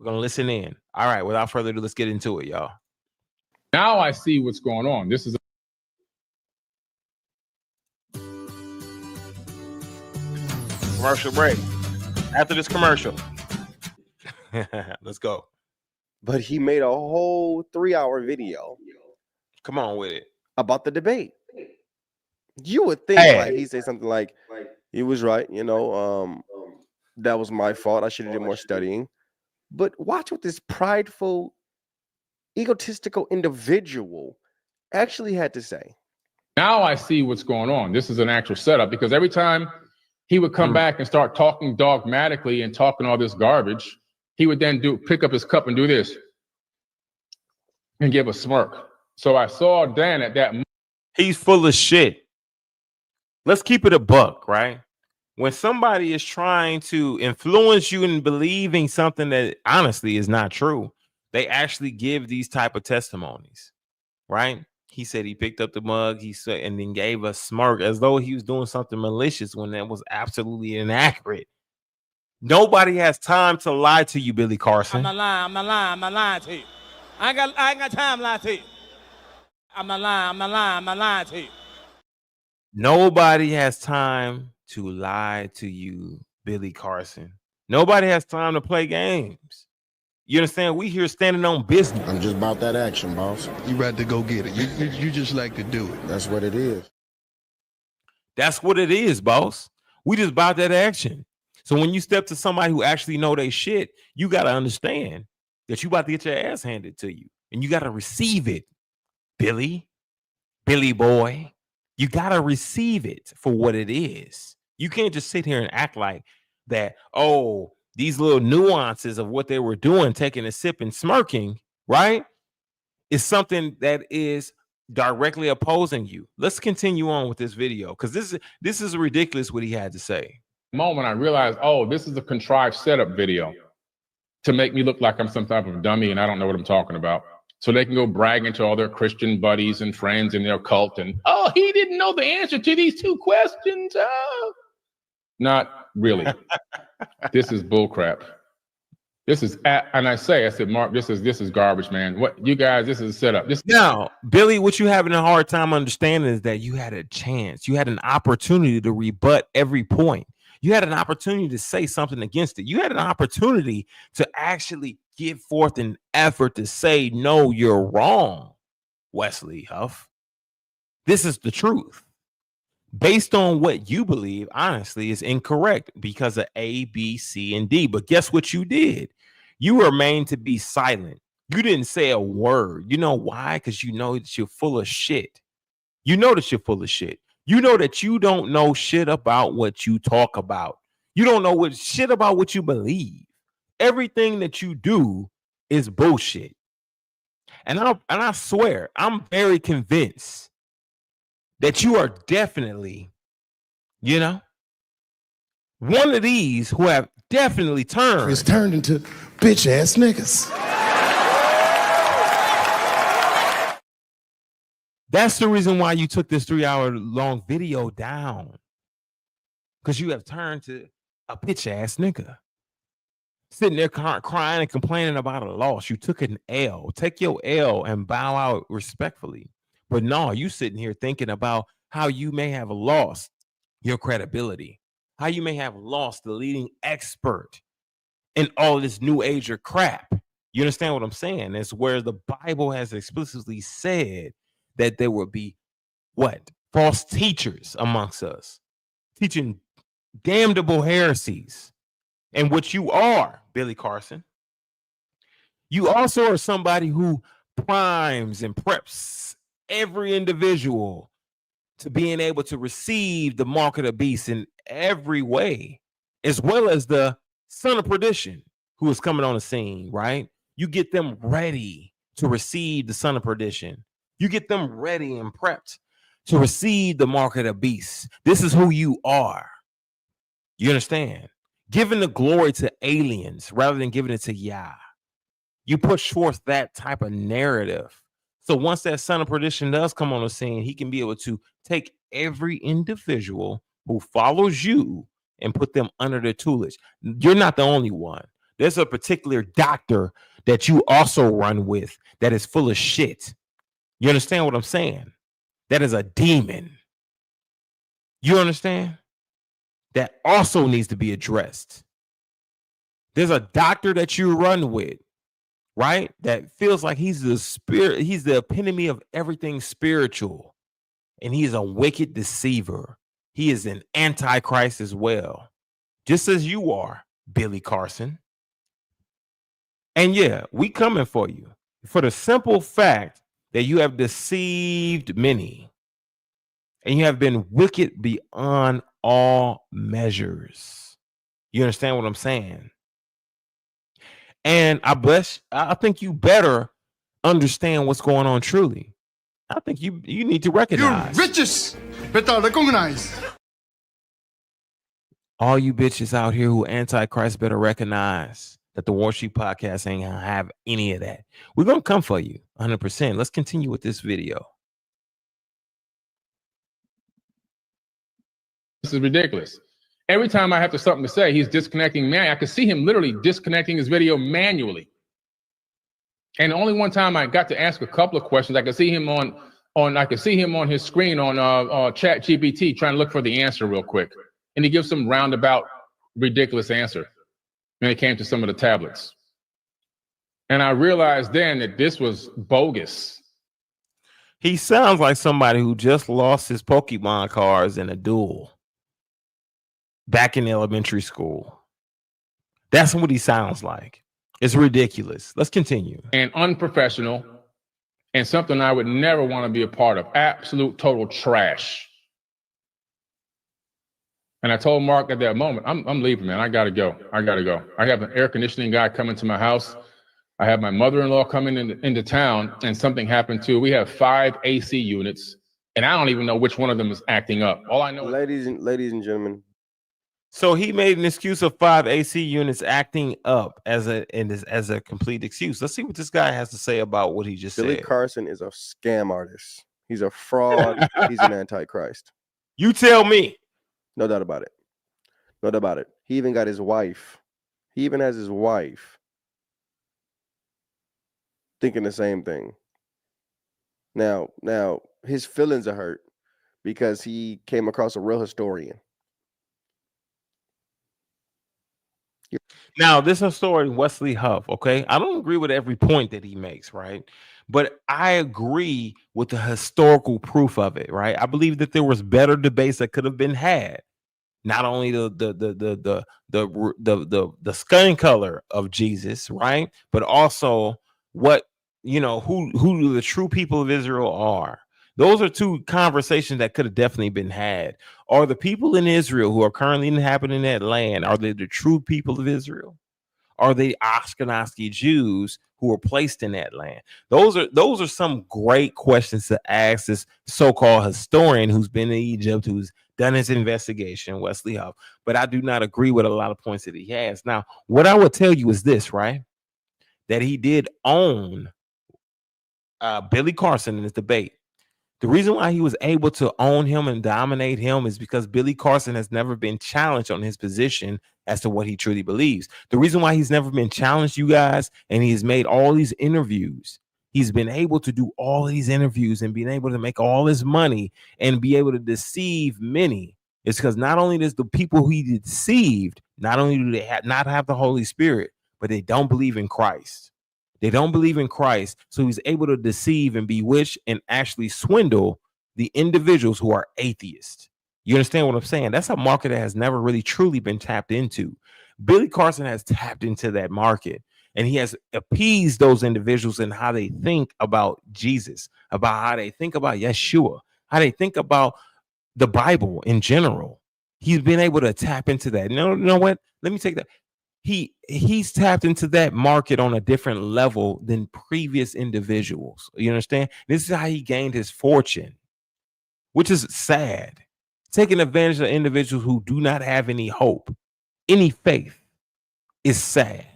We're going to listen in. All right. Without further ado, let's get into it, y'all. Now I see what's going on. This is commercial break. After this commercial, let's go. But he made a whole 3-hour video Come on with it. About the debate. You would think like he'd say something like, he was right, you know, that was my fault. I should have did more studying. But watch what this prideful, egotistical individual actually had to say. Now I see what's going on. This is an actual setup, because every time he would come back and start talking dogmatically and talking all this garbage, he would then pick up his cup and do this and give a smirk. So I saw Dan at that moment. He's full of shit. Let's keep it a buck, right? When somebody is trying to influence you in believing something that honestly is not true, they actually give these type of testimonies, right? He said he picked up the mug, he said, and then gave a smirk as though he was doing something malicious when that was absolutely inaccurate. Nobody has time to lie to you, Billy Carson. I'm not lying to you. I ain't got time to lie to you. I'm not lying to you. Nobody has time to lie to you, Billy Carson. Nobody has time to play games. You understand? We here standing on business. I'm just about that action, boss. You ready to go get it. You just like to do it. That's what it is. That's what it is, boss. We just about that action. So when you step to somebody who actually know they shit, you got to understand that you about to get your ass handed to you. And you got to receive it, Billy boy. You got to receive it for what it is. You can't just sit here and act like that, oh, these little nuances of what they were doing, taking a sip and smirking, right, is something that is directly opposing you. Let's continue on with this video, because this is ridiculous what he had to say. The moment I realized, oh, this is a contrived setup video to make me look like I'm some type of dummy and I don't know what I'm talking about. So they can go bragging to all their Christian buddies and friends in their cult and, oh, he didn't know the answer to these 2 questions. Oh. Not really. This is bullcrap. This is, and I said, Mark, this is garbage, man. What you guys, this is a setup. Now, Billy, what you having a hard time understanding is that you had a chance. You had an opportunity to rebut every point. You had an opportunity to say something against it. You had an opportunity to actually give forth an effort to say, no, you're wrong, Wesley Huff. This is the truth. Based on what you believe, honestly, is incorrect because of A, B, C, and D. But guess what you did? You remained to be silent. You didn't say a word. You know why? Because you know that you're full of shit. You know that you're full of shit. You know that you don't know shit about what you talk about. You don't know what shit about what you believe. Everything that you do is bullshit. And I swear, I'm very convinced that you are definitely, you know, one of these who have definitely turned. It's turned into bitch ass niggas. That's the reason why you took this 3-hour-long video down. Because you have turned to a bitch ass nigga. Sitting there crying and complaining about a loss. You took an L. Take your L and bow out respectfully. But no, you sitting here thinking about how you may have lost your credibility. How you may have lost the leading expert in all this new ager crap. You understand what I'm saying? It's where the Bible has explicitly said that there will be what? False teachers amongst us, teaching damnable heresies. And what you are, Billy Carson, you also are somebody who primes and preps every individual to being able to receive the mark of the beast in every way, as well as the son of perdition who is coming on the scene, right? You get them ready to receive the son of perdition. You get them ready and prepped to receive the mark of the beast. This is who you are. You understand? Giving the glory to aliens rather than giving it to Yah. You push forth that type of narrative. So once that son of perdition does come on the scene, he can be able to take every individual who follows you and put them under their tutelage. You're not the only one. There's a particular doctor that you also run with that is full of shit. You understand what I'm saying? That is a demon. You understand? That also needs to be addressed. There's a doctor that you run with right? That feels like he's the spirit, he's the epitome of everything spiritual. And he is a wicked deceiver. He is an antichrist as well, just as you are, Billy Carson. And yeah, we coming for you for the simple fact that you have deceived many and you have been wicked beyond all measures. You understand what I'm saying? And I think you better understand what's going on truly. I think you need to recognize. You riches better recognize. All you bitches out here who antichrist better recognize that the War Sheep podcast ain't gonna have any of that. We're gonna come for you 100%. Let's continue with this video. This is ridiculous. Every time I have something to say, he's disconnecting me. I could see him literally disconnecting his video manually. And only one time I got to ask a couple of questions. I could see him on his screen on Chat GPT trying to look for the answer real quick. And he gives some roundabout, ridiculous answer when it came to some of the tablets. And I realized then that this was bogus. He sounds like somebody who just lost his Pokemon cards in a duel back in elementary school. That's what he sounds like. It's ridiculous. Let's continue. And unprofessional, and something I would never want to be a part of. Absolute total trash. And I told Mark at that moment, I'm leaving, man. I gotta go. I have an air conditioning guy coming to my house. I have my mother-in-law coming into town, and something happened too. We have 5 AC units, and I don't even know which one of them is acting up. All I know, ladies and gentlemen. So he made an excuse of 5 AC units acting up as a complete excuse. Let's see what this guy has to say about what he just said. Billy Carson is a scam artist. He's a fraud. He's an antichrist. You tell me. No doubt about it. No doubt about it. He even got his wife. He even has his wife thinking the same thing. Now his feelings are hurt because he came across a real historian. Now, this historian, Wesley Huff, okay? I don't agree with every point that he makes, right? But I agree with the historical proof of it, right? I believe that there was better debates that could have been had. Not only the skin color of Jesus, right? But also what, who the true people of Israel are. Those are two conversations that could have definitely been had. Are the people in Israel who are currently inhabiting that land, are they the true people of Israel? Are they Ashkenazi Jews who are placed in that land? Those are some great questions to ask this so-called historian who's been in Egypt, who's done his investigation, Wesley Huff. But I do not agree with a lot of points that he has. Now, what I would tell you is this, right? That he did own Billy Carson in this debate. The reason why he was able to own him and dominate him is because Billy Carson has never been challenged on his position as to what he truly believes. The reason why he's never been challenged, you guys, and he's made all these interviews, he's been able to do all of these interviews and being able to make all his money and be able to deceive many, is because not only does the people who he deceived, not only do they not have the Holy Spirit, but they don't believe in Christ. They don't believe in Christ, so he's able to deceive and bewitch and actually swindle the individuals who are atheists. You understand what I'm saying? That's a market that has never really truly been tapped into. Billy Carson has tapped into that market, and he has appeased those individuals in how they think about Jesus, about how they think about Yeshua, how they think about the Bible in general. He's been able to tap into that. You know what? Let me take that. He's tapped into that market on a different level than previous individuals. You understand? This is how he gained his fortune, which is sad. Taking advantage of individuals who do not have any hope, any faith, is sad.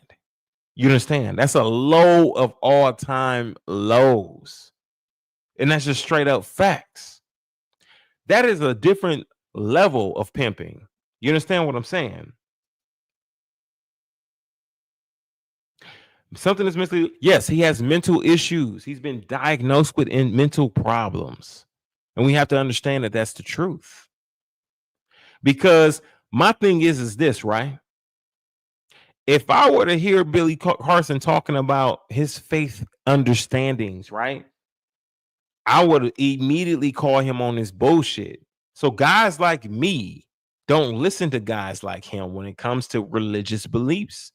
You understand? That's a low of all time lows. And that's just straight up facts. That is a different level of pimping. You understand what I'm saying? Something is misleading. Yes, he has mental issues. He's been diagnosed with mental problems. And we have to understand that that's the truth. Because my thing is this, right? if I were to hear Billy Carson talking about his faith understandings, right, I would immediately call him on his bullshit. So guys like me don't listen to guys like him when it comes to religious beliefs.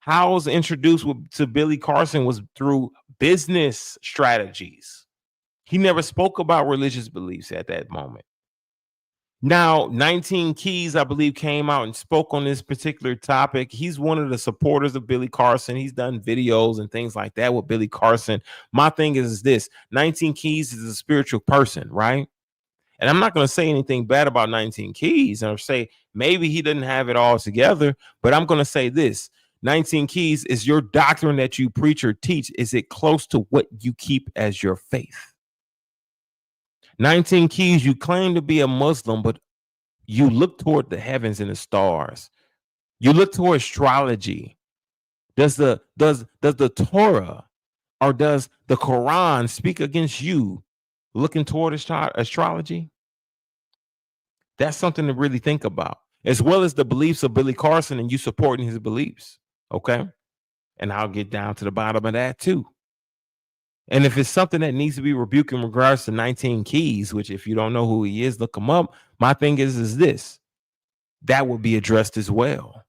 How I was introduced to Billy Carson was through business strategies. He never spoke about religious beliefs at that moment. Now, 19 Keys, I believe, came out and spoke on this particular topic. He's one of the supporters of Billy Carson. He's done videos and things like that with Billy Carson. My thing is this: 19 Keys is a spiritual person, right? And I'm not going to say anything bad about 19 Keys. I'll say maybe he didn't have it all together, but I'm going to say this: 19 Keys, is your doctrine that you preach or teach, is it close to what you keep as your faith? 19 Keys, you claim to be a Muslim, but you look toward the heavens and the stars. You look toward astrology. Does the Torah or does the Quran speak against you looking toward astrology? That's something to really think about, as well as the beliefs of Billy Carson and you supporting his beliefs. Okay. And I'll get down to the bottom of that too. And if it's something that needs to be rebuked in regards to 19 Keys, which if you don't know who he is, look him up. My thing is this: that will be addressed as well.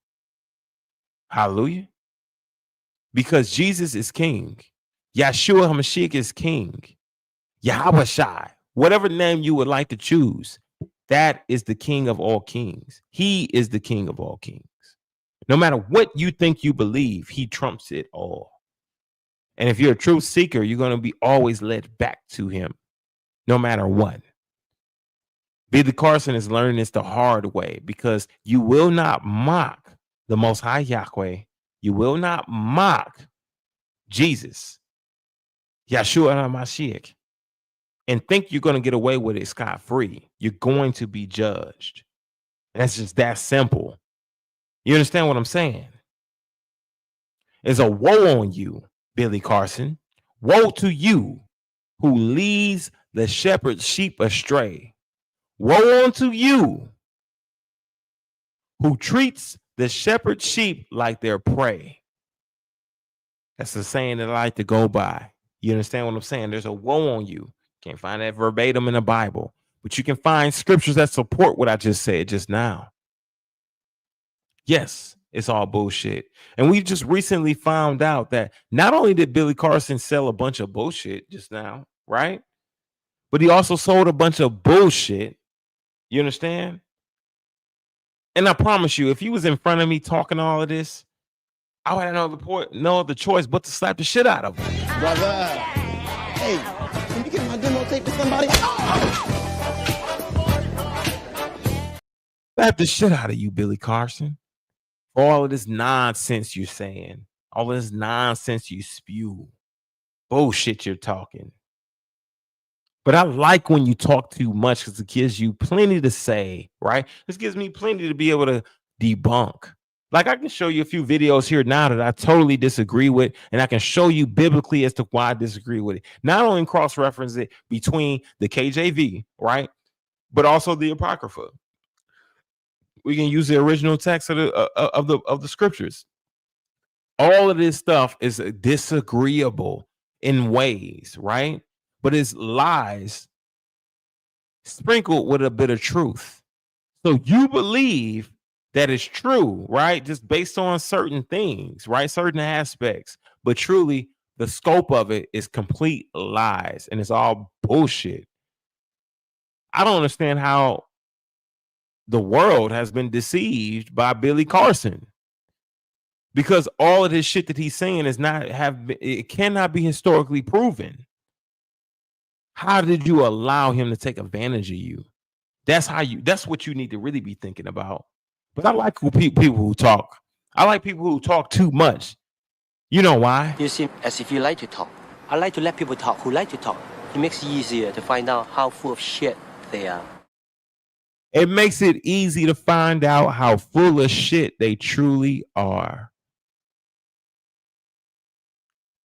Hallelujah. Because Jesus is king. Yahshua HaMashiach is king. Yahweh Shai, whatever name you would like to choose, that is the king of all kings. He is the king of all kings. No matter what you think you believe, he trumps it all. And if you're a truth seeker, you're going to be always led back to him, no matter what. Billy Carson is learning this the hard way, because you will not mock the Most High Yahweh. You will not mock Jesus, Yahshua HaMashiach, and think you're going to get away with it scot-free. You're going to be judged. That's just that simple. You understand what I'm saying? There's a woe on you, Billy Carson. Woe to you who leads the shepherd's sheep astray. Woe unto you who treats the shepherd's sheep like their prey. That's the saying that I like to go by. You understand what I'm saying? There's a woe on you. Can't find that verbatim in the Bible, but you can find scriptures that support what I just said just now. Yes, it's all bullshit. And we just recently found out that not only did Billy Carson sell a bunch of bullshit just now, right? But he also sold a bunch of bullshit. You understand? And I promise you, if he was in front of me talking all of this, I would have no other choice but to slap the shit out of him. Brother, hey, can you get my demo tape to somebody? Slap the shit out of you, Billy Carson. For all of this nonsense you're saying, all of this nonsense you spew, bullshit you're talking. But I like when you talk too much, because it gives you plenty to say, right? This gives me plenty to be able to debunk. Like, I can show you a few videos here now that I totally disagree with, and I can show you biblically as to why I disagree with it. Not only cross-reference it between the KJV, right, but also the Apocrypha. We can use the original text of the scriptures. All of this stuff is disagreeable in ways, right? But it's lies sprinkled with a bit of truth. So you believe that it's true, right? Just based on certain things, right? Certain aspects. But truly, the scope of it is complete lies, and it's all bullshit. I don't understand how the world has been deceived by Billy Carson, because all of this shit that he's saying it cannot be historically proven. How did you allow him to take advantage of you? That's what you need to really be thinking about. But I like people who talk. I like people who talk too much. You know why? You seem as if you like to talk. I like to let people talk who like to talk. It makes it easier to find out how full of shit they are. It makes it easy to find out how full of shit they truly are.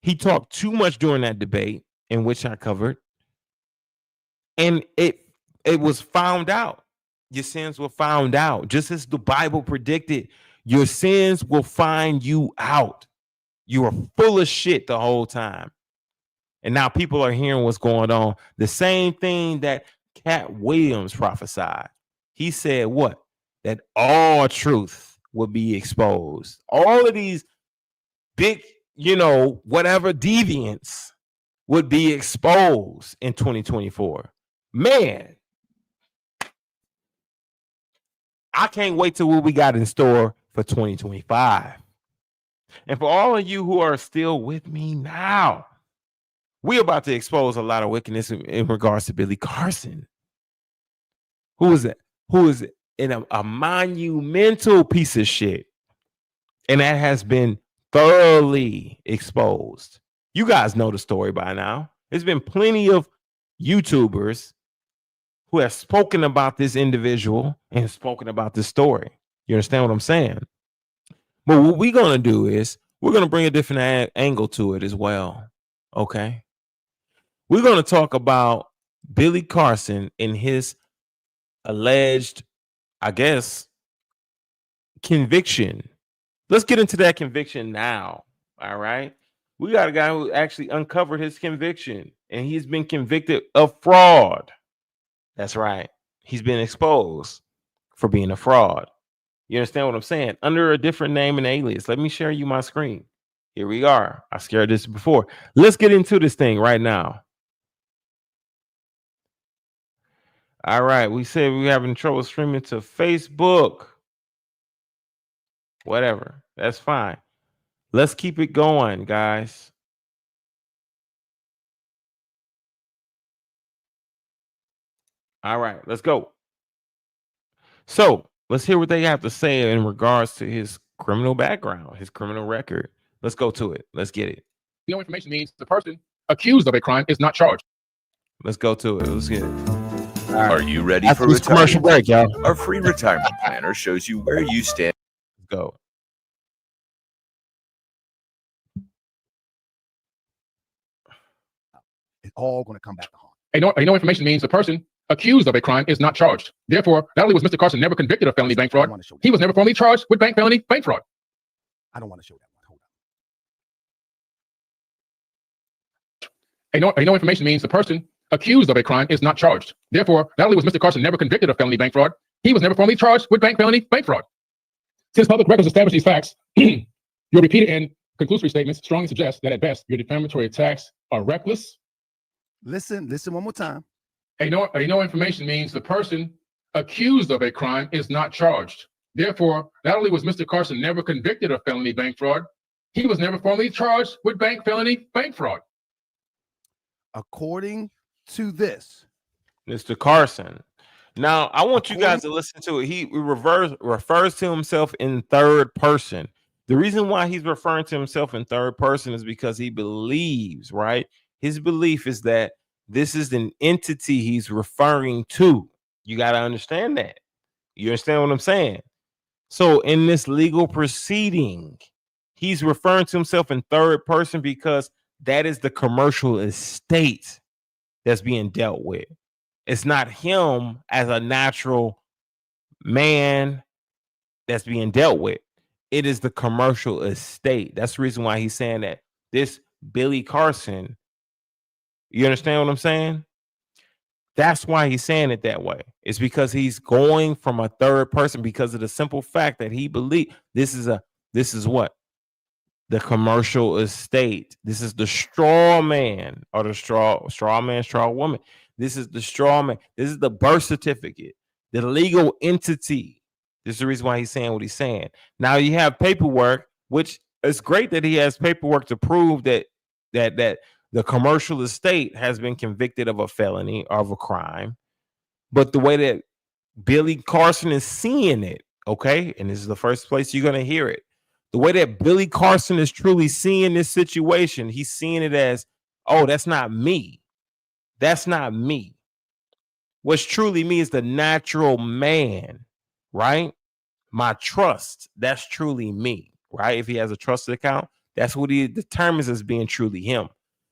He talked too much during that debate, in which I covered. And it was found out. Your sins were found out. Just as the Bible predicted, Your sins will find you out. You were full of shit the whole time. And now people are hearing what's going on. The same thing that Cat Williams prophesied. He said what? That all truth would be exposed. All of these big, whatever deviants would be exposed in 2024. Man, I can't wait till what we got in store for 2025. And for all of you who are still with me now, we're about to expose a lot of wickedness in regards to Billy Carson. Who is it? Who is in a monumental piece of shit. And that has been thoroughly exposed. You guys know the story by now. There's been plenty of YouTubers who have spoken about this individual and spoken about this story. You understand what I'm saying? But what we're going to do is we're going to bring a different angle to it as well. Okay. We're going to talk about Billy Carson and his alleged, I guess, conviction. Let's get into that conviction now. All right. We got a guy who actually uncovered his conviction, and he's been convicted of fraud. That's right. He's been exposed for being a fraud. You understand what I'm saying? Under a different name and alias. Let me share you my screen. Here we are. I scared this before. Let's get into this thing right now. All right. We said we're having trouble streaming to Facebook. Whatever. That's fine. Let's keep it going, guys. All right. Let's go. So let's hear what they have to say in regards to his criminal background, his criminal record. Let's go to it. Let's get it. No information means the person accused of a crime is not charged. Let's go to it. Let's get it. Right. Are you ready for retirement? Commercial break, y'all. Our free retirement planner shows you where you stand. Let's go. It's all going to come back to haunt. No information means the person accused of a crime is not charged. Therefore, not only was Mr. Carson never convicted of felony bank fraud, he was never formally charged with felony bank fraud. I don't want to show that one. Hold on. No information means the person accused of a crime is not charged. Therefore, not only was Mr. Carson never convicted of felony bank fraud, he was never formally charged with felony bank fraud. Since public records establish these facts, your repeated and conclusory statements strongly suggest that at best, your defamatory attacks are reckless. Listen one more time. No information means the person accused of a crime is not charged. Therefore, not only was Mr. Carson never convicted of felony bank fraud, he was never formally charged with felony bank fraud. According to this, Mr. Carson. Now, I want you guys to listen to it. He refers to himself in third person. The reason why he's referring to himself in third person is because he believes, right? His belief is that this is an entity he's referring to. You got to understand that. You understand what I'm saying? So in this legal proceeding, he's referring to himself in third person because that is the commercial estate that's being dealt with. It's not him as a natural man that's being dealt with. It is the commercial estate. That's the reason why he's saying that this Billy Carson, you understand what I'm saying? That's why he's saying it that way. It's because he's going from a third person because of the simple fact that he believes this is what? The commercial estate. This is the straw man or the straw man, straw woman. This is the straw man. This is the birth certificate, the legal entity. This is the reason why he's saying what he's saying. Now you have paperwork, which is great that he has paperwork to prove that the commercial estate has been convicted of a felony or of a crime. But the way that Billy Carson is seeing it, okay, and this is the first place you're going to hear it. The way that Billy Carson is truly seeing this situation, he's seeing it as, oh, that's not me. That's not me. What's truly me is the natural man, right? My trust, that's truly me, right? If he has a trusted account, that's what he determines as being truly him.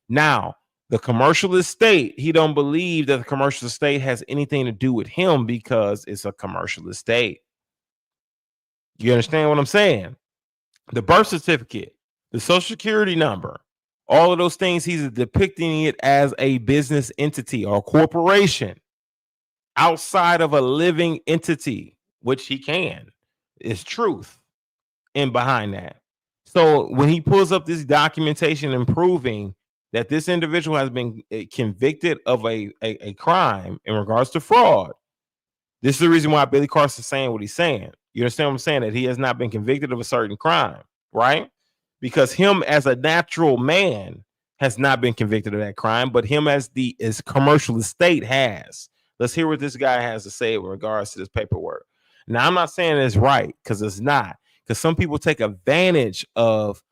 Now, the commercial estate, he don't believe that the commercial estate has anything to do with him because it's a commercial estate. You understand what I'm saying? The birth certificate, the social security number, all of those things, he's depicting it as a business entity or corporation outside of a living entity, which he can. Is truth in behind that. So when he pulls up this documentation and proving that this individual has been convicted of a crime in regards to fraud, this is the reason why Billy Carson is saying what he's saying. You understand what I'm saying? That he has not been convicted of a certain crime, right? Because him as a natural man has not been convicted of that crime, but him as commercial estate has. Let's hear what this guy has to say in regards to this paperwork. Now, I'm not saying it's right, because it's not. Because some people take advantage of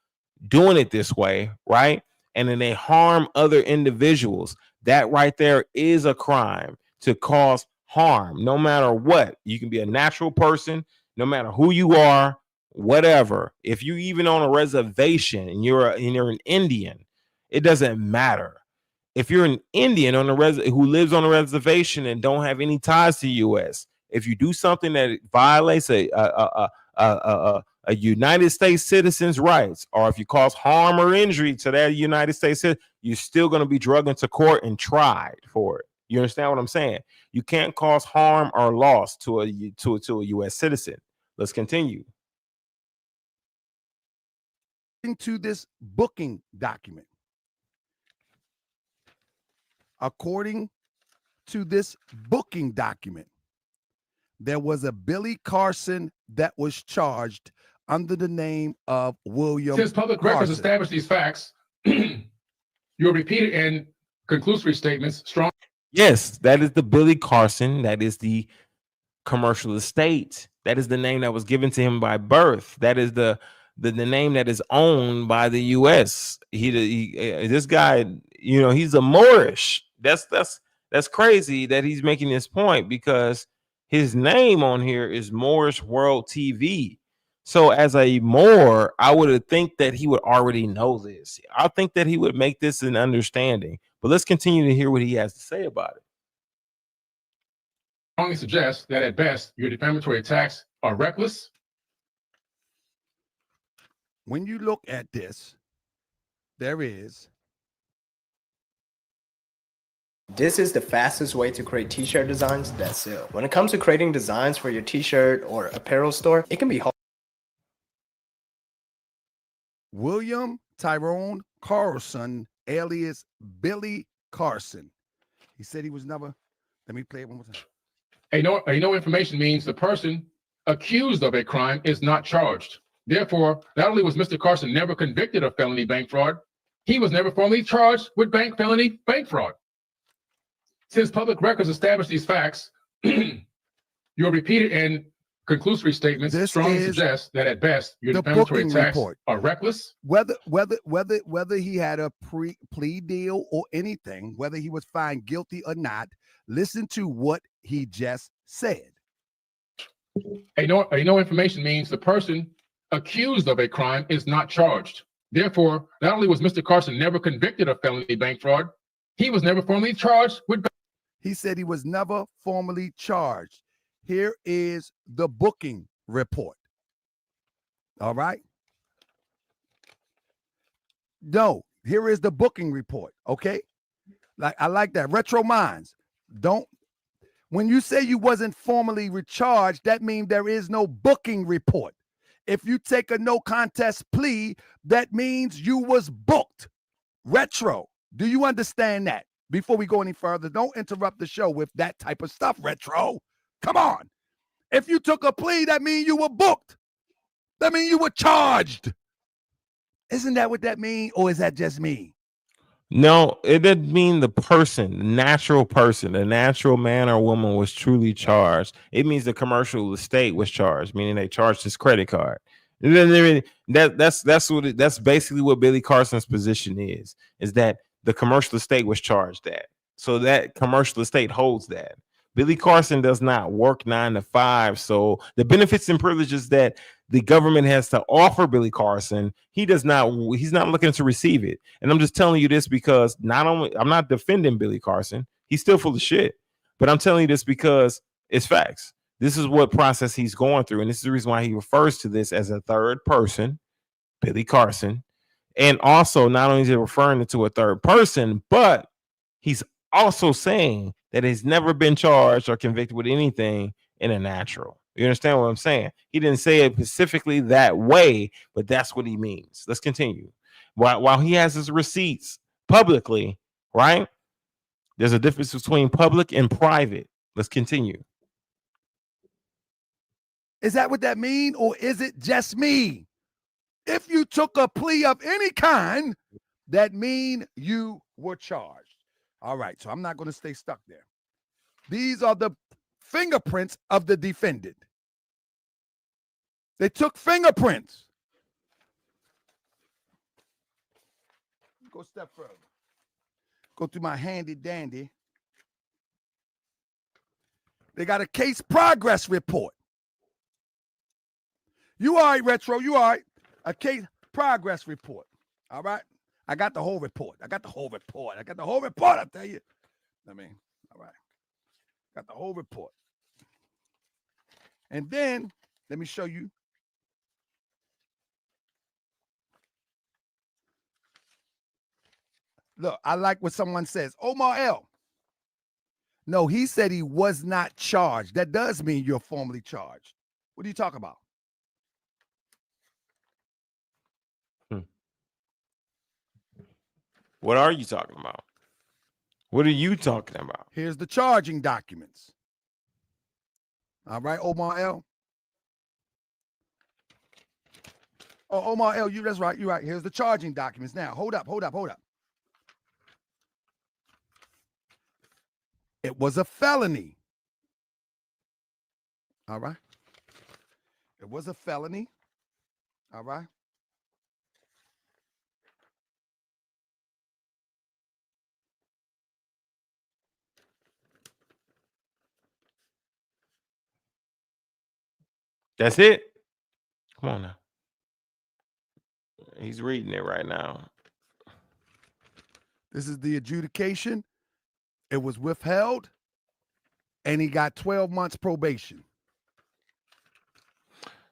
doing it this way, right? And then they harm other individuals. That right there is a crime, to cause harm, no matter what. You can be a natural person, no matter who you are, whatever. If you even on a reservation and you're an Indian, it doesn't matter. If you're an Indian on who lives on a reservation and don't have any ties to the U.S., if you do something that violates a United States citizen's rights, or if you cause harm or injury to that United States citizen, you're still going to be dragged into court and tried for it. You understand what I'm saying? You can't cause harm or loss to a U.S. citizen. Let's continue. Into this booking document. According to this booking document, there was a Billy Carson that was charged under the name of William Since public Carson. records establish these facts, your repeated and conclusory statements strong. Yes, that is the Billy Carson. That is the commercial estate. That is the name that was given to him by birth. That is the name that is owned by the U.S. This guy, he's a Moorish. That's crazy that he's making this point, because his name on here is Moorish World TV. So as a Moor, I would think that he would already know this. I think that he would make this an understanding. But let's continue to hear what he has to say about it. Strongly suggests that at best your defamatory attacks are reckless. When you look at this, there is. This is the fastest way to create t-shirt designs that sell. When it comes to creating designs for your t-shirt or apparel store, it can be hard. William Tyrone Carson, alias Billy Carson. He said he was never. Let me play it one more time. No information means the person accused of a crime is not charged. Therefore, not only was Mr. Carson never convicted of felony bank fraud, he was never formally charged with felony bank fraud. Since public records establish these facts, your repeated and conclusory statements strongly suggest that at best your defamatory attacks are reckless. Whether he had a plea deal or anything, whether he was found guilty or not, listen to what he just said. No information means the person accused of a crime is not charged. Therefore, not only was Mr. Carson never convicted of felony bank fraud, he was never formally charged with. He said he was never formally charged. Here is the booking report. All right. No, here is the booking report. Okay. I like that. Retro minds. When you say you wasn't formally recharged, that means there is no booking report. If you take a no contest plea, that means you was booked. Retro. Do you understand that? Before we go any further, don't interrupt the show with that type of stuff, Retro. Come on. If you took a plea, that means you were booked. That means you were charged. Isn't that what that means? Or is that just me? No, it doesn't mean the person, the natural person, the natural man or woman was truly charged. It means the commercial estate was charged, meaning they charged his credit card. That's basically what Billy Carson's position is that the commercial estate was charged at. So that commercial estate holds that. Billy Carson does not work 9 to 5. So the benefits and privileges that the government has to offer Billy Carson, he's not looking to receive it. And I'm just telling you this because I'm not defending Billy Carson. He's still full of shit. But I'm telling you this because it's facts. This is what process he's going through. And this is the reason why he refers to this as a third person, Billy Carson. And also, not only is he referring to a third person, but he's also saying that he's never been charged or convicted with anything in a natural. You understand what I'm saying? He didn't say it specifically that way, but that's what he means. Let's continue. While he has his receipts publicly, right? There's a difference between public and private. Let's continue. Is that what that mean, or is it just me? If you took a plea of any kind, that mean you were charged. All right, so I'm not going to stay stuck there. These are the fingerprints of the defendant. They took fingerprints. Go a step further. Go through my handy dandy. They got a case progress report. You all right, Retro? You all right? A case progress report. All right? I got the whole report. I got the whole report. I tell you. All right. Got the whole report. And then, let me show you. Look, I like what someone says. Omar L. No, he said he was not charged. That does mean you're formally charged. What are you talking about? What are you talking about? What are you talking about? Here's the charging documents. All right, Omar L. Oh, Omar L, that's right. You're right. Here's the charging documents. Now, hold up. It was a felony. All right. It was a felony. All right. That's it. Come on now. He's reading it right now. This is the adjudication. It was withheld, and he got 12 months probation.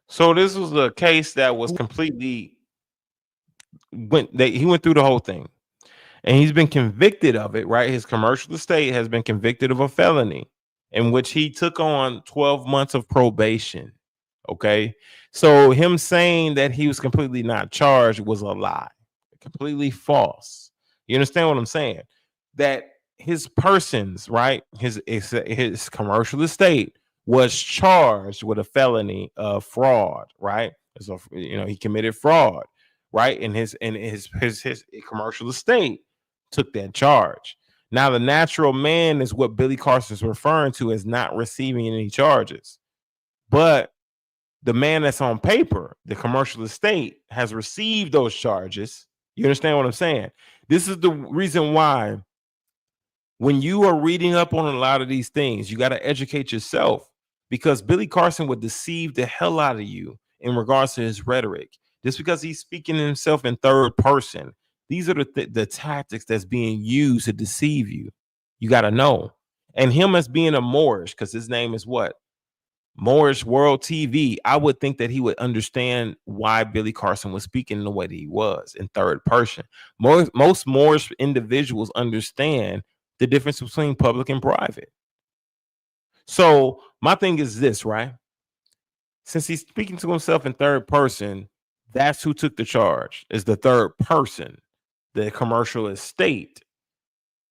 So this was a case that was completely he went through the whole thing, and he's been convicted of it, right? His commercial estate has been convicted of a felony in which he took on 12 months of probation. Okay, so him saying that he was completely not charged was a lie, completely false. You understand what I'm saying? That his persons, right, his commercial estate was charged with a felony of fraud, right? So he committed fraud, right? And his commercial estate took that charge. Now the natural man is what Billy Carson is referring to as not receiving any charges, but the man that's on paper, the commercial estate, has received those charges. You understand what I'm saying? This is the reason why when you are reading up on a lot of these things, you got to educate yourself, because Billy Carson would deceive the hell out of you in regards to his rhetoric. Just because he's speaking himself in third person, these are the tactics that's being used to deceive you. You got to know. And him as being a Moorish, because his name is what? Moorish World TV, I would think that he would understand why Billy Carson was speaking the way that he was in third person. Most Moorish individuals understand the difference between public and private. So my thing is this, right? Since he's speaking to himself in third person, that's who took the charge, is the third person, the commercial estate.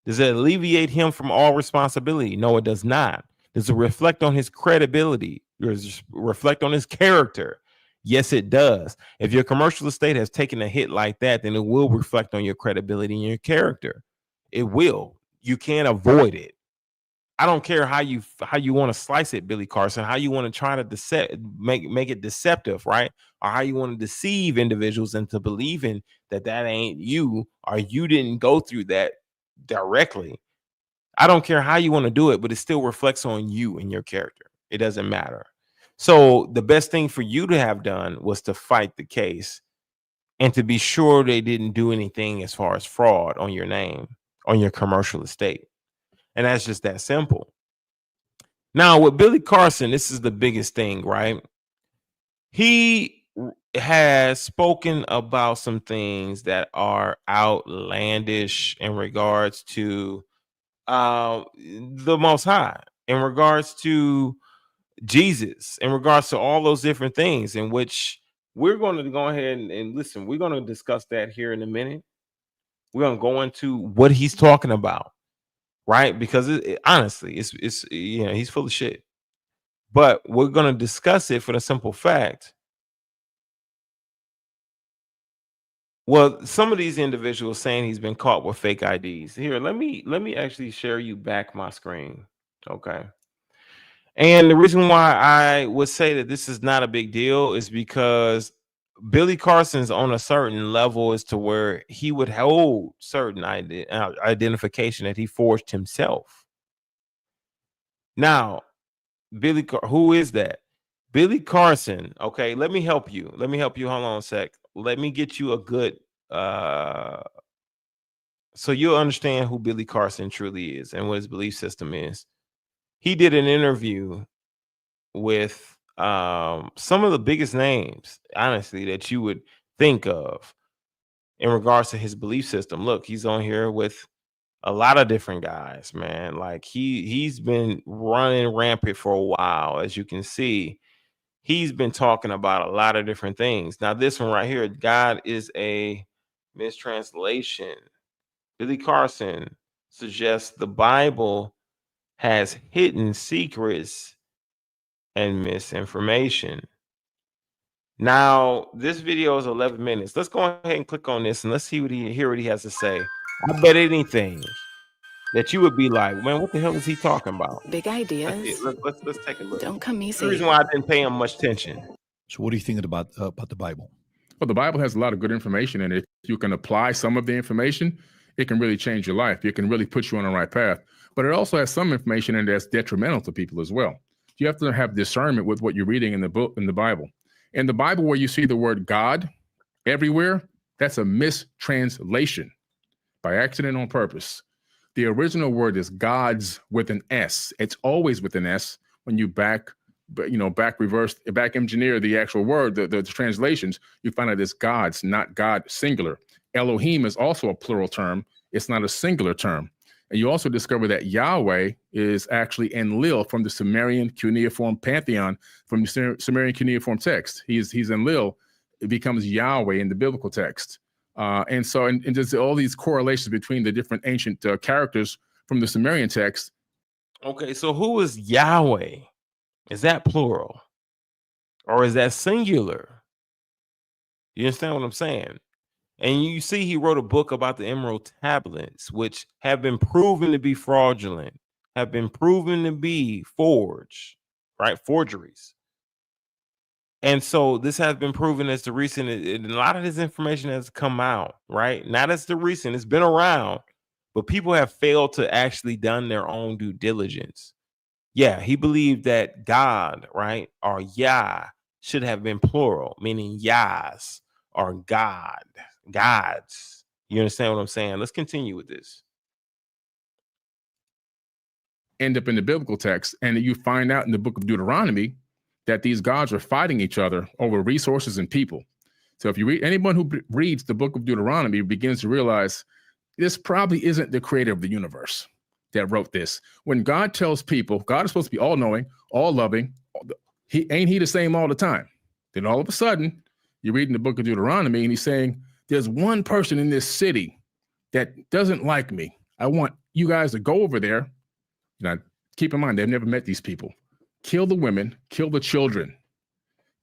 Does it alleviate him from all responsibility? No, it does not. Does it reflect on his credibility? Does it reflect on his character? Yes, it does. If your commercial estate has taken a hit like that, then it will reflect on your credibility and your character. It will. You can't avoid it. I don't care how you want to slice it, Billy Carson, how you want to try to make it deceptive, right? Or how you want to deceive individuals into believing that ain't you, or you didn't go through that directly. I don't care how you want to do it, but it still reflects on you and your character. It doesn't matter. So the best thing for you to have done was to fight the case and to be sure they didn't do anything as far as fraud on your name, on your commercial estate. And that's just that simple. Now with Billy Carson, this is the biggest thing, right? He has spoken about some things that are outlandish in regards to the Most High, in regards to Jesus, in regards to all those different things, in which we're going to go ahead and listen. We're going to discuss that here in a minute. We're going to go into what he's talking about, right? Because honestly, it's you know, he's full of shit. But we're going to discuss it for the simple fact. Well, some of these individuals saying he's been caught with fake IDs. Here, let me actually share you back my screen. Okay. And the reason why I would say that this is not a big deal is because Billy Carson's on a certain level as to where he would hold certain identification that he forged himself. Now, who is that? Billy Carson. Okay, let me help you. Hold on a sec. Let me get you a good so you'll understand who Billy Carson truly is and what his belief system is. He did an interview with some of the biggest names, honestly, that you would think of in regards to his belief system. Look, he's on here with a lot of different guys, man. Like he's been running rampant for a while. As you can see, he's been talking about a lot of different things. Now, this one right here, God is a mistranslation. Billy Carson suggests the Bible has hidden secrets and misinformation. Now, this video is 11 minutes. Let's go ahead and click on this and let's hear what he has to say. I bet anything that you would be like, man, what the hell is he talking about? Big ideas. Let's take a look. Don't come easy. The reason why I didn't pay him much attention. So what are you thinking about the Bible? Well, the Bible has a lot of good information in it. If you can apply some of the information, it can really change your life. It can really put you on the right path. But it also has some information in there that's detrimental to people as well. You have to have discernment with what you're reading in the book, in the Bible. In the Bible, where you see the word God everywhere, that's a mistranslation by accident on purpose. The original word is God's with an S. It's always with an S. When you back engineer the actual word, the translations, you find out it's God's, not God singular. Elohim is also a plural term. It's not a singular term. And you also discover that Yahweh is actually Enlil from the Sumerian cuneiform pantheon, from the Sumerian cuneiform text. He's Enlil. It becomes Yahweh in the biblical text. And there's all these correlations between the different ancient characters from the Sumerian text. Okay, so who is Yahweh? Is that plural? Or is that singular? You understand what I'm saying? And you see he wrote a book about the Emerald Tablets, which have been proven to be fraudulent, have been proven to be forged, right? Forgeries. And so this has been proven as the recent, and a lot of this information has come out, right? Not as the recent, it's been around, but people have failed to actually done their own due diligence. Yeah, he believed that God, right, or Yah should have been plural, meaning Yahs or God, gods. You understand what I'm saying? Let's continue with this. End up in the biblical text, and you find out in the book of Deuteronomy that these gods are fighting each other over resources and people. So if you read, anyone who reads the book of Deuteronomy begins to realize this probably isn't the creator of the universe that wrote this. When God tells people, God is supposed to be all-knowing, all-loving, he the same all the time. Then all of a sudden, you're reading the book of Deuteronomy, and he's saying, there's one person in this city that doesn't like me. I want you guys to go over there. Now, keep in mind, they've never met these people. Kill the women, kill the children,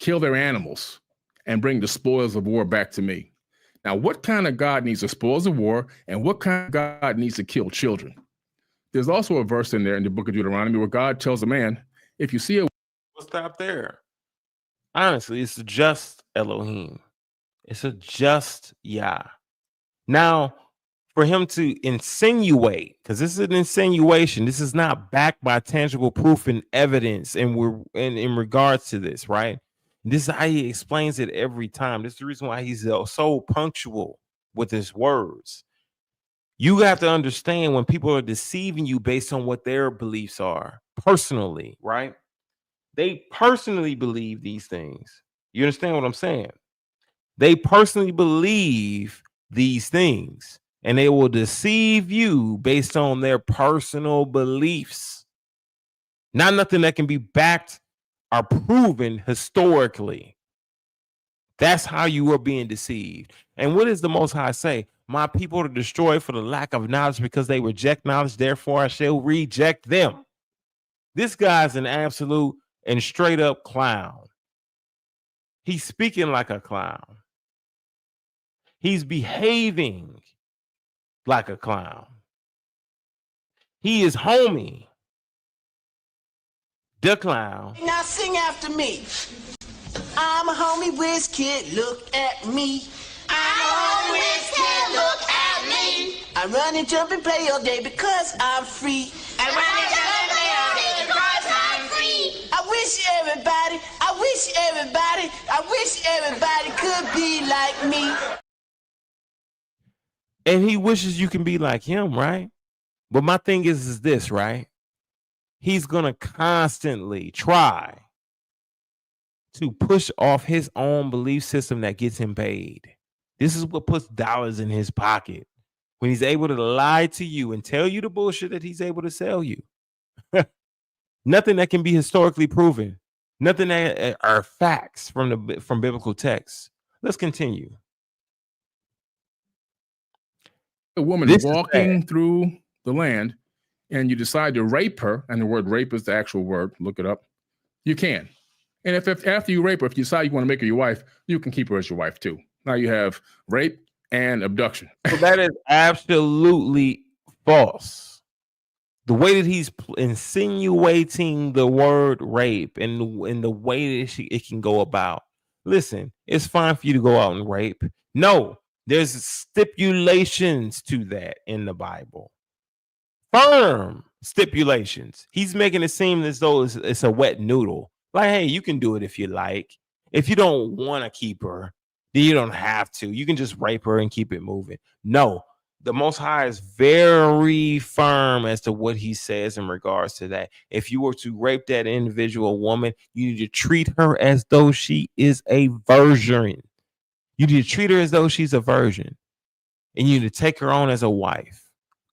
kill their animals, and bring the spoils of war back to me. Now, what kind of God needs the spoils of war, and what kind of God needs to kill children? There's also a verse in there in the book of Deuteronomy where God tells a man, if you see a... We'll stop there. Honestly, it's just Elohim. It's a just Yah. Now, for him to insinuate, because this is an insinuation, this is not backed by tangible proof and evidence, and we're in regards to this, right? This is how he explains it every time. This is the reason why he's so punctual with his words. You have to understand when people are deceiving you based on what their beliefs are, personally, right? They personally believe these things. You understand what I'm saying? They personally believe these things, and they will deceive you based on their personal beliefs. Not nothing that can be backed or proven historically. That's how you are being deceived. And what does the Most High say? My people are destroyed for the lack of knowledge because they reject knowledge. Therefore, I shall reject them. This guy's an absolute and straight up clown. He's speaking like a clown. He's behaving like a clown. He is homie, the clown. Now sing after me. I'm a homie whiz kid, look at me. I'm a homie whiz kid, look at me. I run and jump and play all day because I'm free. I run and jump and play all day because I'm free. I wish everybody could be like me. And he wishes you can be like him, right? But my thing is this, right? He's gonna constantly try to push off his own belief system that gets him paid. This is what puts dollars in his pocket. When he's able to lie to you and tell you the bullshit that he's able to sell you. Nothing that can be historically proven. Nothing that are facts from biblical texts. Let's continue. A woman walking through the land and you decide to rape her, and the word rape is the actual word, look it up, you can. And if after you rape her, if you decide you want to make her your wife, you can keep her as your wife too. Now you have rape and abduction. So that is absolutely false. The way that he's insinuating the word rape and the way that it can go about. Listen, it's fine for you to go out and rape. No, there's stipulations to that in the Bible. Firm stipulations. He's making it seem as though it's a wet noodle. Like, hey, you can do it if you like. If you don't want to keep her, then you don't have to. You can just rape her and keep it moving. No, the Most High is very firm as to what he says in regards to that. If you were to rape that individual woman, you need to treat her as though she is a virgin. You need to treat her as though she's a virgin. And you need to take her on as a wife.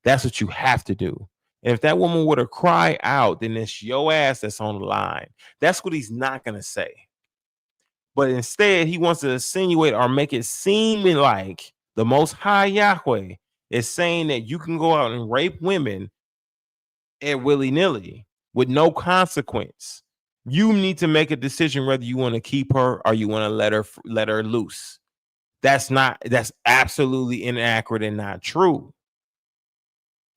That's what you have to do. And if that woman were to cry out, then it's your ass that's on the line. That's what he's not going to say. But instead, he wants to insinuate or make it seem like the Most High Yahweh is saying that you can go out and rape women at willy-nilly with no consequence. You need to make a decision whether you want to keep her or you want to let her loose. That's absolutely inaccurate and not true.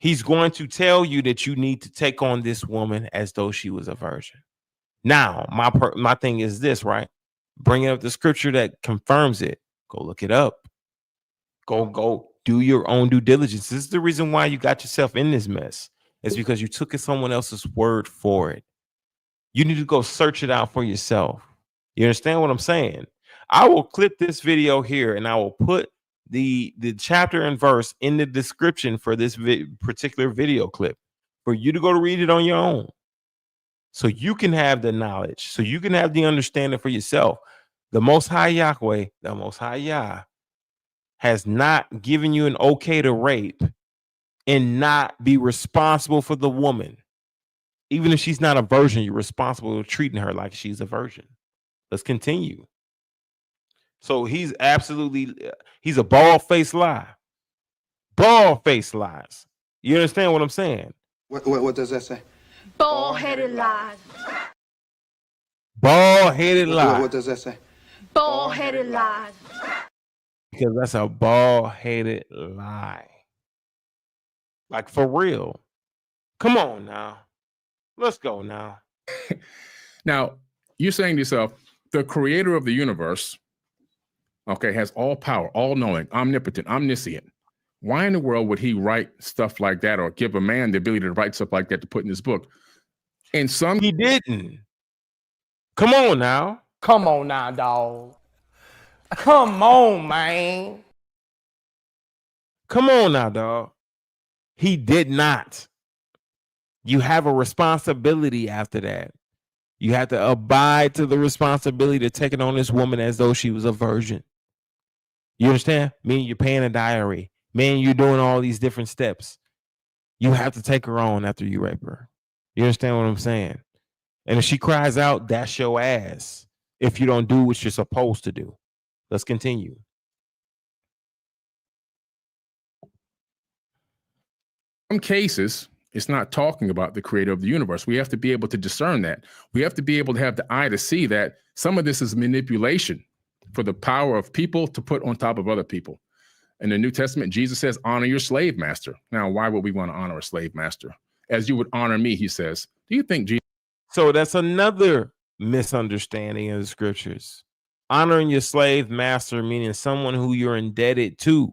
He's going to tell you that you need to take on this woman as though she was a virgin. Now, my thing is this, right? Bringing up the scripture that confirms it. Go look it up. Go do your own due diligence. This is the reason why you got yourself in this mess. It's because you took someone else's word for it. You need to go search it out for yourself. You understand what I'm saying? I will clip this video here and I will put the chapter and verse in the description for this particular video clip for you to go to read it on your own. So you can have the knowledge, so you can have the understanding for yourself. The Most High Yahweh, the Most High Yah, has not given you an okay to rape and not be responsible for the woman. Even if she's not a virgin, you're responsible for treating her like she's a virgin. Let's continue. So he's a bald-faced lie. Bald-faced lies. You understand what I'm saying? What does that say? Bald-headed lies. Bald-headed lie. What does that say? Bald-headed lies. Because that's a bald-headed lie. Like, for real. Come on now. Let's go now. Now, you're saying to yourself, the creator of the universe, okay, has all power, all knowing, omnipotent, omniscient. Why in the world would he write stuff like that or give a man the ability to write stuff like that to put in his book? And he didn't. Come on now. Come on now, dog. Come on, man. Come on now, dog. He did not. You have a responsibility after that. You have to abide to the responsibility to take it on this woman as though she was a virgin. You understand? Meaning you're paying a diary. Meaning you're doing all these different steps. You have to take her on after you rape her. You understand what I'm saying? And if she cries out, that's your ass if you don't do what you're supposed to do. Let's continue. Some cases, it's not talking about the creator of the universe. We have to be able to discern that. We have to be able to have the eye to see that some of this is manipulation for the power of people to put on top of other people. In the New Testament, Jesus says, honor your slave master. Now, why would we want to honor a slave master? As you would honor me, he says. Do you think Jesus? So that's another misunderstanding of the scriptures. Honoring your slave master, meaning someone who you're indebted to.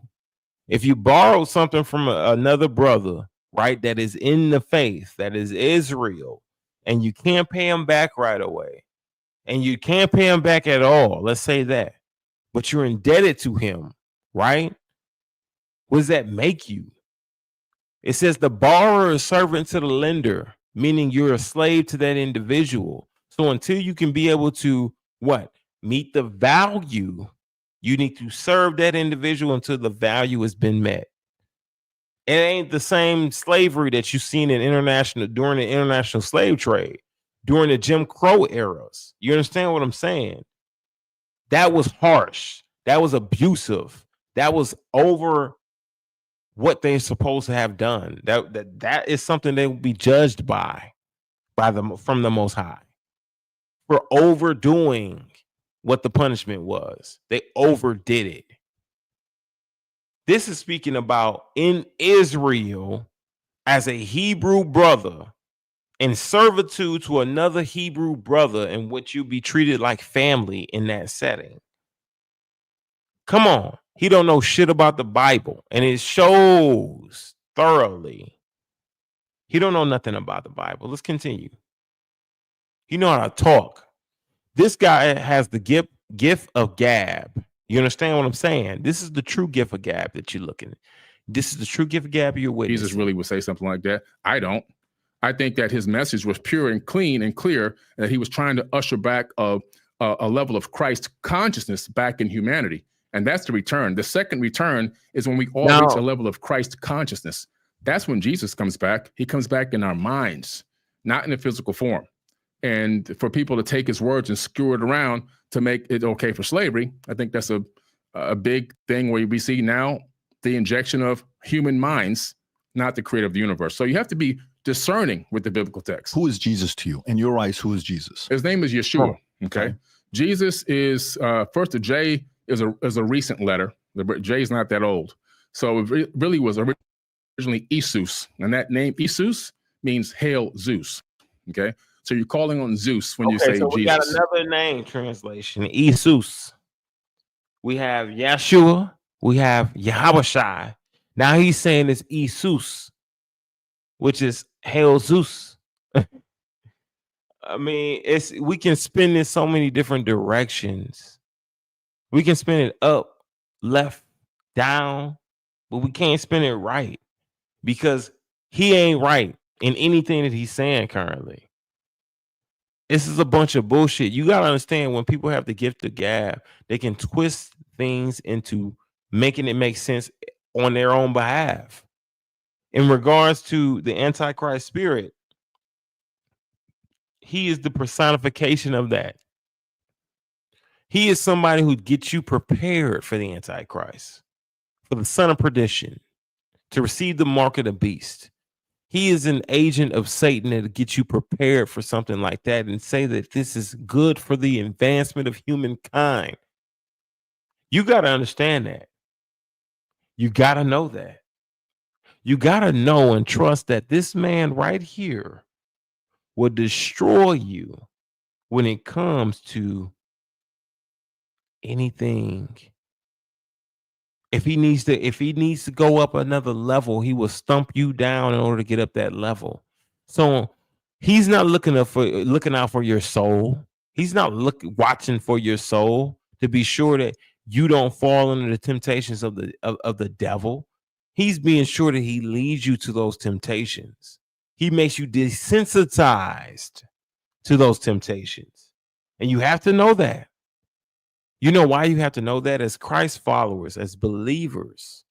If you borrow something from another brother, right, that is in the faith, that is Israel, and you can't pay him back right away, and you can't pay him back at all, let's say that, but you're indebted to him, right? What does that make you? It says the borrower is servant to the lender, meaning you're a slave to that individual. So until you can be able to, what? Meet the value, you need to serve that individual until the value has been met. It ain't the same slavery that you've seen in during the international slave trade, during the Jim Crow eras. You understand what I'm saying? That was harsh. That was abusive. That was over what they're supposed to have done. That is something they will be judged from the Most High for overdoing what the punishment was. They overdid it. This is speaking about in Israel as a Hebrew brother in servitude to another Hebrew brother, in which you be treated like family in that setting. Come on. He don't know shit about the Bible, and it shows thoroughly. He don't know nothing about the Bible. Let's continue. He know how to talk. This guy has the gift of gab. You understand what I'm saying? This is the true gift of gab that you're looking at. This is the true gift of gab you're witnessing. Jesus really would say something like that. I don't. I think that his message was pure and clean and clear, that he was trying to usher back a level of Christ consciousness back in humanity. And that's the return. The second return is when we all reach a level of Christ consciousness. That's when Jesus comes back. He comes back in our minds, not in a physical form. And for people to take his words and screw it around to make it okay for slavery, I think that's a big thing where we see now the injection of human minds, not the creator of the universe. So you have to be discerning with the biblical text. Who is Jesus to you? In your eyes, who is Jesus? His name is Yeshua. Okay. Jesus is first, the J is a recent letter. The J is not that old. So it really was originally Isus. And that name Isus means hail Zeus. Okay. So you're calling on Zeus when you say so Jesus. We got another name translation, Isus. We have Yeshua. We have Yahushai. Now he's saying it's Isus, which is hail Zeus. I mean, we can spin this so many different directions. We can spin it up, left, down, but we can't spin it right because he ain't right in anything that he's saying currently. This is a bunch of bullshit. You got to understand, when people have the gift of gab, they can twist things into making it make sense on their own behalf. In regards to the Antichrist spirit, he is the personification of that. He is somebody who gets you prepared for the Antichrist, for the son of perdition, to receive the mark of the beast. He is an agent of Satan that gets you prepared for something like that and say that this is good for the advancement of humankind. You got to understand that. You got to know that. You got to know and trust that this man right here will destroy you when it comes to anything. If he needs to go up another level, he will stump you down in order to get up that level. So he's not looking out for your soul. He's not watching for your soul to be sure that you don't fall into the temptations of the devil. He's being sure that he leads you to those temptations. He makes you desensitized to those temptations. And you have to know that. You know why you have to know that? As Christ followers, as believers,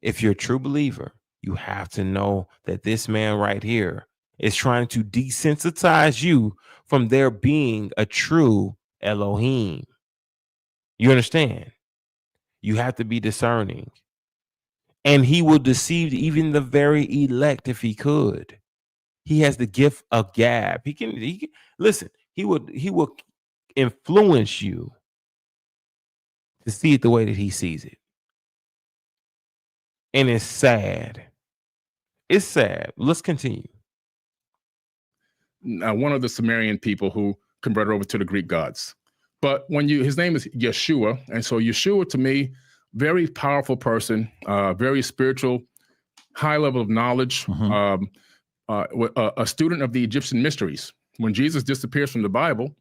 if you're a true believer, you have to know that this man right here is trying to desensitize you from there being a true Elohim. You understand? You have to be discerning. And he will deceive even the very elect if he could. He has the gift of gab. He can listen, he will influence you to see it the way that he sees it. And it's sad. It's sad. Let's continue. One of the Sumerian people who converted over to the Greek gods. But his name is Yeshua. And so Yeshua, to me, very powerful person, very spiritual, high level of knowledge, a student of the Egyptian mysteries. When Jesus disappears from the Bible,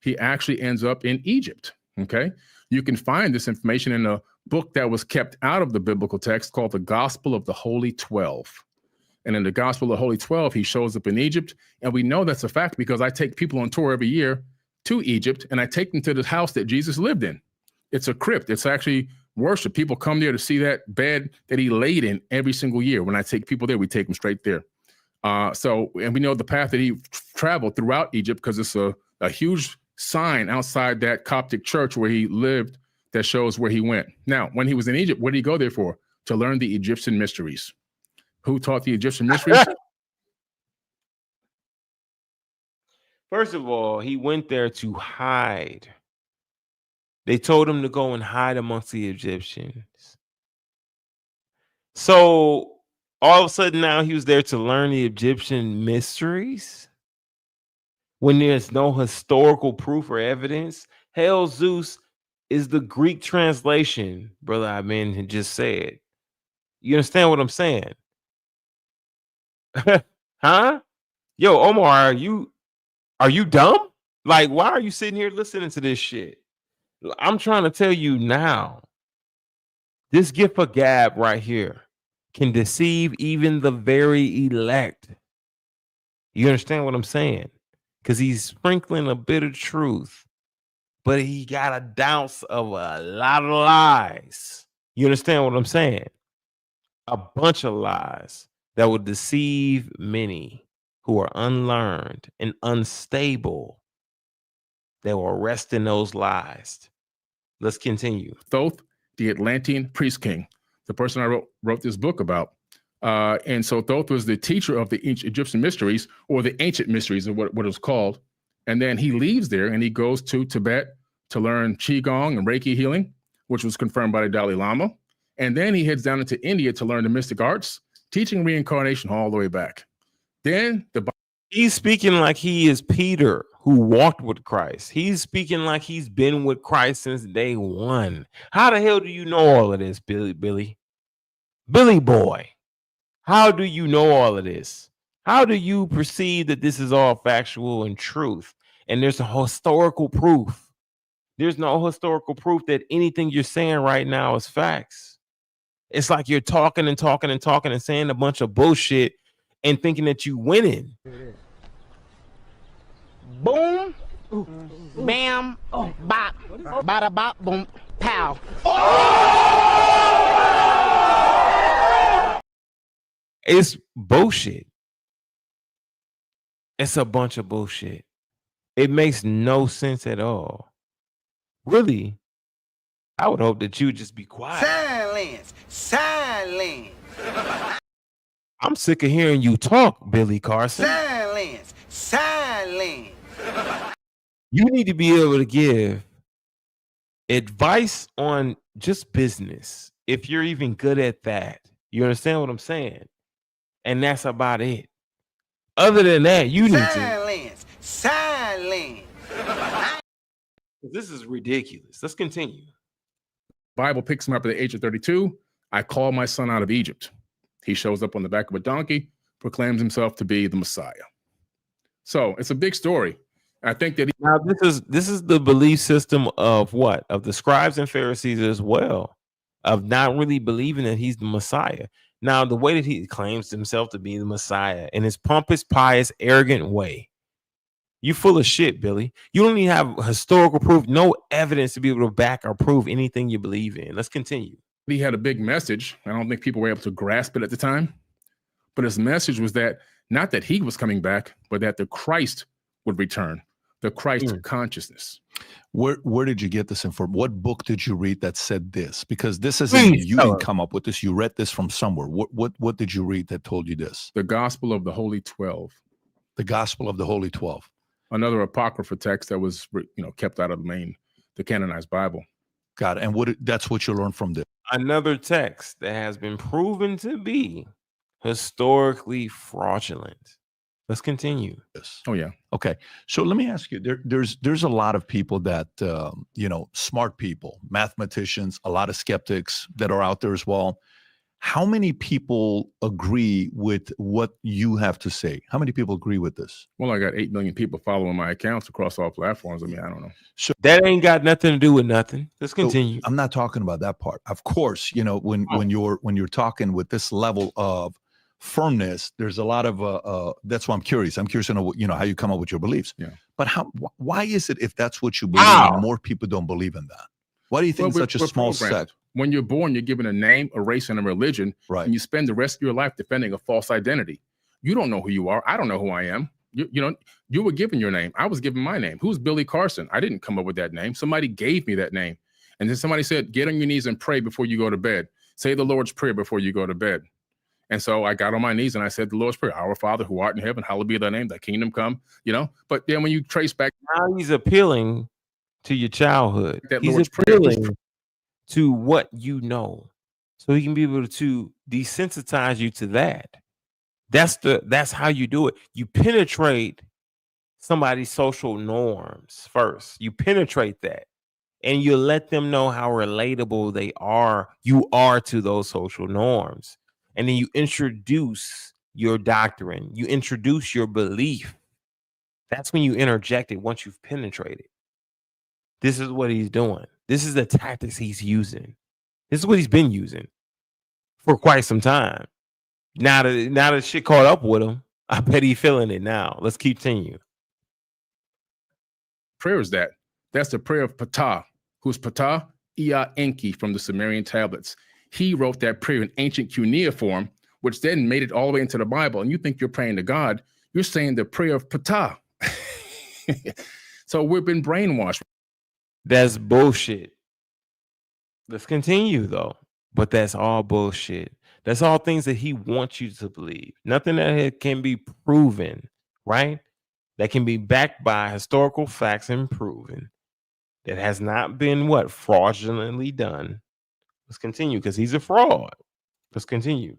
he actually ends up in Egypt. Okay. You can find this information in a book that was kept out of the biblical text called the Gospel of the Holy 12. And in the Gospel of the Holy 12, he shows up in Egypt. And we know that's a fact because I take people on tour every year to Egypt and I take them to the house that Jesus lived in. It's a crypt. It's actually worship. People come there to see that bed that he laid in every single year. When I take people there, we take them straight there. And we know the path that he traveled throughout Egypt because it's a huge sign outside that Coptic church where he lived that shows where he went. Now, when he was in Egypt, what did he go there for? To learn the Egyptian mysteries. Who taught the Egyptian mysteries? First of all, he went there to hide. They told him to go and hide amongst the Egyptians. So all of a sudden now he was there to learn the Egyptian mysteries when there's no historical proof or evidence. Hell, Zeus is the Greek translation, brother. I mean, had just said. You understand what I'm saying? Huh? Yo, Omar, are you dumb? Like, why are you sitting here listening to this shit? I'm trying to tell you now, this gift of gab right here can deceive even the very elect. You understand what I'm saying? Because he's sprinkling a bit of truth, but he got a douse of a lot of lies. You understand what I'm saying? A bunch of lies that will deceive many who are unlearned and unstable. They will rest in those lies. Let's continue. Thoth, the Atlantean priest king, the person I wrote this book about. And so Thoth was the teacher of the Egyptian mysteries, or the ancient mysteries of what it was called. And then he leaves there and he goes to Tibet to learn Qigong and Reiki healing, which was confirmed by the Dalai Lama. And then he heads down into India to learn the mystic arts, teaching reincarnation all the way back. Then he's speaking like he is Peter, who walked with Christ. He's speaking like he's been with Christ since day one. How the hell do you know all of this, Billy boy? How do you know all of this? How do you perceive that this is all factual and truth? And there's a historical proof. There's no historical proof that anything you're saying right now is facts. It's like you're talking and talking and talking and saying a bunch of bullshit and thinking that you winning. Boom, bam, bop, bada bop, boom, pow. It's bullshit. It's a bunch of bullshit. It makes no sense at all. Really, I would hope that you would just be quiet. Silence. I'm sick of hearing you talk, Billy Carson. Silence. You need to be able to give advice on just business, if you're even good at that. You understand what I'm saying? And that's about it. Other than that, you need to. Silence. This is ridiculous. Let's continue. Bible picks him up at the age of 32. I call my son out of Egypt. He shows up on the back of a donkey, proclaims himself to be the Messiah. So it's a big story. I think that now this is the belief system of what? Of the scribes and Pharisees as well, of not really believing that he's the Messiah. Now, the way that he claims himself to be the Messiah in his pompous, pious, arrogant way, you full of shit, Billy. You don't even have historical proof, no evidence to be able to back or prove anything you believe in. Let's continue. He had a big message. I don't think people were able to grasp it at the time. But his message was that not that he was coming back, but that the Christ would return, the Christ consciousness. Where did you get this info? What book did you read that said this? Because this isn't you didn't come up with this. You read this from somewhere. What did you read that told you this? The Gospel of the Holy 12. The Gospel of the Holy 12. Another apocrypha text that was kept out of the canonized Bible. Got it. And that's what you learned from this. Another text that has been proven to be historically fraudulent. Let's continue. Oh yeah. Okay. So let me ask you. There's a lot of people that smart people, mathematicians, a lot of skeptics that are out there as well. How many people agree with what you have to say? How many people agree with this? Well, I got 8 million people following my accounts across all platforms. I mean, I don't know. So that ain't got nothing to do with nothing. Let's continue. I'm not talking about that part. Of course, when you're talking with this level of firmness, there's a lot of that's why I'm curious. I'm curious to know how you come up with your beliefs. Yeah. But why is it if that's what you believe in, more people don't believe in that? Why do you think such a small sect? When you're born, you're given a name, a race, and a religion, right? And you spend the rest of your life defending a false identity. You don't know who you are. I don't know who I am. You were given your name. I was given my name. Who's Billy Carson? I didn't come up with that name. Somebody gave me that name. And then somebody said, get on your knees and pray before you go to bed. Say the Lord's Prayer before you go to bed. And so I got on my knees and I said the Lord's Prayer, Our Father who art in heaven, hallowed be thy name, thy kingdom come, But then when you trace back. Now he's appealing to your childhood. He's Lord's appealing to what you know. So he can be able to desensitize you to that. That's how you do it. You penetrate somebody's social norms first. You penetrate that. And you let them know how relatable you are to those social norms. And then you introduce your doctrine. You introduce your belief. That's when you interject it once you've penetrated. This is what he's doing. This is the tactics he's using. This is what he's been using for quite some time. Now that shit caught up with him, I bet he's feeling it now. Let's continue. Prayer is that. That's the prayer of Ptah. Who's Ptah? Ea Enki from the Sumerian tablets. He wrote that prayer in ancient cuneiform, which then made it all the way into the Bible. And you think you're praying to God. You're saying the prayer of Ptah. So we've been brainwashed. That's bullshit. Let's continue, though. But that's all bullshit. That's all things that he wants you to believe. Nothing that can be proven, right? That can be backed by historical facts and proven. That has not been fraudulently done. Let's continue because he's a fraud. Let's continue.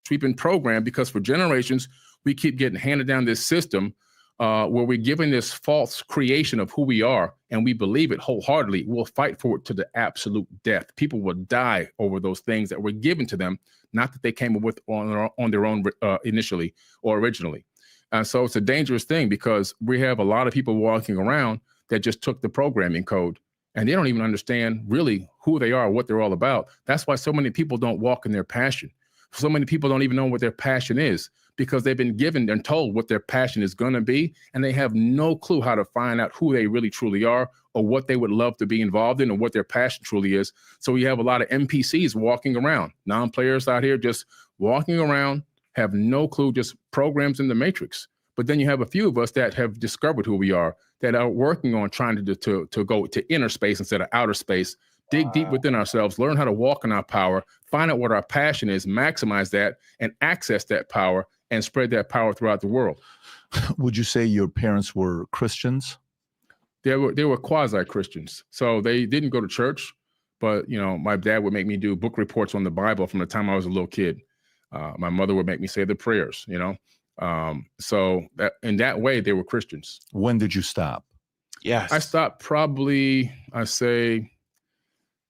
We've been programmed because for generations, we keep getting handed down this system where we're given this false creation of who we are and we believe it wholeheartedly. We'll fight for it to the absolute death. People will die over those things that were given to them, not that they came up with on their own initially or originally. And so it's a dangerous thing because we have a lot of people walking around that just took the programming code and they don't even understand really who they are, what they're all about. That's why so many people don't walk in their passion. So many people don't even know what their passion is because they've been given and told what their passion is going to be, and they have no clue how to find out who they really truly are or what they would love to be involved in or what their passion truly is. So we have a lot of NPCs walking around, non-players out here just walking around, have no clue, just programs in the matrix. But then you have a few of us that have discovered who we are, that are working on trying to go to inner space instead of outer space, dig deep within ourselves, learn how to walk in our power, find out what our passion is, maximize that, and access that power and spread that power throughout the world. Would you say your parents were Christians? They were quasi-Christians. So they didn't go to church, but my dad would make me do book reports on the Bible from the time I was a little kid. My mother would make me say the prayers, So that in that way, they were Christians. When did you stop? Yes. I stopped probably, I say,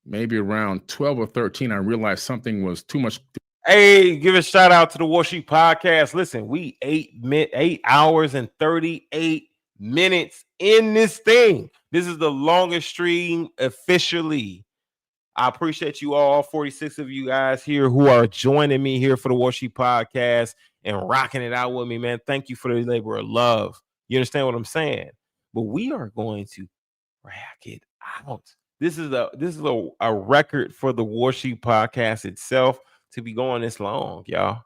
maybe around 12 or 13. I realized something was too much. Hey, give a shout out to the War Sheep Podcast. Listen, we 8 hours and 38 minutes in this thing. This is the longest stream officially I appreciate you all 46 of you guys here who are joining me here for the Worship Podcast and rocking it out with me, man. Thank you for the labor of love. You understand what I'm saying? But we are going to rack it out. This is a record for the Worship Podcast itself to be going this long, y'all.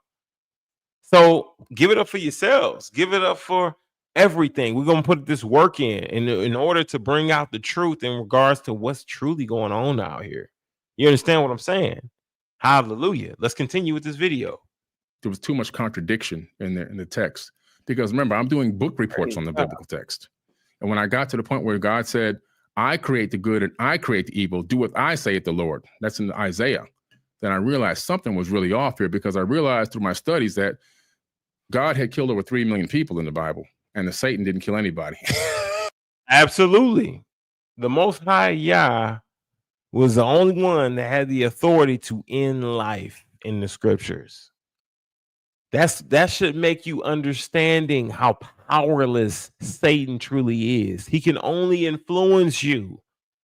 So give it up for yourselves. Give it up for everything. We're going to put this work in order to bring out the truth in regards to what's truly going on out here. You understand what I'm saying? Hallelujah. Let's continue with this video. There was too much contradiction in the text, because remember, I'm doing book reports on the biblical text. And when I got to the point where God said, I create the good and I create the evil, do what I say at the Lord. That's in Isaiah. Then I realized something was really off here, because I realized through my studies that God had killed over 3 million people in the Bible, and the Satan didn't kill anybody. Absolutely. The Most High Yah was the only one that had the authority to end life in the scriptures. That should make you understanding how powerless Satan truly is. He can only influence you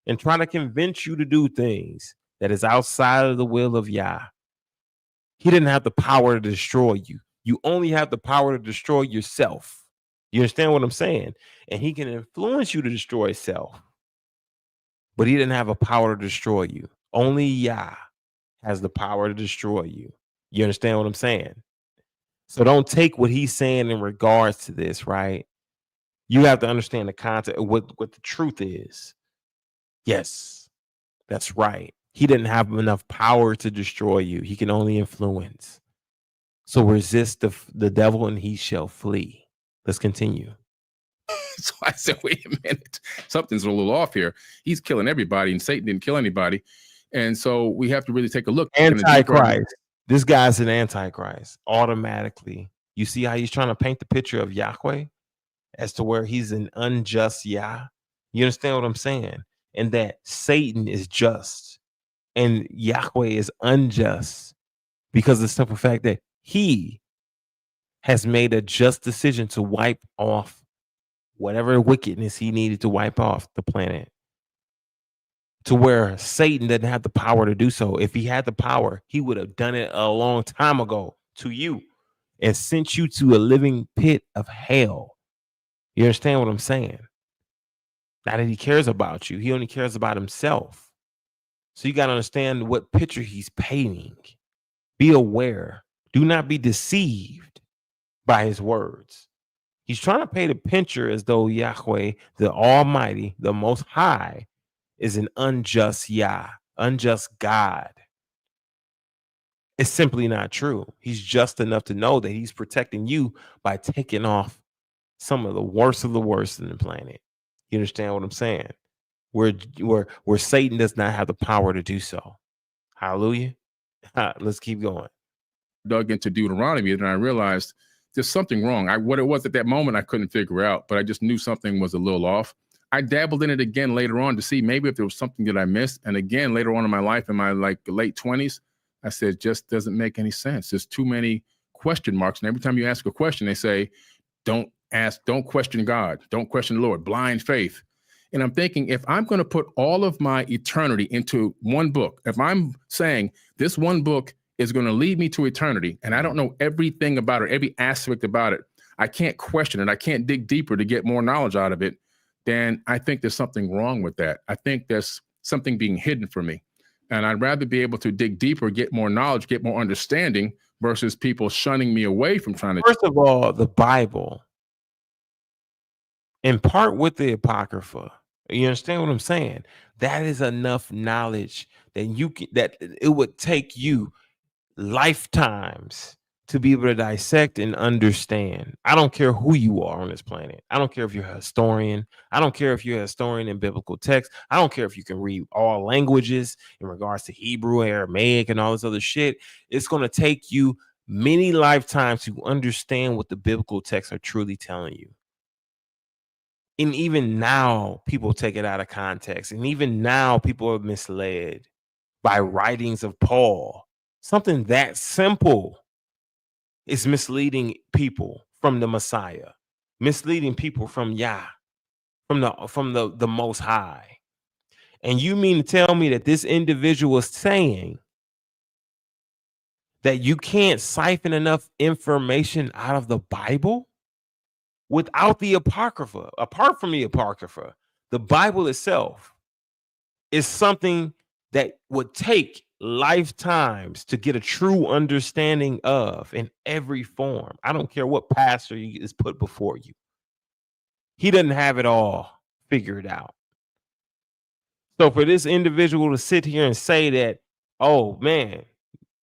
and try to convince you to do things that is outside of the will of Yah. He didn't have the power to destroy you. You only have the power to destroy yourself. You understand what I'm saying? And he can influence you to destroy self, but he didn't have a power to destroy you. Only Yah has the power to destroy you. You understand what I'm saying? So don't take what he's saying in regards to this, right? You have to understand the context of what the truth is. Yes, that's right. He didn't have enough power to destroy you. He can only influence. So resist the devil and he shall flee. Let's continue. So I said, wait a minute, something's a little off here. He's killing everybody and Satan didn't kill anybody. And so we have to really take a look. Antichrist. This guy's an antichrist automatically. You see how he's trying to paint the picture of Yahweh as to where he's an unjust Yah. You understand what I'm saying? And that Satan is just and Yahweh is unjust because of the simple fact that he has made a just decision to wipe off whatever wickedness he needed to wipe off the planet, to where Satan doesn't have the power to do so. If he had the power, he would have done it a long time ago to you and sent you to a living pit of hell. You understand what I'm saying? Not that he cares about you. He only cares about himself. So you got to understand what picture he's painting. Be aware. Do not be deceived by his words. He's trying to paint a picture as though Yahweh, the Almighty, the Most High, is an unjust Yah, unjust God. It's simply not true. He's just enough to know that he's protecting you by taking off some of the worst in the planet. You understand what I'm saying? Where Satan does not have the power to do so. Hallelujah. Let's keep going. Dug into Deuteronomy, and I realized there's something wrong. What it was at that moment, I couldn't figure out, but I just knew something was a little off. I dabbled in it again later on to see maybe if there was something that I missed. And again, later on in my life, in my late 20s, I said, just doesn't make any sense. There's too many question marks. And every time you ask a question, they say, don't question God. Don't question the Lord. Blind faith. And I'm thinking, if I'm going to put all of my eternity into one book, if I'm saying this one book is going to lead me to eternity, and I don't know everything about it, every aspect about it, I can't question it. I can't dig deeper to get more knowledge out of it. Then I think there's something wrong with that. I think there's something being hidden from me. And I'd rather be able to dig deeper, get more knowledge, get more understanding versus people shunning me away from trying to. First of all, the Bible, in part with the Apocrypha, you understand what I'm saying? That is enough knowledge that it would take you lifetimes to be able to dissect and understand. I don't care who you are on this planet. I don't care if you're a historian. I don't care if you're a historian in biblical text. I don't care if you can read all languages in regards to Hebrew, Aramaic, and all this other shit. It's going to take you many lifetimes to understand what the biblical texts are truly telling you. And even now, people take it out of context. And even now, people are misled by writings of Paul. Something that simple is misleading people from the Messiah, misleading people from Yah, from the Most High. And you mean to tell me that this individual is saying that you can't siphon enough information out of the Bible without the Apocrypha? Apart from the Apocrypha, the Bible itself is something that would take lifetimes to get a true understanding of in every form. I don't care what pastor is put before you. He doesn't have it all figured out. So for this individual to sit here and say that, oh man,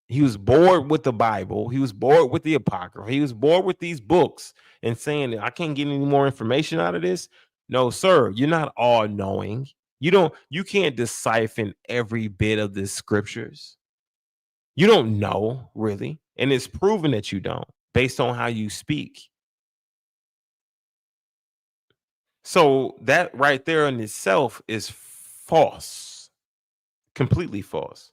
he was bored with the Bible, he was bored with the Apocrypha, he was bored with these books, and saying that I can't get any more information out of this. No, sir, you're not all knowing. You can't decipher every bit of the scriptures. You don't know, really. And it's proven that you don't, based on how you speak. So that right there in itself is false. Completely false.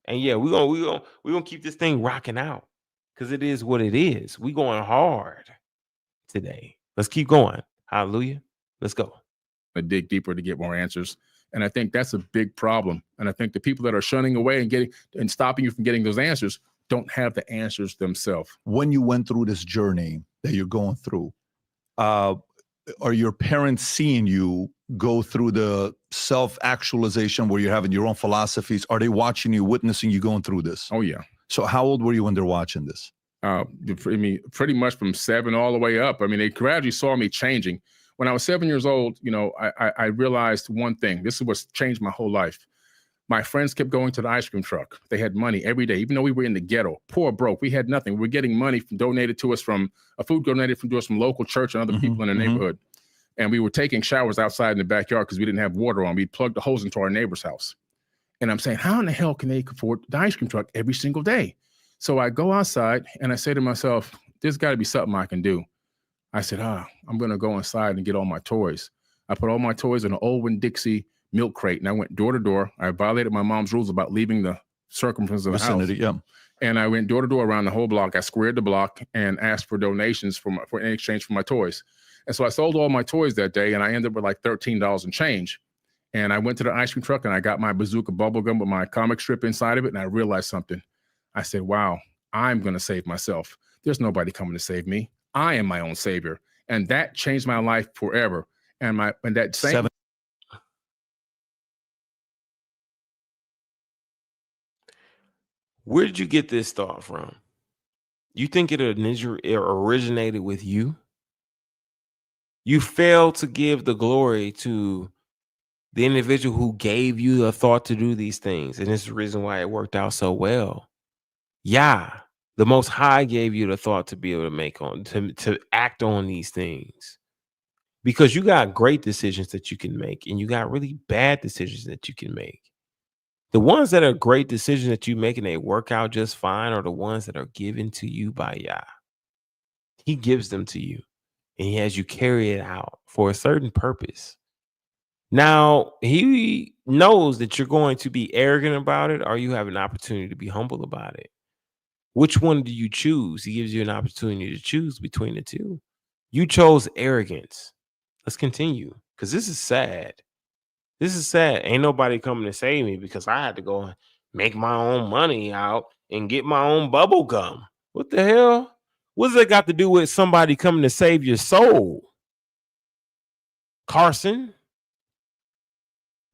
And yeah, we're gonna keep this thing rocking out, because it is what it is. We going hard today. Let's keep going. Hallelujah. Let's go. Dig deeper to get more answers. And I think that's a big problem. And I think the people that are shunning away and stopping you from getting those answers don't have the answers themselves. When you went through this journey that you're going through, are your parents seeing you go through the self-actualization where you're having your own philosophies? Are they watching you, witnessing you going through this? Oh, yeah. So how old were you when they're watching this? I mean, pretty much from 7 all the way up. I mean, they gradually saw me changing. When I was 7 years old, I realized one thing. This is what's changed my whole life. My friends kept going to the ice cream truck. They had money every day, even though we were in the ghetto, poor, broke. We had nothing. We were getting money donated to us from local church and other people in the neighborhood. And we were taking showers outside in the backyard because we didn't have water on. We'd plug the hose into our neighbor's house. And I'm saying, how in the hell can they afford the ice cream truck every single day? So I go outside and I say to myself, there's got to be something I can do. I said, I'm going to go inside and get all my toys. I put all my toys in an old Winn-Dixie milk crate, and I went door to door. I violated my mom's rules about leaving the circumference of the house. Yeah. And I went door to door around the whole block. I squared the block and asked for donations for in exchange for my toys. And so I sold all my toys that day, and I ended up with like $13 and change. And I went to the ice cream truck, and I got my bazooka bubble gum with my comic strip inside of it, and I realized something. I said, wow, I'm going to save myself. There's nobody coming to save me. I am my own savior. And that changed my life forever. And that same. Where did you get this thought from? You think it originated with you? You failed to give the glory to the individual who gave you the thought to do these things. And this is the reason why it worked out so well. Yeah. The Most High gave you the thought to be able to act on these things, because you got great decisions that you can make, and you got really bad decisions that you can make. The ones that are great decisions that you make and they work out just fine are the ones that are given to you by Yah. He gives them to you, and he has you carry it out for a certain purpose. Now, he knows that you're going to be arrogant about it, or you have an opportunity to be humble about it. Which one do you choose? He gives you an opportunity to choose between the two. You chose arrogance. Let's continue, because this is sad. This is sad. Ain't nobody coming to save me because I had to go and make my own money out and get my own bubble gum. What the hell? What's that got to do with somebody coming to save your soul? Carson?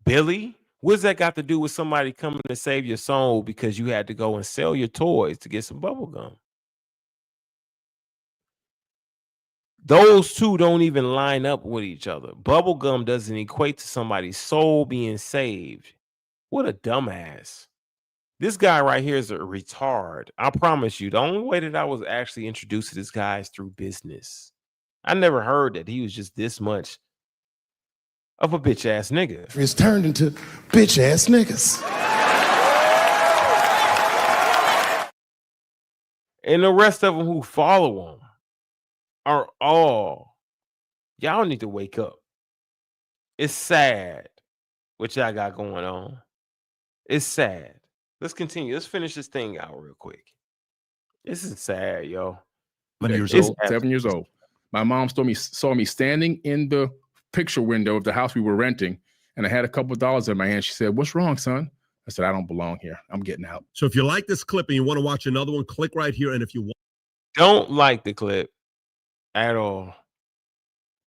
Billy? What's that got to do with somebody coming to save your soul because you had to go and sell your toys to get some bubble gum? Those two don't even line up with each other. Bubble gum doesn't equate to somebody's soul being saved. What a dumbass. This guy right here is a retard. I promise you, the only way that I was actually introduced to this guy is through business. I never heard that he was just this much of a bitch ass nigga. It's turned into bitch ass niggas. And the rest of them who follow him are all, y'all need to wake up. It's sad what y'all got going on. It's sad. Let's continue. Let's finish this thing out real quick. This is sad, yo. 7 years old. My mom saw me standing in the picture window of the house we were renting, And I had a couple of dollars in my hand. She said, "What's wrong, son?" I said, "I don't belong here. I'm getting out." So if you like this clip and you want to watch another one, click right here. And if you don't like the clip at all,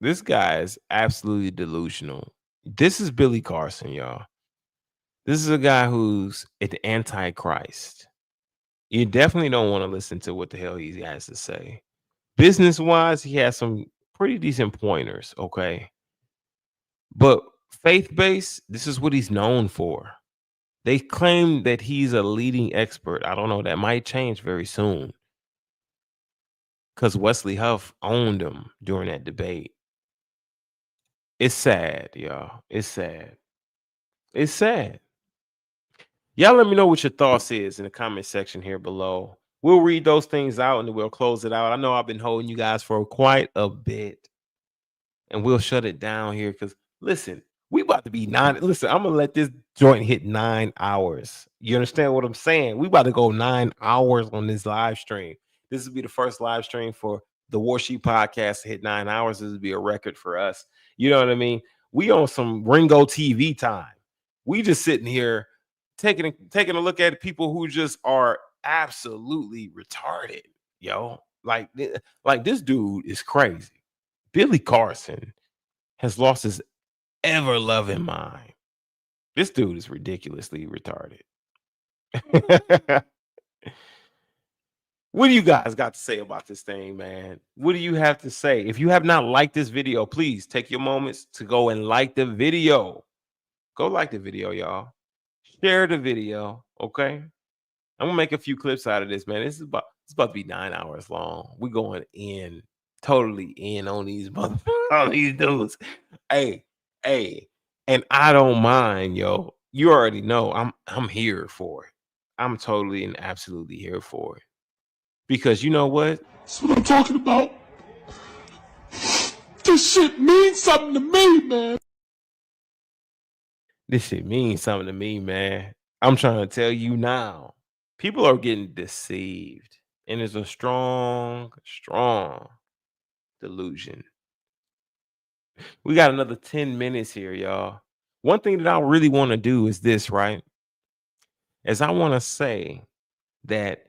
this guy is absolutely delusional. This is Billy Carson, y'all. This is a guy who's an antichrist. You definitely don't want to listen to what the hell he has to say. Business-wise, he has some pretty decent pointers, okay? But faith-based, this is what he's known for. They claim that he's a leading expert. I don't know. That might change very soon. Because Wesley Huff owned him during that debate. It's sad, y'all. It's sad. It's sad. Y'all let me know what your thoughts is in the comment section here below. We'll read those things out and then we'll close it out. I know I've been holding you guys for quite a bit. And we'll shut it down here because, listen, we about to be listen, I'm going to let this joint hit 9 hours. You understand what I'm saying? We about to go 9 hours on this live stream. This will be the first live stream for the War Sheep podcast to hit 9 hours. This will be a record for us. You know what I mean? We on some Ringo TV time. We just sitting here taking a look at people who just are absolutely retarded, yo. Like this dude is crazy. Billy Carson has lost his ever-loving mind. This dude is ridiculously retarded. What do you guys got to say about this thing, man? What do you have to say? If you have not liked this video, please take your moments to go and like the video. Go like the video, y'all. Share the video, okay? I'm gonna make a few clips out of this, man. It's about to be 9 hours long. We're going in, totally in on these on these dudes. Hey, and I don't mind, yo. You already know I'm here for it. I'm totally and absolutely here for it. Because you know what? That's what I'm talking about. This shit means something to me, man. This shit means something to me, man. I'm trying to tell you now. People are getting deceived. And it's a strong, strong delusion. We got another 10 minutes here, y'all. One thing that I really want to do is this, right? Is I want to say that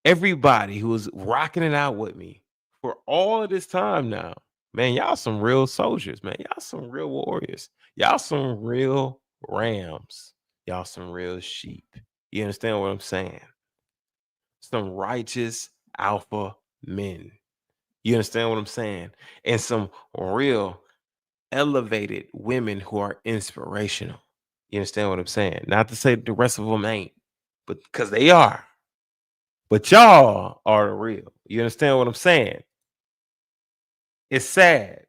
everybody who was rocking it out with me for all of this time now, man, y'all some real soldiers, man. Y'all some real warriors. Y'all some real rams. Y'all some real sheep. You understand what I'm saying? Some righteous alpha men. You understand what I'm saying? And some real elevated women who are inspirational. You understand what I'm saying? Not to say the rest of them ain't, but because they are. But y'all are the real. You understand what I'm saying? It's sad.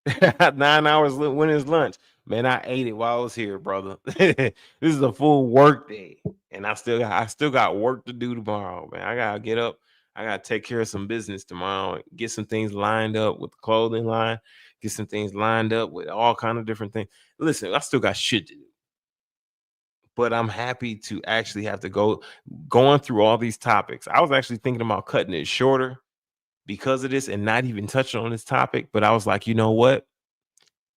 9 hours when is lunch. Man, I ate it while I was here, brother. This is a full work day. And I still got work to do tomorrow, man. I gotta get up. I gotta take care of some business tomorrow. Get some things lined up with the clothing line. Get some things lined up with all kind of different things. Listen, I still got shit to do. But I'm happy to actually have to going through all these topics. I was actually thinking about cutting it shorter because of this and not even touching on this topic. But I was like, you know what?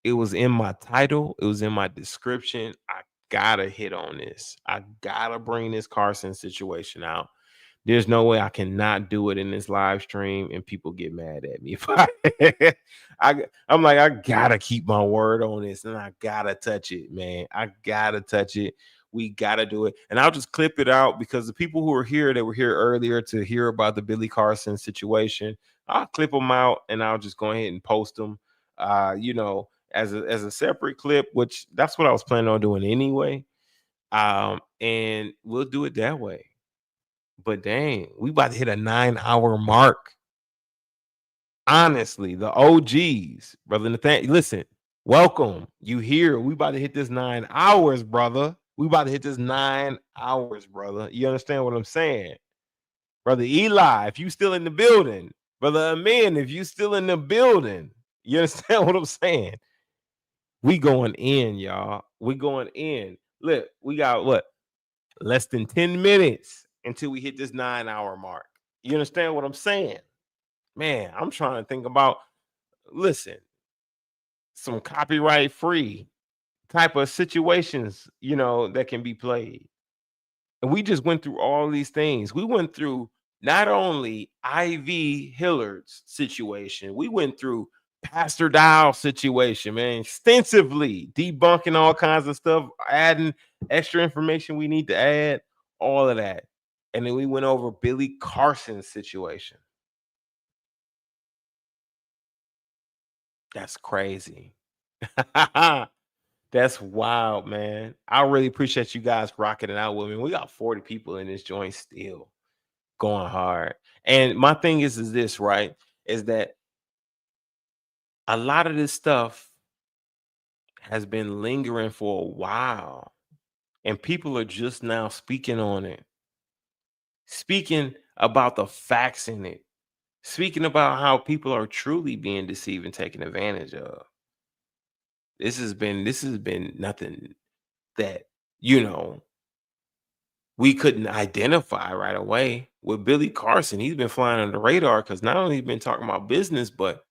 It was in my title. It was in my description. I gotta hit on this. I gotta bring this Carson situation out. There's no way I cannot do it in this live stream and people get mad at me. If I'm like, I gotta keep my word on this and I gotta touch it, man. I gotta touch it. We gotta do it. And I'll just clip it out because the people who were here, that were here earlier to hear about the Billy Carson situation, I'll clip them out and I'll just go ahead and post them, you know, as a separate clip, which that's what I was planning on doing anyway. And we'll do it that way. But dang, we about to hit a 9 hour mark. Honestly, the OGs, brother Nathan, listen, welcome. You here? We about to hit this 9 hours, brother. We about to hit this 9 hours, brother. You understand what I'm saying? Brother Eli, if you still in the building. Brother Amin, if you still in the building. You understand what I'm saying? We going in, y'all. We going in. Look, we got what? Less than 10 minutes until we hit this 9 hour mark. You understand what I'm saying? Man, I'm trying to think about, listen, some copyright free type of situations, you know, that can be played. And we just went through all these things. We went through not only Hilliard's situation, we went through Pastor Dowell situation, man, extensively debunking all kinds of stuff, adding extra information we need to add, all of that. And then we went over Billy Carson's situation. That's crazy. That's wild, man. I really appreciate you guys rocking it out with me. We got 40 people in this joint still going hard. And my thing is this, right? Is that a lot of this stuff has been lingering for a while, and people are just now speaking on it, speaking about the facts in it, speaking about how people are truly being deceived and taken advantage of. This has been nothing that, you know, we couldn't identify right away. With Billy Carson, he's been flying under the radar because not only he's been talking about business, but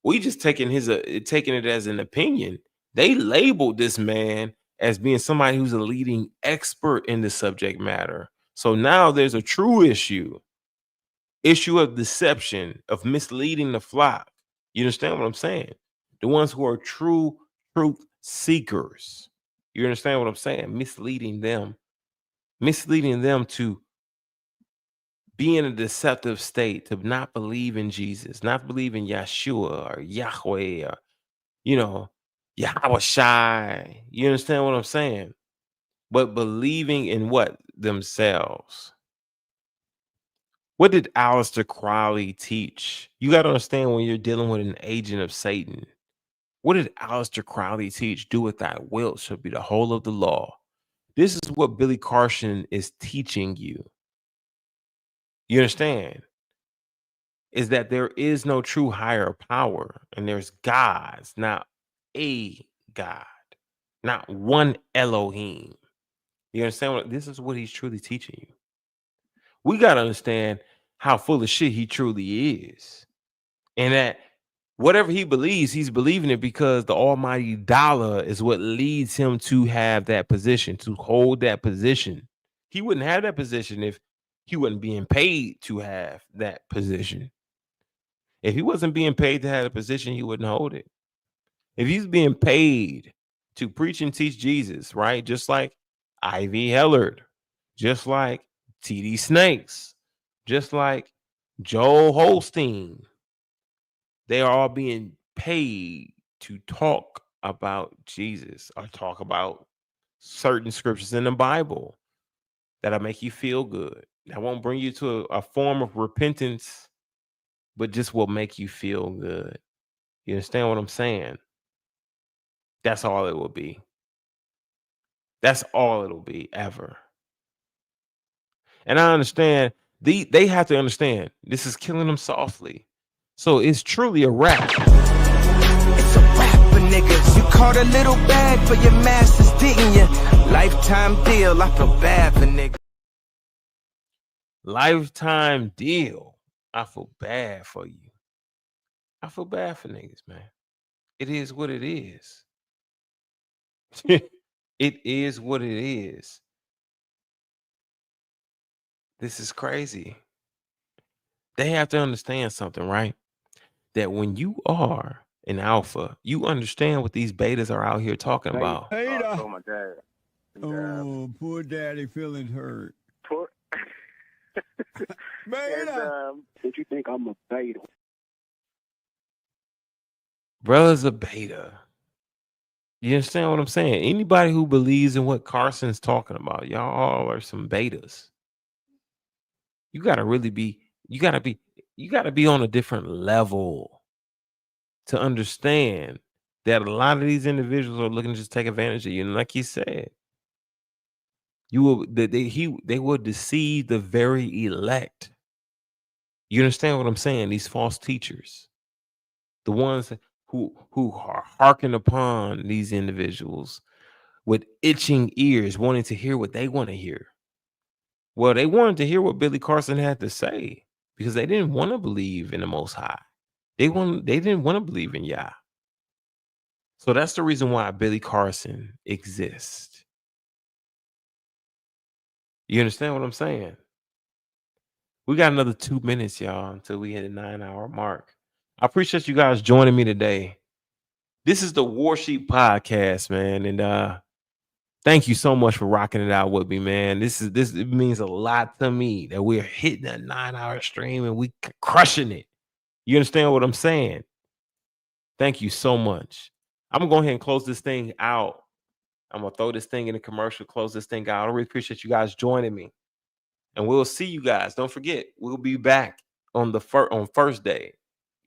we just taking it as an opinion. They labeled this man as being somebody who's a leading expert in the subject matter. So now there's a true issue of deception, of misleading the flock. You understand what I'm saying? The ones who are true truth seekers. You understand what I'm saying? Misleading them to be in a deceptive state, to not believe in Jesus, not believe in Yeshua or Yahweh, or, you know, Yahweh Shai. You understand what I'm saying? But believing in what? Themselves. What did Aleister Crowley teach? You got to understand when you're dealing with an agent of Satan. What did Aleister Crowley teach? Do with thy will shall be the whole of the law. This is what Billy Carson is teaching you. You understand? Is that there is no true higher power, and there's gods, not a God, not one Elohim. You understand? This is what he's truly teaching you. We got to understand how full of shit he truly is. And that whatever he believes, he's believing it because the almighty dollar is what leads him to have that position, to hold that position. He wouldn't have that position if he wasn't being paid to have that position. If he wasn't being paid to have a position, he wouldn't hold it. If he's being paid to preach and teach Jesus, right? Just like Ivy Hillard, just like TD Snakes, just like Joel Holstein, they are all being paid to talk about Jesus or talk about certain scriptures in the Bible that'll make you feel good. That won't bring you to a form of repentance, but just will make you feel good. You understand what I'm saying? That's all it will be. That's all it'll be ever. And I understand they have to understand this is killing them softly. So it's truly a rap. It's a rap for niggas. You caught a little bad for your masters, didn't you? Lifetime deal. I feel bad for niggas. Lifetime deal. I feel bad for you. I feel bad for niggas, man. It is what it is. It is what it is. This is crazy. They have to understand something, right? That when you are an alpha, you understand what these betas are out here talking about. Beta. Oh, my dad. Oh, poor daddy feeling hurt. Poor. Beta. Did you think I'm a beta? Brother's a beta. You understand what I'm saying? Anybody who believes in what Carson's talking about, y'all all are some betas. You gotta really be, you gotta be on a different level to understand that a lot of these individuals are looking to just take advantage of you. And like he said, they will deceive the very elect. You understand what I'm saying? These false teachers, the ones who are hearken upon these individuals with itching ears, wanting to hear what they want to hear. Well, they wanted to hear what Billy Carson had to say because they didn't want to believe in the Most High. They didn't want to believe in Yah. So that's the reason why Billy Carson exists. You understand what I'm saying? We got another 2 minutes, y'all, until we hit a 9-hour mark. I appreciate you guys joining me today. This is the War Sheep Podcast, man. And thank you so much for rocking it out with me, man. It means a lot to me that we're hitting that 9-hour stream and we crushing it. You understand what I'm saying? Thank you so much. I'm gonna go ahead and close this thing out. I'm gonna throw this thing in the commercial, close this thing out. I really appreciate you guys joining me. And we'll see you guys. Don't forget, we'll be back on first day.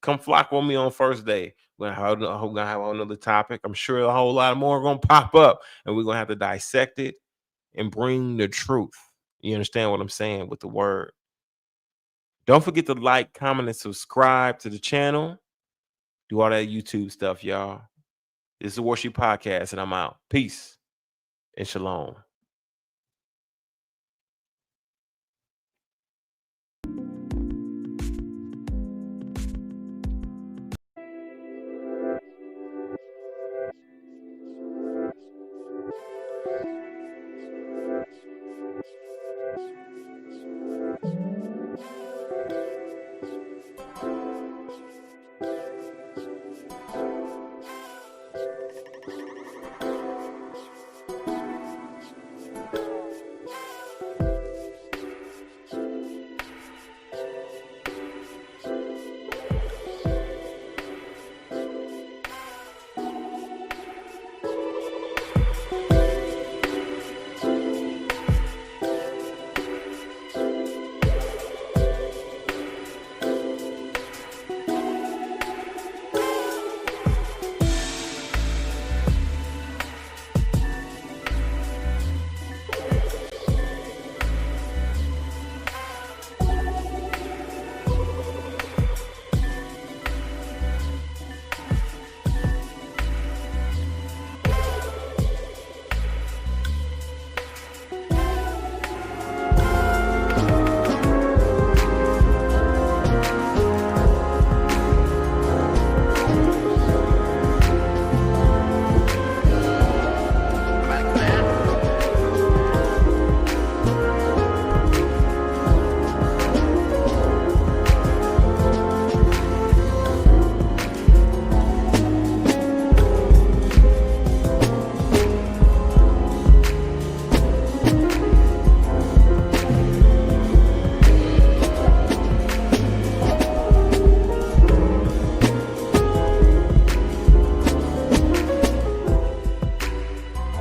Come flock with me on first day. We're gonna have another topic. I'm sure a whole lot more are gonna pop up, and we're gonna have to dissect it and bring the truth. You understand what I'm saying with the word? Don't forget to like, comment, and subscribe to the channel. Do all that YouTube stuff, y'all. This is the War Sheep Podcast, and I'm out. Peace and shalom.